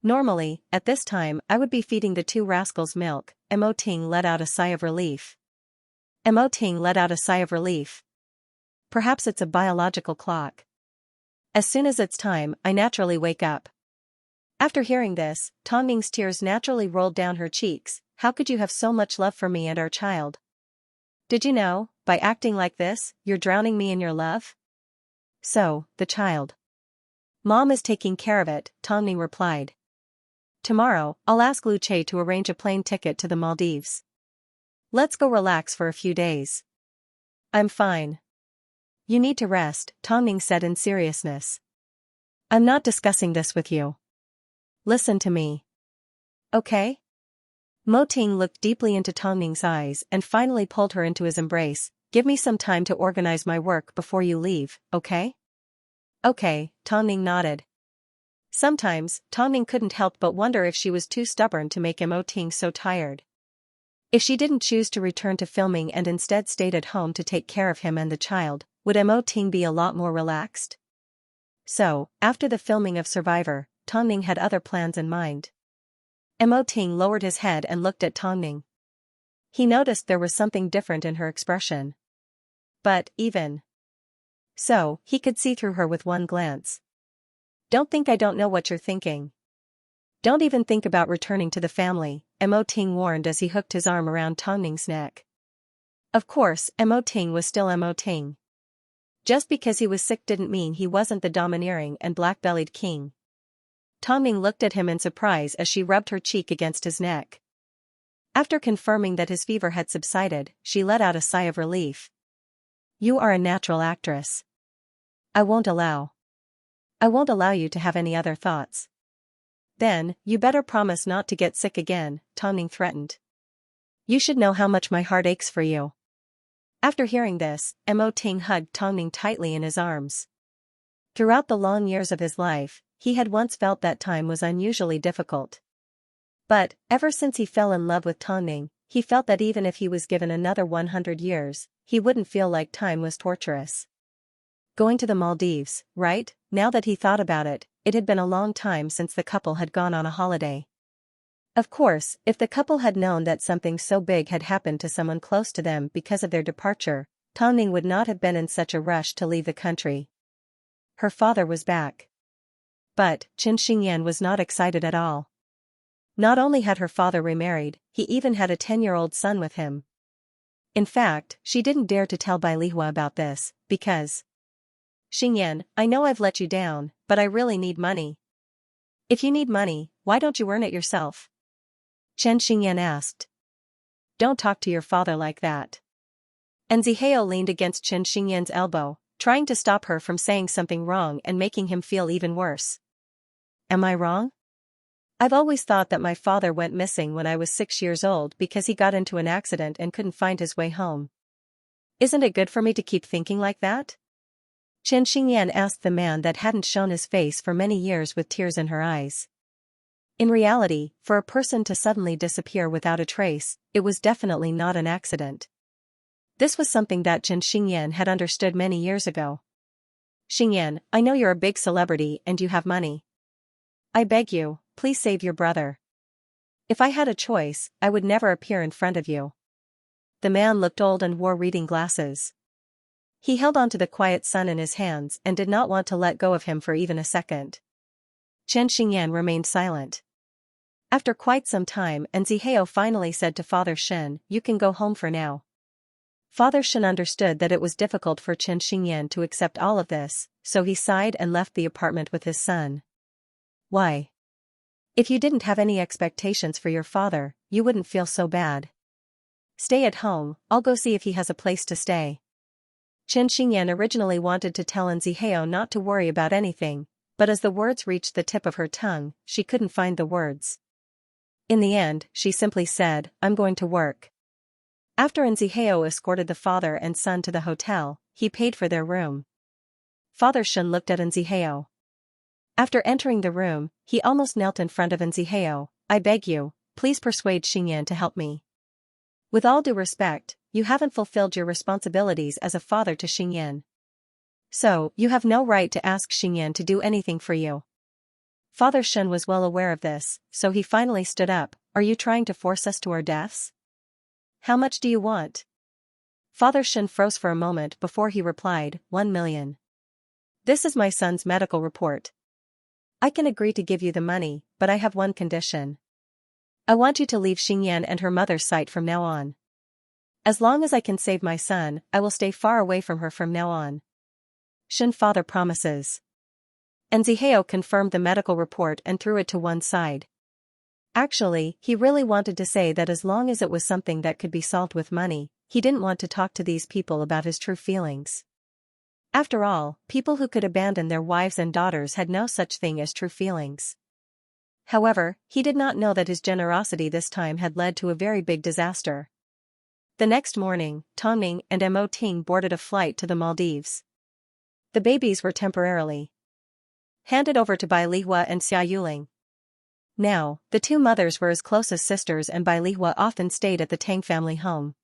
Normally, at this time I would be feeding the 2 rascals milk. Mo Ting let out a sigh of relief. Mo Ting let out a sigh of relief. perhaps it's a biological clock. As soon as it's time, I naturally wake up. After hearing this, Tongming's tears naturally rolled down her cheeks. How could you have so much love for me and our child? Did you know, by acting like this, you're drowning me in your love? So, the child. Mom is taking care of it, Tongming replied. Tomorrow, I'll ask Lu Che to arrange a plane ticket to the Maldives. Let's go relax for a few days. I'm fine. You need to rest, Tongming said in seriousness. I'm not discussing this with you. Listen to me. Okay? Mo Ting looked deeply into Tongming's eyes and finally pulled her into his embrace. Give me some time to organize my work before you leave, okay? Okay, Tongming nodded. Sometimes, Tongming couldn't help but wonder if she was too stubborn to make Mo Ting so tired. If she didn't choose to return to filming and instead stayed at home to take care of him and the child, would Mo Ting be a lot more relaxed? So, after the filming of Survivor, Tongming had other plans in mind. Mo Ting lowered his head and looked at Tongming. He noticed there was something different in her expression. But, even so, he could see through her with one glance. Don't think I don't know what you're thinking. Don't even think about returning to the family, Mo Ting warned as he hooked his arm around Tongming's neck. Of course, Mo Ting was still Mo Ting. Just because he was sick didn't mean he wasn't the domineering and black-bellied king. Tongming looked at him in surprise as she rubbed her cheek against his neck. After confirming that his fever had subsided, she let out a sigh of relief. You are a natural actress. I won't allow you to have any other thoughts. Then, you better promise not to get sick again, Tongming threatened. You should know how much my heart aches for you. After hearing this, Mo Ting hugged Tongming tightly in his arms. Throughout the long years of his life, he had once felt that time was unusually difficult. But, ever since he fell in love with Tongming, he felt that even if he was given another 100 years, he wouldn't feel like time was torturous. Going to the Maldives, right? Now that he thought about it, it had been a long time since the couple had gone on a holiday. Of course, if the couple had known that something so big had happened to someone close to them because of their departure, Tongming would not have been in such a rush to leave the country. Her father was back. But, Xianxia was not excited at all. Not only had her father remarried, he even had a 10-year-old son with him. In fact, she didn't dare to tell Bai Lihua about this, because... Xingyan, I know I've let you down, but I really need money. If you need money, why don't you earn it yourself? Chen Xingyan asked. Don't talk to your father like that. And Zihao leaned against Chen Xingyan's elbow, trying to stop her from saying something wrong and making him feel even worse. Am I wrong? I've always thought that my father went missing when I was 6 years old because he got into an accident and couldn't find his way home. Isn't it good for me to keep thinking like that? Chen Xingyan asked the man that hadn't shown his face for many years with tears in her eyes. In reality, for a person to suddenly disappear without a trace, it was definitely not an accident. This was something that Chen Xingyan had understood many years ago. Xingyan, I know you're a big celebrity and you have money. I beg you, please save your brother. If I had a choice, I would never appear in front of you. The man looked old and wore reading glasses. He held onto the quiet son in his hands and did not want to let go of him for even a second. Chen Xingyan remained silent. After quite some time, Zihao finally said to Father Shen, you can go home for now. Father Shen understood that it was difficult for Chen Xingyan to accept all of this, so he sighed and left the apartment with his son. Why? If you didn't have any expectations for your father, you wouldn't feel so bad. Stay at home, I'll go see if he has a place to stay. Chen Xingyan originally wanted to tell Zihao not to worry about anything, but as the words reached the tip of her tongue, she couldn't find the words. In the end, she simply said, I'm going to work. After Zihao escorted the father and son to the hotel, he paid for their room. Father Shen looked at Zihao. After entering the room, he almost knelt in front of Zihao. I beg you, please persuade Xingyan to help me. With all due respect, you haven't fulfilled your responsibilities as a father to Xingyan. So, you have no right to ask Xingyan to do anything for you. Father Shen was well aware of this, so he finally stood up. Are you trying to force us to our deaths? How much do you want? Father Shen froze for a moment before he replied, 1 million. This is my son's medical report. I can agree to give you the money, but I have one condition. I want you to leave Xingyan and her mother's sight from now on. As long as I can save my son, I will stay far away from her from now on. Shen father promises. And Zihao confirmed the medical report and threw it to one side. Actually, he really wanted to say that as long as it was something that could be solved with money, he didn't want to talk to these people about his true feelings. After all, people who could abandon their wives and daughters had no such thing as true feelings. However, he did not know that his generosity this time had led to a very big disaster. The next morning, Tong Ning and Mo Ting boarded a flight to the Maldives. The babies were temporarily handed over to Bai Lihua and Xia Yuling. Now, the two mothers were as close as sisters, and Bai Lihua often stayed at the Tang family home.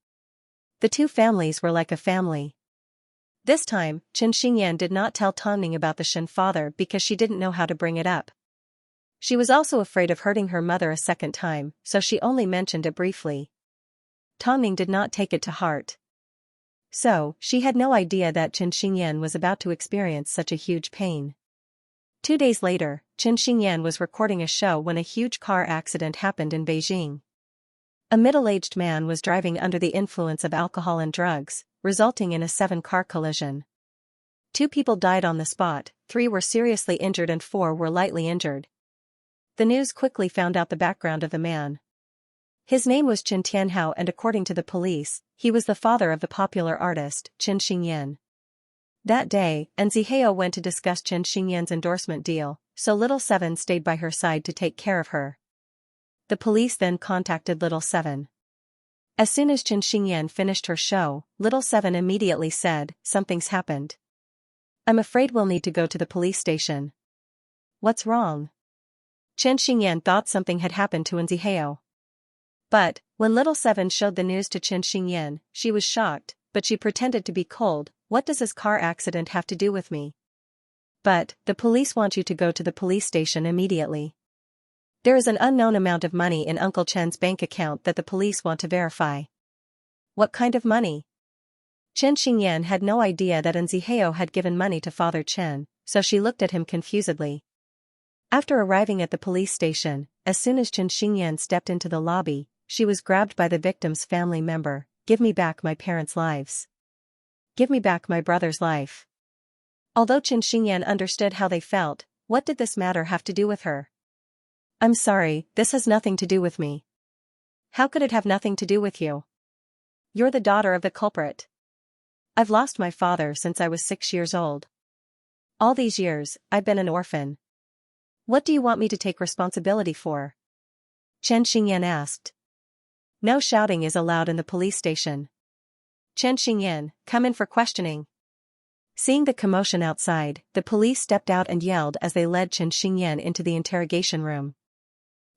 The two families were like a family. This time, Chen Xingyan did not tell Tong Ning about the Shen father because she didn't know how to bring it up. She was also afraid of hurting her mother a second time, so she only mentioned it briefly. Tong Ning did not take it to heart. So, she had no idea that Chen Xingyan was about to experience such a huge pain. 2 days later, Chen Xingyan was recording a show when a huge car accident happened in Beijing. A middle-aged man was driving under the influence of alcohol and drugs, resulting in a 7-car collision. 2 people died on the spot, 3 were seriously injured and 4 were lightly injured. The news quickly found out the background of the man. His name was Chen Tianhao, and according to the police, he was the father of the popular artist, Chen Xingyan. That day, Zihao went to discuss Chen Xingyan's endorsement deal, so Little Seven stayed by her side to take care of her. The police then contacted Little Seven. As soon as Chen Xingyan finished her show, Little Seven immediately said, "Something's happened. I'm afraid we'll need to go to the police station." "What's wrong?" Chen Xingyan thought something had happened to Zihao. But, when Little Seven showed the news to Chen Xingyan, she was shocked, but she pretended to be cold. "What does this car accident have to do with me?" "But, the police want you to go to the police station immediately. There is an unknown amount of money in Uncle Chen's bank account that the police want to verify." "What kind of money?" Chen Xingyan had no idea that Zihao had given money to Father Chen, so she looked at him confusedly. After arriving at the police station, as soon as Chen Xingyan stepped into the lobby, she was grabbed by the victim's family member. "Give me back my parents' lives. Give me back my brother's life." Although Chen Xingyan understood how they felt, what did this matter have to do with her? "I'm sorry, this has nothing to do with me." "How could it have nothing to do with you? You're the daughter of the culprit." "I've lost my father since I was 6 years old. All these years, I've been an orphan. What do you want me to take responsibility for?" Chen Xingyan asked. "No shouting is allowed in the police station. Chen Xingyan, come in for questioning." Seeing the commotion outside, the police stepped out and yelled as they led Chen Xingyan into the interrogation room.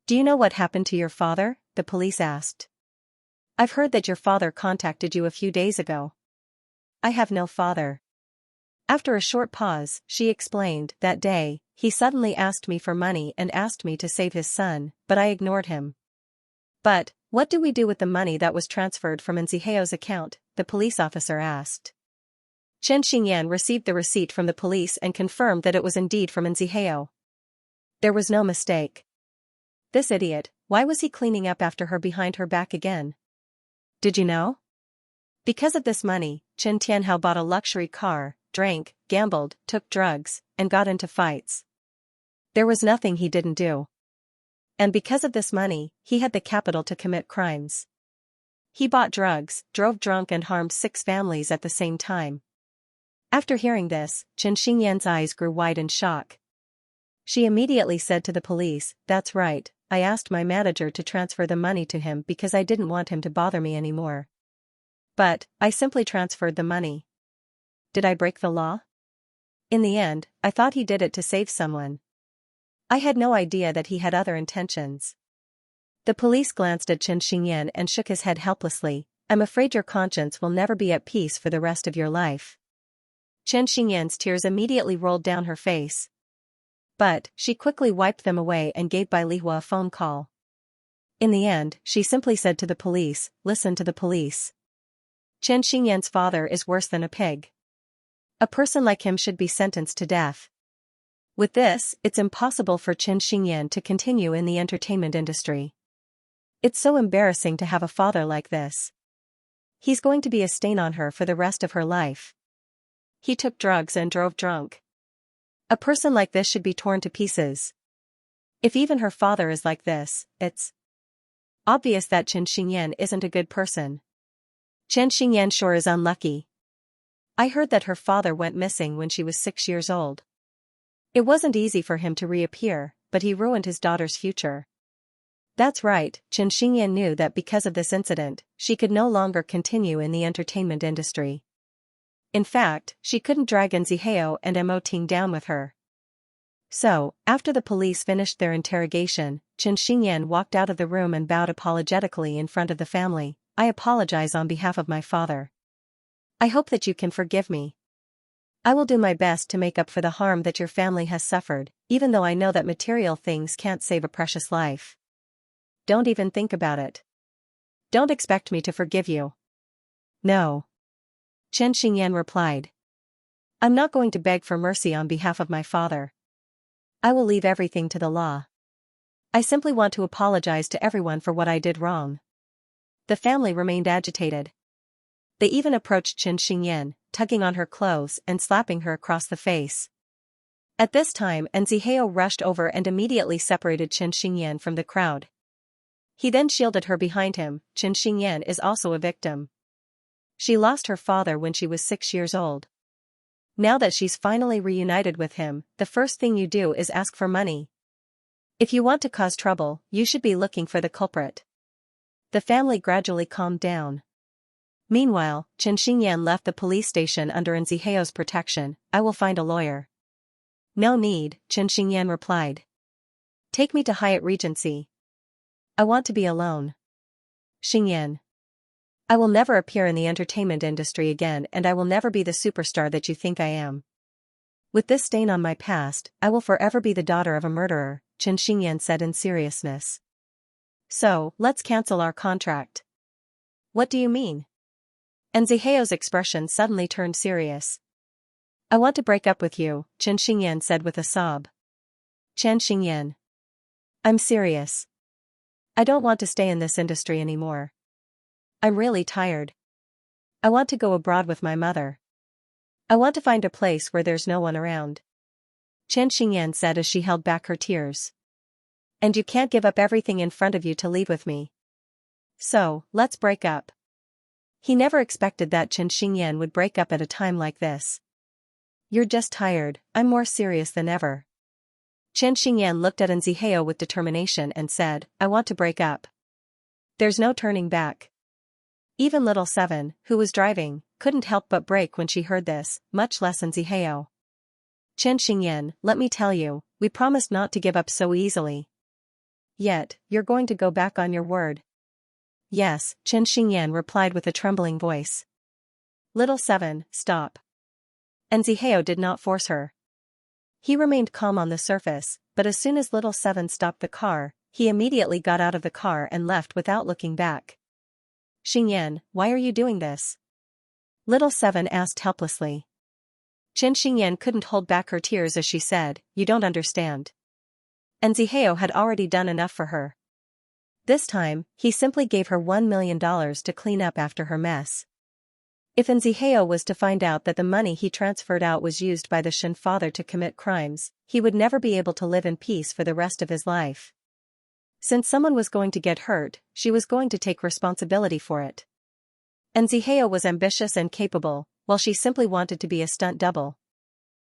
"Do you know what happened to your father?" the police asked. "I've heard that your father contacted you a few days ago." "I have no father." After a short pause, she explained, "That day, he suddenly asked me for money and asked me to save his son, but I ignored him." "But, what do we do with the money that was transferred from Zihao's account?" the police officer asked. Chen Xingyan received the receipt from the police and confirmed that it was indeed from Zihao. There was no mistake. This idiot, why was he cleaning up after her behind her back again? Did you know? Because of this money, Chen Tianhao bought a luxury car, drank, gambled, took drugs, and got into fights. There was nothing he didn't do. And because of this money, he had the capital to commit crimes. He bought drugs, drove drunk and harmed 6 families at the same time. After hearing this, Chen Xingyan's eyes grew wide in shock. She immediately said to the police, "That's right, I asked my manager to transfer the money to him because I didn't want him to bother me anymore. But, I simply transferred the money. Did I break the law? In the end, I thought he did it to save someone. I had no idea that he had other intentions." The police glanced at Chen Xingyan and shook his head helplessly. "I'm afraid your conscience will never be at peace for the rest of your life." Chen Xingyan's tears immediately rolled down her face. But, she quickly wiped them away and gave Bai Lihua a phone call. In the end, she simply said to the police, "Listen to the police. Chen Xingyan's father is worse than a pig. A person like him should be sentenced to death. With this, it's impossible for Chen Xingyan to continue in the entertainment industry. It's so embarrassing to have a father like this. He's going to be a stain on her for the rest of her life. He took drugs and drove drunk. A person like this should be torn to pieces. If even her father is like this, it's obvious that Chen Xingyan isn't a good person. Chen Xingyan sure is unlucky. I heard that her father went missing when she was 6 years old. It wasn't easy for him to reappear, but he ruined his daughter's future. That's right, Chen Xingyan knew that because of this incident, she could no longer continue in the entertainment industry. In fact, she couldn't drag Xianxia and Mo Ting down with her. So, after the police finished their interrogation, Chen Xingyan walked out of the room and bowed apologetically in front of the family. I apologize on behalf of my father. I hope that you can forgive me. I will do my best to make up for the harm that your family has suffered, even though I know that material things can't save a precious life. Don't even think about it. Don't expect me to forgive you. No. Chen Xingyan replied. I'm not going to beg for mercy on behalf of my father. I will leave everything to the law. I simply want to apologize to everyone for what I did wrong. The family remained agitated. They even approached Chen Xingyan, tugging on her clothes and slapping her across the face. At this time, Xianxia rushed over and immediately separated Chen Xingyan from the crowd. He then shielded her behind him. Chen Xingyan is also a victim. She lost her father when she was 6 years old. Now that she's finally reunited with him, the first thing you do is ask for money. If you want to cause trouble, you should be looking for the culprit. The family gradually calmed down. Meanwhile, Chen Xingyan left the police station under Xianxia's protection. I will find a lawyer. No need, Chen Xingyan replied. Take me to Hyatt Regency. I want to be alone. Xingyan. I will never appear in the entertainment industry again, and I will never be the superstar that you think I am. With this stain on my past, I will forever be the daughter of a murderer, Chen Xingyan said in seriousness. So, let's cancel our contract. What do you mean? Xianxia's expression suddenly turned serious. I want to break up with you, Chen Xingyan said with a sob. Chen Xingyan. I'm serious. I don't want to stay in this industry anymore. I'm really tired. I want to go abroad with my mother. I want to find a place where there's no one around. Chen Xingyan said as she held back her tears. And you can't give up everything in front of you to leave with me. So, let's break up. He never expected that Chen Xingyan would break up at a time like this. You're just tired, I'm more serious than ever. Chen Xingyan looked at Xianxia with determination and said, I want to break up. There's no turning back. Even little Seven, who was driving, couldn't help but break when she heard this, much less Xianxia. Chen Xingyan, let me tell you, we promised not to give up so easily. Yet, you're going to go back on your word. Yes, Chen Xingyan replied with a trembling voice. Little Seven, stop. Xianxia did not force her. He remained calm on the surface, but as soon as little Seven stopped the car, he immediately got out of the car and left without looking back. Xingyan, why are you doing this? Little Seven asked helplessly. Chen Xingyan couldn't hold back her tears as she said, you don't understand. Xianxia had already done enough for her. This time, he simply gave her $1 million to clean up after her mess. If Xianxia was to find out that the money he transferred out was used by the Shen father to commit crimes, he would never be able to live in peace for the rest of his life. Since someone was going to get hurt, she was going to take responsibility for it. Xianxia was ambitious and capable, while she simply wanted to be a stunt double.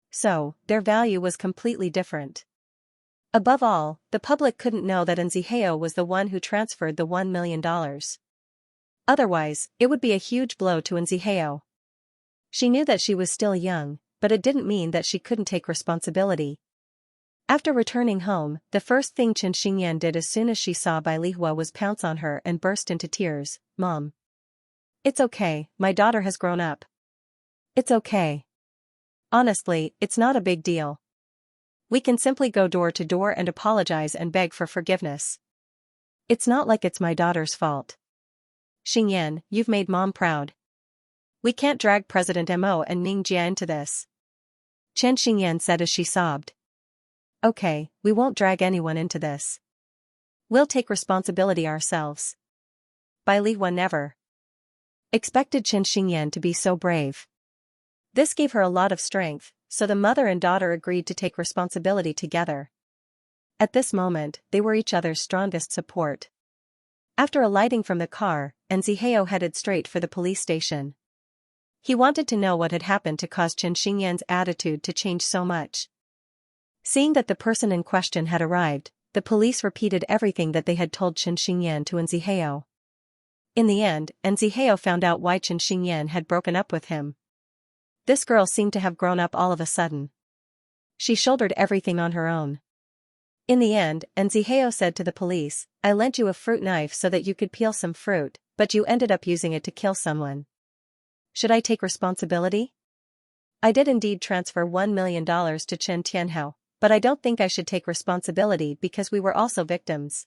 So, their value was completely different. Above all, the public couldn't know that Xianxia was the one who transferred the $1 million. Otherwise, it would be a huge blow to Xianxia. She knew that she was still young, but it didn't mean that she couldn't take responsibility. After returning home, the first thing Chen Xingyan did as soon as she saw Bai Lihua was pounce on her and burst into tears. Mom. It's okay, my daughter has grown up. It's okay. Honestly, it's not a big deal. We can simply go door to door and apologize and beg for forgiveness. It's not like it's my daughter's fault. Xingyan, you've made Mom proud. We can't drag President Mo and Ning Jia into this, Chen Xingyan said as she sobbed. Okay, we won't drag anyone into this. We'll take responsibility ourselves. Bai Lihuan never expected Chen Xingyan to be so brave. This gave her a lot of strength, so the mother and daughter agreed to take responsibility together. At this moment, they were each other's strongest support. After alighting from the car, Nziheo headed straight for the police station. He wanted to know what had happened to cause Chen Xingyan's attitude to change so much. Seeing that the person in question had arrived, the police repeated everything that they had told Chen Xingyan to Nziheo. In the end, Nziheo found out why Chen Xingyan had broken up with him. This girl seemed to have grown up all of a sudden. She shouldered everything on her own. In the end, Nziheo said to the police, I lent you a fruit knife so that you could peel some fruit, but you ended up using it to kill someone. Should I take responsibility? I did indeed transfer $1 million to Chen Tianhao, but I don't think I should take responsibility because we were also victims.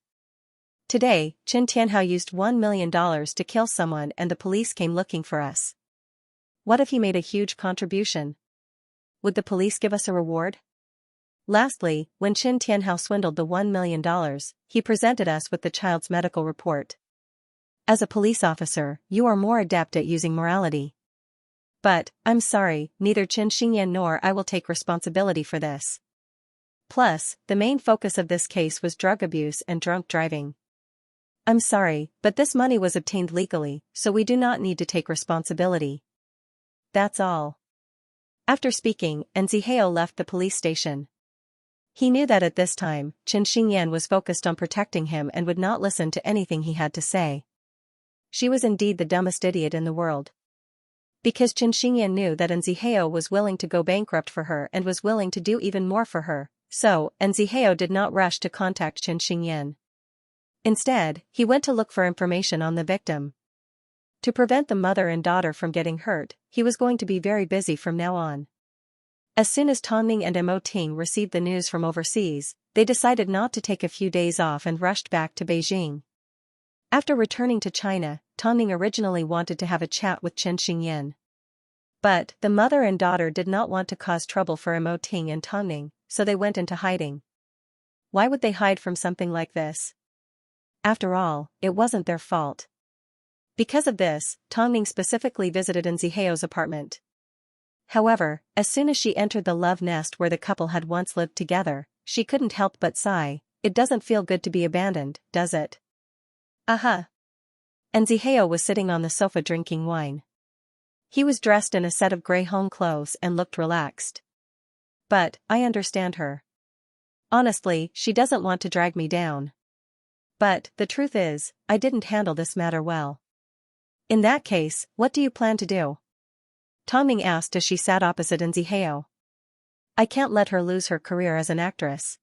Today, Chen Tianhao used $1 million to kill someone and the police came looking for us. What if he made a huge contribution? Would the police give us a reward? Lastly, when Chen Tianhao swindled the $1 million, he presented us with the child's medical report. As a police officer, you are more adept at using morality. But, I'm sorry, neither Chen Xingyan nor I will take responsibility for this. Plus, the main focus of this case was drug abuse and drunk driving. I'm sorry, but this money was obtained legally, so we do not need to take responsibility. That's all. After speaking, Nziheo left the police station. He knew that at this time, Chen Xingyan was focused on protecting him and would not listen to anything he had to say. She was indeed the dumbest idiot in the world. Because Chen Xingyan knew that Nziheo was willing to go bankrupt for her and was willing to do even more for her, so Nziheo did not rush to contact Chen Xingyan. Instead, he went to look for information on the victim. To prevent the mother and daughter from getting hurt, he was going to be very busy from now on. As soon as Tongming and Mo Ting received the news from overseas, they decided not to take a few days off and rushed back to Beijing. After returning to China, Tongming originally wanted to have a chat with Chen Xingyan. But the mother and daughter did not want to cause trouble for Mo Ting and Tongming, so they went into hiding. Why would they hide from something like this? After all, it wasn't their fault. Because of this, Tongming specifically visited Nziheo's apartment. However, as soon as she entered the love nest where the couple had once lived together, she couldn't help but sigh. It doesn't feel good to be abandoned, does it? Aha! Nziheo was sitting on the sofa drinking wine. He was dressed in a set of grey home clothes and looked relaxed. But, I understand her. Honestly, she doesn't want to drag me down. But, the truth is, I didn't handle this matter well. In that case, what do you plan to do? Tongming asked as she sat opposite Nziheo. I can't let her lose her career as an actress.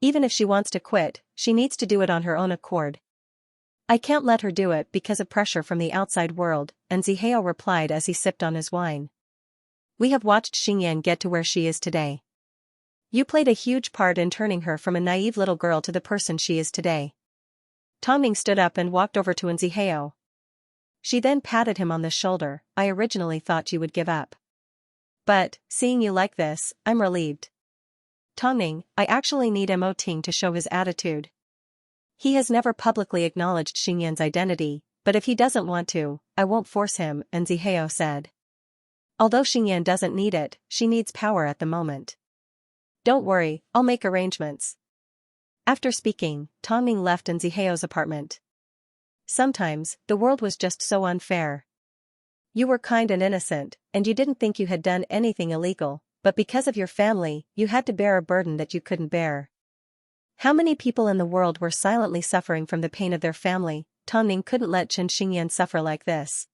Even if she wants to quit, she needs to do it on her own accord. I can't let her do it because of pressure from the outside world, Nziheo replied as he sipped on his wine. We have watched Xingyan get to where she is today. You played a huge part in turning her from a naive little girl to the person she is today. Tongming stood up and walked over to Nziheo. She then patted him on the shoulder. I originally thought you would give up. But, seeing you like this, I'm relieved. Tongming, I actually need Mo Ting to show his attitude. He has never publicly acknowledged Xingyan's identity, but if he doesn't want to, I won't force him, Nziheo said. Although Xingyan doesn't need it, she needs power at the moment. Don't worry, I'll make arrangements. After speaking, Tongming left Nziheo's apartment. Sometimes, the world was just so unfair. You were kind and innocent, and you didn't think you had done anything illegal, but because of your family, you had to bear a burden that you couldn't bear. How many people in the world were silently suffering from the pain of their family? Tongming couldn't let Chen Xingyan suffer like this.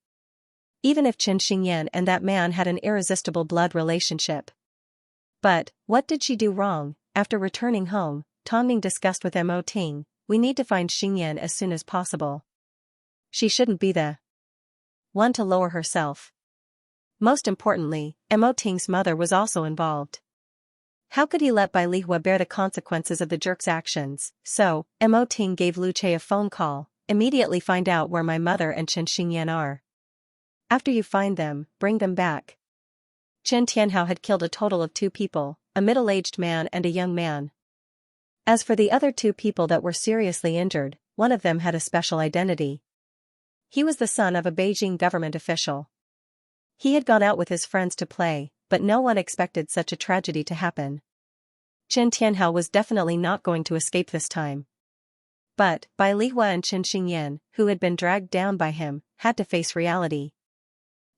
Even if Chen Xingyan and that man had an irresistible blood relationship. But, what did she do wrong? After returning home, Tongming discussed with Mo Ting, we need to find Xingyan as soon as possible. She shouldn't be the one to lower herself. Most importantly, Mo Ting's mother was also involved. How could he let Bai Lihua bear the consequences of the jerk's actions? So, Mo Ting gave Lu Che a phone call, immediately find out where my mother and Chen Xingyan are. After you find them, bring them back. Chen Tianhao had killed a total of 2 people, a middle-aged man and a young man. As for the other 2 people that were seriously injured, one of them had a special identity. He was the son of a Beijing government official. He had gone out with his friends to play, but no one expected such a tragedy to happen. Chen Tianhao was definitely not going to escape this time. But, Bai Lihua and Chen Xingyan, who had been dragged down by him, had to face reality.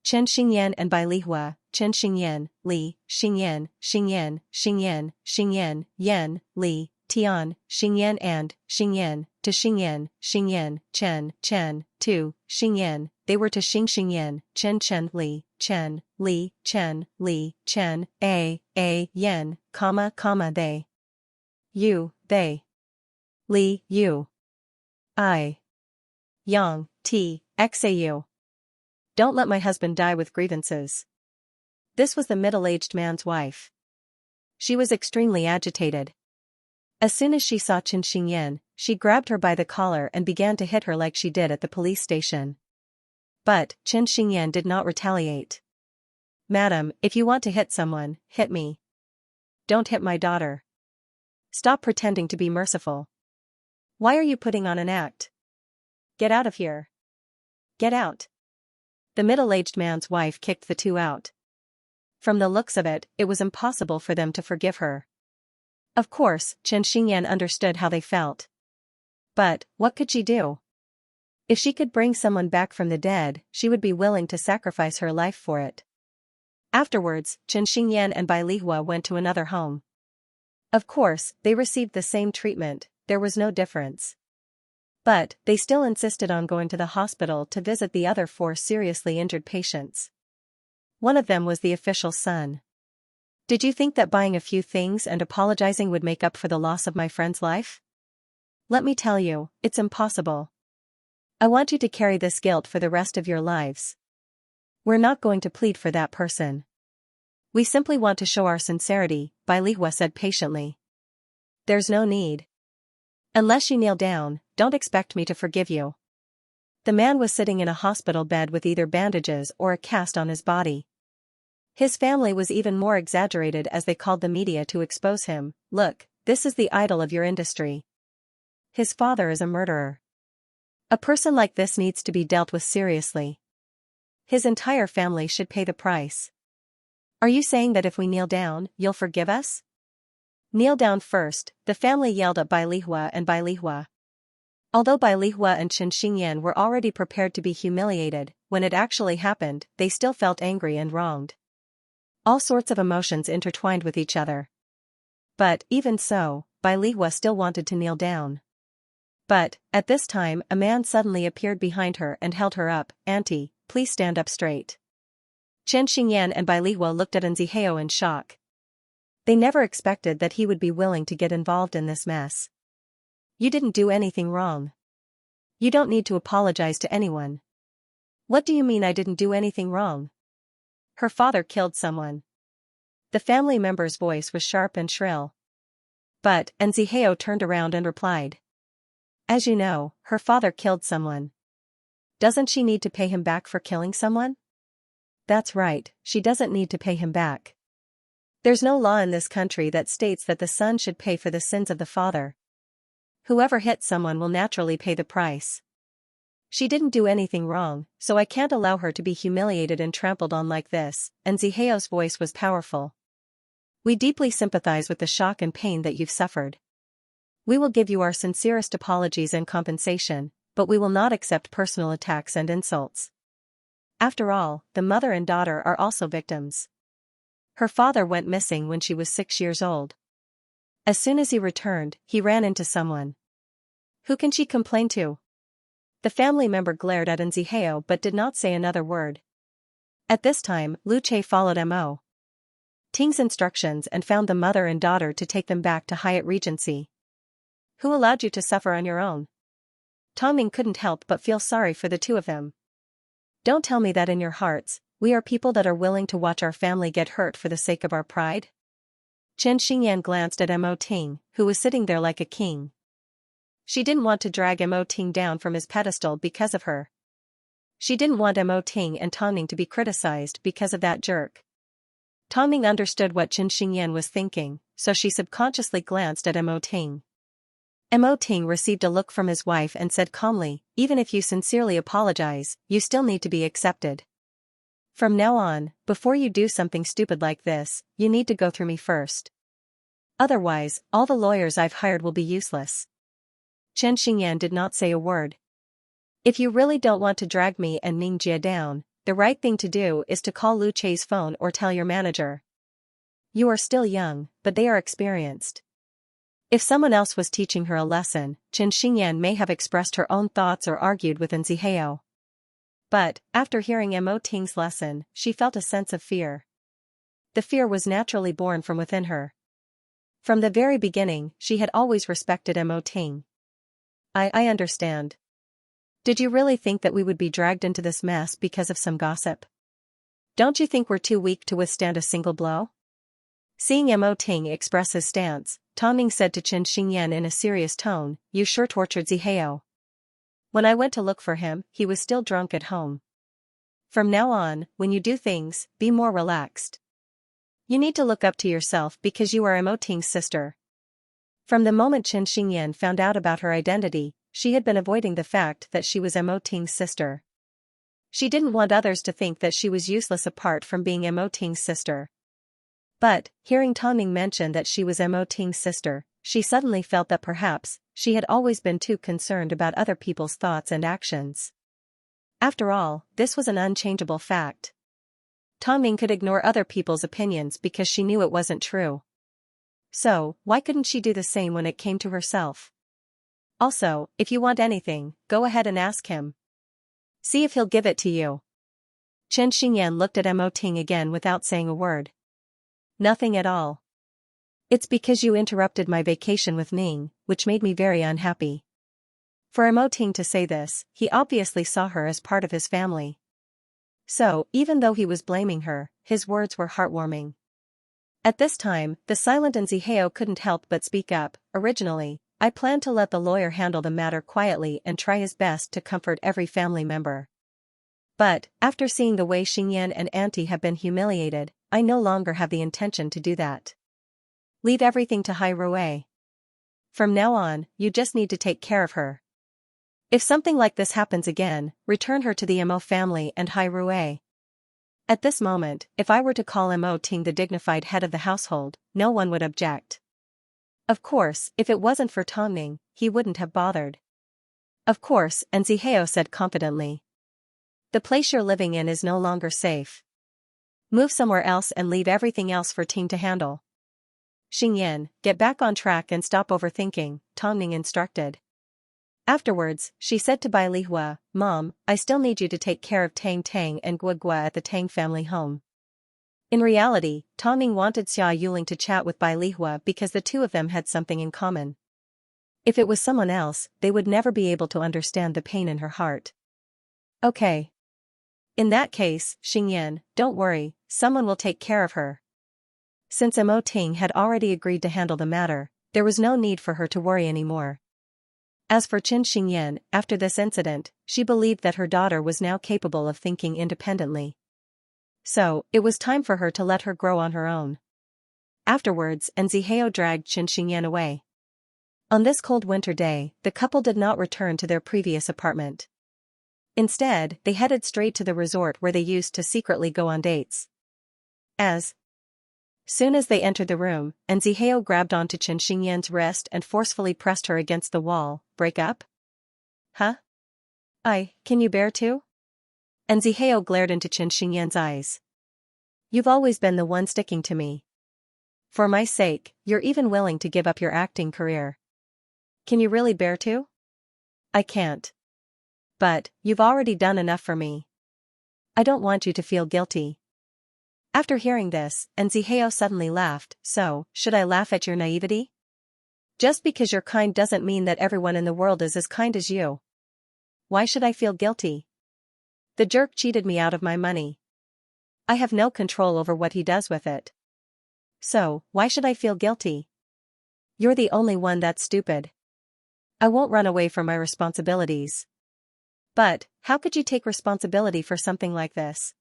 Chen Xingyan and Bai Lihua, Chen Xingyan, Li, Xingyan, Xingyan, Xingyan, Xingyan, Yan, Li, Tian, Xingyan and Xingyan, to Xingyan, Xingyan, Chen, to Xingyan, they were to Xingyan, Chen, Li, Chen, A, Yan, they. You, they. Li, you. I. Yang, Xau. Don't let my husband die with grievances. This was the middle-aged man's wife. She was extremely agitated. As soon as she saw Chen Xingyan, she grabbed her by the collar and began to hit her like she did at the police station. But, Chen Xingyan did not retaliate. Madam, if you want to hit someone, hit me. Don't hit my daughter. Stop pretending to be merciful. Why are you putting on an act? Get out of here. Get out. The middle-aged man's wife kicked the 2 out. From the looks of it, it was impossible for them to forgive her. Of course, Chen Xingyan understood how they felt. But, what could she do? If she could bring someone back from the dead, she would be willing to sacrifice her life for it. Afterwards, Chen Xingyan and Bai Lihua went to another home. Of course, they received the same treatment, there was no difference. But, they still insisted on going to the hospital to visit the other 4 seriously injured patients. One of them was the official's son. Did you think that buying a few things and apologizing would make up for the loss of my friend's life? Let me tell you, it's impossible. I want you to carry this guilt for the rest of your lives. We're not going to plead for that person. We simply want to show our sincerity, Bai Lihua said patiently. There's no need. Unless you kneel down, don't expect me to forgive you. The man was sitting in a hospital bed with either bandages or a cast on his body. His family was even more exaggerated as they called the media to expose him. Look, this is the idol of your industry. His father is a murderer. A person like this needs to be dealt with seriously. His entire family should pay the price. Are you saying that if we kneel down, you'll forgive us? Kneel down first, the family yelled at Bai Lihua and Bai Lihua. Although Bai Lihua and Chen Xingyan were already prepared to be humiliated, when it actually happened, they still felt angry and wronged. All sorts of emotions intertwined with each other. But, even so, Bai Lihua still wanted to kneel down. But, at this time, a man suddenly appeared behind her and held her up. Auntie, please stand up straight. Chen Xingyan and Bai Lihua looked at Xianxia in shock. They never expected that he would be willing to get involved in this mess. You didn't do anything wrong. You don't need to apologize to anyone. What do you mean I didn't do anything wrong? Her father killed someone. The family member's voice was sharp and shrill. But, Xianxia turned around and replied. As you know, her father killed someone. Doesn't she need to pay him back for killing someone? That's right, she doesn't need to pay him back. There's no law in this country that states that the son should pay for the sins of the father. Whoever hit someone will naturally pay the price. She didn't do anything wrong, so I can't allow her to be humiliated and trampled on like this, and Xianxia's voice was powerful. We deeply sympathize with the shock and pain that you've suffered. We will give you our sincerest apologies and compensation, but we will not accept personal attacks and insults. After all, the mother and daughter are also victims. Her father went missing when she was 6 years old. As soon as he returned, he ran into someone. Who can she complain to? The family member glared at Xianxia but did not say another word. At this time, Lu Che followed Mo Ting's instructions and found the mother and daughter to take them back to Hyatt Regency. Who allowed you to suffer on your own? Tongming couldn't help but feel sorry for the 2 of them. Don't tell me that in your hearts, we are people that are willing to watch our family get hurt for the sake of our pride? Chen Xingyan glanced at Mo Ting, who was sitting there like a king. She didn't want to drag Mo Ting down from his pedestal because of her. She didn't want Mo Ting and Tongning to be criticized because of that jerk. Tongning understood what Xianxia was thinking, so she subconsciously glanced at Mo Ting. Mo Ting received a look from his wife and said calmly, "Even if you sincerely apologize, you still need to be accepted. From now on, before you do something stupid like this, you need to go through me first. Otherwise, all the lawyers I've hired will be useless." Xianxia did not say a word. "If you really don't want to drag me and Ningjia down, the right thing to do is to call Lu Chei's phone or tell your manager. You are still young, but they are experienced." If someone else was teaching her a lesson, Xianxia may have expressed her own thoughts or argued with Nzihao. But, after hearing Mo Ting's lesson, she felt a sense of fear. The fear was naturally born from within her. From the very beginning, she had always respected Mo Ting. I understand. Did you really think that we would be dragged into this mess because of some gossip? Don't you think we're too weak to withstand a single blow?" Seeing Mo Ting express his stance, Tongning said to Xianxia in a serious tone, "You sure tortured Zihao. When I went to look for him, he was still drunk at home. From now on, when you do things, be more relaxed. You need to look up to yourself because you are Mo Ting's sister." From the moment Xianxia found out about her identity, she had been avoiding the fact that she was Mo Ting's sister. She didn't want others to think that she was useless apart from being Mo Ting's sister. But, hearing Tongning mention that she was Mo Ting's sister, she suddenly felt that perhaps, she had always been too concerned about other people's thoughts and actions. After all, this was an unchangeable fact. Tongning could ignore other people's opinions because she knew it wasn't true. So, why couldn't she do the same when it came to herself? Also, if you want anything, go ahead and ask him. See if he'll give it to you. Xianxia looked at Mo Ting again without saying a word. "Nothing at all. It's because you interrupted my vacation with Ning, which made me very unhappy." For Mo Ting to say this, he obviously saw her as part of his family. So, even though he was blaming her, his words were heartwarming. At this time, the silent Nzihao couldn't help but speak up. "Originally, I planned to let the lawyer handle the matter quietly and try his best to comfort every family member. But, after seeing the way Xingyan and Auntie have been humiliated, I no longer have the intention to do that. Leave everything to Hai Rui. From now on, you just need to take care of her. If something like this happens again, return her to the Mo family and Hai Rui." At this moment, if I were to call Mo Ting the dignified head of the household, no one would object. Of course, if it wasn't for Tongning, he wouldn't have bothered. "Of course," Nzihao said confidently. "The place you're living in is no longer safe. Move somewhere else and leave everything else for Ting to handle." "Xingyan, get back on track and stop overthinking," Tongning instructed. Afterwards, she said to Bai Lihua, "Mom, I still need you to take care of Tang Tang and Gua Gua at the Tang family home." In reality, Tongning wanted Xia Yuling to chat with Bai Lihua because the two of them had something in common. If it was someone else, they would never be able to understand the pain in her heart. "Okay. In that case, Xingyan, don't worry, someone will take care of her." Since Mo Ting had already agreed to handle the matter, there was no need for her to worry anymore. As for Xingyan, after this incident, she believed that her daughter was now capable of thinking independently. So, it was time for her to let her grow on her own. Afterwards, Nzihao dragged Xingyan away. On this cold winter day, the couple did not return to their previous apartment. Instead, they headed straight to the resort where they used to secretly go on dates. As soon as they entered the room, Nzihao grabbed onto Xingyan's wrist and forcefully pressed her against the wall. "Break up? Huh? Can you bear to?" Nzihao glared into Xingyan's eyes. "You've always been the one sticking to me. For my sake, you're even willing to give up your acting career. Can you really bear to?" "I can't. But, you've already done enough for me. I don't want you to feel guilty." After hearing this, Nzihao suddenly laughed. "So, should I laugh at your naivety? Just because you're kind doesn't mean that everyone in the world is as kind as you. Why should I feel guilty? The jerk cheated me out of my money. I have no control over what he does with it. So, why should I feel guilty? You're the only one that's stupid. I won't run away from my responsibilities. But, how could you take responsibility for something like this?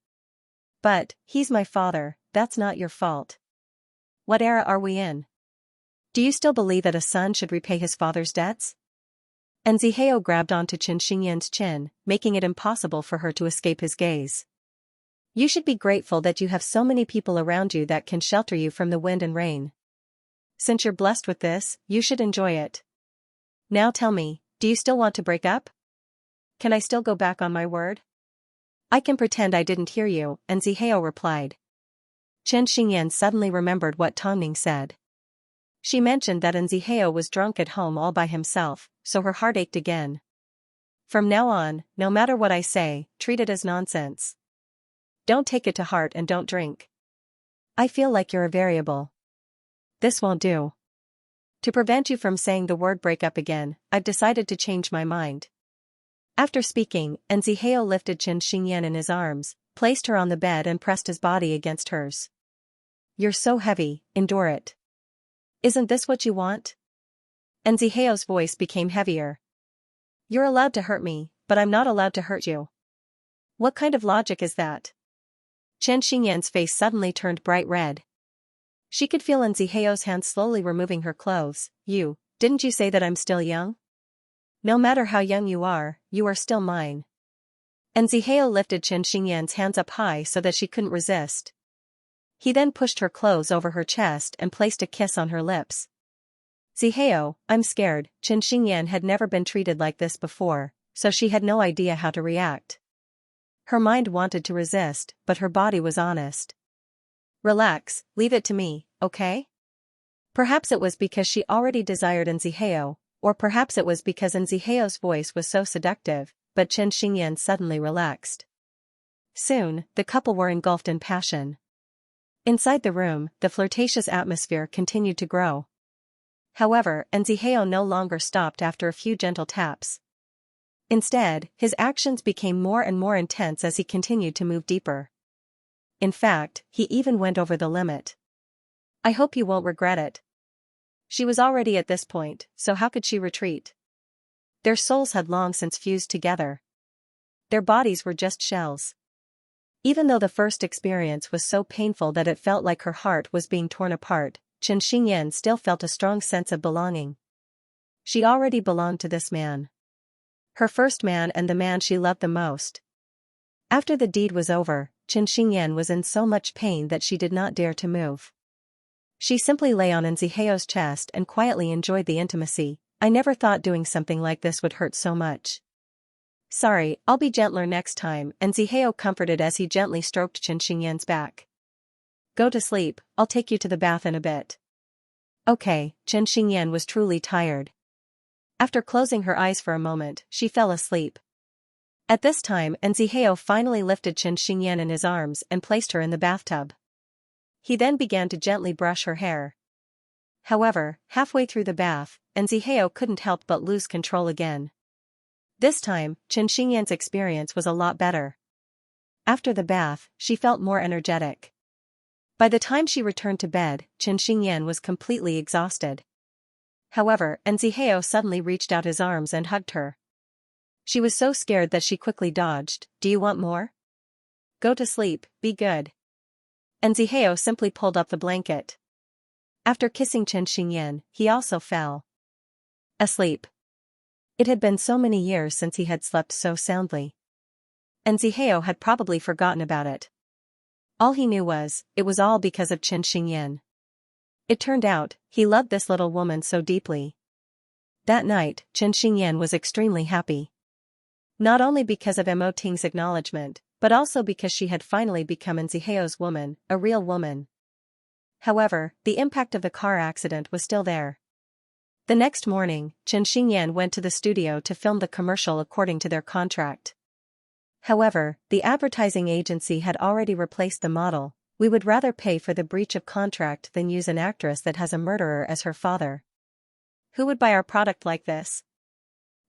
But, he's my father, that's not your fault. What era are we in? Do you still believe that a son should repay his father's debts? And Zihao grabbed onto Xinyan's chin, making it impossible for her to escape his gaze. You should be grateful that you have so many people around you that can shelter you from the wind and rain. Since you're blessed with this, you should enjoy it. Now tell me, do you still want to break up? Can I still go back on my word? I can pretend I didn't hear you, and Zihao replied. Xinyan suddenly remembered what Tongning said. She mentioned that Zihao was drunk at home all by himself, so her heart ached again. From now on, no matter what I say, treat it as nonsense. Don't take it to heart and don't drink. I feel like you're a variable. This won't do. To prevent you from saying the word break up again, I've decided to change my mind. After speaking, Zihao lifted Xinyan in his arms, placed her on the bed and pressed his body against hers. You're so heavy, endure it. Isn't this what you want? Zihao's voice became heavier. You're allowed to hurt me, but I'm not allowed to hurt you. What kind of logic is that? Xinyan's face suddenly turned bright red. She could feel Zihao's hand slowly removing her clothes. Didn't you say that I'm still young? No matter how young you are still mine. Zihao lifted Xinyan's hands up high so that she couldn't resist. He then pushed her clothes over her chest and placed a kiss on her lips. Zihao, I'm scared. Xinyan had never been treated like this before, so she had no idea how to react. Her mind wanted to resist, but her body was honest. Relax, leave it to me, okay? Perhaps it was because she already desired Zihao, or perhaps it was because Zihao's voice was so seductive, but Xinyan suddenly relaxed. Soon, the couple were engulfed in passion. Inside the room, the flirtatious atmosphere continued to grow. However, Zihao no longer stopped after a few gentle taps. Instead, his actions became more and more intense as he continued to move deeper. In fact, he even went over the limit. I hope you won't regret it. She was already at this point, so how could she retreat? Their souls had long since fused together. Their bodies were just shells. Even though the first experience was so painful that it felt like her heart was being torn apart, Xinyan still felt a strong sense of belonging. She already belonged to this man. Her first man and the man she loved the most. After the deed was over, Xinyan was in so much pain that she did not dare to move. She simply lay on Zihao's chest and quietly enjoyed the intimacy. I never thought doing something like this would hurt so much. Sorry, I'll be gentler next time, Zihao comforted as he gently stroked Xinyan's back. Go to sleep, I'll take you to the bath in a bit. Okay, Xinyan was truly tired. After closing her eyes for a moment, she fell asleep. At this time, Zihao finally lifted Xinyan in his arms and placed her in the bathtub. He then began to gently brush her hair. However, halfway through the bath, Zihao couldn't help but lose control again. This time, Xinyan's experience was a lot better. After the bath, she felt more energetic. By the time she returned to bed, Xinyan was completely exhausted. However, Zihao suddenly reached out his arms and hugged her. She was so scared that she quickly dodged. Do you want more? Go to sleep, be good. Zihao simply pulled up the blanket. After kissing Xinyan, he also fell asleep. It had been so many years since he had slept so soundly. Zihao had probably forgotten about it. All he knew was, it was all because of Xinyan. It turned out, he loved this little woman so deeply. That night, Xinyan was extremely happy. Not only because of Mo Ting's acknowledgement, but also because she had finally become Zihao's woman, a real woman. However, the impact of the car accident was still there. The next morning, Xinyan went to the studio to film the commercial according to their contract. However, the advertising agency had already replaced the model. We would rather pay for the breach of contract than use an actress that has a murderer as her father. Who would buy our product like this?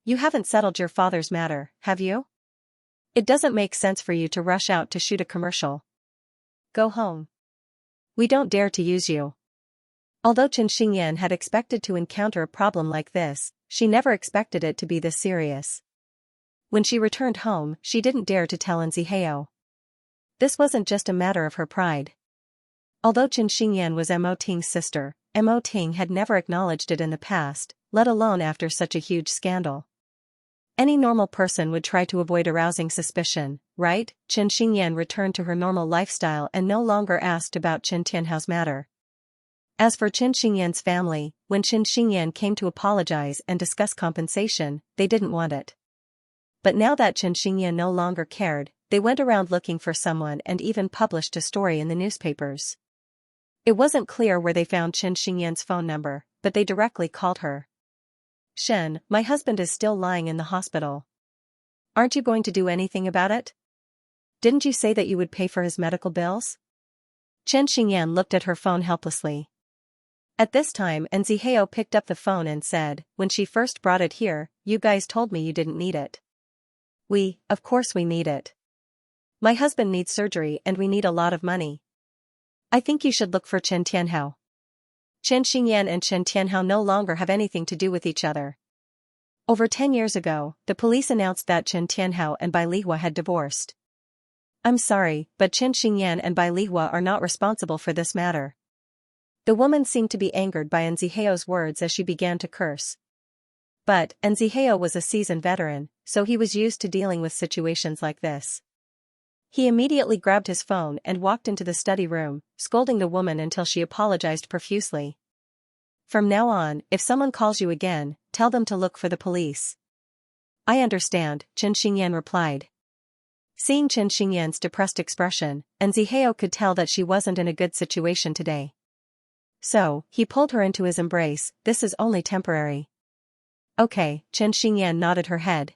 You haven't settled your father's matter, have you? It doesn't make sense for you to rush out to shoot a commercial. Go home. We don't dare to use you. Although Xinyan had expected to encounter a problem like this, she never expected it to be this serious. When she returned home, she didn't dare to tell Xianxia. This wasn't just a matter of her pride. Although Xianxia was Mo Ting's sister, Mo Ting had never acknowledged it in the past, let alone after such a huge scandal. Any normal person would try to avoid arousing suspicion, right? Xianxia returned to her normal lifestyle and no longer asked about Chen Tianhao's matter. As for Xianxia's family, when Xianxia came to apologize and discuss compensation, they didn't want it. But now that Xianxia no longer cared, they went around looking for someone and even published a story in the newspapers. It wasn't clear where they found Xianxia's phone number, but they directly called her. "Shen, my husband is still lying in the hospital. Aren't you going to do anything about it? Didn't you say that you would pay for his medical bills?" Xianxia looked at her phone helplessly. At this time, Xianxia picked up the phone and said, "When she first brought it here, you guys told me you didn't need it. Of course we need it. My husband needs surgery and we need a lot of money. I think you should look for Chen Tianhao." Xianxia and Chen Tianhao no longer have anything to do with each other. Over 10 years ago, the police announced that Chen Tianhao and Bai Lihua had divorced. "I'm sorry, but Xianxia and Bai Lihua are not responsible for this matter." The woman seemed to be angered by Xianxia's words as she began to curse. But Xianxia was a seasoned veteran, so he was used to dealing with situations like this. He immediately grabbed his phone and walked into the study room, scolding the woman until she apologized profusely. "From now on, if someone calls you again, tell them to look for the police." "I understand," Xianxia replied. Seeing Xianxia's depressed expression, Xianxia could tell that she wasn't in a good situation today. So, he pulled her into his embrace. "This is only temporary." "Okay," Xianxia nodded her head.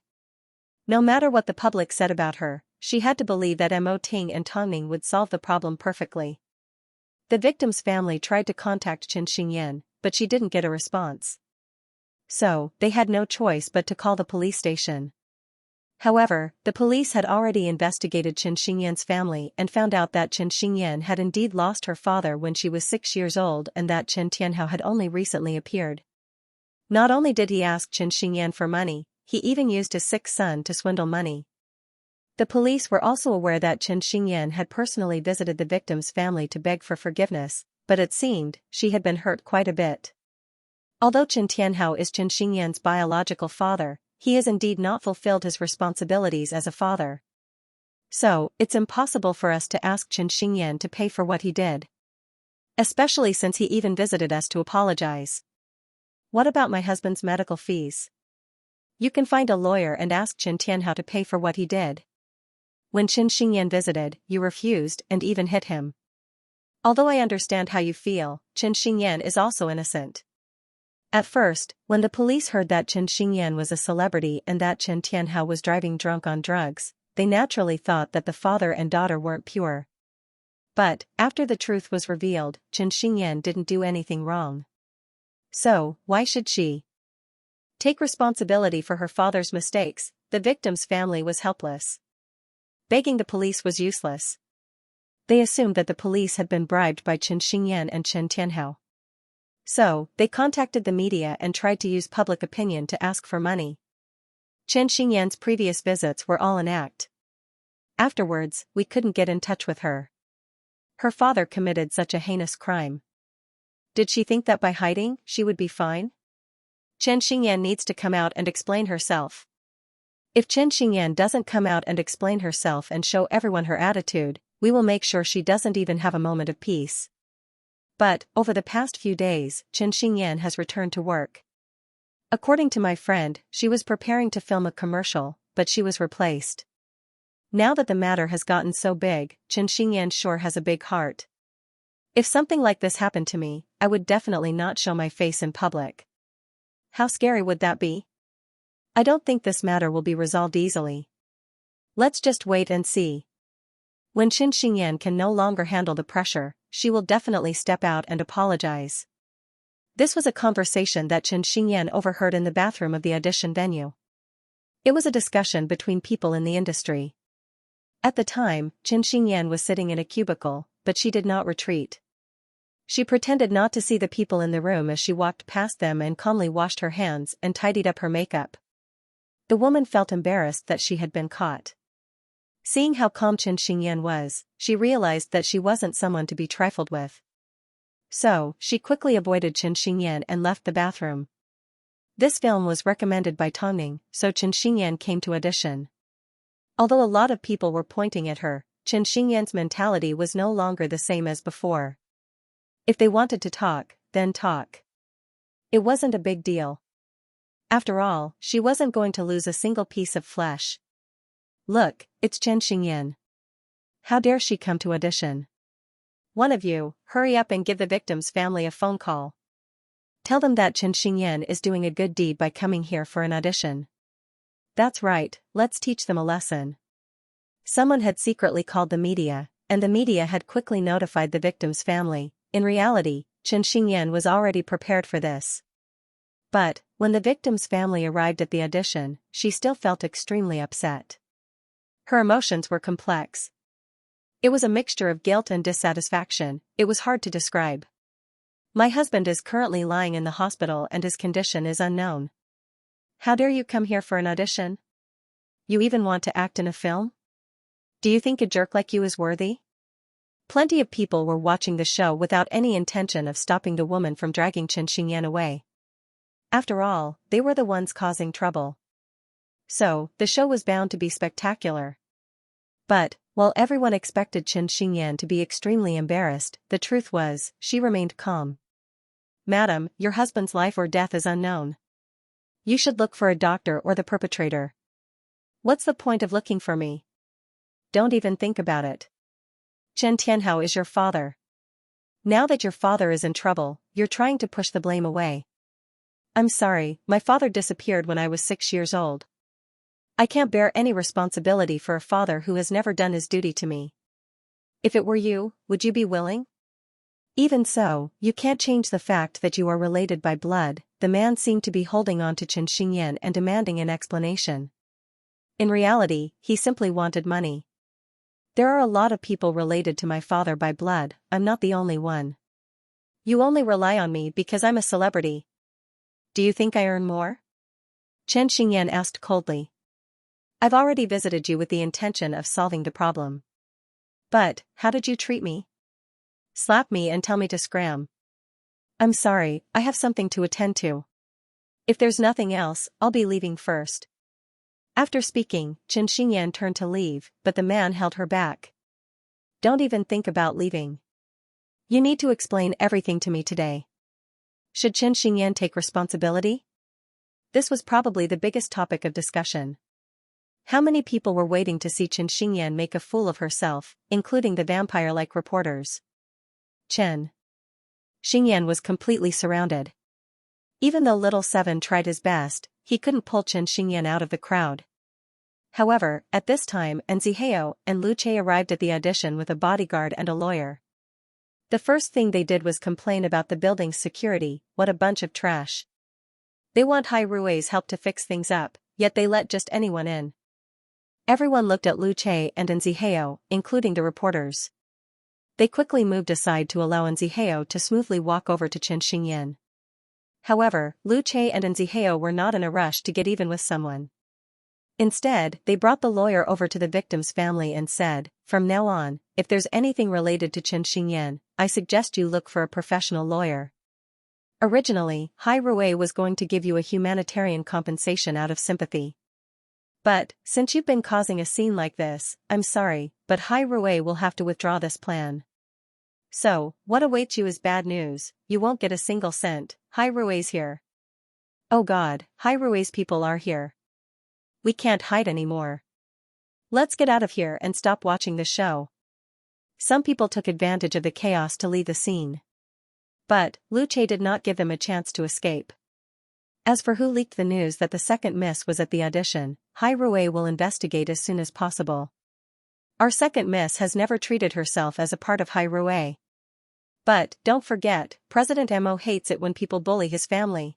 No matter what the public said about her, she had to believe that Mo Ting and Tongning would solve the problem perfectly. The victim's family tried to contact Xianxia, but she didn't get a response. So, they had no choice but to call the police station. However, the police had already investigated Xianxia's family and found out that Xianxia had indeed lost her father when she was 6 years old and that Chen Tianhao had only recently appeared. Not only did he ask Xianxia for money, he even used his sick son to swindle money. The police were also aware that Xianxia had personally visited the victim's family to beg for forgiveness, but it seemed she had been hurt quite a bit. Although Chen Tianhao is Xianxia's biological father, he has indeed not fulfilled his responsibilities as a father. So, it's impossible for us to ask Xianxia to pay for what he did. Especially since he even visited us to apologize. "What about my husband's medical fees?" "You can find a lawyer and ask Chen Tianhao to pay for what he did. When Xianxia visited, you refused and even hit him. Although I understand how you feel, Xianxia is also innocent." At first, when the police heard that Xianxia was a celebrity and that Chen Tianhao was driving drunk on drugs, they naturally thought that the father and daughter weren't pure. But, after the truth was revealed, Xianxia didn't do anything wrong. So, why should she take responsibility for her father's mistakes? The victim's family was helpless. Begging the police was useless. They assumed that the police had been bribed by Xianxia and Chen Tianhao. So, they contacted the media and tried to use public opinion to ask for money. Xianxia's previous visits were all an act. Afterwards, we couldn't get in touch with her. Her father committed such a heinous crime. Did she think that by hiding, she would be fine? Xianxia needs to come out and explain herself. If Xianxia doesn't come out and explain herself and show everyone her attitude, we will make sure she doesn't even have a moment of peace. But, over the past few days, Xianxia has returned to work. According to my friend, she was preparing to film a commercial, but she was replaced. Now that the matter has gotten so big, Xianxia sure has a big heart. If something like this happened to me, I would definitely not show my face in public. How scary would that be? I don't think this matter will be resolved easily. Let's just wait and see. When Xianxia can no longer handle the pressure, she will definitely step out and apologize. This was a conversation that Xianxia overheard in the bathroom of the audition venue. It was a discussion between people in the industry. At the time, Xianxia was sitting in a cubicle, but she did not retreat. She pretended not to see the people in the room as she walked past them and calmly washed her hands and tidied up her makeup. The woman felt embarrassed that she had been caught. Seeing how calm Xianxia was, she realized that she wasn't someone to be trifled with. So, she quickly avoided Xianxia and left the bathroom. This film was recommended by Tongning, so Xianxia came to audition. Although a lot of people were pointing at her, Xianxia's mentality was no longer the same as before. If they wanted to talk, then talk. It wasn't a big deal. After all, she wasn't going to lose a single piece of flesh. Look, it's Xianxia. How dare she come to audition? One of you, hurry up and give the victim's family a phone call. Tell them that Xianxia is doing a good deed by coming here for an audition. That's right, let's teach them a lesson. Someone had secretly called the media, and the media had quickly notified the victim's family. In reality, Xianxia was already prepared for this. But, when the victim's family arrived at the audition, she still felt extremely upset. Her emotions were complex. It was a mixture of guilt and dissatisfaction. It was hard to describe. My husband is currently lying in the hospital and his condition is unknown. How dare you come here for an audition? You even want to act in a film? Do you think a jerk like you is worthy? Plenty of people were watching the show without any intention of stopping the woman from dragging Xianxia away. After all, they were the ones causing trouble. So, the show was bound to be spectacular. But, while everyone expected Xianxia to be extremely embarrassed, the truth was, she remained calm. Madam, your husband's life or death is unknown. You should look for a doctor or the perpetrator. What's the point of looking for me? Don't even think about it. Chen Tianhao is your father. Now that your father is in trouble, you're trying to push the blame away. I'm sorry, my father disappeared when I was 6 years old. I can't bear any responsibility for a father who has never done his duty to me. If it were you, would you be willing? Even so, you can't change the fact that you are related by blood. The man seemed to be holding on to Xianxia and demanding an explanation. In reality, he simply wanted money. There are a lot of people related to my father by blood, I'm not the only one. You only rely on me because I'm a celebrity. Do you think I earn more? Xianxia asked coldly. I've already visited you with the intention of solving the problem. But, how did you treat me? Slap me and tell me to scram. I'm sorry, I have something to attend to. If there's nothing else, I'll be leaving first. After speaking, Xianxia turned to leave, but the man held her back. Don't even think about leaving. You need to explain everything to me today. Should Xianxia take responsibility? This was probably the biggest topic of discussion. How many people were waiting to see Xianxia make a fool of herself, including the vampire-like reporters? Chen Xingyan was completely surrounded. Even though Little Seven tried his best, he couldn't pull Xingyan out of the crowd. However, at this time Zihao and Lu Che arrived at the audition with a bodyguard and a lawyer. The first thing they did was complain about the building's security. What a bunch of trash. They want Hai Rui's help to fix things up, yet they let just anyone in. Everyone looked at Lu Che and Zihao, including the reporters. They quickly moved aside to allow Zihao to smoothly walk over to Xingyan. However, Lu Che and Zihao were not in a rush to get even with someone. Instead, they brought the lawyer over to the victim's family and said, from now on, if there's anything related to Xingyan, I suggest you look for a professional lawyer. Originally, Hai Rui was going to give you a humanitarian compensation out of sympathy. But, since you've been causing a scene like this, I'm sorry, but Hai Rui will have to withdraw this plan. So, what awaits you is bad news. You won't get a single cent. Hai Rui's here. Oh God, Hai Rui's people are here. We can't hide anymore. Let's get out of here and stop watching the show. Some people took advantage of the chaos to leave the scene. But, Lu Che did not give them a chance to escape. As for who leaked the news that the second miss was at the audition, Hai Rui will investigate as soon as possible. Our second miss has never treated herself as a part of Hai Rui. But, don't forget, President Mo hates it when people bully his family.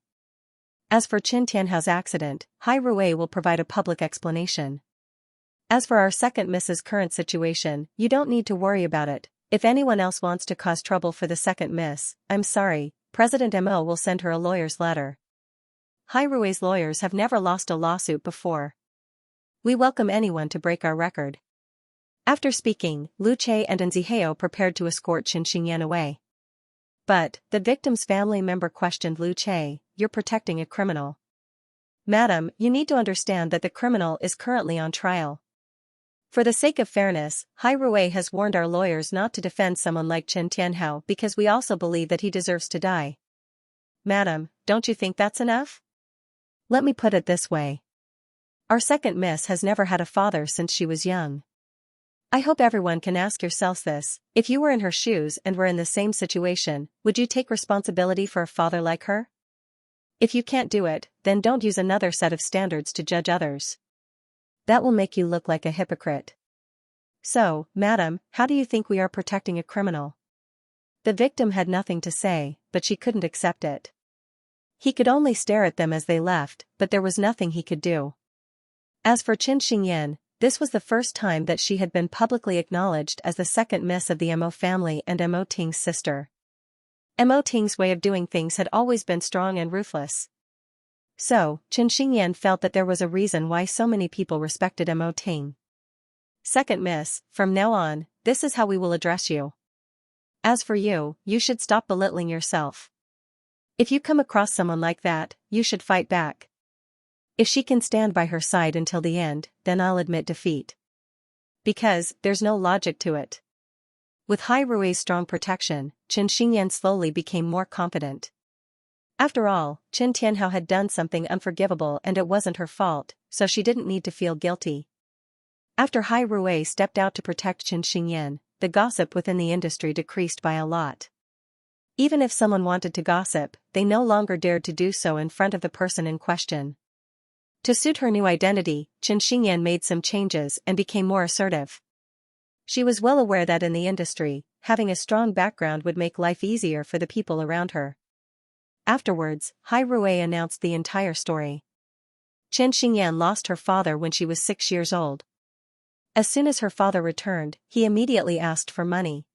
As for Qin Tianhao's accident, Hai Rui will provide a public explanation. As for our second miss's current situation, you don't need to worry about it. If anyone else wants to cause trouble for the second miss, I'm sorry, President Mo will send her a lawyer's letter. Hairue's lawyers have never lost a lawsuit before. We welcome anyone to break our record. After speaking, Lu Che and Xianxia prepared to escort Xianxia away. But, the victim's family member questioned Lu Che, "You're protecting a criminal. Madam, you need to understand that the criminal is currently on trial. For the sake of fairness, Hairue has warned our lawyers not to defend someone like Chen Tianhao because we also believe that he deserves to die. Madam, don't you think that's enough? Let me put it this way. Our second miss has never had a father since she was young. I hope everyone can ask yourselves this: if you were in her shoes and were in the same situation, would you take responsibility for a father like her? If you can't do it, then don't use another set of standards to judge others. That will make you look like a hypocrite. So, madam, how do you think we are protecting a criminal?" The victim had nothing to say, but she couldn't accept it. He could only stare at them as they left, but there was nothing he could do. As for Qin Xingyan, this was the first time that she had been publicly acknowledged as the second miss of the Mo family and Mo Ting's sister. Mo Ting's way of doing things had always been strong and ruthless. So, Qin Xingyan felt that there was a reason why so many people respected Mo Ting. "Second miss, from now on, this is how we will address you. As for you, you should stop belittling yourself. If you come across someone like that, you should fight back. If she can stand by her side until the end, then I'll admit defeat. Because, there's no logic to it." With Hairue's strong protection, Qin Xingyan slowly became more confident. After all, Qin Tianhao had done something unforgivable and it wasn't her fault, so she didn't need to feel guilty. After Hairue stepped out to protect Qin Xingyan, the gossip within the industry decreased by a lot. Even if someone wanted to gossip, they no longer dared to do so in front of the person in question. To suit her new identity, Qin Xingyan made some changes and became more assertive. She was well aware that in the industry, having a strong background would make life easier for the people around her. Afterwards, Hairue announced the entire story. Qin Xingyan lost her father when she was 6 years old. As soon as her father returned, he immediately asked for money.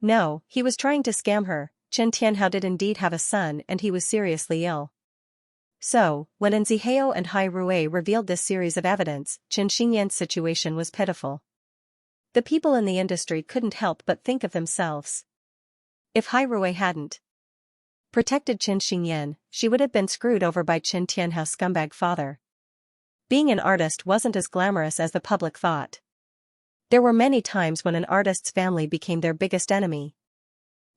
No, he was trying to scam her. Qin Tianhao did indeed have a son and he was seriously ill. So, when Nzihao and Hairue revealed this series of evidence, Qin Xingyan's situation was pitiful. The people in the industry couldn't help but think of themselves. If Hairue hadn't protected Qin Xingyan, she would have been screwed over by Qin Tianhao's scumbag father. Being an artist wasn't as glamorous as the public thought. There were many times when an artist's family became their biggest enemy.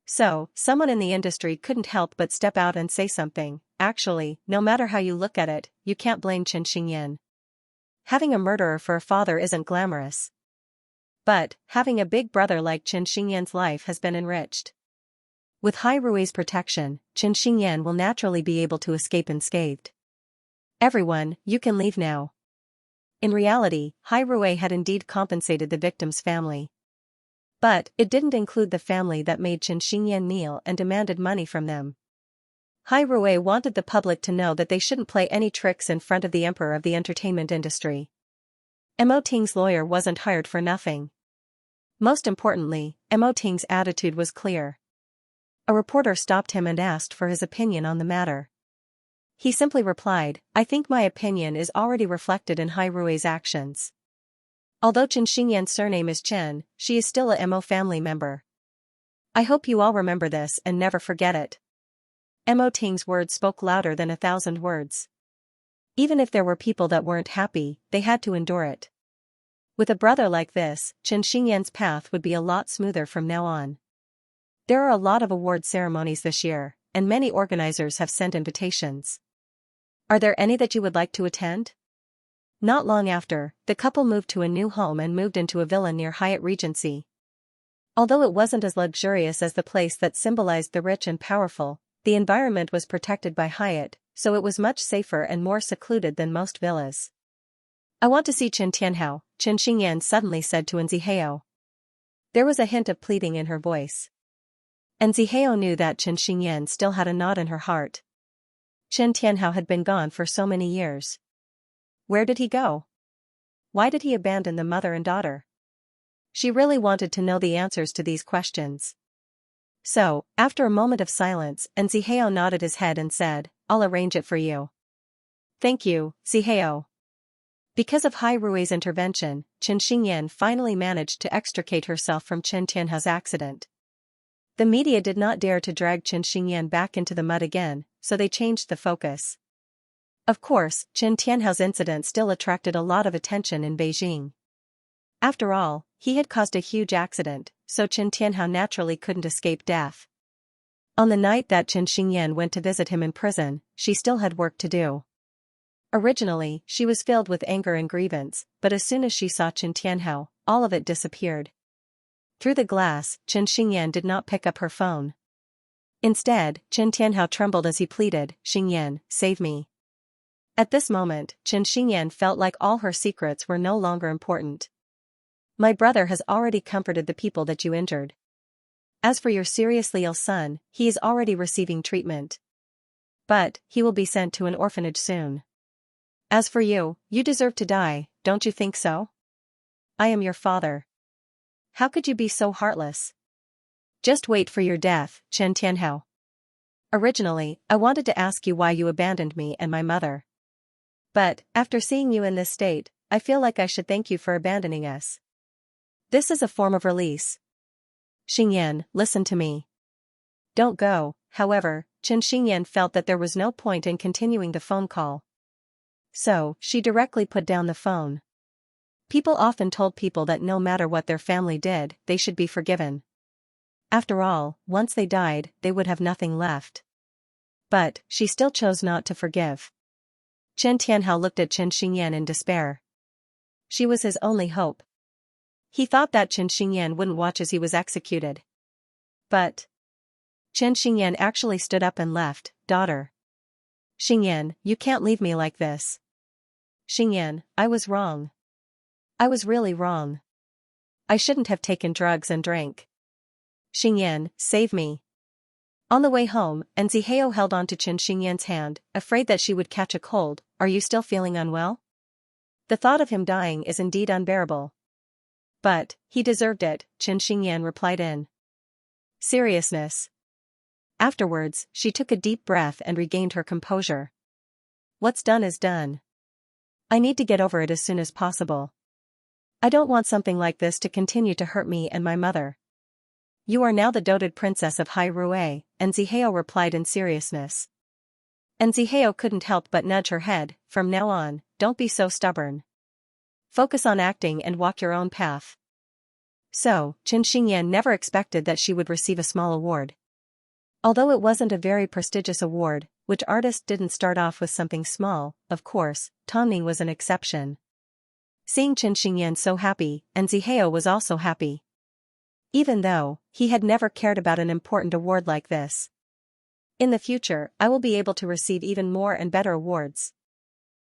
So, someone in the industry couldn't help but step out and say something. Actually, no matter how you look at it, you can't blame Qin Xingyan. Having a murderer for a father isn't glamorous. But, having a big brother like Qin Xingyan's life has been enriched. With Hairue's protection, Qin Xingyan will naturally be able to escape unscathed. "Everyone, you can leave now." In reality, Hairue had indeed compensated the victim's family. But, it didn't include the family that made Qin Xingyan kneel and demanded money from them. Hairue wanted the public to know that they shouldn't play any tricks in front of the emperor of the entertainment industry. Mo Ting's lawyer wasn't hired for nothing. Most importantly, Mo Ting's attitude was clear. A reporter stopped him and asked for his opinion on the matter. He simply replied, "I think my opinion is already reflected in Hairue's actions. Although Qin Xingyan's surname is Chen, she is still a Mo family member. I hope you all remember this and never forget it." Mo Ting's words spoke louder than 1,000 words. Even if there were people that weren't happy, they had to endure it. With a brother like this, Qin Xingyan's path would be a lot smoother from now on. There are a lot of award ceremonies this year, and many organizers have sent invitations. Are there any that you would like to attend? Not long after, the couple moved to a new home and moved into a villa near Hyatt Regency. Although it wasn't as luxurious as the place that symbolized the rich and powerful, the environment was protected by Hyatt, so it was much safer and more secluded than most villas. "I want to see Qin Tianhao," Qin Xingyan suddenly said to Nzihao. There was a hint of pleading in her voice. Nzihao knew that Qin Xingyan still had a knot in her heart. Qin Tianhao had been gone for so many years. Where did he go? Why did he abandon the mother and daughter? She really wanted to know the answers to these questions. So, after a moment of silence, Nzihao nodded his head and said, "I'll arrange it for you." Thank you, Zihao. Because of Hai Rui's intervention, Chen Xingyan finally managed to extricate herself from Chen Tianhao's accident. The media did not dare to drag Chen Xingyan back into the mud again, so they changed the focus. Of course, Chen Tianhao's incident still attracted a lot of attention in Beijing. After all, he had caused a huge accident, so Chen Tianhao naturally couldn't escape death. On the night that Chen Xingyan went to visit him in prison, she still had work to do. Originally, she was filled with anger and grievance, but as soon as she saw Chen Tianhao, all of it disappeared. Through the glass, Chen Xingyan did not pick up her phone. Instead, Chen Tianhao trembled as he pleaded, "Xingyan, save me." At this moment, Chen Xingyan felt like all her secrets were no longer important. My brother has already comforted the people that you injured. As for your seriously ill son, he is already receiving treatment. But, he will be sent to an orphanage soon. As for you, you deserve to die, don't you think so? I am your father. How could you be so heartless? Just wait for your death, Chen Tianhao. Originally, I wanted to ask you why you abandoned me and my mother. But, after seeing you in this state, I feel like I should thank you for abandoning us. This is a form of release. Xingyan, listen to me. Don't go. However, Chen Xingyan felt that there was no point in continuing the phone call. So, she directly put down the phone. People often told people that no matter what their family did, they should be forgiven. After all, once they died, they would have nothing left. But, she still chose not to forgive. Chen Tianhao looked at Chen Xingyan in despair. She was his only hope. He thought that Chen Xingyan wouldn't watch as he was executed. But Chen Xingyan actually stood up and left. Daughter. Xingyan, you can't leave me like this. Xingyan, I was wrong. I was really wrong. I shouldn't have taken drugs and drank. Xingyan, save me. On the way home, Zihao held on to Chen Xingyan's hand, afraid that she would catch a cold. Are you still feeling unwell? The thought of him dying is indeed unbearable. But, he deserved it, Chen Xingyan replied in seriousness. Afterwards, she took a deep breath and regained her composure. What's done is done. I need to get over it as soon as possible. I don't want something like this to continue to hurt me and my mother. You are now the doted princess of Hai Rui, Zihao replied in seriousness. Zihao couldn't help but nudge her head. From now on, don't be so stubborn. Focus on acting and walk your own path. So, Chen Xingyan never expected that she would receive a small award. Although it wasn't a very prestigious award, which artist didn't start off with something small, of course, Tongning was an exception. Seeing Chen Xingyan so happy, Zihao was also happy. Even though, he had never cared about an important award like this. In the future, I will be able to receive even more and better awards.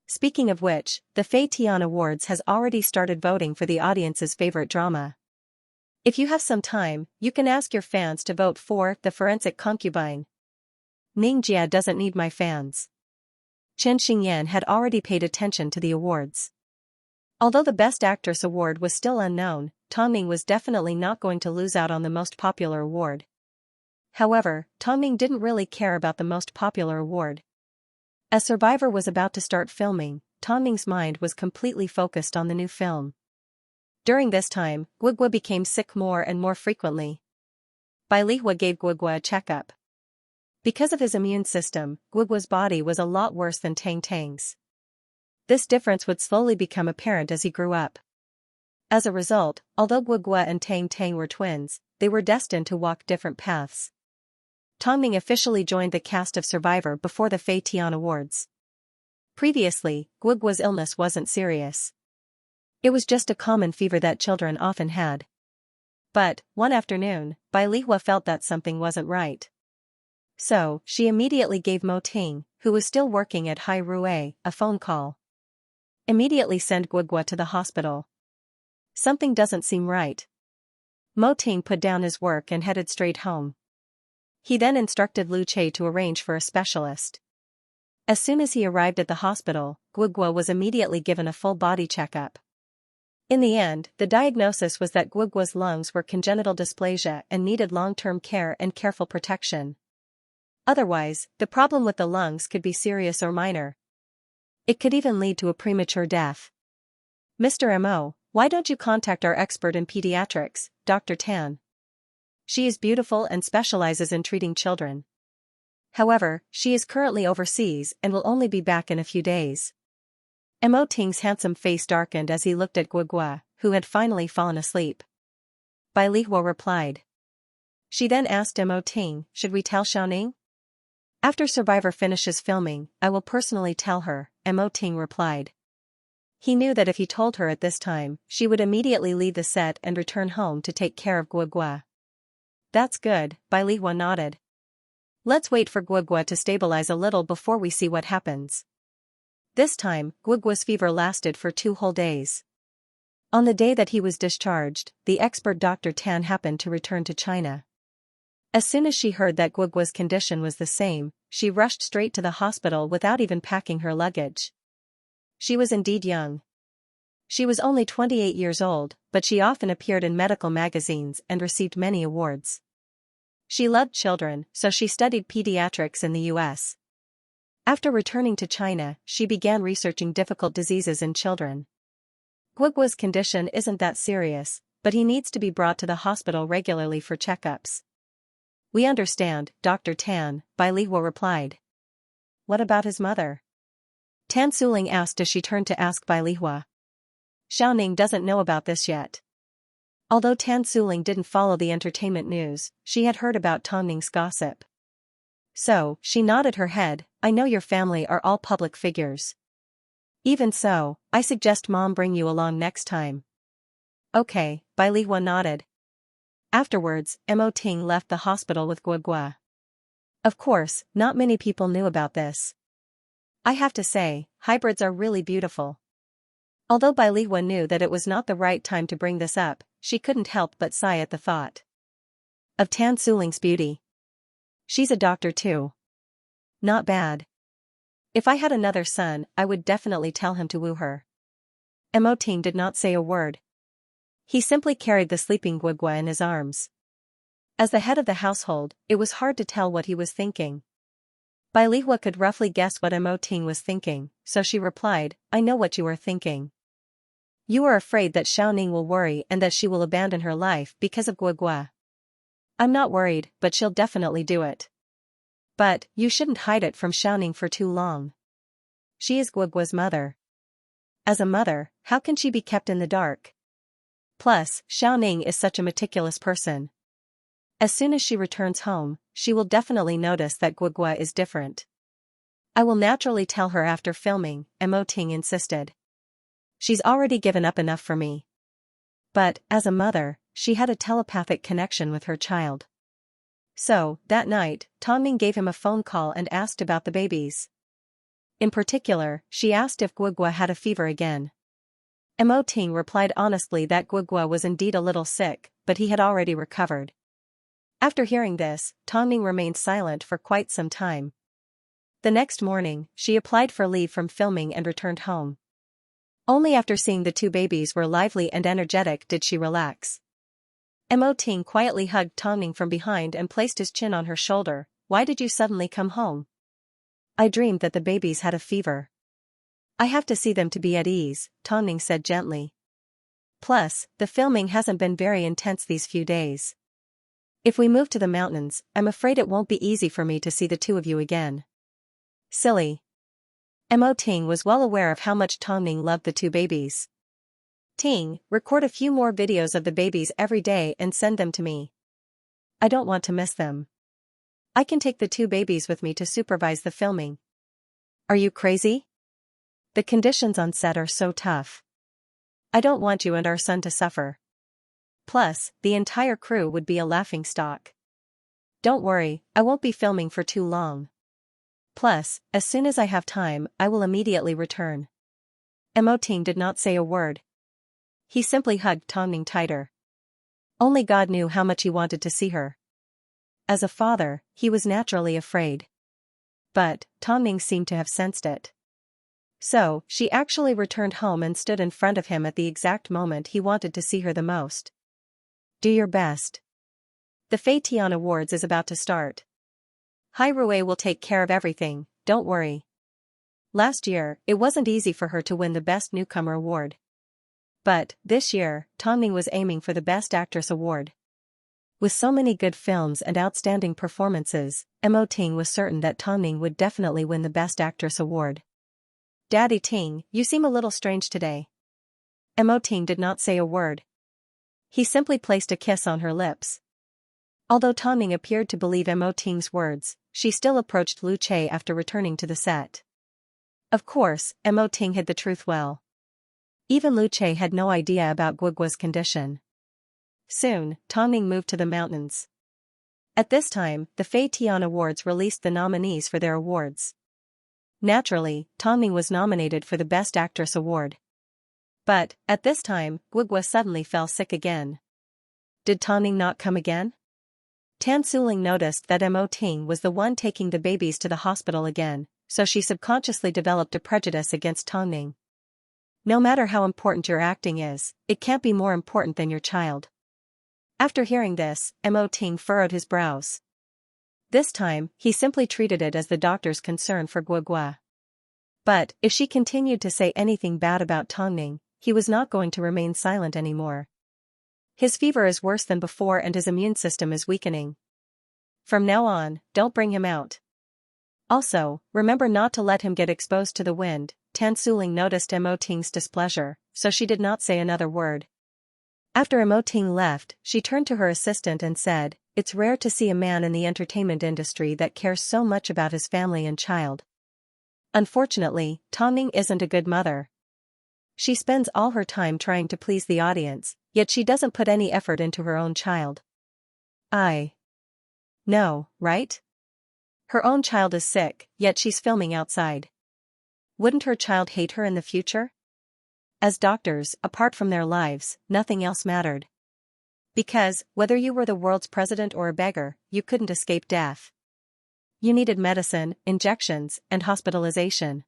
Speaking of which, the Fei Tian Awards has already started voting for the audience's favorite drama. If you have some time, you can ask your fans to vote for The Forensic Concubine. Ningjia doesn't need my fans. Chen Xingyan had already paid attention to the awards. Although the Best Actress award was still unknown, Tongning was definitely not going to lose out on the Most Popular award. However, Tongning didn't really care about the Most Popular award. As Survivor was about to start filming, Tongning's mind was completely focused on the new film. During this time, Guogua became sick more and more frequently. Bai Lihua gave Guogua a checkup. Because of his immune system, Guogua's body was a lot worse than Tang Tang's. This difference would slowly become apparent as he grew up. As a result, although Guogua and Tang Tang were twins, they were destined to walk different paths. Tongning officially joined the cast of Survivor before the Fei Tian Awards. Previously, Guogua's illness wasn't serious. It was just a common fever that children often had. But, one afternoon, Bai Lihua felt that something wasn't right. So, she immediately gave Mo Ting, who was still working at Hai Rui, a phone call. Immediately send Guogua to the hospital. Something doesn't seem right. Mo Ting put down his work and headed straight home. He then instructed Lu Che to arrange for a specialist. As soon as he arrived at the hospital, Guogua was immediately given a full body checkup. In the end, the diagnosis was that Guogua's lungs were congenital dysplasia and needed long-term care and careful protection. Otherwise, the problem with the lungs could be serious or minor. It could even lead to a premature death. Mr. M.O., why don't you contact our expert in pediatrics, Dr. Tan? She is beautiful and specializes in treating children. However, she is currently overseas and will only be back in a few days. Mo Ting's handsome face darkened as he looked at Guogua, who had finally fallen asleep. Bai Lihua replied. She then asked Mo Ting, should we tell Xiaoning? After Survivor finishes filming, I will personally tell her, Mo Ting replied. He knew that if he told her at this time, she would immediately leave the set and return home to take care of Guogua. That's good, Bai Lihua nodded. Let's wait for Guogua to stabilize a little before we see what happens. This time, Guogua's fever lasted for 2 whole days. On the day that he was discharged, the expert Dr. Tan happened to return to China. As soon as she heard that Guogua's condition was the same, she rushed straight to the hospital without even packing her luggage. She was indeed young. She was only 28 years old, but she often appeared in medical magazines and received many awards. She loved children, so she studied pediatrics in the US. After returning to China, she began researching difficult diseases in children. Guogua's condition isn't that serious, but he needs to be brought to the hospital regularly for checkups. We understand, Dr. Tan, Bai Lihua replied. What about his mother? Tan Suling asked as she turned to ask Bai Lihua. Xiaoning doesn't know about this yet. Although Tan Suling didn't follow the entertainment news, she had heard about Tong Ning's gossip. So, she nodded her head, I know your family are all public figures. Even so, I suggest Mom bring you along next time. Okay, Bai Lihua nodded. Afterwards, Mo Ting left the hospital with Guogua. Of course, not many people knew about this. I have to say, hybrids are really beautiful. Although Bai Lihua knew that it was not the right time to bring this up, she couldn't help but sigh at the thought of Tan Suling's beauty. She's a doctor too. Not bad. If I had another son, I would definitely tell him to woo her. Mo Ting did not say a word. He simply carried the sleeping Guogua in his arms. As the head of the household, it was hard to tell what he was thinking. Bai Lihua could roughly guess what Mo Ting was thinking, so she replied, I know what you are thinking. You are afraid that Xiaoning will worry and that she will abandon her life because of Guogua. I'm not worried, but she'll definitely do it. But, you shouldn't hide it from Xiaoning for too long. She is Guogua's mother. As a mother, how can she be kept in the dark? Plus, Xiaoning is such a meticulous person. As soon as she returns home, she will definitely notice that Guogua is different. I will naturally tell her after filming, Mo Ting insisted. She's already given up enough for me. But, as a mother, she had a telepathic connection with her child. So, that night, Tong Ning gave him a phone call and asked about the babies. In particular, she asked if Guogua had a fever again. Mo Ting replied honestly that Guogua was indeed a little sick, but he had already recovered. After hearing this, Tong Ning remained silent for quite some time. The next morning, she applied for leave from filming and returned home. Only after seeing the 2 babies were lively and energetic did she relax. Mo Ting quietly hugged Tong Ning from behind and placed his chin on her shoulder. Why did you suddenly come home? I dreamed that the babies had a fever. I have to see them to be at ease, Tong Ning said gently. Plus, the filming hasn't been very intense these few days. If we move to the mountains, I'm afraid it won't be easy for me to see the 2 of you again. Silly. Mo Ting was well aware of how much Tong Ning loved the 2 babies. Ting, record a few more videos of the babies every day and send them to me. I don't want to miss them. I can take the 2 babies with me to supervise the filming. Are you crazy? The conditions on set are so tough. I don't want you and our son to suffer. Plus, the entire crew would be a laughingstock. Don't worry, I won't be filming for too long. Plus, as soon as I have time, I will immediately return. Mo Ting did not say a word. He simply hugged Tong Ning tighter. Only God knew how much he wanted to see her. As a father, he was naturally afraid. But, Tong Ning seemed to have sensed it. So, she actually returned home and stood in front of him at the exact moment he wanted to see her the most. Do your best. The Fei Tian Awards is about to start. Hai Rui will take care of everything, don't worry. Last year, it wasn't easy for her to win the Best Newcomer award. But, this year, Tongming was aiming for the Best Actress award. With so many good films and outstanding performances, Mo Ting was certain that Tongming would definitely win the Best Actress award. "Daddy Ting, you seem a little strange today." Mo Ting did not say a word. He simply placed a kiss on her lips. Although Tongming appeared to believe Mo Ting's words, she still approached Lu Che after returning to the set. Of course, Mo Ting hid the truth well. Even Lu Che had no idea about Guogua's condition. Soon, Tongming moved to the mountains. At this time, the Fei Tian Awards released the nominees for their awards. Naturally, Tongming was nominated for the Best Actress award. But, at this time, Guogua suddenly fell sick again. Did Tongming not come again? Tan Suling noticed that Mo Ting was the one taking the babies to the hospital again, so she subconsciously developed a prejudice against Tongming. No matter how important your acting is, it can't be more important than your child. After hearing this, Mo Ting furrowed his brows. This time, he simply treated it as the doctor's concern for Guogua. But, if she continued to say anything bad about Tongming, he was not going to remain silent anymore. His fever is worse than before and his immune system is weakening. From now on, don't bring him out. Also, remember not to let him get exposed to the wind. Tan Suling noticed Mo Ting's displeasure, so she did not say another word. After Mo Ting left, she turned to her assistant and said, "It's rare to see a man in the entertainment industry that cares so much about his family and child. Unfortunately, Tongming isn't a good mother. She spends all her time trying to please the audience, yet she doesn't put any effort into her own child." I know, right? Her own child is sick, yet she's filming outside. Wouldn't her child hate her in the future? As doctors, apart from their lives, nothing else mattered. Because, whether you were the world's president or a beggar, you couldn't escape death. You needed medicine, injections, and hospitalization.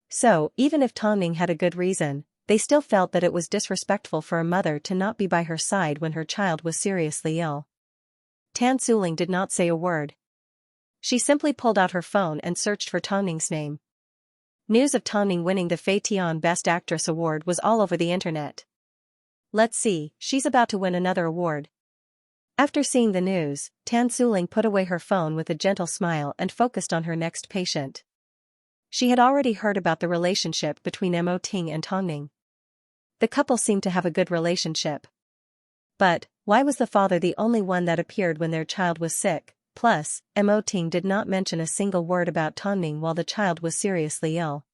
So, even if Tongming had a good reason, they still felt that it was disrespectful for a mother to not be by her side when her child was seriously ill. Tan Suling did not say a word. She simply pulled out her phone and searched for Tongming's name. News of Tongming winning the Fei Tian Best Actress award was all over the internet. Let's see, she's about to win another award. After seeing the news, Tan Suling put away her phone with a gentle smile and focused on her next patient. She had already heard about the relationship between Mo Ting and Tongming. The couple seemed to have a good relationship. But, why was the father the only one that appeared when their child was sick? Plus, Mo Ting did not mention a single word about Tongming while the child was seriously ill.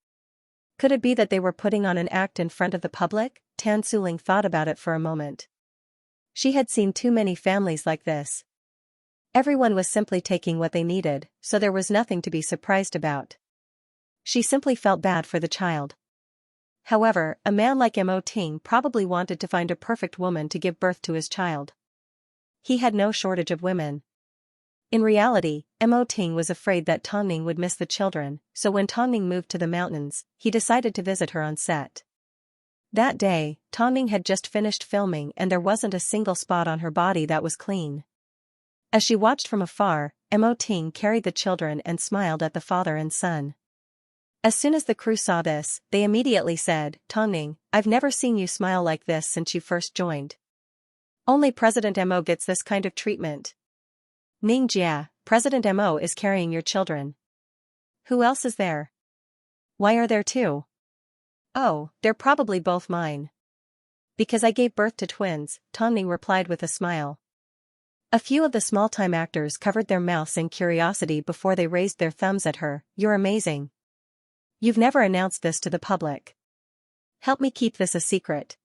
Could it be that they were putting on an act in front of the public? Tan Suling thought about it for a moment. She had seen too many families like this. Everyone was simply taking what they needed, so there was nothing to be surprised about. She simply felt bad for the child. However, a man like Mo Ting probably wanted to find a perfect woman to give birth to his child. He had no shortage of women. In reality, Mo Ting was afraid that Tongming would miss the children, so when Tongming moved to the mountains, he decided to visit her on set. That day, Tongming had just finished filming and there wasn't a single spot on her body that was clean. As she watched from afar, Mo Ting carried the children and smiled at the father and son. As soon as the crew saw this, they immediately said, "Tongming, I've never seen you smile like this since you first joined. Only President Mo gets this kind of treatment." "Ningjia, President Mo is carrying your children. Who else is there? Why are there two?" "Oh, they're probably both mine. Because I gave birth to twins," Tongming replied with a smile. A few of the small-time actors covered their mouths in curiosity before they raised their thumbs at her. "You're amazing. You've never announced this to the public. Help me keep this a secret."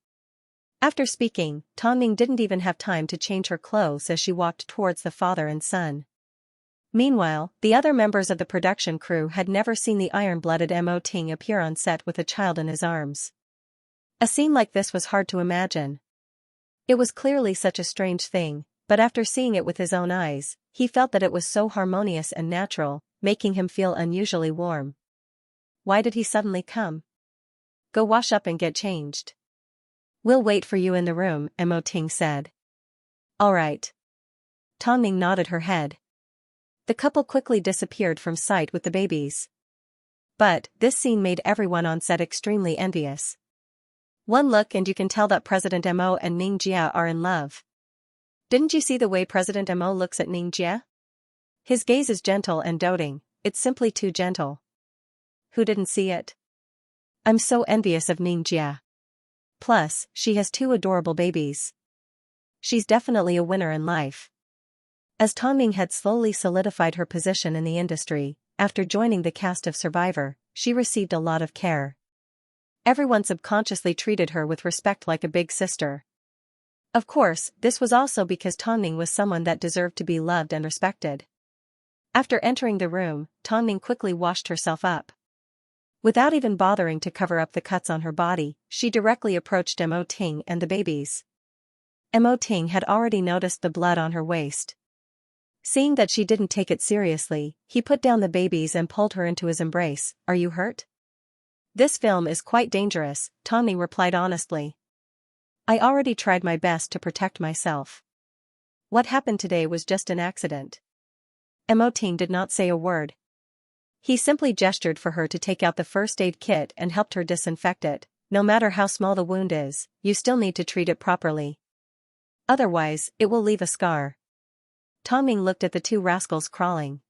After speaking, Tongming didn't even have time to change her clothes as she walked towards the father and son. Meanwhile, the other members of the production crew had never seen the iron-blooded Mo Ting appear on set with a child in his arms. A scene like this was hard to imagine. It was clearly such a strange thing, but after seeing it with his own eyes, he felt that it was so harmonious and natural, making him feel unusually warm. Why did he suddenly come? "Go wash up and get changed. We'll wait for you in the room," Mo Ting said. "All right." Tongming nodded her head. The couple quickly disappeared from sight with the babies. But, this scene made everyone on set extremely envious. One look and you can tell that President Mo and Xianxia are in love. Didn't you see the way President Mo looks at Xianxia? His gaze is gentle and doting, it's simply too gentle. Who didn't see it? I'm so envious of Xianxia. Plus, she has 2 adorable babies. She's definitely a winner in life. As Tongming had slowly solidified her position in the industry, after joining the cast of Survivor, she received a lot of care. Everyone subconsciously treated her with respect like a big sister. Of course, this was also because Tongming was someone that deserved to be loved and respected. After entering the room, Tongming quickly washed herself up. Without even bothering to cover up the cuts on her body, she directly approached Mo Ting and the babies. Mo Ting had already noticed the blood on her waist. Seeing that she didn't take it seriously, he put down the babies and pulled her into his embrace. Are you hurt? This film is quite dangerous, Tongming replied honestly. I already tried my best to protect myself. What happened today was just an accident. Mo Ting did not say a word. He simply gestured for her to take out the first aid kit and helped her disinfect it. No matter how small the wound is, you still need to treat it properly. Otherwise, it will leave a scar. Tongming looked at the 2 rascals crawling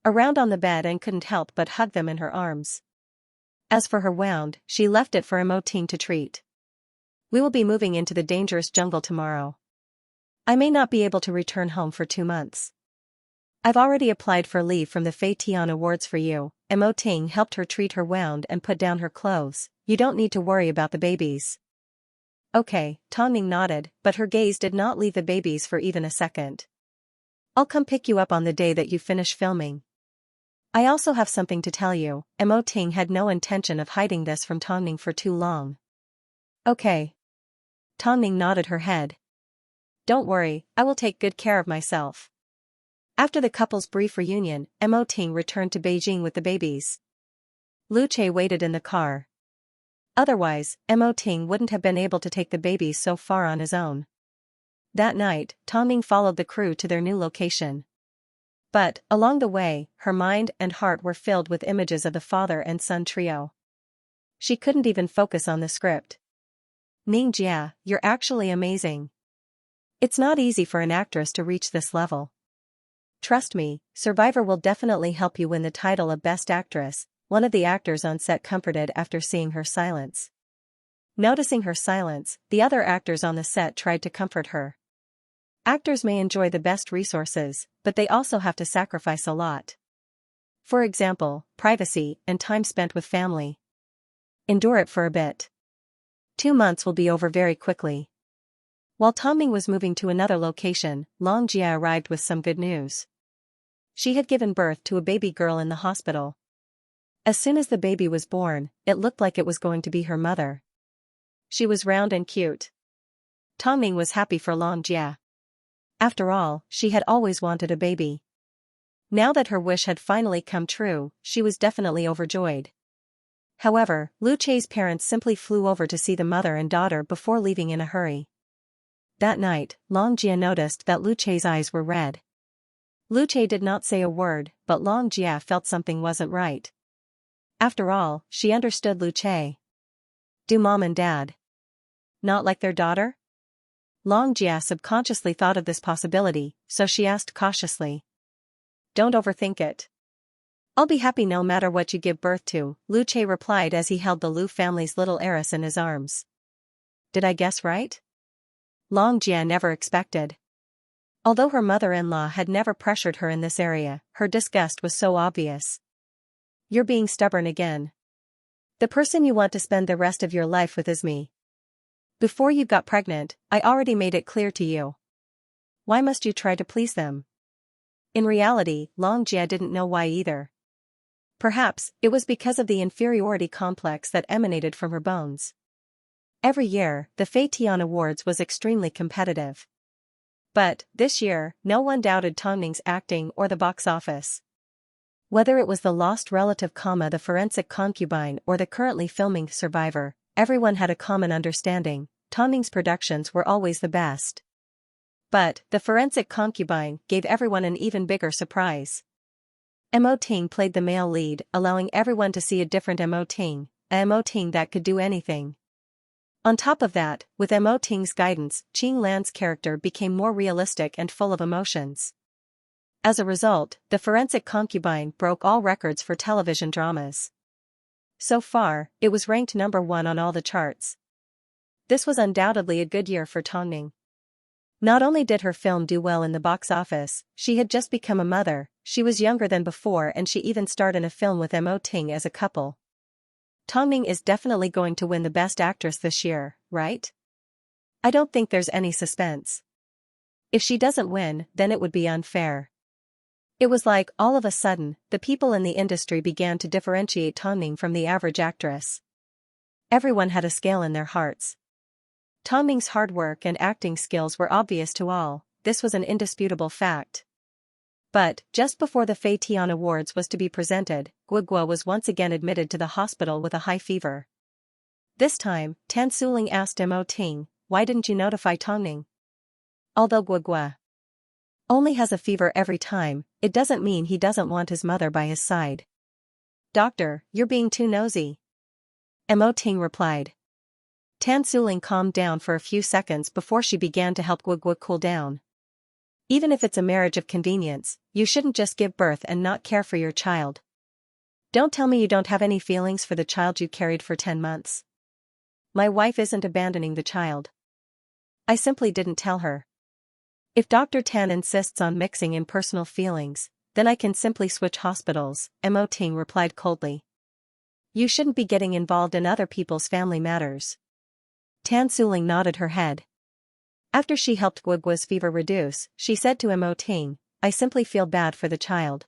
around on the bed and couldn't help but hug them in her arms. As for her wound, she left it for Mo Ting to treat. We will be moving into the dangerous jungle tomorrow. I may not be able to return home for 2 months. I've already applied for leave from the Fei Tian Awards for you. Mo Ting helped her treat her wound and put down her clothes. You don't need to worry about the babies. Okay, Tongming nodded, but her gaze did not leave the babies for even a second. I'll come pick you up on the day that you finish filming. I also have something to tell you. Mo Ting had no intention of hiding this from Tongming for too long. Okay. Tongming nodded her head. Don't worry, I will take good care of myself. After the couple's brief reunion, Mo Ting returned to Beijing with the babies. Lu Che waited in the car. Otherwise, Mo Ting wouldn't have been able to take the babies so far on his own. That night, Tongming followed the crew to their new location. But, along the way, her mind and heart were filled with images of the father and son trio. She couldn't even focus on the script. Xianxia, you're actually amazing. It's not easy for an actress to reach this level. Trust me, Survivor will definitely help you win the title of Best Actress, one of the actors on set comforted after seeing her silence. Noticing her silence, the other actors on the set tried to comfort her. Actors may enjoy the best resources, but they also have to sacrifice a lot. For example, privacy and time spent with family. Endure it for a bit. 2 months will be over very quickly. While Tongming was moving to another location, Xianxia arrived with some good news. She had given birth to a baby girl in the hospital. As soon as the baby was born, it looked like it was going to be her mother. She was round and cute. Tongming was happy for Xianxia. After all, she had always wanted a baby. Now that her wish had finally come true, she was definitely overjoyed. However, Lu Che's parents simply flew over to see the mother and daughter before leaving in a hurry. That night, Xianxia noticed that Lu Che's eyes were red. Lu Che did not say a word, but Xianxia felt something wasn't right. After all, she understood Lu Che. Do mom and dad not like their daughter? Xianxia subconsciously thought of this possibility, so she asked cautiously. Don't overthink it. I'll be happy no matter what you give birth to, Lu Che replied as he held the Lu family's little heiress in his arms. Did I guess right? Xianxia never expected. Although her mother-in-law had never pressured her in this area, her disgust was so obvious. You're being stubborn again. The person you want to spend the rest of your life with is me. Before you got pregnant, I already made it clear to you. Why must you try to please them? In reality, Xianxia didn't know why either. Perhaps, it was because of the inferiority complex that emanated from her bones. Every year, the Fei Tian Awards was extremely competitive. But, this year, no one doubted Tongming's acting or the box office. Whether it was the lost relative, the forensic concubine or the currently filming Survivor, everyone had a common understanding: Tongming's productions were always the best. But, the forensic concubine gave everyone an even bigger surprise. Mo Ting played the male lead, allowing everyone to see a different Mo Ting, a Mo Ting that could do anything. On top of that, with Mo Ting's guidance, Qing Lan's character became more realistic and full of emotions. As a result, The Forensic Concubine broke all records for television dramas. So far, it was ranked number 1 on all the charts. This was undoubtedly a good year for Tongning. Not only did her film do well in the box office, she had just become a mother, she was younger than before, and she even starred in a film with Mo Ting as a couple. Tongning is definitely going to win the Best Actress this year, right? I don't think there's any suspense. If she doesn't win, then it would be unfair. It was like, all of a sudden, the people in the industry began to differentiate Tongning from the average actress. Everyone had a scale in their hearts. Tongning's hard work and acting skills were obvious to all, this was an indisputable fact. But, just before the Fei Tian Awards was to be presented, Guoguo was once again admitted to the hospital with a high fever. This time, Tan Suling asked Mo Ting, "Why didn't you notify Tongning?" Although Guoguo only has a fever every time, it doesn't mean he doesn't want his mother by his side. "Doctor, you're being too nosy," Mo Ting replied. Tan Suling calmed down for a few seconds before she began to help Guoguo cool down. Even if it's a marriage of convenience, you shouldn't just give birth and not care for your child. Don't tell me you don't have any feelings for the child you carried for 10 months. My wife isn't abandoning the child. I simply didn't tell her. If Dr. Tan insists on mixing in personal feelings, then I can simply switch hospitals, Mo Ting replied coldly. You shouldn't be getting involved in other people's family matters. Tan Suling nodded her head. After she helped Guoguo's fever reduce, she said to Mo Ting, "I simply feel bad for the child.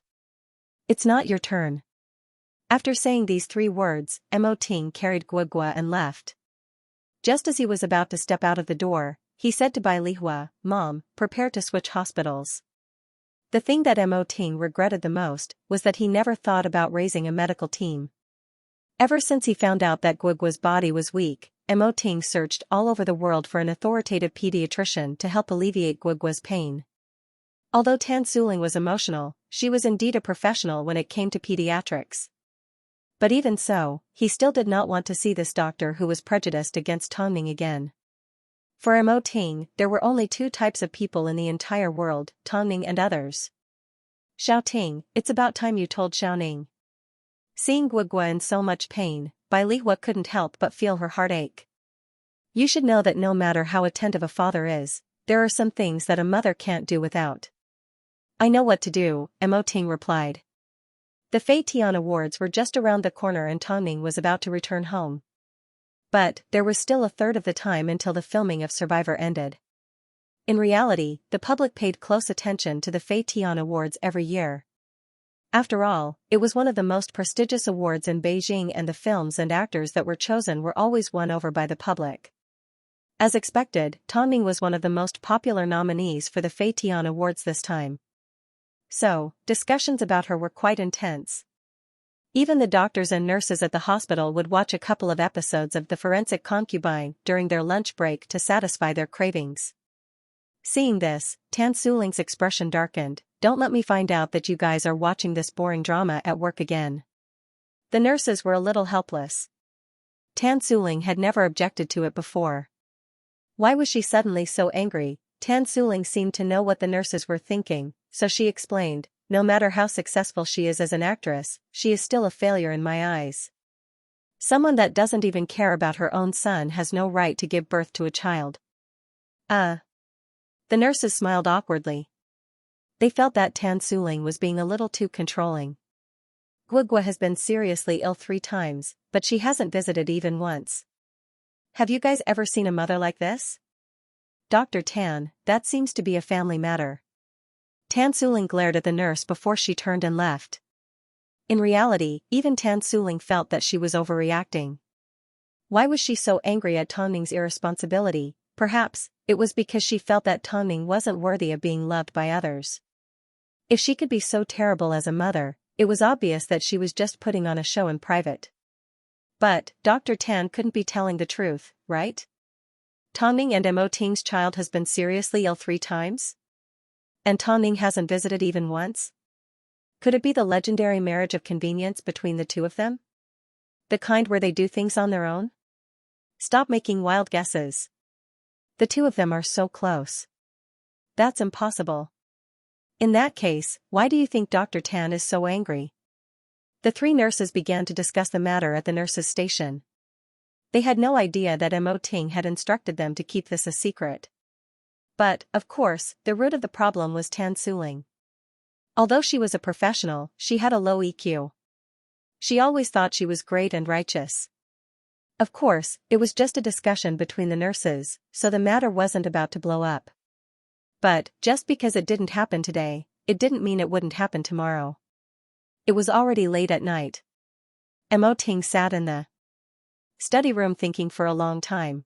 It's not your turn." After saying these 3 words, Mo Ting carried Guoguo and left. Just as he was about to step out of the door, he said to Bai Lihua, "Mom, prepare to switch hospitals." The thing that Mo Ting regretted the most was that he never thought about raising a medical team. Ever since he found out that Guoguo's body was weak, Mo Ting searched all over the world for an authoritative pediatrician to help alleviate Guoguo's pain. Although Tan Suling was emotional, she was indeed a professional when it came to pediatrics. But even so, he still did not want to see this doctor who was prejudiced against Tongning again. For Mo Ting, there were only 2 types of people in the entire world, Tongning and others. Xiao Ting, it's about time you told Xiaoning. Seeing Guoguo in so much pain, Bai Lihua couldn't help but feel her heart ache. You should know that no matter how attentive a father is, there are some things that a mother can't do without. I know what to do, Mo Ting replied. The Fei Tian Awards were just around the corner and Tongning was about to return home. But, there was still a third of the time until the filming of Survivor ended. In reality, the public paid close attention to the Fei Tian Awards every year. After all, it was one of the most prestigious awards in Beijing, and the films and actors that were chosen were always won over by the public. As expected, Tongning was one of the most popular nominees for the Fei Tian Awards this time. So, discussions about her were quite intense. Even the doctors and nurses at the hospital would watch a couple of episodes of The Forensic Concubine during their lunch break to satisfy their cravings. Seeing this, Tan Suling's expression darkened. Don't let me find out that you guys are watching this boring drama at work again. The nurses were a little helpless. Tan Suling had never objected to it before. Why was she suddenly so angry? Tan Suling seemed to know what the nurses were thinking, so she explained, no matter how successful she is as an actress, she is still a failure in my eyes. Someone that doesn't even care about her own son has no right to give birth to a child. The nurses smiled awkwardly. They felt that Tan Suling was being a little too controlling. Guoguo has been seriously ill 3 times, but she hasn't visited even once. Have you guys ever seen a mother like this? Dr. Tan, that seems to be a family matter. Tan Suling glared at the nurse before she turned and left. In reality, even Tan Suling felt that she was overreacting. Why was she so angry at Tongning's irresponsibility? Perhaps, it was because she felt that Tongning wasn't worthy of being loved by others. If she could be so terrible as a mother, it was obvious that she was just putting on a show in private. But, Dr. Tan couldn't be telling the truth, right? Tongning and Mo Ting's child has been seriously ill 3 times? And Tongning hasn't visited even once? Could it be the legendary marriage of convenience between the two of them? The kind where they do things on their own? Stop making wild guesses. The two of them are so close. That's impossible. In that case, why do you think Dr. Tan is so angry? The three nurses began to discuss the matter at the nurses' station. They had no idea that Mo Ting had instructed them to keep this a secret. But, of course, the root of the problem was Tan Suling. Although she was a professional, she had a low EQ. She always thought she was great and righteous. Of course, it was just a discussion between the nurses, so the matter wasn't about to blow up. But, just because it didn't happen today, it didn't mean it wouldn't happen tomorrow. It was already late at night. Mo Ting sat in the study room thinking for a long time.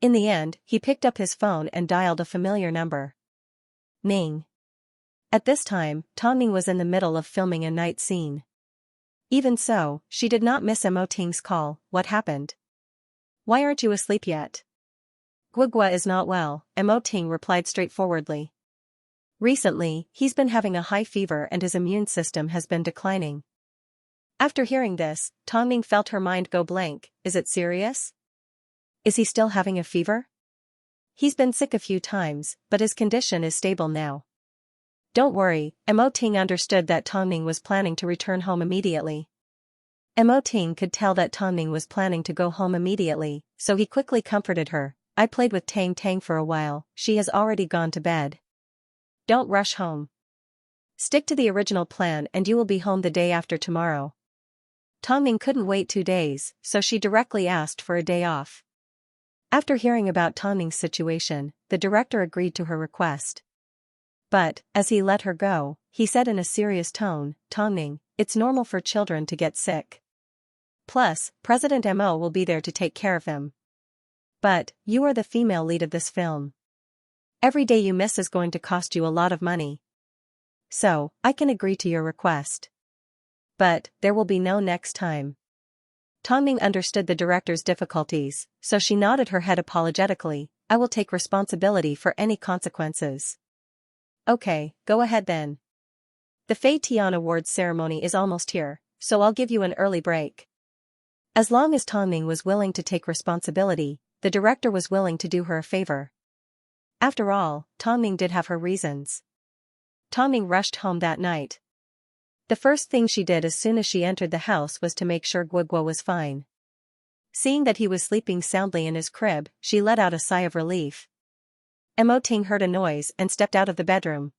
In the end, he picked up his phone and dialed a familiar number. Ning. At this time, Tongming was in the middle of filming a night scene. Even so, she did not miss Mo Ting's call. What happened? Why aren't you asleep yet? Guogua is not well, Mo Ting replied straightforwardly. Recently, he's been having a high fever and his immune system has been declining. After hearing this, Tongming felt her mind go blank. Is it serious? Is he still having a fever? He's been sick a few times, but his condition is stable now. Don't worry, Mo Ting understood that Tongming was planning to return home immediately. Mo Ting could tell that Tongming was planning to go home immediately, so he quickly comforted her. I played with Tang Tang for a while, she has already gone to bed. Don't rush home. Stick to the original plan and you will be home the day after tomorrow. Tongming couldn't wait 2 days, so she directly asked for a day off. After hearing about Tongming's situation, the director agreed to her request. But, as he let her go, he said in a serious tone, Tongming, it's normal for children to get sick. Plus, President Mo will be there to take care of him. But, you are the female lead of this film. Every day you miss is going to cost you a lot of money. So, I can agree to your request. But, there will be no next time. Tongming understood the director's difficulties, so she nodded her head apologetically. I will take responsibility for any consequences. Okay, go ahead then. The Fei Tian Awards ceremony is almost here, so I'll give you an early break. As long as Tongming was willing to take responsibility, the director was willing to do her a favor. After all, Tongming did have her reasons. Tongming rushed home that night. The first thing she did as soon as she entered the house was to make sure Guogua was fine. Seeing that he was sleeping soundly in his crib, she let out a sigh of relief. Mo Ting heard a noise and stepped out of the bedroom.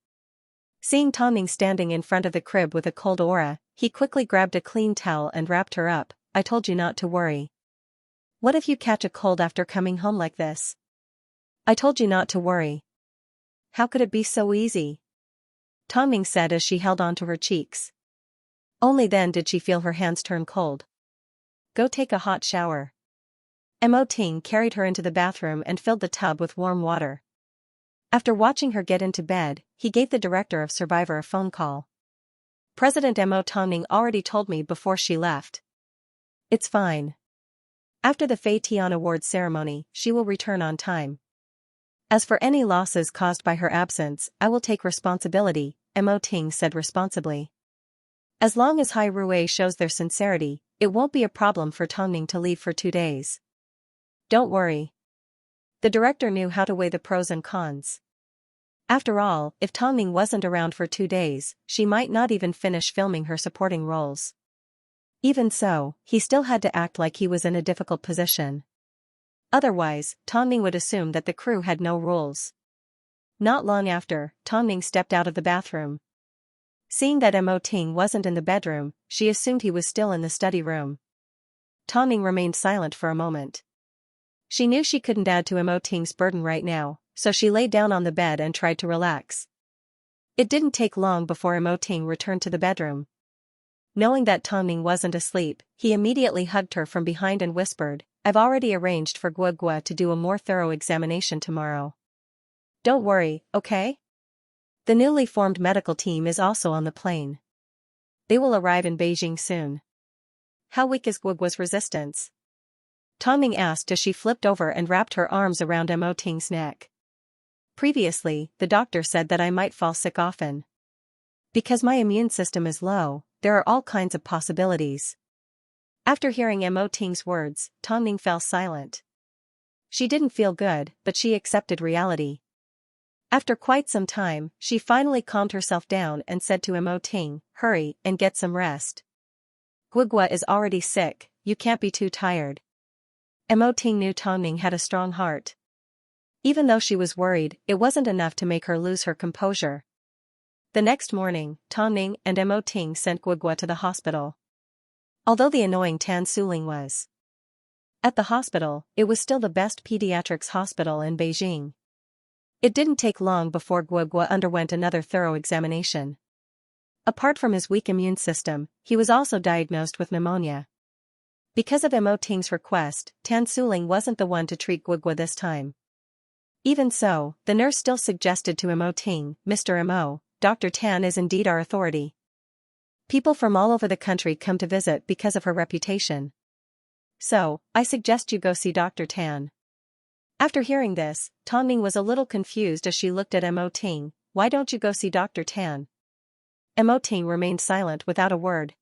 Seeing Tongming standing in front of the crib with a cold aura, he quickly grabbed a clean towel and wrapped her up. I told you not to worry. What if you catch a cold after coming home like this? I told you not to worry. How could it be so easy? Tongming said as she held onto her cheeks. Only then did she feel her hands turn cold. Go take a hot shower. Mo Ting carried her into the bathroom and filled the tub with warm water. After watching her get into bed, he gave the director of Survivor a phone call. President Mo Tongming already told me before she left. It's fine. After the Fei Tian Awards ceremony, she will return on time. As for any losses caused by her absence, I will take responsibility, Mo Ting said responsibly. As long as Hai Rui shows their sincerity, it won't be a problem for Tongming to leave for 2 days. Don't worry. The director knew how to weigh the pros and cons. After all, if Tongming wasn't around for 2 days, she might not even finish filming her supporting roles. Even so, he still had to act like he was in a difficult position. Otherwise, Tongming would assume that the crew had no rules. Not long after, Tongming stepped out of the bathroom. Seeing that Mo Ting wasn't in the bedroom, she assumed he was still in the study room. Tongming remained silent for a moment. She knew she couldn't add to Mo Ting's burden right now, so she lay down on the bed and tried to relax. It didn't take long before Mo Ting returned to the bedroom. Knowing that Tongming wasn't asleep, he immediately hugged her from behind and whispered, I've already arranged for Guogua to do a more thorough examination tomorrow. Don't worry, okay? The newly formed medical team is also on the plane. They will arrive in Beijing soon. How weak is Guogua's resistance? Tongming asked as she flipped over and wrapped her arms around Mo Ting's neck. Previously, the doctor said that I might fall sick often. Because my immune system is low, there are all kinds of possibilities. After hearing Mo Ting's words, Tongning fell silent. She didn't feel good, but she accepted reality. After quite some time, she finally calmed herself down and said to Mo Ting, "Hurry and get some rest. Guogua is already sick, you can't be too tired." Mo Ting knew Tongning had a strong heart. Even though she was worried, it wasn't enough to make her lose her composure. The next morning, Tongning and Mo Ting sent Guogua to the hospital. Although the annoying Tan Suling was at the hospital, it was still the best pediatrics hospital in Beijing. It didn't take long before Guogua underwent another thorough examination. Apart from his weak immune system, he was also diagnosed with pneumonia. Because of Mo Ting's request, Tan Suling wasn't the one to treat Guogua this time. Even so, the nurse still suggested to Mo Ting, "Mr. Mo, Dr. Tan is indeed our authority. People from all over the country come to visit because of her reputation. So, I suggest you go see Dr. Tan." After hearing this, Tongning was a little confused as she looked at Mo Ting. "Why don't you go see Dr. Tan?" Mo Ting remained silent without a word.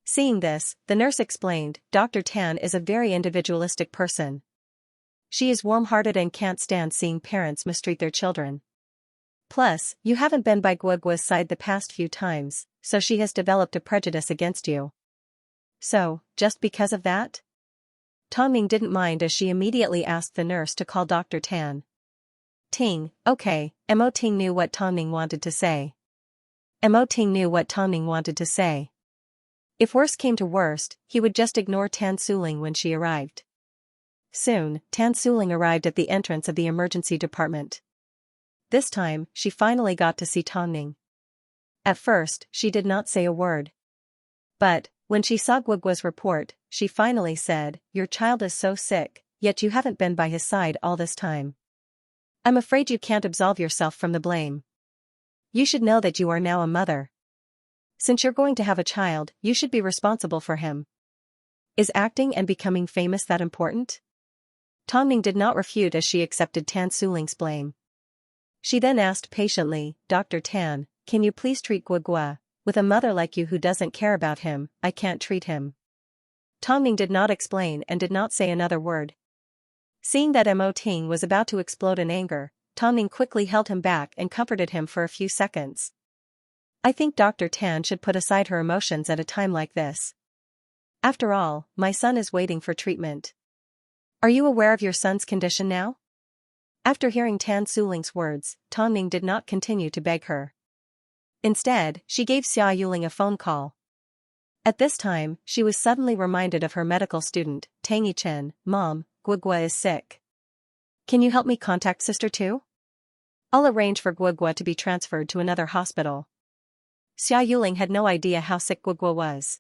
Seeing this, the nurse explained, "Dr. Tan is a very individualistic person. She is warm-hearted and can't stand seeing parents mistreat their children. Plus, you haven't been by Guogua's side the past few times, so she has developed a prejudice against you." "So, just because of that?" Tongning didn't mind as she immediately asked the nurse to call Dr. Tan. "Ting, okay." Mo Ting knew what Tongning wanted to say. Mo Ting knew what Tongning wanted to say. If worst came to worst, he would just ignore Tan Suling when she arrived. Soon, Tan Suling arrived at the entrance of the emergency department. This time, she finally got to see Tongning. At first, she did not say a word. But, when she saw Guogua's report, she finally said, "Your child is so sick, yet you haven't been by his side all this time. I'm afraid you can't absolve yourself from the blame. You should know that you are now a mother. Since you're going to have a child, you should be responsible for him. Is acting and becoming famous that important?" Tongning did not refute as she accepted Tan Suling's blame. She then asked patiently, "Dr. Tan, can you please treat Guogua? With a mother like you who doesn't care about him, I can't treat him." Tongning did not explain and did not say another word. Seeing that Mo Ting was about to explode in anger, Tongning quickly held him back and comforted him for a few seconds. "I think Dr. Tan should put aside her emotions at a time like this. After all, my son is waiting for treatment. Are you aware of your son's condition now?" After hearing Tan Suling's words, Tongning did not continue to beg her. Instead, she gave Xia Yuling a phone call. At this time, she was suddenly reminded of her medical student, Tang Yichen. "Mom, Guogua is sick. Can you help me contact Sister Tu? I'll arrange for Guogua to be transferred to another hospital." Xia Yuling had no idea how sick Guogua was.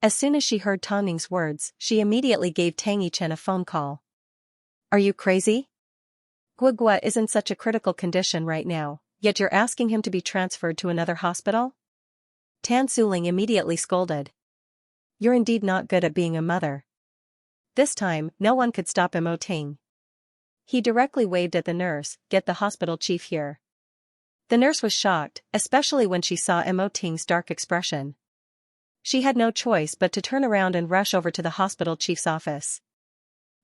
As soon as she heard Tongning's words, she immediately gave Tang Yichen a phone call. "Are you crazy? Guogua is in such a critical condition right now, yet you're asking him to be transferred to another hospital?" Tan Suling immediately scolded. "You're indeed not good at being a mother." This time, no one could stop Mo Ting. He directly waved at the nurse, "Get the hospital chief here." The nurse was shocked, especially when she saw Mo Ting's dark expression. She had no choice but to turn around and rush over to the hospital chief's office.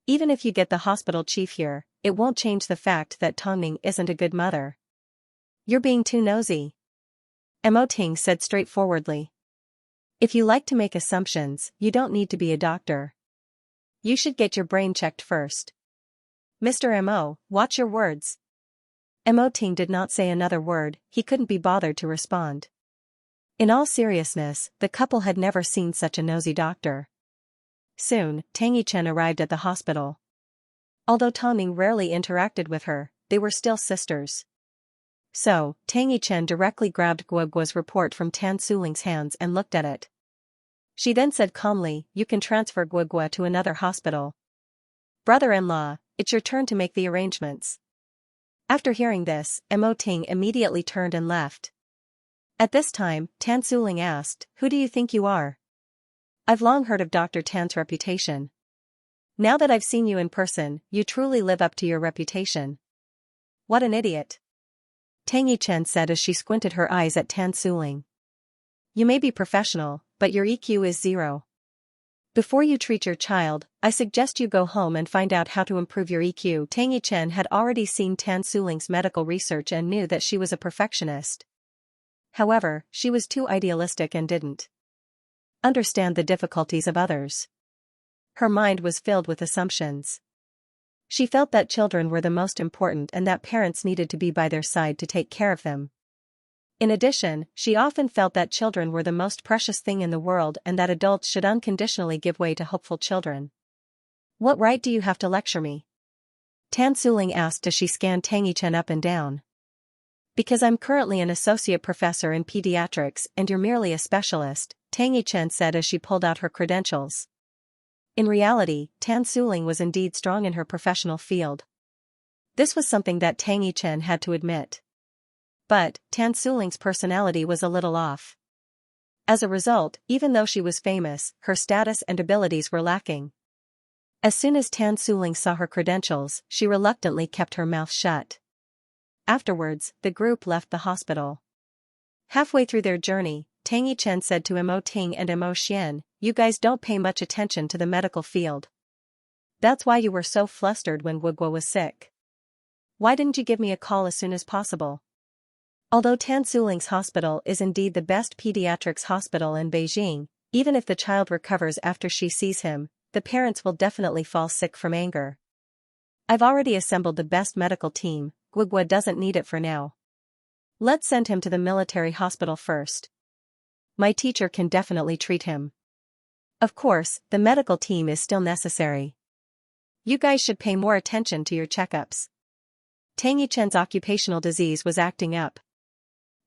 "Even if you get the hospital chief here, it won't change the fact that Tongning isn't a good mother. You're being too nosy," Mo Ting said straightforwardly. "If you like to make assumptions, you don't need to be a doctor. You should get your brain checked first. Mr. Mo, watch your words." Mo Ting did not say another word, he couldn't be bothered to respond. In all seriousness, the couple had never seen such a nosy doctor. Soon, Tang Yichen arrived at the hospital. Although Tongning rarely interacted with her, they were still sisters. So, Tang Yichen directly grabbed Guogua's report from Tan Suling's hands and looked at it. She then said calmly, "You can transfer Guogua to another hospital. Brother-in-law, it's your turn to make the arrangements." After hearing this, Mo Ting immediately turned and left. At this time, Tan Suling asked, "Who do you think you are? I've long heard of Dr. Tan's reputation. Now that I've seen you in person, you truly live up to your reputation." "What an idiot." Tang Yichen said as she squinted her eyes at Tan Suling. You may be professional, but your EQ is 0. Before you treat your child, I suggest you go home and find out how to improve your EQ. Tang Yichen had already seen Tan Suling's medical research and knew that she was a perfectionist. However, she was too idealistic and didn't understand the difficulties of others. Her mind was filled with assumptions. She felt that children were the most important and that parents needed to be by their side to take care of them. In addition, she often felt that children were the most precious thing in the world and that adults should unconditionally give way to hopeful children. What right do you have to lecture me? Tan Suling asked as she scanned Tang Yichen up and down. Because I'm currently an associate professor in pediatrics and you're merely a specialist, Tang Yichen said as she pulled out her credentials. In reality, Tan Suling was indeed strong in her professional field. This was something that Tang Yichen had to admit. But, Tan Suling's personality was a little off. As a result, even though she was famous, her status and abilities were lacking. As soon as Tan Suling saw her credentials, she reluctantly kept her mouth shut. Afterwards, the group left the hospital. Halfway through their journey, Tang Yichen said to Mo Ting and Mo Xian, "You guys don't pay much attention to the medical field. That's why you were so flustered when Guogua was sick. Why didn't you give me a call as soon as possible?" Although Tan Suling's hospital is indeed the best pediatrics hospital in Beijing, even if the child recovers after she sees him, the parents will definitely fall sick from anger. I've already assembled the best medical team, Guogua doesn't need it for now. Let's send him to the military hospital first. My teacher can definitely treat him. Of course, the medical team is still necessary. You guys should pay more attention to your checkups. Tang Yichen's occupational disease was acting up.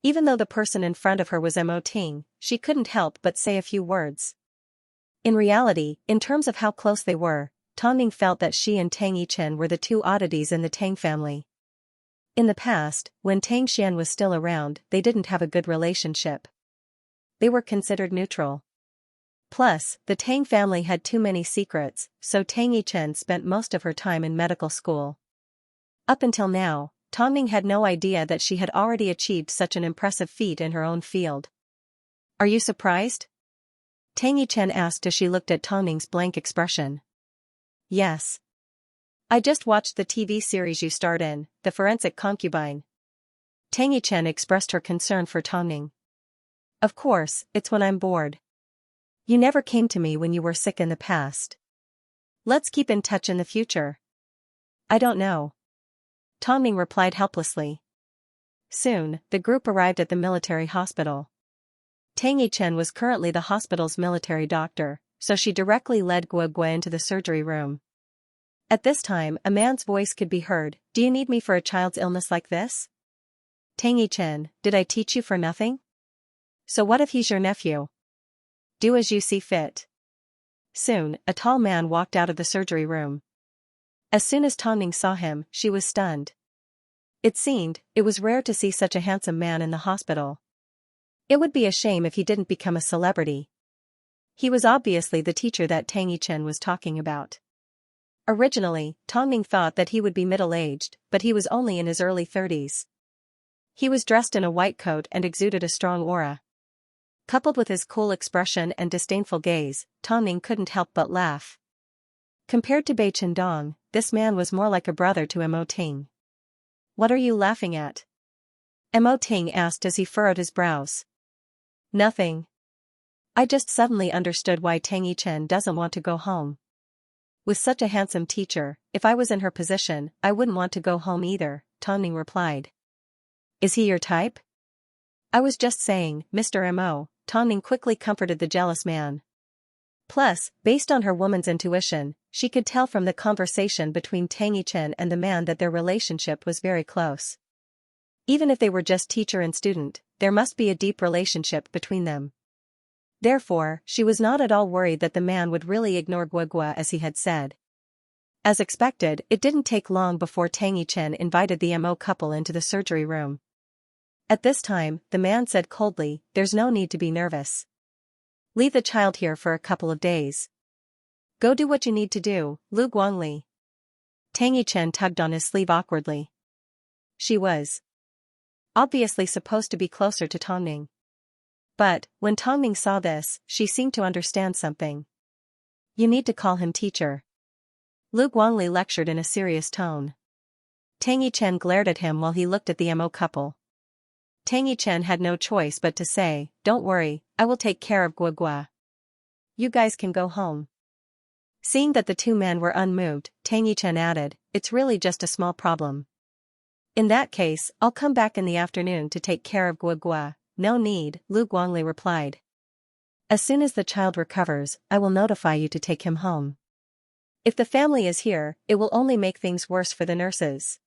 Even though the person in front of her was Mo Ting, she couldn't help but say a few words. In reality, in terms of how close they were, Tang Ning felt that she and Tang Yichen were the two oddities in the Tang family. In the past, when Tang Xian was still around, they didn't have a good relationship. They were considered neutral. Plus, the Tang family had too many secrets, so Tang Yichen spent most of her time in medical school. Up until now, Tang Ning had no idea that she had already achieved such an impressive feat in her own field. Are you surprised? Tang Yichen asked as she looked at Tang Ning's blank expression. Yes. I just watched the TV series you starred in, The Forensic Concubine. Tang Yichen expressed her concern for Tang Ning. Of course, it's when I'm bored. You never came to me when you were sick in the past. Let's keep in touch in the future. I don't know. Tang Ning replied helplessly. Soon, the group arrived at the military hospital. Tang Yichen was currently the hospital's military doctor, so she directly led Guogua into the surgery room. At this time, a man's voice could be heard. Do you need me for a child's illness like this? Tang Yichen, did I teach you for nothing? So what if he's your nephew? Do as you see fit. Soon, a tall man walked out of the surgery room. As soon as Tang Ning saw him, she was stunned. It seemed, it was rare to see such a handsome man in the hospital. It would be a shame if he didn't become a celebrity. He was obviously the teacher that Tang Yichen was talking about. Originally, Tang Ning thought that he would be middle-aged, but he was only in his early 30s. He was dressed in a white coat and exuded a strong aura. Coupled with his cool expression and disdainful gaze, Tang Ning couldn't help but laugh. Compared to Bai Chendong, this man was more like a brother to Mo Ting. What are you laughing at? Mo Ting asked as he furrowed his brows. Nothing. I just suddenly understood why Tang Yichen doesn't want to go home. With such a handsome teacher, if I was in her position, I wouldn't want to go home either, Tang Ning replied. Is he your type? I was just saying, Mr. Mo, Tang Ning quickly comforted the jealous man. Plus, based on her woman's intuition, she could tell from the conversation between Tang Yichen and the man that their relationship was very close. Even if they were just teacher and student, there must be a deep relationship between them. Therefore, she was not at all worried that the man would really ignore Guogua as he had said. As expected, it didn't take long before Tang Yichen invited the Mo couple into the surgery room. At this time, the man said coldly, there's no need to be nervous. Leave the child here for a couple of days. Go do what you need to do, Lu Guangli. Tang Yichen tugged on his sleeve awkwardly. She was obviously supposed to be closer to Tongning. But, when Tongning saw this, she seemed to understand something. You need to call him teacher. Lu Guangli lectured in a serious tone. Tang Yichen glared at him while he looked at the Mo couple. Tang Yichen had no choice but to say, "Don't worry, I will take care of Guogua. You guys can go home." Seeing that the two men were unmoved, Tang Yichen added, "It's really just a small problem. In that case, I'll come back in the afternoon to take care of Guogua." "No need," Lu Guangli replied. "As soon as the child recovers, I will notify you to take him home. If the family is here, it will only make things worse for the nurses."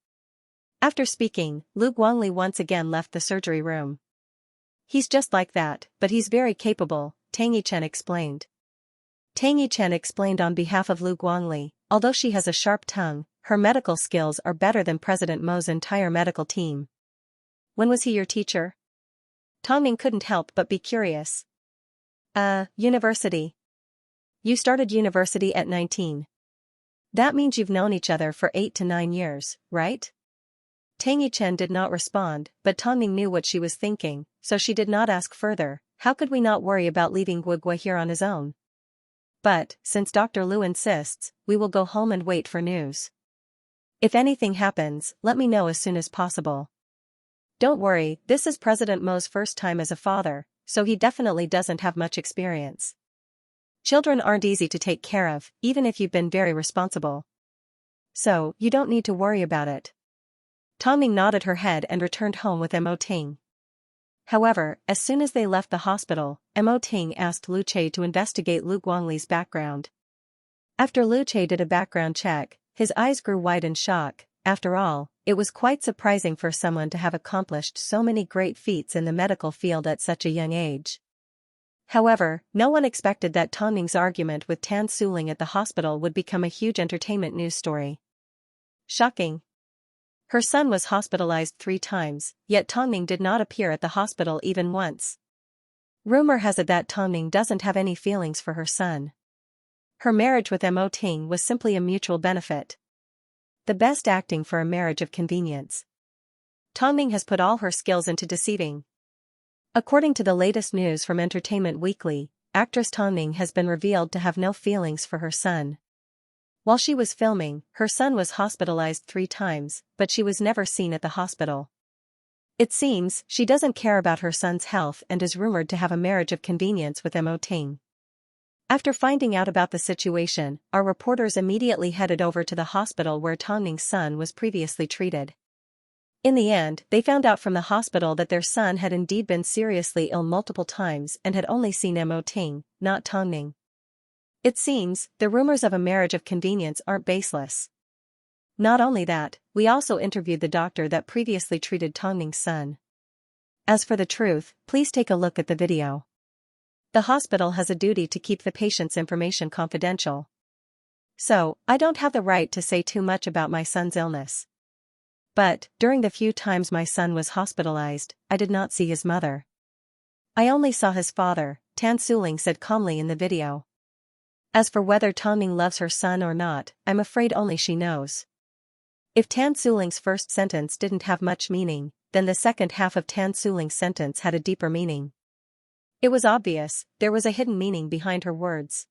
After speaking, Lu Guangli once again left the surgery room. "He's just like that, but he's very capable," Tang Yichen explained. Tang Yichen explained on behalf of Lu Guangli, although she has a sharp tongue, her medical skills are better than President Mo's entire medical team. "When was he your teacher?" Tongning couldn't help but be curious. University. You started university at 19. That means you've known each other for 8 to 9 years, right? Tang Yichen did not respond, but Tongning knew what she was thinking, so she did not ask further. How could we not worry about leaving Guogua here on his own? But, since Dr. Lu insists, we will go home and wait for news. If anything happens, let me know as soon as possible. Don't worry, this is President Mo's first time as a father, so he definitely doesn't have much experience. Children aren't easy to take care of, even if you've been very responsible. So, you don't need to worry about it." Tongning nodded her head and returned home with Mo Ting. However, as soon as they left the hospital, Mo Ting asked Lu Che to investigate Lu Guangli's background. After Lu Che did a background check, his eyes grew wide in shock. After all, it was quite surprising for someone to have accomplished so many great feats in the medical field at such a young age. However, no one expected that Tongning's argument with Tan Suling at the hospital would become a huge entertainment news story. Shocking. Her son was hospitalized 3 times, yet Tongning did not appear at the hospital even once. Rumor has it that Tongning doesn't have any feelings for her son. Her marriage with Mo Ting was simply a mutual benefit. The best acting for a marriage of convenience. Tongning has put all her skills into deceiving. According to the latest news from Entertainment Weekly, actress Tongning has been revealed to have no feelings for her son. While she was filming, her son was hospitalized 3 times, but she was never seen at the hospital. It seems she doesn't care about her son's health and is rumored to have a marriage of convenience with Mo Ting. After finding out about the situation, our reporters immediately headed over to the hospital where Tongning's son was previously treated. In the end, they found out from the hospital that their son had indeed been seriously ill multiple times and had only seen Mo Ting, not Tongning. It seems, the rumors of a marriage of convenience aren't baseless. Not only that, we also interviewed the doctor that previously treated Tongning's son. As for the truth, please take a look at the video. The hospital has a duty to keep the patient's information confidential. So, I don't have the right to say too much about my son's illness. But, during the few times my son was hospitalized, I did not see his mother. I only saw his father, Tan Suling said calmly in the video. As for whether Tongning loves her son or not, I'm afraid only she knows. If Tan Suling's first sentence didn't have much meaning, then the second half of Tan Suling's sentence had a deeper meaning. It was obvious, there was a hidden meaning behind her words.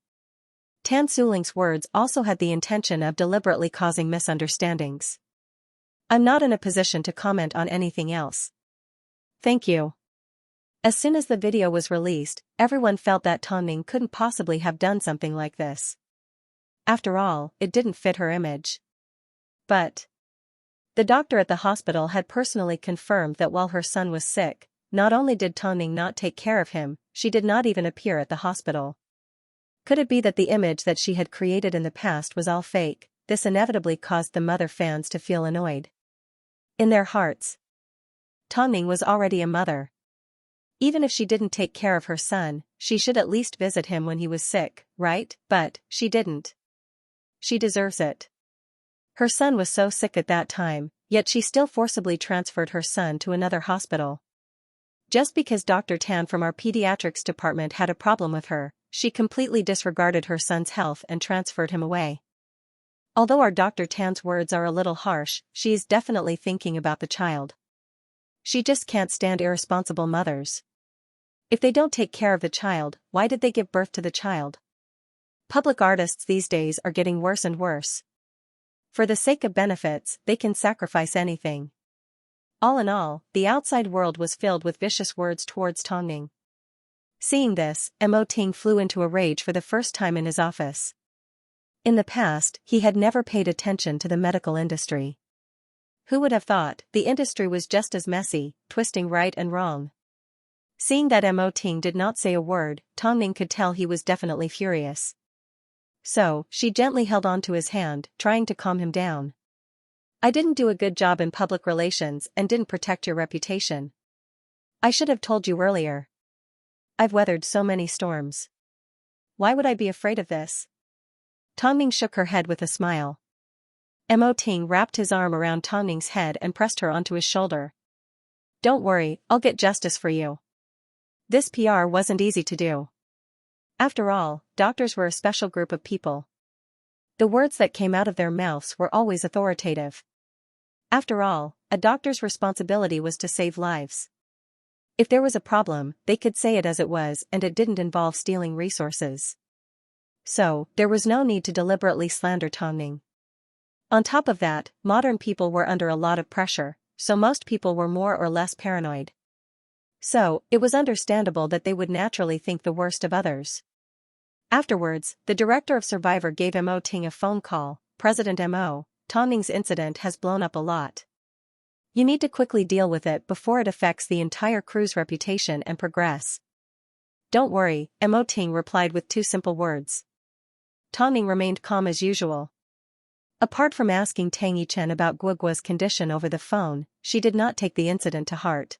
Tan Suling's words also had the intention of deliberately causing misunderstandings. I'm not in a position to comment on anything else. Thank you. As soon as the video was released, everyone felt that Tongning couldn't possibly have done something like this. After all, it didn't fit her image. But the doctor at the hospital had personally confirmed that while her son was sick, not only did Tongning not take care of him, she did not even appear at the hospital. Could it be that the image that she had created in the past was all fake? This inevitably caused the mother fans to feel annoyed. In their hearts, Tongning was already a mother. Even if she didn't take care of her son, she should at least visit him when he was sick, right? But she didn't. She deserves it. Her son was so sick at that time, yet she still forcibly transferred her son to another hospital. Just because Dr. Tan from our pediatrics department had a problem with her, she completely disregarded her son's health and transferred him away. Although our Dr. Tan's words are a little harsh, she is definitely thinking about the child. She just can't stand irresponsible mothers. If they don't take care of the child, why did they give birth to the child? Public artists these days are getting worse and worse. For the sake of benefits, they can sacrifice anything. All in all, the outside world was filled with vicious words towards Tongning. Seeing this, Mo Ting flew into a rage for the first time in his office. In the past, he had never paid attention to the medical industry. Who would have thought the industry was just as messy, twisting right and wrong? Seeing that Mo Ting did not say a word, Tongning could tell he was definitely furious. So, she gently held on to his hand, trying to calm him down. I didn't do a good job in public relations and didn't protect your reputation. I should have told you earlier. I've weathered so many storms. Why would I be afraid of this? Tongning shook her head with a smile. Mo Ting wrapped his arm around Tongning's head and pressed her onto his shoulder. Don't worry, I'll get justice for you. This PR wasn't easy to do. After all, doctors were a special group of people. The words that came out of their mouths were always authoritative. After all, a doctor's responsibility was to save lives. If there was a problem, they could say it as it was and it didn't involve stealing resources. So, there was no need to deliberately slander Tongning. On top of that, modern people were under a lot of pressure, so most people were more or less paranoid. So, it was understandable that they would naturally think the worst of others. Afterwards, the director of Survivor gave Mo Ting a phone call. President Mo, Tongning's incident has blown up a lot. You need to quickly deal with it before it affects the entire crew's reputation and progress. Don't worry, Mo Ting replied with two simple words. Tongning remained calm as usual. Apart from asking Tang Yichen about Guoguo's condition over the phone, she did not take the incident to heart.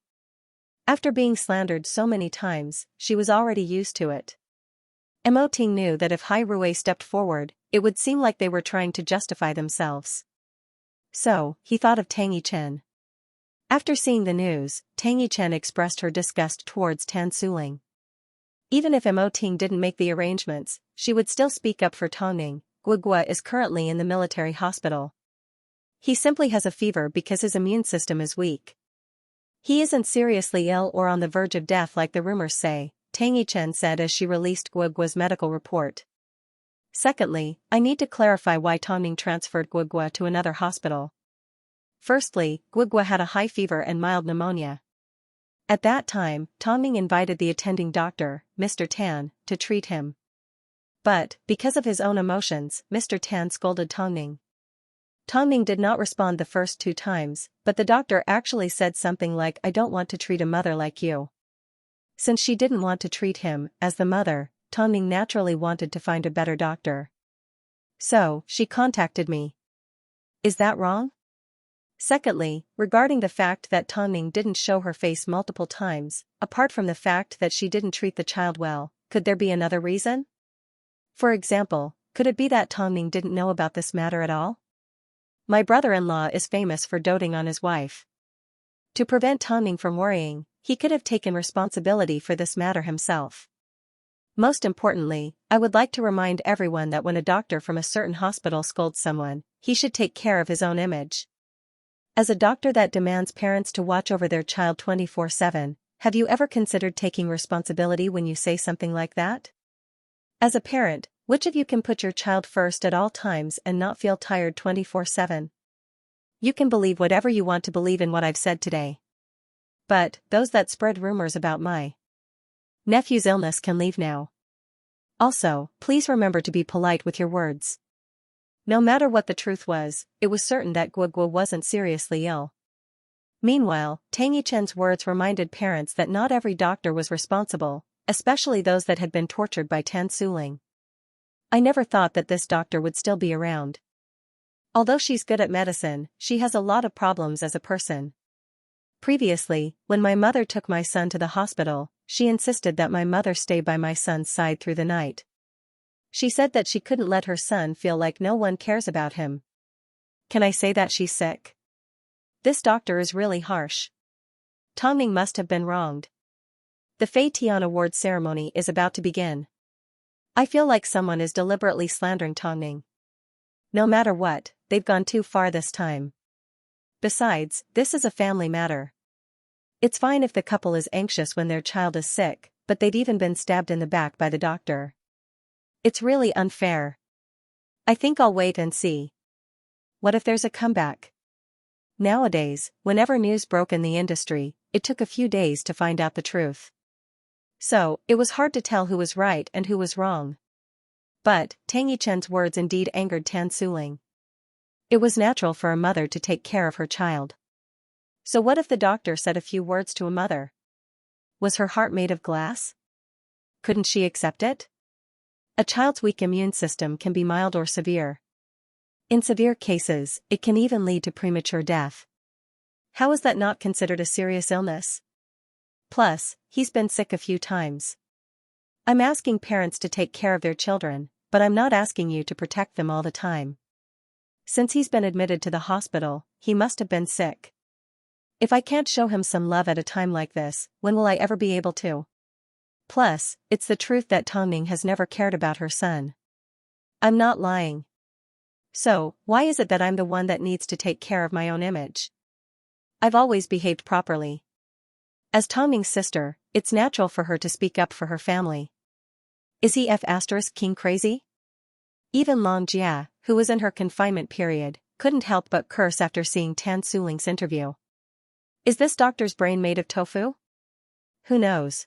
After being slandered so many times, she was already used to it. Mo Ting knew that if Hai Rui stepped forward, it would seem like they were trying to justify themselves. So, he thought of Tang Yichen. After seeing the news, Tang Yichen expressed her disgust towards Tan Suling. Even if Mo Ting didn't make the arrangements, she would still speak up for Tongning. Guoguo is currently in the military hospital. He simply has a fever because his immune system is weak. He isn't seriously ill or on the verge of death like the rumors say, Tang Yichen said as she released Guoguo's medical report. Secondly, I need to clarify why Tongning transferred Guoguo to another hospital. Firstly, Guoguo had a high fever and mild pneumonia. At that time, Tongning invited the attending doctor, Mr. Tan, to treat him. But, because of his own emotions, Mr. Tan scolded Tongning. Tongning did not respond the first 2 times, but the doctor actually said something like, I don't want to treat a mother like you. Since she didn't want to treat him, as the mother, Tongning naturally wanted to find a better doctor. So, she contacted me. Is that wrong? Secondly, regarding the fact that Tongning didn't show her face multiple times, apart from the fact that she didn't treat the child well, could there be another reason? For example, could it be that Tongning didn't know about this matter at all? My brother-in-law is famous for doting on his wife. To prevent Tongning from worrying, he could have taken responsibility for this matter himself. Most importantly, I would like to remind everyone that when a doctor from a certain hospital scolds someone, he should take care of his own image. As a doctor that demands parents to watch over their child 24/7, have you ever considered taking responsibility when you say something like that? As a parent, which of you can put your child first at all times and not feel tired 24/7? You can believe whatever you want to believe in what I've said today. But, those that spread rumors about my nephew's illness can leave now. Also, please remember to be polite with your words. No matter what the truth was, it was certain that Guoguo wasn't seriously ill. Meanwhile, Tang Yichen's words reminded parents that not every doctor was responsible, especially those that had been tortured by Tan Suling. I never thought that this doctor would still be around. Although she's good at medicine, she has a lot of problems as a person. Previously, when my mother took my son to the hospital, she insisted that my mother stay by my son's side through the night. She said that she couldn't let her son feel like no one cares about him. Can I say that she's sick? This doctor is really harsh. Tongning must have been wronged. The Fei Tian Award ceremony is about to begin. I feel like someone is deliberately slandering Tongning. No matter what, they've gone too far this time. Besides, this is a family matter. It's fine if the couple is anxious when their child is sick, but they'd even been stabbed in the back by the doctor. It's really unfair. I think I'll wait and see. What if there's a comeback? Nowadays, whenever news broke in the industry, it took a few days to find out the truth. So, it was hard to tell who was right and who was wrong. But, Tang Yichen's words indeed angered Tan Suling. It was natural for a mother to take care of her child. So what if the doctor said a few words to a mother? Was her heart made of glass? Couldn't she accept it? A child's weak immune system can be mild or severe. In severe cases, it can even lead to premature death. How is that not considered a serious illness? Plus, he's been sick a few times. I'm asking parents to take care of their children, but I'm not asking you to protect them all the time. Since he's been admitted to the hospital, he must have been sick. If I can't show him some love at a time like this, when will I ever be able to? Plus, it's the truth that Tongning has never cared about her son. I'm not lying. So, why is it that I'm the one that needs to take care of my own image? I've always behaved properly. As Tongning's sister, it's natural for her to speak up for her family. Is he King crazy? Even Long Jia, who was in her confinement period, couldn't help but curse after seeing Tan Suling's interview. Is this doctor's brain made of tofu? Who knows?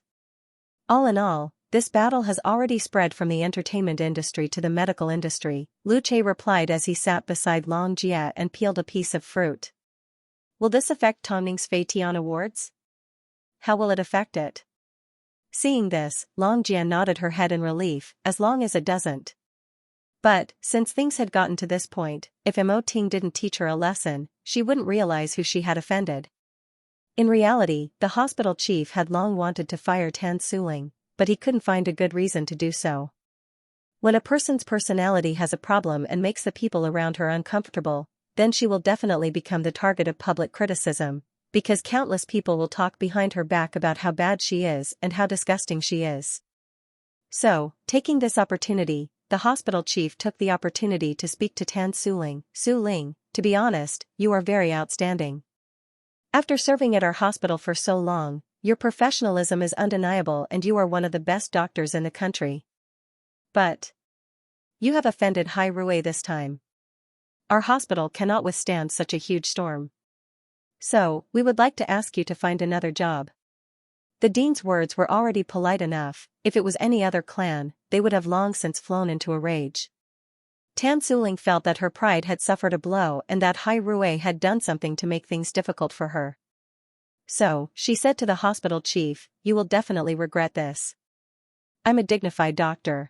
All in all, this battle has already spread from the entertainment industry to the medical industry, Lu Che replied as he sat beside Long Jia and peeled a piece of fruit. Will this affect Tongning's Fei Tian Awards? How will it affect it? Seeing this, Long Jia nodded her head in relief, as long as it doesn't. But, since things had gotten to this point, if Mo Ting didn't teach her a lesson, she wouldn't realize who she had offended. In reality, the hospital chief had long wanted to fire Tan Suling, but he couldn't find a good reason to do so. When a person's personality has a problem and makes the people around her uncomfortable, then she will definitely become the target of public criticism, because countless people will talk behind her back about how bad she is and how disgusting she is. So, taking this opportunity, the hospital chief took the opportunity to speak to Tan Suling. Suling, to be honest, you are very outstanding. After serving at our hospital for so long, your professionalism is undeniable and you are one of the best doctors in the country. But you have offended Hai Rui this time. Our hospital cannot withstand such a huge storm. So, we would like to ask you to find another job. The dean's words were already polite enough. If it was any other clan, they would have long since flown into a rage. Tan Suling felt that her pride had suffered a blow and that Hai Rui had done something to make things difficult for her. So, she said to the hospital chief, you will definitely regret this. I'm a dignified doctor.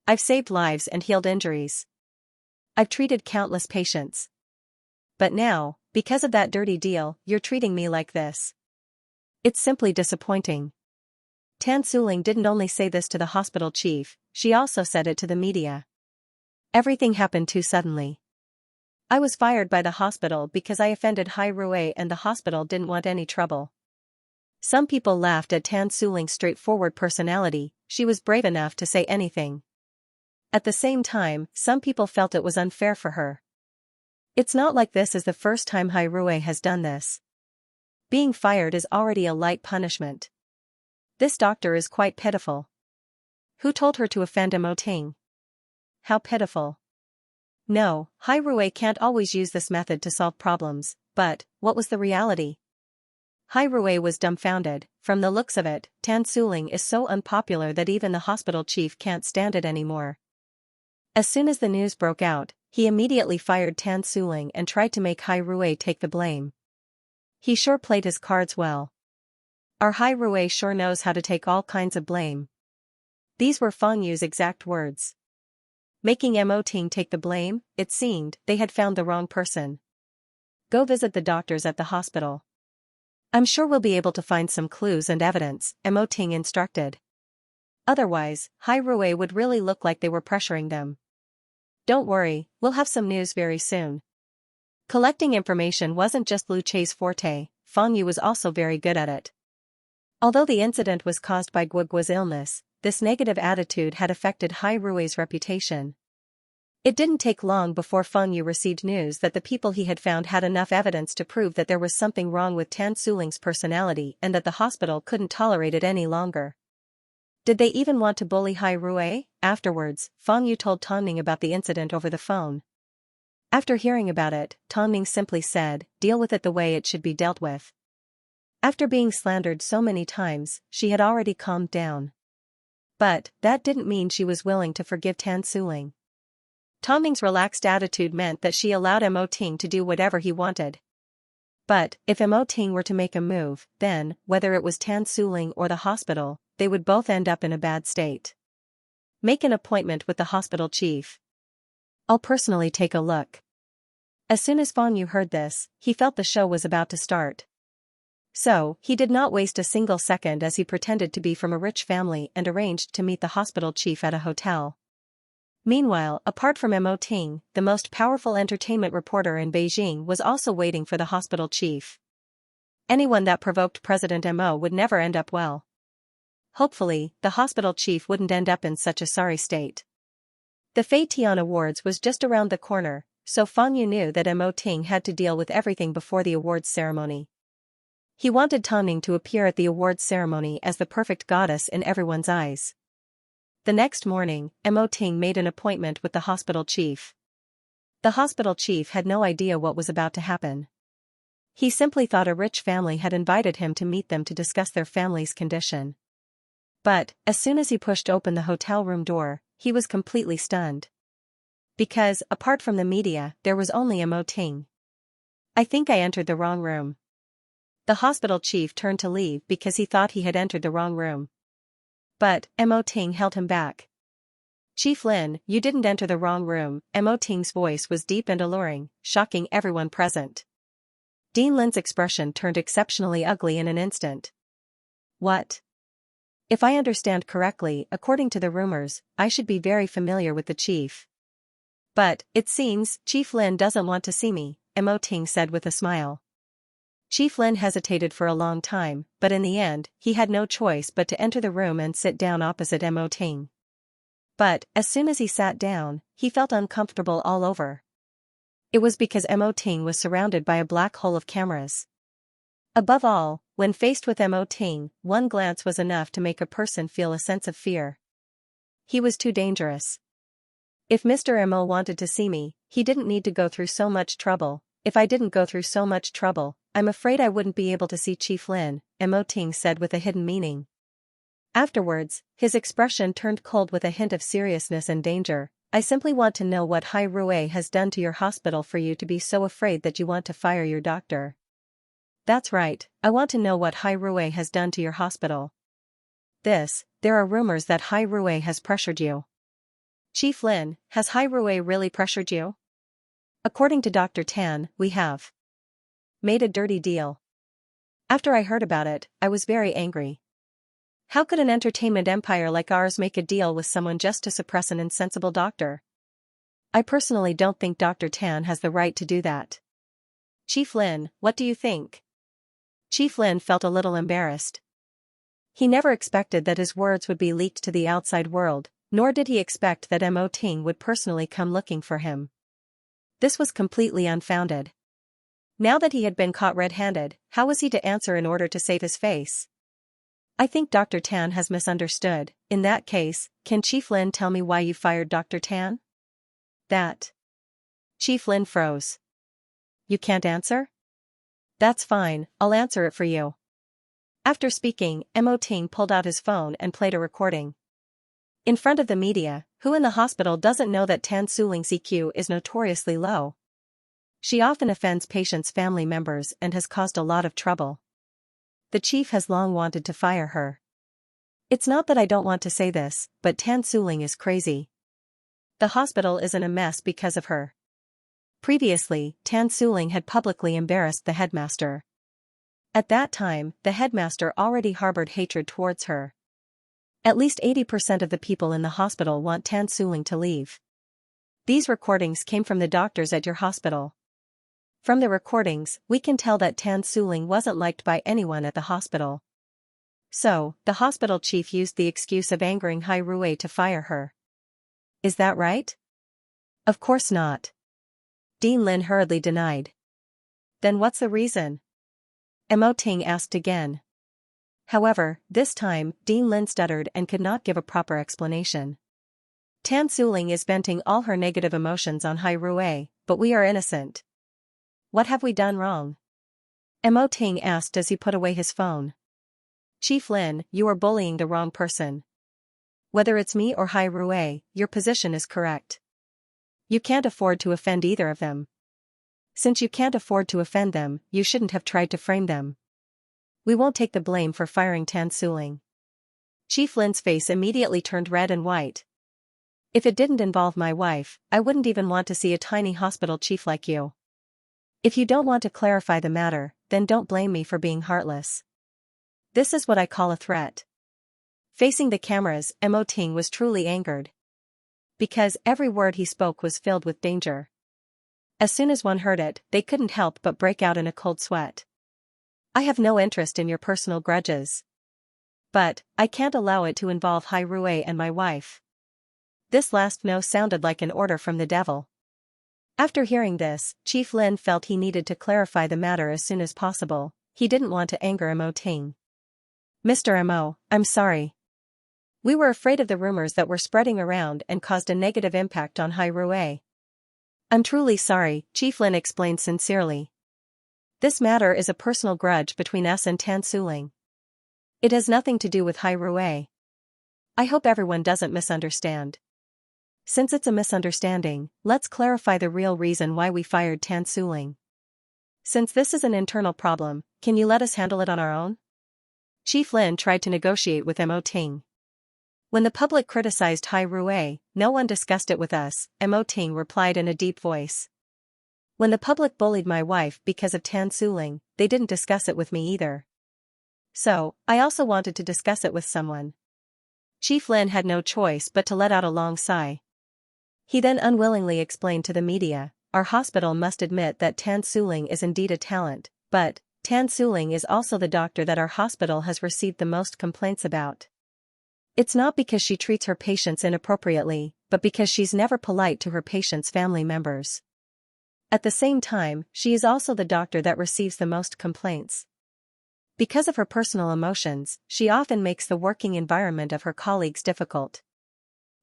I've saved lives and healed injuries. I've treated countless patients. But now, because of that dirty deal, you're treating me like this. It's simply disappointing. Tan Suling didn't only say this to the hospital chief, she also said it to the media. Everything happened too suddenly. I was fired by the hospital because I offended Hai Rui and the hospital didn't want any trouble. Some people laughed at Tan Suling's straightforward personality, she was brave enough to say anything. At the same time, some people felt it was unfair for her. It's not like this is the first time Hai Rui has done this. Being fired is already a light punishment. This doctor is quite pitiful. Who told her to offend Mo Ting? How pitiful. No, Hai Rui can't always use this method to solve problems, but, what was the reality? Hai Rui was dumbfounded. From the looks of it, Tan Suling is so unpopular that even the hospital chief can't stand it anymore. As soon as the news broke out, he immediately fired Tan Suling and tried to make Hai Rui take the blame. He sure played his cards well. Our Hai Rui sure knows how to take all kinds of blame. These were Feng Yu's exact words. Making Mo Ting take the blame, it seemed, they had found the wrong person. Go visit the doctors at the hospital. I'm sure we'll be able to find some clues and evidence, Mo Ting instructed. Otherwise, Hai Rui would really look like they were pressuring them. Don't worry, we'll have some news very soon. Collecting information wasn't just Lu Che's forte, Feng Yu was also very good at it. Although the incident was caused by Guoguo's illness, this negative attitude had affected Hai Rui's reputation. It didn't take long before Feng Yu received news that the people he had found had enough evidence to prove that there was something wrong with Tan Suling's personality and that the hospital couldn't tolerate it any longer. Did they even want to bully Hai Rui? Afterwards, Feng Yu told Tang Ning about the incident over the phone. After hearing about it, Tang Ning simply said, "Deal with it the way it should be dealt with." After being slandered so many times, she had already calmed down. But that didn't mean she was willing to forgive Tan Suling. Tang Ning's relaxed attitude meant that she allowed Mo Ting to do whatever he wanted. But if Mo Ting were to make a move, then, whether it was Tan Suling or the hospital, they would both end up in a bad state. Make an appointment with the hospital chief. I'll personally take a look. As soon as Feng Yu heard this, he felt the show was about to start. So, he did not waste a single second as he pretended to be from a rich family and arranged to meet the hospital chief at a hotel. Meanwhile, apart from Mo Ting, the most powerful entertainment reporter in Beijing was also waiting for the hospital chief. Anyone that provoked President Mo would never end up well. Hopefully, the hospital chief wouldn't end up in such a sorry state. The Fei Tian Awards was just around the corner, so Feng Yu knew that Mo Ting had to deal with everything before the awards ceremony. He wanted Tang Ning to appear at the awards ceremony as the perfect goddess in everyone's eyes. The next morning, Mo Ting made an appointment with the hospital chief. The hospital chief had no idea what was about to happen. He simply thought a rich family had invited him to meet them to discuss their family's condition. But, as soon as he pushed open the hotel room door, he was completely stunned. Because, apart from the media, there was only Mo Ting. "I think I entered the wrong room." The hospital chief turned to leave because he thought he had entered the wrong room. But, Mo Ting held him back. "Chief Lin, you didn't enter the wrong room." Mo Ting's voice was deep and alluring, shocking everyone present. Dean Lin's expression turned exceptionally ugly in an instant. "What? If I understand correctly, according to the rumors, I should be very familiar with the chief. But, it seems, Chief Lin doesn't want to see me," Mo Ting said with a smile. Chief Lin hesitated for a long time, but in the end, he had no choice but to enter the room and sit down opposite Mo Ting. But, as soon as he sat down, he felt uncomfortable all over. It was because Mo Ting was surrounded by a black hole of cameras. Above all, when faced with Mo Ting, one glance was enough to make a person feel a sense of fear. He was too dangerous. If Mr. Mo wanted to see me, he didn't need to go through so much trouble. If I didn't go through so much trouble, I'm afraid I wouldn't be able to see Chief Lin, Mo Ting said with a hidden meaning. Afterwards, his expression turned cold with a hint of seriousness and danger. "I simply want to know what Hai Rui has done to your hospital for you to be so afraid that you want to fire your doctor." "That's right, I want to know what Hai Rui has done to your hospital." There are rumors that Hai Rui has pressured you." "Chief Lin, has Hai Rui really pressured you?" "According to Dr. Tan, we have made a dirty deal. After I heard about it, I was very angry. How could an entertainment empire like ours make a deal with someone just to suppress an insensible doctor? I personally don't think Dr. Tan has the right to do that." "Chief Lin, what do you think?" Chief Lin felt a little embarrassed. He never expected that his words would be leaked to the outside world, nor did he expect that Mo Ting would personally come looking for him. This was completely unfounded. Now that he had been caught red-handed, how was he to answer in order to save his face? "I think Dr. Tan has misunderstood. In that case, can Chief Lin tell me why you fired Dr. Tan?" "That." Chief Lin froze. "You can't answer?" "That's fine, I'll answer it for you." After speaking, Mo Ting pulled out his phone and played a recording. In front of the media, who in the hospital doesn't know that Tan Suling's EQ is notoriously low? She often offends patients' family members and has caused a lot of trouble. The chief has long wanted to fire her. It's not that I don't want to say this, but Tan Suling is crazy. The hospital is in a mess because of her. Previously, Tan Suling had publicly embarrassed the headmaster. At that time, the headmaster already harbored hatred towards her. At least 80% of the people in the hospital want Tan Suling to leave. These recordings came from the doctors at your hospital. From the recordings, we can tell that Tan Suling wasn't liked by anyone at the hospital. So, the hospital chief used the excuse of angering Hai Rui to fire her. Is that right? Of course not. Dean Lin hurriedly denied. Then what's the reason? Mo Ting asked again. However, this time, Dean Lin stuttered and could not give a proper explanation. Tan Suling is venting all her negative emotions on Hai Rui, but we are innocent. What have we done wrong? Mo Ting asked as he put away his phone. Chief Lin, you are bullying the wrong person. Whether it's me or Hai Rui, your position is correct. You can't afford to offend either of them. Since you can't afford to offend them, you shouldn't have tried to frame them. We won't take the blame for firing Tan Suling. Chief Lin's face immediately turned red and white. If it didn't involve my wife, I wouldn't even want to see a tiny hospital chief like you. If you don't want to clarify the matter, then don't blame me for being heartless. This is what I call a threat. Facing the cameras, Mo Ting was truly angered. Because every word he spoke was filled with danger. As soon as one heard it, they couldn't help but break out in a cold sweat. I have no interest in your personal grudges. But, I can't allow it to involve Hai Rui and my wife. This last no sounded like an order from the devil. After hearing this, Chief Lin felt he needed to clarify the matter as soon as possible. He didn't want to anger Mo Ting. Mr. Mo, I'm sorry. We were afraid of the rumors that were spreading around and caused a negative impact on Hai Rui. I'm truly sorry, Chief Lin explained sincerely. This matter is a personal grudge between us and Tan Suling. It has nothing to do with Hai Rui. I hope everyone doesn't misunderstand. Since it's a misunderstanding, let's clarify the real reason why we fired Tan Suling. Since this is an internal problem, can you let us handle it on our own? Chief Lin tried to negotiate with Mo Ting. When the public criticized Hai Rui, no one discussed it with us, Mo Ting replied in a deep voice. When the public bullied my wife because of Tan Suling, they didn't discuss it with me either. So, I also wanted to discuss it with someone. Chief Lin had no choice but to let out a long sigh. He then unwillingly explained to the media, our hospital must admit that Tan Suling is indeed a talent, but, Tan Suling is also the doctor that our hospital has received the most complaints about. It's not because she treats her patients inappropriately, but because she's never polite to her patients' family members. At the same time, she is also the doctor that receives the most complaints. Because of her personal emotions, she often makes the working environment of her colleagues difficult.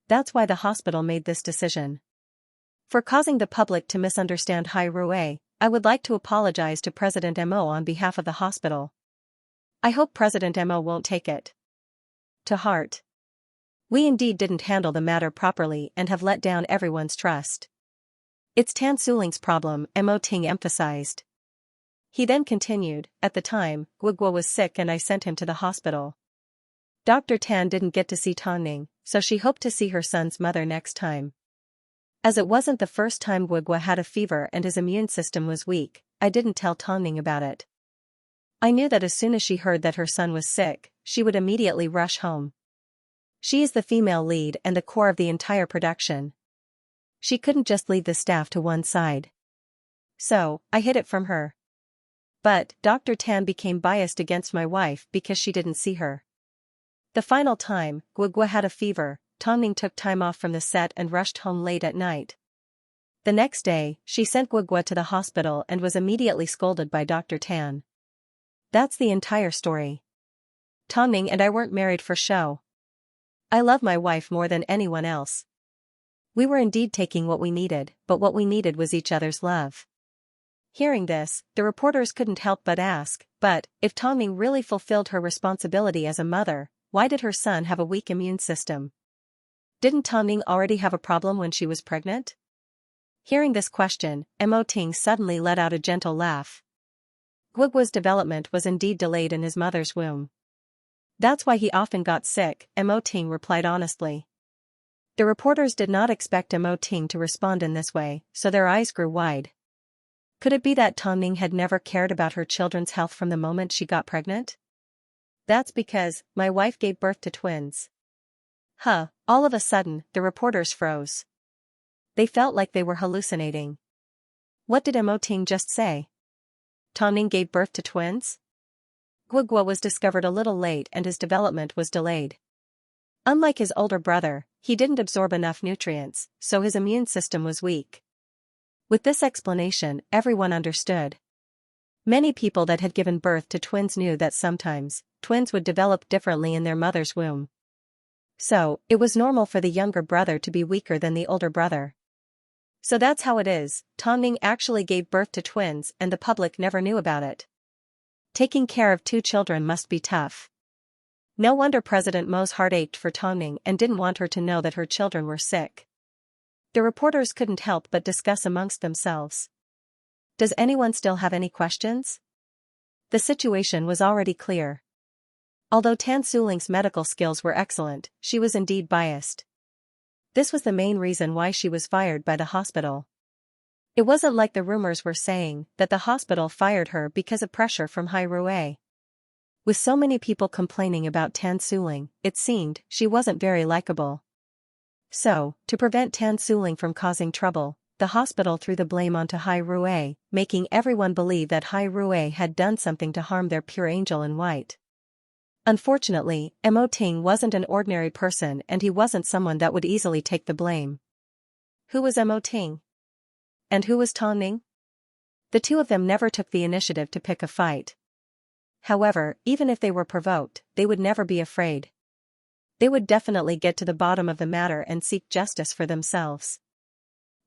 That's why the hospital made this decision. For causing the public to misunderstand Hai Rui, I would like to apologize to President Mo on behalf of the hospital. I hope President Mo won't take it to heart. We indeed didn't handle the matter properly and have let down everyone's trust. It's Tan Suling's problem, Mo Ting emphasized. He then continued, at the time, Guiguo was sick and I sent him to the hospital. Dr. Tan didn't get to see Tongning, so she hoped to see her son's mother next time. As it wasn't the first time Guiguo had a fever and his immune system was weak, I didn't tell Tongning about it. I knew that as soon as she heard that her son was sick, she would immediately rush home. She is the female lead and the core of the entire production. She couldn't just leave the staff to one side. So, I hid it from her. But, Dr. Tan became biased against my wife because she didn't see her. The final time, Guiguo had a fever, Tongning took time off from the set and rushed home late at night. The next day, she sent Guiguo to the hospital and was immediately scolded by Dr. Tan. That's the entire story. Tongning and I weren't married for show. I love my wife more than anyone else. We were indeed taking what we needed, but what we needed was each other's love. Hearing this, the reporters couldn't help but ask, but, if Tongning really fulfilled her responsibility as a mother, why did her son have a weak immune system? Didn't Tongning already have a problem when she was pregnant? Hearing this question, Mo Ting suddenly let out a gentle laugh. Guiguo's development was indeed delayed in his mother's womb. That's why he often got sick, Mo Ting replied honestly. The reporters did not expect Mo Ting to respond in this way, so their eyes grew wide. Could it be that Tongning had never cared about her children's health from the moment she got pregnant? That's because, my wife gave birth to twins. All of a sudden, the reporters froze. They felt like they were hallucinating. What did Mo Ting just say? Tongning gave birth to twins? Guiguo was discovered a little late and his development was delayed. Unlike his older brother, he didn't absorb enough nutrients, so his immune system was weak. With this explanation, everyone understood. Many people that had given birth to twins knew that sometimes, twins would develop differently in their mother's womb. So, it was normal for the younger brother to be weaker than the older brother. So that's how it is, Tongning actually gave birth to twins and the public never knew about it. Taking care of 2 children must be tough. No wonder President Mo's heart ached for Tongning and didn't want her to know that her children were sick. The reporters couldn't help but discuss amongst themselves. Does anyone still have any questions? The situation was already clear. Although Tan Suling's medical skills were excellent, she was indeed biased. This was the main reason why she was fired by the hospital. It wasn't like the rumors were saying that the hospital fired her because of pressure from Hai Rui. With so many people complaining about Tan Suling, it seemed she wasn't very likable. So, to prevent Tan Suling from causing trouble, the hospital threw the blame onto Hai Rui, making everyone believe that Hai Rui had done something to harm their pure angel in white. Unfortunately, Mo Ting wasn't an ordinary person and he wasn't someone that would easily take the blame. Who was Mo Ting? And who was Tongning? The two of them never took the initiative to pick a fight. However, even if they were provoked, they would never be afraid. They would definitely get to the bottom of the matter and seek justice for themselves.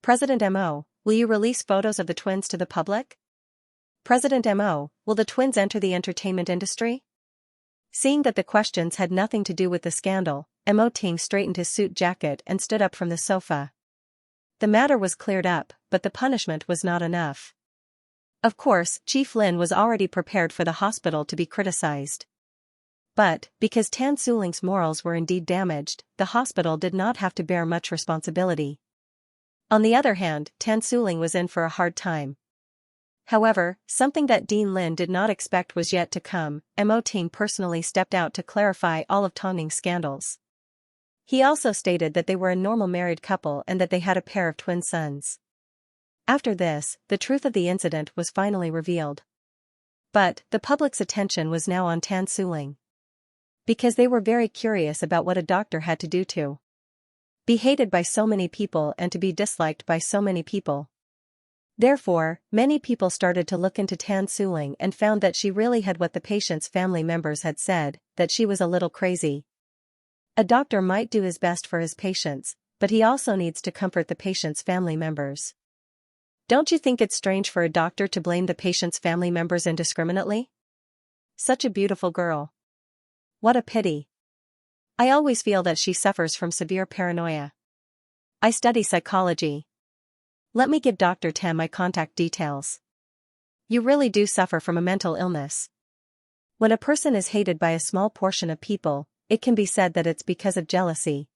President Mo, will you release photos of the twins to the public? President Mo, will the twins enter the entertainment industry? Seeing that the questions had nothing to do with the scandal, Mo Ting straightened his suit jacket and stood up from the sofa. The matter was cleared up, but the punishment was not enough. Of course, Chief Lin was already prepared for the hospital to be criticized. But, because Tan Suling's morals were indeed damaged, the hospital did not have to bear much responsibility. On the other hand, Tan Suling was in for a hard time. However, something that Dean Lin did not expect was yet to come. Mo Ting personally stepped out to clarify all of Tongning's scandals. He also stated that they were a normal married couple and that they had a pair of twin sons. After this, the truth of the incident was finally revealed. But, the public's attention was now on Tan Suling. Because they were very curious about what a doctor had to do to be hated by so many people and to be disliked by so many people. Therefore, many people started to look into Tan Suling and found that she really had what the patient's family members had said, that she was a little crazy. A doctor might do his best for his patients, but he also needs to comfort the patient's family members. Don't you think it's strange for a doctor to blame the patient's family members indiscriminately? Such a beautiful girl. What a pity. I always feel that she suffers from severe paranoia. I study psychology. Let me give Dr. Tan my contact details. You really do suffer from a mental illness. When a person is hated by a small portion of people, it can be said that it's because of jealousy.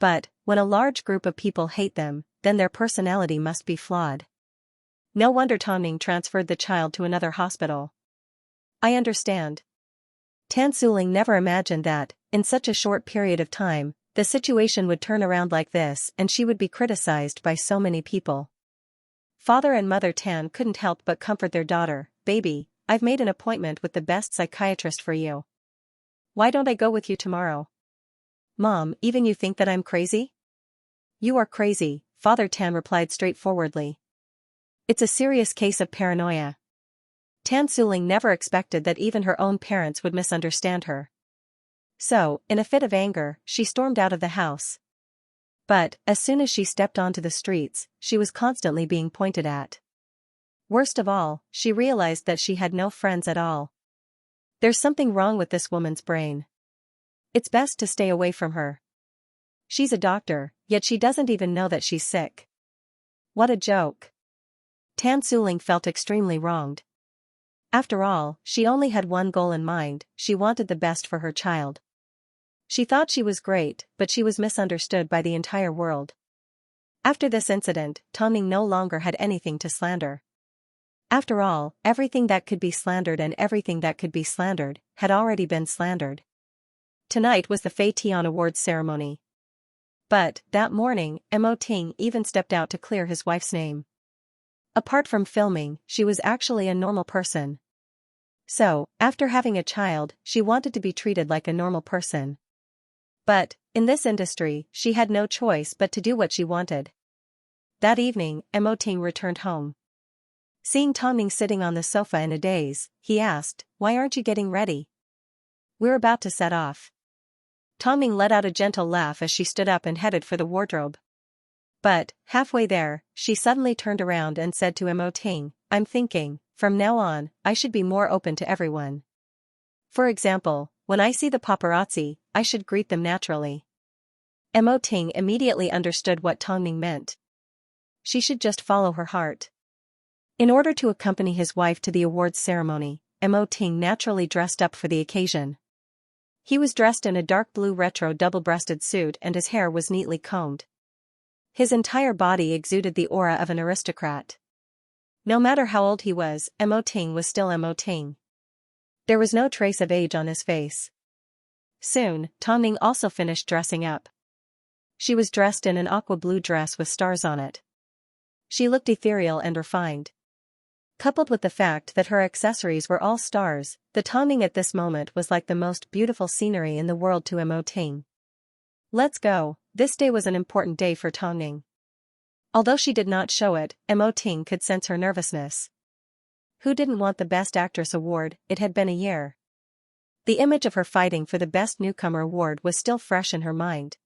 But, when a large group of people hate them, then their personality must be flawed. No wonder Tongning transferred the child to another hospital. I understand. Tan Suling never imagined that, in such a short period of time, the situation would turn around like this and she would be criticized by so many people. Father and Mother Tan couldn't help but comfort their daughter. Baby, I've made an appointment with the best psychiatrist for you. Why don't I go with you tomorrow? Mom, even you think that I'm crazy? You are crazy, Father Tan replied straightforwardly. It's a serious case of paranoia. Tan Suling never expected that even her own parents would misunderstand her. So, in a fit of anger, she stormed out of the house. But, as soon as she stepped onto the streets, she was constantly being pointed at. Worst of all, she realized that she had no friends at all. There's something wrong with this woman's brain. It's best to stay away from her. She's a doctor, yet she doesn't even know that she's sick. What a joke. Tan Suling felt extremely wronged. After all, she only had one goal in mind, she wanted the best for her child. She thought she was great, but she was misunderstood by the entire world. After this incident, Tongning no longer had anything to slander. After all, everything that could be slandered and everything that could be slandered, had already been slandered. Tonight was the Fei Tian Awards ceremony. But, that morning, Mo Ting even stepped out to clear his wife's name. Apart from filming, she was actually a normal person. So, after having a child, she wanted to be treated like a normal person. But, in this industry, she had no choice but to do what she wanted. That evening, Emoting returned home. Seeing Tongning sitting on the sofa in a daze, he asked, "Why aren't you getting ready? We're about to set off." Tongning let out a gentle laugh as she stood up and headed for the wardrobe. But, halfway there, she suddenly turned around and said to Emoting, "I'm thinking, from now on, I should be more open to everyone. For example, when I see the paparazzi, I should greet them naturally." Emoting immediately understood what Tongning meant. She should just follow her heart. In order to accompany his wife to the awards ceremony, Emoting naturally dressed up for the occasion. He was dressed in a dark blue retro double-breasted suit and his hair was neatly combed. His entire body exuded the aura of an aristocrat. No matter how old he was, Emoting was still Emoting. There was no trace of age on his face. Soon, Tongning also finished dressing up. She was dressed in an aqua blue dress with stars on it. She looked ethereal and refined. Coupled with the fact that her accessories were all stars, the Tongning at this moment was like the most beautiful scenery in the world to Emoting. Let's go. This day was an important day for Tongning. Although she did not show it, Emoting could sense her nervousness. Who didn't want the Best Actress award? It had been a year. The image of her fighting for the Best Newcomer award was still fresh in her mind.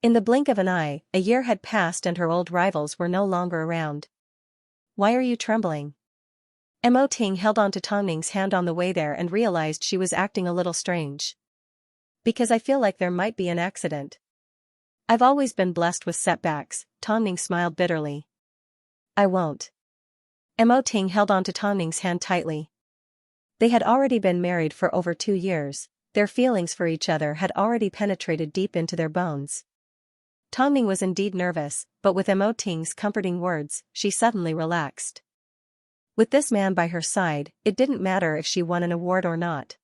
In the blink of an eye, a year had passed and her old rivals were no longer around. "Why are you trembling?" Emoting held on to Tongning's hand on the way there and realized she was acting a little strange. "Because I feel like there might be an accident. I've always been blessed with setbacks," Tongning smiled bitterly. "I won't." Emoting held on to Tongning's hand tightly. They had already been married for over 2 years, their feelings for each other had already penetrated deep into their bones. Tongning was indeed nervous, but with Emoting's comforting words, she suddenly relaxed. With this man by her side, it didn't matter if she won an award or not.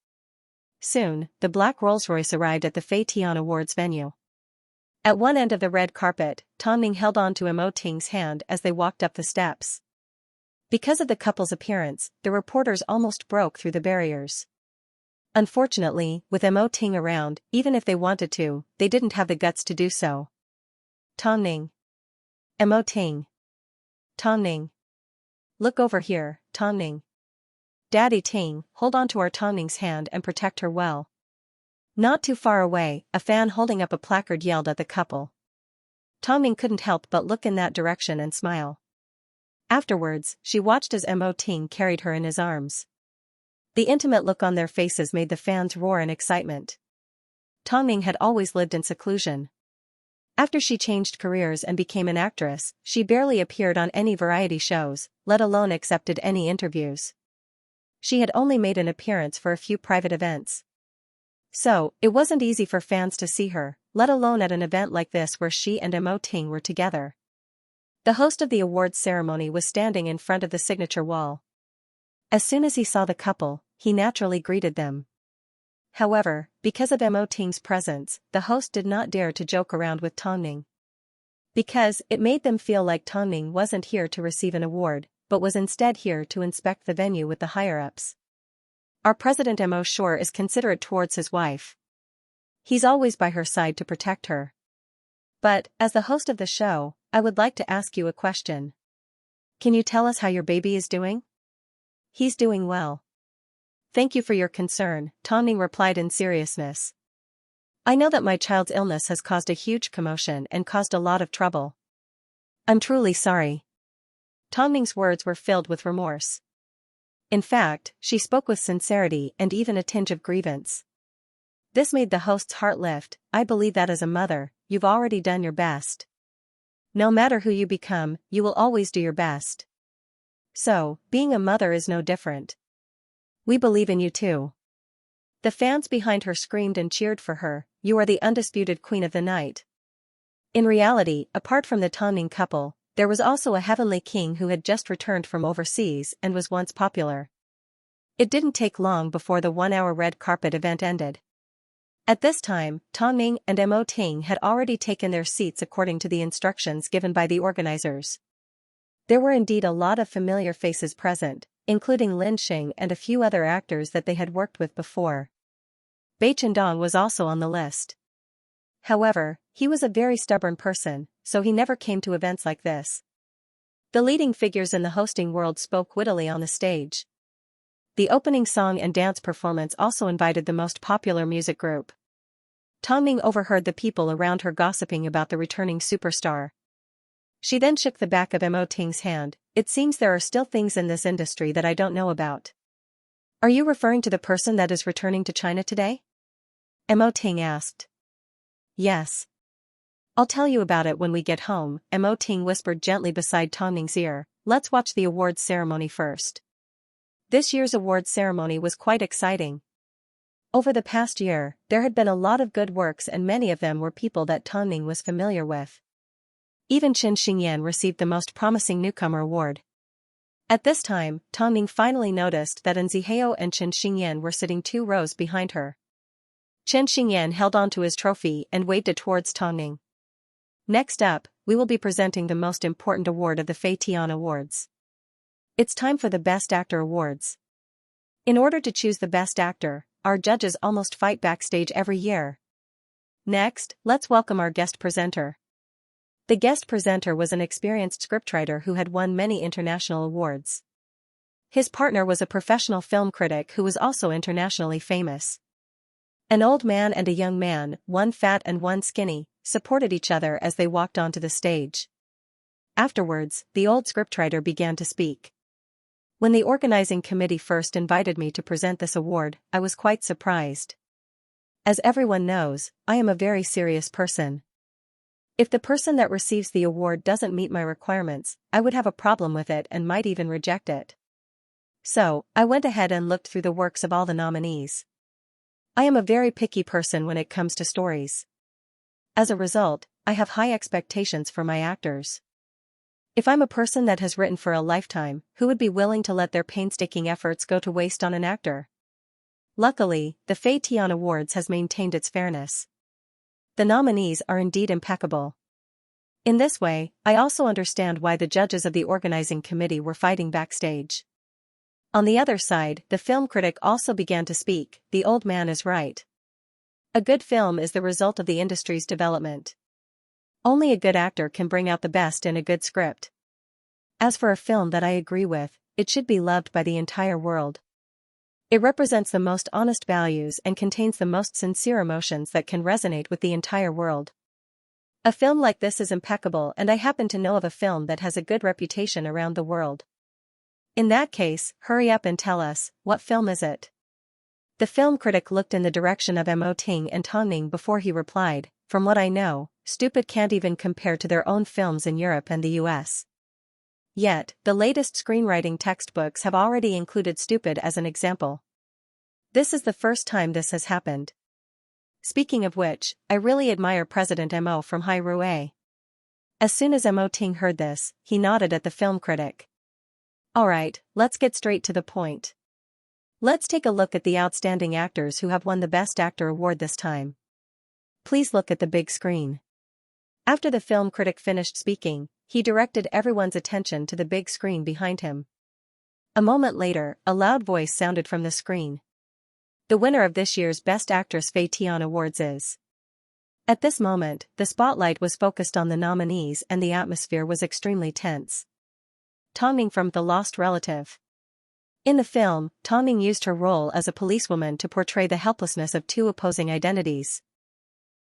Soon, the black Rolls-Royce arrived at the Fei Tian Awards venue. At one end of the red carpet, Tongning held on to Emoting's hand as they walked up the steps. Because of the couple's appearance, the reporters almost broke through the barriers. Unfortunately, with Emoting around, even if they wanted to, they didn't have the guts to do so. "Tongning. Emoting. Tongning. Look over here, Tongning. Daddy Ting, hold on to our Tongning's hand and protect her well." Not too far away, a fan holding up a placard yelled at the couple. Tongning couldn't help but look in that direction and smile. Afterwards, she watched as Emoting carried her in his arms. The intimate look on their faces made the fans roar in excitement. Tongning had always lived in seclusion. After she changed careers and became an actress, she barely appeared on any variety shows, let alone accepted any interviews. She had only made an appearance for a few private events. So, it wasn't easy for fans to see her, let alone at an event like this where she and Emoting were together. The host of the awards ceremony was standing in front of the signature wall. As soon as he saw the couple, he naturally greeted them. However, because of Emoting's presence, the host did not dare to joke around with Tongning. Because it made them feel like Tongning wasn't here to receive an award, but was instead here to inspect the venue with the higher-ups. "Our president Emo sure is considerate towards his wife. He's always by her side to protect her. But, as the host of the show, I would like to ask you a question. Can you tell us how your baby is doing?" "He's doing well. Thank you for your concern," Tongning replied in seriousness. "I know that my child's illness has caused a huge commotion and caused a lot of trouble. I'm truly sorry." Tongning's words were filled with remorse. In fact, she spoke with sincerity and even a tinge of grievance. This made the host's heart lift. "I believe that as a mother, you've already done your best. No matter who you become, you will always do your best. So, being a mother is no different. We believe in you too." The fans behind her screamed and cheered for her. "You are the undisputed queen of the night." In reality, apart from the Tongning couple, there was also a heavenly king who had just returned from overseas and was once popular. It didn't take long before the 1-hour red carpet event ended. At this time, Tongning and Emoting had already taken their seats according to the instructions given by the organizers. There were indeed a lot of familiar faces present, including Lin Xing and a few other actors that they had worked with before. Bai Chendong was also on the list. However, he was a very stubborn person, so he never came to events like this. The leading figures in the hosting world spoke wittily on the stage. The opening song and dance performance also invited the most popular music group. Tongming overheard the people around her gossiping about the returning superstar. She then shook the back of Mo Ting's hand. It seems there are still things in this industry that I don't know about. Are you referring to the person that is returning to China today? Mo Ting asked. Yes. I'll tell you about it when we get home, Mo Ting whispered gently beside Tongming's ear. Let's watch the awards ceremony first. This year's awards ceremony was quite exciting. Over the past year, there had been a lot of good works and many of them were people that Tongming was familiar with. Even Xianxia received the Most Promising Newcomer award. At this time, Tongming finally noticed that Zihao and Xianxia were sitting 2 rows behind her. Xianxia held on to his trophy and waved it towards Tongming. Next up, we will be presenting the most important award of the Fei Tian Awards. It's time for the Best Actor Awards. In order to choose the Best Actor, our judges almost fight backstage every year. Next, let's welcome our guest presenter. The guest presenter was an experienced scriptwriter who had won many international awards. His partner was a professional film critic who was also internationally famous. An old man and a young man, one fat and one skinny, supported each other as they walked onto the stage. Afterwards, the old scriptwriter began to speak. When the organizing committee first invited me to present this award, I was quite surprised. As everyone knows, I am a very serious person. If the person that receives the award doesn't meet my requirements, I would have a problem with it and might even reject it. So, I went ahead and looked through the works of all the nominees. I am a very picky person when it comes to stories. As a result, I have high expectations for my actors. If I'm a person that has written for a lifetime, who would be willing to let their painstaking efforts go to waste on an actor? Luckily, the Fei Tian Awards has maintained its fairness. The nominees are indeed impeccable. In this way, I also understand why the judges of the organizing committee were fighting backstage. On the other side, the film critic also began to speak. The old man is right. A good film is the result of the industry's development. Only a good actor can bring out the best in a good script. As for a film that I agree with, it should be loved by the entire world. It represents the most honest values and contains the most sincere emotions that can resonate with the entire world. A film like this is impeccable, and I happen to know of a film that has a good reputation around the world. In that case, hurry up and tell us, what film is it? The film critic looked in the direction of Mo Ting and Tongming before he replied. From what I know, Stupid can't even compare to their own films in Europe and the US. Yet, the latest screenwriting textbooks have already included Stupid as an example. This is the first time this has happened. Speaking of which, I really admire President Mo from Hai Rui. As soon as Mo Ting heard this, he nodded at the film critic. Alright, let's get straight to the point. Let's take a look at the outstanding actors who have won the Best Actor award this time. Please look at the big screen. After the film critic finished speaking, he directed everyone's attention to the big screen behind him. A moment later, a loud voice sounded from the screen. The winner of this year's Best Actress Fei Tian Awards is. At this moment, the spotlight was focused on the nominees and the atmosphere was extremely tense. Tongming from The Lost Relative. In the film, Tongming used her role as a policewoman to portray the helplessness of 2 opposing identities.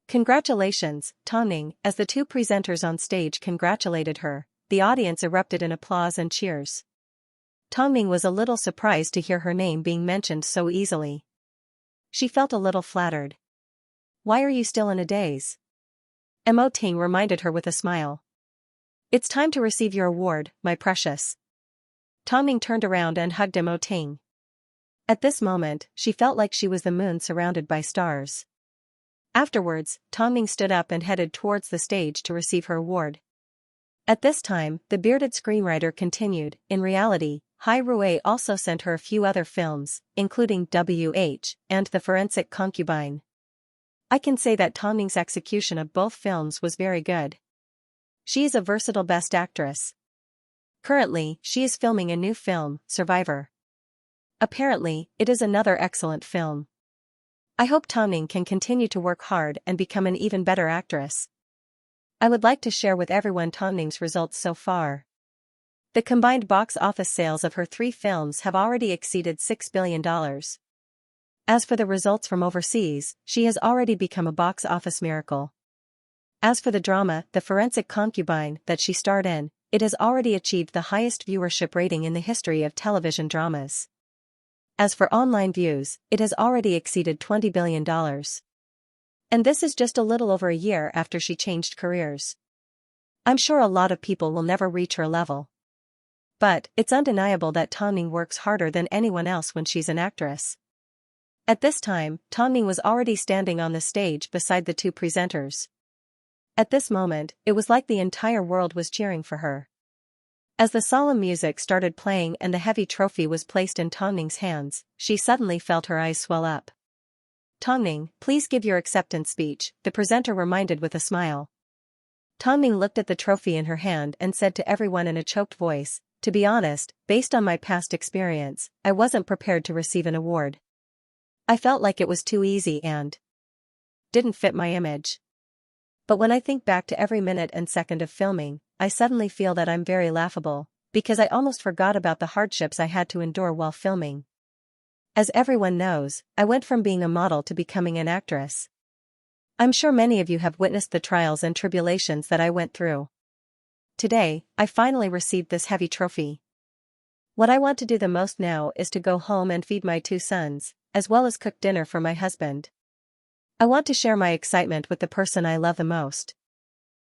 Congratulations, Tongming, as the 2 presenters on stage congratulated her, the audience erupted in applause and cheers. Tongming was a little surprised to hear her name being mentioned so easily. She felt a little flattered. Why are you still in a daze? Mo Ting reminded her with a smile. It's time to receive your award, my precious. Tongming turned around and hugged Mo Ting. At this moment, she felt like she was the moon surrounded by stars. Afterwards, Tongming stood up and headed towards the stage to receive her award. At this time, the bearded screenwriter continued. In reality, Hai Rui also sent her a few other films, including W.H. and The Forensic Concubine. I can say that Tongming's execution of both films was very good. She is a versatile Best Actress. Currently, she is filming a new film, Survivor. Apparently, it is another excellent film. I hope Tongning can continue to work hard and become an even better actress. I would like to share with everyone Tongning's results so far. The combined box office sales of her 3 films have already exceeded $6 billion. As for the results from overseas, she has already become a box office miracle. As for the drama, The Forensic Concubine, that she starred in, it has already achieved the highest viewership rating in the history of television dramas. As for online views, it has already exceeded $20 billion. And this is just a little over a year after she changed careers. I'm sure a lot of people will never reach her level. But it's undeniable that Tongning works harder than anyone else when she's an actress. At this time, Tongning was already standing on the stage beside the 2 presenters. At this moment, it was like the entire world was cheering for her. As the solemn music started playing and the heavy trophy was placed in Tongning's hands, she suddenly felt her eyes swell up. "Tongning, please give your acceptance speech," the presenter reminded with a smile. Tongning looked at the trophy in her hand and said to everyone in a choked voice, "To be honest, based on my past experience, I wasn't prepared to receive an award. I felt like it was too easy and didn't fit my image. But when I think back to every minute and second of filming, I suddenly feel that I'm very laughable, because I almost forgot about the hardships I had to endure while filming. As everyone knows, I went from being a model to becoming an actress. I'm sure many of you have witnessed the trials and tribulations that I went through. Today, I finally received this heavy trophy. What I want to do the most now is to go home and feed my 2 sons, as well as cook dinner for my husband. I want to share my excitement with the person I love the most.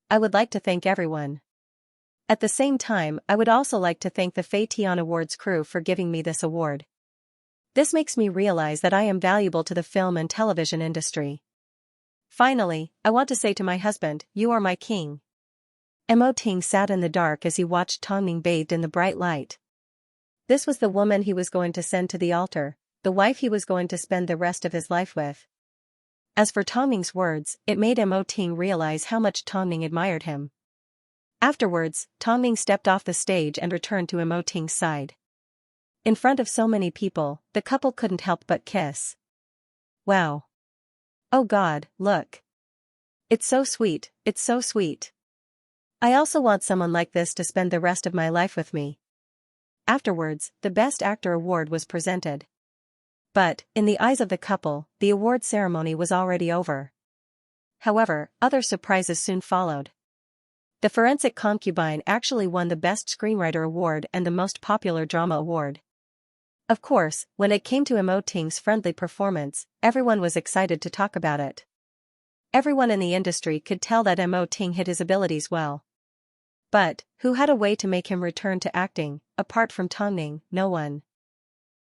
I would like to thank everyone. At the same time, I would also like to thank the Feition Awards crew for giving me this award. This makes me realize that I am valuable to the film and television industry. Finally, I want to say to my husband, you are my king." Mo Ting sat in the dark as he watched Tongning bathed in the bright light. This was the woman he was going to send to the altar, the wife he was going to spend the rest of his life with. As for Tongning's words, it made Mo Ting realize how much Tongning admired him. Afterwards, Tongning stepped off the stage and returned to Mo Ting's side. In front of so many people, the couple couldn't help but kiss. Wow. Oh God, look. It's so sweet, it's so sweet. I also want someone like this to spend the rest of my life with me. Afterwards, the Best Actor award was presented. But, in the eyes of the couple, the award ceremony was already over. However, other surprises soon followed. The Forensic Concubine actually won the Best Screenwriter award and the Most Popular Drama award. Of course, when it came to Mo Ting's friendly performance, everyone was excited to talk about it. Everyone in the industry could tell that Mo Ting hid his abilities well. But, who had a way to make him return to acting, apart from Tongning? No one.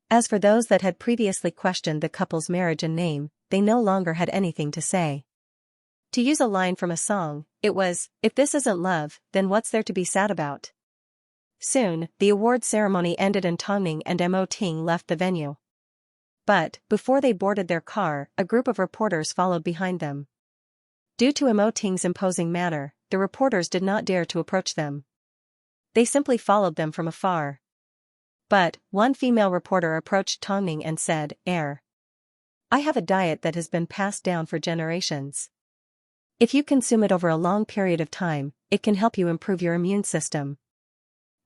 As for those that had previously questioned the couple's marriage and name, they no longer had anything to say. To use a line from a song, it was, "If this isn't love, then what's there to be sad about?" Soon, the award ceremony ended and Tongning and Mo Ting left the venue. But, before they boarded their car, a group of reporters followed behind them. Due to Mo Ting's imposing manner, the reporters did not dare to approach them. They simply followed them from afar. But, one female reporter approached Tongning and said, I have a diet that has been passed down for generations. If you consume it over a long period of time, it can help you improve your immune system."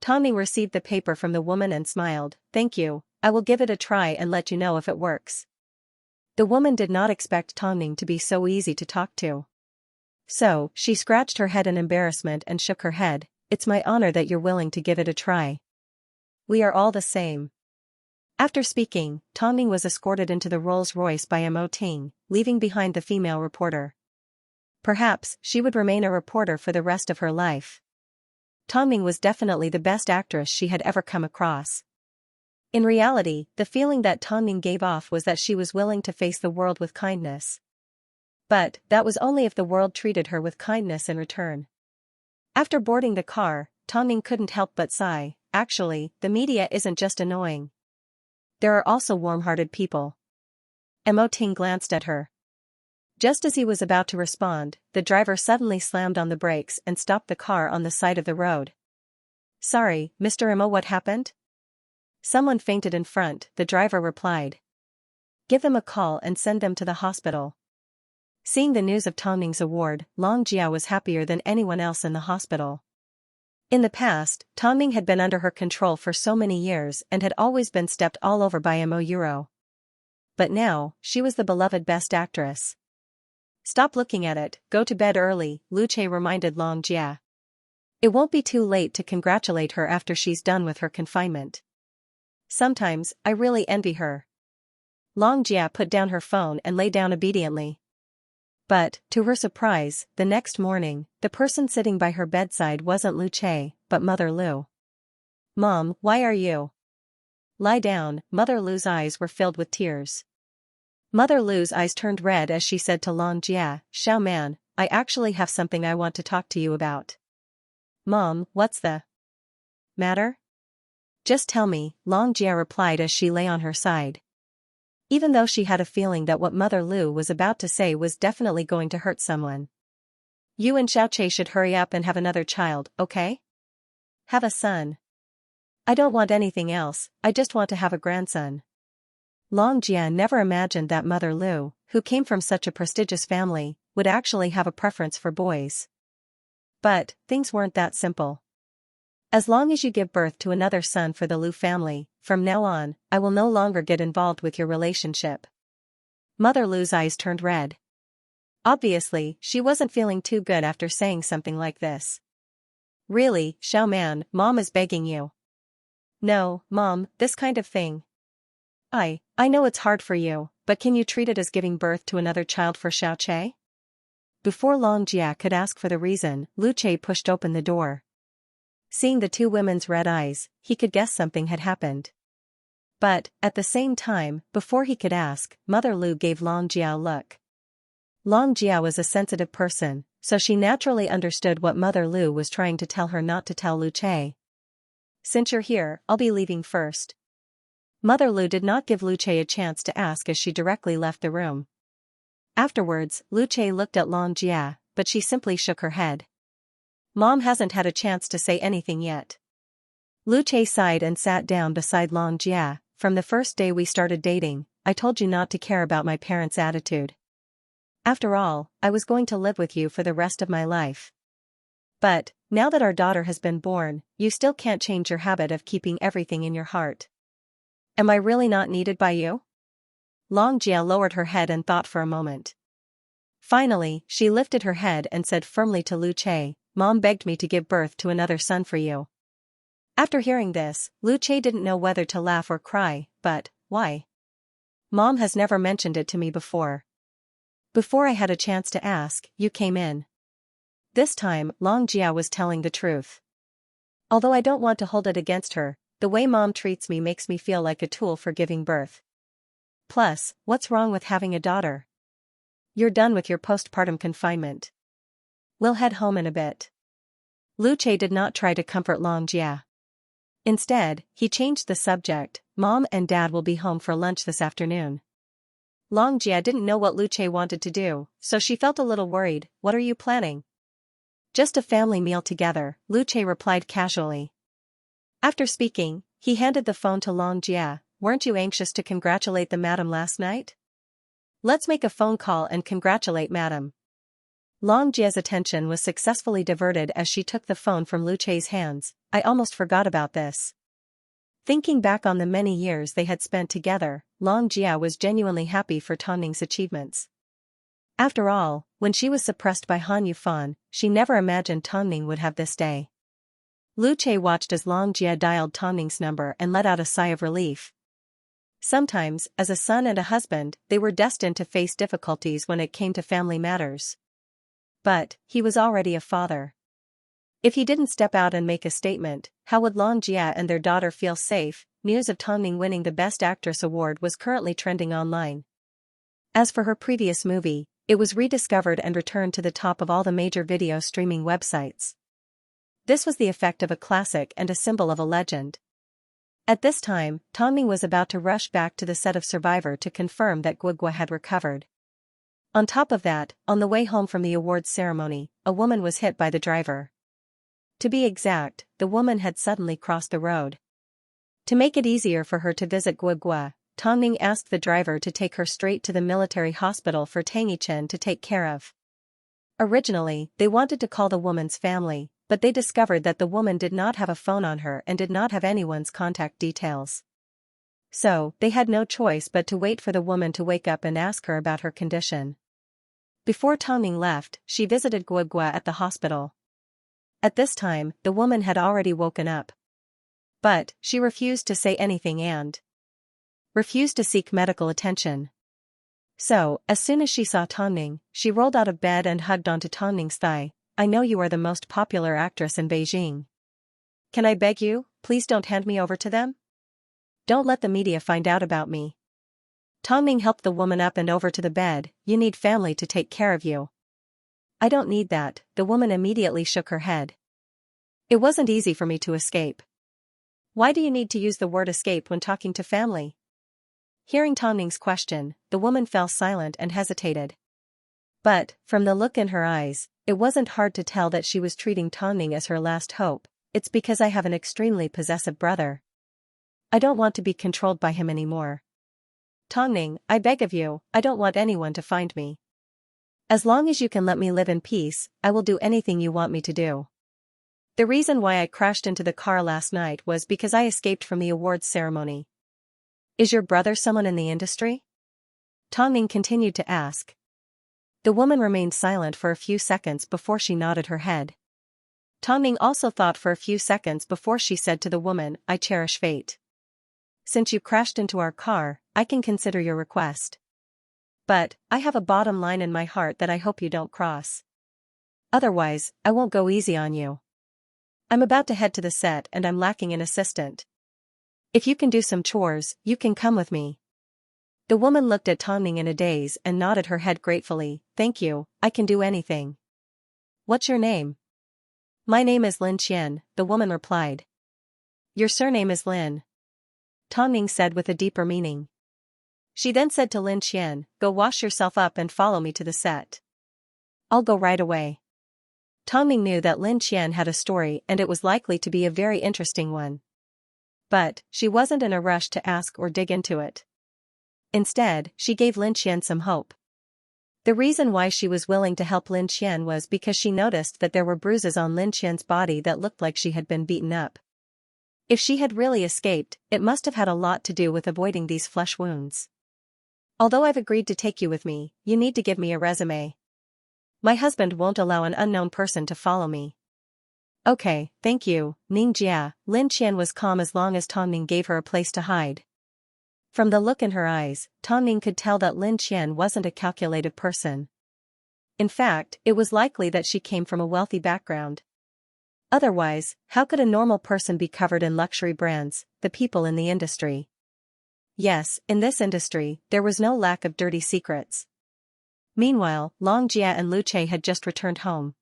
Tongning received the paper from the woman and smiled, "Thank you, I will give it a try and let you know if it works." The woman did not expect Tongning to be so easy to talk to. So, she scratched her head in embarrassment and shook her head, "It's my honor that you're willing to give it a try. We are all the same." After speaking, Tongning was escorted into the Rolls-Royce by Mo Ting, leaving behind the female reporter. Perhaps, she would remain a reporter for the rest of her life. Tongning was definitely the best actress she had ever come across. In reality, the feeling that Tongning gave off was that she was willing to face the world with kindness. But, that was only if the world treated her with kindness in return. After boarding the car, Tongning couldn't help but sigh. Actually, the media isn't just annoying. There are also warm-hearted people. Mo Ting glanced at her. Just as he was about to respond, the driver suddenly slammed on the brakes and stopped the car on the side of the road. "Sorry, Mr. Mo, what happened?" "Someone fainted in front," the driver replied. Give them a call and send them to the hospital. Seeing the news of Tongning's award, Long Jia was happier than anyone else in the hospital. In the past, Tongning had been under her control for so many years and had always been stepped all over by Mo Euro. But now, she was the beloved best actress. Stop looking at it, go to bed early, Lu Che reminded Long Jia. It won't be too late to congratulate her after she's done with her confinement. Sometimes, I really envy her. Long Jia put down her phone and lay down obediently. But, to her surprise, the next morning, the person sitting by her bedside wasn't Lu Che, but Mother Lu. Mom, why are you? Lie down, Mother Lu's eyes were filled with tears. Mother Lu's eyes turned red as she said to Long Jia, Xiao Man, I actually have something I want to talk to you about. Mom, what's the matter? Just tell me, Long Jia replied as she lay on her side. Even though she had a feeling that what Mother Lu was about to say was definitely going to hurt someone. You and Xiaoqie should hurry up and have another child, okay? Have a son. I don't want anything else, I just want to have a grandson. Long Jia never imagined that Mother Lu, who came from such a prestigious family, would actually have a preference for boys. But, things weren't that simple. As long as you give birth to another son for the Lu family, from now on, I will no longer get involved with your relationship. Mother Lu's eyes turned red. Obviously, she wasn't feeling too good after saying something like this. Really, Xiao Man, Mom is begging you. No, Mom, this kind of thing. I know it's hard for you, but can you treat it as giving birth to another child for Xiaoqie? Before Long Jia could ask for the reason, Lu Che pushed open the door. Seeing the two women's red eyes, he could guess something had happened. But, at the same time, before he could ask, Mother Lu gave Long Jia a look. Long Jia was a sensitive person, so she naturally understood what Mother Lu was trying to tell her not to tell Lu Che. Since you're here, I'll be leaving first. Mother Lu did not give Lu Che a chance to ask as she directly left the room. Afterwards, Lu Che looked at Long Jia, but she simply shook her head. Mom hasn't had a chance to say anything yet. Lu Che sighed and sat down beside Long Jia. From the first day we started dating, I told you not to care about my parents' attitude. After all, I was going to live with you for the rest of my life. But, now that our daughter has been born, you still can't change your habit of keeping everything in your heart. Am I really not needed by you? Long Jia lowered her head and thought for a moment. Finally, she lifted her head and said firmly to Lu Che, Mom begged me to give birth to another son for you. After hearing this, Lu Che didn't know whether to laugh or cry, but, why? Mom has never mentioned it to me before. Before I had a chance to ask, you came in. This time, Long Jia was telling the truth. Although I don't want to hold it against her, the way Mom treats me makes me feel like a tool for giving birth. Plus, what's wrong with having a daughter? You're done with your postpartum confinement. We'll head home in a bit. Lu Che did not try to comfort Long Jia. Instead, he changed the subject. Mom and Dad will be home for lunch this afternoon. Long Jia didn't know what Lu Che wanted to do, so she felt a little worried. What are you planning? Just a family meal together, Lu Che replied casually. After speaking, he handed the phone to Long Jia. Weren't you anxious to congratulate the madam last night? Let's make a phone call and congratulate madam. Long Jia's attention was successfully diverted as she took the phone from Lu Che's hands. I almost forgot about this. Thinking back on the many years they had spent together, Long Jia was genuinely happy for Tongning's achievements. After all, when she was suppressed by Han Yufan, she never imagined Tongning would have this day. Lu Che watched as Long Jia dialed Tongning's number and let out a sigh of relief. Sometimes, as a son and a husband, they were destined to face difficulties when it came to family matters. But, he was already a father. If he didn't step out and make a statement, how would Long Jia and their daughter feel safe? News of Tongning winning the Best Actress award was currently trending online. As for her previous movie, it was rediscovered and returned to the top of all the major video streaming websites. This was the effect of a classic and a symbol of a legend. At this time, Tongning was about to rush back to the set of Survivor to confirm that Guogua had recovered. On top of that, on the way home from the awards ceremony, a woman was hit by the driver. To be exact, the woman had suddenly crossed the road. To make it easier for her to visit Guogua, Tongning asked the driver to take her straight to the military hospital for Tangyichen to take care of. Originally, they wanted to call the woman's family, but they discovered that the woman did not have a phone on her and did not have anyone's contact details. So, they had no choice but to wait for the woman to wake up and ask her about her condition. Before Tongning left, she visited Guogua at the hospital. At this time, the woman had already woken up. But, she refused to say anything and refused to seek medical attention. So, as soon as she saw Tongning, she rolled out of bed and hugged onto Tongning's thigh. I know you are the most popular actress in Beijing. Can I beg you, please don't hand me over to them? Don't let the media find out about me. Tongning helped the woman up and over to the bed. You need family to take care of you. I don't need that, the woman immediately shook her head. It wasn't easy for me to escape. Why do you need to use the word escape when talking to family? Hearing Tongning's question, the woman fell silent and hesitated. But, from the look in her eyes, it wasn't hard to tell that she was treating Tongning as her last hope. It's because I have an extremely possessive brother. I don't want to be controlled by him anymore. Tongning, I beg of you, I don't want anyone to find me. As long as you can let me live in peace, I will do anything you want me to do. The reason why I crashed into the car last night was because I escaped from the awards ceremony. Is your brother someone in the industry? Tongning continued to ask. The woman remained silent for a few seconds before she nodded her head. Tongning also thought for a few seconds before she said to the woman, I cherish fate. Since you crashed into our car, I can consider your request. But, I have a bottom line in my heart that I hope you don't cross. Otherwise, I won't go easy on you. I'm about to head to the set and I'm lacking an assistant. If you can do some chores, you can come with me. The woman looked at Tongning in a daze and nodded her head gratefully. Thank you, I can do anything. What's your name? My name is Lin Qian, the woman replied. Your surname is Lin. Tongning said with a deeper meaning. She then said to Lin Qian, go wash yourself up and follow me to the set. I'll go right away. Tongning knew that Lin Qian had a story and it was likely to be a very interesting one. But, she wasn't in a rush to ask or dig into it. Instead, she gave Lin Qian some hope. The reason why she was willing to help Lin Qian was because she noticed that there were bruises on Lin Qian's body that looked like she had been beaten up. If she had really escaped, it must have had a lot to do with avoiding these flesh wounds. Although I've agreed to take you with me, you need to give me a resume. My husband won't allow an unknown person to follow me. Okay, thank you, Ning Jia. Lin Qian was calm as long as Tongning gave her a place to hide. From the look in her eyes, Tongning could tell that Lin Qian wasn't a calculated person. In fact, it was likely that she came from a wealthy background. Otherwise, how could a normal person be covered in luxury brands, the people in the industry? Yes, in this industry, there was no lack of dirty secrets. Meanwhile, Long Jia and Lu Che had just returned home.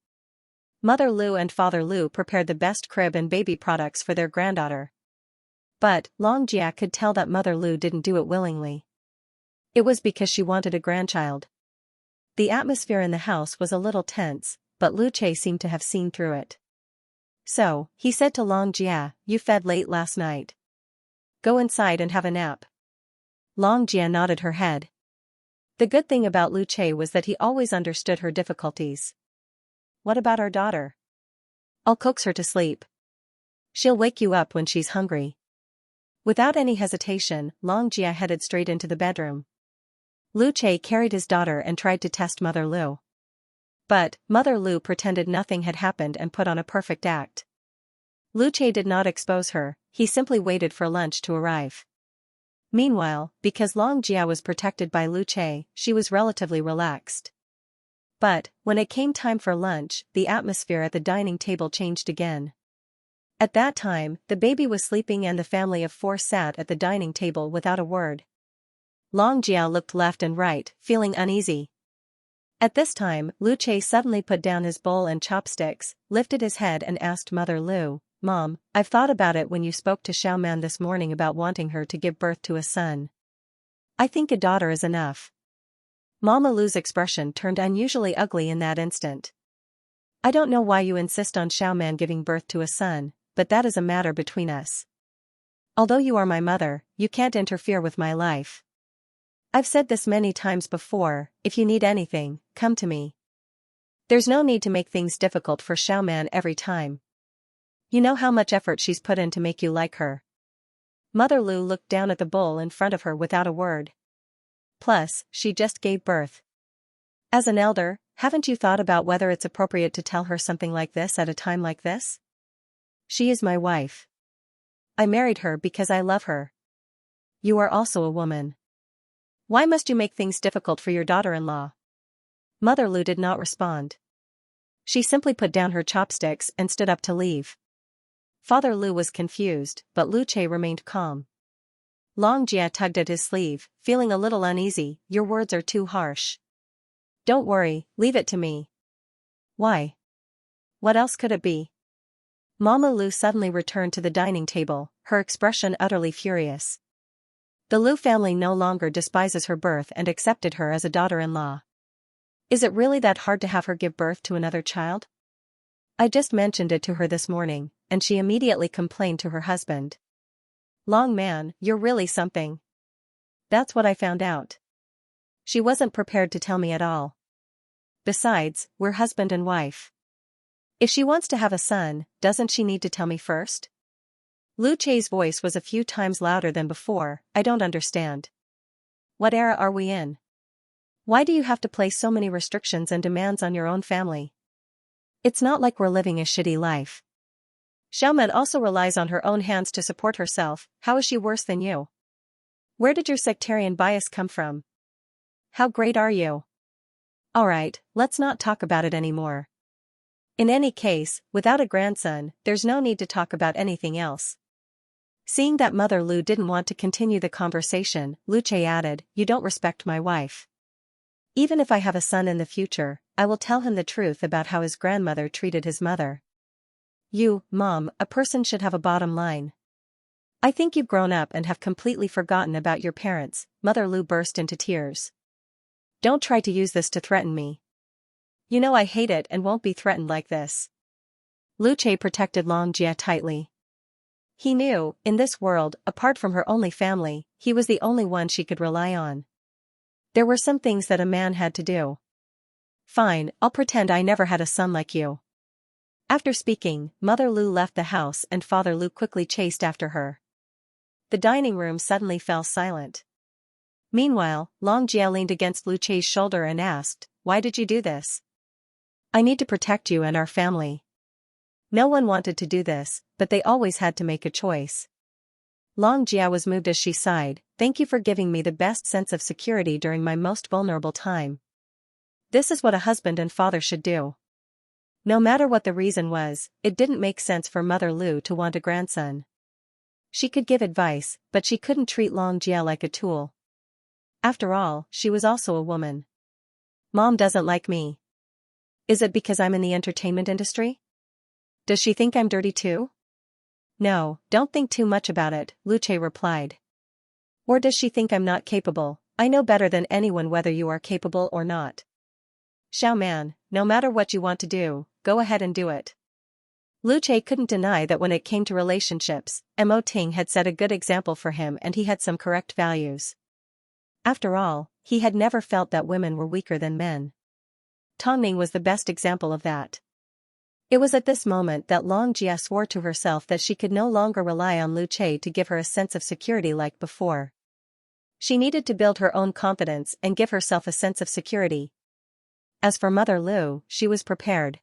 Mother Lu and Father Lu prepared the best crib and baby products for their granddaughter. But, Long Jia could tell that Mother Lu didn't do it willingly. It was because she wanted a grandchild. The atmosphere in the house was a little tense, but Lu Che seemed to have seen through it. So, he said to Long Jia, you fed late last night. Go inside and have a nap. Long Jia nodded her head. The good thing about Lu Che was that he always understood her difficulties. What about our daughter? I'll coax her to sleep. She'll wake you up when she's hungry. Without any hesitation, Long Jia headed straight into the bedroom. Lu Che carried his daughter and tried to test Mother Lu. But, Mother Lu pretended nothing had happened and put on a perfect act. Lu Che did not expose her, he simply waited for lunch to arrive. Meanwhile, because Long Jia was protected by Lu Che, she was relatively relaxed. But, when it came time for lunch, the atmosphere at the dining table changed again. At that time, the baby was sleeping and the family of 4 sat at the dining table without a word. Long Jia looked left and right, feeling uneasy. At this time, Lu Che suddenly put down his bowl and chopsticks, lifted his head and asked Mother Lu, Mom, I've thought about it when you spoke to Xiaoman this morning about wanting her to give birth to a son. I think a daughter is enough. Mama Lu's expression turned unusually ugly in that instant. I don't know why you insist on Xiaoman giving birth to a son, but that is a matter between us. Although you are my mother, you can't interfere with my life. I've said this many times before, if you need anything, come to me. There's no need to make things difficult for Xiaoman every time. You know how much effort she's put in to make you like her. Mother Lu looked down at the bowl in front of her without a word. Plus, she just gave birth. As an elder, haven't you thought about whether it's appropriate to tell her something like this at a time like this? She is my wife. I married her because I love her. You are also a woman. Why must you make things difficult for your daughter-in-law? Mother Lu did not respond. She simply put down her chopsticks and stood up to leave. Father Lu was confused, but Lu Che remained calm. Long Jia tugged at his sleeve, feeling a little uneasy. Your words are too harsh. Don't worry, leave it to me. Why? What else could it be? Mama Lu suddenly returned to the dining table, her expression utterly furious. The Lu family no longer despises her birth and accepted her as a daughter-in-law. Is it really that hard to have her give birth to another child? I just mentioned it to her this morning, and she immediately complained to her husband. Long man, you're really something. That's what I found out. She wasn't prepared to tell me at all. Besides, we're husband and wife. If she wants to have a son, doesn't she need to tell me first? Lu Che's voice was a few times louder than before. I don't understand. What era are we in? Why do you have to place so many restrictions and demands on your own family? It's not like we're living a shitty life. Xiaoman also relies on her own hands to support herself. How is she worse than you? Where did your sectarian bias come from? How great are you? Alright, let's not talk about it anymore. In any case, without a grandson, there's no need to talk about anything else. Seeing that Mother Lu didn't want to continue the conversation, Lu Che added, you don't respect my wife. Even if I have a son in the future, I will tell him the truth about how his grandmother treated his mother. You, Mom, a person should have a bottom line. I think you've grown up and have completely forgotten about your parents. Mother Lu burst into tears. Don't try to use this to threaten me. You know I hate it and won't be threatened like this. Lu Che protected Long Jia tightly. He knew, in this world, apart from her only family, he was the only one she could rely on. There were some things that a man had to do. Fine, I'll pretend I never had a son like you. After speaking, Mother Lu left the house and Father Lu quickly chased after her. The dining room suddenly fell silent. Meanwhile, Long Jia leaned against Lu Che's shoulder and asked, why did you do this? I need to protect you and our family. No one wanted to do this, but they always had to make a choice. Long Jia was moved as she sighed, thank you for giving me the best sense of security during my most vulnerable time. This is what a husband and father should do. No matter what the reason was, it didn't make sense for Mother Lu to want a grandson. She could give advice, but she couldn't treat Long Jia like a tool. After all, she was also a woman. Mom doesn't like me. Is it because I'm in the entertainment industry? Does she think I'm dirty too? No, don't think too much about it, Lu Che replied. Or does she think I'm not capable? I know better than anyone whether you are capable or not. Xiaoman, no matter what you want to do, go ahead and do it. Lu Che couldn't deny that when it came to relationships, Mo Ting had set a good example for him and he had some correct values. After all, he had never felt that women were weaker than men. Tongning was the best example of that. It was at this moment that Long Jia swore to herself that she could no longer rely on Lu Che to give her a sense of security like before. She needed to build her own confidence and give herself a sense of security. As for Mother Lu, she was prepared.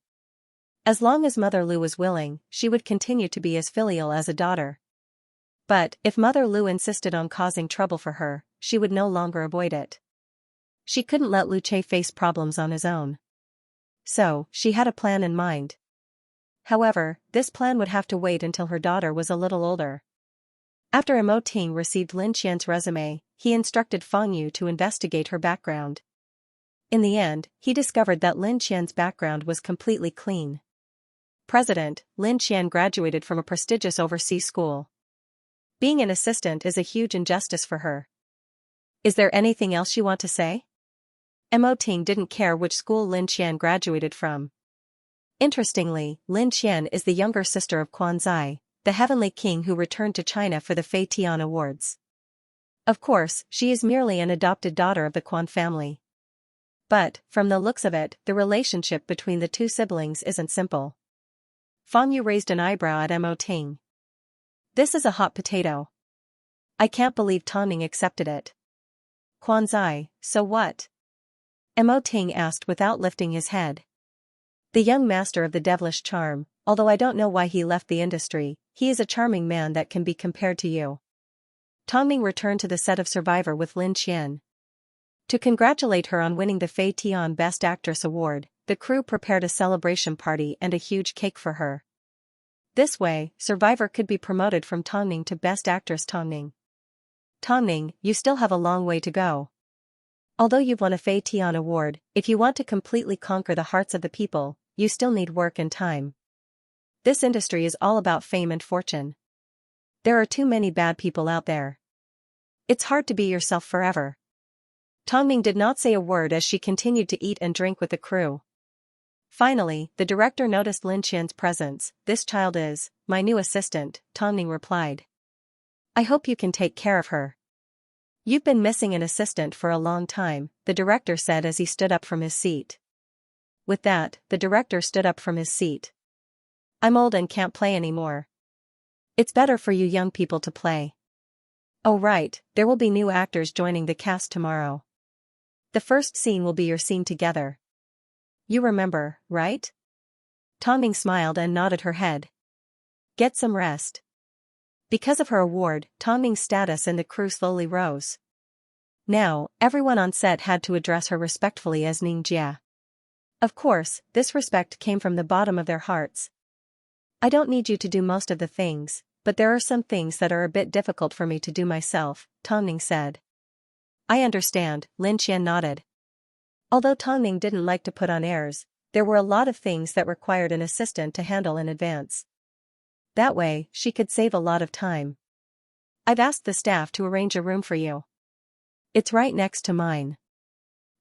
As long as Mother Lu was willing, she would continue to be as filial as a daughter. But, if Mother Lu insisted on causing trouble for her, she would no longer avoid it. She couldn't let Lu Che face problems on his own. So, she had a plan in mind. However, this plan would have to wait until her daughter was a little older. After Mo Ting received Lin Qian's resume, he instructed Fang Yu to investigate her background. In the end, he discovered that Lin Qian's background was completely clean. President, Lin Qian graduated from a prestigious overseas school. Being an assistant is a huge injustice for her. Is there anything else you want to say? Mo Ting didn't care which school Lin Qian graduated from. Interestingly, Lin Qian is the younger sister of Quan Zai, the heavenly king who returned to China for the Fei Tian Awards. Of course, she is merely an adopted daughter of the Quan family. But, from the looks of it, the relationship between the two siblings isn't simple. Fang Yu raised an eyebrow at Mo Ting. This is a hot potato. I can't believe Tang Ning accepted it. Quan Zai, so what? Mo Ting asked without lifting his head. The young master of the devilish charm, although I don't know why he left the industry, he is a charming man that can be compared to you. Tang Ning returned to the set of Survivor with Lin Qian. To congratulate her on winning the Fei Tian Best Actress Award, the crew prepared a celebration party and a huge cake for her. This way, Survivor could be promoted from Tang Ning to Best Actress Tang Ning. Tang Ning, you still have a long way to go. Although you've won a Fei Tian Award, if you want to completely conquer the hearts of the people, you still need work and time. This industry is all about fame and fortune. There are too many bad people out there. It's hard to be yourself forever. Tang Ning did not say a word as she continued to eat and drink with the crew. Finally, the director noticed Lin Qian's presence. This child is my new assistant, Tang Ning replied. I hope you can take care of her. You've been missing an assistant for a long time, the director said as he stood up from his seat. With that, the director stood up from his seat. I'm old and can't play anymore. It's better for you young people to play. Oh right, there will be new actors joining the cast tomorrow. The first scene will be your scene together. You remember, right? Tang Ning smiled and nodded her head. Get some rest. Because of her award, Tang Ning's status in the crew slowly rose. Now, everyone on set had to address her respectfully as Ning Jia. Of course, this respect came from the bottom of their hearts. I don't need you to do most of the things, but there are some things that are a bit difficult for me to do myself, Tang Ning said. I understand, Lin Qian nodded. Although Tang Ning didn't like to put on airs, there were a lot of things that required an assistant to handle in advance. That way, she could save a lot of time. I've asked the staff to arrange a room for you. It's right next to mine.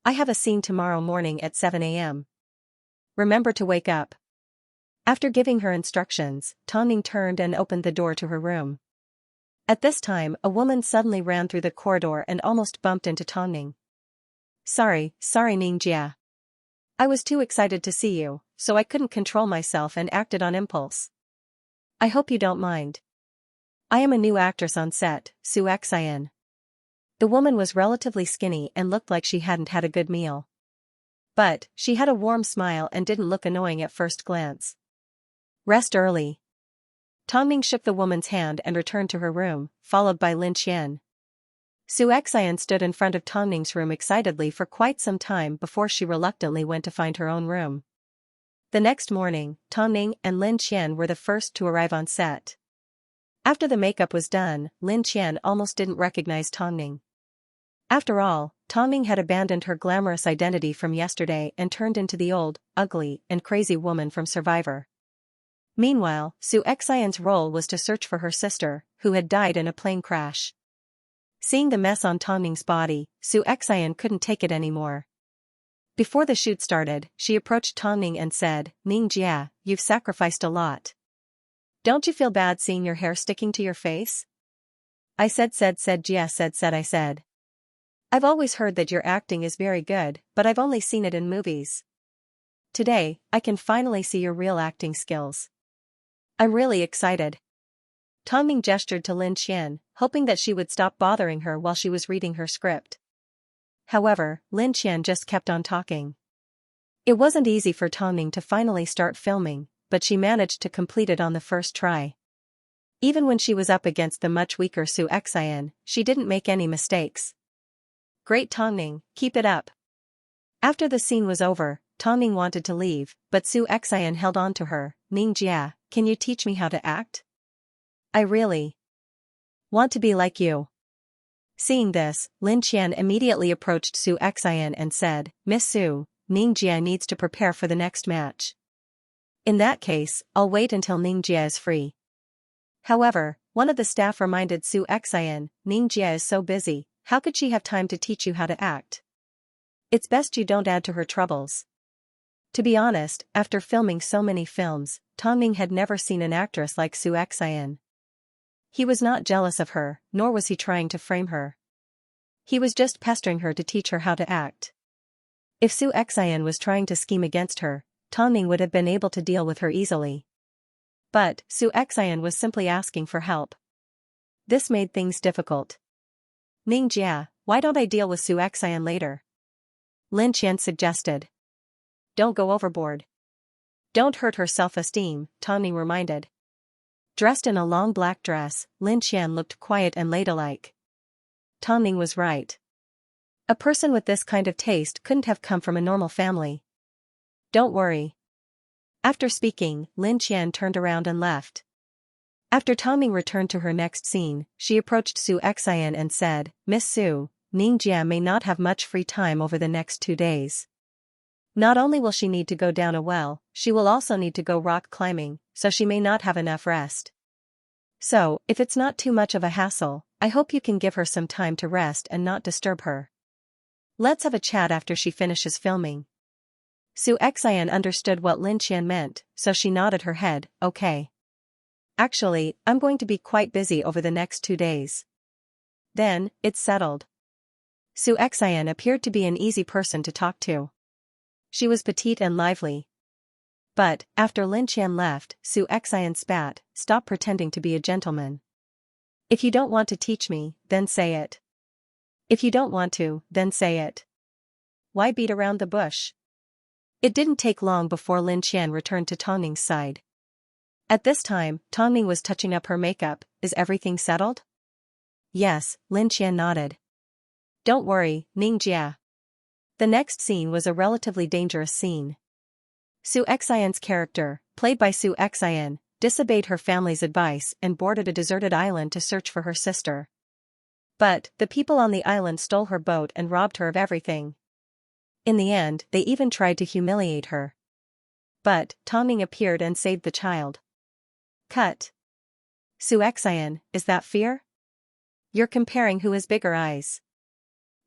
I have a scene tomorrow morning at 7 a.m. Remember to wake up. After giving her instructions, Tang Ning turned and opened the door to her room. At this time, a woman suddenly ran through the corridor and almost bumped into Tang Ning. Sorry Ning Jia. I was too excited to see you, so I couldn't control myself and acted on impulse. I hope you don't mind. I am a new actress on set, Xianxia. The woman was relatively skinny and looked like she hadn't had a good meal. But, she had a warm smile and didn't look annoying at first glance. Rest early. Tang Ning shook the woman's hand and returned to her room, followed by Lin Qian. Xianxia stood in front of Tang Ning's room excitedly for quite some time before she reluctantly went to find her own room. The next morning, Tang Ning and Lin Qian were the first to arrive on set. After the makeup was done, Lin Qian almost didn't recognize Tang Ning. After all, Tang Ning had abandoned her glamorous identity from yesterday and turned into the old, ugly, and crazy woman from Survivor. Meanwhile, Xianxia's role was to search for her sister, who had died in a plane crash. Seeing the mess on Tang Ning's body, Xianxia couldn't take it anymore. Before the shoot started, she approached Tang Ning and said, Ning Jia, you've sacrificed a lot. Don't you feel bad seeing your hair sticking to your face? I said Jia said I said. I've always heard that your acting is very good, but I've only seen it in movies. Today, I can finally see your real acting skills. I'm really excited. Tang Ning gestured to Lin Qian, hoping that she would stop bothering her while she was reading her script. However, Lin Qian just kept on talking. It wasn't easy for Tang Ning to finally start filming, but she managed to complete it on the first try. Even when she was up against the much weaker Xianxia, she didn't make any mistakes. Great Tang Ning, keep it up. After the scene was over, Tang Ning wanted to leave, but Xianxia held on to her. Ning Jia, can you teach me how to act? I really want to be like you. Seeing this, Lin Qian immediately approached Xianxia and said, Miss Su, Ning Jia needs to prepare for the next match. In that case, I'll wait until Ning Jia is free. However, one of the staff reminded Xianxia, Ning Jia is so busy, how could she have time to teach you how to act? It's best you don't add to her troubles. To be honest, after filming so many films, Tongming had never seen an actress like Xianxia. He was not jealous of her, nor was he trying to frame her. He was just pestering her to teach her how to act. If Xianxia was trying to scheme against her, Tongming would have been able to deal with her easily. But Xianxia was simply asking for help. This made things difficult. Ningjia, why don't I deal with Xianxia later? Lin Qian suggested. Don't go overboard. Don't hurt her self-esteem, Tongming reminded. Dressed in a long black dress, Lin Qian looked quiet and ladylike. Tongming was right. A person with this kind of taste couldn't have come from a normal family. Don't worry. After speaking, Lin Qian turned around and left. After Tongming returned to her next scene, she approached Xianxia and said, Miss Su, Ningjia may not have much free time over the next 2 days. Not only will she need to go down a well, she will also need to go rock climbing, so she may not have enough rest. So, if it's not too much of a hassle, I hope you can give her some time to rest and not disturb her. Let's have a chat after she finishes filming. Xianxia understood what Lin Qian meant, so she nodded her head, okay. Actually, I'm going to be quite busy over the next 2 days. Then, it's settled. Xianxia appeared to be an easy person to talk to. She was petite and lively. But, after Lin Qian left, Xianxia spat, stop pretending to be a gentleman. If you don't want to teach me, then say it. If you don't want to, then say it. Why beat around the bush? It didn't take long before Lin Qian returned to Tongming's side. At this time, Tongming was touching up her makeup. Is everything settled? Yes, Lin Qian nodded. Don't worry, Ningjia. The next scene was a relatively dangerous scene. Xianxia's character, played by Xianxia, disobeyed her family's advice and boarded a deserted island to search for her sister. But, the people on the island stole her boat and robbed her of everything. In the end, they even tried to humiliate her. But, Tongming appeared and saved the child. Cut. Xianxia, is that fear? You're comparing who has bigger eyes.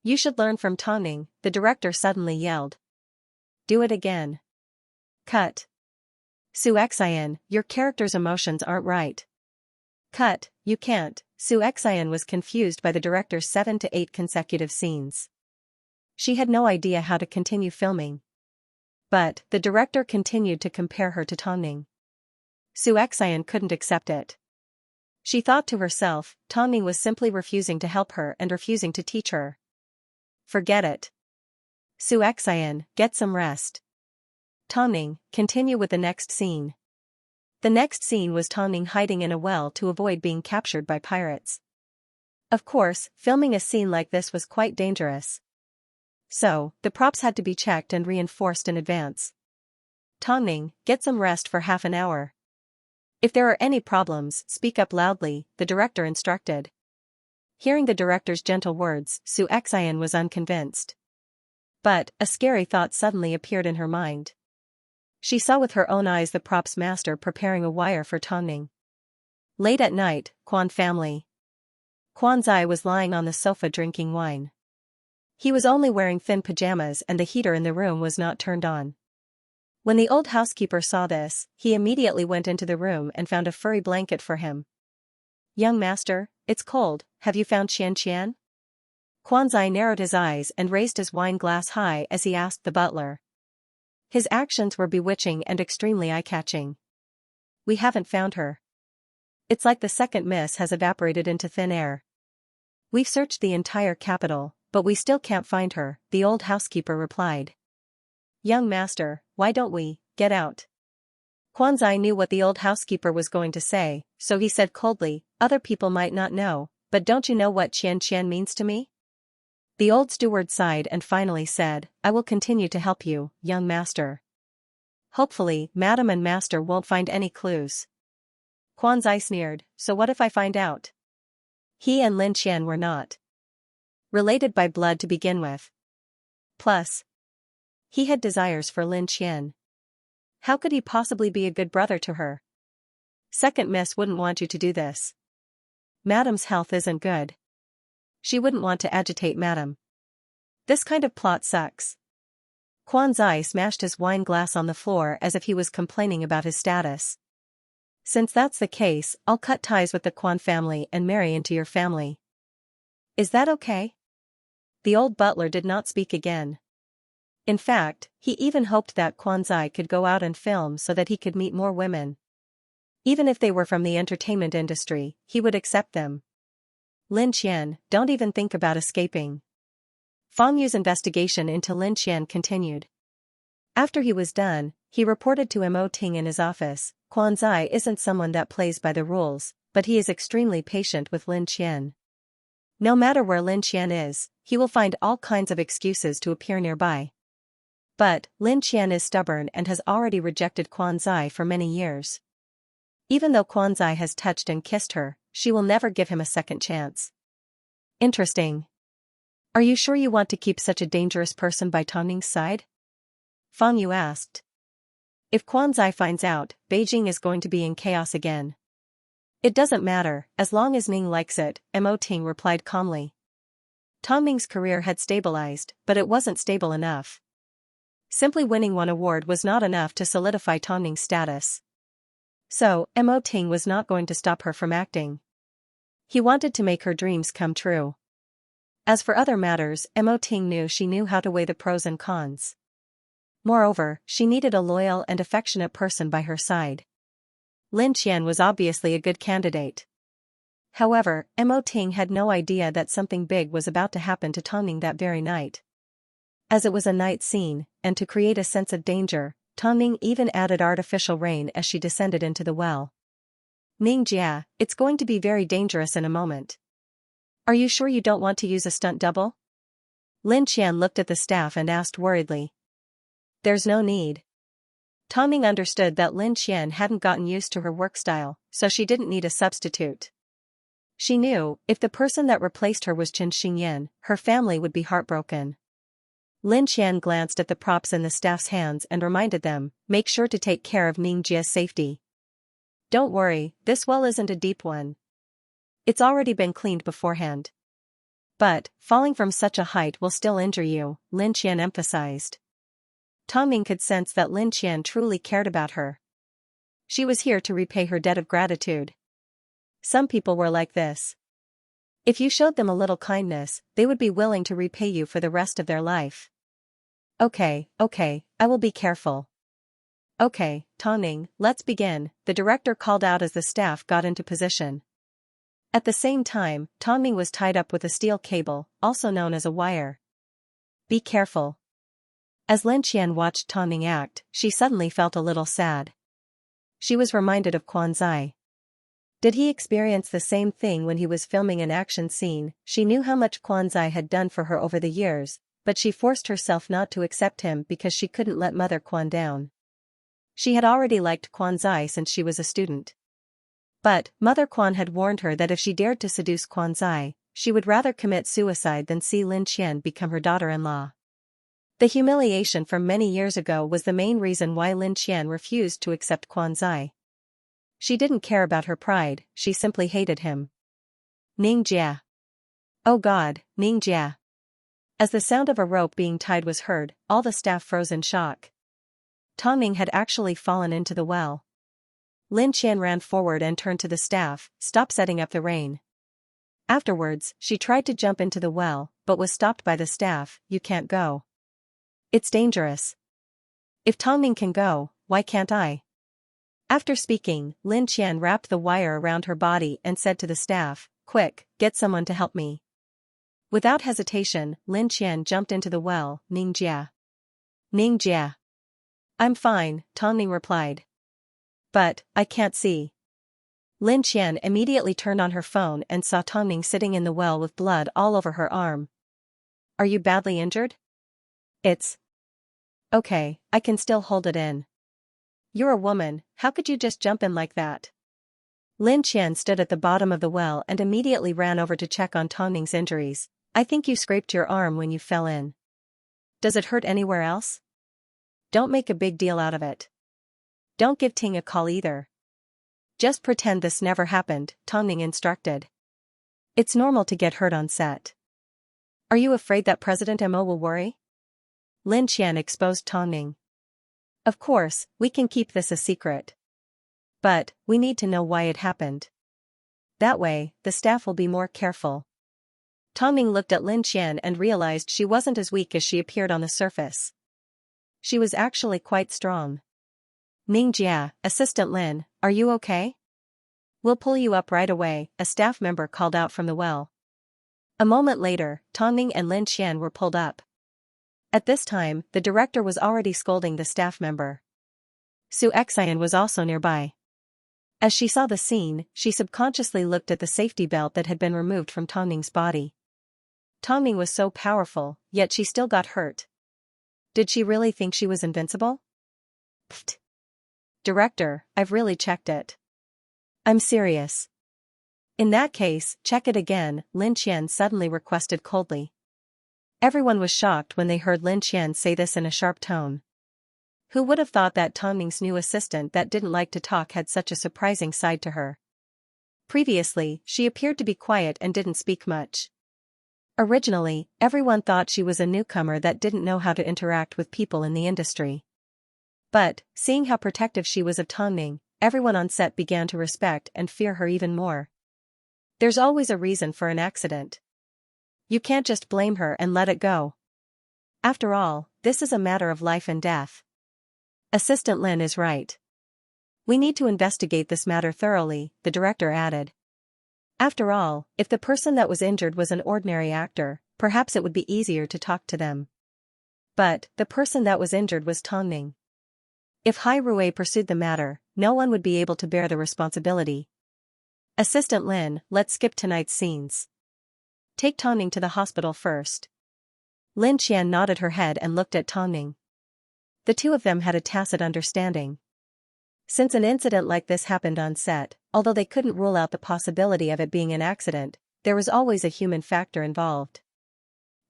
You should learn from Tongming, the director suddenly yelled. Do it again. Cut. Xianxia, your character's emotions aren't right. Cut, you can't. Xianxia was confused by the director's 7 to 8 consecutive scenes. She had no idea how to continue filming. But, the director continued to compare her to Tongming. Xianxia couldn't accept it. She thought to herself, Tongming was simply refusing to help her and refusing to teach her. Forget it. Xianxia, get some rest. Tongming, continue with the next scene. The next scene was Tongming hiding in a well to avoid being captured by pirates. Of course, filming a scene like this was quite dangerous. So, the props had to be checked and reinforced in advance. Tongming, get some rest for half an hour. If there are any problems, speak up loudly, the director instructed. Hearing the director's gentle words, Xianxia was unconvinced. But, a scary thought suddenly appeared in her mind. She saw with her own eyes the props master preparing a wire for Tongming. Late at night, Quan family. Quan Zai was lying on the sofa drinking wine. He was only wearing thin pajamas and the heater in the room was not turned on. When the old housekeeper saw this, he immediately went into the room and found a furry blanket for him. Young master, it's cold, have you found Xianxia? Quan Zai narrowed his eyes and raised his wine glass high as he asked the butler. His actions were bewitching and extremely eye-catching. We haven't found her. It's like the second miss has evaporated into thin air. We've searched the entire capital, but we still can't find her, the old housekeeper replied. Young master, why don't we get out? Quan Zai knew what the old housekeeper was going to say, so he said coldly, other people might not know, but don't you know what Xianxia means to me? The old steward sighed and finally said, I will continue to help you, young master. Hopefully, madam and master won't find any clues. Quan Zai sneered, so what if I find out? He and Lin Qian were not related by blood to begin with. Plus, he had desires for Lin Qian. How could he possibly be a good brother to her? Second miss wouldn't want you to do this. Madam's health isn't good. She wouldn't want to agitate madam. This kind of plot sucks. Quan Zai smashed his wine glass on the floor as if he was complaining about his status. Since that's the case, I'll cut ties with the Quan family and marry into your family. Is that okay? The old butler did not speak again. In fact, he even hoped that Quan Zai could go out and film so that he could meet more women. Even if they were from the entertainment industry, he would accept them. Lin Qian, don't even think about escaping. Fang Yu's investigation into Lin Qian continued. After he was done, he reported to Mo Ting in his office. Quan Zai isn't someone that plays by the rules, but he is extremely patient with Lin Qian. No matter where Lin Qian is, he will find all kinds of excuses to appear nearby. But Lin Qian is stubborn and has already rejected Quan Zai for many years. Even though Quan Zai has touched and kissed her, she will never give him a second chance. Interesting. Are you sure you want to keep such a dangerous person by Tang Ning's side? Fang Yu asked. If Quan Zai finds out, Beijing is going to be in chaos again. It doesn't matter, as long as Ning likes it, Mo Ting replied calmly. Tang Ning's career had stabilized, but it wasn't stable enough. Simply winning one award was not enough to solidify Tang Ning's status. So, Mo Ting was not going to stop her from acting. He wanted to make her dreams come true. As for other matters, Mo Ting knew she knew how to weigh the pros and cons. Moreover, she needed a loyal and affectionate person by her side. Lin Qian was obviously a good candidate. However, Mo Ting had no idea that something big was about to happen to Tang Ning that very night. As it was a night scene, and to create a sense of danger, Tang Ning even added artificial rain as she descended into the well. Ning Jia, it's going to be very dangerous in a moment. Are you sure you don't want to use a stunt double? Lin Qian looked at the staff and asked worriedly. There's no need. Tang Ning understood that Lin Qian hadn't gotten used to her work style, so she didn't need a substitute. She knew, if the person that replaced her was Chen Xingyan, her family would be heartbroken. Lin Qian glanced at the props in the staff's hands and reminded them, make sure to take care of Ning Jia's safety. Don't worry, this well isn't a deep one. It's already been cleaned beforehand. But, falling from such a height will still injure you, Lin Qian emphasized. Tang Ning could sense that Lin Qian truly cared about her. She was here to repay her debt of gratitude. Some people were like this. If you showed them a little kindness, they would be willing to repay you for the rest of their life. Okay, I will be careful. Okay, Tang Ning, let's begin, the director called out as the staff got into position. At the same time, Tang Ning was tied up with a steel cable, also known as a wire. Be careful. As Lin Qian watched Tang Ning act, she suddenly felt a little sad. She was reminded of Quan Zai. Did he experience the same thing when he was filming an action scene? She knew how much Quan Zai had done for her over the years, but she forced herself not to accept him because she couldn't let Mother Quan down. She had already liked Quan Zai since she was a student. But, Mother Quan had warned her that if she dared to seduce Quan Zai, she would rather commit suicide than see Lin Qian become her daughter-in-law. The humiliation from many years ago was the main reason why Lin Qian refused to accept Quan Zai. She didn't care about her pride, she simply hated him. Ning Jia. Oh God, Ning Jia. As the sound of a rope being tied was heard, all the staff froze in shock. Tang Ning had actually fallen into the well. Lin Qian ran forward and turned to the staff, stop setting up the rain. Afterwards, she tried to jump into the well, but was stopped by the staff, you can't go. It's dangerous. If Tang Ning can go, why can't I? After speaking, Lin Qian wrapped the wire around her body and said to the staff, quick, get someone to help me. Without hesitation, Lin Qian jumped into the well, Ning Jia. Ning Jia. I'm fine, Tang Ning replied. But, I can't see. Lin Qian immediately turned on her phone and saw Tang Ning sitting in the well with blood all over her arm. Are you badly injured? It's okay, I can still hold it in. You're a woman, how could you just jump in like that? Lin Qian stood at the bottom of the well and immediately ran over to check on Tang Ning's injuries. I think you scraped your arm when you fell in. Does it hurt anywhere else? Don't make a big deal out of it. Don't give Ting a call either. Just pretend this never happened, Tang Ning instructed. It's normal to get hurt on set. Are you afraid that President Mo will worry? Lin Qian exposed Tongning. Of course, we can keep this a secret. But, we need to know why it happened. That way, the staff will be more careful. Tongning looked at Lin Qian and realized she wasn't as weak as she appeared on the surface. She was actually quite strong. Ming Jia, Assistant Lin, are you okay? We'll pull you up right away, a staff member called out from the well. A moment later, Tongning and Lin Qian were pulled up. At this time, the director was already scolding the staff member. Xianxia was also nearby. As she saw the scene, she subconsciously looked at the safety belt that had been removed from Tongning's body. Tongning was so powerful, yet she still got hurt. Did she really think she was invincible? Pfft. Director, I've really checked it. I'm serious. In that case, check it again, Lin Qian suddenly requested coldly. Everyone was shocked when they heard Lin Qian say this in a sharp tone. Who would have thought that Tongning's new assistant that didn't like to talk had such a surprising side to her? Previously, she appeared to be quiet and didn't speak much. Originally, everyone thought she was a newcomer that didn't know how to interact with people in the industry. But, seeing how protective she was of Tongning, everyone on set began to respect and fear her even more. There's always a reason for an accident. You can't just blame her and let it go. After all, this is a matter of life and death. Assistant Lin is right. We need to investigate this matter thoroughly, the director added. After all, if the person that was injured was an ordinary actor, perhaps it would be easier to talk to them. But, the person that was injured was Tongning. If Hai Rui pursued the matter, no one would be able to bear the responsibility. Assistant Lin, let's skip tonight's scenes. Take Tongning to the hospital first. Lin Qian nodded her head and looked at Tongning. The two of them had a tacit understanding. Since an incident like this happened on set, although they couldn't rule out the possibility of it being an accident, there was always a human factor involved.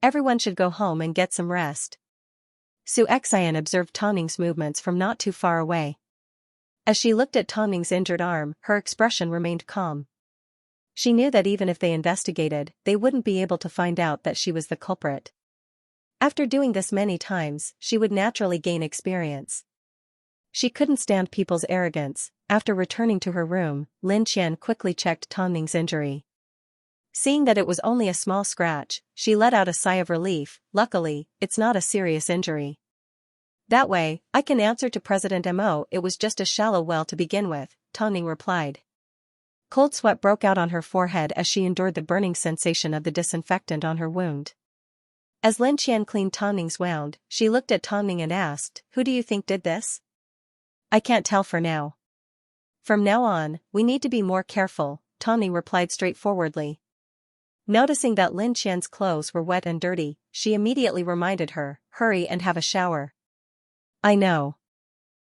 Everyone should go home and get some rest. Xianxia observed Tongning's movements from not too far away. As she looked at Tongning's injured arm, her expression remained calm. She knew that even if they investigated, they wouldn't be able to find out that she was the culprit. After doing this many times, she would naturally gain experience. She couldn't stand people's arrogance. After returning to her room, Lin Qian quickly checked Tongning's injury. Seeing that it was only a small scratch, she let out a sigh of relief. Luckily, it's not a serious injury. That way, I can answer to President Mo. It was just a shallow well to begin with, Tongning replied. Cold sweat broke out on her forehead as she endured the burning sensation of the disinfectant on her wound. As Lin Qian cleaned Tongning's wound, she looked at Tongning and asked, "Who do you think did this?" "I can't tell for now. From now on, we need to be more careful," Tongning replied straightforwardly. Noticing that Lin Qian's clothes were wet and dirty, she immediately reminded her, "Hurry and have a shower." "I know.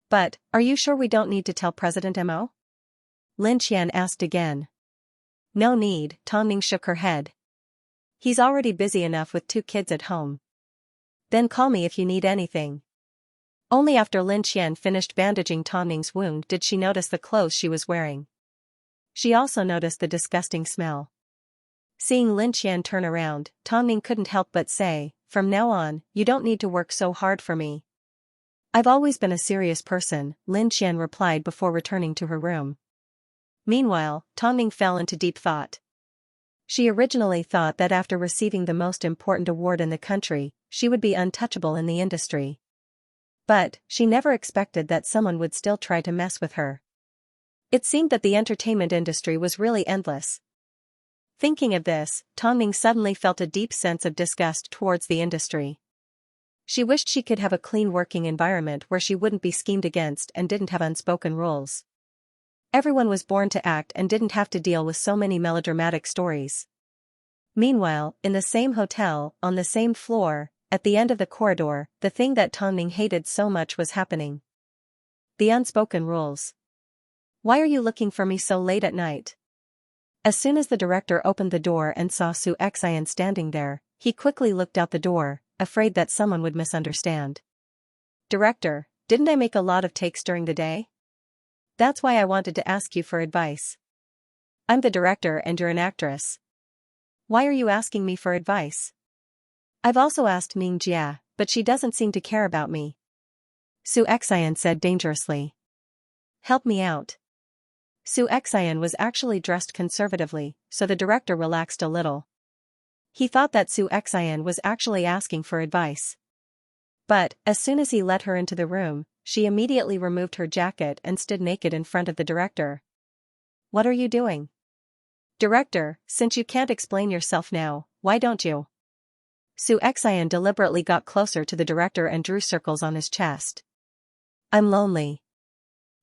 But, are you sure we don't need to tell President Mo?" Lin Qian asked again. "No need," Tongning shook her head. "He's already busy enough with 2 kids at home. Then call me if you need anything." Only after Lin Qian finished bandaging Tongning's wound did she notice the clothes she was wearing. She also noticed the disgusting smell. Seeing Lin Qian turn around, Tongning couldn't help but say, "From now on, you don't need to work so hard for me." "I've always been a serious person," Lin Qian replied before returning to her room. Meanwhile, Tongning fell into deep thought. She originally thought that after receiving the most important award in the country, she would be untouchable in the industry. But, she never expected that someone would still try to mess with her. It seemed that the entertainment industry was really endless. Thinking of this, Tongning suddenly felt a deep sense of disgust towards the industry. She wished she could have a clean working environment where she wouldn't be schemed against and didn't have unspoken rules. Everyone was born to act and didn't have to deal with so many melodramatic stories. Meanwhile, in the same hotel, on the same floor, at the end of the corridor, the thing that Tongning hated so much was happening. The unspoken rules. "Why are you looking for me so late at night?" As soon as the director opened the door and saw Xianxia standing there, he quickly looked out the door, afraid that someone would misunderstand. "Director, didn't I make a lot of takes during the day? That's why I wanted to ask you for advice. I'm the director and you're an actress. Why are you asking me for advice?" "I've also asked Ming Jia," but she doesn't seem to care about me. Xianxia said dangerously. Help me out. Xianxia was actually dressed conservatively, so the director relaxed a little. He thought that Xianxia was actually asking for advice. But, as soon as he let her into the room, she immediately removed her jacket and stood naked in front of the director. What are you doing? Director, since you can't explain yourself now, why don't you? Xianxia deliberately got closer to the director and drew circles on his chest. I'm lonely.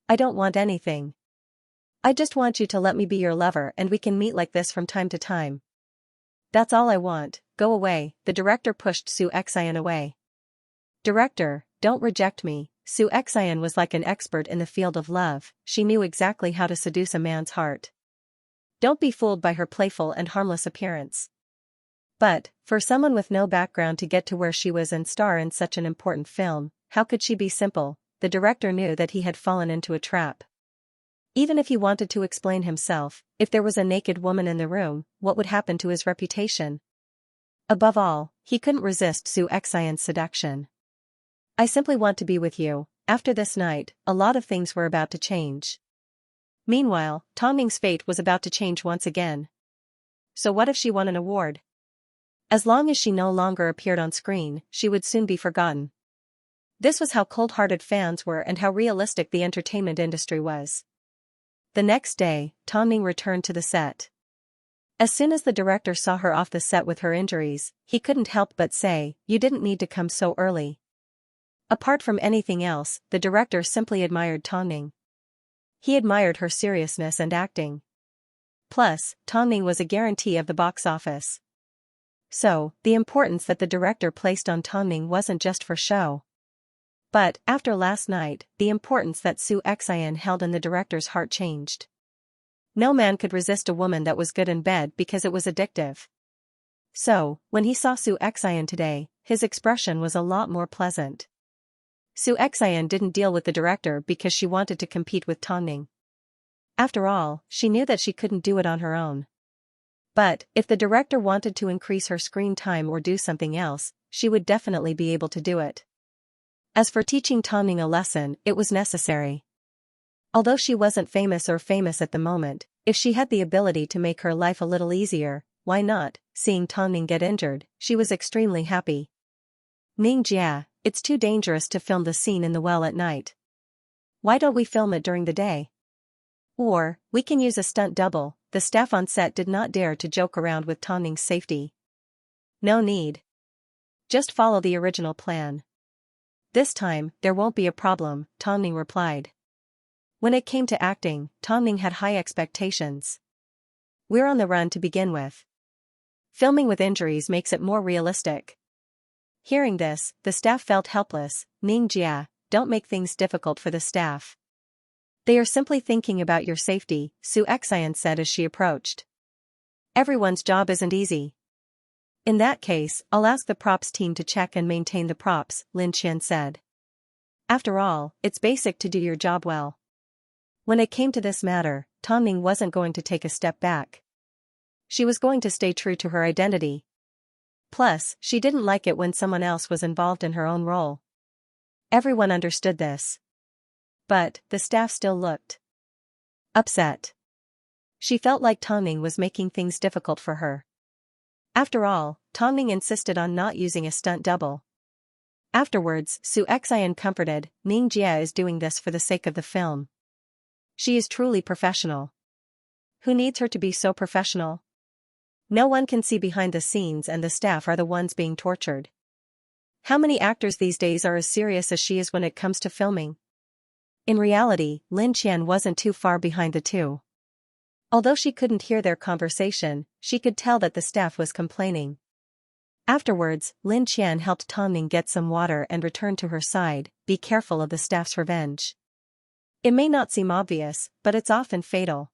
I don't want anything. I just want you to let me be your lover and we can meet like this from time to time. That's all I want, go away, the director pushed Xianxia away. Director, don't reject me. Xianxia was like an expert in the field of love, she knew exactly how to seduce a man's heart. Don't be fooled by her playful and harmless appearance. But, for someone with no background to get to where she was and star in such an important film, how could she be simple? The director knew that he had fallen into a trap. Even if he wanted to explain himself, if there was a naked woman in the room, what would happen to his reputation? Above all, he couldn't resist Xianxia's seduction. I simply want to be with you. After this night, a lot of things were about to change. Meanwhile, Tongming's fate was about to change once again. So what if she won an award? As long as she no longer appeared on screen, she would soon be forgotten. This was how cold-hearted fans were and how realistic the entertainment industry was. The next day, Tongming returned to the set. As soon as the director saw her off the set with her injuries, he couldn't help but say, "You didn't need to come so early." Apart from anything else, the director simply admired Tongming. He admired her seriousness and acting. Plus, Tongming was a guarantee of the box office. So, the importance that the director placed on Tongming wasn't just for show. But, after last night, the importance that Xianxia held in the director's heart changed. No man could resist a woman that was good in bed because it was addictive. So, when he saw Xianxia today, his expression was a lot more pleasant. Xianxia didn't deal with the director because she wanted to compete with Tongming. After all, she knew that she couldn't do it on her own. But, if the director wanted to increase her screen time or do something else, she would definitely be able to do it. As for teaching Tongming a lesson, it was necessary. Although she wasn't famous at the moment, if she had the ability to make her life a little easier, why not? Seeing Tongming get injured, she was extremely happy. Xianxia, it's too dangerous to film the scene in the well at night. Why don't we film it during the day? Or, we can use a stunt double. The staff on set did not dare to joke around with Tongming's safety. No need. Just follow the original plan. This time, there won't be a problem, Tongming replied. When it came to acting, Tongming had high expectations. We're on the run to begin with. Filming with injuries makes it more realistic. Hearing this, the staff felt helpless. Xianxia, don't make things difficult for the staff. They are simply thinking about your safety, Xianxia said as she approached. Everyone's job isn't easy. In that case, I'll ask the props team to check and maintain the props, Xianxia said. After all, it's basic to do your job well. When it came to this matter, Tongming wasn't going to take a step back. She was going to stay true to her identity. Plus, she didn't like it when someone else was involved in her own role. Everyone understood this. But, the staff still looked upset. She felt like Tongming was making things difficult for her. After all, Tongming insisted on not using a stunt double. Afterwards, Xianxia comforted, Xianxia is doing this for the sake of the film. She is truly professional. Who needs her to be so professional? No one can see behind the scenes and the staff are the ones being tortured. How many actors these days are as serious as she is when it comes to filming? In reality, Xianxia wasn't too far behind the two. Although she couldn't hear their conversation, she could tell that the staff was complaining. Afterwards, Xianxia helped Tongming get some water and returned to her side. Be careful of the staff's revenge. It may not seem obvious, but it's often fatal.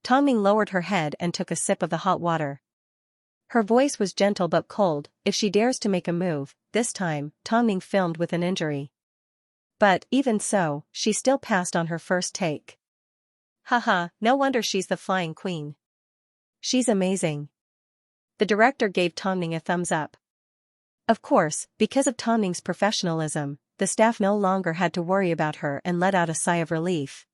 Tongming lowered her head and took a sip of the hot water. Her voice was gentle but cold. If she dares to make a move, this time, Tongming filmed with an injury. But, even so, she still passed on her first take. Haha, no wonder she's the flying queen. She's amazing. The director gave Tongming a thumbs up. Of course, because of Tonning's professionalism, the staff no longer had to worry about her and let out a sigh of relief.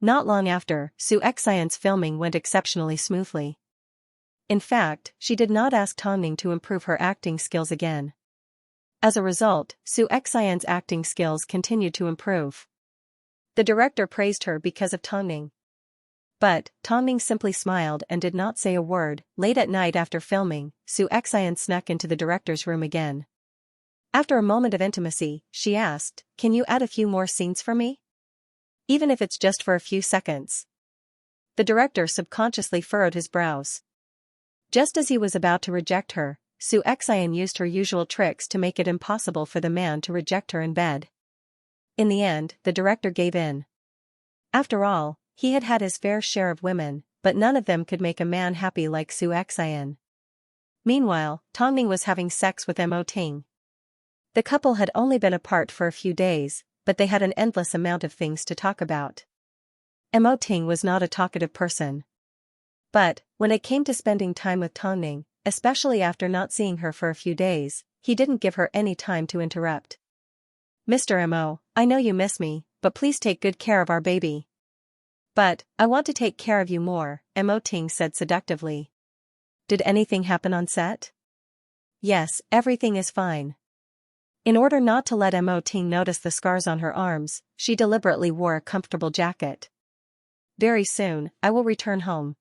Not long after, Xianxia's filming went exceptionally smoothly. In fact, she did not ask Tonning to improve her acting skills again. As a result, Xianxia's acting skills continued to improve. The director praised her because of Tonning. But, Tonning simply smiled and did not say a word. Late at night after filming, Xianxia snuck into the director's room again. After a moment of intimacy, she asked, "Can you add a few more scenes for me? Even if it's just for a few seconds." The director subconsciously furrowed his brows. Just as he was about to reject her, Xianxia used her usual tricks to make it impossible for the man to reject her in bed. In the end, the director gave in. After all, he had had his fair share of women, but none of them could make a man happy like Xianxia. Meanwhile, Tonning was having sex with Mo Ting. The couple had only been apart for a few days, but they had an endless amount of things to talk about. Mo Ting was not a talkative person. But, when it came to spending time with Tonning, especially after not seeing her for a few days, he didn't give her any time to interrupt. "Mr. Mo, I know you miss me, but please take good care of our baby." "But, I want to take care of you more," Mo Ting said seductively. "Did anything happen on set?" "Yes, everything is fine." In order not to let Mo Ting notice the scars on her arms, she deliberately wore a comfortable jacket. "Very soon, I will return home.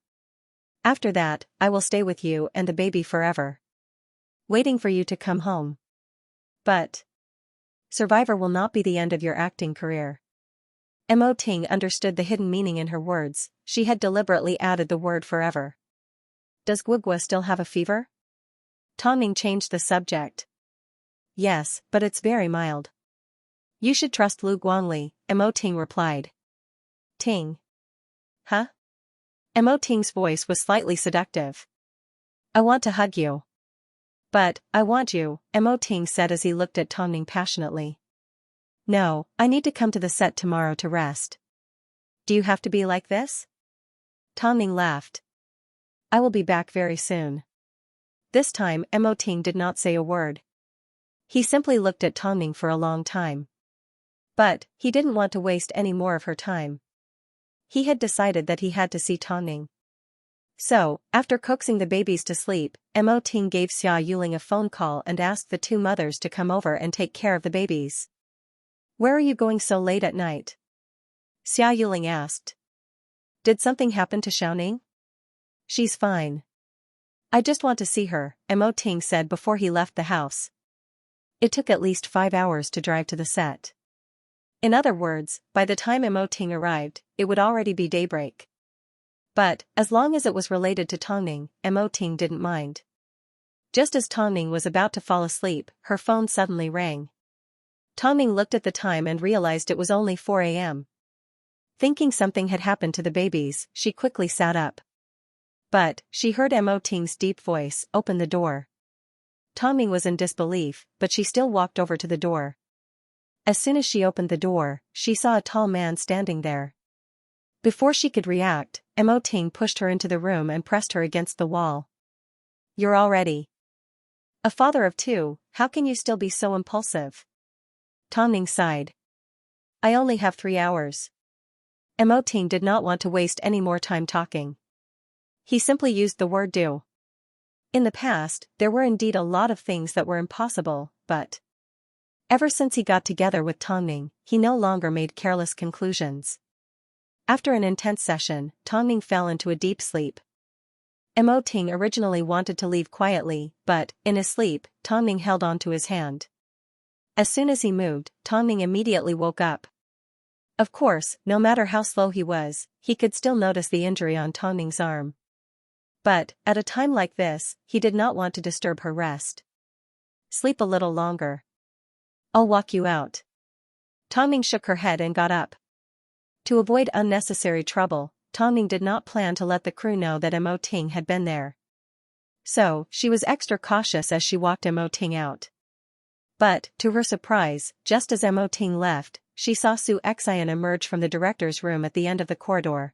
After that, I will stay with you and the baby forever. Waiting for you to come home." "But Survivor will not be the end of your acting career." Mo Ting understood the hidden meaning in her words. She had deliberately added the word forever. "Does Guigua still have a fever?" Tonning changed the subject. "Yes, but it's very mild." "You should trust Lu Guangli," Mo Ting replied. "Ting. Huh?" Mo Ting's voice was slightly seductive. "I want to hug you." "But, I want you," Mo Ting said as he looked at Tonning passionately. "No, I need to come to the set tomorrow to rest." "Do you have to be like this?" Tonning laughed. "I will be back very soon." This time Mo Ting did not say a word. He simply looked at Tonning for a long time. But, he didn't want to waste any more of her time. He had decided that he had to see Tonning. So, after coaxing the babies to sleep, Mo Ting gave Xia Yuling a phone call and asked the two mothers to come over and take care of the babies. "Where are you going so late at night?" Xia Yuling asked. "Did something happen to Xiaoning?" "She's fine. I just want to see her," Mo Ting said before he left the house. It took at least 5 hours to drive to the set. In other words, by the time Mo Ting arrived, it would already be daybreak. But, as long as it was related to Tonning, Mo Ting didn't mind. Just as Tonning was about to fall asleep, her phone suddenly rang. Tonning looked at the time and realized it was only 4 a.m. Thinking something had happened to the babies, she quickly sat up. But, she heard Mo Ting's deep voice, "Open the door." Tonning was in disbelief, but she still walked over to the door. As soon as she opened the door, she saw a tall man standing there. Before she could react, Mo Ting pushed her into the room and pressed her against the wall. "You're all ready. A father of 2, how can you still be so impulsive?" Tonning sighed. "I only have 3 hours." Mo Ting did not want to waste any more time talking. He simply used the word do. In the past, there were indeed a lot of things that were impossible, but ever since he got together with Tonning, he no longer made careless conclusions. After an intense session, Tonning fell into a deep sleep. Mo Ting originally wanted to leave quietly, but, in his sleep, Tonning held onto his hand. As soon as he moved, Tonning immediately woke up. Of course, no matter how slow he was, he could still notice the injury on Tonning's arm. But, at a time like this, he did not want to disturb her rest. "Sleep a little longer. I'll walk you out." Tonning shook her head and got up. To avoid unnecessary trouble, Tonning did not plan to let the crew know that Mo Ting had been there. So, she was extra cautious as she walked Mo Ting out. But, to her surprise, just as Mo Ting left, she saw Xianxia emerge from the director's room at the end of the corridor.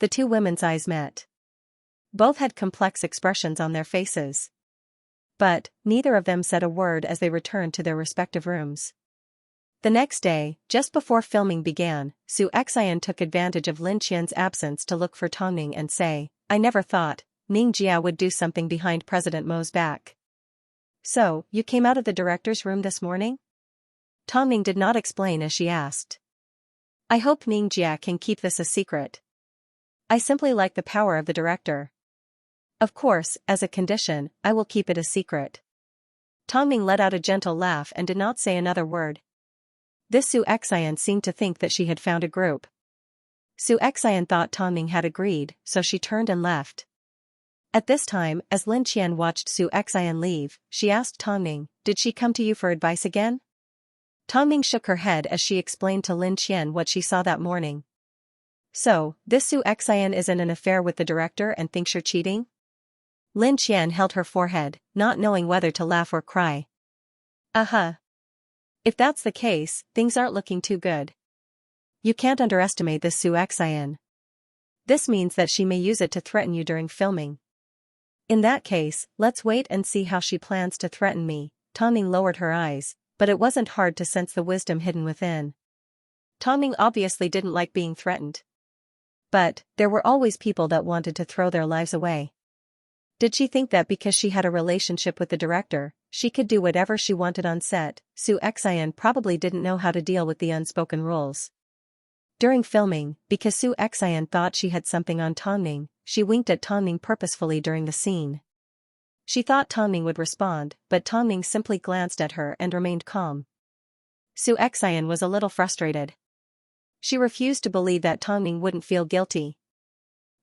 The two women's eyes met. Both had complex expressions on their faces. But neither of them said a word as they returned to their respective rooms. The next day, just before filming began, Xianxia took advantage of Lin Qian's absence to look for Tongning and say, "I never thought Ning Jia would do something behind President Mo's back." "So, you came out of the director's room this morning?" Tongning did not explain as she asked. "I hope Ning Jia can keep this a secret. I simply like the power of the director. Of course, as a condition, I will keep it a secret." Tongning let out a gentle laugh and did not say another word. This Xianxia seemed to think that she had found a group. Xianxia thought Tongning had agreed, so she turned and left. At this time, as Lin Qian watched Xianxia leave, she asked Tongning, "Did she come to you for advice again?" Tongning shook her head as she explained to Lin Qian what she saw that morning. "So, this Xianxia is in an affair with the director and thinks you're cheating?" Lin Qian held her forehead, not knowing whether to laugh or cry. "Uh-huh. If that's the case, things aren't looking too good. You can't underestimate this Xianxia. This means that she may use it to threaten you during filming. In that case, let's wait and see how she plans to threaten me." Tongning lowered her eyes, but it wasn't hard to sense the wisdom hidden within. Tongning obviously didn't like being threatened. But there were always people that wanted to throw their lives away. Did she think that because she had a relationship with the director, she could do whatever she wanted on set? Xianxia probably didn't know how to deal with the unspoken rules. During filming, because Xianxia thought she had something on Tongning, she winked at Tongning purposefully during the scene. She thought Tongning would respond, but Tongning simply glanced at her and remained calm. Xianxia was a little frustrated. She refused to believe that Tongning wouldn't feel guilty.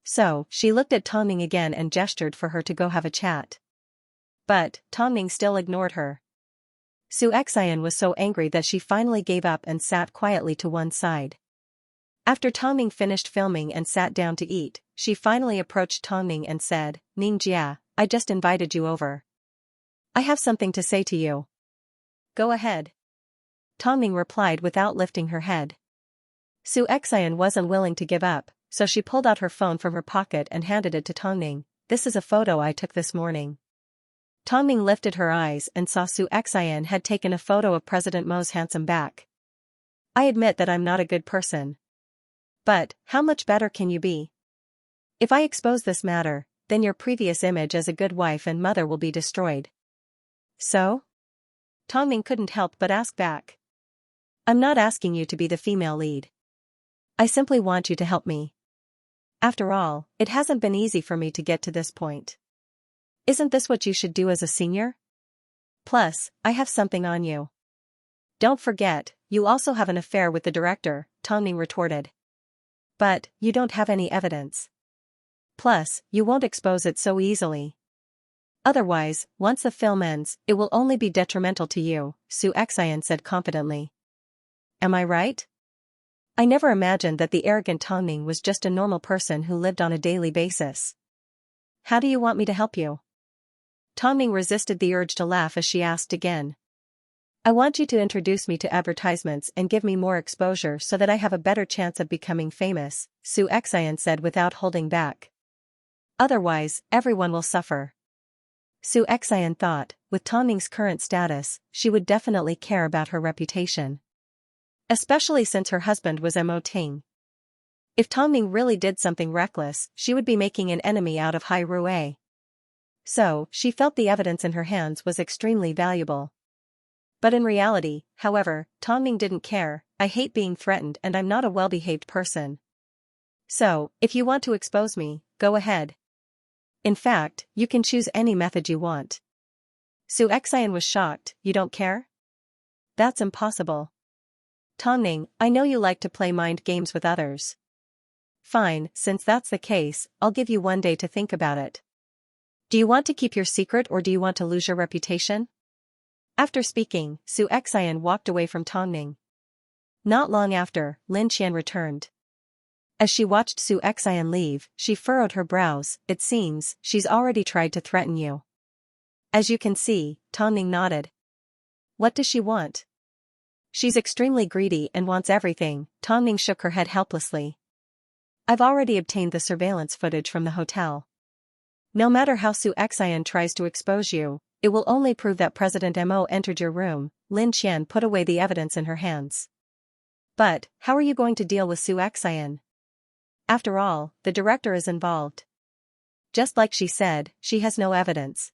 So, she looked at Tongning again and gestured for her to go have a chat. But Tongning still ignored her. Xianxia was so angry that she finally gave up and sat quietly to one side. After Tongning finished filming and sat down to eat, she finally approached Tongning and said, "Ning Jia, I just invited you over. I have something to say to you." "Go ahead." Tongning replied without lifting her head. Xianxia wasn't willing to give up, so she pulled out her phone from her pocket and handed it to Tongning. "This is a photo I took this morning." Tongning lifted her eyes and saw Xianxia had taken a photo of President Mo's handsome back. "I admit that I'm not a good person. But, how much better can you be? If I expose this matter, then your previous image as a good wife and mother will be destroyed." "So?" Tongning couldn't help but ask back. "I'm not asking you to be the female lead. I simply want you to help me. After all, it hasn't been easy for me to get to this point. Isn't this what you should do as a senior? Plus, I have something on you." "Don't forget, you also have an affair with the director," Tongning retorted. "But, you don't have any evidence. Plus, you won't expose it so easily. Otherwise, once the film ends, it will only be detrimental to you," Xianxia said confidently. "Am I right? I never imagined that the arrogant Tongning was just a normal person who lived on a daily basis. How do you want me to help you?" Tongning resisted the urge to laugh as she asked again. "I want you to introduce me to advertisements and give me more exposure so that I have a better chance of becoming famous," Xianxia said without holding back. "Otherwise, everyone will suffer." Xianxia thought, with Tongning's current status, she would definitely care about her reputation. Especially since her husband was Mo Ting. If Tongning really did something reckless, she would be making an enemy out of Hai Rui. So, she felt the evidence in her hands was extremely valuable. But in reality, however, Tongning didn't care. "I hate being threatened and I'm not a well-behaved person. So, if you want to expose me, go ahead. In fact, you can choose any method you want." Xianxia was shocked. "You don't care?" "That's impossible. Tongning, I know you like to play mind games with others. Fine, since that's the case, I'll give you 1 day to think about it. Do you want to keep your secret or do you want to lose your reputation?" After speaking, Xianxia walked away from Tongning. Not long after, Lin Qian returned. As she watched Xianxia leave, she furrowed her brows. "It seems, she's already tried to threaten you." "As you can see," Tongning nodded. "What does she want?" "She's extremely greedy and wants everything." Tongning shook her head helplessly. "I've already obtained the surveillance footage from the hotel. No matter how Xianxia tries to expose you, it will only prove that President Mo entered your room. Lin Qian put away the evidence in her hands. But, how are you going to deal with Xianxia? After all, the director is involved. Just like she said, she has no evidence.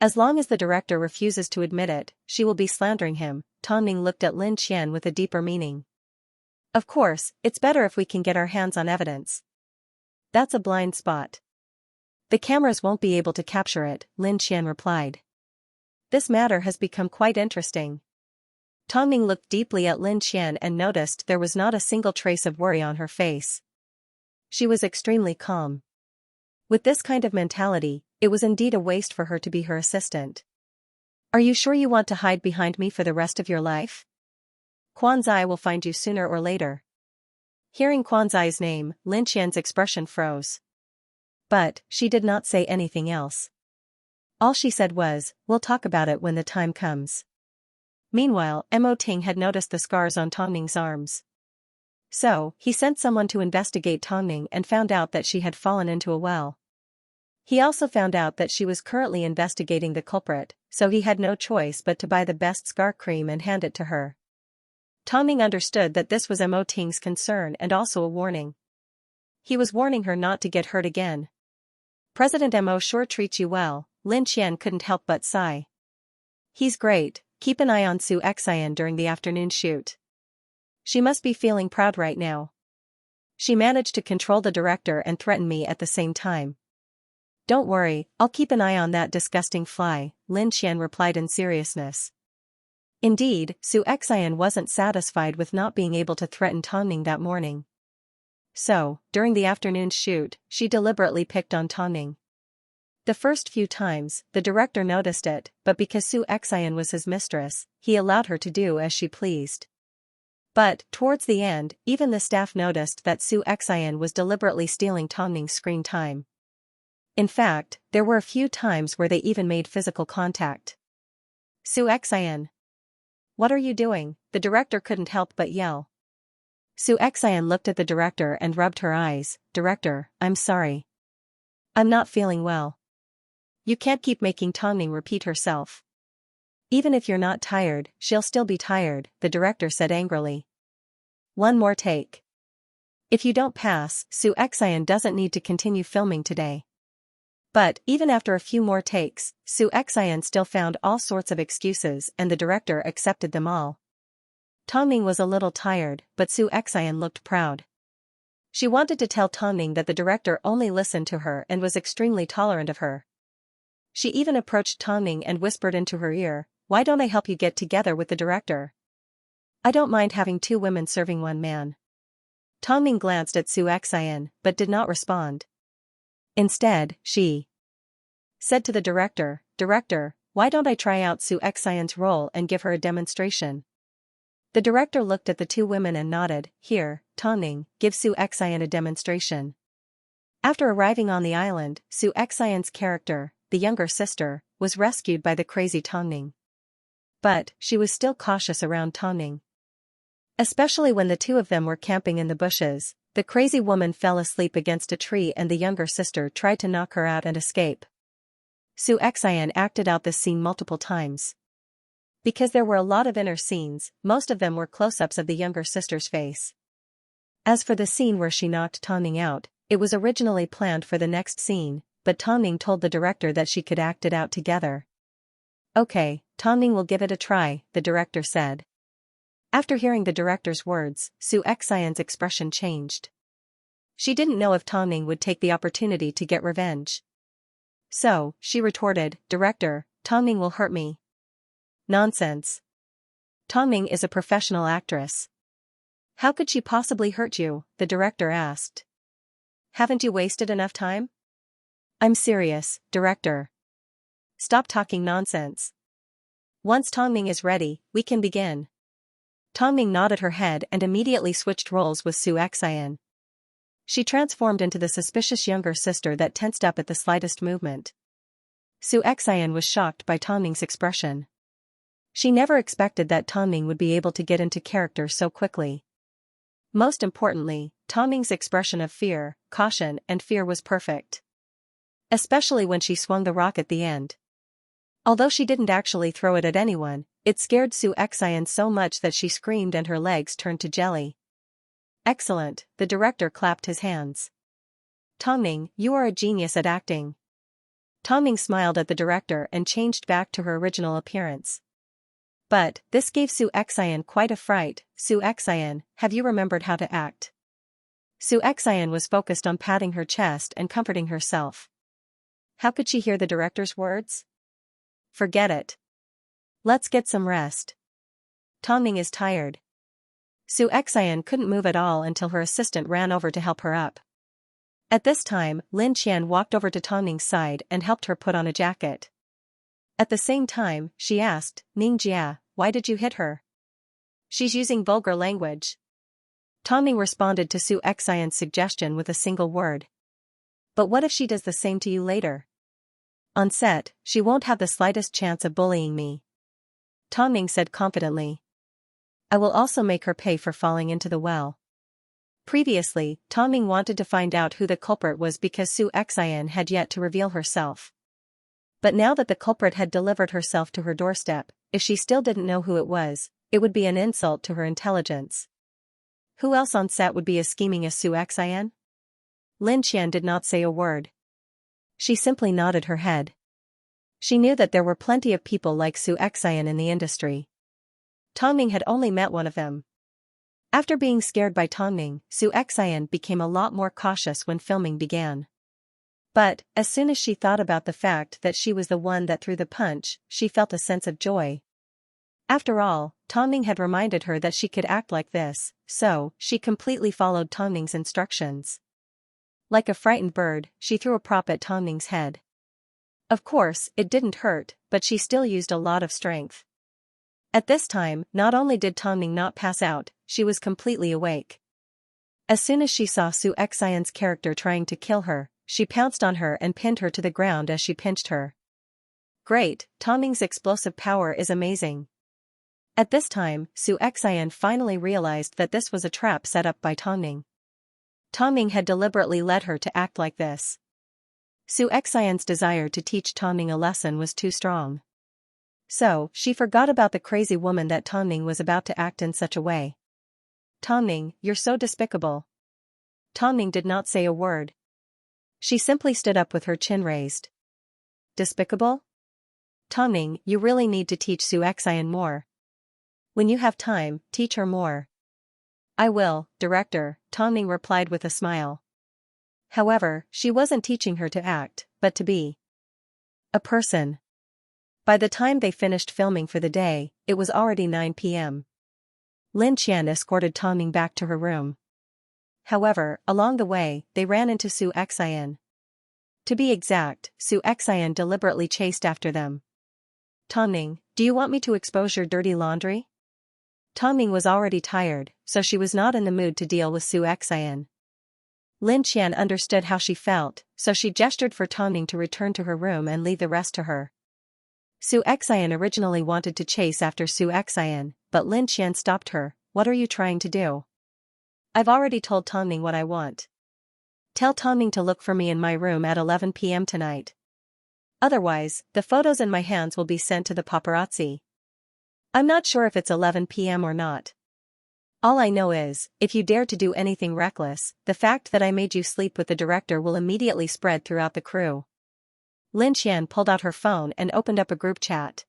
As long as the director refuses to admit it, she will be slandering him. Tongning looked at Lin Qian with a deeper meaning. Of course, it's better if we can get our hands on evidence. That's a blind spot. The cameras won't be able to capture it, Lin Qian replied. This matter has become quite interesting. Tongning looked deeply at Lin Qian and noticed there was not a single trace of worry on her face. She was extremely calm. With this kind of mentality, it was indeed a waste for her to be her assistant. Are you sure you want to hide behind me for the rest of your life? Quanzai will find you sooner or later. Hearing Quanzai's name, Lin Qian's expression froze. But, she did not say anything else. All she said was, we'll talk about it when the time comes. Meanwhile, Mo Ting had noticed the scars on Tongning's arms. So, he sent someone to investigate Tongning and found out that she had fallen into a well. He also found out that she was currently investigating the culprit, so he had no choice but to buy the best scar cream and hand it to her. Tongning understood that this was Mo Ting's concern and also a warning. He was warning her not to get hurt again. President Mo sure treats you well, Lin Qian couldn't help but sigh. He's great, keep an eye on Xianxia during the afternoon shoot. She must be feeling proud right now. She managed to control the director and threaten me at the same time. Don't worry, I'll keep an eye on that disgusting fly, Lin Qian replied in seriousness. Indeed, Xianxia wasn't satisfied with not being able to threaten Tongning that morning. So, during the afternoon shoot, she deliberately picked on Tongning. The first few times, the director noticed it, but because Xianxia was his mistress, he allowed her to do as she pleased. But, towards the end, even the staff noticed that Xianxia was deliberately stealing Tongning's screen time. In fact, there were a few times where they even made physical contact. Xianxia. What are you doing? The director couldn't help but yell. Xianxia looked at the director and rubbed her eyes. Director, I'm sorry. I'm not feeling well. You can't keep making Tongning repeat herself. Even if you're not tired, she'll still be tired, the director said angrily. One more take. If you don't pass, Xianxia doesn't need to continue filming today. But, even after a few more takes, Xianxia still found all sorts of excuses and the director accepted them all. Tongning was a little tired, but Xianxia looked proud. She wanted to tell Tongning that the director only listened to her and was extremely tolerant of her. She even approached Tongning and whispered into her ear, why don't I help you get together with the director? I don't mind having two women serving one man. Tongning glanced at Xianxia, but did not respond. Instead, she said to the director, Director, why don't I try out Xianxia's role and give her a demonstration? The director looked at the two women and nodded, here, Tongning, give Xianxia a demonstration. After arriving on the island, Xianxia's character, the younger sister, was rescued by the crazy Tongning. But, she was still cautious around Tongning. Especially when the two of them were camping in the bushes, the crazy woman fell asleep against a tree and the younger sister tried to knock her out and escape. Xianxia acted out this scene multiple times. Because there were a lot of inner scenes, most of them were close-ups of the younger sister's face. As for the scene where she knocked Tongning out, it was originally planned for the next scene, but Tongning told the director that she could act it out together. Okay, Tongning will give it a try, the director said. After hearing the director's words, Xianxia's expression changed. She didn't know if Tongning would take the opportunity to get revenge. So, she retorted, Director, Tongning will hurt me. Nonsense. Tongning is a professional actress. How could she possibly hurt you? The director asked. Haven't you wasted enough time? I'm serious, director. Stop talking nonsense. Once Tongning is ready, we can begin. Tongning nodded her head and immediately switched roles with Xianxia. She transformed into the suspicious younger sister that tensed up at the slightest movement. Xianxia was shocked by Tongning's expression. She never expected that Tongning would be able to get into character so quickly. Most importantly, Tongning's expression of fear, caution and fear was perfect. Especially when she swung the rock at the end. Although she didn't actually throw it at anyone, it scared Xianxia so much that she screamed and her legs turned to jelly. Excellent, the director clapped his hands. Tongning, you are a genius at acting. Tongning smiled at the director and changed back to her original appearance. But, this gave Xianxia quite a fright. Xianxia, have you remembered how to act? Xianxia was focused on patting her chest and comforting herself. How could she hear the director's words? Forget it. Let's get some rest. Tongning is tired. Xianxia couldn't move at all until her assistant ran over to help her up. At this time, Lin Qian walked over to Tongning's side and helped her put on a jacket. At the same time, she asked, Ningjia, why did you hit her? She's using vulgar language. Tongning responded to Xianxia's suggestion with a single word. But what if she does the same to you later? On set, she won't have the slightest chance of bullying me. Tongning said confidently. I will also make her pay for falling into the well. Previously, Tongning wanted to find out who the culprit was because Xianxia had yet to reveal herself. But now that the culprit had delivered herself to her doorstep, if she still didn't know who it was, it would be an insult to her intelligence. Who else on set would be as scheming as Xianxia? Lin Qian did not say a word. She simply nodded her head. She knew that there were plenty of people like Xianxia in the industry. Tongning had only met one of them. After being scared by Tongning, Xianxia became a lot more cautious when filming began. But, as soon as she thought about the fact that she was the one that threw the punch, she felt a sense of joy. After all, Tongning had reminded her that she could act like this, so, she completely followed Tongning's instructions. Like a frightened bird, she threw a prop at Tongning's head. Of course, it didn't hurt, but she still used a lot of strength. At this time, not only did Tongning not pass out, she was completely awake. As soon as she saw Xianxia's character trying to kill her, she pounced on her and pinned her to the ground as she pinched her. Great, Tongning's explosive power is amazing. At this time, Xianxia finally realized that this was a trap set up by Tongning. Tongning had deliberately led her to act like this. Xianxia's desire to teach Tongning a lesson was too strong. So, she forgot about the crazy woman that Tongning was about to act in such a way. Tongning, you're so despicable. Tongning did not say a word. She simply stood up with her chin raised. Despicable? Tongning, you really need to teach Xianxia more. When you have time, teach her more. I will, director, Tongning replied with a smile. However, she wasn't teaching her to act, but to be a person. By the time they finished filming for the day, it was already 9 p.m. Lin Qian escorted Tongning back to her room. However, along the way, they ran into Xianxia. To be exact, Xianxia deliberately chased after them. Tongning, do you want me to expose your dirty laundry? Tongning was already tired, so she was not in the mood to deal with Xianxia. Lin Qian understood how she felt, so she gestured for Tongning to return to her room and leave the rest to her. Xianxia originally wanted to chase after Xianxia, but Lin Qian stopped her. What are you trying to do? I've already told Tongning what I want. Tell Tongning to look for me in my room at 11 p.m. tonight. Otherwise, the photos in my hands will be sent to the paparazzi. I'm not sure if it's 11 p.m. or not. All I know is, if you dare to do anything reckless, the fact that I made you sleep with the director will immediately spread throughout the crew. Lin Qian pulled out her phone and opened up a group chat.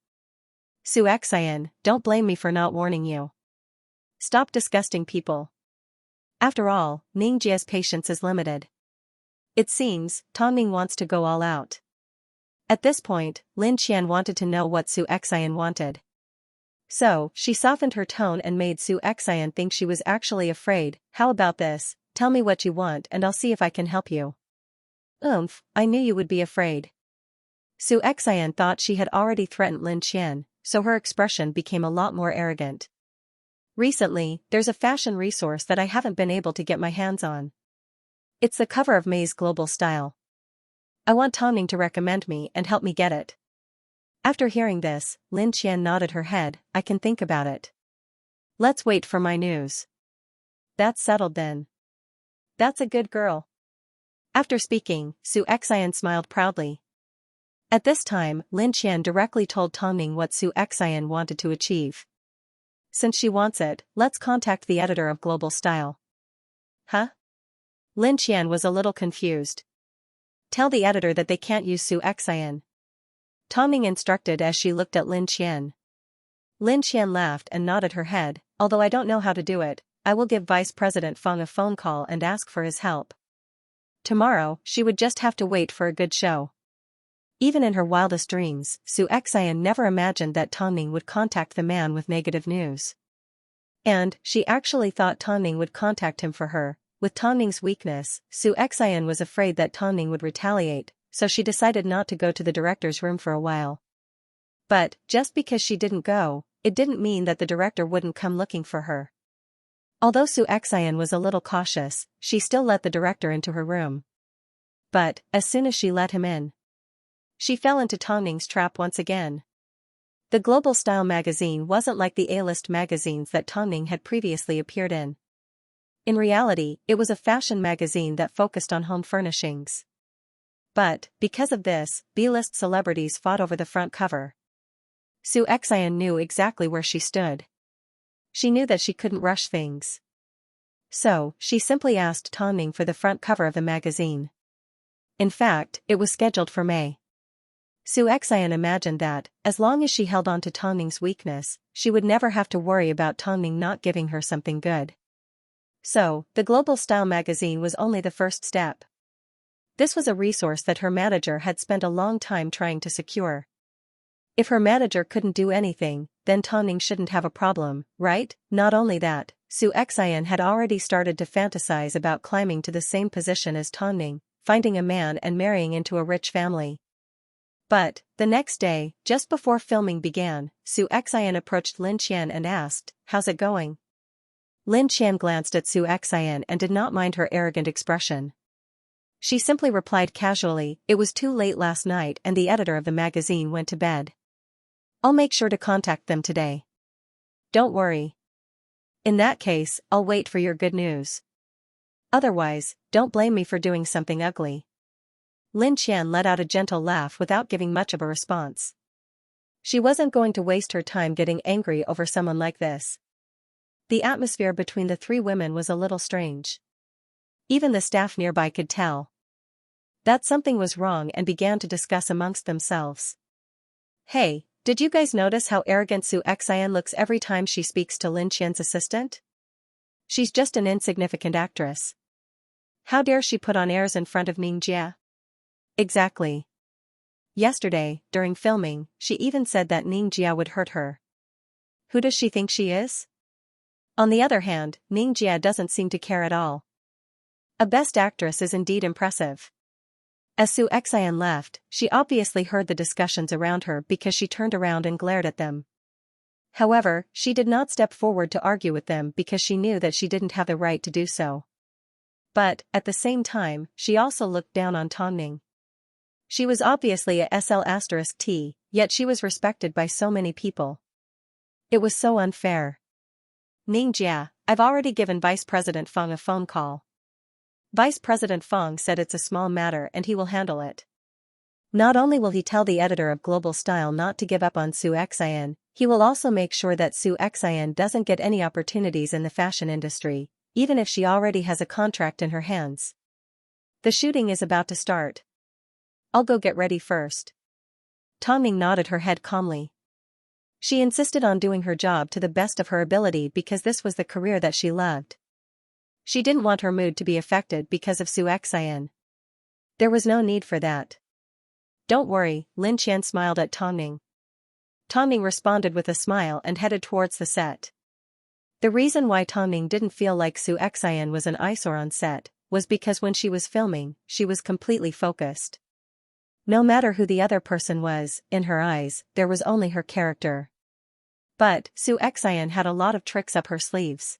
Xianxia, don't blame me for not warning you. Stop disgusting people. After all, Ningjia's patience is limited. It seems, Tongning wants to go all out. At this point, Lin Qian wanted to know what Xianxia wanted. So, she softened her tone and made Xianxia think she was actually afraid. How about this, tell me what you want and I'll see if I can help you. I knew you would be afraid. Xianxia thought she had already threatened Lin Qian, so her expression became a lot more arrogant. Recently, there's a fashion resource that I haven't been able to get my hands on. It's the cover of May's Global Style. I want Tongning to recommend me and help me get it. After hearing this, Lin Qian nodded her head. I can think about it. Let's wait for my news. That's settled then. That's a good girl. After speaking, Xianxia smiled proudly. At this time, Lin Qian directly told Tongning what Su Xian wanted to achieve. Since she wants it, let's contact the editor of Global Style. Huh? Lin Qian was a little confused. Tell the editor that they can't use Su Xian. Tongning instructed as she looked at Lin Qian. Lin Qian laughed and nodded her head. Although I don't know how to do it, I will give Vice President Feng a phone call and ask for his help. Tomorrow, she would just have to wait for a good show. Even in her wildest dreams, Su Xian never imagined that Tongning would contact the man with negative news. And, she actually thought Tongning would contact him for her. With Tongning's weakness, Su Xian was afraid that Tongning would retaliate, so she decided not to go to the director's room for a while. But, just because she didn't go, it didn't mean that the director wouldn't come looking for her. Although Su Xian was a little cautious, she still let the director into her room. But, as soon as she let him in, she fell into Tongning's trap once again. The Global Style magazine wasn't like the A-list magazines that Tongning had previously appeared in. In reality, it was a fashion magazine that focused on home furnishings. But, because of this, B-list celebrities fought over the front cover. Su Xian knew exactly where she stood. She knew that she couldn't rush things. So, she simply asked Tongning for the front cover of the magazine. In fact, it was scheduled for May. Su Xian imagined that, as long as she held on to Tongning's weakness, she would never have to worry about Tongning not giving her something good. So, the Global Style magazine was only the first step. This was a resource that her manager had spent a long time trying to secure. If her manager couldn't do anything, then Tongning shouldn't have a problem, right? Not only that, Su Xian had already started to fantasize about climbing to the same position as Tongning, finding a man and marrying into a rich family. But, the next day, just before filming began, Su Xian approached Lin Qian and asked, "How's it going?" Lin Qian glanced at Su Xian and did not mind her arrogant expression. She simply replied casually, "It was too late last night and the editor of the magazine went to bed. I'll make sure to contact them today. Don't worry. In that case, I'll wait for your good news. Otherwise, don't blame me for doing something ugly." Lin Qian let out a gentle laugh without giving much of a response. She wasn't going to waste her time getting angry over someone like this. The atmosphere between the three women was a little strange. Even the staff nearby could tell that something was wrong and began to discuss amongst themselves. "Hey, did you guys notice how arrogant Su Xian looks every time she speaks to Lin Qian's assistant? She's just an insignificant actress. How dare she put on airs in front of Xianxia?" Exactly. Yesterday, during filming, she even said that Xianxia would hurt her. Who does she think she is? On the other hand, Xianxia doesn't seem to care at all. A best actress is indeed impressive. As Su Xian left, she obviously heard the discussions around her because she turned around and glared at them. However, she did not step forward to argue with them because she knew that she didn't have the right to do so. But, at the same time, she also looked down on Tongning. She was obviously a SL*T, yet she was respected by so many people. It was so unfair. "Xianxia, I've already given Vice President Feng a phone call. Vice President Feng said it's a small matter and he will handle it. Not only will he tell the editor of Global Style not to give up on Su Xian, he will also make sure that Su Xian doesn't get any opportunities in the fashion industry, even if she already has a contract in her hands. The shooting is about to start. I'll go get ready first." Tongning nodded her head calmly. She insisted on doing her job to the best of her ability because this was the career that she loved. She didn't want her mood to be affected because of Su Xian. There was no need for that. "Don't worry," Lin Qian smiled at Tongning. Tongning responded with a smile and headed towards the set. The reason why Tongning didn't feel like Su Xian was an eyesore on set was because when she was filming, she was completely focused. No matter who the other person was, in her eyes, there was only her character. But, Su Xian had a lot of tricks up her sleeves.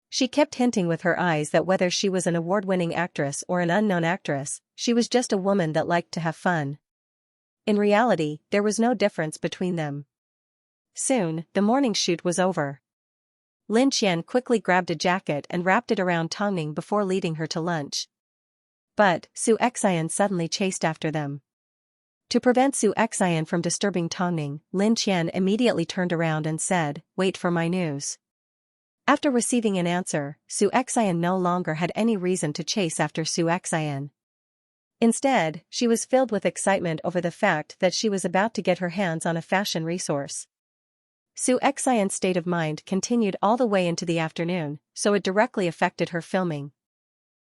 She kept hinting with her eyes that whether she was an award-winning actress or an unknown actress, she was just a woman that liked to have fun. In reality, there was no difference between them. Soon, the morning shoot was over. Lin Qian quickly grabbed a jacket and wrapped it around Tongning before leading her to lunch. But, Su Xian suddenly chased after them. To prevent Su Xian from disturbing Tongning, Lin Qian immediately turned around and said, "Wait for my news." After receiving an answer, Su Xian no longer had any reason to chase after Su Xian. Instead, she was filled with excitement over the fact that she was about to get her hands on a fashion resource. Su Xian's state of mind continued all the way into the afternoon, so it directly affected her filming.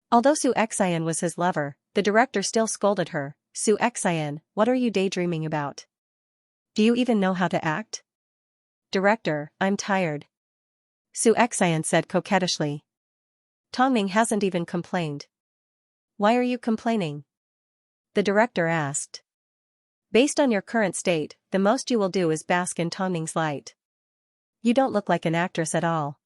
Although Su Xian was his lover, the director still scolded her. "Su Xian, what are you daydreaming about? Do you even know how to act?" "Director, I'm tired," Su Xian said coquettishly. "Tongning hasn't even complained." "Why are you complaining?" the director asked. "Based on your current state, the most you will do is bask in Tongning's light. You don't look like an actress at all."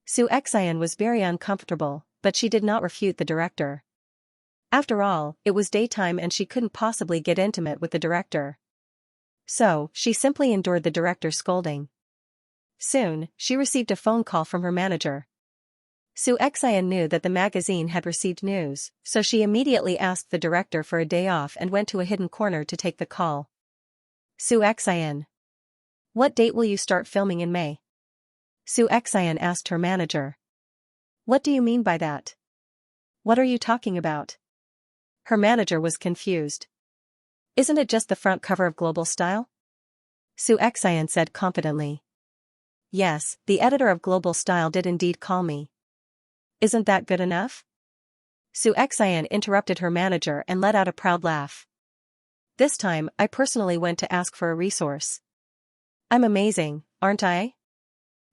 Su Xian was very uncomfortable, but she did not refute the director. After all, it was daytime and she couldn't possibly get intimate with the director. So, she simply endured the director's scolding. Soon, she received a phone call from her manager. Su Xian knew that the magazine had received news, so she immediately asked the director for a day off and went to a hidden corner to take the call. "Su Xian, what date will you start filming in May?" Su Xian asked her manager. "What do you mean by that? What are you talking about?" Her manager was confused. "Isn't it just the front cover of Global Style?" Su Xian said confidently. "Yes, the editor of Global Style did indeed call me." "Isn't that good enough?" Su Xian interrupted her manager and let out a proud laugh. "This time, I personally went to ask for a resource. I'm amazing, aren't I?"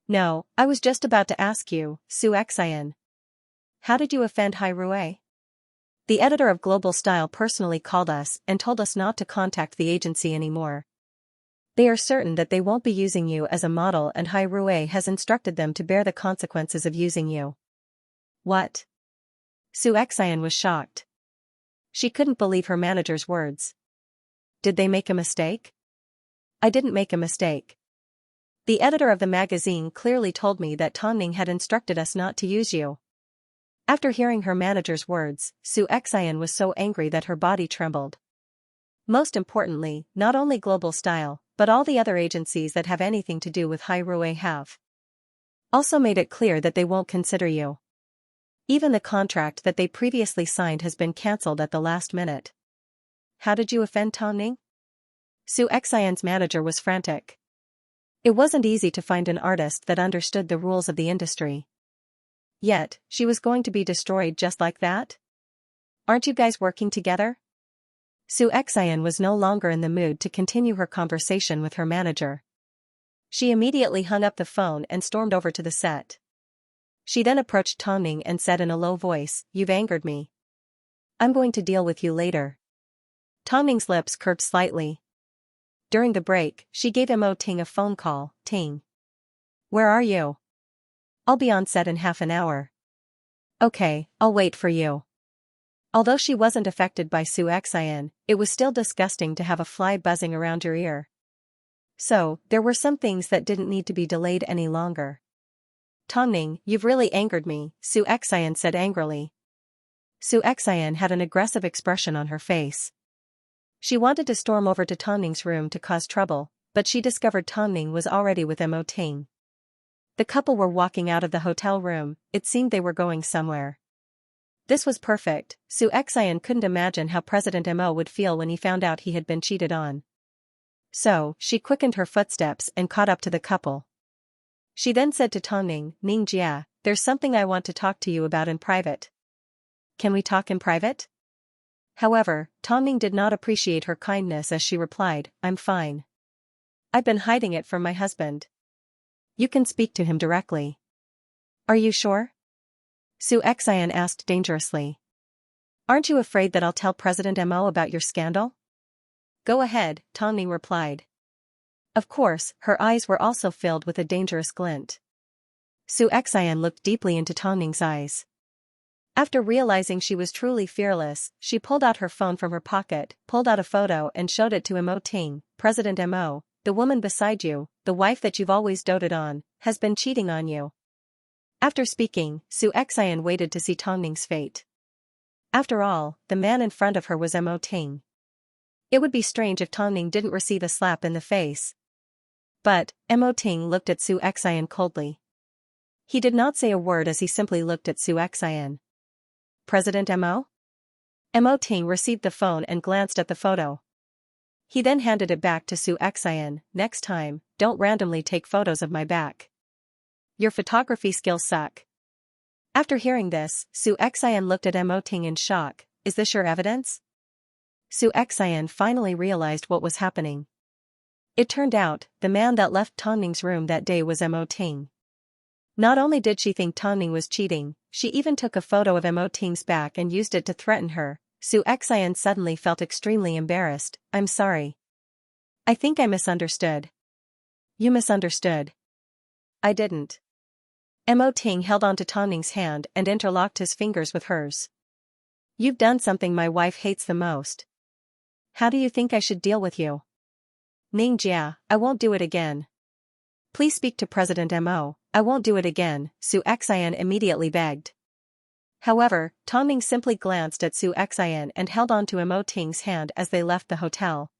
"No, I was just about to ask you, Su Xian. How did you offend Hai Rui? The editor of Global Style personally called us and told us not to contact the agency anymore. They are certain that they won't be using you as a model and Hai Rui has instructed them to bear the consequences of using you." "What?" Su Xian was shocked. She couldn't believe her manager's words. "Did they make a mistake?" "I didn't make a mistake. The editor of the magazine clearly told me that Tongning had instructed us not to use you." After hearing her manager's words, Su Xian was so angry that her body trembled. Most importantly, not only Global Style, but all the other agencies that have anything to do with Hai Rui have also made it clear that they won't consider you. Even the contract that they previously signed has been cancelled at the last minute. How did you offend Tongning? Su Xian's manager was frantic. It wasn't easy to find an artist that understood the rules of the industry. Yet, she was going to be destroyed just like that? Aren't you guys working together? Su Xian was no longer in the mood to continue her conversation with her manager. She immediately hung up the phone and stormed over to the set. She then approached Tongning and said in a low voice, "You've angered me. I'm going to deal with you later." Tongning's lips curved slightly. During the break, she gave Mo Ting a phone call. "Ting. Where are you?" "I'll be on set in half an hour." "Okay, I'll wait for you." Although she wasn't affected by Su Xian, it was still disgusting to have a fly buzzing around your ear. So, there were some things that didn't need to be delayed any longer. "Tongning, you've really angered me," Su Xian said angrily. Su Xian had an aggressive expression on her face. She wanted to storm over to Tongning's room to cause trouble, but she discovered Tongning was already with Mo Ting. The couple were walking out of the hotel room. It seemed they were going somewhere. This was perfect. Su Xian couldn't imagine how President Mo would feel when he found out he had been cheated on. So, she quickened her footsteps and caught up to the couple. She then said to Tongning, "Ning Jia, there's something I want to talk to you about in private." "Can we talk in private?" However, Tongning did not appreciate her kindness as she replied, "I'm fine. I've been hiding it from my husband. You can speak to him directly." "Are you sure?" Su Xian asked dangerously. "Aren't you afraid that I'll tell President Mo about your scandal?" "Go ahead," Tongning replied. Of course, her eyes were also filled with a dangerous glint. Su Xian looked deeply into Tongning's eyes. After realizing she was truly fearless, she pulled out her phone from her pocket, pulled out a photo and showed it to Mo Ting. "President Mo, the woman beside you, the wife that you've always doted on, has been cheating on you." After speaking, Su Xian waited to see Tongning's fate. After all, the man in front of her was Mo Ting. It would be strange if Tong Ning didn't receive a slap in the face. But, Mo Ting looked at Su Xian coldly. He did not say a word as he simply looked at Su Xian. President Mo? Mo Ting received the phone and glanced at the photo. He then handed it back to Su Xian. Next time, don't randomly take photos of my back. Your photography skills suck. After hearing this, Su Xian looked at Mo Ting in shock. Is this your evidence? Su Xian finally realized what was happening. It turned out, the man that left Tong Ning's room that day was Mo Ting. Not only did she think Tong Ning was cheating, she even took a photo of Mo Ting's back and used it to threaten her. Su Xian suddenly felt extremely embarrassed. I'm sorry. I think I misunderstood. You misunderstood. I didn't. Mo Ting held onto Tong Ning's hand and interlocked his fingers with hers. You've done something my wife hates the most. How do you think I should deal with you? Ningjia, I won't do it again. Please speak to President Mo. I won't do it again, Su Xian immediately begged. However, Tong Ning simply glanced at Su Xian and held on to Mo Ting's hand as they left the hotel.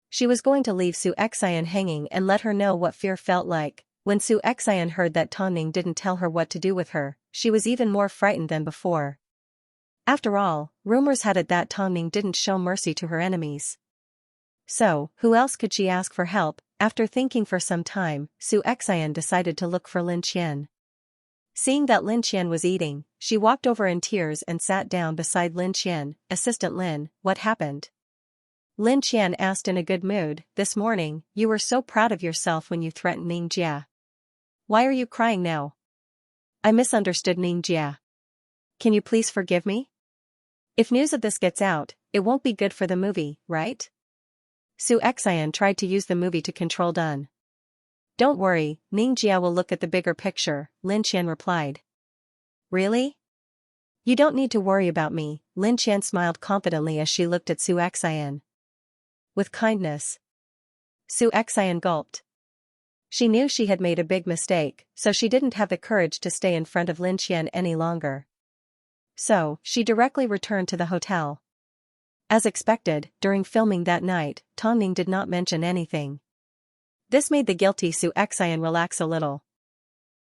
She was going to leave Su Xian hanging and let her know what fear felt like. When Su Xian heard that Tong Ning didn't tell her what to do with her, she was even more frightened than before. After all, rumors had it that Tong Ning didn't show mercy to her enemies. So, who else could she ask for help? After thinking for some time, Su Xian decided to look for Lin Qian. Seeing that Lin Qian was eating, she walked over in tears and sat down beside Lin Qian. Assistant Lin, what happened? Lin Qian asked in a good mood. This morning, you were so proud of yourself when you threatened Ningjia. Why are you crying now? I misunderstood Ningjia. Can you please forgive me? If news of this gets out, it won't be good for the movie, right? Su Xian tried to use the movie to control Dun. Don't worry, Ningjia will look at the bigger picture, Lin Qian replied. Really? You don't need to worry about me, Lin Qian smiled confidently as she looked at Su Xian. With kindness. Su Xian gulped. She knew she had made a big mistake, so she didn't have the courage to stay in front of Lin Qian any longer. So, she directly returned to the hotel. As expected, during filming that night, Tong Ning did not mention anything. This made the guilty Su Xian relax a little.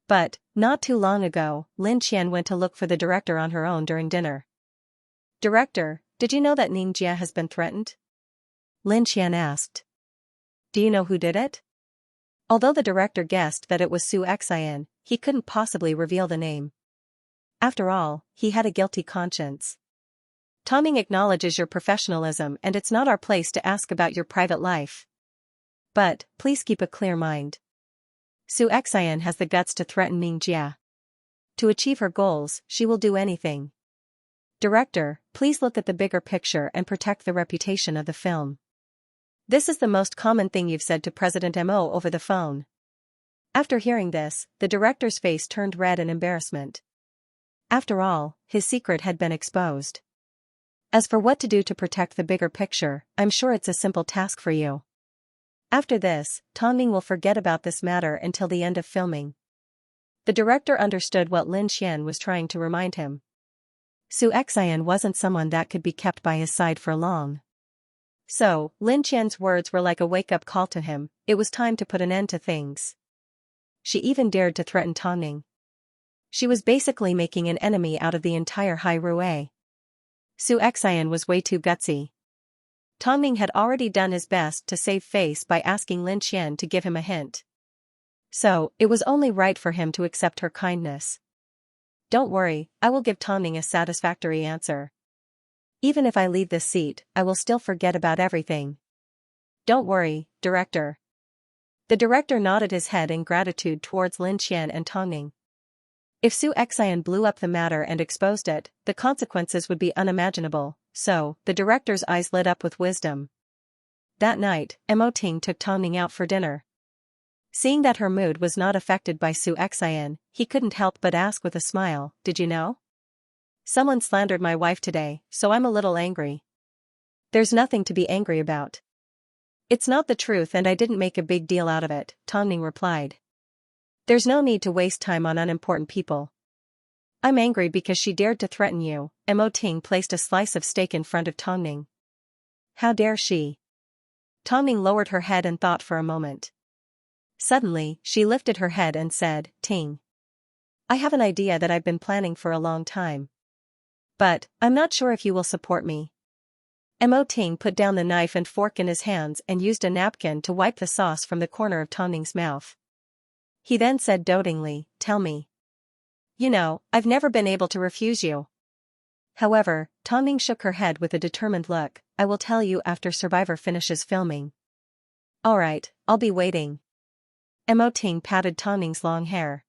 But, not too long ago, Lin Qian went to look for the director on her own during dinner. Director, did you know that Ningjia has been threatened? Lin Qian asked. Do you know who did it? Although the director guessed that it was Su Xian, he couldn't possibly reveal the name. After all, he had a guilty conscience. Tong Ning acknowledges your professionalism and it's not our place to ask about your private life. But, please keep a clear mind. Su Xian has the guts to threaten Ningjia. To achieve her goals, she will do anything. Director, please look at the bigger picture and protect the reputation of the film. This is the most common thing you've said to President Mo over the phone. After hearing this, the director's face turned red in embarrassment. After all, his secret had been exposed. As for what to do to protect the bigger picture, I'm sure it's a simple task for you. After this, Tong Ning will forget about this matter until the end of filming. The director understood what Lin Qian was trying to remind him. Su Xian wasn't someone that could be kept by his side for long. So, Lin Qian's words were like a wake-up call to him. It was time to put an end to things. She even dared to threaten Tong Ning. She was basically making an enemy out of the entire Hai Rui. Su Xian was way too gutsy. Tong Ning had already done his best to save face by asking Lin Qian to give him a hint. So, it was only right for him to accept her kindness. Don't worry, I will give Tong Ning a satisfactory answer. Even if I leave this seat, I will still forget about everything. Don't worry, director. The director nodded his head in gratitude towards Lin Qian and Tong Ning. If Su Xian blew up the matter and exposed it, the consequences would be unimaginable, so, the director's eyes lit up with wisdom. That night, Mo Ting took Tong Ning out for dinner. Seeing that her mood was not affected by Su Xian, he couldn't help but ask with a smile, did you know? Someone slandered my wife today, so I'm a little angry. There's nothing to be angry about. It's not the truth and I didn't make a big deal out of it, Tong Ning replied. There's no need to waste time on unimportant people. I'm angry because she dared to threaten you. Mo Ting placed a slice of steak in front of Tong Ning. How dare she? Tongning lowered her head and thought for a moment. Suddenly, she lifted her head and said, Ting. I have an idea that I've been planning for a long time. But, I'm not sure if you will support me. Mo Ting put down the knife and fork in his hands and used a napkin to wipe the sauce from the corner of Tongning's mouth. He then said dotingly, Tell me. You know, I've never been able to refuse you. However, Tongning shook her head with a determined look. I will tell you after Survivor finishes filming. Alright, I'll be waiting. Mo Ting patted Tongning's long hair.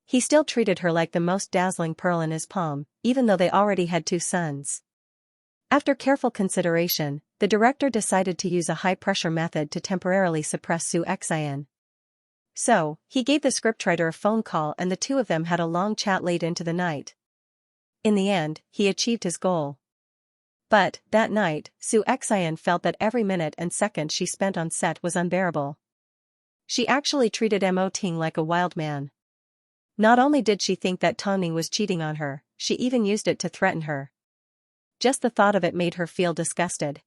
He still treated her like the most dazzling pearl in his palm, even though they already had 2 sons. After careful consideration, the director decided to use a high-pressure method to temporarily suppress Xianxia. So, he gave the scriptwriter a phone call and the 2 of them had a long chat late into the night. In the end, he achieved his goal. But, that night, Xianxia felt that every minute and second she spent on set was unbearable. She actually treated Mo Ting like a wild man. Not only did she think that Tongning was cheating on her, she even used it to threaten her. Just the thought of it made her feel disgusted.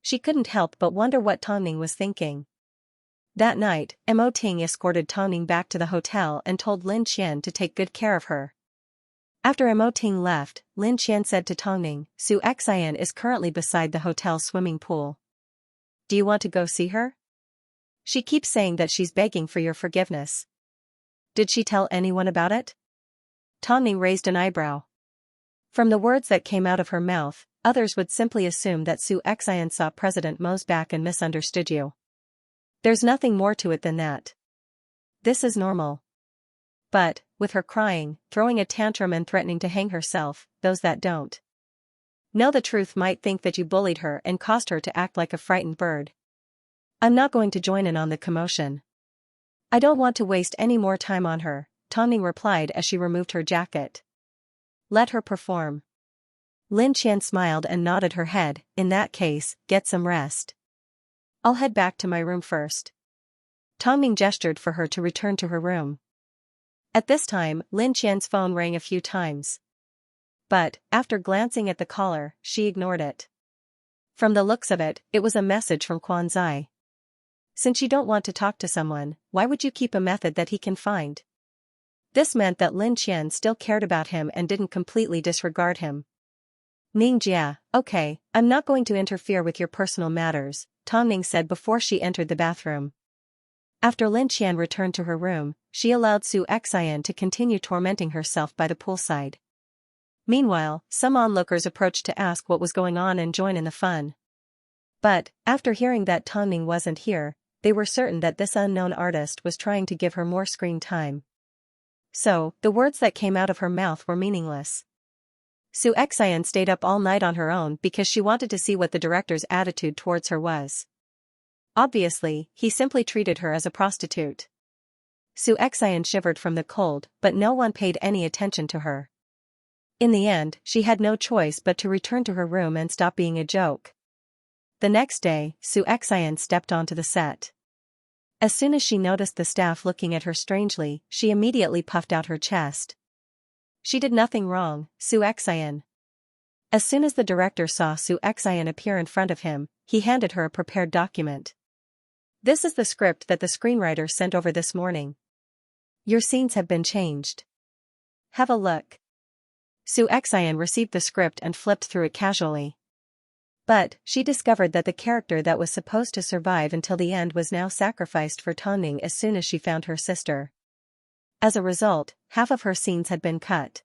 She couldn't help but wonder what Tongning was thinking. That night, Mo Ting escorted Tongning back to the hotel and told Lin Qian to take good care of her. After Mo Ting left, Lin Qian said to Tongning, Xianxia is currently beside the hotel's swimming pool. Do you want to go see her? She keeps saying that she's begging for your forgiveness. Did she tell anyone about it? Tongning raised an eyebrow. From the words that came out of her mouth, others would simply assume that Xianxia saw President Mo's back and misunderstood you. There's nothing more to it than that. This is normal. But, with her crying, throwing a tantrum and threatening to hang herself, those that don't know the truth might think that you bullied her and caused her to act like a frightened bird. I'm not going to join in on the commotion. I don't want to waste any more time on her, Tongning replied as she removed her jacket. Let her perform. Lin Qian smiled and nodded her head. In that case, get some rest. I'll head back to my room first. Tongning gestured for her to return to her room. At this time, Lin Qian's phone rang a few times. But, after glancing at the caller, she ignored it. From the looks of it, it was a message from Quan Zai. Since you don't want to talk to someone, why would you keep a method that he can find? This meant that Lin Qian still cared about him and didn't completely disregard him. Ningjia, okay, I'm not going to interfere with your personal matters, Tongning said before she entered the bathroom. After Lin Qian returned to her room, she allowed Xianxia to continue tormenting herself by the poolside. Meanwhile, some onlookers approached to ask what was going on and join in the fun. But, after hearing that Tongning wasn't here, they were certain that this unknown artist was trying to give her more screen time. So, the words that came out of her mouth were meaningless. Xianxia stayed up all night on her own because she wanted to see what the director's attitude towards her was. Obviously, he simply treated her as a prostitute. Xianxia shivered from the cold, but no one paid any attention to her. In the end, she had no choice but to return to her room and stop being a joke. The next day, Xianxia stepped onto the set. As soon as she noticed the staff looking at her strangely, she immediately puffed out her chest. She did nothing wrong, Xianxia. As soon as the director saw Xianxia appear in front of him, he handed her a prepared document. This is the script that the screenwriter sent over this morning. Your scenes have been changed. Have a look. Xianxia received the script and flipped through it casually. But, she discovered that the character that was supposed to survive until the end was now sacrificed for Tongning as soon as she found her sister. As a result, half of her scenes had been cut.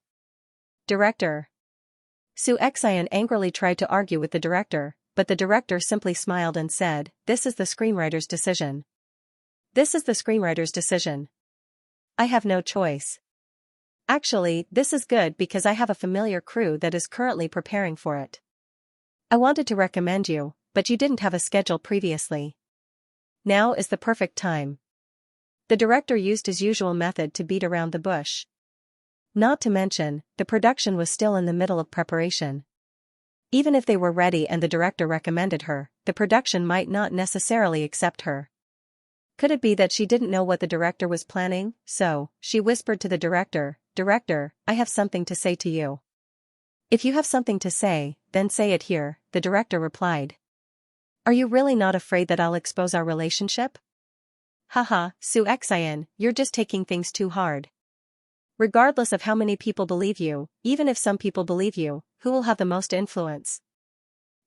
Director. Xianxia angrily tried to argue with the director, but the director simply smiled and said, This is the screenwriter's decision. This is the screenwriter's decision. I have no choice. Actually, this is good because I have a familiar crew that is currently preparing for it. I wanted to recommend you, but you didn't have a schedule previously. Now is the perfect time. The director used his usual method to beat around the bush. Not to mention, the production was still in the middle of preparation. Even if they were ready and the director recommended her, the production might not necessarily accept her. Could it be that she didn't know what the director was planning? So, she whispered to the director, Director, I have something to say to you. If you have something to say, then say it here, the director replied. Are you really not afraid that I'll expose our relationship? Haha, Xianxia, you're just taking things too hard. Regardless of how many people believe you, even if some people believe you, who will have the most influence?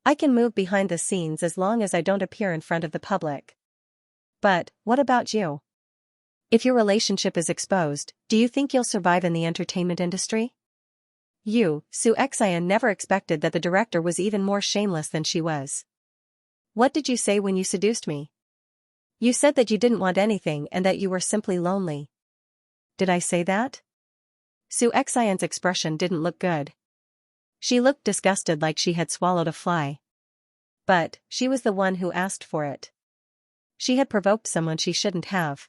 I can move behind the scenes as long as I don't appear in front of the public. But, what about you? If your relationship is exposed, do you think you'll survive in the entertainment industry? Xianxia never expected that the director was even more shameless than she was. What did you say when you seduced me? You said that you didn't want anything and that you were simply lonely. Did I say that? Xianxia's expression didn't look good. She looked disgusted, like she had swallowed a fly. But, she was the one who asked for it. She had provoked someone she shouldn't have.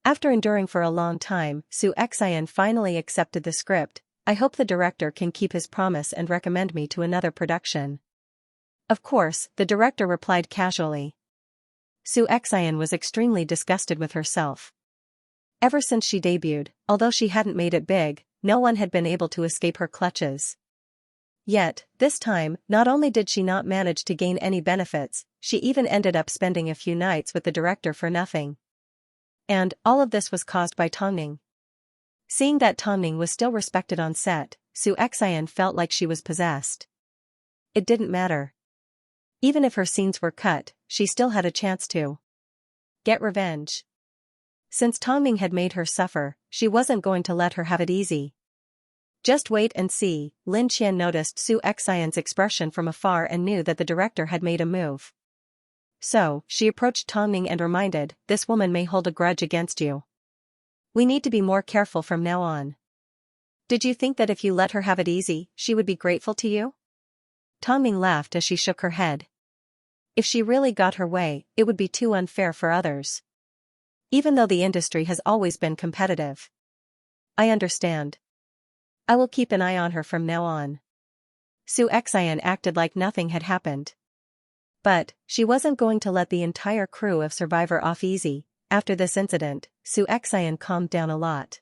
After enduring for a long time, Xianxia finally accepted the script. I hope the director can keep his promise and recommend me to another production. Of course, the director replied casually. Xianxia was extremely disgusted with herself. Ever since she debuted, although she hadn't made it big, no one had been able to escape her clutches. Yet, this time, not only did she not manage to gain any benefits, she even ended up spending a few nights with the director for nothing. And, all of this was caused by Tongning. Seeing that Tongning was still respected on set, Xianxia felt like she was possessed. It didn't matter. Even if her scenes were cut, she still had a chance to get revenge. Since Tongning had made her suffer, she wasn't going to let her have it easy. Just wait and see. Xianxia noticed Xianxia's expression from afar and knew that the director had made a move. So, she approached Tongning and reminded, this woman may hold a grudge against you. We need to be more careful from now on. Did you think that if you let her have it easy, she would be grateful to you? Tongning laughed as she shook her head. If she really got her way, it would be too unfair for others. Even though the industry has always been competitive. I understand. I will keep an eye on her from now on. Xianxia acted like nothing had happened. But, she wasn't going to let the entire crew of Survivor off easy. After this incident, Xianxia calmed down a lot.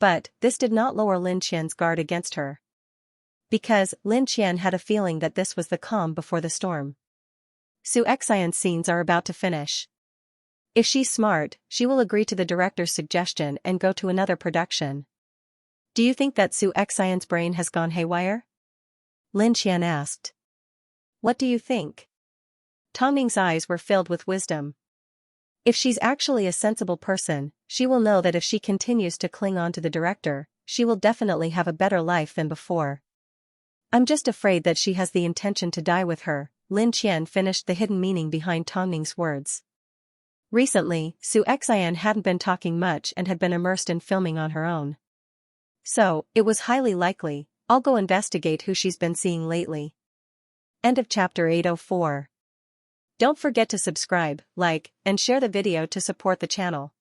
But, this did not lower Xianxia's guard against her. Because, Xianxia had a feeling that this was the calm before the storm. Xianxia's scenes are about to finish. If she's smart, she will agree to the director's suggestion and go to another production. Do you think that Xianxia's brain has gone haywire? Xian asked. What do you think? Tongning's eyes were filled with wisdom. If she's actually a sensible person, she will know that if she continues to cling on to the director, she will definitely have a better life than before. I'm just afraid that she has the intention to die with her. Xian finished the hidden meaning behind Tongning's words. Recently, Xianxia hadn't been talking much and had been immersed in filming on her own. So, it was highly likely. I'll go investigate who she's been seeing lately. End of chapter 804. Don't forget to subscribe, like, and share the video to support the channel.